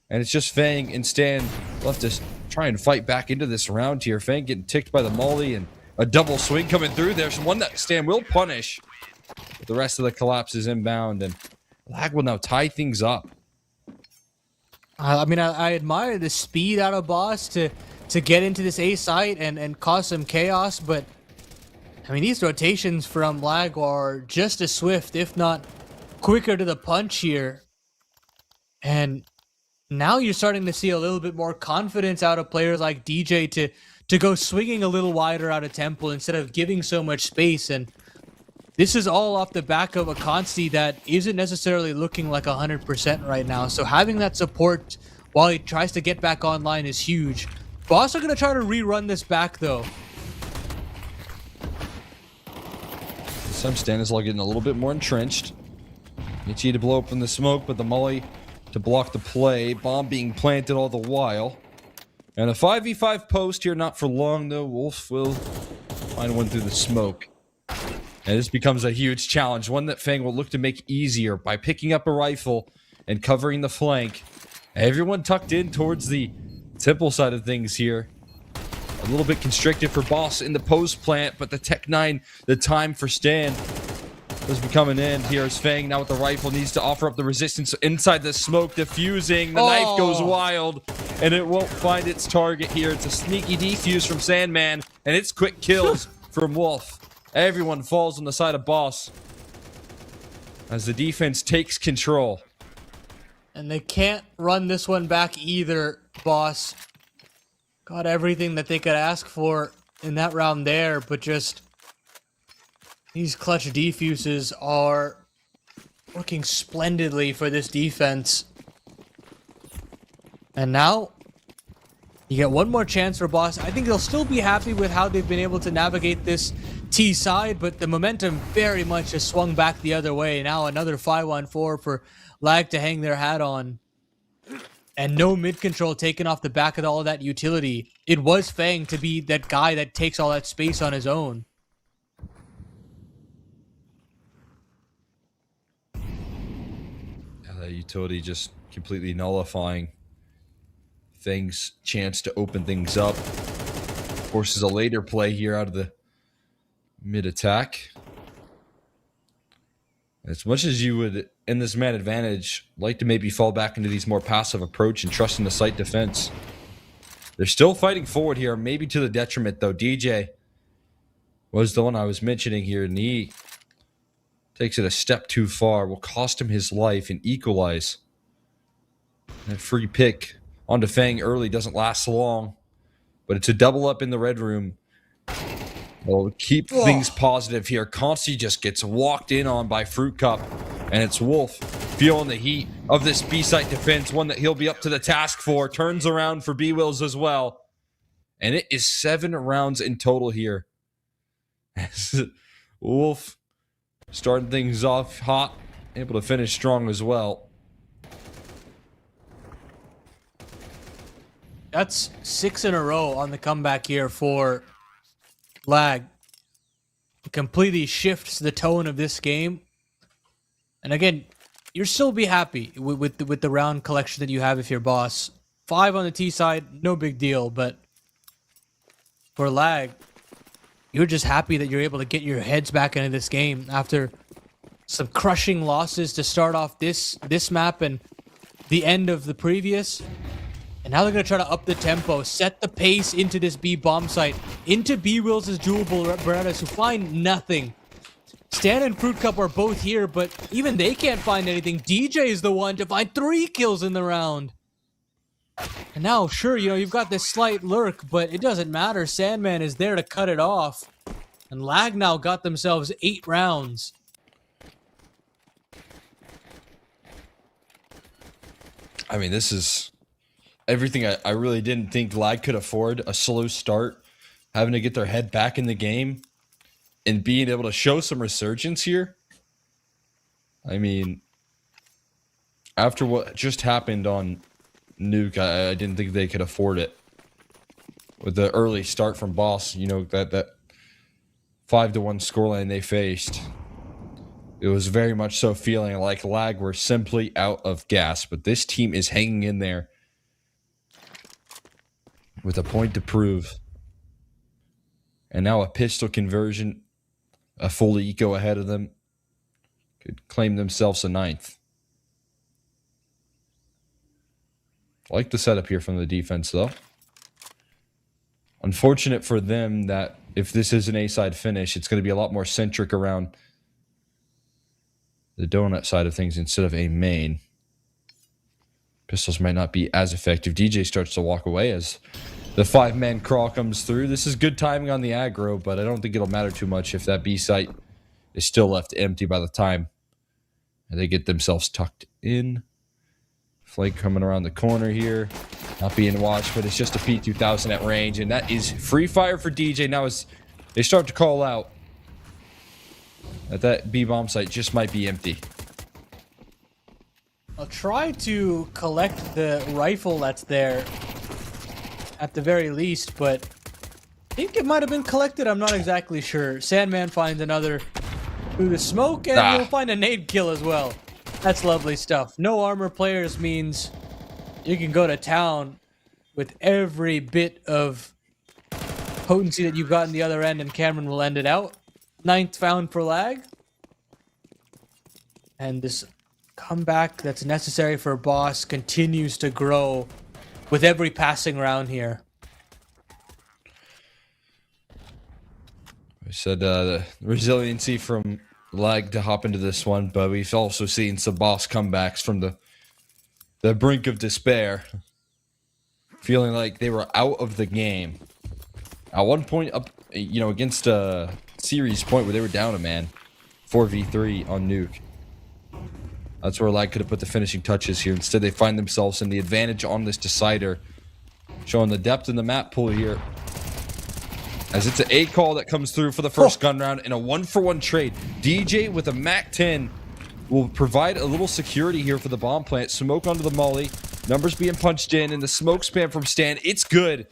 and it's just Fang and Stan left to try and fight back into this round here. Fang getting ticked by the molly and a double swing coming through. There's one that Stan will punish, but the rest of the collapse is inbound, and Lag will now tie things up. I mean, I admire the speed out of Boss to get into this A site and cause some chaos, but I mean, these rotations from Lag are just as swift, if not quicker to the punch here. And now you're starting to see a little bit more confidence out of players like DJ to go swinging a little wider out of temple instead of giving so much space. And this is all off the back of a Consti that isn't necessarily looking like 100% right now. So having that support while he tries to get back online is huge. Boss are going to try to rerun this back, though. This time Stanislaw getting a little bit more entrenched. Itchy to blow open the smoke, but the molly to block the play. Bomb being planted all the while. And a 5v5 post here, not for long though. Wolf will find one through the smoke. And this becomes a huge challenge, one that Fang will look to make easier by picking up a rifle and covering the flank. Everyone tucked in towards the temple side of things here. A little bit constricted for Boss in the post plant, but the Tech 9, the time for Stan was becoming in. Here's Fang now with the rifle, needs to offer up the resistance inside the smoke, diffusing. The knife goes wild, and it won't find its target here. It's a sneaky defuse from Sandman, and it's quick kills from Wolf. Everyone falls on the side of Boss as the defense takes control. And they can't run this one back either, Boss. Got everything that they could ask for in that round there, but just these clutch defuses are working splendidly for this defense. And now you get one more chance for Boss. I think they'll still be happy with how they've been able to navigate this T side, but the momentum very much has swung back the other way. Now another 5-on-4 for Lag to hang their hat on. And no mid control taken off the back of all of that utility. It was Fang to be that guy that takes all that space on his own. Yeah, that utility just completely nullifying Fang's chance to open things up. Forces a later play here out of the mid attack. As much as you would, in this man advantage, like to maybe fall back into these more passive approach and trust in the site defense, they're still fighting forward here, maybe to the detriment, though. DJ was the one I was mentioning here, and he takes it a step too far. Will cost him his life and equalize. That free pick onto Fang early doesn't last long, but it's a double up in the red room. Well, keep things positive here. Consti just gets walked in on by Fruit Cup, and it's Wolf feeling the heat of this B-site defense, one that he'll be up to the task for. Turns around for B-Wills as well. And it is 7 rounds in total here. Wolf starting things off hot, able to finish strong as well. That's 6 in a row on the comeback here for Lag. It completely shifts the tone of this game. And again, you'll still be happy with the round collection that you have if you're Boss. 5 on the T side, no big deal. But for Lag, you're just happy that you're able to get your heads back into this game after some crushing losses to start off this map and the end of the previous. And now they're going to try to up the tempo, set the pace into this B bomb site, into B-Wills' duelable Berettas who find nothing. Stan and Fruit Cup are both here, but even they can't find anything. DJ is the one to find 3 kills in the round. And now, sure, you've got this slight lurk, but it doesn't matter. Sandman is there to cut it off. And Lag now got themselves 8 rounds. I mean, this is everything I really didn't think Lag could afford. A slow start, having to get their head back in the game, and being able to show some resurgence here. I mean, after what just happened on Nuke, I didn't think they could afford it. With the early start from Boss, that 5-1 scoreline they faced. It was very much so feeling like Lag were simply out of gas, but this team is hanging in there with a point to prove. And now a pistol conversion, a full eco ahead of them, could claim themselves a 9th. I like the setup here from the defense, though. Unfortunate for them that if this is an A-side finish, it's going to be a lot more centric around the donut side of things instead of a main. Pistols might not be as effective. DJ starts to walk away as the 5-man crawl comes through. This is good timing on the aggro, but I don't think it'll matter too much if that B site is still left empty by the time they get themselves tucked in. Flake coming around the corner here. Not being watched, but it's just a P2000 at range. And that is free fire for DJ. Now as they start to call out that B-bomb site just might be empty. I'll try to collect the rifle that's there at the very least, but I think it might have been collected. I'm not exactly sure. Sandman finds another through the smoke, and we'll find a nade kill as well. That's lovely stuff. No armor players means you can go to town with every bit of potency that you've got in the other end, and Cameron will end it out. 9th found for lag. And this comeback that's necessary for Boss continues to grow with every passing round here. I said the resiliency from lag to hop into this one, but we've also seen some Boss comebacks from the brink of despair, feeling like they were out of the game. At one point up, against a series point where they were down a man, 4v3 on Nuke. That's where lag could have put the finishing touches here. Instead, they find themselves in the advantage on this decider, showing the depth in the map pool here. As it's an A call that comes through for the first gun round in a 1-for-1 trade. DJ with a MAC-10 will provide a little security here for the bomb plant. Smoke onto the molly. Numbers being punched in, and the smoke spam from Stan. It's good,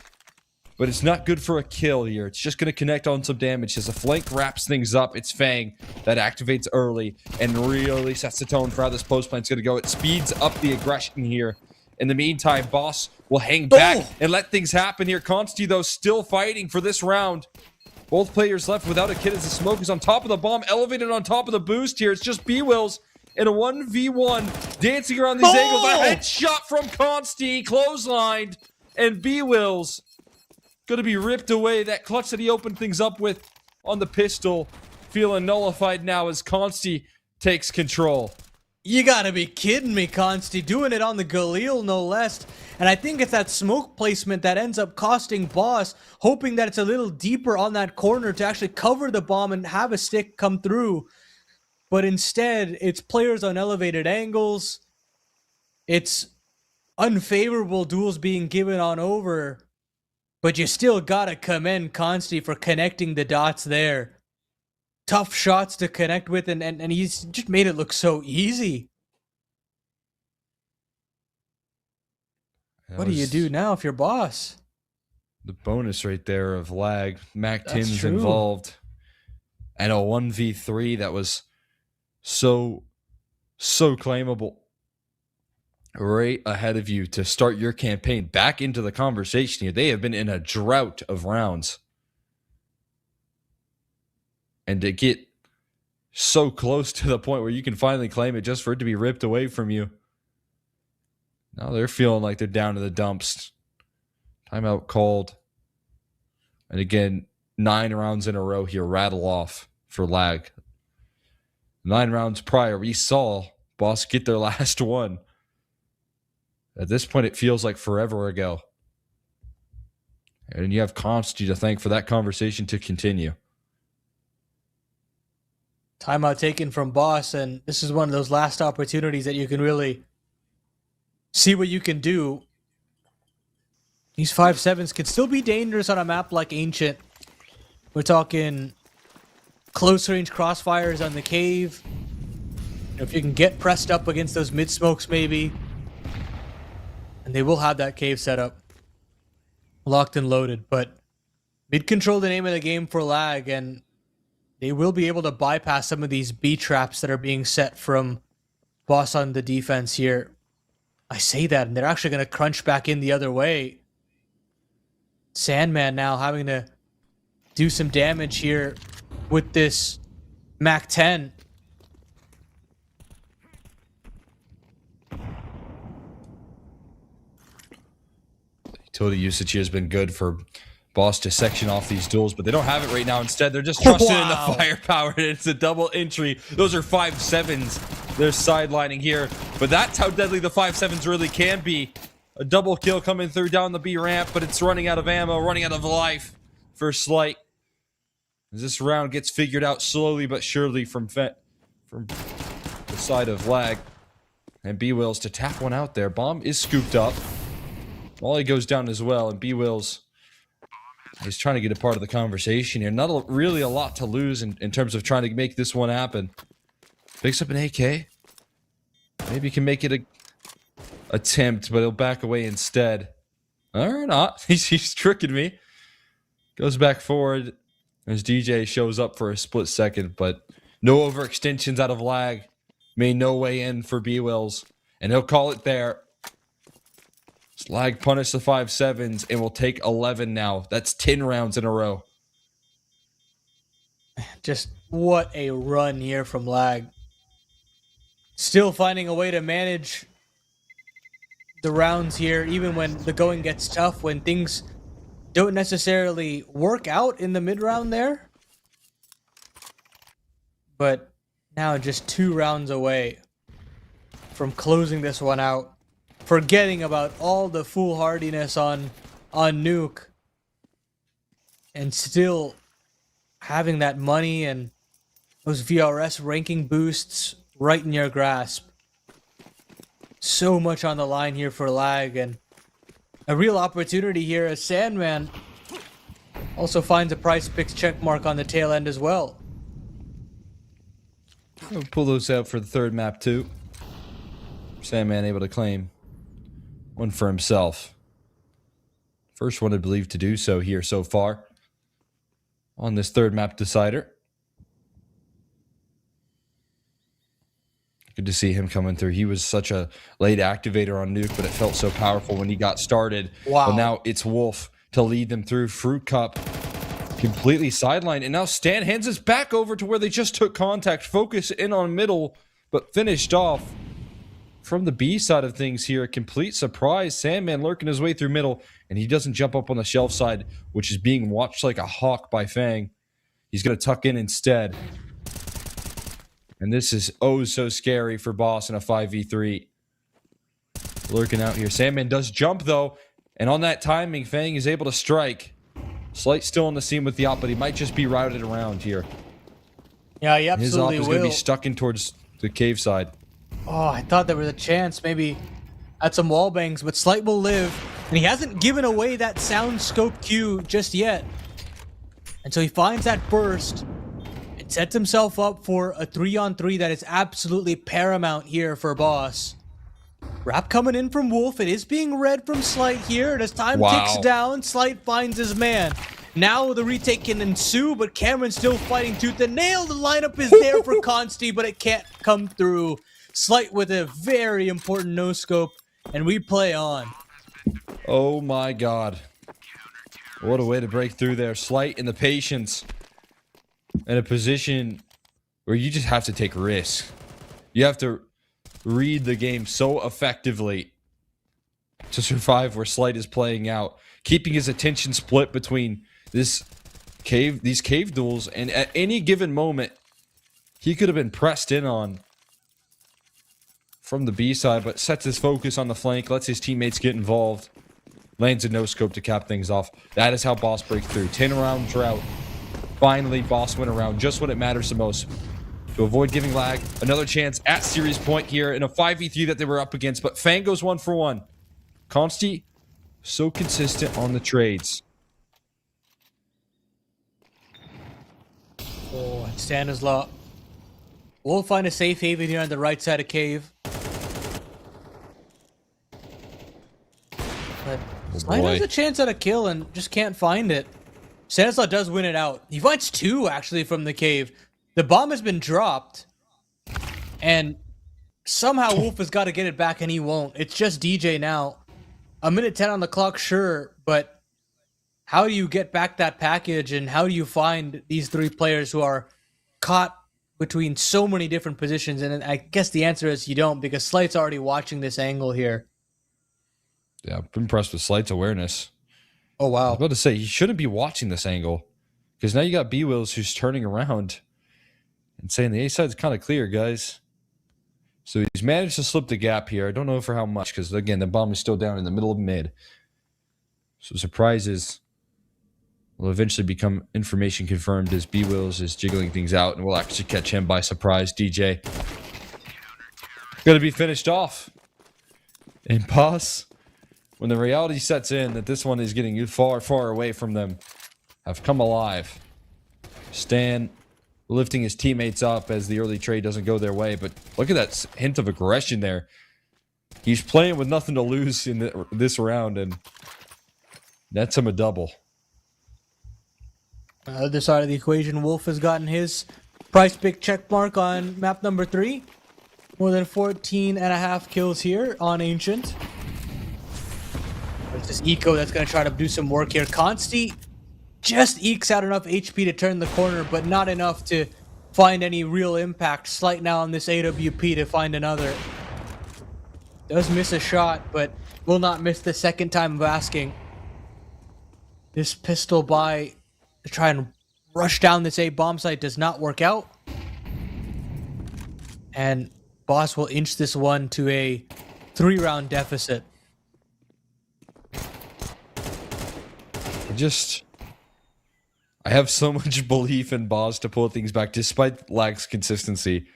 but it's not good for a kill here. It's just going to connect on some damage. As the flank wraps things up, it's Fang that activates early and really sets the tone for how this post plant's going to go. It speeds up the aggression here. In the meantime, Boss will hang back and let things happen here. Consti, though, still fighting for this round. Both players left without a kid as the smoke is on top of the bomb, elevated on top of the boost here. It's just B-Wills in a 1v1, dancing around these angles. A headshot from Consti, clotheslined, and B-Wills going to be ripped away. That clutch that he opened things up with on the pistol, feeling nullified now as Consti takes control. You gotta be kidding me, Consti. Doing it on the Galil, no less. And I think it's that smoke placement that ends up costing Boss, hoping that it's a little deeper on that corner to actually cover the bomb and have a stick come through. But instead, it's players on elevated angles. It's unfavorable duels being given on over. But you still gotta commend Consti for connecting the dots there. Tough shots to connect with, and he's just made it look so easy. What do you do now if you're Boss? The bonus right there of lag. Mac That's 10's true. involved. And a 1v3 that was so claimable. Right ahead of you to start your campaign back into the conversation here. They have been in a drought of rounds. And to get so close to the point where you can finally claim it just for it to be ripped away from you. Now they're feeling like they're down to the dumps. Timeout called. And again, 9 rounds in a row here rattle off for lag. 9 rounds prior, we saw Boss get their last one. At this point, it feels like forever ago. And you have Consti to thank for that conversation to continue. Timeout taken from Boss, and this is one of those last opportunities that you can really see what you can do. These 5.7s can still be dangerous on a map like Ancient. We're talking close range crossfires on the cave. If you can get pressed up against those mid smokes, maybe. And they will have that cave set up. Locked and loaded, but mid control the name of the game for lag, and they will be able to bypass some of these B traps that are being set from Boss on the defense here. I say that, and they're actually going to crunch back in the other way. Sandman now having to do some damage here with this MAC-10. Utility usage here has been good for Boss to section off these duels, but they don't have it right now. Instead, they're just trusting in the firepower. It's a double entry. Those are 5.7s. They're sidelining here, but that's how deadly the 5.7s really can be. A double kill coming through down the B ramp, but it's running out of ammo, running out of life for Slight. As this round gets figured out slowly but surely from the side of lag. and B Wills to tap one out there. Bomb is scooped up. Molly goes down as well, and B Wills is trying to get a part of the conversation here. Not really a lot to lose in terms of trying to make this one happen. Picks up an AK. Maybe can make it a attempt, but he'll back away instead. Or not. He's tricking me. Goes back forward as DJ shows up for a split second, but no overextensions out of lag. Made no way in for B Wills, and he'll call it there. Slag punish the 5-7s, and we'll take 11 now. That's 10 rounds in a row. Just what a run here from Lag. Still finding a way to manage the rounds here, even when the going gets tough, when things don't necessarily work out in the mid-round there. But now just 2 rounds away from closing this one out. Forgetting about all the foolhardiness on Nuke. And still having that money and those VRS ranking boosts right in your grasp. So much on the line here for Lag, and a real opportunity here as Sandman also finds a PrizePicks checkmark on the tail end as well. We'll pull those out for the third map too. Sandman able to claim one for himself. First one, I believe, to do so here so far on this third map decider. Good to see him coming through. He was such a late activator on Nuke, but it felt so powerful when he got started. Wow. But now it's Wolf to lead them through. Fruit Cup completely sidelined. And now Stan hands us back over to where they just took contact. Focus in on middle, but finished off from the B side of things here. A complete surprise. Sandman lurking his way through middle, and he doesn't jump up on the shelf side, which is being watched like a hawk by Fang. He's going to tuck in instead. And this is oh so scary for Boss in a 5v3. Lurking out here. Sandman does jump though. And on that timing, Fang is able to strike. Slight still on the scene with the op, but he might just be routed around here. Yeah, he His op absolutely is will. going to be stuck in towards the cave side. Oh, I thought there was a chance maybe at some wall bangs, but Slight will live. And he hasn't given away that sound scope cue just yet. And so he finds that burst. Sets himself up for a 3-on-3 that is absolutely paramount here for Boss. Wrap coming in from Wolf. It is being read from Slight here. And as time ticks down, Slight finds his man. Now the retake can ensue, but Cameron's still fighting tooth and nail. The lineup is there for Consti, but it can't come through. Slight with a very important no-scope, and we play on. Oh my god. What a way to break through there. Slight and the patience. In a position where you just have to take risks. You have to read the game so effectively to survive where Slight is playing out. Keeping his attention split between these cave duels, and at any given moment, he could have been pressed in on from the B side, but sets his focus on the flank, lets his teammates get involved, lands a no-scope to cap things off. That is how Boss breaks through. 10-round drought. Finally, Boss went around just when it matters the most. To avoid giving Lag another chance at series point here in a 5v3 that they were up against, but Fang goes 1 for 1. Consti, so consistent on the trades. Oh, and Stanislaw will find a safe haven here on the right side of cave. But Slight has a chance at a kill and just can't find it. Stanislaw does win it out. He finds 2 actually from the cave. The bomb has been dropped, and somehow Wolf has got to get it back, and he won't. It's just DJ now. A minute 10 on the clock, sure, but how do you get back that package, and how do you find these 3 players who are caught between so many different positions? And I guess the answer is you don't, because Slight's already watching this angle here. Yeah, I'm impressed with Slight's awareness. Oh, I wow. was about to say, he shouldn't be watching this angle. Because now you got B-Wills who's turning around and saying the A-side's kind of clear, guys. So he's managed to slip the gap here. I don't know for how much, because, again, the bomb is still down in the middle of mid. So surprises will eventually become information confirmed as B-Wills is jiggling things out, and we'll actually catch him by surprise. DJ going to be finished off. And Boss, when the reality sets in that this one is getting far, far away from them, have come alive. Stan lifting his teammates up as the early trade doesn't go their way. But look at that hint of aggression there. He's playing with nothing to lose in this round, and nets him a double. Other side of the equation, Wolf has gotten his prize pick check mark on map number 3. More than 14.5 kills here on Ancient. There's this Eco that's going to try to do some work here. Consti just ekes out enough HP to turn the corner, but not enough to find any real impact. Slight now on this AWP to find another. Does miss a shot, but will not miss the second time of asking. This pistol buy to try and rush down this A bomb site does not work out. And Boss will inch this one to a 3-round deficit. I have so much belief in Boz to pull things back despite Lag's consistency.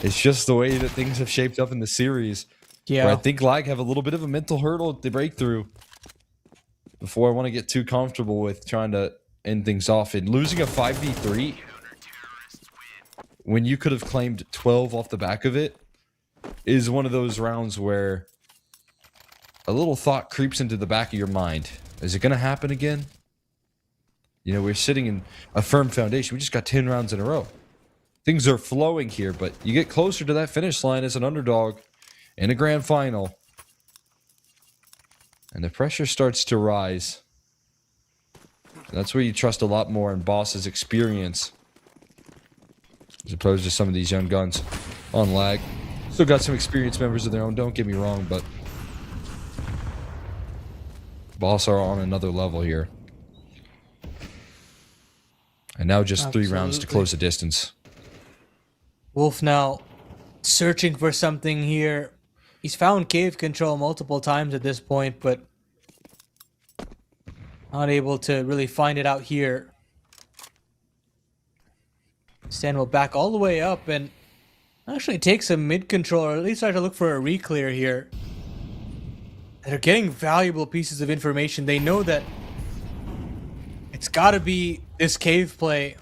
It's just the way that things have shaped up in the series. Yeah. Where I think Lag have a little bit of a mental hurdle at the breakthrough before I want to get too comfortable with trying to end things off. And losing a 5v3 when you could have claimed 12 off the back of it is one of those rounds where a little thought creeps into the back of your mind. Is it going to happen again? You know, we're sitting in a firm foundation. We just got 10 rounds in a row. Things are flowing here, but you get closer to that finish line as an underdog in a grand final. And the pressure starts to rise. That's where you trust a lot more in Boss's experience, as opposed to some of these young guns on Lag. Still got some experienced members of their own, don't get me wrong, but Boss are on another level here. And now just 3 rounds to close the distance. Wolf now searching for something here. He's found cave control multiple times at this point, but not able to really find it out here. Stan will back all the way up and actually take some mid control, or at least try to look for a reclear here. They're getting valuable pieces of information. They know that it's got to be this cave play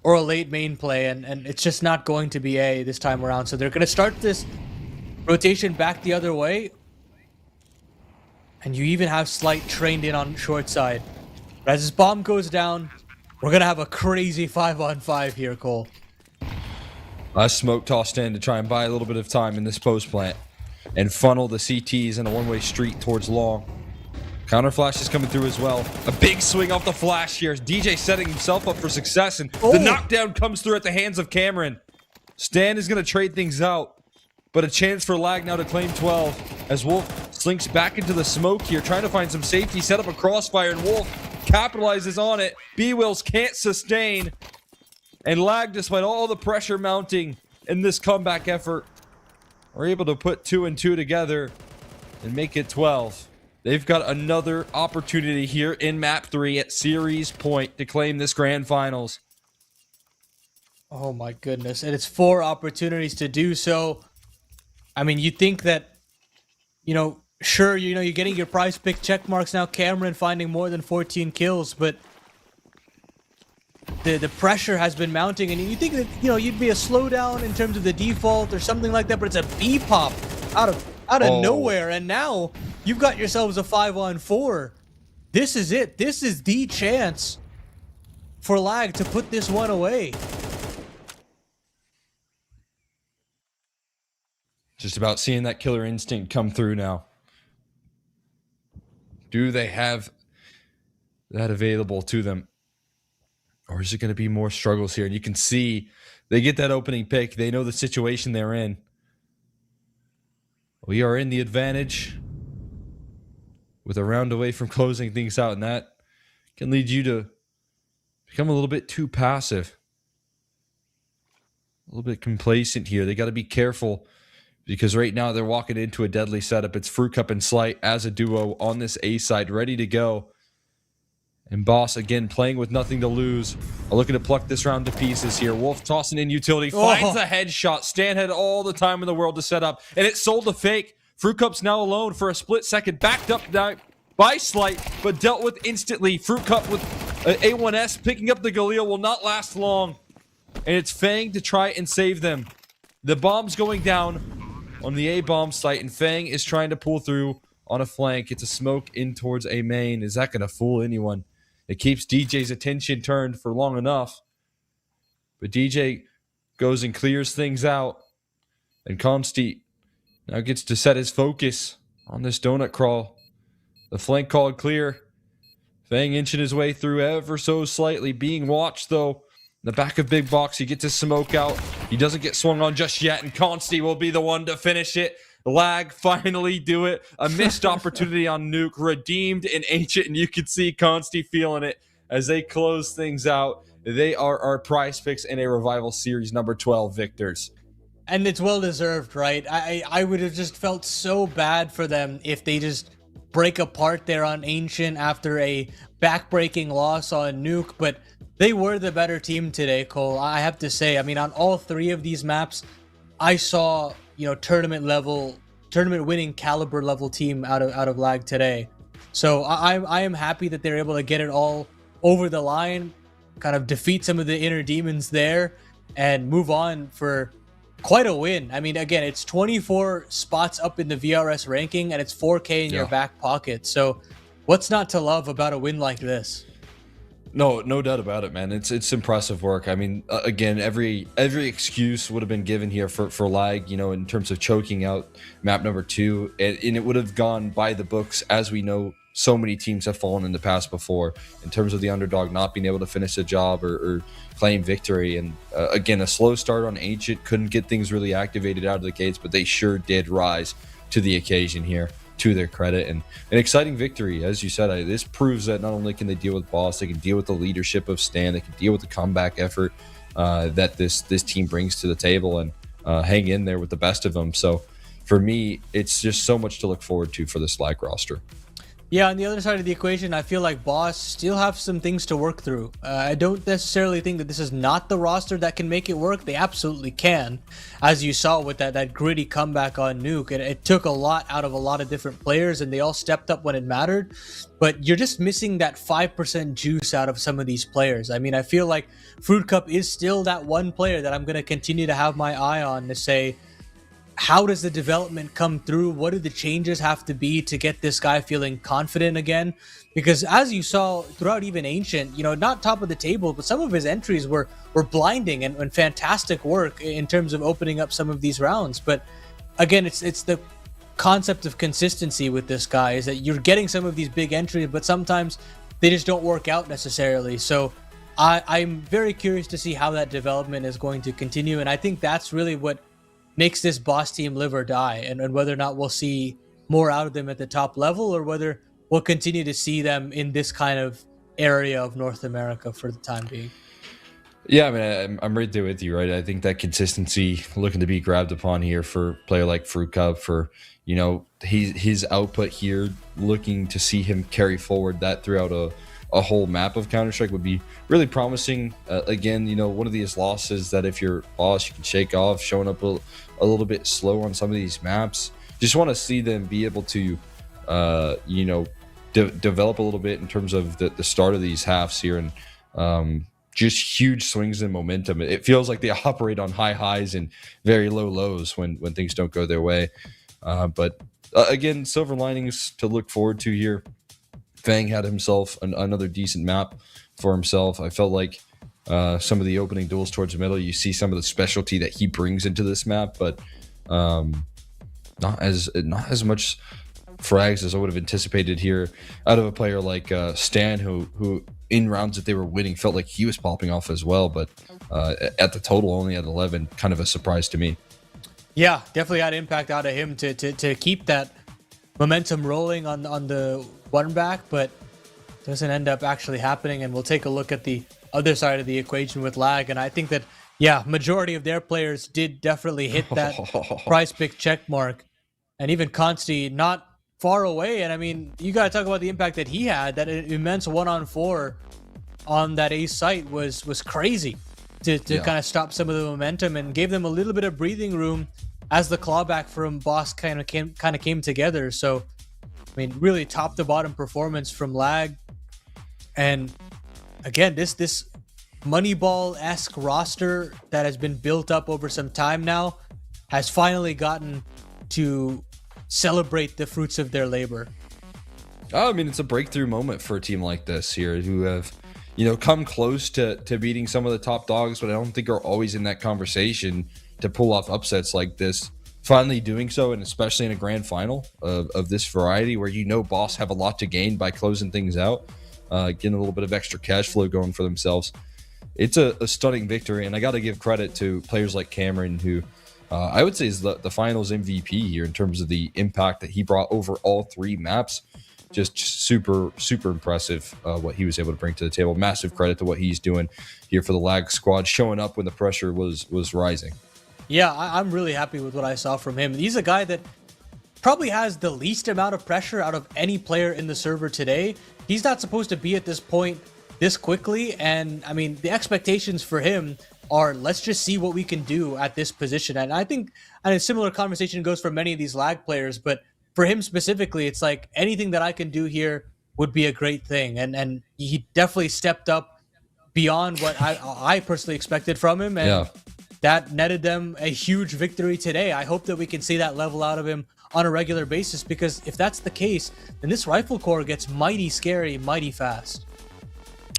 or a late main play, and it's just not going to be A this time around. So they're going to start this rotation back the other way. And you even have Slight trained in on short side. But as this bomb goes down, we're going to have a crazy 5-on-5 here, Cole. Smoke tossed in to try and buy a little bit of time in this post plant and funnel the CTs in a one-way street towards long. Counter flash is coming through as well. A big swing off the flash here. DJ setting himself up for success, and the knockdown comes through at the hands of Cameron. Stan is going to trade things out, but a chance for Lag now to claim 12 as Wolf slinks back into the smoke here, trying to find some safety, set up a crossfire, and Wolf capitalizes on it. B-Wills can't sustain, and Lag, despite all the pressure mounting in this comeback effort, are able to put 2 and 2 together and make it 12. They've got another opportunity here in map 3 at series point to claim this grand finals. Oh my goodness. And it's 4 opportunities to do so. I mean, you think that, sure, you're getting your prize pick check marks now. Cameron finding more than 14 kills, but the pressure has been mounting, and you think that, you'd be a slowdown in terms of the default or something like that, but it's a B pop out of nowhere, and now you've got yourselves a 5-on-4. This is it. This is the chance for Lag to put this one away. Just about seeing that killer instinct come through now. Do they have that available to them? Or is it going to be more struggles here? And you can see they get that opening pick. They know the situation they're in. We are in the advantage with a round away from closing things out, and that can lead you to become a little bit too passive. A little bit complacent here. They got to be careful because right now they're walking into a deadly setup. It's Fruit Cup and Slight as a duo on this A side, ready to go. And Boss, again, playing with nothing to lose, are looking to pluck this round to pieces here. Wolf tossing in utility, finds a headshot. Stan had all the time in the world to set up, and it sold the fake. Fruit Cup's now alone for a split second, backed up now by Slight, but dealt with instantly. Fruit Cup with A1S picking up the Galil will not last long. And it's Fang to try and save them. The bomb's going down on the A-bomb site, and Fang is trying to pull through on a flank. It's a smoke in towards A main. Is that going to fool anyone? It keeps DJ's attention turned for long enough. But DJ goes and clears things out. And Consti now gets to set his focus on this donut crawl. The flank called clear. Fang inching his way through ever so slightly. Being watched, though. In the back of Big Box, he gets his smoke out. He doesn't get swung on just yet, and Consti will be the one to finish it. Lag finally do it. A missed opportunity on Nuke, redeemed in Ancient, and you can see Consti feeling it as they close things out. They are our PrizePicks in a Revival Series number 12 victors. And it's well deserved, right? I would have just felt so bad for them if they just break apart there on Ancient after a back-breaking loss on Nuke, but they were the better team today, Cole. I have to say, I mean, on all three of these maps, I saw, tournament winning caliber level team out of Lag today. So I am happy that they're able to get it all over the line, kind of defeat some of the inner demons there, and move on for quite a win. I mean, again, it's 24 spots up in the VRS ranking, and it's 4K in your back pocket. So what's not to love about a win like this? No doubt about it, man. It's impressive work. I mean, again, every excuse would have been given here for Lag, in terms of choking out map number 2, and it would have gone by the books. As we know, so many teams have fallen in the past before in terms of the underdog not being able to finish the job or claim victory. And again, a slow start on Ancient, couldn't get things really activated out of the gates, but they sure did rise to the occasion here, to their credit. And an exciting victory, as you said. This proves that not only can they deal with Boss, they can deal with the leadership of Stan, they can deal with the comeback effort that this team brings to the table, and hang in there with the best of them. So for me, it's just so much to look forward to for this Lag roster. Yeah, on the other side of the equation, I feel like Boss still have some things to work through. I don't necessarily think that this is not the roster that can make it work. They absolutely can, as you saw with that gritty comeback on Nuke. It took a lot out of a lot of different players, and they all stepped up when it mattered. But you're just missing that 5% juice out of some of these players. I mean, I feel like Fruit Cup is still that one player that I'm going to continue to have my eye on to say, how does the development come through? What do the changes have to be to get this guy feeling confident again? Because as you saw throughout even Ancient, not top of the table, but some of his entries were blinding and fantastic work in terms of opening up some of these rounds. But again, it's the concept of consistency with this guy, is that you're getting some of these big entries, but sometimes they just don't work out necessarily. So I'm very curious to see how that development is going to continue. And I think that's really what makes this Boss team live or die, and whether or not we'll see more out of them at the top level, or whether we'll continue to see them in this kind of area of North America for the time being. Yeah, I mean, I'm right there with you, right? I think that consistency looking to be grabbed upon here for a player like Fruit Cup, for, his output here, looking to see him carry forward that throughout a whole map of Counter-Strike would be really promising. Again, one of these losses that if you're Boss, you can shake off, showing up a little bit slow on some of these maps. Just want to see them be able to, develop a little bit in terms of the start of these halves here, and just huge swings in momentum. It feels like they operate on high highs and very low lows when things don't go their way. But again, silver linings to look forward to here. Fang had himself another decent map for himself. I felt like some of the opening duels towards the middle, you see some of the specialty that he brings into this map, but not as much frags as I would have anticipated here out of a player like Stan, who in rounds that they were winning felt like he was popping off as well. But at the total, only at 11, kind of a surprise to me. Yeah, definitely had impact out of him to keep that momentum rolling on the one back, but doesn't end up actually happening. And we'll take a look at the other side of the equation with Lag, and I think that majority of their players did definitely hit that prize pick check mark. And even Consti, not far away. And I mean, you got to talk about the impact that he had. That immense 1-on-4 on that ace site was crazy to kind of stop some of the momentum and gave them a little bit of breathing room as the clawback from Boss kind of came together. So, I mean, really top to bottom performance from Lag. And again, this Moneyball-esque roster that has been built up over some time now has finally gotten to celebrate the fruits of their labor. I mean, it's a breakthrough moment for a team like this here who have, come close to beating some of the top dogs, but I don't think are always in that conversation to pull off upsets like this. Finally doing so, and especially in a grand final of this variety where Boss have a lot to gain by closing things out, getting a little bit of extra cash flow going for themselves. It's a stunning victory, and I got to give credit to players like Cameron, who I would say is the finals MVP here in terms of the impact that he brought over all three maps. Just super, super impressive what he was able to bring to the table. Massive credit to what he's doing here for the Lag squad, showing up when the pressure was rising. Yeah, I'm really happy with what I saw from him. He's a guy that probably has the least amount of pressure out of any player in the server today. He's not supposed to be at this point this quickly, and I mean, the expectations for him are, let's just see what we can do at this position. And I think a similar conversation goes for many of these Lag players, but for him specifically, it's like anything that I can do here would be a great thing. And he definitely stepped up beyond what I personally expected from him. And that netted them a huge victory today. I hope that we can see that level out of him on a regular basis, because if that's the case, then this rifle core gets mighty scary, mighty fast.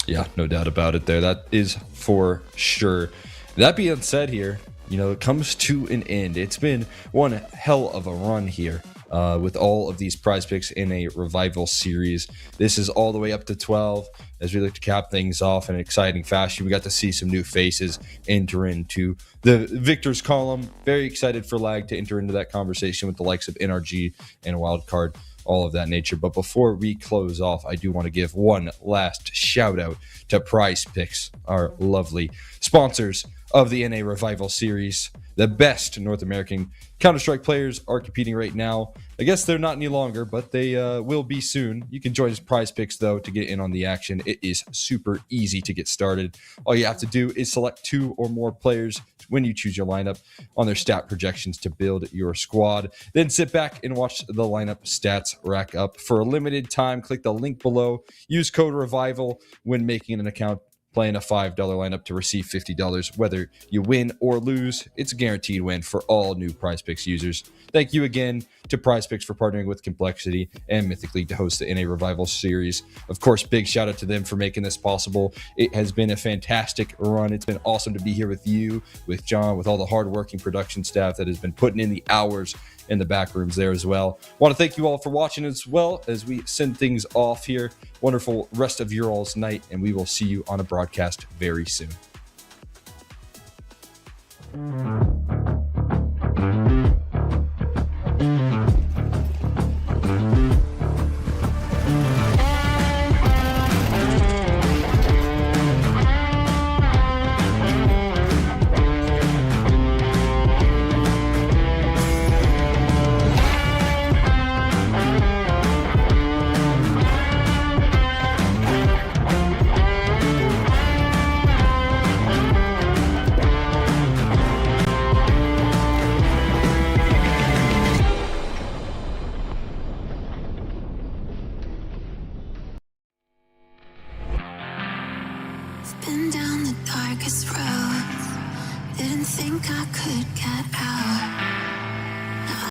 Yeah, no doubt about it there. That is for sure. That being said here, it comes to an end. It's been one hell of a run here with all of these prize picks in a revival series. This is all the way up to 12 as we look to cap things off in an exciting fashion. We got to see some new faces enter into the victors column. Very excited for Lag to enter into that conversation with the likes of NRG and Wildcard, all of that nature. But before we close off, I do want to give one last shout out to PrizePicks, our lovely sponsors of the NA Revival Series. The best North American Counter-Strike players are competing right now. I guess they're not any longer, but they will be soon. You can join PrizePicks, though, to get in on the action. It is super easy to get started. All you have to do is select 2 or more players when you choose your lineup on their stat projections to build your squad. Then sit back and watch the lineup stats rack up. For a limited time, click the link below. Use code REVIVAL when making an account. Playing a $5 lineup to receive $50. Whether you win or lose, it's a guaranteed win for all new PrizePicks users. Thank you again to PrizePicks for partnering with Complexity and Mythic League to host the NA Revival Series. Of course, big shout out to them for making this possible. It has been a fantastic run. It's been awesome to be here with you, with John, with all the hardworking production staff that has been putting in the hours in the back rooms there as well. Want to thank you all for watching as well as we send things off here. Wonderful rest of your all's night, and we will see you on a broadcast very soon. Been down the darkest road. Didn't think I could